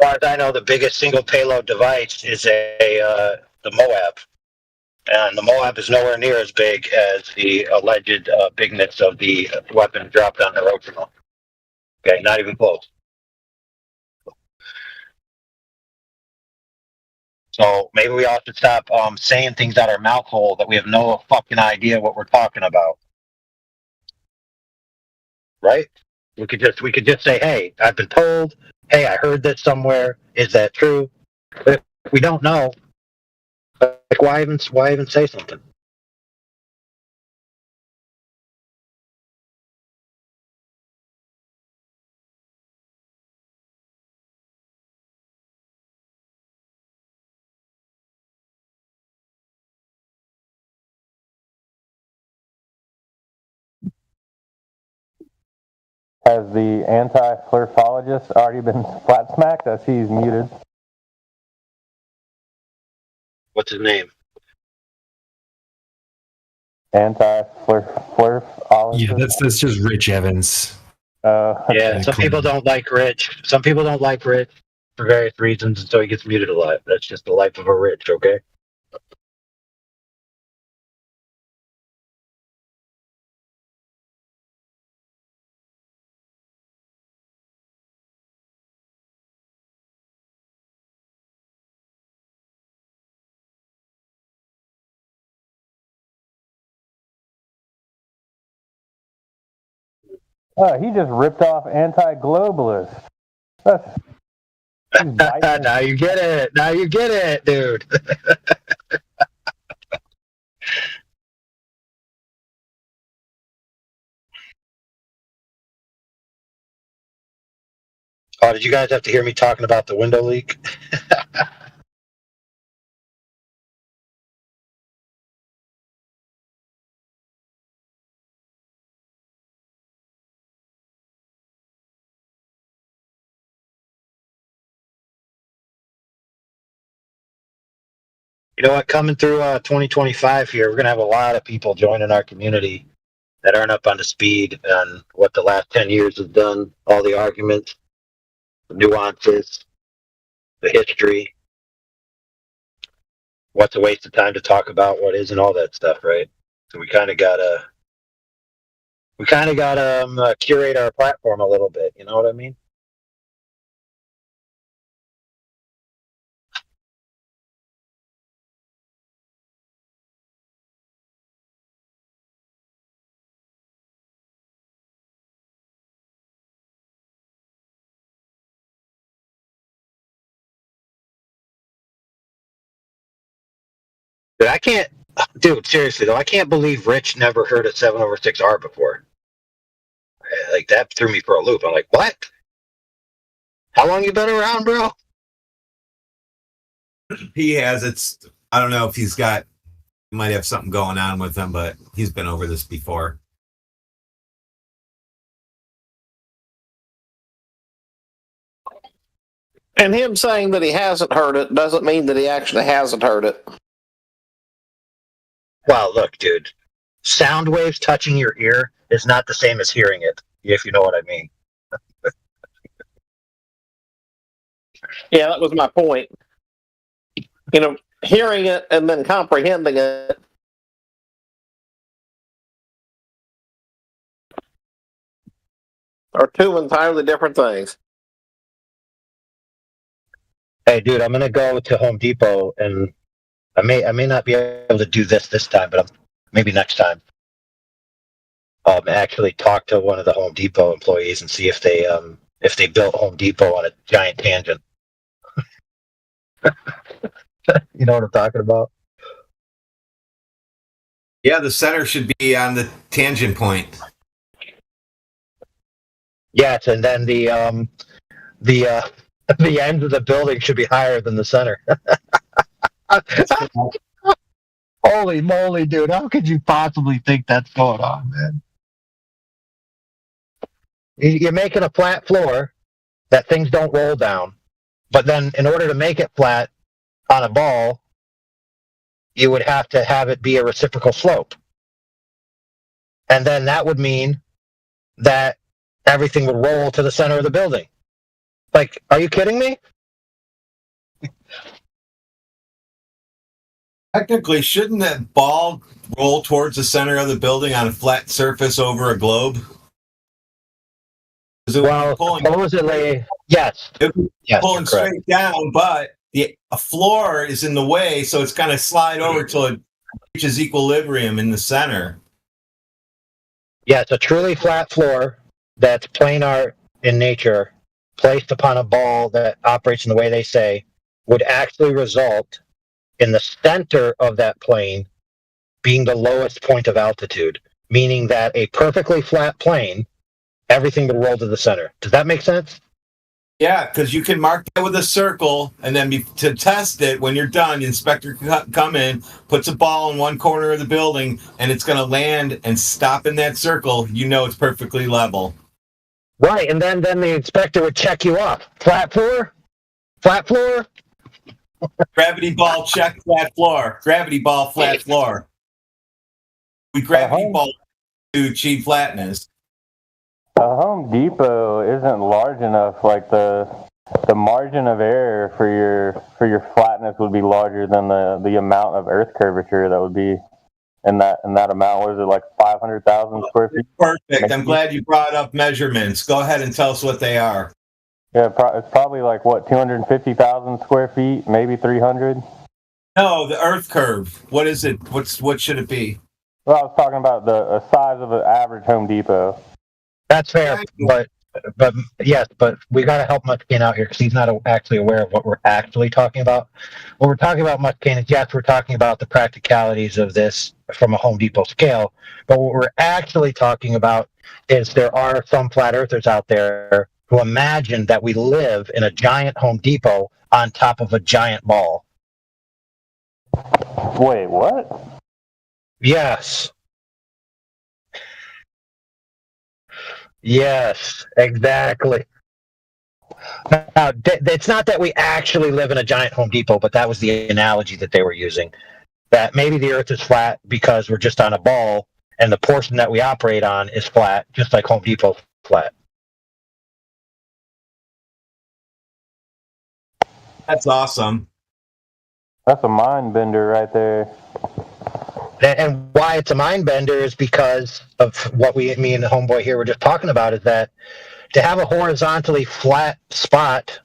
As far as I know, the biggest single payload device is the Moab. And the Moab is nowhere near as big as the alleged bigness of the weapon dropped on Hiroshima. Okay, not even close. So maybe we ought to stop saying things out our mouth hole that we have no fucking idea what we're talking about. Right? We could just say, hey, I've been told, hey, I heard this somewhere. Is that true? But if we don't know, like why even say something? Has the anti-flirtologist already been flat smacked? I see he's muted. What's his name? Anti-flirtologist? Yeah, that's just Rich Evans. Yeah, some people don't like Rich. Some people don't like Rich for various reasons, and so he gets muted a lot. That's just the life of a Rich, okay? He just ripped off anti-globalist. Now you get it. Now you get it, dude. Oh, did you guys have to hear me talking about the window leak? You know what? Coming through 2025 here, we're going to have a lot of people joining our community that aren't up on the speed on what the last 10 years has done, all the arguments, the nuances, the history, what's a waste of time to talk about, what isn't, all that stuff, right? So we kind of gotta curate our platform a little bit. You know what I mean? But I can't, dude. Seriously though, I can't believe Rich never heard of 7/6R before. Like that threw me for a loop. I'm like, what? How long you been around, bro? He has. I don't know if he might have something going on with him, but he's been over this before. And him saying that he hasn't heard it doesn't mean that he actually hasn't heard it. Well, look, dude. Sound waves touching your ear is not the same as hearing it, if you know what I mean. Yeah, that was my point. You know, hearing it and then comprehending it. Are two entirely different things. Hey, dude, I'm gonna go to Home Depot, and I may not be able to do this time, but maybe next time. Actually talk to one of the Home Depot employees and see if they built Home Depot on a giant tangent. You know what I'm talking about? Yeah, the center should be on the tangent point. Yes, and then the ends of the building should be higher than the center. Holy moly, dude! How could you possibly think that's going on, man? You're making a flat floor that things don't roll down, but then in order to make it flat on a ball, you would have to have it be a reciprocal slope. And then that would mean that everything would roll to the center of the building. Like, are you kidding me? Technically, shouldn't that ball roll towards the center of the building on a flat surface over a globe? Well, supposedly, yes. It was pulling correct. straight down, but a floor is in the way, so it's going to slide over till it reaches equilibrium in the center. Yeah, it's a truly flat floor that's planar in nature, placed upon a ball that operates in the way they say, would actually result in the center of that plane being the lowest point of altitude, meaning that a perfectly flat plane, everything would roll to the center. Does that make sense? Yeah, because you can mark that with a circle, and then to test it, when you're done, the inspector come in, puts a ball in one corner of the building, and it's going to land and stop in that circle. You know it's perfectly level. Right, and then the inspector would check you off. Flat floor? Flat floor? Gravity ball, check, flat floor. Gravity ball, flat floor. We gravity ball to achieve flatness. A Home Depot isn't large enough. Like the margin of error for your flatness would be larger than the amount of earth curvature that would be in that amount. What is it, like 500,000 square feet? Perfect. I'm glad you brought up measurements. Go ahead and tell us what they are. Yeah, it's probably like, what, 250,000 square feet, maybe 300? No, the earth curve. What is it? What should it be? Well, I was talking about the size of an average Home Depot. That's fair, but yes, but we got to help Muskane out here because he's not actually aware of what we're actually talking about. What we're talking about, Muskane, is yes, we're talking about the practicalities of this from a Home Depot scale, but what we're actually talking about is there are some flat earthers out there who imagine that we live in a giant Home Depot on top of a giant ball. Wait, what? Yes. Yes, exactly. Now, it's not that we actually live in a giant Home Depot, but that was the analogy that they were using. That maybe the Earth is flat because we're just on a ball, and the portion that we operate on is flat, just like Home Depot's flat. That's awesome. That's a mind bender right there. And why it's a mind bender is because of what me and the homeboy here were just talking about, is that to have a horizontally flat spot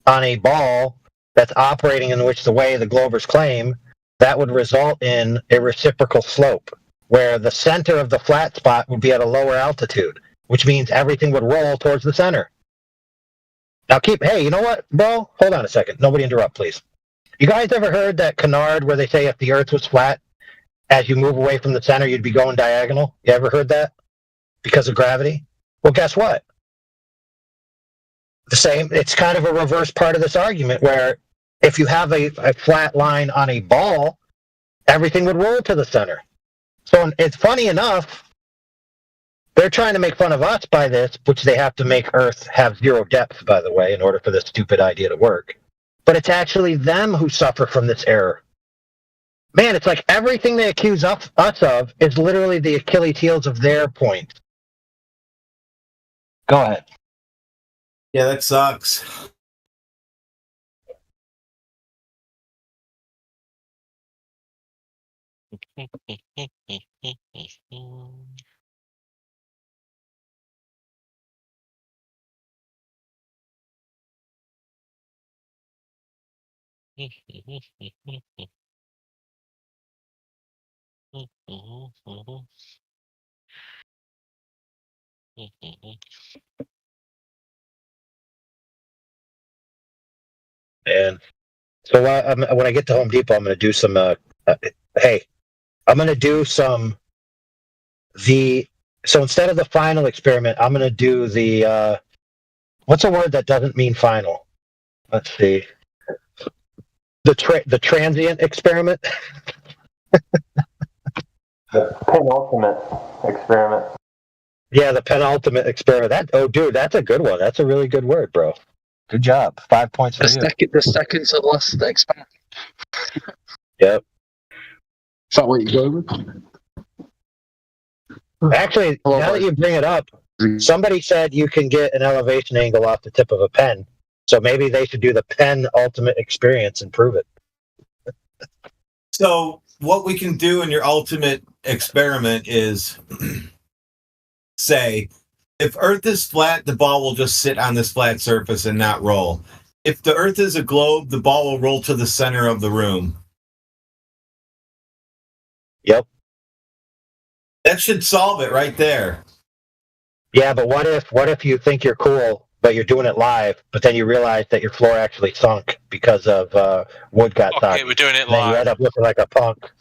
on a ball that's operating in which the way the Globers claim, that would result in a reciprocal slope, where the center of the flat spot would be at a lower altitude, which means everything would roll towards the center. Now hey, you know what, bro? Hold on a second. Nobody interrupt, please. You guys ever heard that canard where they say if the Earth was flat, as you move away from the center, you'd be going diagonal? You ever heard that? Because of gravity? Well, guess what? The same, it's kind of a reverse part of this argument, where if you have a flat line on a ball, everything would roll to the center. So it's funny enough, they're trying to make fun of us by this, which they have to make Earth have zero depth, by the way, in order for this stupid idea to work. But it's actually them who suffer from this error. Man, it's like everything they accuse us of is literally the Achilles heels of their point. Go ahead. Yeah, that sucks. And so when I get to Home Depot, I'm going to do some. I'm going to do some. So instead of the final experiment, I'm going to do the. What's a word that doesn't mean final? Let's see. The transient experiment. The penultimate experiment. Yeah, the penultimate experiment. Dude, that's a good one. That's a really good word, bro. Good job. 5 points for you. The second to last experiment. Yep. Is that what you go with? Actually, now that you bring it up, somebody said you can get an elevation angle off the tip of a pen. So maybe they should do the penultimate experience and prove it. So what we can do in your ultimate experiment is say, if Earth is flat, the ball will just sit on this flat surface and not roll. If the Earth is a globe, the ball will roll to the center of the room. Yep. That should solve it right there. Yeah, but what if you think you're cool, but you're doing it live, but then you realize that your floor actually sunk because of wood got soggy. Okay, we're doing it and then you live. end up looking like a punk.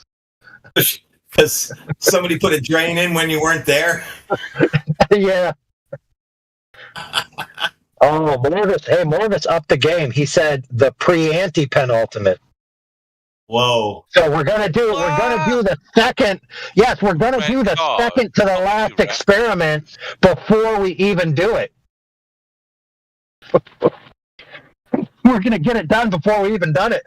Because somebody put a drain in when you weren't there. Yeah. Oh, Morvis upped the game. He said the pre-ante penultimate. Whoa. So we're gonna do the second. Yes, we're gonna do the second to the last experiment before we even do it. We're gonna get it done before we even done it.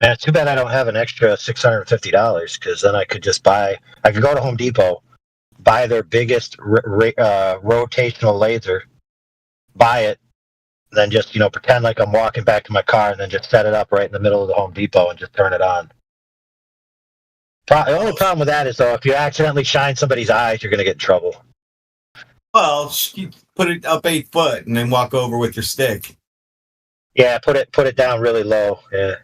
Man, it's too bad I don't have an extra $650 because then I could just buy. I could go to Home Depot, buy their biggest rotational laser, buy it, then just pretend like I'm walking back to my car, and then just set it up right in the middle of the Home Depot and just turn it on. The only problem with that is though, if you accidentally shine somebody's eyes, you're gonna get in trouble. Well, you put it up 8 foot and then walk over with your stick. Yeah, put it down really low. Yeah.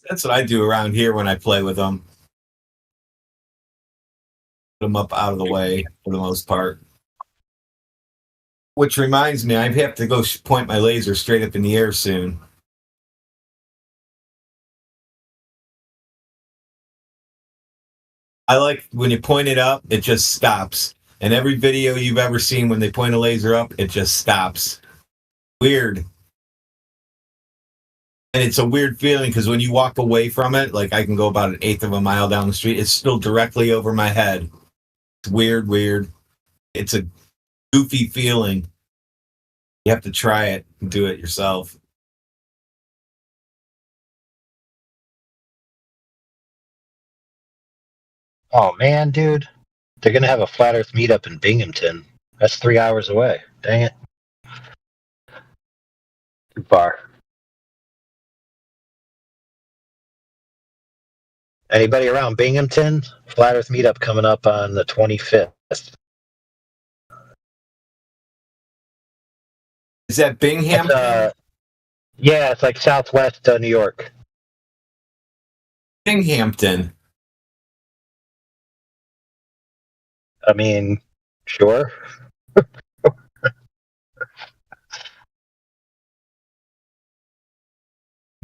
That's what I do around here when I play with them. Put them up out of the way for the most part. Which reminds me, I have to go point my laser straight up in the air soon. I like when you point it up, it just stops. And every video you've ever seen when they point a laser up, it just stops. Weird. And it's a weird feeling because when you walk away from it, like I can go about 1/8 of a mile down the street, it's still directly over my head. It's weird. It's a goofy feeling. You have to try it and do it yourself. Oh man, dude, they're gonna have a Flat Earth meetup in Binghamton. That's 3 hours away. Dang it. Too far. Anybody around Binghamton? Flat Earth meetup coming up on the 25th. Is that Binghamton? Yeah, it's like southwest New York. Binghamton. I mean, sure.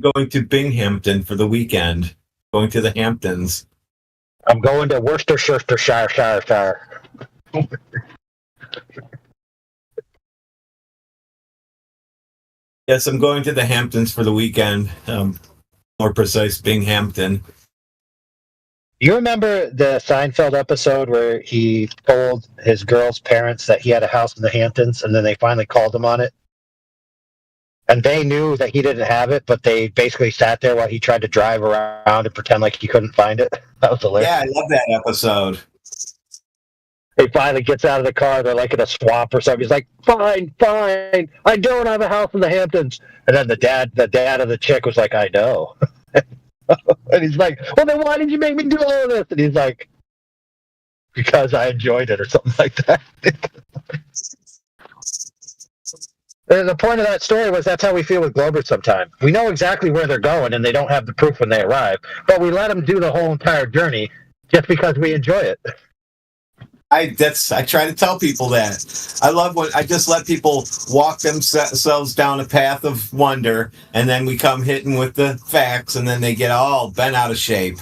Going to Binghamton for the weekend. Going to the Hamptons. I'm going to Worcestershire. Yes, I'm going to the Hamptons for the weekend. More precise, Binghamton. You remember the Seinfeld episode where he told his girl's parents that he had a house in the Hamptons, and then they finally called him on it? And they knew that he didn't have it, but they basically sat there while he tried to drive around and pretend like he couldn't find it. That was hilarious. Yeah, I love that episode. He finally gets out of the car. They're like in a swamp or something. He's like, fine. I don't have a house in the Hamptons. And then the dad of the chick was like, I know. And he's like, well, then why did you make me do all of this? And he's like, because I enjoyed it or something like that. And the point of that story was that's how we feel with Globers sometimes. We know exactly where they're going, and they don't have the proof when they arrive, but we let them do the whole entire journey just because we enjoy it. I try to tell people that. I love when I just let people walk themselves down a path of wonder, and then we come hitting with the facts, and then they get all bent out of shape.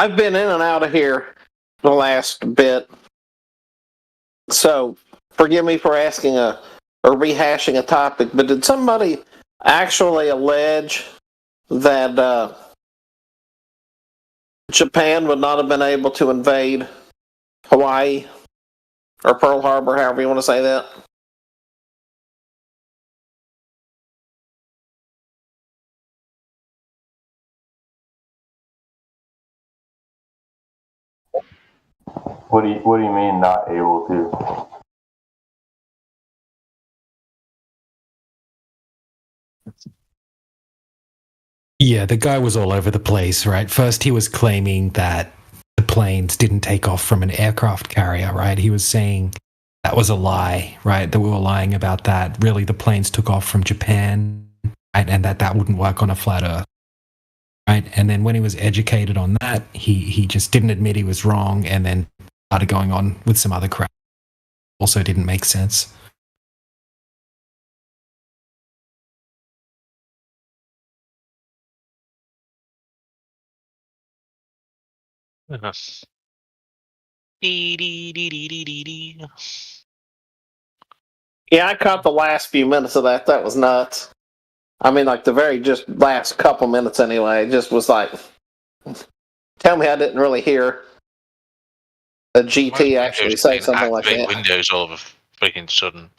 I've been in and out of here the last bit, so forgive me for asking or rehashing a topic, but did somebody actually allege that Japan would not have been able to invade Hawaii or Pearl Harbor, however you want to say that? What do you mean not able to? Yeah, the guy was all over the place, right? First, he was claiming that the planes didn't take off from an aircraft carrier, right? He was saying that was a lie, right? That we were lying about that. Really, the planes took off from Japan, right? And that wouldn't work on a flat Earth, right? And then when he was educated on that, he just didn't admit he was wrong, and then started going on with some other crap. Also, didn't make sense. Yes. Yeah, I caught the last few minutes of that. That was nuts. I mean, like the very just last couple minutes anyway. It just was like, tell me I didn't really hear a GT actually say something like Activate that. Windows all of a freaking sudden.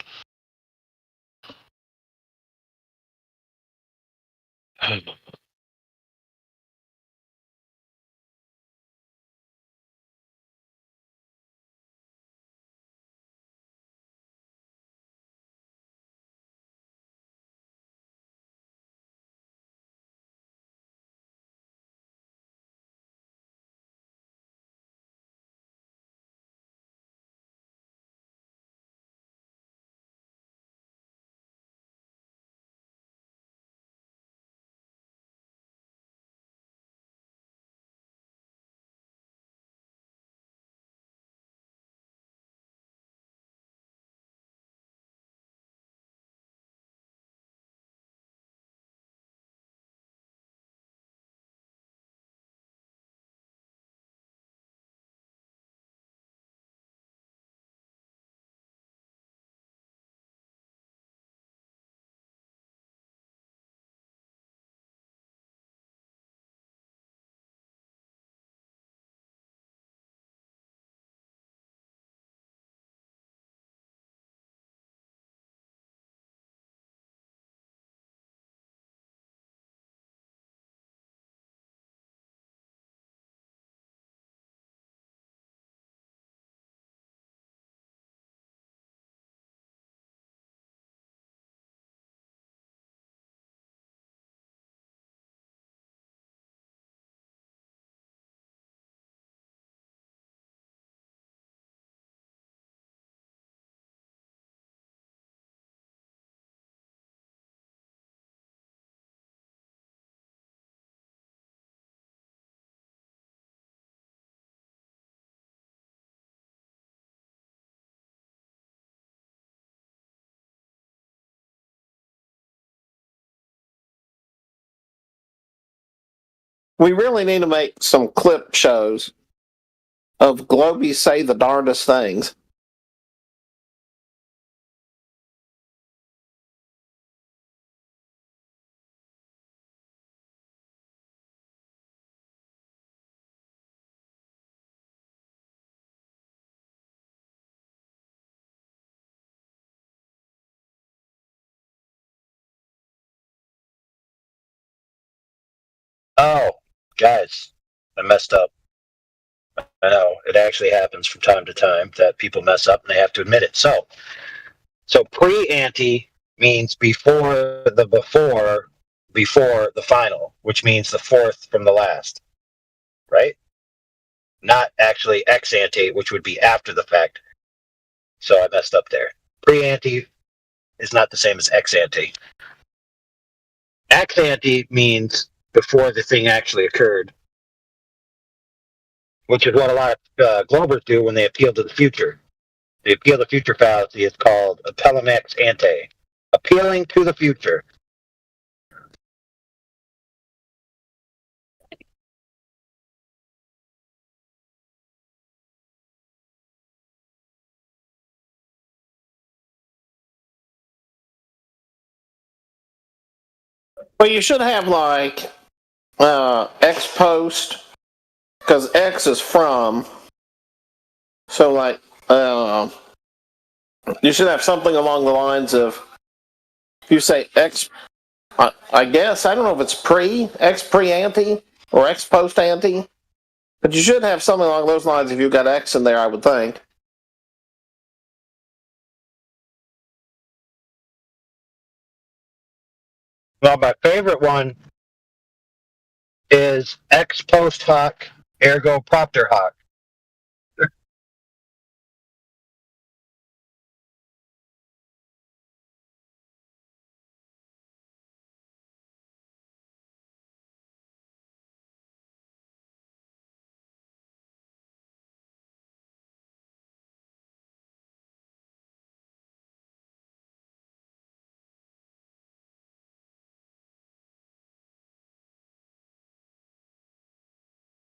We really need to make some clip shows of Globies say the darndest things. Oh, guys, I messed up. I know it actually happens from time to time that people mess up and they have to admit it. So pre-ante means before the final, which means the fourth from the last, right? Not actually ex ante, which would be after the fact. So I messed up there. Pre-ante is not the same as ex ante. Ex ante means before the thing actually occurred, which is what a lot of Globers do when they appeal to the future. The appeal to future fallacy is called appellum ex ante, appealing to the future. Well, you should have like ex post, because X is from. So like, you should have something along the lines of, if you say X, I guess, I don't know if it's X pre ante or X post ante, but you should have something along those lines if you've got X in there, I would think. Well, my favorite one is ex post hoc, ergo propter hoc.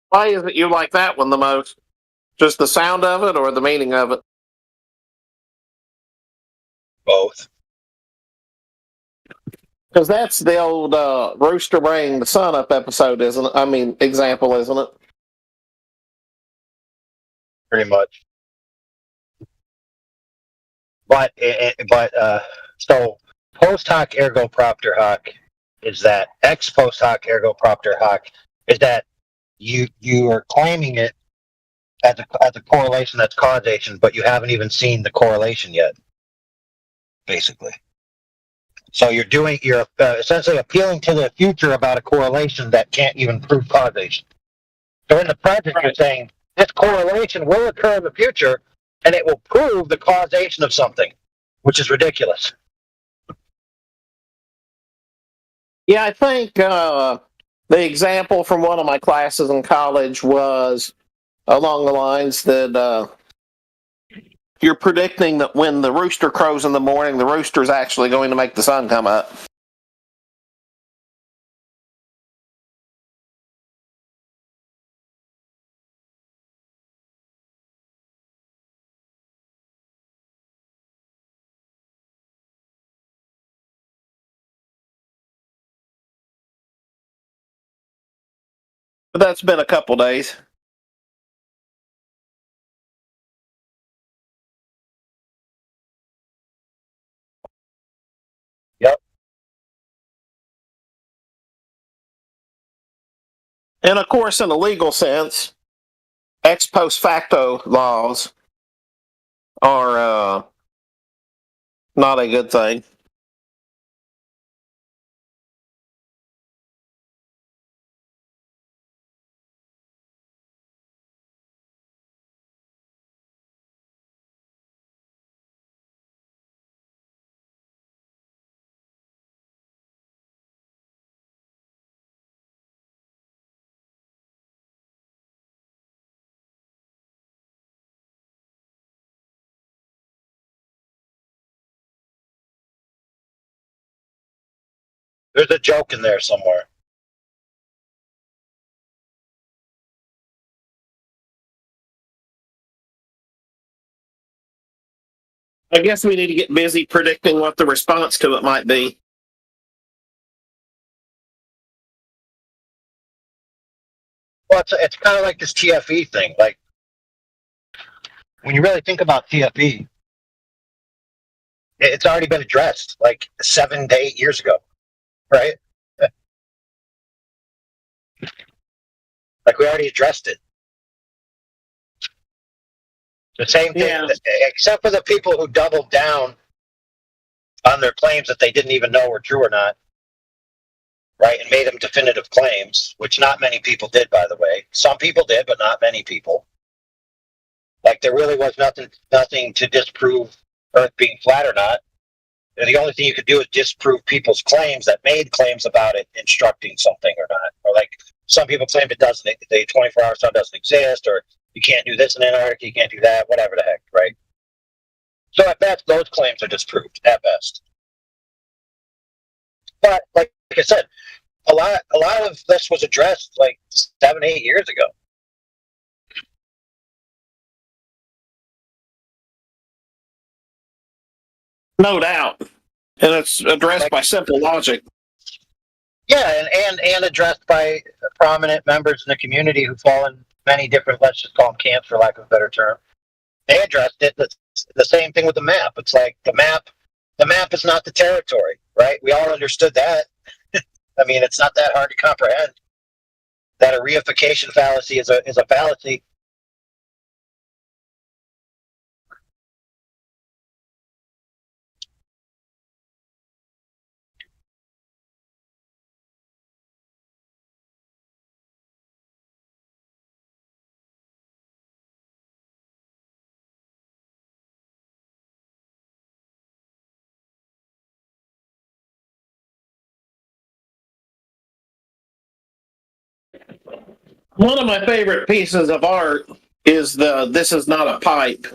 Why is it you like that one the most? Just the sound of it or the meaning of it? Both. Because that's the old rooster bringing the sun up episode, isn't it? I mean, example, isn't it? Pretty much. But so post hoc ergo propter hoc is that ex post hoc ergo propter hoc is that you are claiming it as a correlation that's causation, but you haven't even seen the correlation yet. Basically, so you're essentially appealing to the future about a correlation that can't even prove causation. So in the present, you're saying this correlation will occur in the future, and it will prove the causation of something, which is ridiculous. Yeah, I think the example from one of my classes in college was along the lines that you're predicting that when the rooster crows in the morning, the rooster is actually going to make the sun come up. But that's been a couple days. Yep. And of course, in a legal sense, ex post facto laws are not a good thing. There's a joke in there somewhere. I guess we need to get busy predicting what the response to it might be. Well, it's kind of like this TFE thing. Like, when you really think about TFE, it's already been addressed like 7 to 8 years ago, right? Like, we already addressed it. The same thing, except for the people who doubled down on their claims that they didn't even know were true or not, right? And made them definitive claims, which not many people did, by the way. Some people did, but not many people. Like, there really was nothing to disprove Earth being flat or not. And the only thing you could do is disprove people's claims that made claims about it instructing something or not. Or like some people claim the 24-hour sun doesn't exist, or you can't do this in Antarctica, you can't do that, whatever the heck, right? So at best, those claims are disproved, at best. But like I said, a lot of this was addressed like 7, 8 years ago. No doubt. And it's addressed by simple logic. Yeah, and addressed by prominent members in the community who fall in many different, let's just call them camps for lack of a better term. They addressed it. The same thing with the map. It's like the map is not the territory, right? We all understood that. I mean, it's not that hard to comprehend that a reification fallacy is a fallacy. One of my favorite pieces of art is the "This is not a pipe"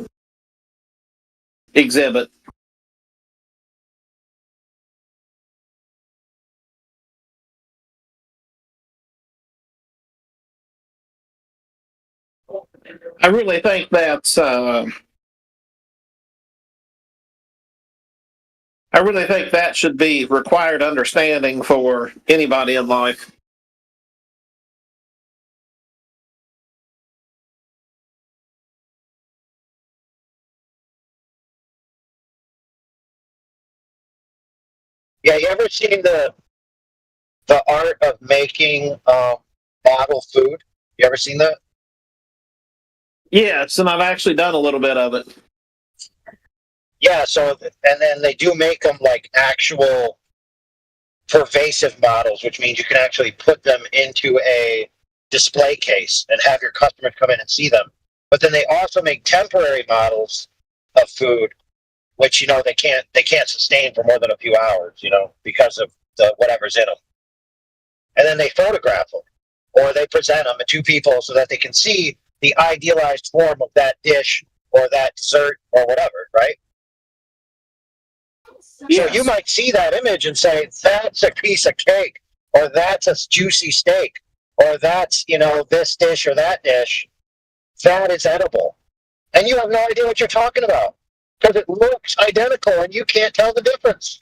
exhibit. I really think that's I really think that should be required understanding for anybody in life. Yeah, you ever seen the art of making model food? You ever seen that? Yes, and I've actually done a little bit of it. Yeah, so and then they do make them like actual pervasive models, which means you can actually put them into a display case and have your customers come in and see them. But then they also make temporary models of food, which they can't sustain for more than a few hours, because of the whatever's in them. And then they photograph them, or they present them to people so that they can see the idealized form of that dish or that dessert or whatever, right? Yes. So you might see that image and say, that's a piece of cake, or that's a juicy steak, or that's, this dish or that dish. That is edible. And you have no idea what you're talking about because it looks identical and you can't tell the difference.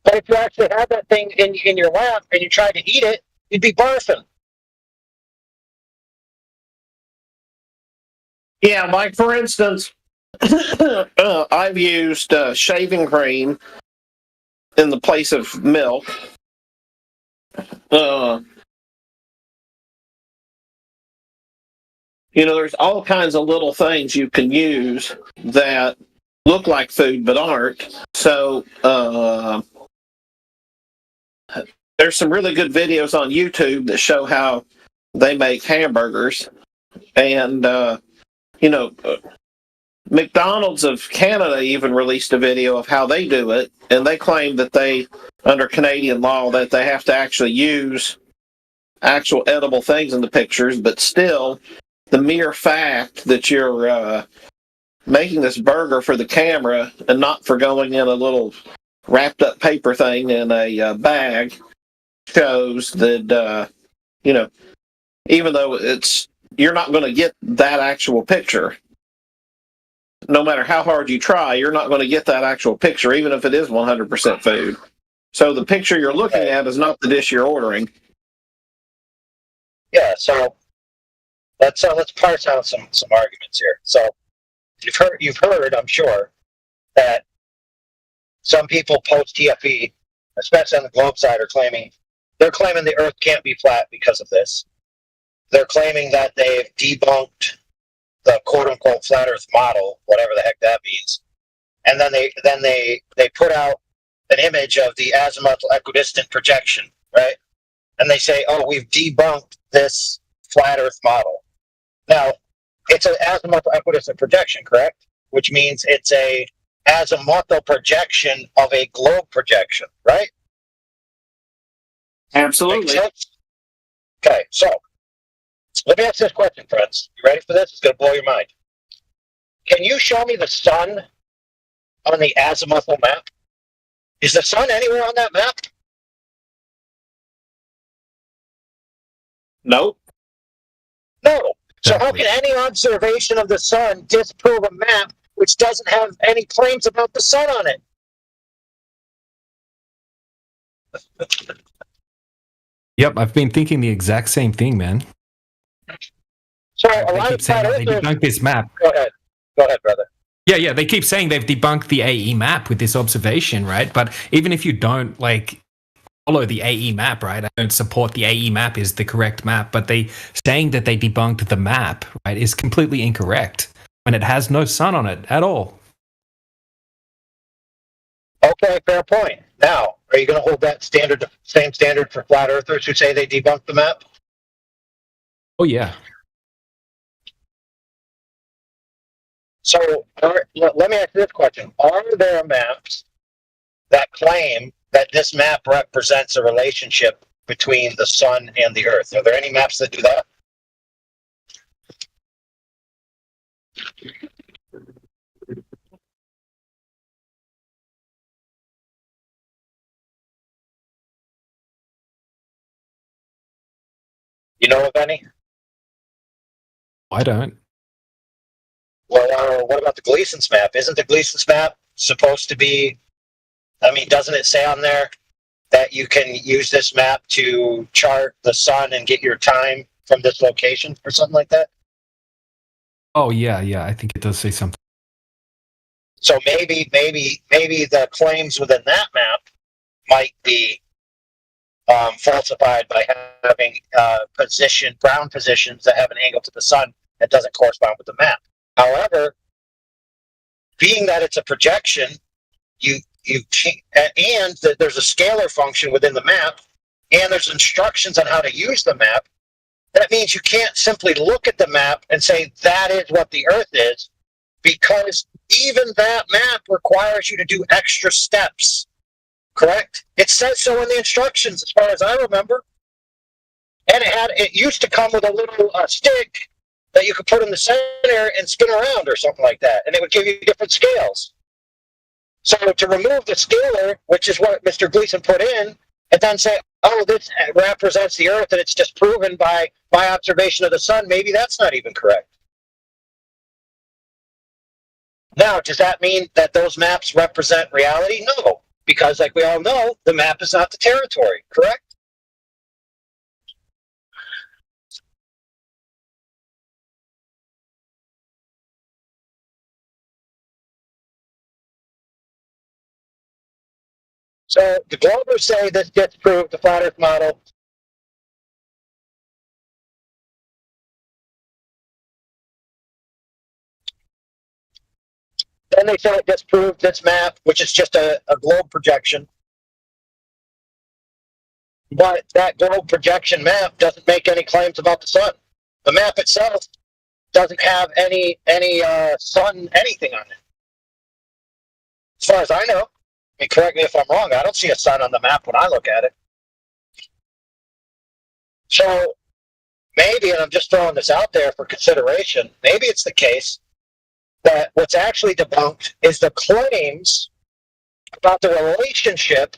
But if you actually had that thing in your lap and you tried to eat it, you'd be barfing. Yeah, like for instance, I've used shaving cream in the place of milk. There's all kinds of little things you can use that look like food but aren't. So there's some really good videos on YouTube that show how they make hamburgers. And, McDonald's of Canada even released a video of how they do it. And they claim that they, under Canadian law, that they have to actually use actual edible things in the pictures. But still, the mere fact that you're making this burger for the camera and not for going in a little wrapped up paper thing in a bag shows that, even though you're not going to get that actual picture. No matter how hard you try, you're not going to get that actual picture, even if it is 100% food. So the picture you're looking at is not the dish you're ordering. Yeah, so let's parse out some arguments here. So you've heard, I'm sure, that some people post TFE, especially on the Globe side, they're claiming the Earth can't be flat because of this. They're claiming that they've debunked the quote-unquote flat Earth model, whatever the heck that means, and then they put out an image of the azimuthal equidistant projection, right? And they say, "Oh, we've debunked this flat Earth model." Now, it's an azimuthal equidistant projection, correct? Which means it's a azimuthal projection of a globe projection, right? Absolutely. Okay, so let me ask this question, friends. You ready for this? It's going to blow your mind. Can you show me the sun on the azimuthal map? Is the sun anywhere on that map? Nope. No. So how can any observation of the sun disprove a map which doesn't have any claims about the sun on it? Yep, I've been thinking the exact same thing, man. So they keep saying they debunked this map. Go ahead, brother. Yeah, they keep saying they've debunked the AE map with this observation, right? But even if you don't follow the AE map, right? I don't support the AE map is the correct map, but they saying that they debunked the map, right, is completely incorrect when it has no sun on it at all. Okay, fair point. Now, are you going to hold that same standard for flat earthers who say they debunked the map? Oh yeah. So let me ask you this question. Are there maps that claim that this map represents a relationship between the sun and the earth? Are there any maps that do that? You know of any? I don't. Well, what about the Gleason's map? Isn't the Gleason's map supposed to be, doesn't it say on there that you can use this map to chart the sun and get your time from this location or something like that? Oh yeah, I think it does say something. So maybe the claims within that map might be falsified by having ground positions that have an angle to the sun that doesn't correspond with the map. However, being that it's a projection, you can't, and that there's a scalar function within the map, and there's instructions on how to use the map. That means you can't simply look at the map and say that is what the Earth is, because even that map requires you to do extra steps. Correct? It says so in the instructions, as far as I remember. And it used to come with a little stick that you could put in the center and spin around or something like that, and it would give you different scales. So to remove the scalar, which is what Mr. Gleason put in, and then say, oh, this represents the Earth and it's just proven by observation of the sun, maybe that's not even correct. Now, does that mean that those maps represent reality? No, because like we all know, the map is not the territory, correct? So the Globers say this gets proved, the flat Earth model. Then they say it gets proved, this map, which is just a globe projection. But that globe projection map doesn't make any claims about the sun. The map itself doesn't have any sun, anything on it. As far as I know. I mean, correct me if I'm wrong, I don't see a sun on the map when I look at it. So maybe, and I'm just throwing this out there for consideration, maybe it's the case that what's actually debunked is the claims about the relationship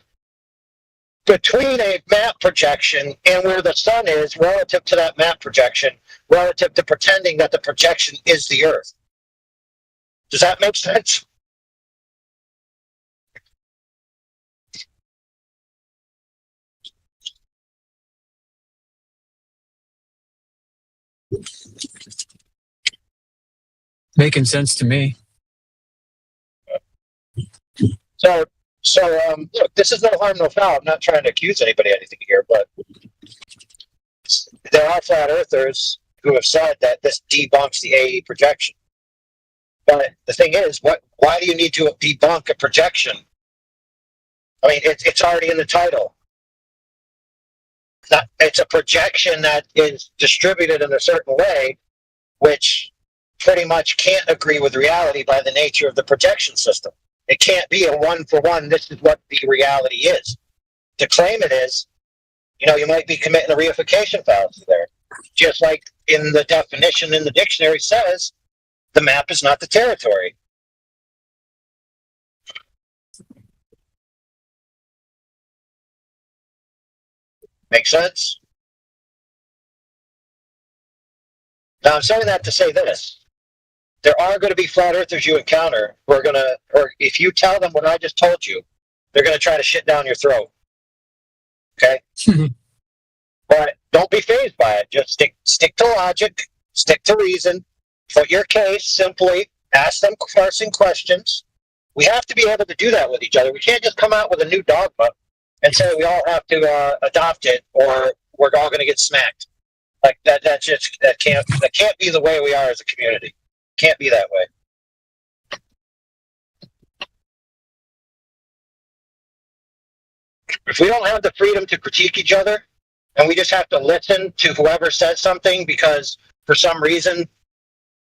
between a map projection and where the sun is relative to that map projection, relative to pretending that the projection is the Earth. Does that make sense? Making sense to me. So look, this is no harm, no foul. I'm not trying to accuse anybody of anything here, but there are flat earthers who have said that this debunks the AE projection. But the thing is, why do you need to debunk a projection? I mean, it's already in the title. It's a projection that is distributed in a certain way, which pretty much can't agree with reality by the nature of the projection system. It can't be a one-for-one, this is what the reality is. To claim it is, you might be committing a reification fallacy there. Just like in the definition in the dictionary says, the map is not the territory. Make sense? Now, I'm saying that to say this. There are going to be flat earthers you encounter who are going to, or if you tell them what I just told you, they're going to try to shit down your throat. Okay? But don't be fazed by it. Just stick to logic, stick to reason. Put your case simply. Ask them parsing questions. We have to be able to do that with each other. We can't just come out with a new dogma and say we all have to adopt it, or we're all going to get smacked. Like that. That can't be the way we are as a community. Can't be that way. If we don't have the freedom to critique each other, and we just have to listen to whoever says something because for some reason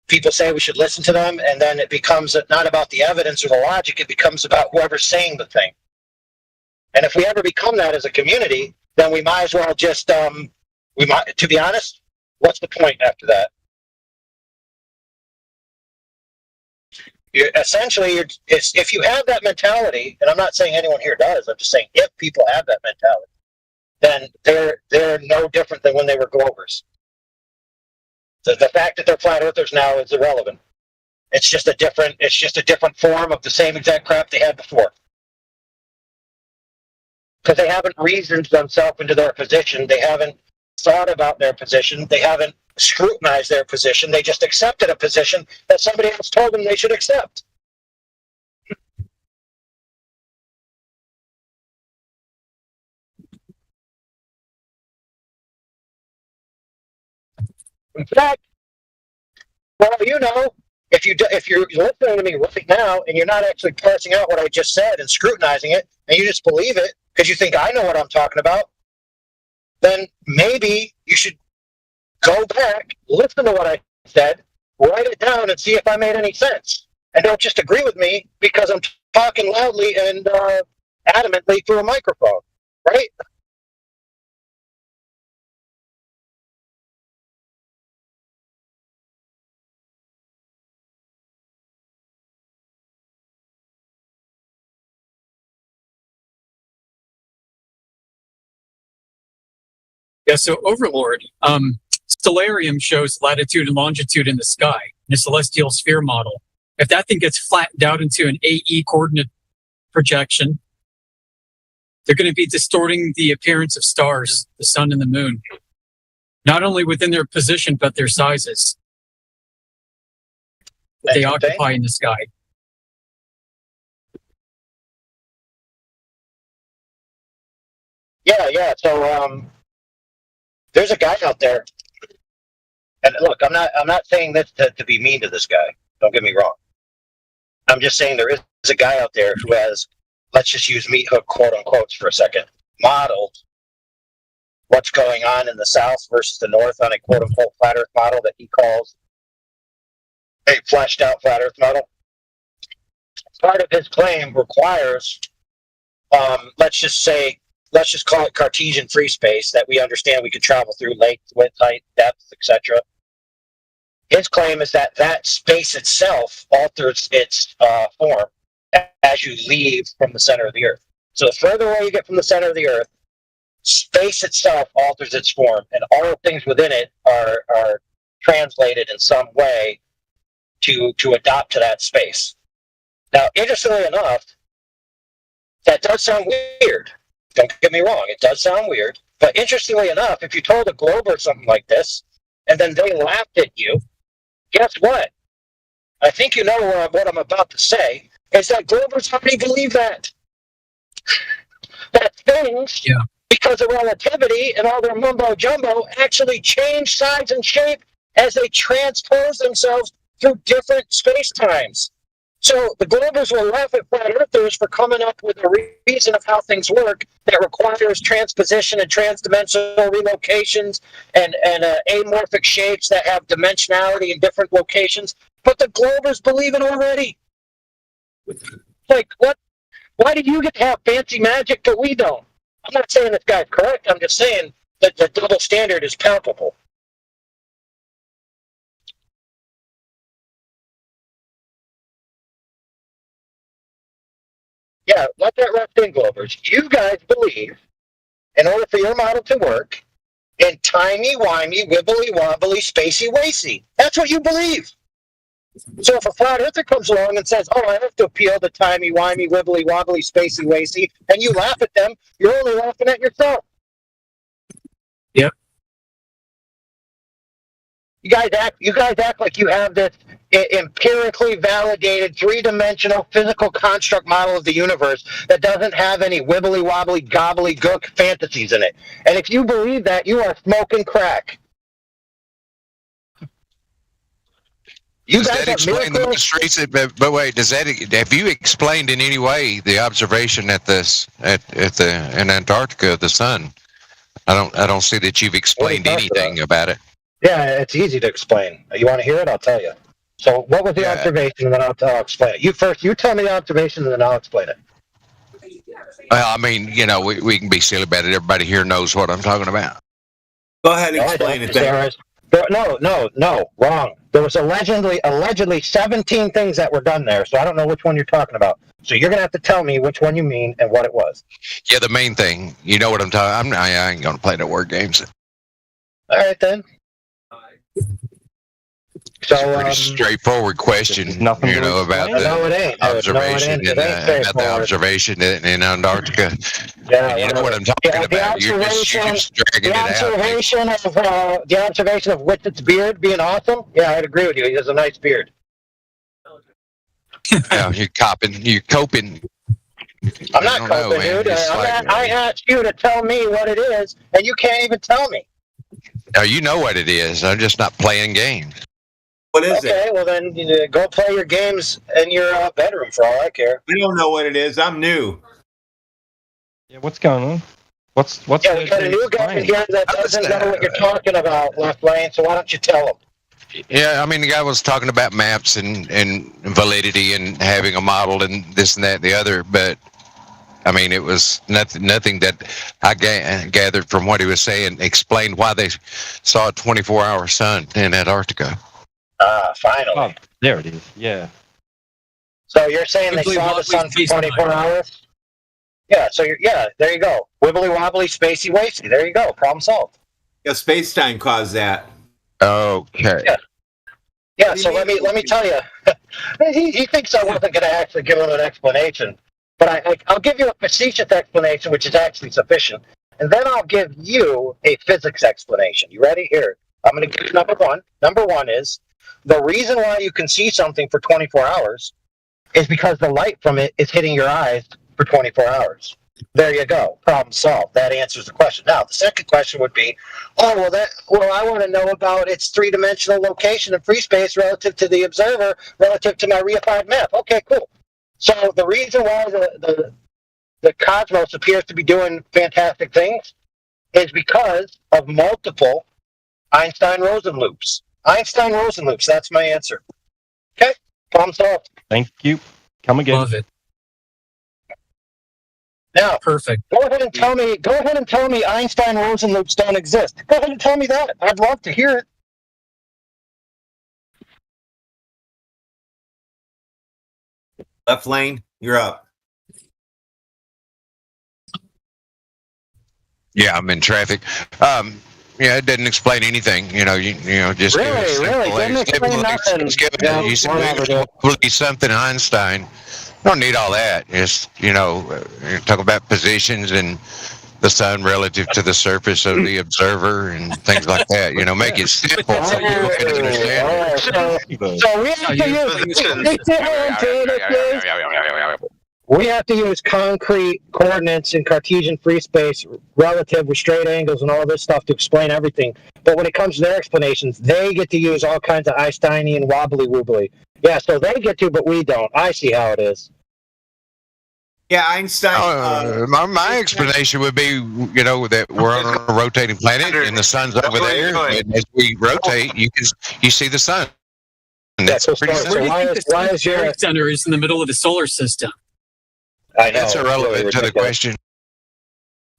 people say we should listen to them, and then it becomes not about the evidence or the logic, it becomes about whoever's saying the thing. And if we ever become that as a community, then we might as well just, to be honest, what's the point after that? If you have that mentality, and I'm not saying anyone here does, I'm just saying if people have that mentality, then they're no different than when they were Globers. The fact that they're flat earthers now is irrelevant. It's just a different form of the same exact crap they had before. Because they haven't reasoned themselves into their position, they haven't thought about their position, they haven't scrutinized their position, they just accepted a position that somebody else told them they should accept. In fact, well, if you're listening to me right now and you're not actually parsing out what I just said and scrutinizing it, and you just believe it because you think I know what I'm talking about, then maybe you should go back, listen to what I said, write it down, and see if I made any sense. And don't just agree with me because I'm talking loudly and adamantly through a microphone, right? Yeah, so Overlord, Stellarium shows latitude and longitude in the sky in a celestial sphere model. If that thing gets flattened out into an AE coordinate projection, they're going to be distorting the appearance of stars, the sun and the moon, not only within their position, but their sizes that they occupy in the sky. Yeah. So there's a guy out there, and look, I'm not saying this to be mean to this guy. Don't get me wrong. I'm just saying there is a guy out there who has, let's just use meat hook quote unquote for a second, modeled what's going on in the south versus the north on a quote unquote flat earth model that he calls a fleshed out flat earth model. Part of his claim requires, let's just call it Cartesian free space that we understand we can travel through length, width, height, depth, etc. His claim is that space itself alters its form as you leave from the center of the Earth. So the further away you get from the center of the Earth, space itself alters its form, and all things within it are translated in some way to adopt to that space. Now, interestingly enough, that does sound weird. Don't get me wrong, it does sound weird. But interestingly enough, if you told a Glober something like this, and then they laughed at you, guess what? I think you know what I'm about to say, is that Globers already believe that. That things, because of relativity and all their mumbo-jumbo, actually change size and shape as they transpose themselves through different space-times. So the Globers will laugh at flat earthers for coming up with a reason of how things work that requires transposition and transdimensional relocations and amorphic shapes that have dimensionality in different locations. But the Globers believe it already. Like, what? Why do you get to have fancy magic but we don't? I'm not saying this guy's correct. I'm just saying that the double standard is palpable. Yeah, let that rest in, Globers. You guys believe, in order for your model to work, in timey-wimey, wibbly-wobbly, spacey-wacy. That's what you believe. So if a flat earther comes along and says, I have to appeal to timey-wimey, wibbly-wobbly, spacey-wacy, and you laugh at them, you're only laughing at yourself. Yep. You guys act like you have this empirically validated 3-dimensional physical construct model of the universe that doesn't have any wibbly wobbly gobbledygook fantasies in it. And if you believe that, you are smoking crack. You Does guys that have explain the most recent? But wait, have you explained in any way the observation at in Antarctica of the sun? I don't see that you've explained anything about it. Yeah, it's easy to explain. You want to hear it? I'll tell you. So, what was the observation, and then I'll explain it. You first. You tell me the observation, and then I'll explain it. Well, I mean, we can be silly about it. Everybody here knows what I'm talking about. Go ahead and explain it then. No, wrong. There was allegedly 17 things that were done there, so I don't know which one you're talking about. So you're gonna have to tell me which one you mean and what it was. Yeah, the main thing. You know what I'm talking. I ain't gonna play no word games. All right then. So it's a pretty straightforward question, about the observation about the observation in Antarctica. Yeah, you know what I'm talking about. You're just dragging it out. The observation of Whit's beard being awesome. Yeah, I'd agree with you. He has a nice beard. Yeah, you're coping. I'm not coping, dude. I asked you to tell me what it is, and you can't even tell me. No, you know what it is. I'm just not playing games. What is it? Okay, well then go play your games in your bedroom for all I care. I don't know what it is. I'm new. Yeah, what's going on? What's yeah, we got a new guy in here that doesn't know what you're talking about, Left Lane, so why don't you tell him? Yeah, I mean, the guy was talking about maps and validity and having a model and this and that and the other, but I mean, it was nothing that I gathered from what he was saying explained why they saw a 24-hour sun in Antarctica. Finally. Oh, there it is. Yeah. So you're saying they saw the sun for 24 hours? Yeah, so there you go. Wibbly wobbly, spacey wasty. There you go. Problem solved. Yeah, space-time caused that. Okay. Yeah, so let me tell you. he thinks I wasn't going to actually give him an explanation. But I'll give you a facetious explanation, which is actually sufficient. And then I'll give you a physics explanation. You ready? Here. I'm going to give you number one. Number one is the reason why you can see something for 24 hours is because the light from it is hitting your eyes for 24 hours. There you go. Problem solved. That answers the question. Now, the second question would be, I want to know about its 3-dimensional location in free space relative to the observer, relative to my reified map. Okay, cool. So the reason why the cosmos appears to be doing fantastic things is because of multiple Einstein-Rosen loops. Einstein-Rosen loops, that's my answer. Okay, problem solved. Thank you. Come again. Love it. Now, perfect. Go ahead and tell me Einstein-Rosen loops don't exist. Go ahead and tell me that. I'd love to hear it. Left Lane, you're up. Yeah, I'm in traffic. Yeah, it didn't explain anything. Just Didn't explain nothing. You said something Einstein. Don't need all that. Just talk about positions and the sun relative to the surface of the observer and things like that. Make it simple so people can understand. So we have to use concrete coordinates in Cartesian free space relative with straight angles and all this stuff to explain everything. But when it comes to their explanations, they get to use all kinds of Einsteinian wobbly-woobly. Yeah, so they get to, but we don't. I see how it is. Yeah, Einstein. My explanation would be, that we're on a rotating planet and the sun's over there, and as we rotate, you see the sun. And that's pretty simple. Where do you think the Sun Center is in the middle of the solar system? I know. That's irrelevant to the question.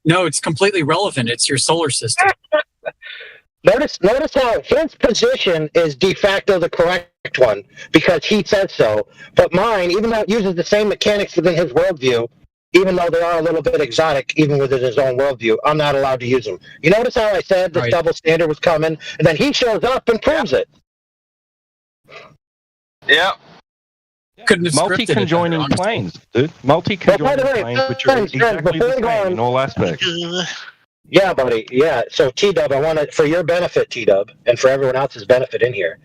No, it's completely relevant. It's your solar system. Notice how his position is de facto the correct one because he said so. But mine, even though it uses the same mechanics within his worldview, even though they are a little bit exotic, even within his own worldview, I'm not allowed to use them. You notice how I said this double standard was coming, and then he shows up and proves it. Yeah. Couldn't have multi-conjoining planes, dude. Multi-conjoining planes, which are exactly the same in all aspects. Yeah, buddy. Yeah. So T-Dub, I want to, for your benefit, T-Dub, and for everyone else's benefit in here,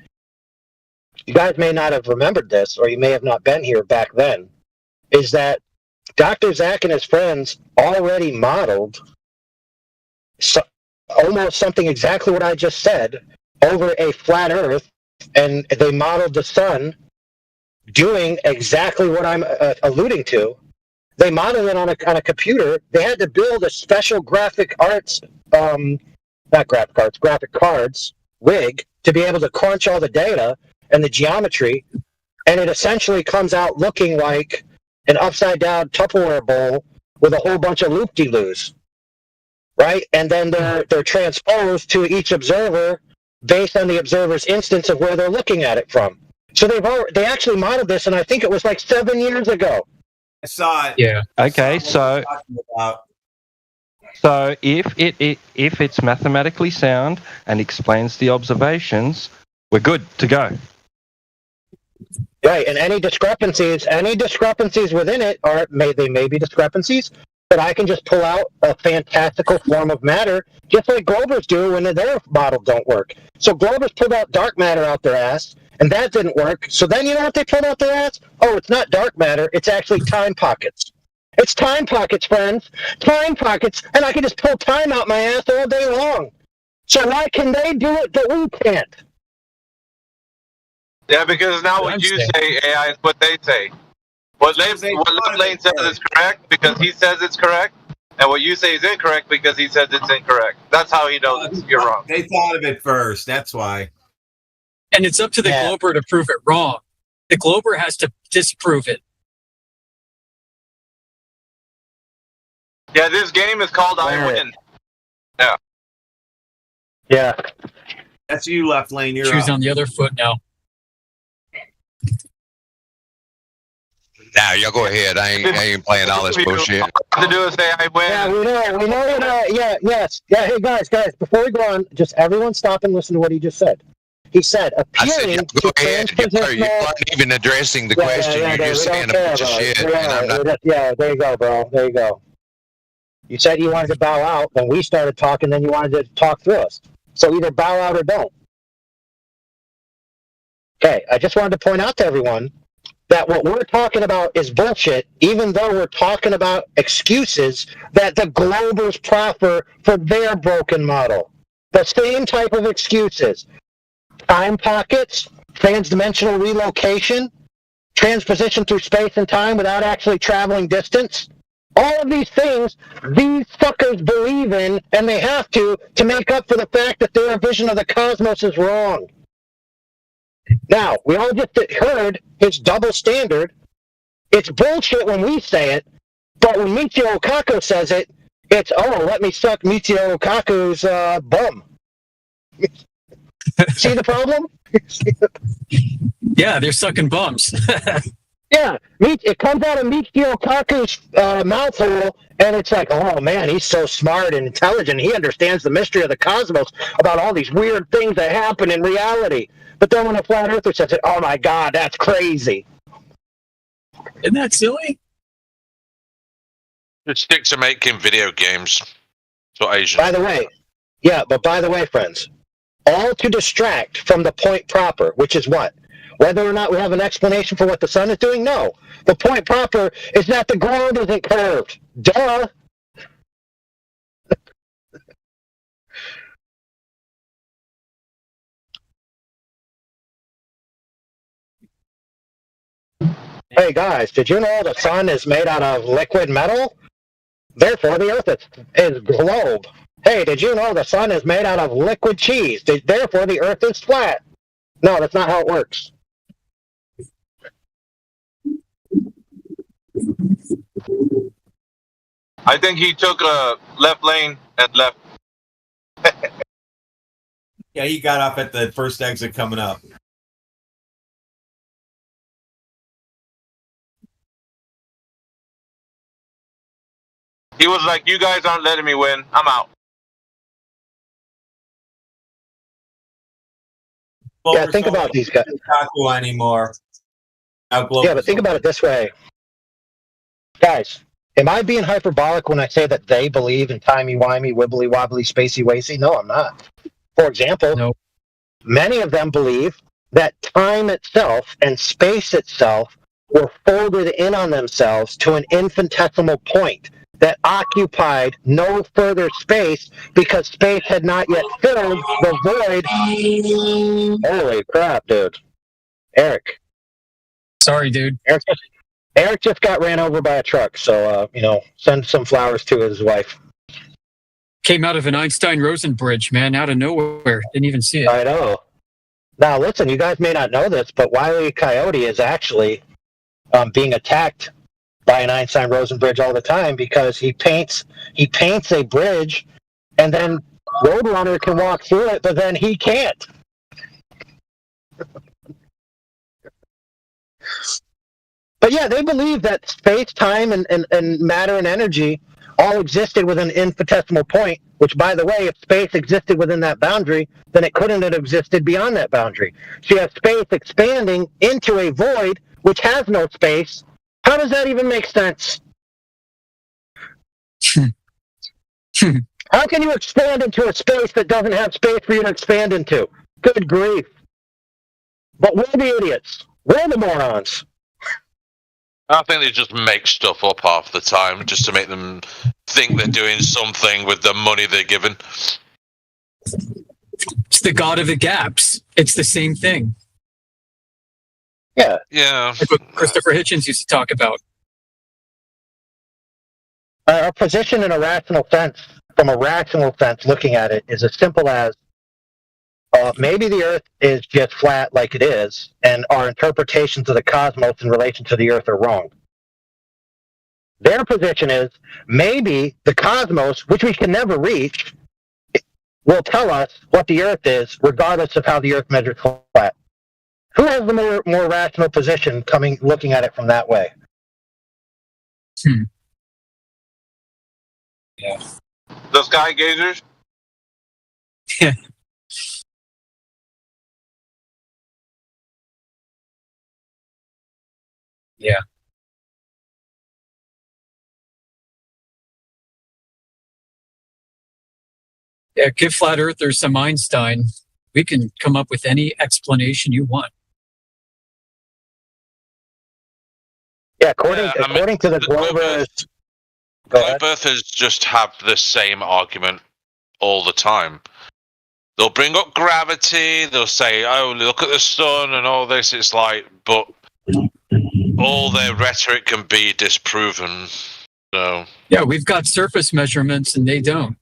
you guys may not have remembered this, or you may have not been here back then, is that Dr. Zach and his friends already modeled almost something exactly what I just said over a flat Earth, and they modeled the sun doing exactly what I'm alluding to. They modeled it on a computer. They had to build a special graphic cards rig to be able to crunch all the data and the geometry, and it essentially comes out looking like an upside-down Tupperware bowl with a whole bunch of loop-de-loos, right? And then they're transposed to each observer based on the observer's instance of where they're looking at it from. So they actually modeled this, and I think it was like 7 years ago. I saw it. Yeah. Okay, so if it's mathematically sound and explains the observations, we're good to go. Right, and any discrepancies within it they may be discrepancies, but I can just pull out a fantastical form of matter, just like Glover's do when their models don't work. So Glover's pulled out dark matter out their ass, and that didn't work. So then you know what they pulled out their ass? Oh, it's not dark matter, it's actually time pockets. It's time pockets, friends. Time pockets, and I can just pull time out my ass all day long. So why can they do it, but we can't? Yeah, because now what you say, AI, is what they say. What Left Lane says is correct because he says it's correct, and what you say is incorrect because he says it's incorrect. That's how he knows you're wrong. They thought of it first. That's why. And it's up to the Glober to prove it wrong. The Glober has to disprove it. Yeah, this game is called I Win. Yeah. Yeah. That's you, Left Lane. You're Shoes up. on the other foot now. Now y'all go ahead. I ain't playing all this bullshit. To do is say I win. Yeah, we know. Yes. Yeah. Hey guys, before we go on, just everyone stop and listen to what he just said. He said, appearing go ahead. You aren't even addressing the question. You're just saying a bunch of shit. And I'm not. Yeah, there you go, bro. There you go. You said you wanted to bow out, then we started talking, then you wanted to talk through us. So either bow out or don't. Okay, I just wanted to point out to everyone that what we're talking about is bullshit, even though we're talking about excuses that the Globers proffer for their broken model. The same type of excuses. Time pockets, transdimensional relocation, transposition through space and time without actually traveling distance. All of these things, these fuckers believe in, and they have to make up for the fact that their vision of the cosmos is wrong. Now, we all just heard his double standard. It's bullshit when we say it, but when Michio Kaku says it, it's, oh, let me suck Michio Kaku's bum. See the problem? Yeah, they're sucking bums. Yeah, it comes out of Michio Kaku's mouth hole, and it's like, oh man, he's so smart and intelligent. He understands the mystery of the cosmos about all these weird things that happen in reality. But then when a flat earther says it, oh my God, that's crazy. Isn't that silly? Just stick to making video games. That's what Asians. By the way, friends, all to distract from the point proper, which is what? Whether or not we have an explanation for what the sun is doing? No. The point proper is that the globe isn't curved. Duh. Hey guys, did you know the sun is made out of liquid metal? Therefore, the earth is globe. Hey, did you know the sun is made out of liquid cheese? Therefore, the earth is flat. No, that's not how it works. I think he took a left lane and left. Yeah, he got off at the first exit coming up. He was like, you guys aren't letting me win. I'm out. Yeah, think about these guys. Anymore. Yeah, but think about it this way. Guys, Am I being hyperbolic when I say that they believe in timey-wimey, wibbly-wobbly, spacey-wacy? No, I'm not. For example, many of them believe that time itself and space itself were folded in on themselves to an infinitesimal point that occupied no further space because space had not yet filled the void. Holy crap, dude. Eric. Sorry, dude. Eric just got ran over by a truck, so, send some flowers to his wife. Came out of an Einstein-Rosen bridge, man, out of nowhere. Didn't even see it. I know. Now, listen, you guys may not know this, but Wile E. Coyote is actually being attacked by an Einstein-Rosen bridge all the time because he paints a bridge, and then Roadrunner can walk through it, but then he can't. But yeah, they believe that space, time, and matter and energy all existed within an infinitesimal point, which, by the way, if space existed within that boundary, then it couldn't have existed beyond that boundary. So you have space expanding into a void which has no space. How does that even make sense? How can you expand into a space that doesn't have space for you to expand into? Good grief. But we're the idiots. We're the morons. I think they just make stuff up half the time just to make them think they're doing something with the money they're given. It's the god of the gaps. It's the same thing. Yeah. Yeah. Like what Christopher Hitchens used to talk about. Our position in a rational sense, from a rational sense, looking at it, is as simple as maybe the Earth is just flat like it is, and our interpretations of the cosmos in relation to the Earth are wrong. Their position is maybe the cosmos, which we can never reach, will tell us what the Earth is, regardless of how the Earth measures flat. Who has the more rational position looking at it from that way? Yeah. The sky gazers? Yeah. Yeah. Yeah, give flat earthers some Einstein. We can come up with any explanation you want. Yeah, according to the globalist... Globe Earthers just have the same argument all the time. They'll bring up gravity, they'll say, oh, look at the sun and all this. It's like, but all their rhetoric can be disproven. So yeah, we've got surface measurements and they don't.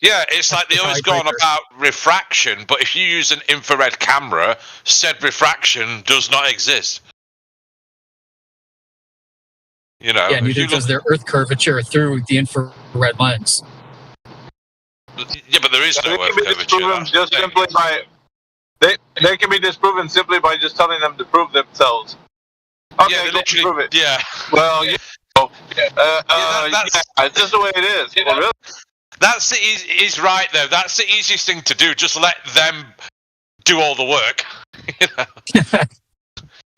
Yeah, it's like they always go on about refraction, but if you use an infrared camera, said refraction does not exist. You know, yeah, neither does their Earth curvature through the infrared lens. Yeah, but there is no Earth curvature. Just simply by they can be disproven simply by just telling them to prove themselves. Okay, yeah, literally. Prove it. Yeah. Well, yeah. It's just the way it is. Yeah. Well, really? That's the he's right though. That's the easiest thing to do. Just let them do all the work. You know?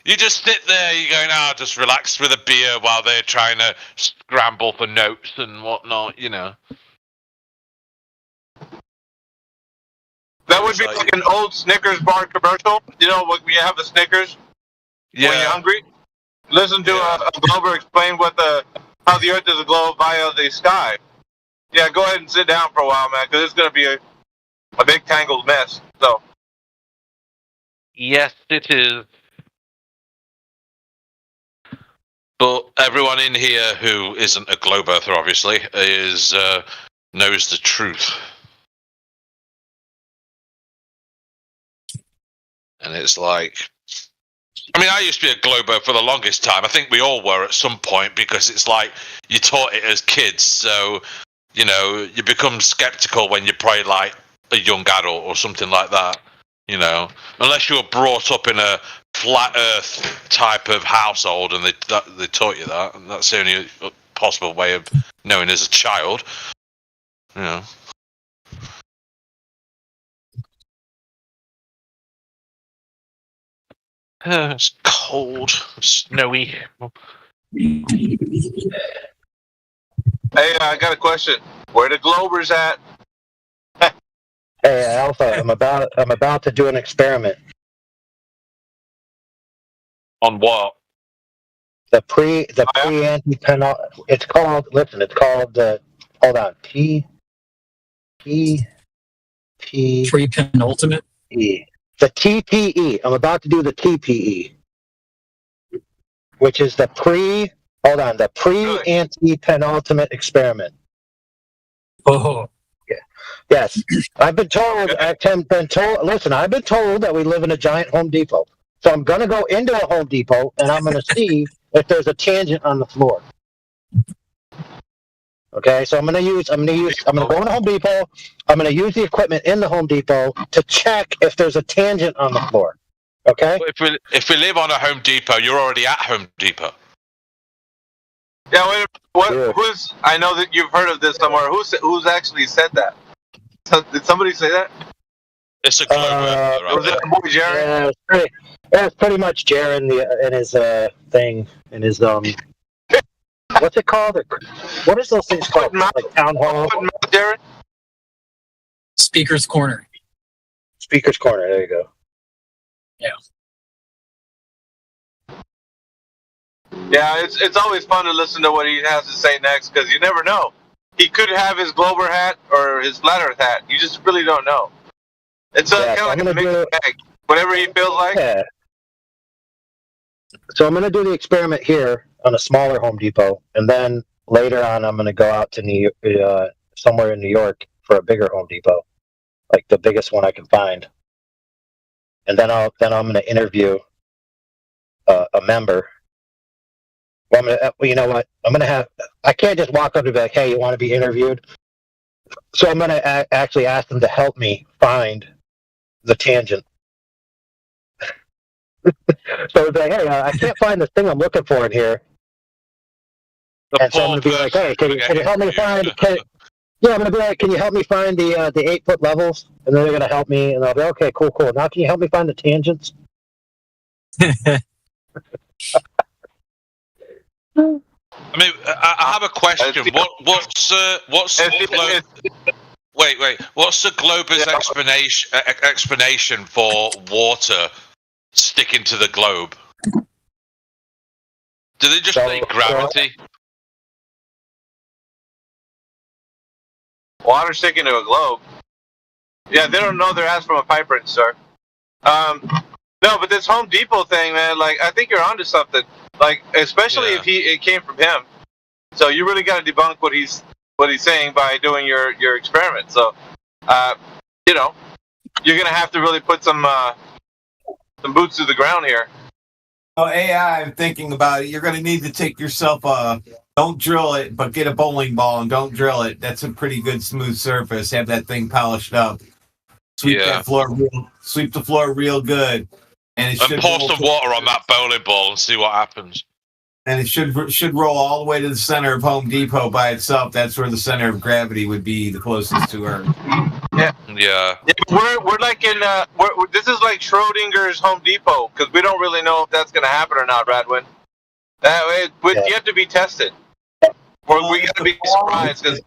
You just sit there, you're going, just relax with a beer while they're trying to scramble for notes and whatnot, you know. That would be like an old Snickers bar commercial. You know, when you have the Snickers when you're hungry. Listen to a Glober explain how the Earth is a globe via the sky. Yeah, go ahead and sit down for a while, man, because it's going to be a big tangled mess. So. Yes, it is. But everyone in here who isn't a globe earther, obviously, knows the truth. And it's like, I mean, I used to be a globe earther for the longest time. I think we all were at some point because it's like you taught it as kids. So, you know, you become skeptical when you're probably like a young adult or something like that. You know, unless you were brought up in a flat earth type of household and they taught you that, and that's the only possible way of knowing as a child. You know. It's cold, snowy. Hey, I got a question. Where the Globers at? Hey, Alpha, I'm about to do an experiment. On what? The pre-anti-penal. It's called. Listen, it's called. Hold on. Pre-penultimate. The TPE. I'm about to do the TPE, which is the pre-anti-penultimate experiment. Oh. Yeah. Yes. I've been told. Listen, I've been told that we live in a giant Home Depot. So I'm gonna go into a Home Depot and I'm gonna see if there's a tangent on the floor. Okay, so I'm gonna go into Home Depot. I'm gonna use the equipment in the Home Depot to check if there's a tangent on the floor. Okay. If we live on a Home Depot, you're already at Home Depot. Yeah, who's? I know that you've heard of this somewhere. Who's actually said that? Did somebody say that? It's a Globe. Was it our boy Jared? Yeah, it's pretty much Jared in his thing, in his what's it called? What is those things called? Like town hall. Jared? Speaker's Corner. Speaker's Corner. There you go. Yeah. Yeah, it's always fun to listen to what he has to say next because you never know. He could have his Glober hat or his Flat Earth hat. You just really don't know. It's kind of like a mixed bag. Whatever he feels like. Yeah. So I'm going to do the experiment here on a smaller Home Depot, and then later on I'm going to go out to somewhere in New York for a bigger Home Depot, like the biggest one I can find. And then I'm going to interview a member. Well, you know what? I can't just walk up and be like, "Hey, you want to be interviewed?" So I'm going to actually ask them to help me find the tangent. So it's like, "Hey, I can't find the thing I'm looking for in here." And so I'm going to be like, "Hey, can you help me find?" I'm going to be like, "Can you help me find the 8-foot levels?" And then they're going to help me, and I'll be okay, cool. Now, can you help me find the tangents? I mean, I have a question. What's the Glober's explanation for water sticking to the globe? Do they just say gravity? Water sticking to a globe. Yeah, they don't know their ass from a pipe wrench, sir. No, but this Home Depot thing, man, like, I think you're onto something. Like, especially if it came from him. So you really got to debunk what he's saying by doing your experiment. So, you're gonna have to really put some boots to the ground here. Oh, AI, I'm thinking about it. You're gonna need to take yourself don't drill it, but get a bowling ball and don't drill it. That's a pretty good smooth surface. Have that thing polished up. Sweep the floor real good. And pour some water on that bowling ball and see what happens. And it should roll all the way to the center of Home Depot by itself. That's where the center of gravity would be the closest to Earth. Yeah. We're like in this is like Schrodinger's Home Depot because we don't really know if that's going to happen or not, Radwin. That you have to be tested. Or we got to be surprised because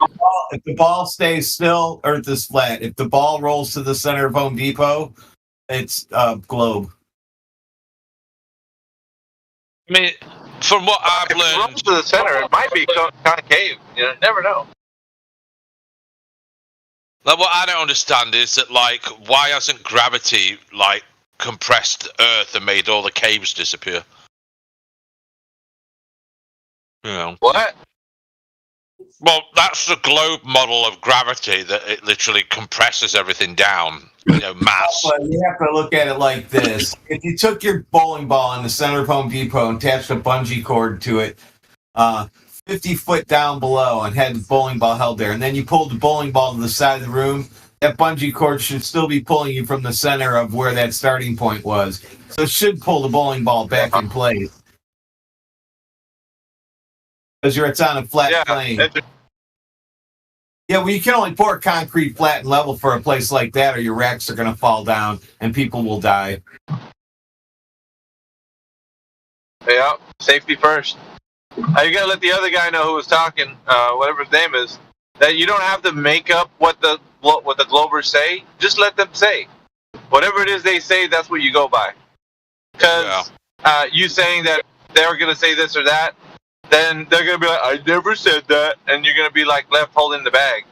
if the ball stays still, Earth is flat. If the ball rolls to the center of Home Depot, it's globe. I mean, from what I've learned, if it rolls to the center, it might be concave. You never know. Like, what I don't understand is that, like, why hasn't gravity, like, compressed Earth and made all the caves disappear? What? Well, that's the globe model of gravity, that it literally compresses everything down, mass. Well, you have to look at it like this. If you took your bowling ball in the center of Home Depot and attached a bungee cord to it 50 foot down below and had the bowling ball held there, and then you pulled the bowling ball to the side of the room, that bungee cord should still be pulling you from the center of where that starting point was. So it should pull the bowling ball back in place. Because it's on a flat plane. Yeah, well, you can only pour concrete flat and level for a place like that, or your racks are going to fall down and people will die. Yeah, safety first. You gotta let the other guy know who was talking, whatever his name is, that you don't have to make up what the Globers say. Just let them say whatever it is they say. That's what you go by. Because you saying that they're gonna say this or that, then they're gonna be like, I never said that, and you're gonna be like left holding the bag.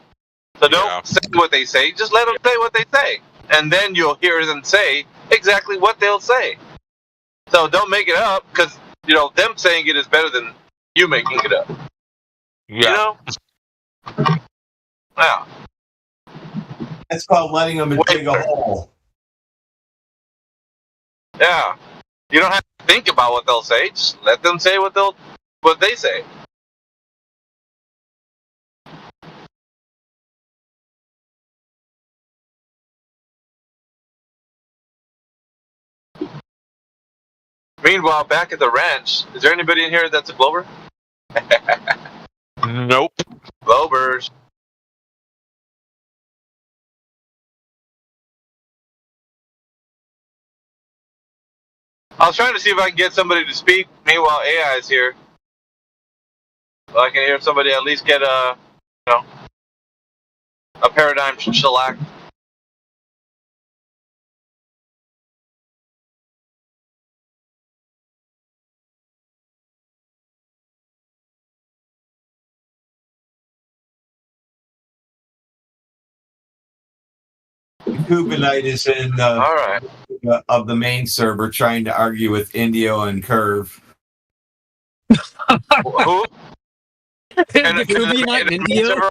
So don't say what they say. Just let them say what they say, and then you'll hear them say exactly what they'll say. So don't make it up, because them saying it is better than you making it up. Yeah. Yeah. That's called letting them dig a hole. Yeah. You don't have to think about what they'll say. Just let them say what they say. Meanwhile, back at the ranch, is there anybody in here that's a Glober? Nope. Globers. I was trying to see if I can get somebody to speak. Meanwhile, AI is here. So I can hear somebody at least get a paradigm shellac. Kubanite is in of the main server trying to argue with Indio and Curve. Who? The Kubanite in Indio?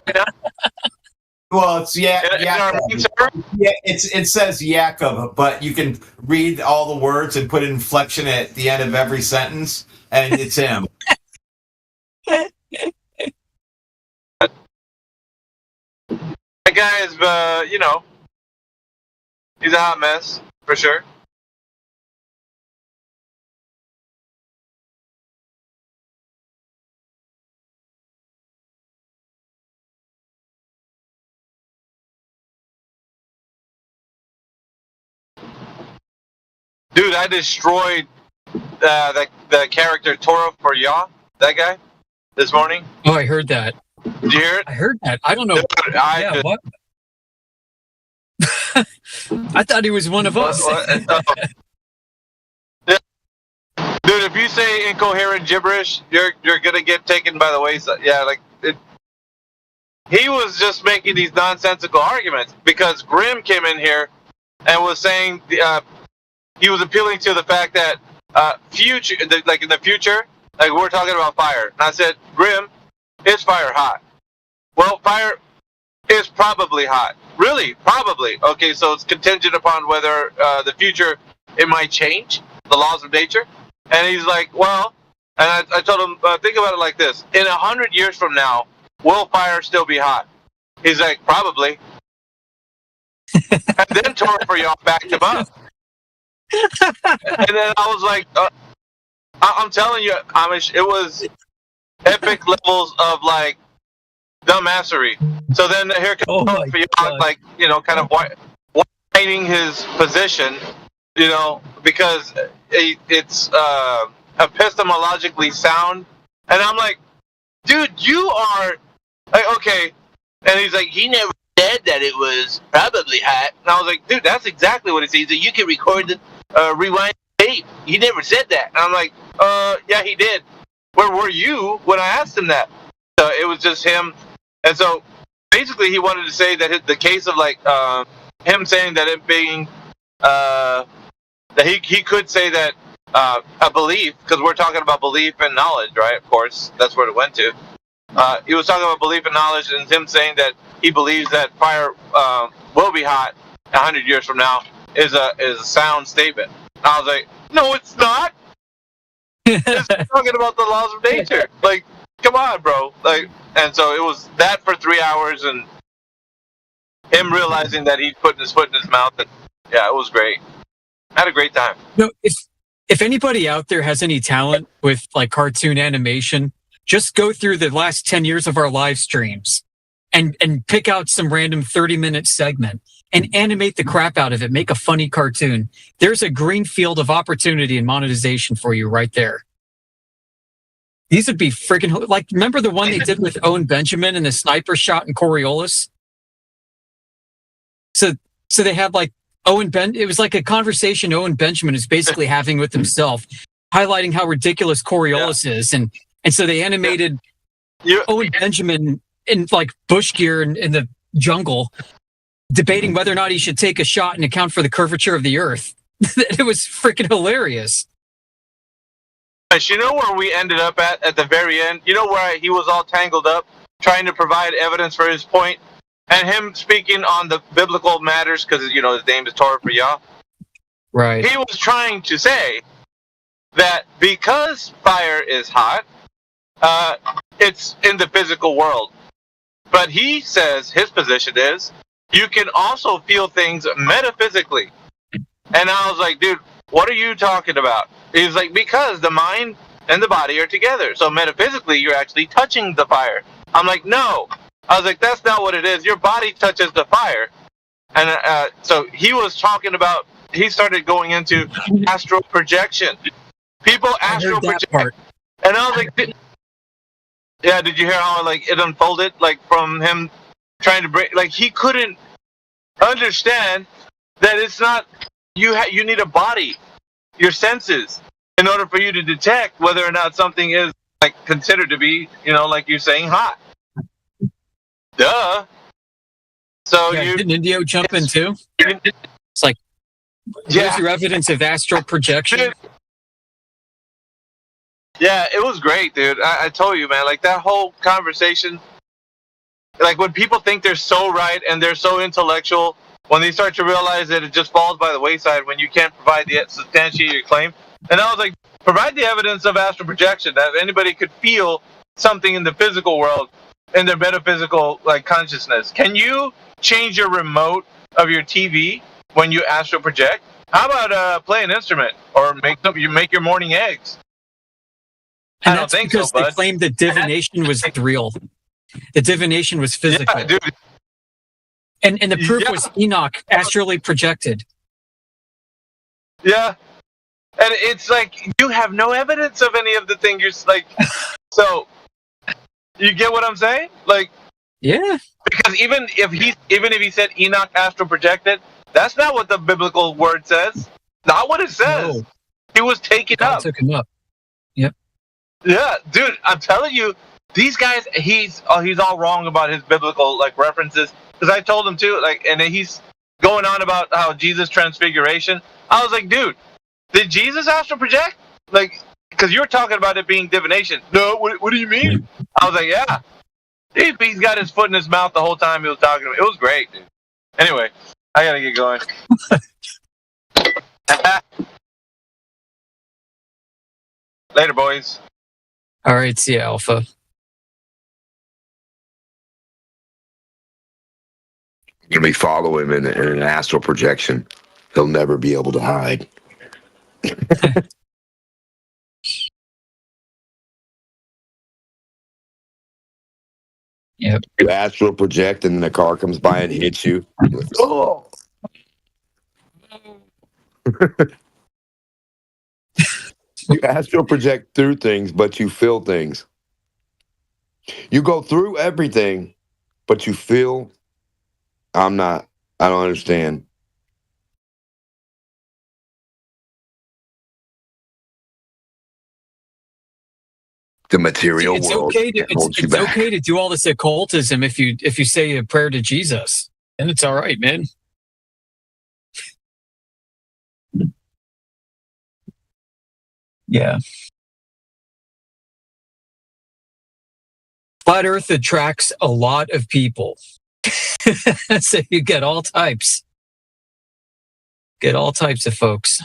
Well, it's it says Yakov, but you can read all the words and put an inflection at the end of every sentence, and it's him. That guy is, he's a hot mess, for sure. Dude, I destroyed the character Toro for Yaw, that guy, this morning. Oh, I heard that. Did you hear it? I heard that. I don't know. Dude, What? I thought he was one of us. Dude, if you say incoherent gibberish, you're gonna get taken by the wayside. Yeah, he was just making these nonsensical arguments because Grimm came in here and was saying he was appealing to the fact that in the future, like we're talking about fire. And I said, Grimm, is fire hot? Well, fire is probably hot. Really? Probably. Okay, so it's contingent upon whether the future, it might change, the laws of nature. And he's like, well, and I told him, think about it like this. In 100 years from now, will fire still be hot? He's like, probably. And then Toro for y'all backed him up. And then I was like, I'm telling you, Amish, it was epic levels of like dumbassery. So then here comes for y'all, like, kind of whining his position, because it's epistemologically sound. And I'm like, dude, you are like, okay. And he's like, he never said that it was probably hot. And I was like, dude, that's exactly what it says. That you can record the rewind tape. He never said that. And I'm like, yeah, he did. Where were you when I asked him that? So it was just him. And so basically he wanted to say that the case of like him saying that it being that he could say that a belief, because we're talking about belief and knowledge, right? Of course, that's where it went to. He was talking about belief and knowledge, and him saying that he believes that fire will be hot 100 years from now is a sound statement. I was like, no, it's not. It's talking about the laws of nature. Like, come on, bro. Like, and so it was that for 3 hours, and him realizing that he'd put his foot in his mouth. And, yeah, it was great. I had a great time. No, if anybody out there has any talent with like cartoon animation, just go through the last 10 years of our live streams and pick out some random 30-minute segment and animate the crap out of it. Make a funny cartoon. There's a green field of opportunity and monetization for you right there. These would be freaking like. Remember the one they did with Owen Benjamin and the sniper shot in Coriolis? So they had like it was like a conversation Owen Benjamin is basically having with himself, highlighting how ridiculous Coriolis is, and so they animated Owen Benjamin in like bush gear in the jungle, debating whether or not he should take a shot and account for the curvature of the Earth. It was freaking hilarious. You know where we ended up at the very end? You know where he was all tangled up, trying to provide evidence for his point, and him speaking on the biblical matters because his name is Torah for Yah. Right. He was trying to say that because fire is hot, it's in the physical world. But he says his position is you can also feel things metaphysically. And I was like, dude, what are you talking about? He's like, because the mind and the body are together. So metaphysically, you're actually touching the fire. I'm like, no. I was like, that's not what it is. Your body touches the fire. And so he was talking about, he started going into astral projection. People astral project. And I was like, did you hear how it unfolded? Like from him trying to break, like he couldn't understand that it's not, you need a body, your senses, in order for you to detect whether or not something is considered to be, like you're saying, hot. Duh. So didn't Indio jump in too? It's like, where's your evidence of astral projection? Yeah, it was great, dude. I told you, man, that whole conversation, when people think they're so right and they're so intellectual, when they start to realize that it just falls by the wayside when you can't provide the substantiate your claim. And I was like, provide the evidence of astral projection, that anybody could feel something in the physical world, in their metaphysical consciousness. Can you change your remote of your TV when you astral project? How about play an instrument or make your morning eggs? And I don't think so, because bud. they claimed that divination was real. The divination was physical. Yeah, dude. And the proof was Enoch astrally projected. Yeah. And it's like, you have no evidence of any of the things you're so you get what I'm saying? Yeah. Because even if he said Enoch astral projected, that's not what the biblical word says. Not what it says. No. He was taken up. Took him up. Yep. Yeah, dude, I'm telling you, these guys, he's all wrong about his biblical references. Because I told him too, and he's going on about how Jesus transfiguration. I was like, dude, did Jesus astral project? Because you were talking about it being divination. No, what do you mean? I was like, yeah. He's got his foot in his mouth the whole time he was talking to me. It was great, dude. Anyway, I gotta get going. Later, boys. All right, see you, Alpha. You're going to be following him in an astral projection. He'll never be able to hide. Yep. You astral project and the car comes by and hits you. Oh! You astral project through things, but you feel things. You go through everything, but you feel. I don't understand. The material world. It's okay to do all this occultism if you say a prayer to Jesus, and it's all right, man. Yeah. Flat Earth attracts a lot of people. So you get all types. Get all types of folks.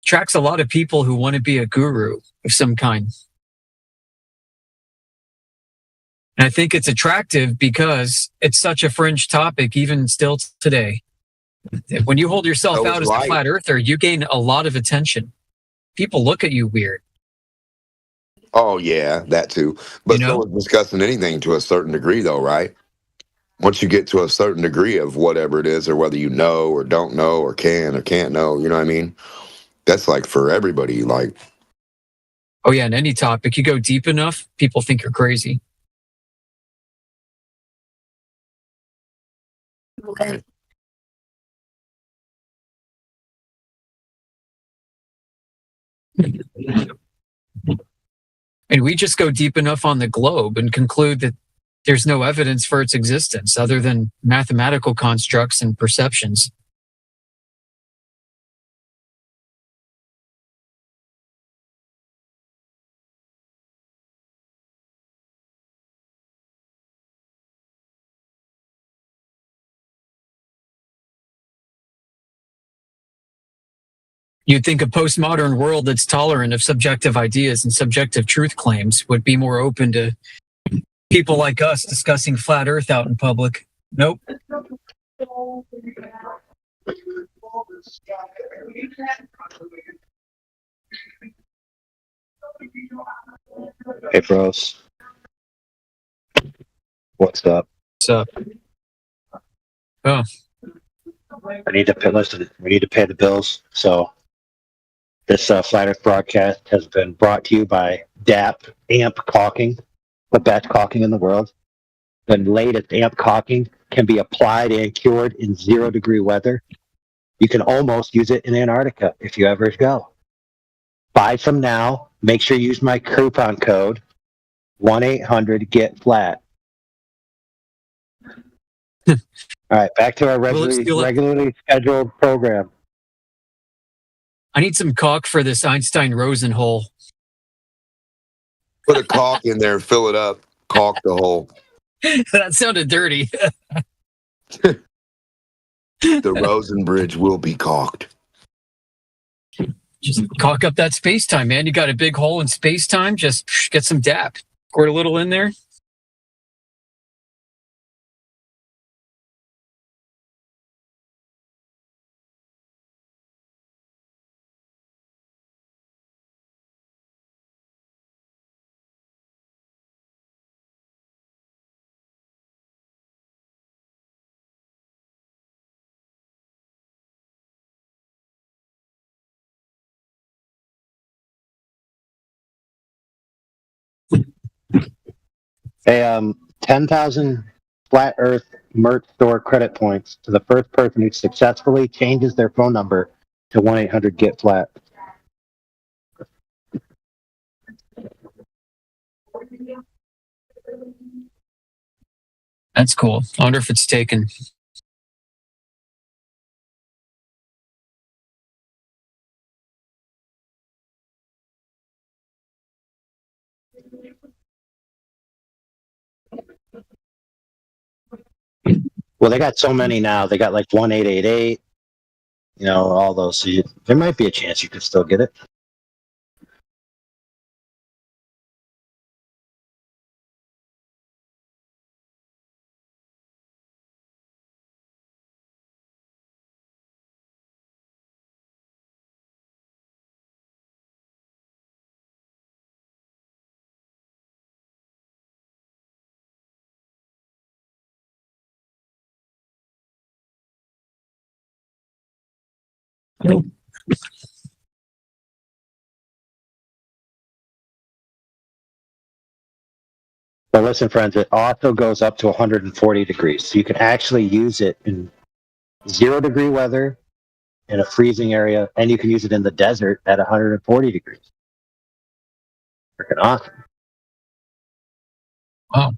Attracts a lot of people who want to be a guru of some kind. And I think it's attractive because it's such a fringe topic, even still today. When you hold yourself out as a flat earther, you gain a lot of attention. People look at you weird. Oh, yeah, that too. But no one's discussing anything to a certain degree, though, right? once you get to a certain degree of whatever it is, or whether you know or don't know or can or can't know, you know what I mean? That's like for everybody. Like, Oh yeah, in any topic, you go deep enough, people think you're crazy. right. And we just go deep enough on the globe and conclude that there's no evidence for its existence other than mathematical constructs and perceptions. You'd think a postmodern world that's tolerant of subjective ideas and subjective truth claims would be more open to people like us discussing flat Earth out in public. Nope. Hey, bros. What's up? What's up? Oh. I need to pay. Listen, we need to pay the bills. So this Flat Earth broadcast has been brought to you by DAP AMP caulking, the best caulking in the world. The latest AMP caulking can be applied and cured in 0-degree weather. You can almost use it in Antarctica if you ever go. Buy some now. Make sure you use my coupon code 1-800-GET-FLAT. All right, back to our regularly scheduled program. I need some caulk for this Einstein-Rosen hole. Put a caulk in there, fill it up, caulk the hole. That sounded dirty. The Rosen Bridge will be caulked. Just caulk up that space-time, man. You got a big hole in space-time, just get some DAP. Squirt a little in there. Hey, 10,000 Flat Earth merch store credit points to the first person who successfully changes their phone number to 1-800-GET-FLAT. That's cool. I wonder if it's taken. Well, they got so many now. They got like 1-888, all those. So there might be a chance you could still get it. But listen, friends, it also goes up to 140 degrees. So you can actually use it in 0-degree weather in a freezing area, and you can use it in the desert at 140 degrees. Freaking awesome. Wow.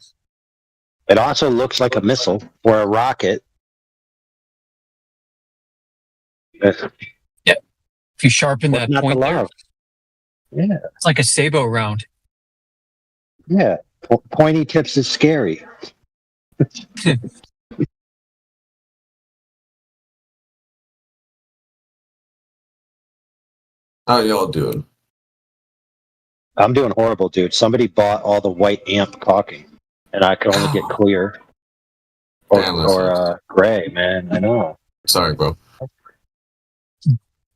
It also looks like a missile or a rocket. Yeah. If you sharpen that point there. Yeah. It's like a Sabo round. Yeah. Pointy tips is scary. How y'all doing? I'm doing horrible, dude. Somebody bought all the white AMP caulking, and I could only get clear or gray, man. I know. Sorry, bro.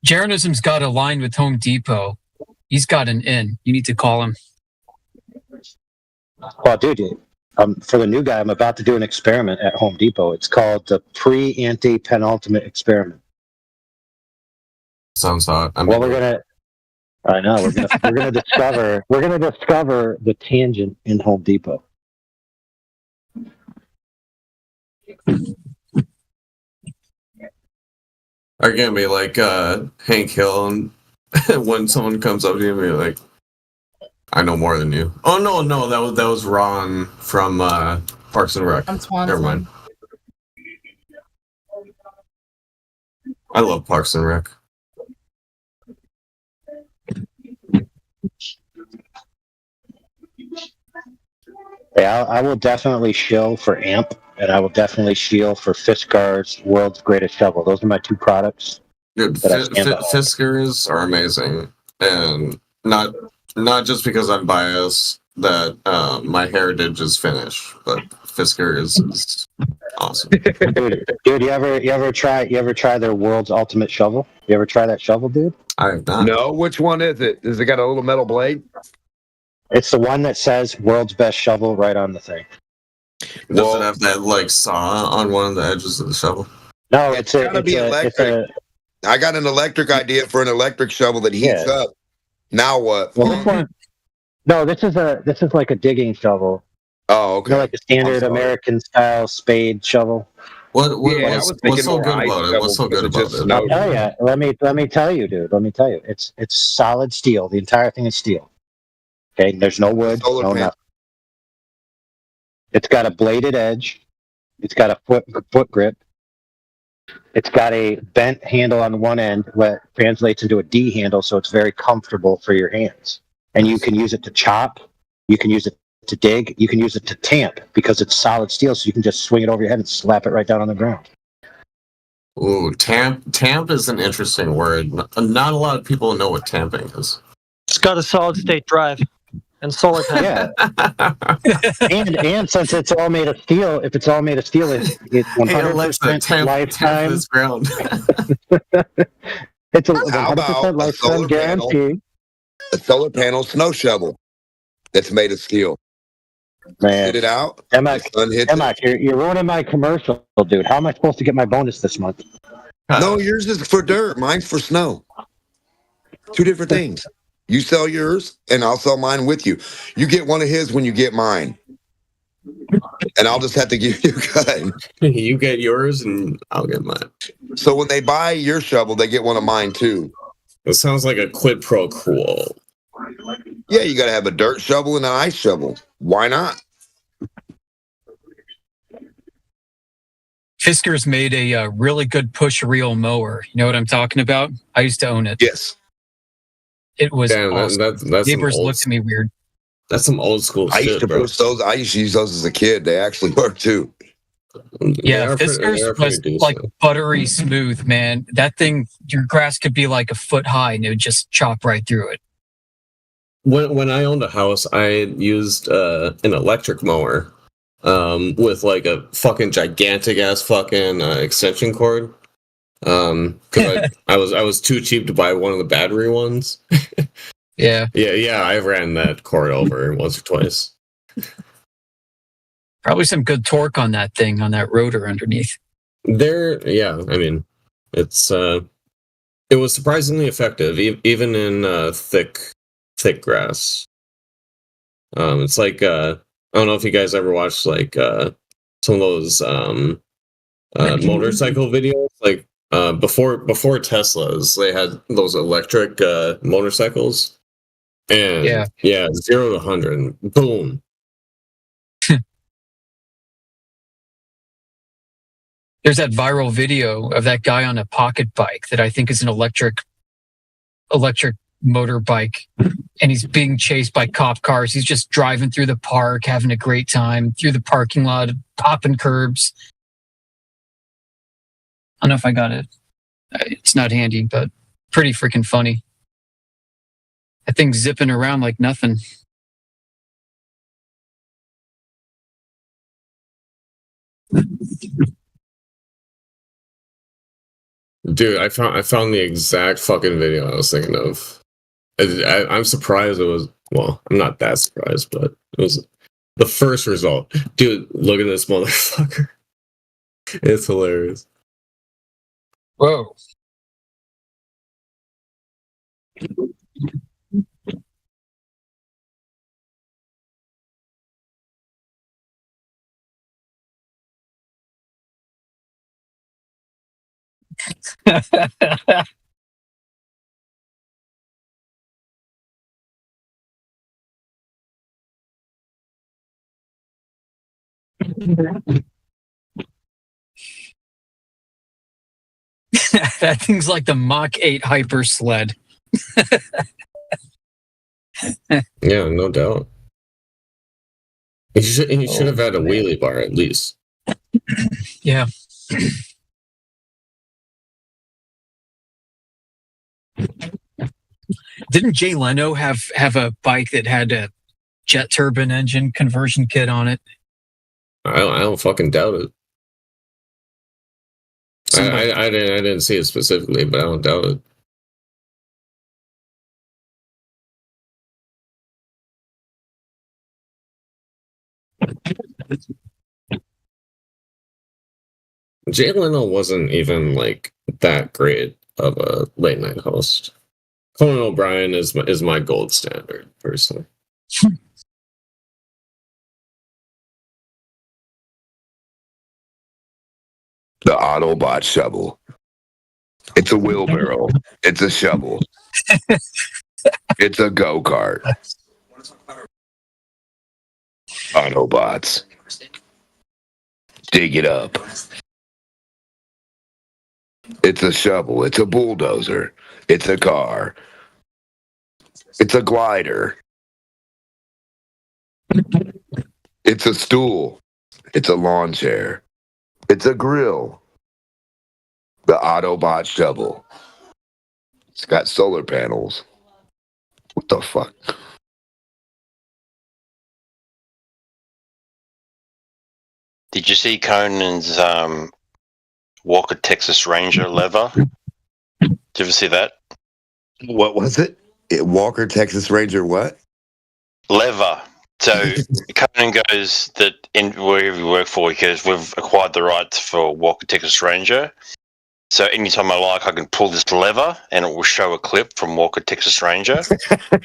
Jeranism's got a line with Home Depot. He's got an in. You need to call him. Well, dude, For the new guy, I'm about to do an experiment at Home Depot. It's called the pre-ante-penultimate experiment. Sounds hot. I know we're gonna discover the tangent in Home Depot. Are you gonna be like Hank Hill and when someone comes up to you and be like, I know more than you. Oh no, that was Ron from Parks and Rec. Never mind. I love Parks and Rec. Yeah, I will definitely shill for AMP, and I will definitely shill for Fiskars World's Greatest Shovel. Those are my two products. Dude, Fiskars are amazing, and not just because I'm biased that my heritage is Finnish, but Fiskars is awesome. Dude, you ever try their World's Ultimate Shovel? You ever try that shovel, dude? I have not. No, which one is it? Does it got a little metal blade? It's the one that says "World's Best Shovel" right on the thing. Does it have that like saw on one of the edges of the shovel? No, it's gotta be electric. I got an electric idea for an electric shovel that heats up. Now what? Well, this is like a digging shovel. Oh, okay. Like a standard American style spade shovel. What's so good about it? What's so good about it? I'll tell you. Let me tell you, dude. Let me tell you. It's solid steel. The entire thing is steel. Okay, there's no wood, no nothing. It's got a bladed edge. It's got a foot grip. It's got a bent handle on one end, that translates into a D handle, so it's very comfortable for your hands. And you can use it to chop. You can use it to dig. You can use it to tamp because it's solid steel, so you can just swing it over your head and slap it right down on the ground. Ooh, tamp is an interesting word. Not a lot of people know what tamping is. It's got a solid state drive and solar panel. Yeah. and since it's all made of steel, if it's all made of steel, it's 100% lifetime. It's a 100% lifetime guarantee. A solar panel snow shovel that's made of steel. Man, get it out. Emmett, you're ruining my commercial, dude. How am I supposed to get my bonus this month? No, yours is for dirt. Mine's for snow. Two different things. You sell yours, and I'll sell mine with you. You get one of his when you get mine. And I'll just have to give you a gun. You get yours, and I'll get mine. So when they buy your shovel, they get one of mine, too. It sounds like a quid pro quo. Yeah, you got to have a dirt shovel and an ice shovel. Why not? Fiskars made a really good push reel mower. You know what I'm talking about? I used to own it. Yes. It was Damn, awesome. that's Neighbors looked at me weird. That's some old school I shit, used to bro. push those. I used to use those as a kid. They actually work too. Yeah, Fiskars was like buttery smooth, man. That thing, your grass could be like a foot high and it would just chop right through it. When I owned a house, I used an electric mower with like a fucking gigantic ass fucking extension cord. Because I was too cheap to buy one of the battery ones. Yeah. Yeah. I ran that cord over once or twice. Probably some good torque on that thing, on that rotor underneath. I mean, it was surprisingly effective, even in thick grass. It's like I don't know if you guys ever watched like some of those motorcycle videos, like before Teslas, they had those electric motorcycles, and 0 to 100, boom. There's that viral video of that guy on a pocket bike that I think is an electric motorbike, and he's being chased by cop cars. He's just driving through the park, having a great time, through the parking lot, popping curbs. I don't know if I got it. It's not handy, but pretty freaking funny. That thing's zipping around like nothing. Dude, I found the exact fucking video I was thinking of. I'm surprised it was. Well, I'm not that surprised, but it was The first result. Dude, look at this motherfucker. It's hilarious. Whoa. That thing's like the Mach 8 hyper sled. Yeah, no doubt. He should have had a wheelie bar at least. Yeah. Didn't Jay Leno have a bike that had a jet turbine engine conversion kit on it? I don't fucking doubt it. I didn't see it specifically, but I don't doubt it. Jay Leno wasn't even like that great of a late night host. Conan O'Brien is my gold standard, personally. The Autobot shovel. It's a wheelbarrow. It's a shovel. It's a go-kart. Autobots. Dig it up. It's a shovel. It's a bulldozer. It's a car. It's a glider. It's a stool. It's a lawn chair. It's a grill. The Autobot shovel. It's got solar panels. What the fuck? Did you see Conan's Walker Texas Ranger lever? Did you ever see that? What was it? Walker Texas Ranger what? Lever. So Conan goes that in wherever you work for, he goes, we've acquired the rights for Walker Texas Ranger. So anytime I like, I can pull this lever and it will show a clip from Walker Texas Ranger.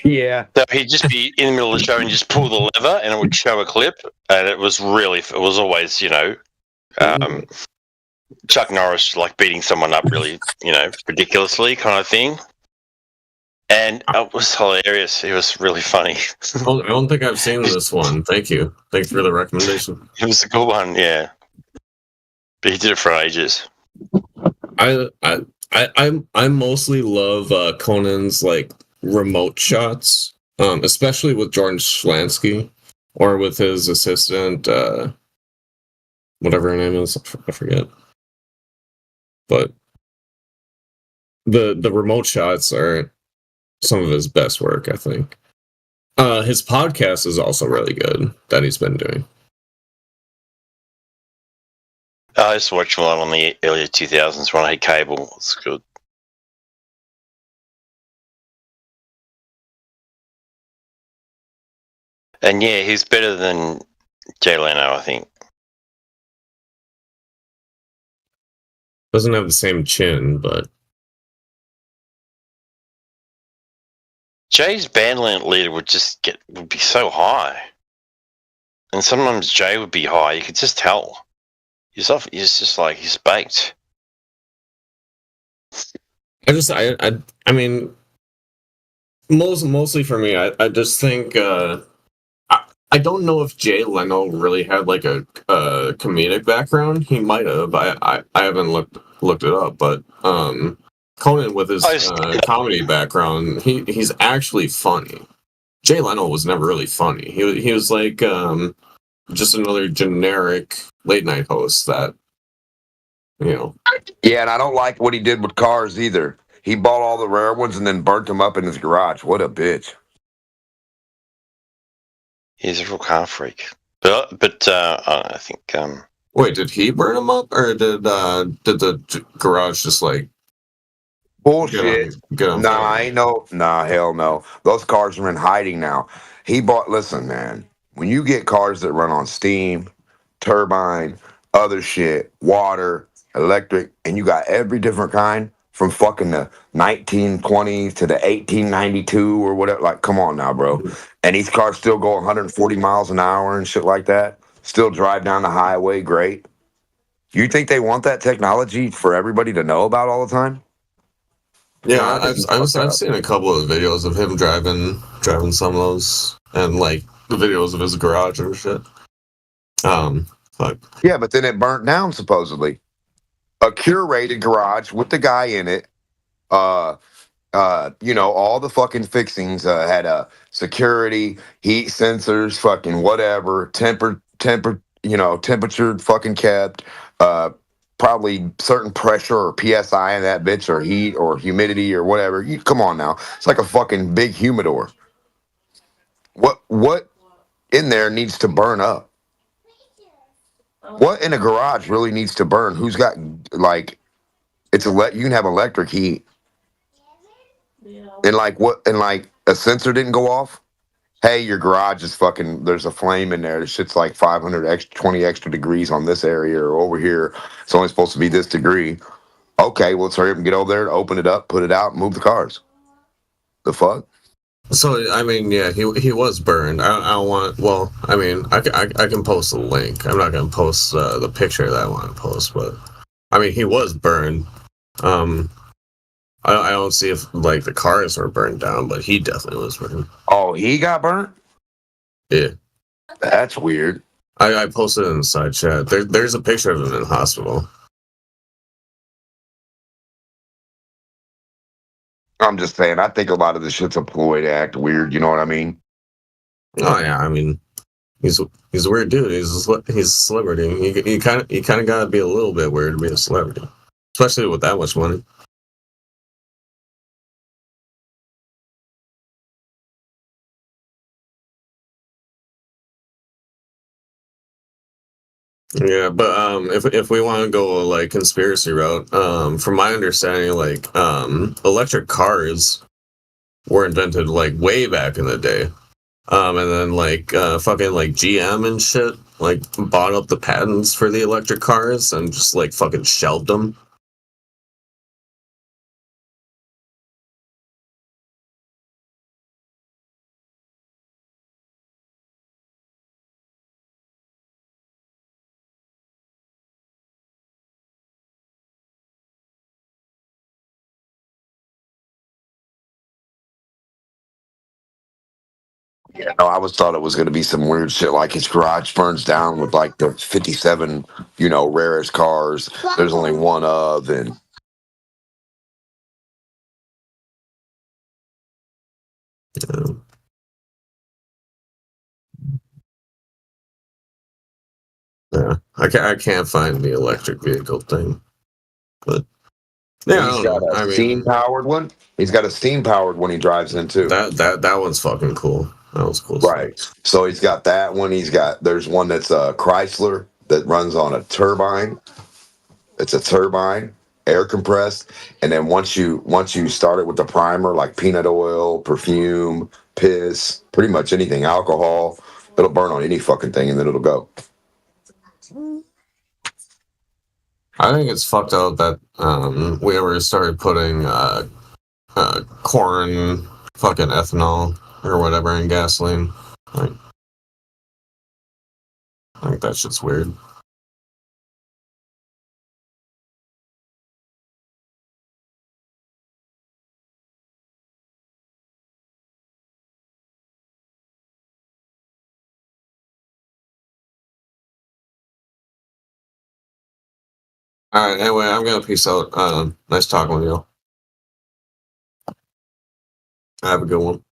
Yeah. So he'd just be in the middle of the show and just pull the lever and it would show a clip. And it was always, Chuck Norris like beating someone up really, ridiculously kind of thing. And it was hilarious. It was really funny. I don't think I've seen this one. Thank you. Thanks for the recommendation. It was a good one, yeah. But he did it for ages. I mostly love Conan's like remote shots, especially with Jordan Schlansky or with his assistant, whatever her name is, I forget. But the remote shots are some of his best work, I think. His podcast is also really good that he's been doing. I used to watch a lot on the earlier 2000s when I had cable. It's good. And yeah, he's better than Jay Leno, I think. Doesn't have the same chin, but Jay's band leader would be so high. And sometimes Jay would be high. You could just tell. He's just like, he's baked. I mean, mostly for me, I just think, I don't know if Jay Leno really had like a comedic background. He might have. I haven't looked it up, but Conan with his comedy background, he's actually funny. Jay Leno was never really funny. He was like just another generic late night host that, Yeah, and I don't like what he did with cars either. He bought all the rare ones and then burnt them up in his garage. What a bitch. He's a real car freak. But I think. Wait, did he burn them up, or did the garage just like bullshit? Get him hell no. Those cars are in hiding now. Listen, man. when you get cars that run on steam, turbine, other shit, water, electric, and you got every different kind from fucking the 1920s to the 1892 or whatever. Like, come on now, bro. And these cars still go 140 miles an hour and shit like that. Still drive down the highway, great. You think they want that technology for everybody to know about all the time? Yeah, Nah, I've seen a couple of videos of him driving some of those, and like the videos of his garage and shit. But yeah, but then it burnt down supposedly. A curated garage with the guy in it. You know, all the fucking fixings had a security, heat sensors, fucking whatever, temperature fucking kept. Probably certain pressure or psi in that bitch, or heat or humidity or whatever. Come on now, it's like a fucking big humidor. What in there needs to burn up? What in a garage really needs to burn? Who's got like you can have electric heat. And like what? And like a sensor didn't go off. Hey, your garage is fucking. There's a flame in there. The shit's like 20 extra degrees on this area, or over here. It's only supposed to be this degree. Okay, well, let's hurry up and get over there, open it up, put it out, and move the cars. The fuck? so I mean, yeah, he was burned. I don't want. Well, I mean, I can post a link. I'm not gonna post the picture that I want to post, but I mean, he was burned. I don't see if like the cars were burned down, but he definitely was burned. Oh, he got burnt? Yeah. That's weird. I posted it in the side chat. There's a picture of him in the hospital. I'm just saying, I think a lot of the shit's a ploy to act weird, you know what I mean? Oh yeah, I mean, he's a weird dude. He's a celebrity. You kind of gotta be a little bit weird to be a celebrity, especially with that much money. Yeah, but if we want to go like conspiracy route, from my understanding, like electric cars were invented like way back in the day, and then like fucking like GM and shit like bought up the patents for the electric cars and just like fucking shelved them. Yeah, no, I always thought it was going to be some weird shit like his garage burns down with like the 57, rarest cars. There's only one of, and Yeah, I can't find the electric vehicle thing, but yeah, he's got a steam powered one. He's got a steam powered one he drives in too. That one's fucking cool. That was cool. Right. So he's got that one. There's one that's a Chrysler that runs on a turbine. It's a turbine, air compressed, and then once you start it with the primer, like peanut oil, perfume, piss, pretty much anything, alcohol, it'll burn on any fucking thing, and then it'll go. I think it's fucked up that we ever started putting corn fucking ethanol or whatever in gasoline. Like, I think that shit's weird. All right. Anyway, I'm gonna peace out. Nice talking with you. Have a good one.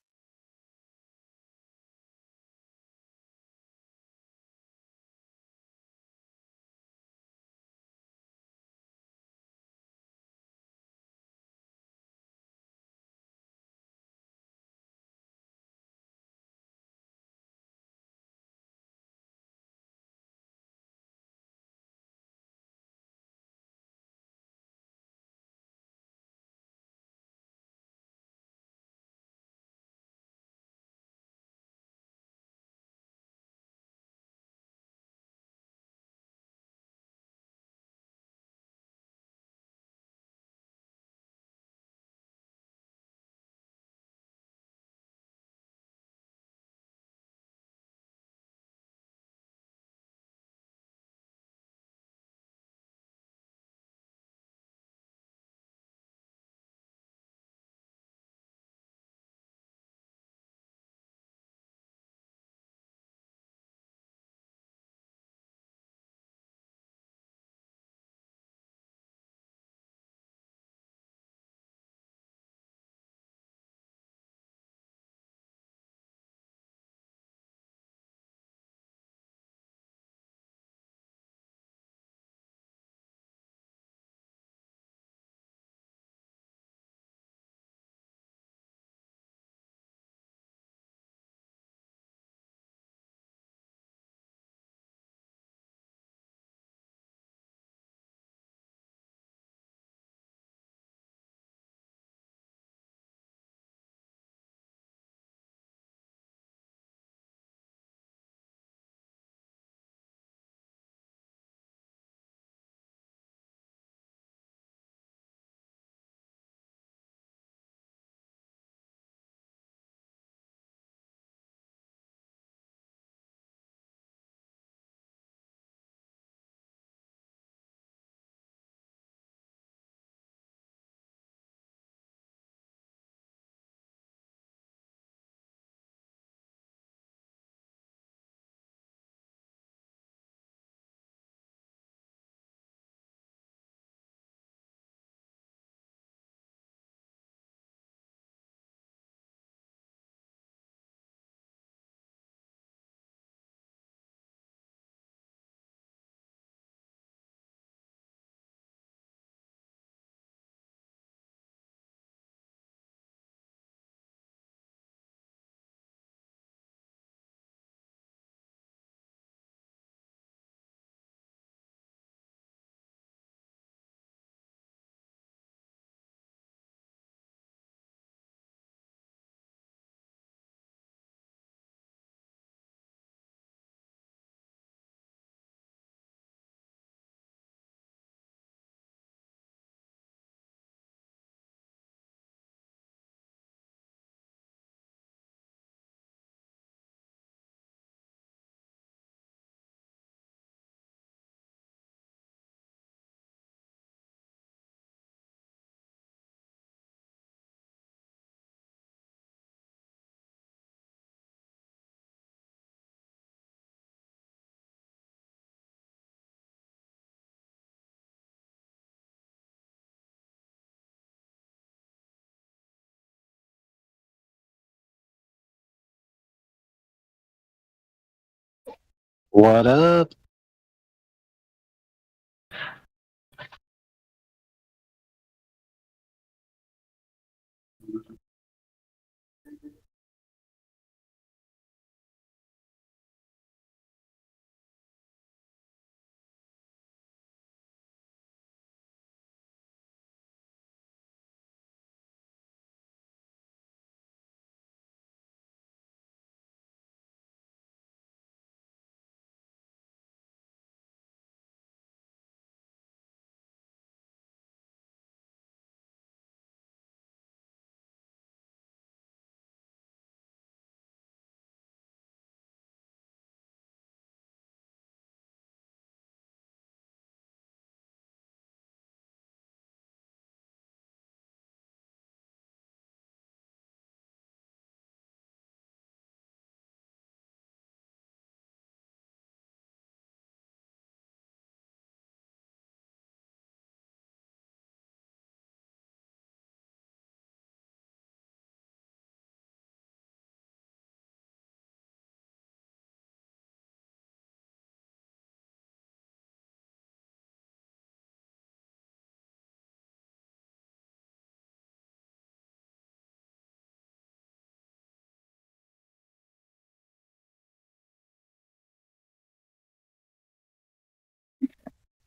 What up?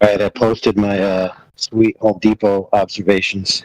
All right, I posted my sweet Home Depot observations.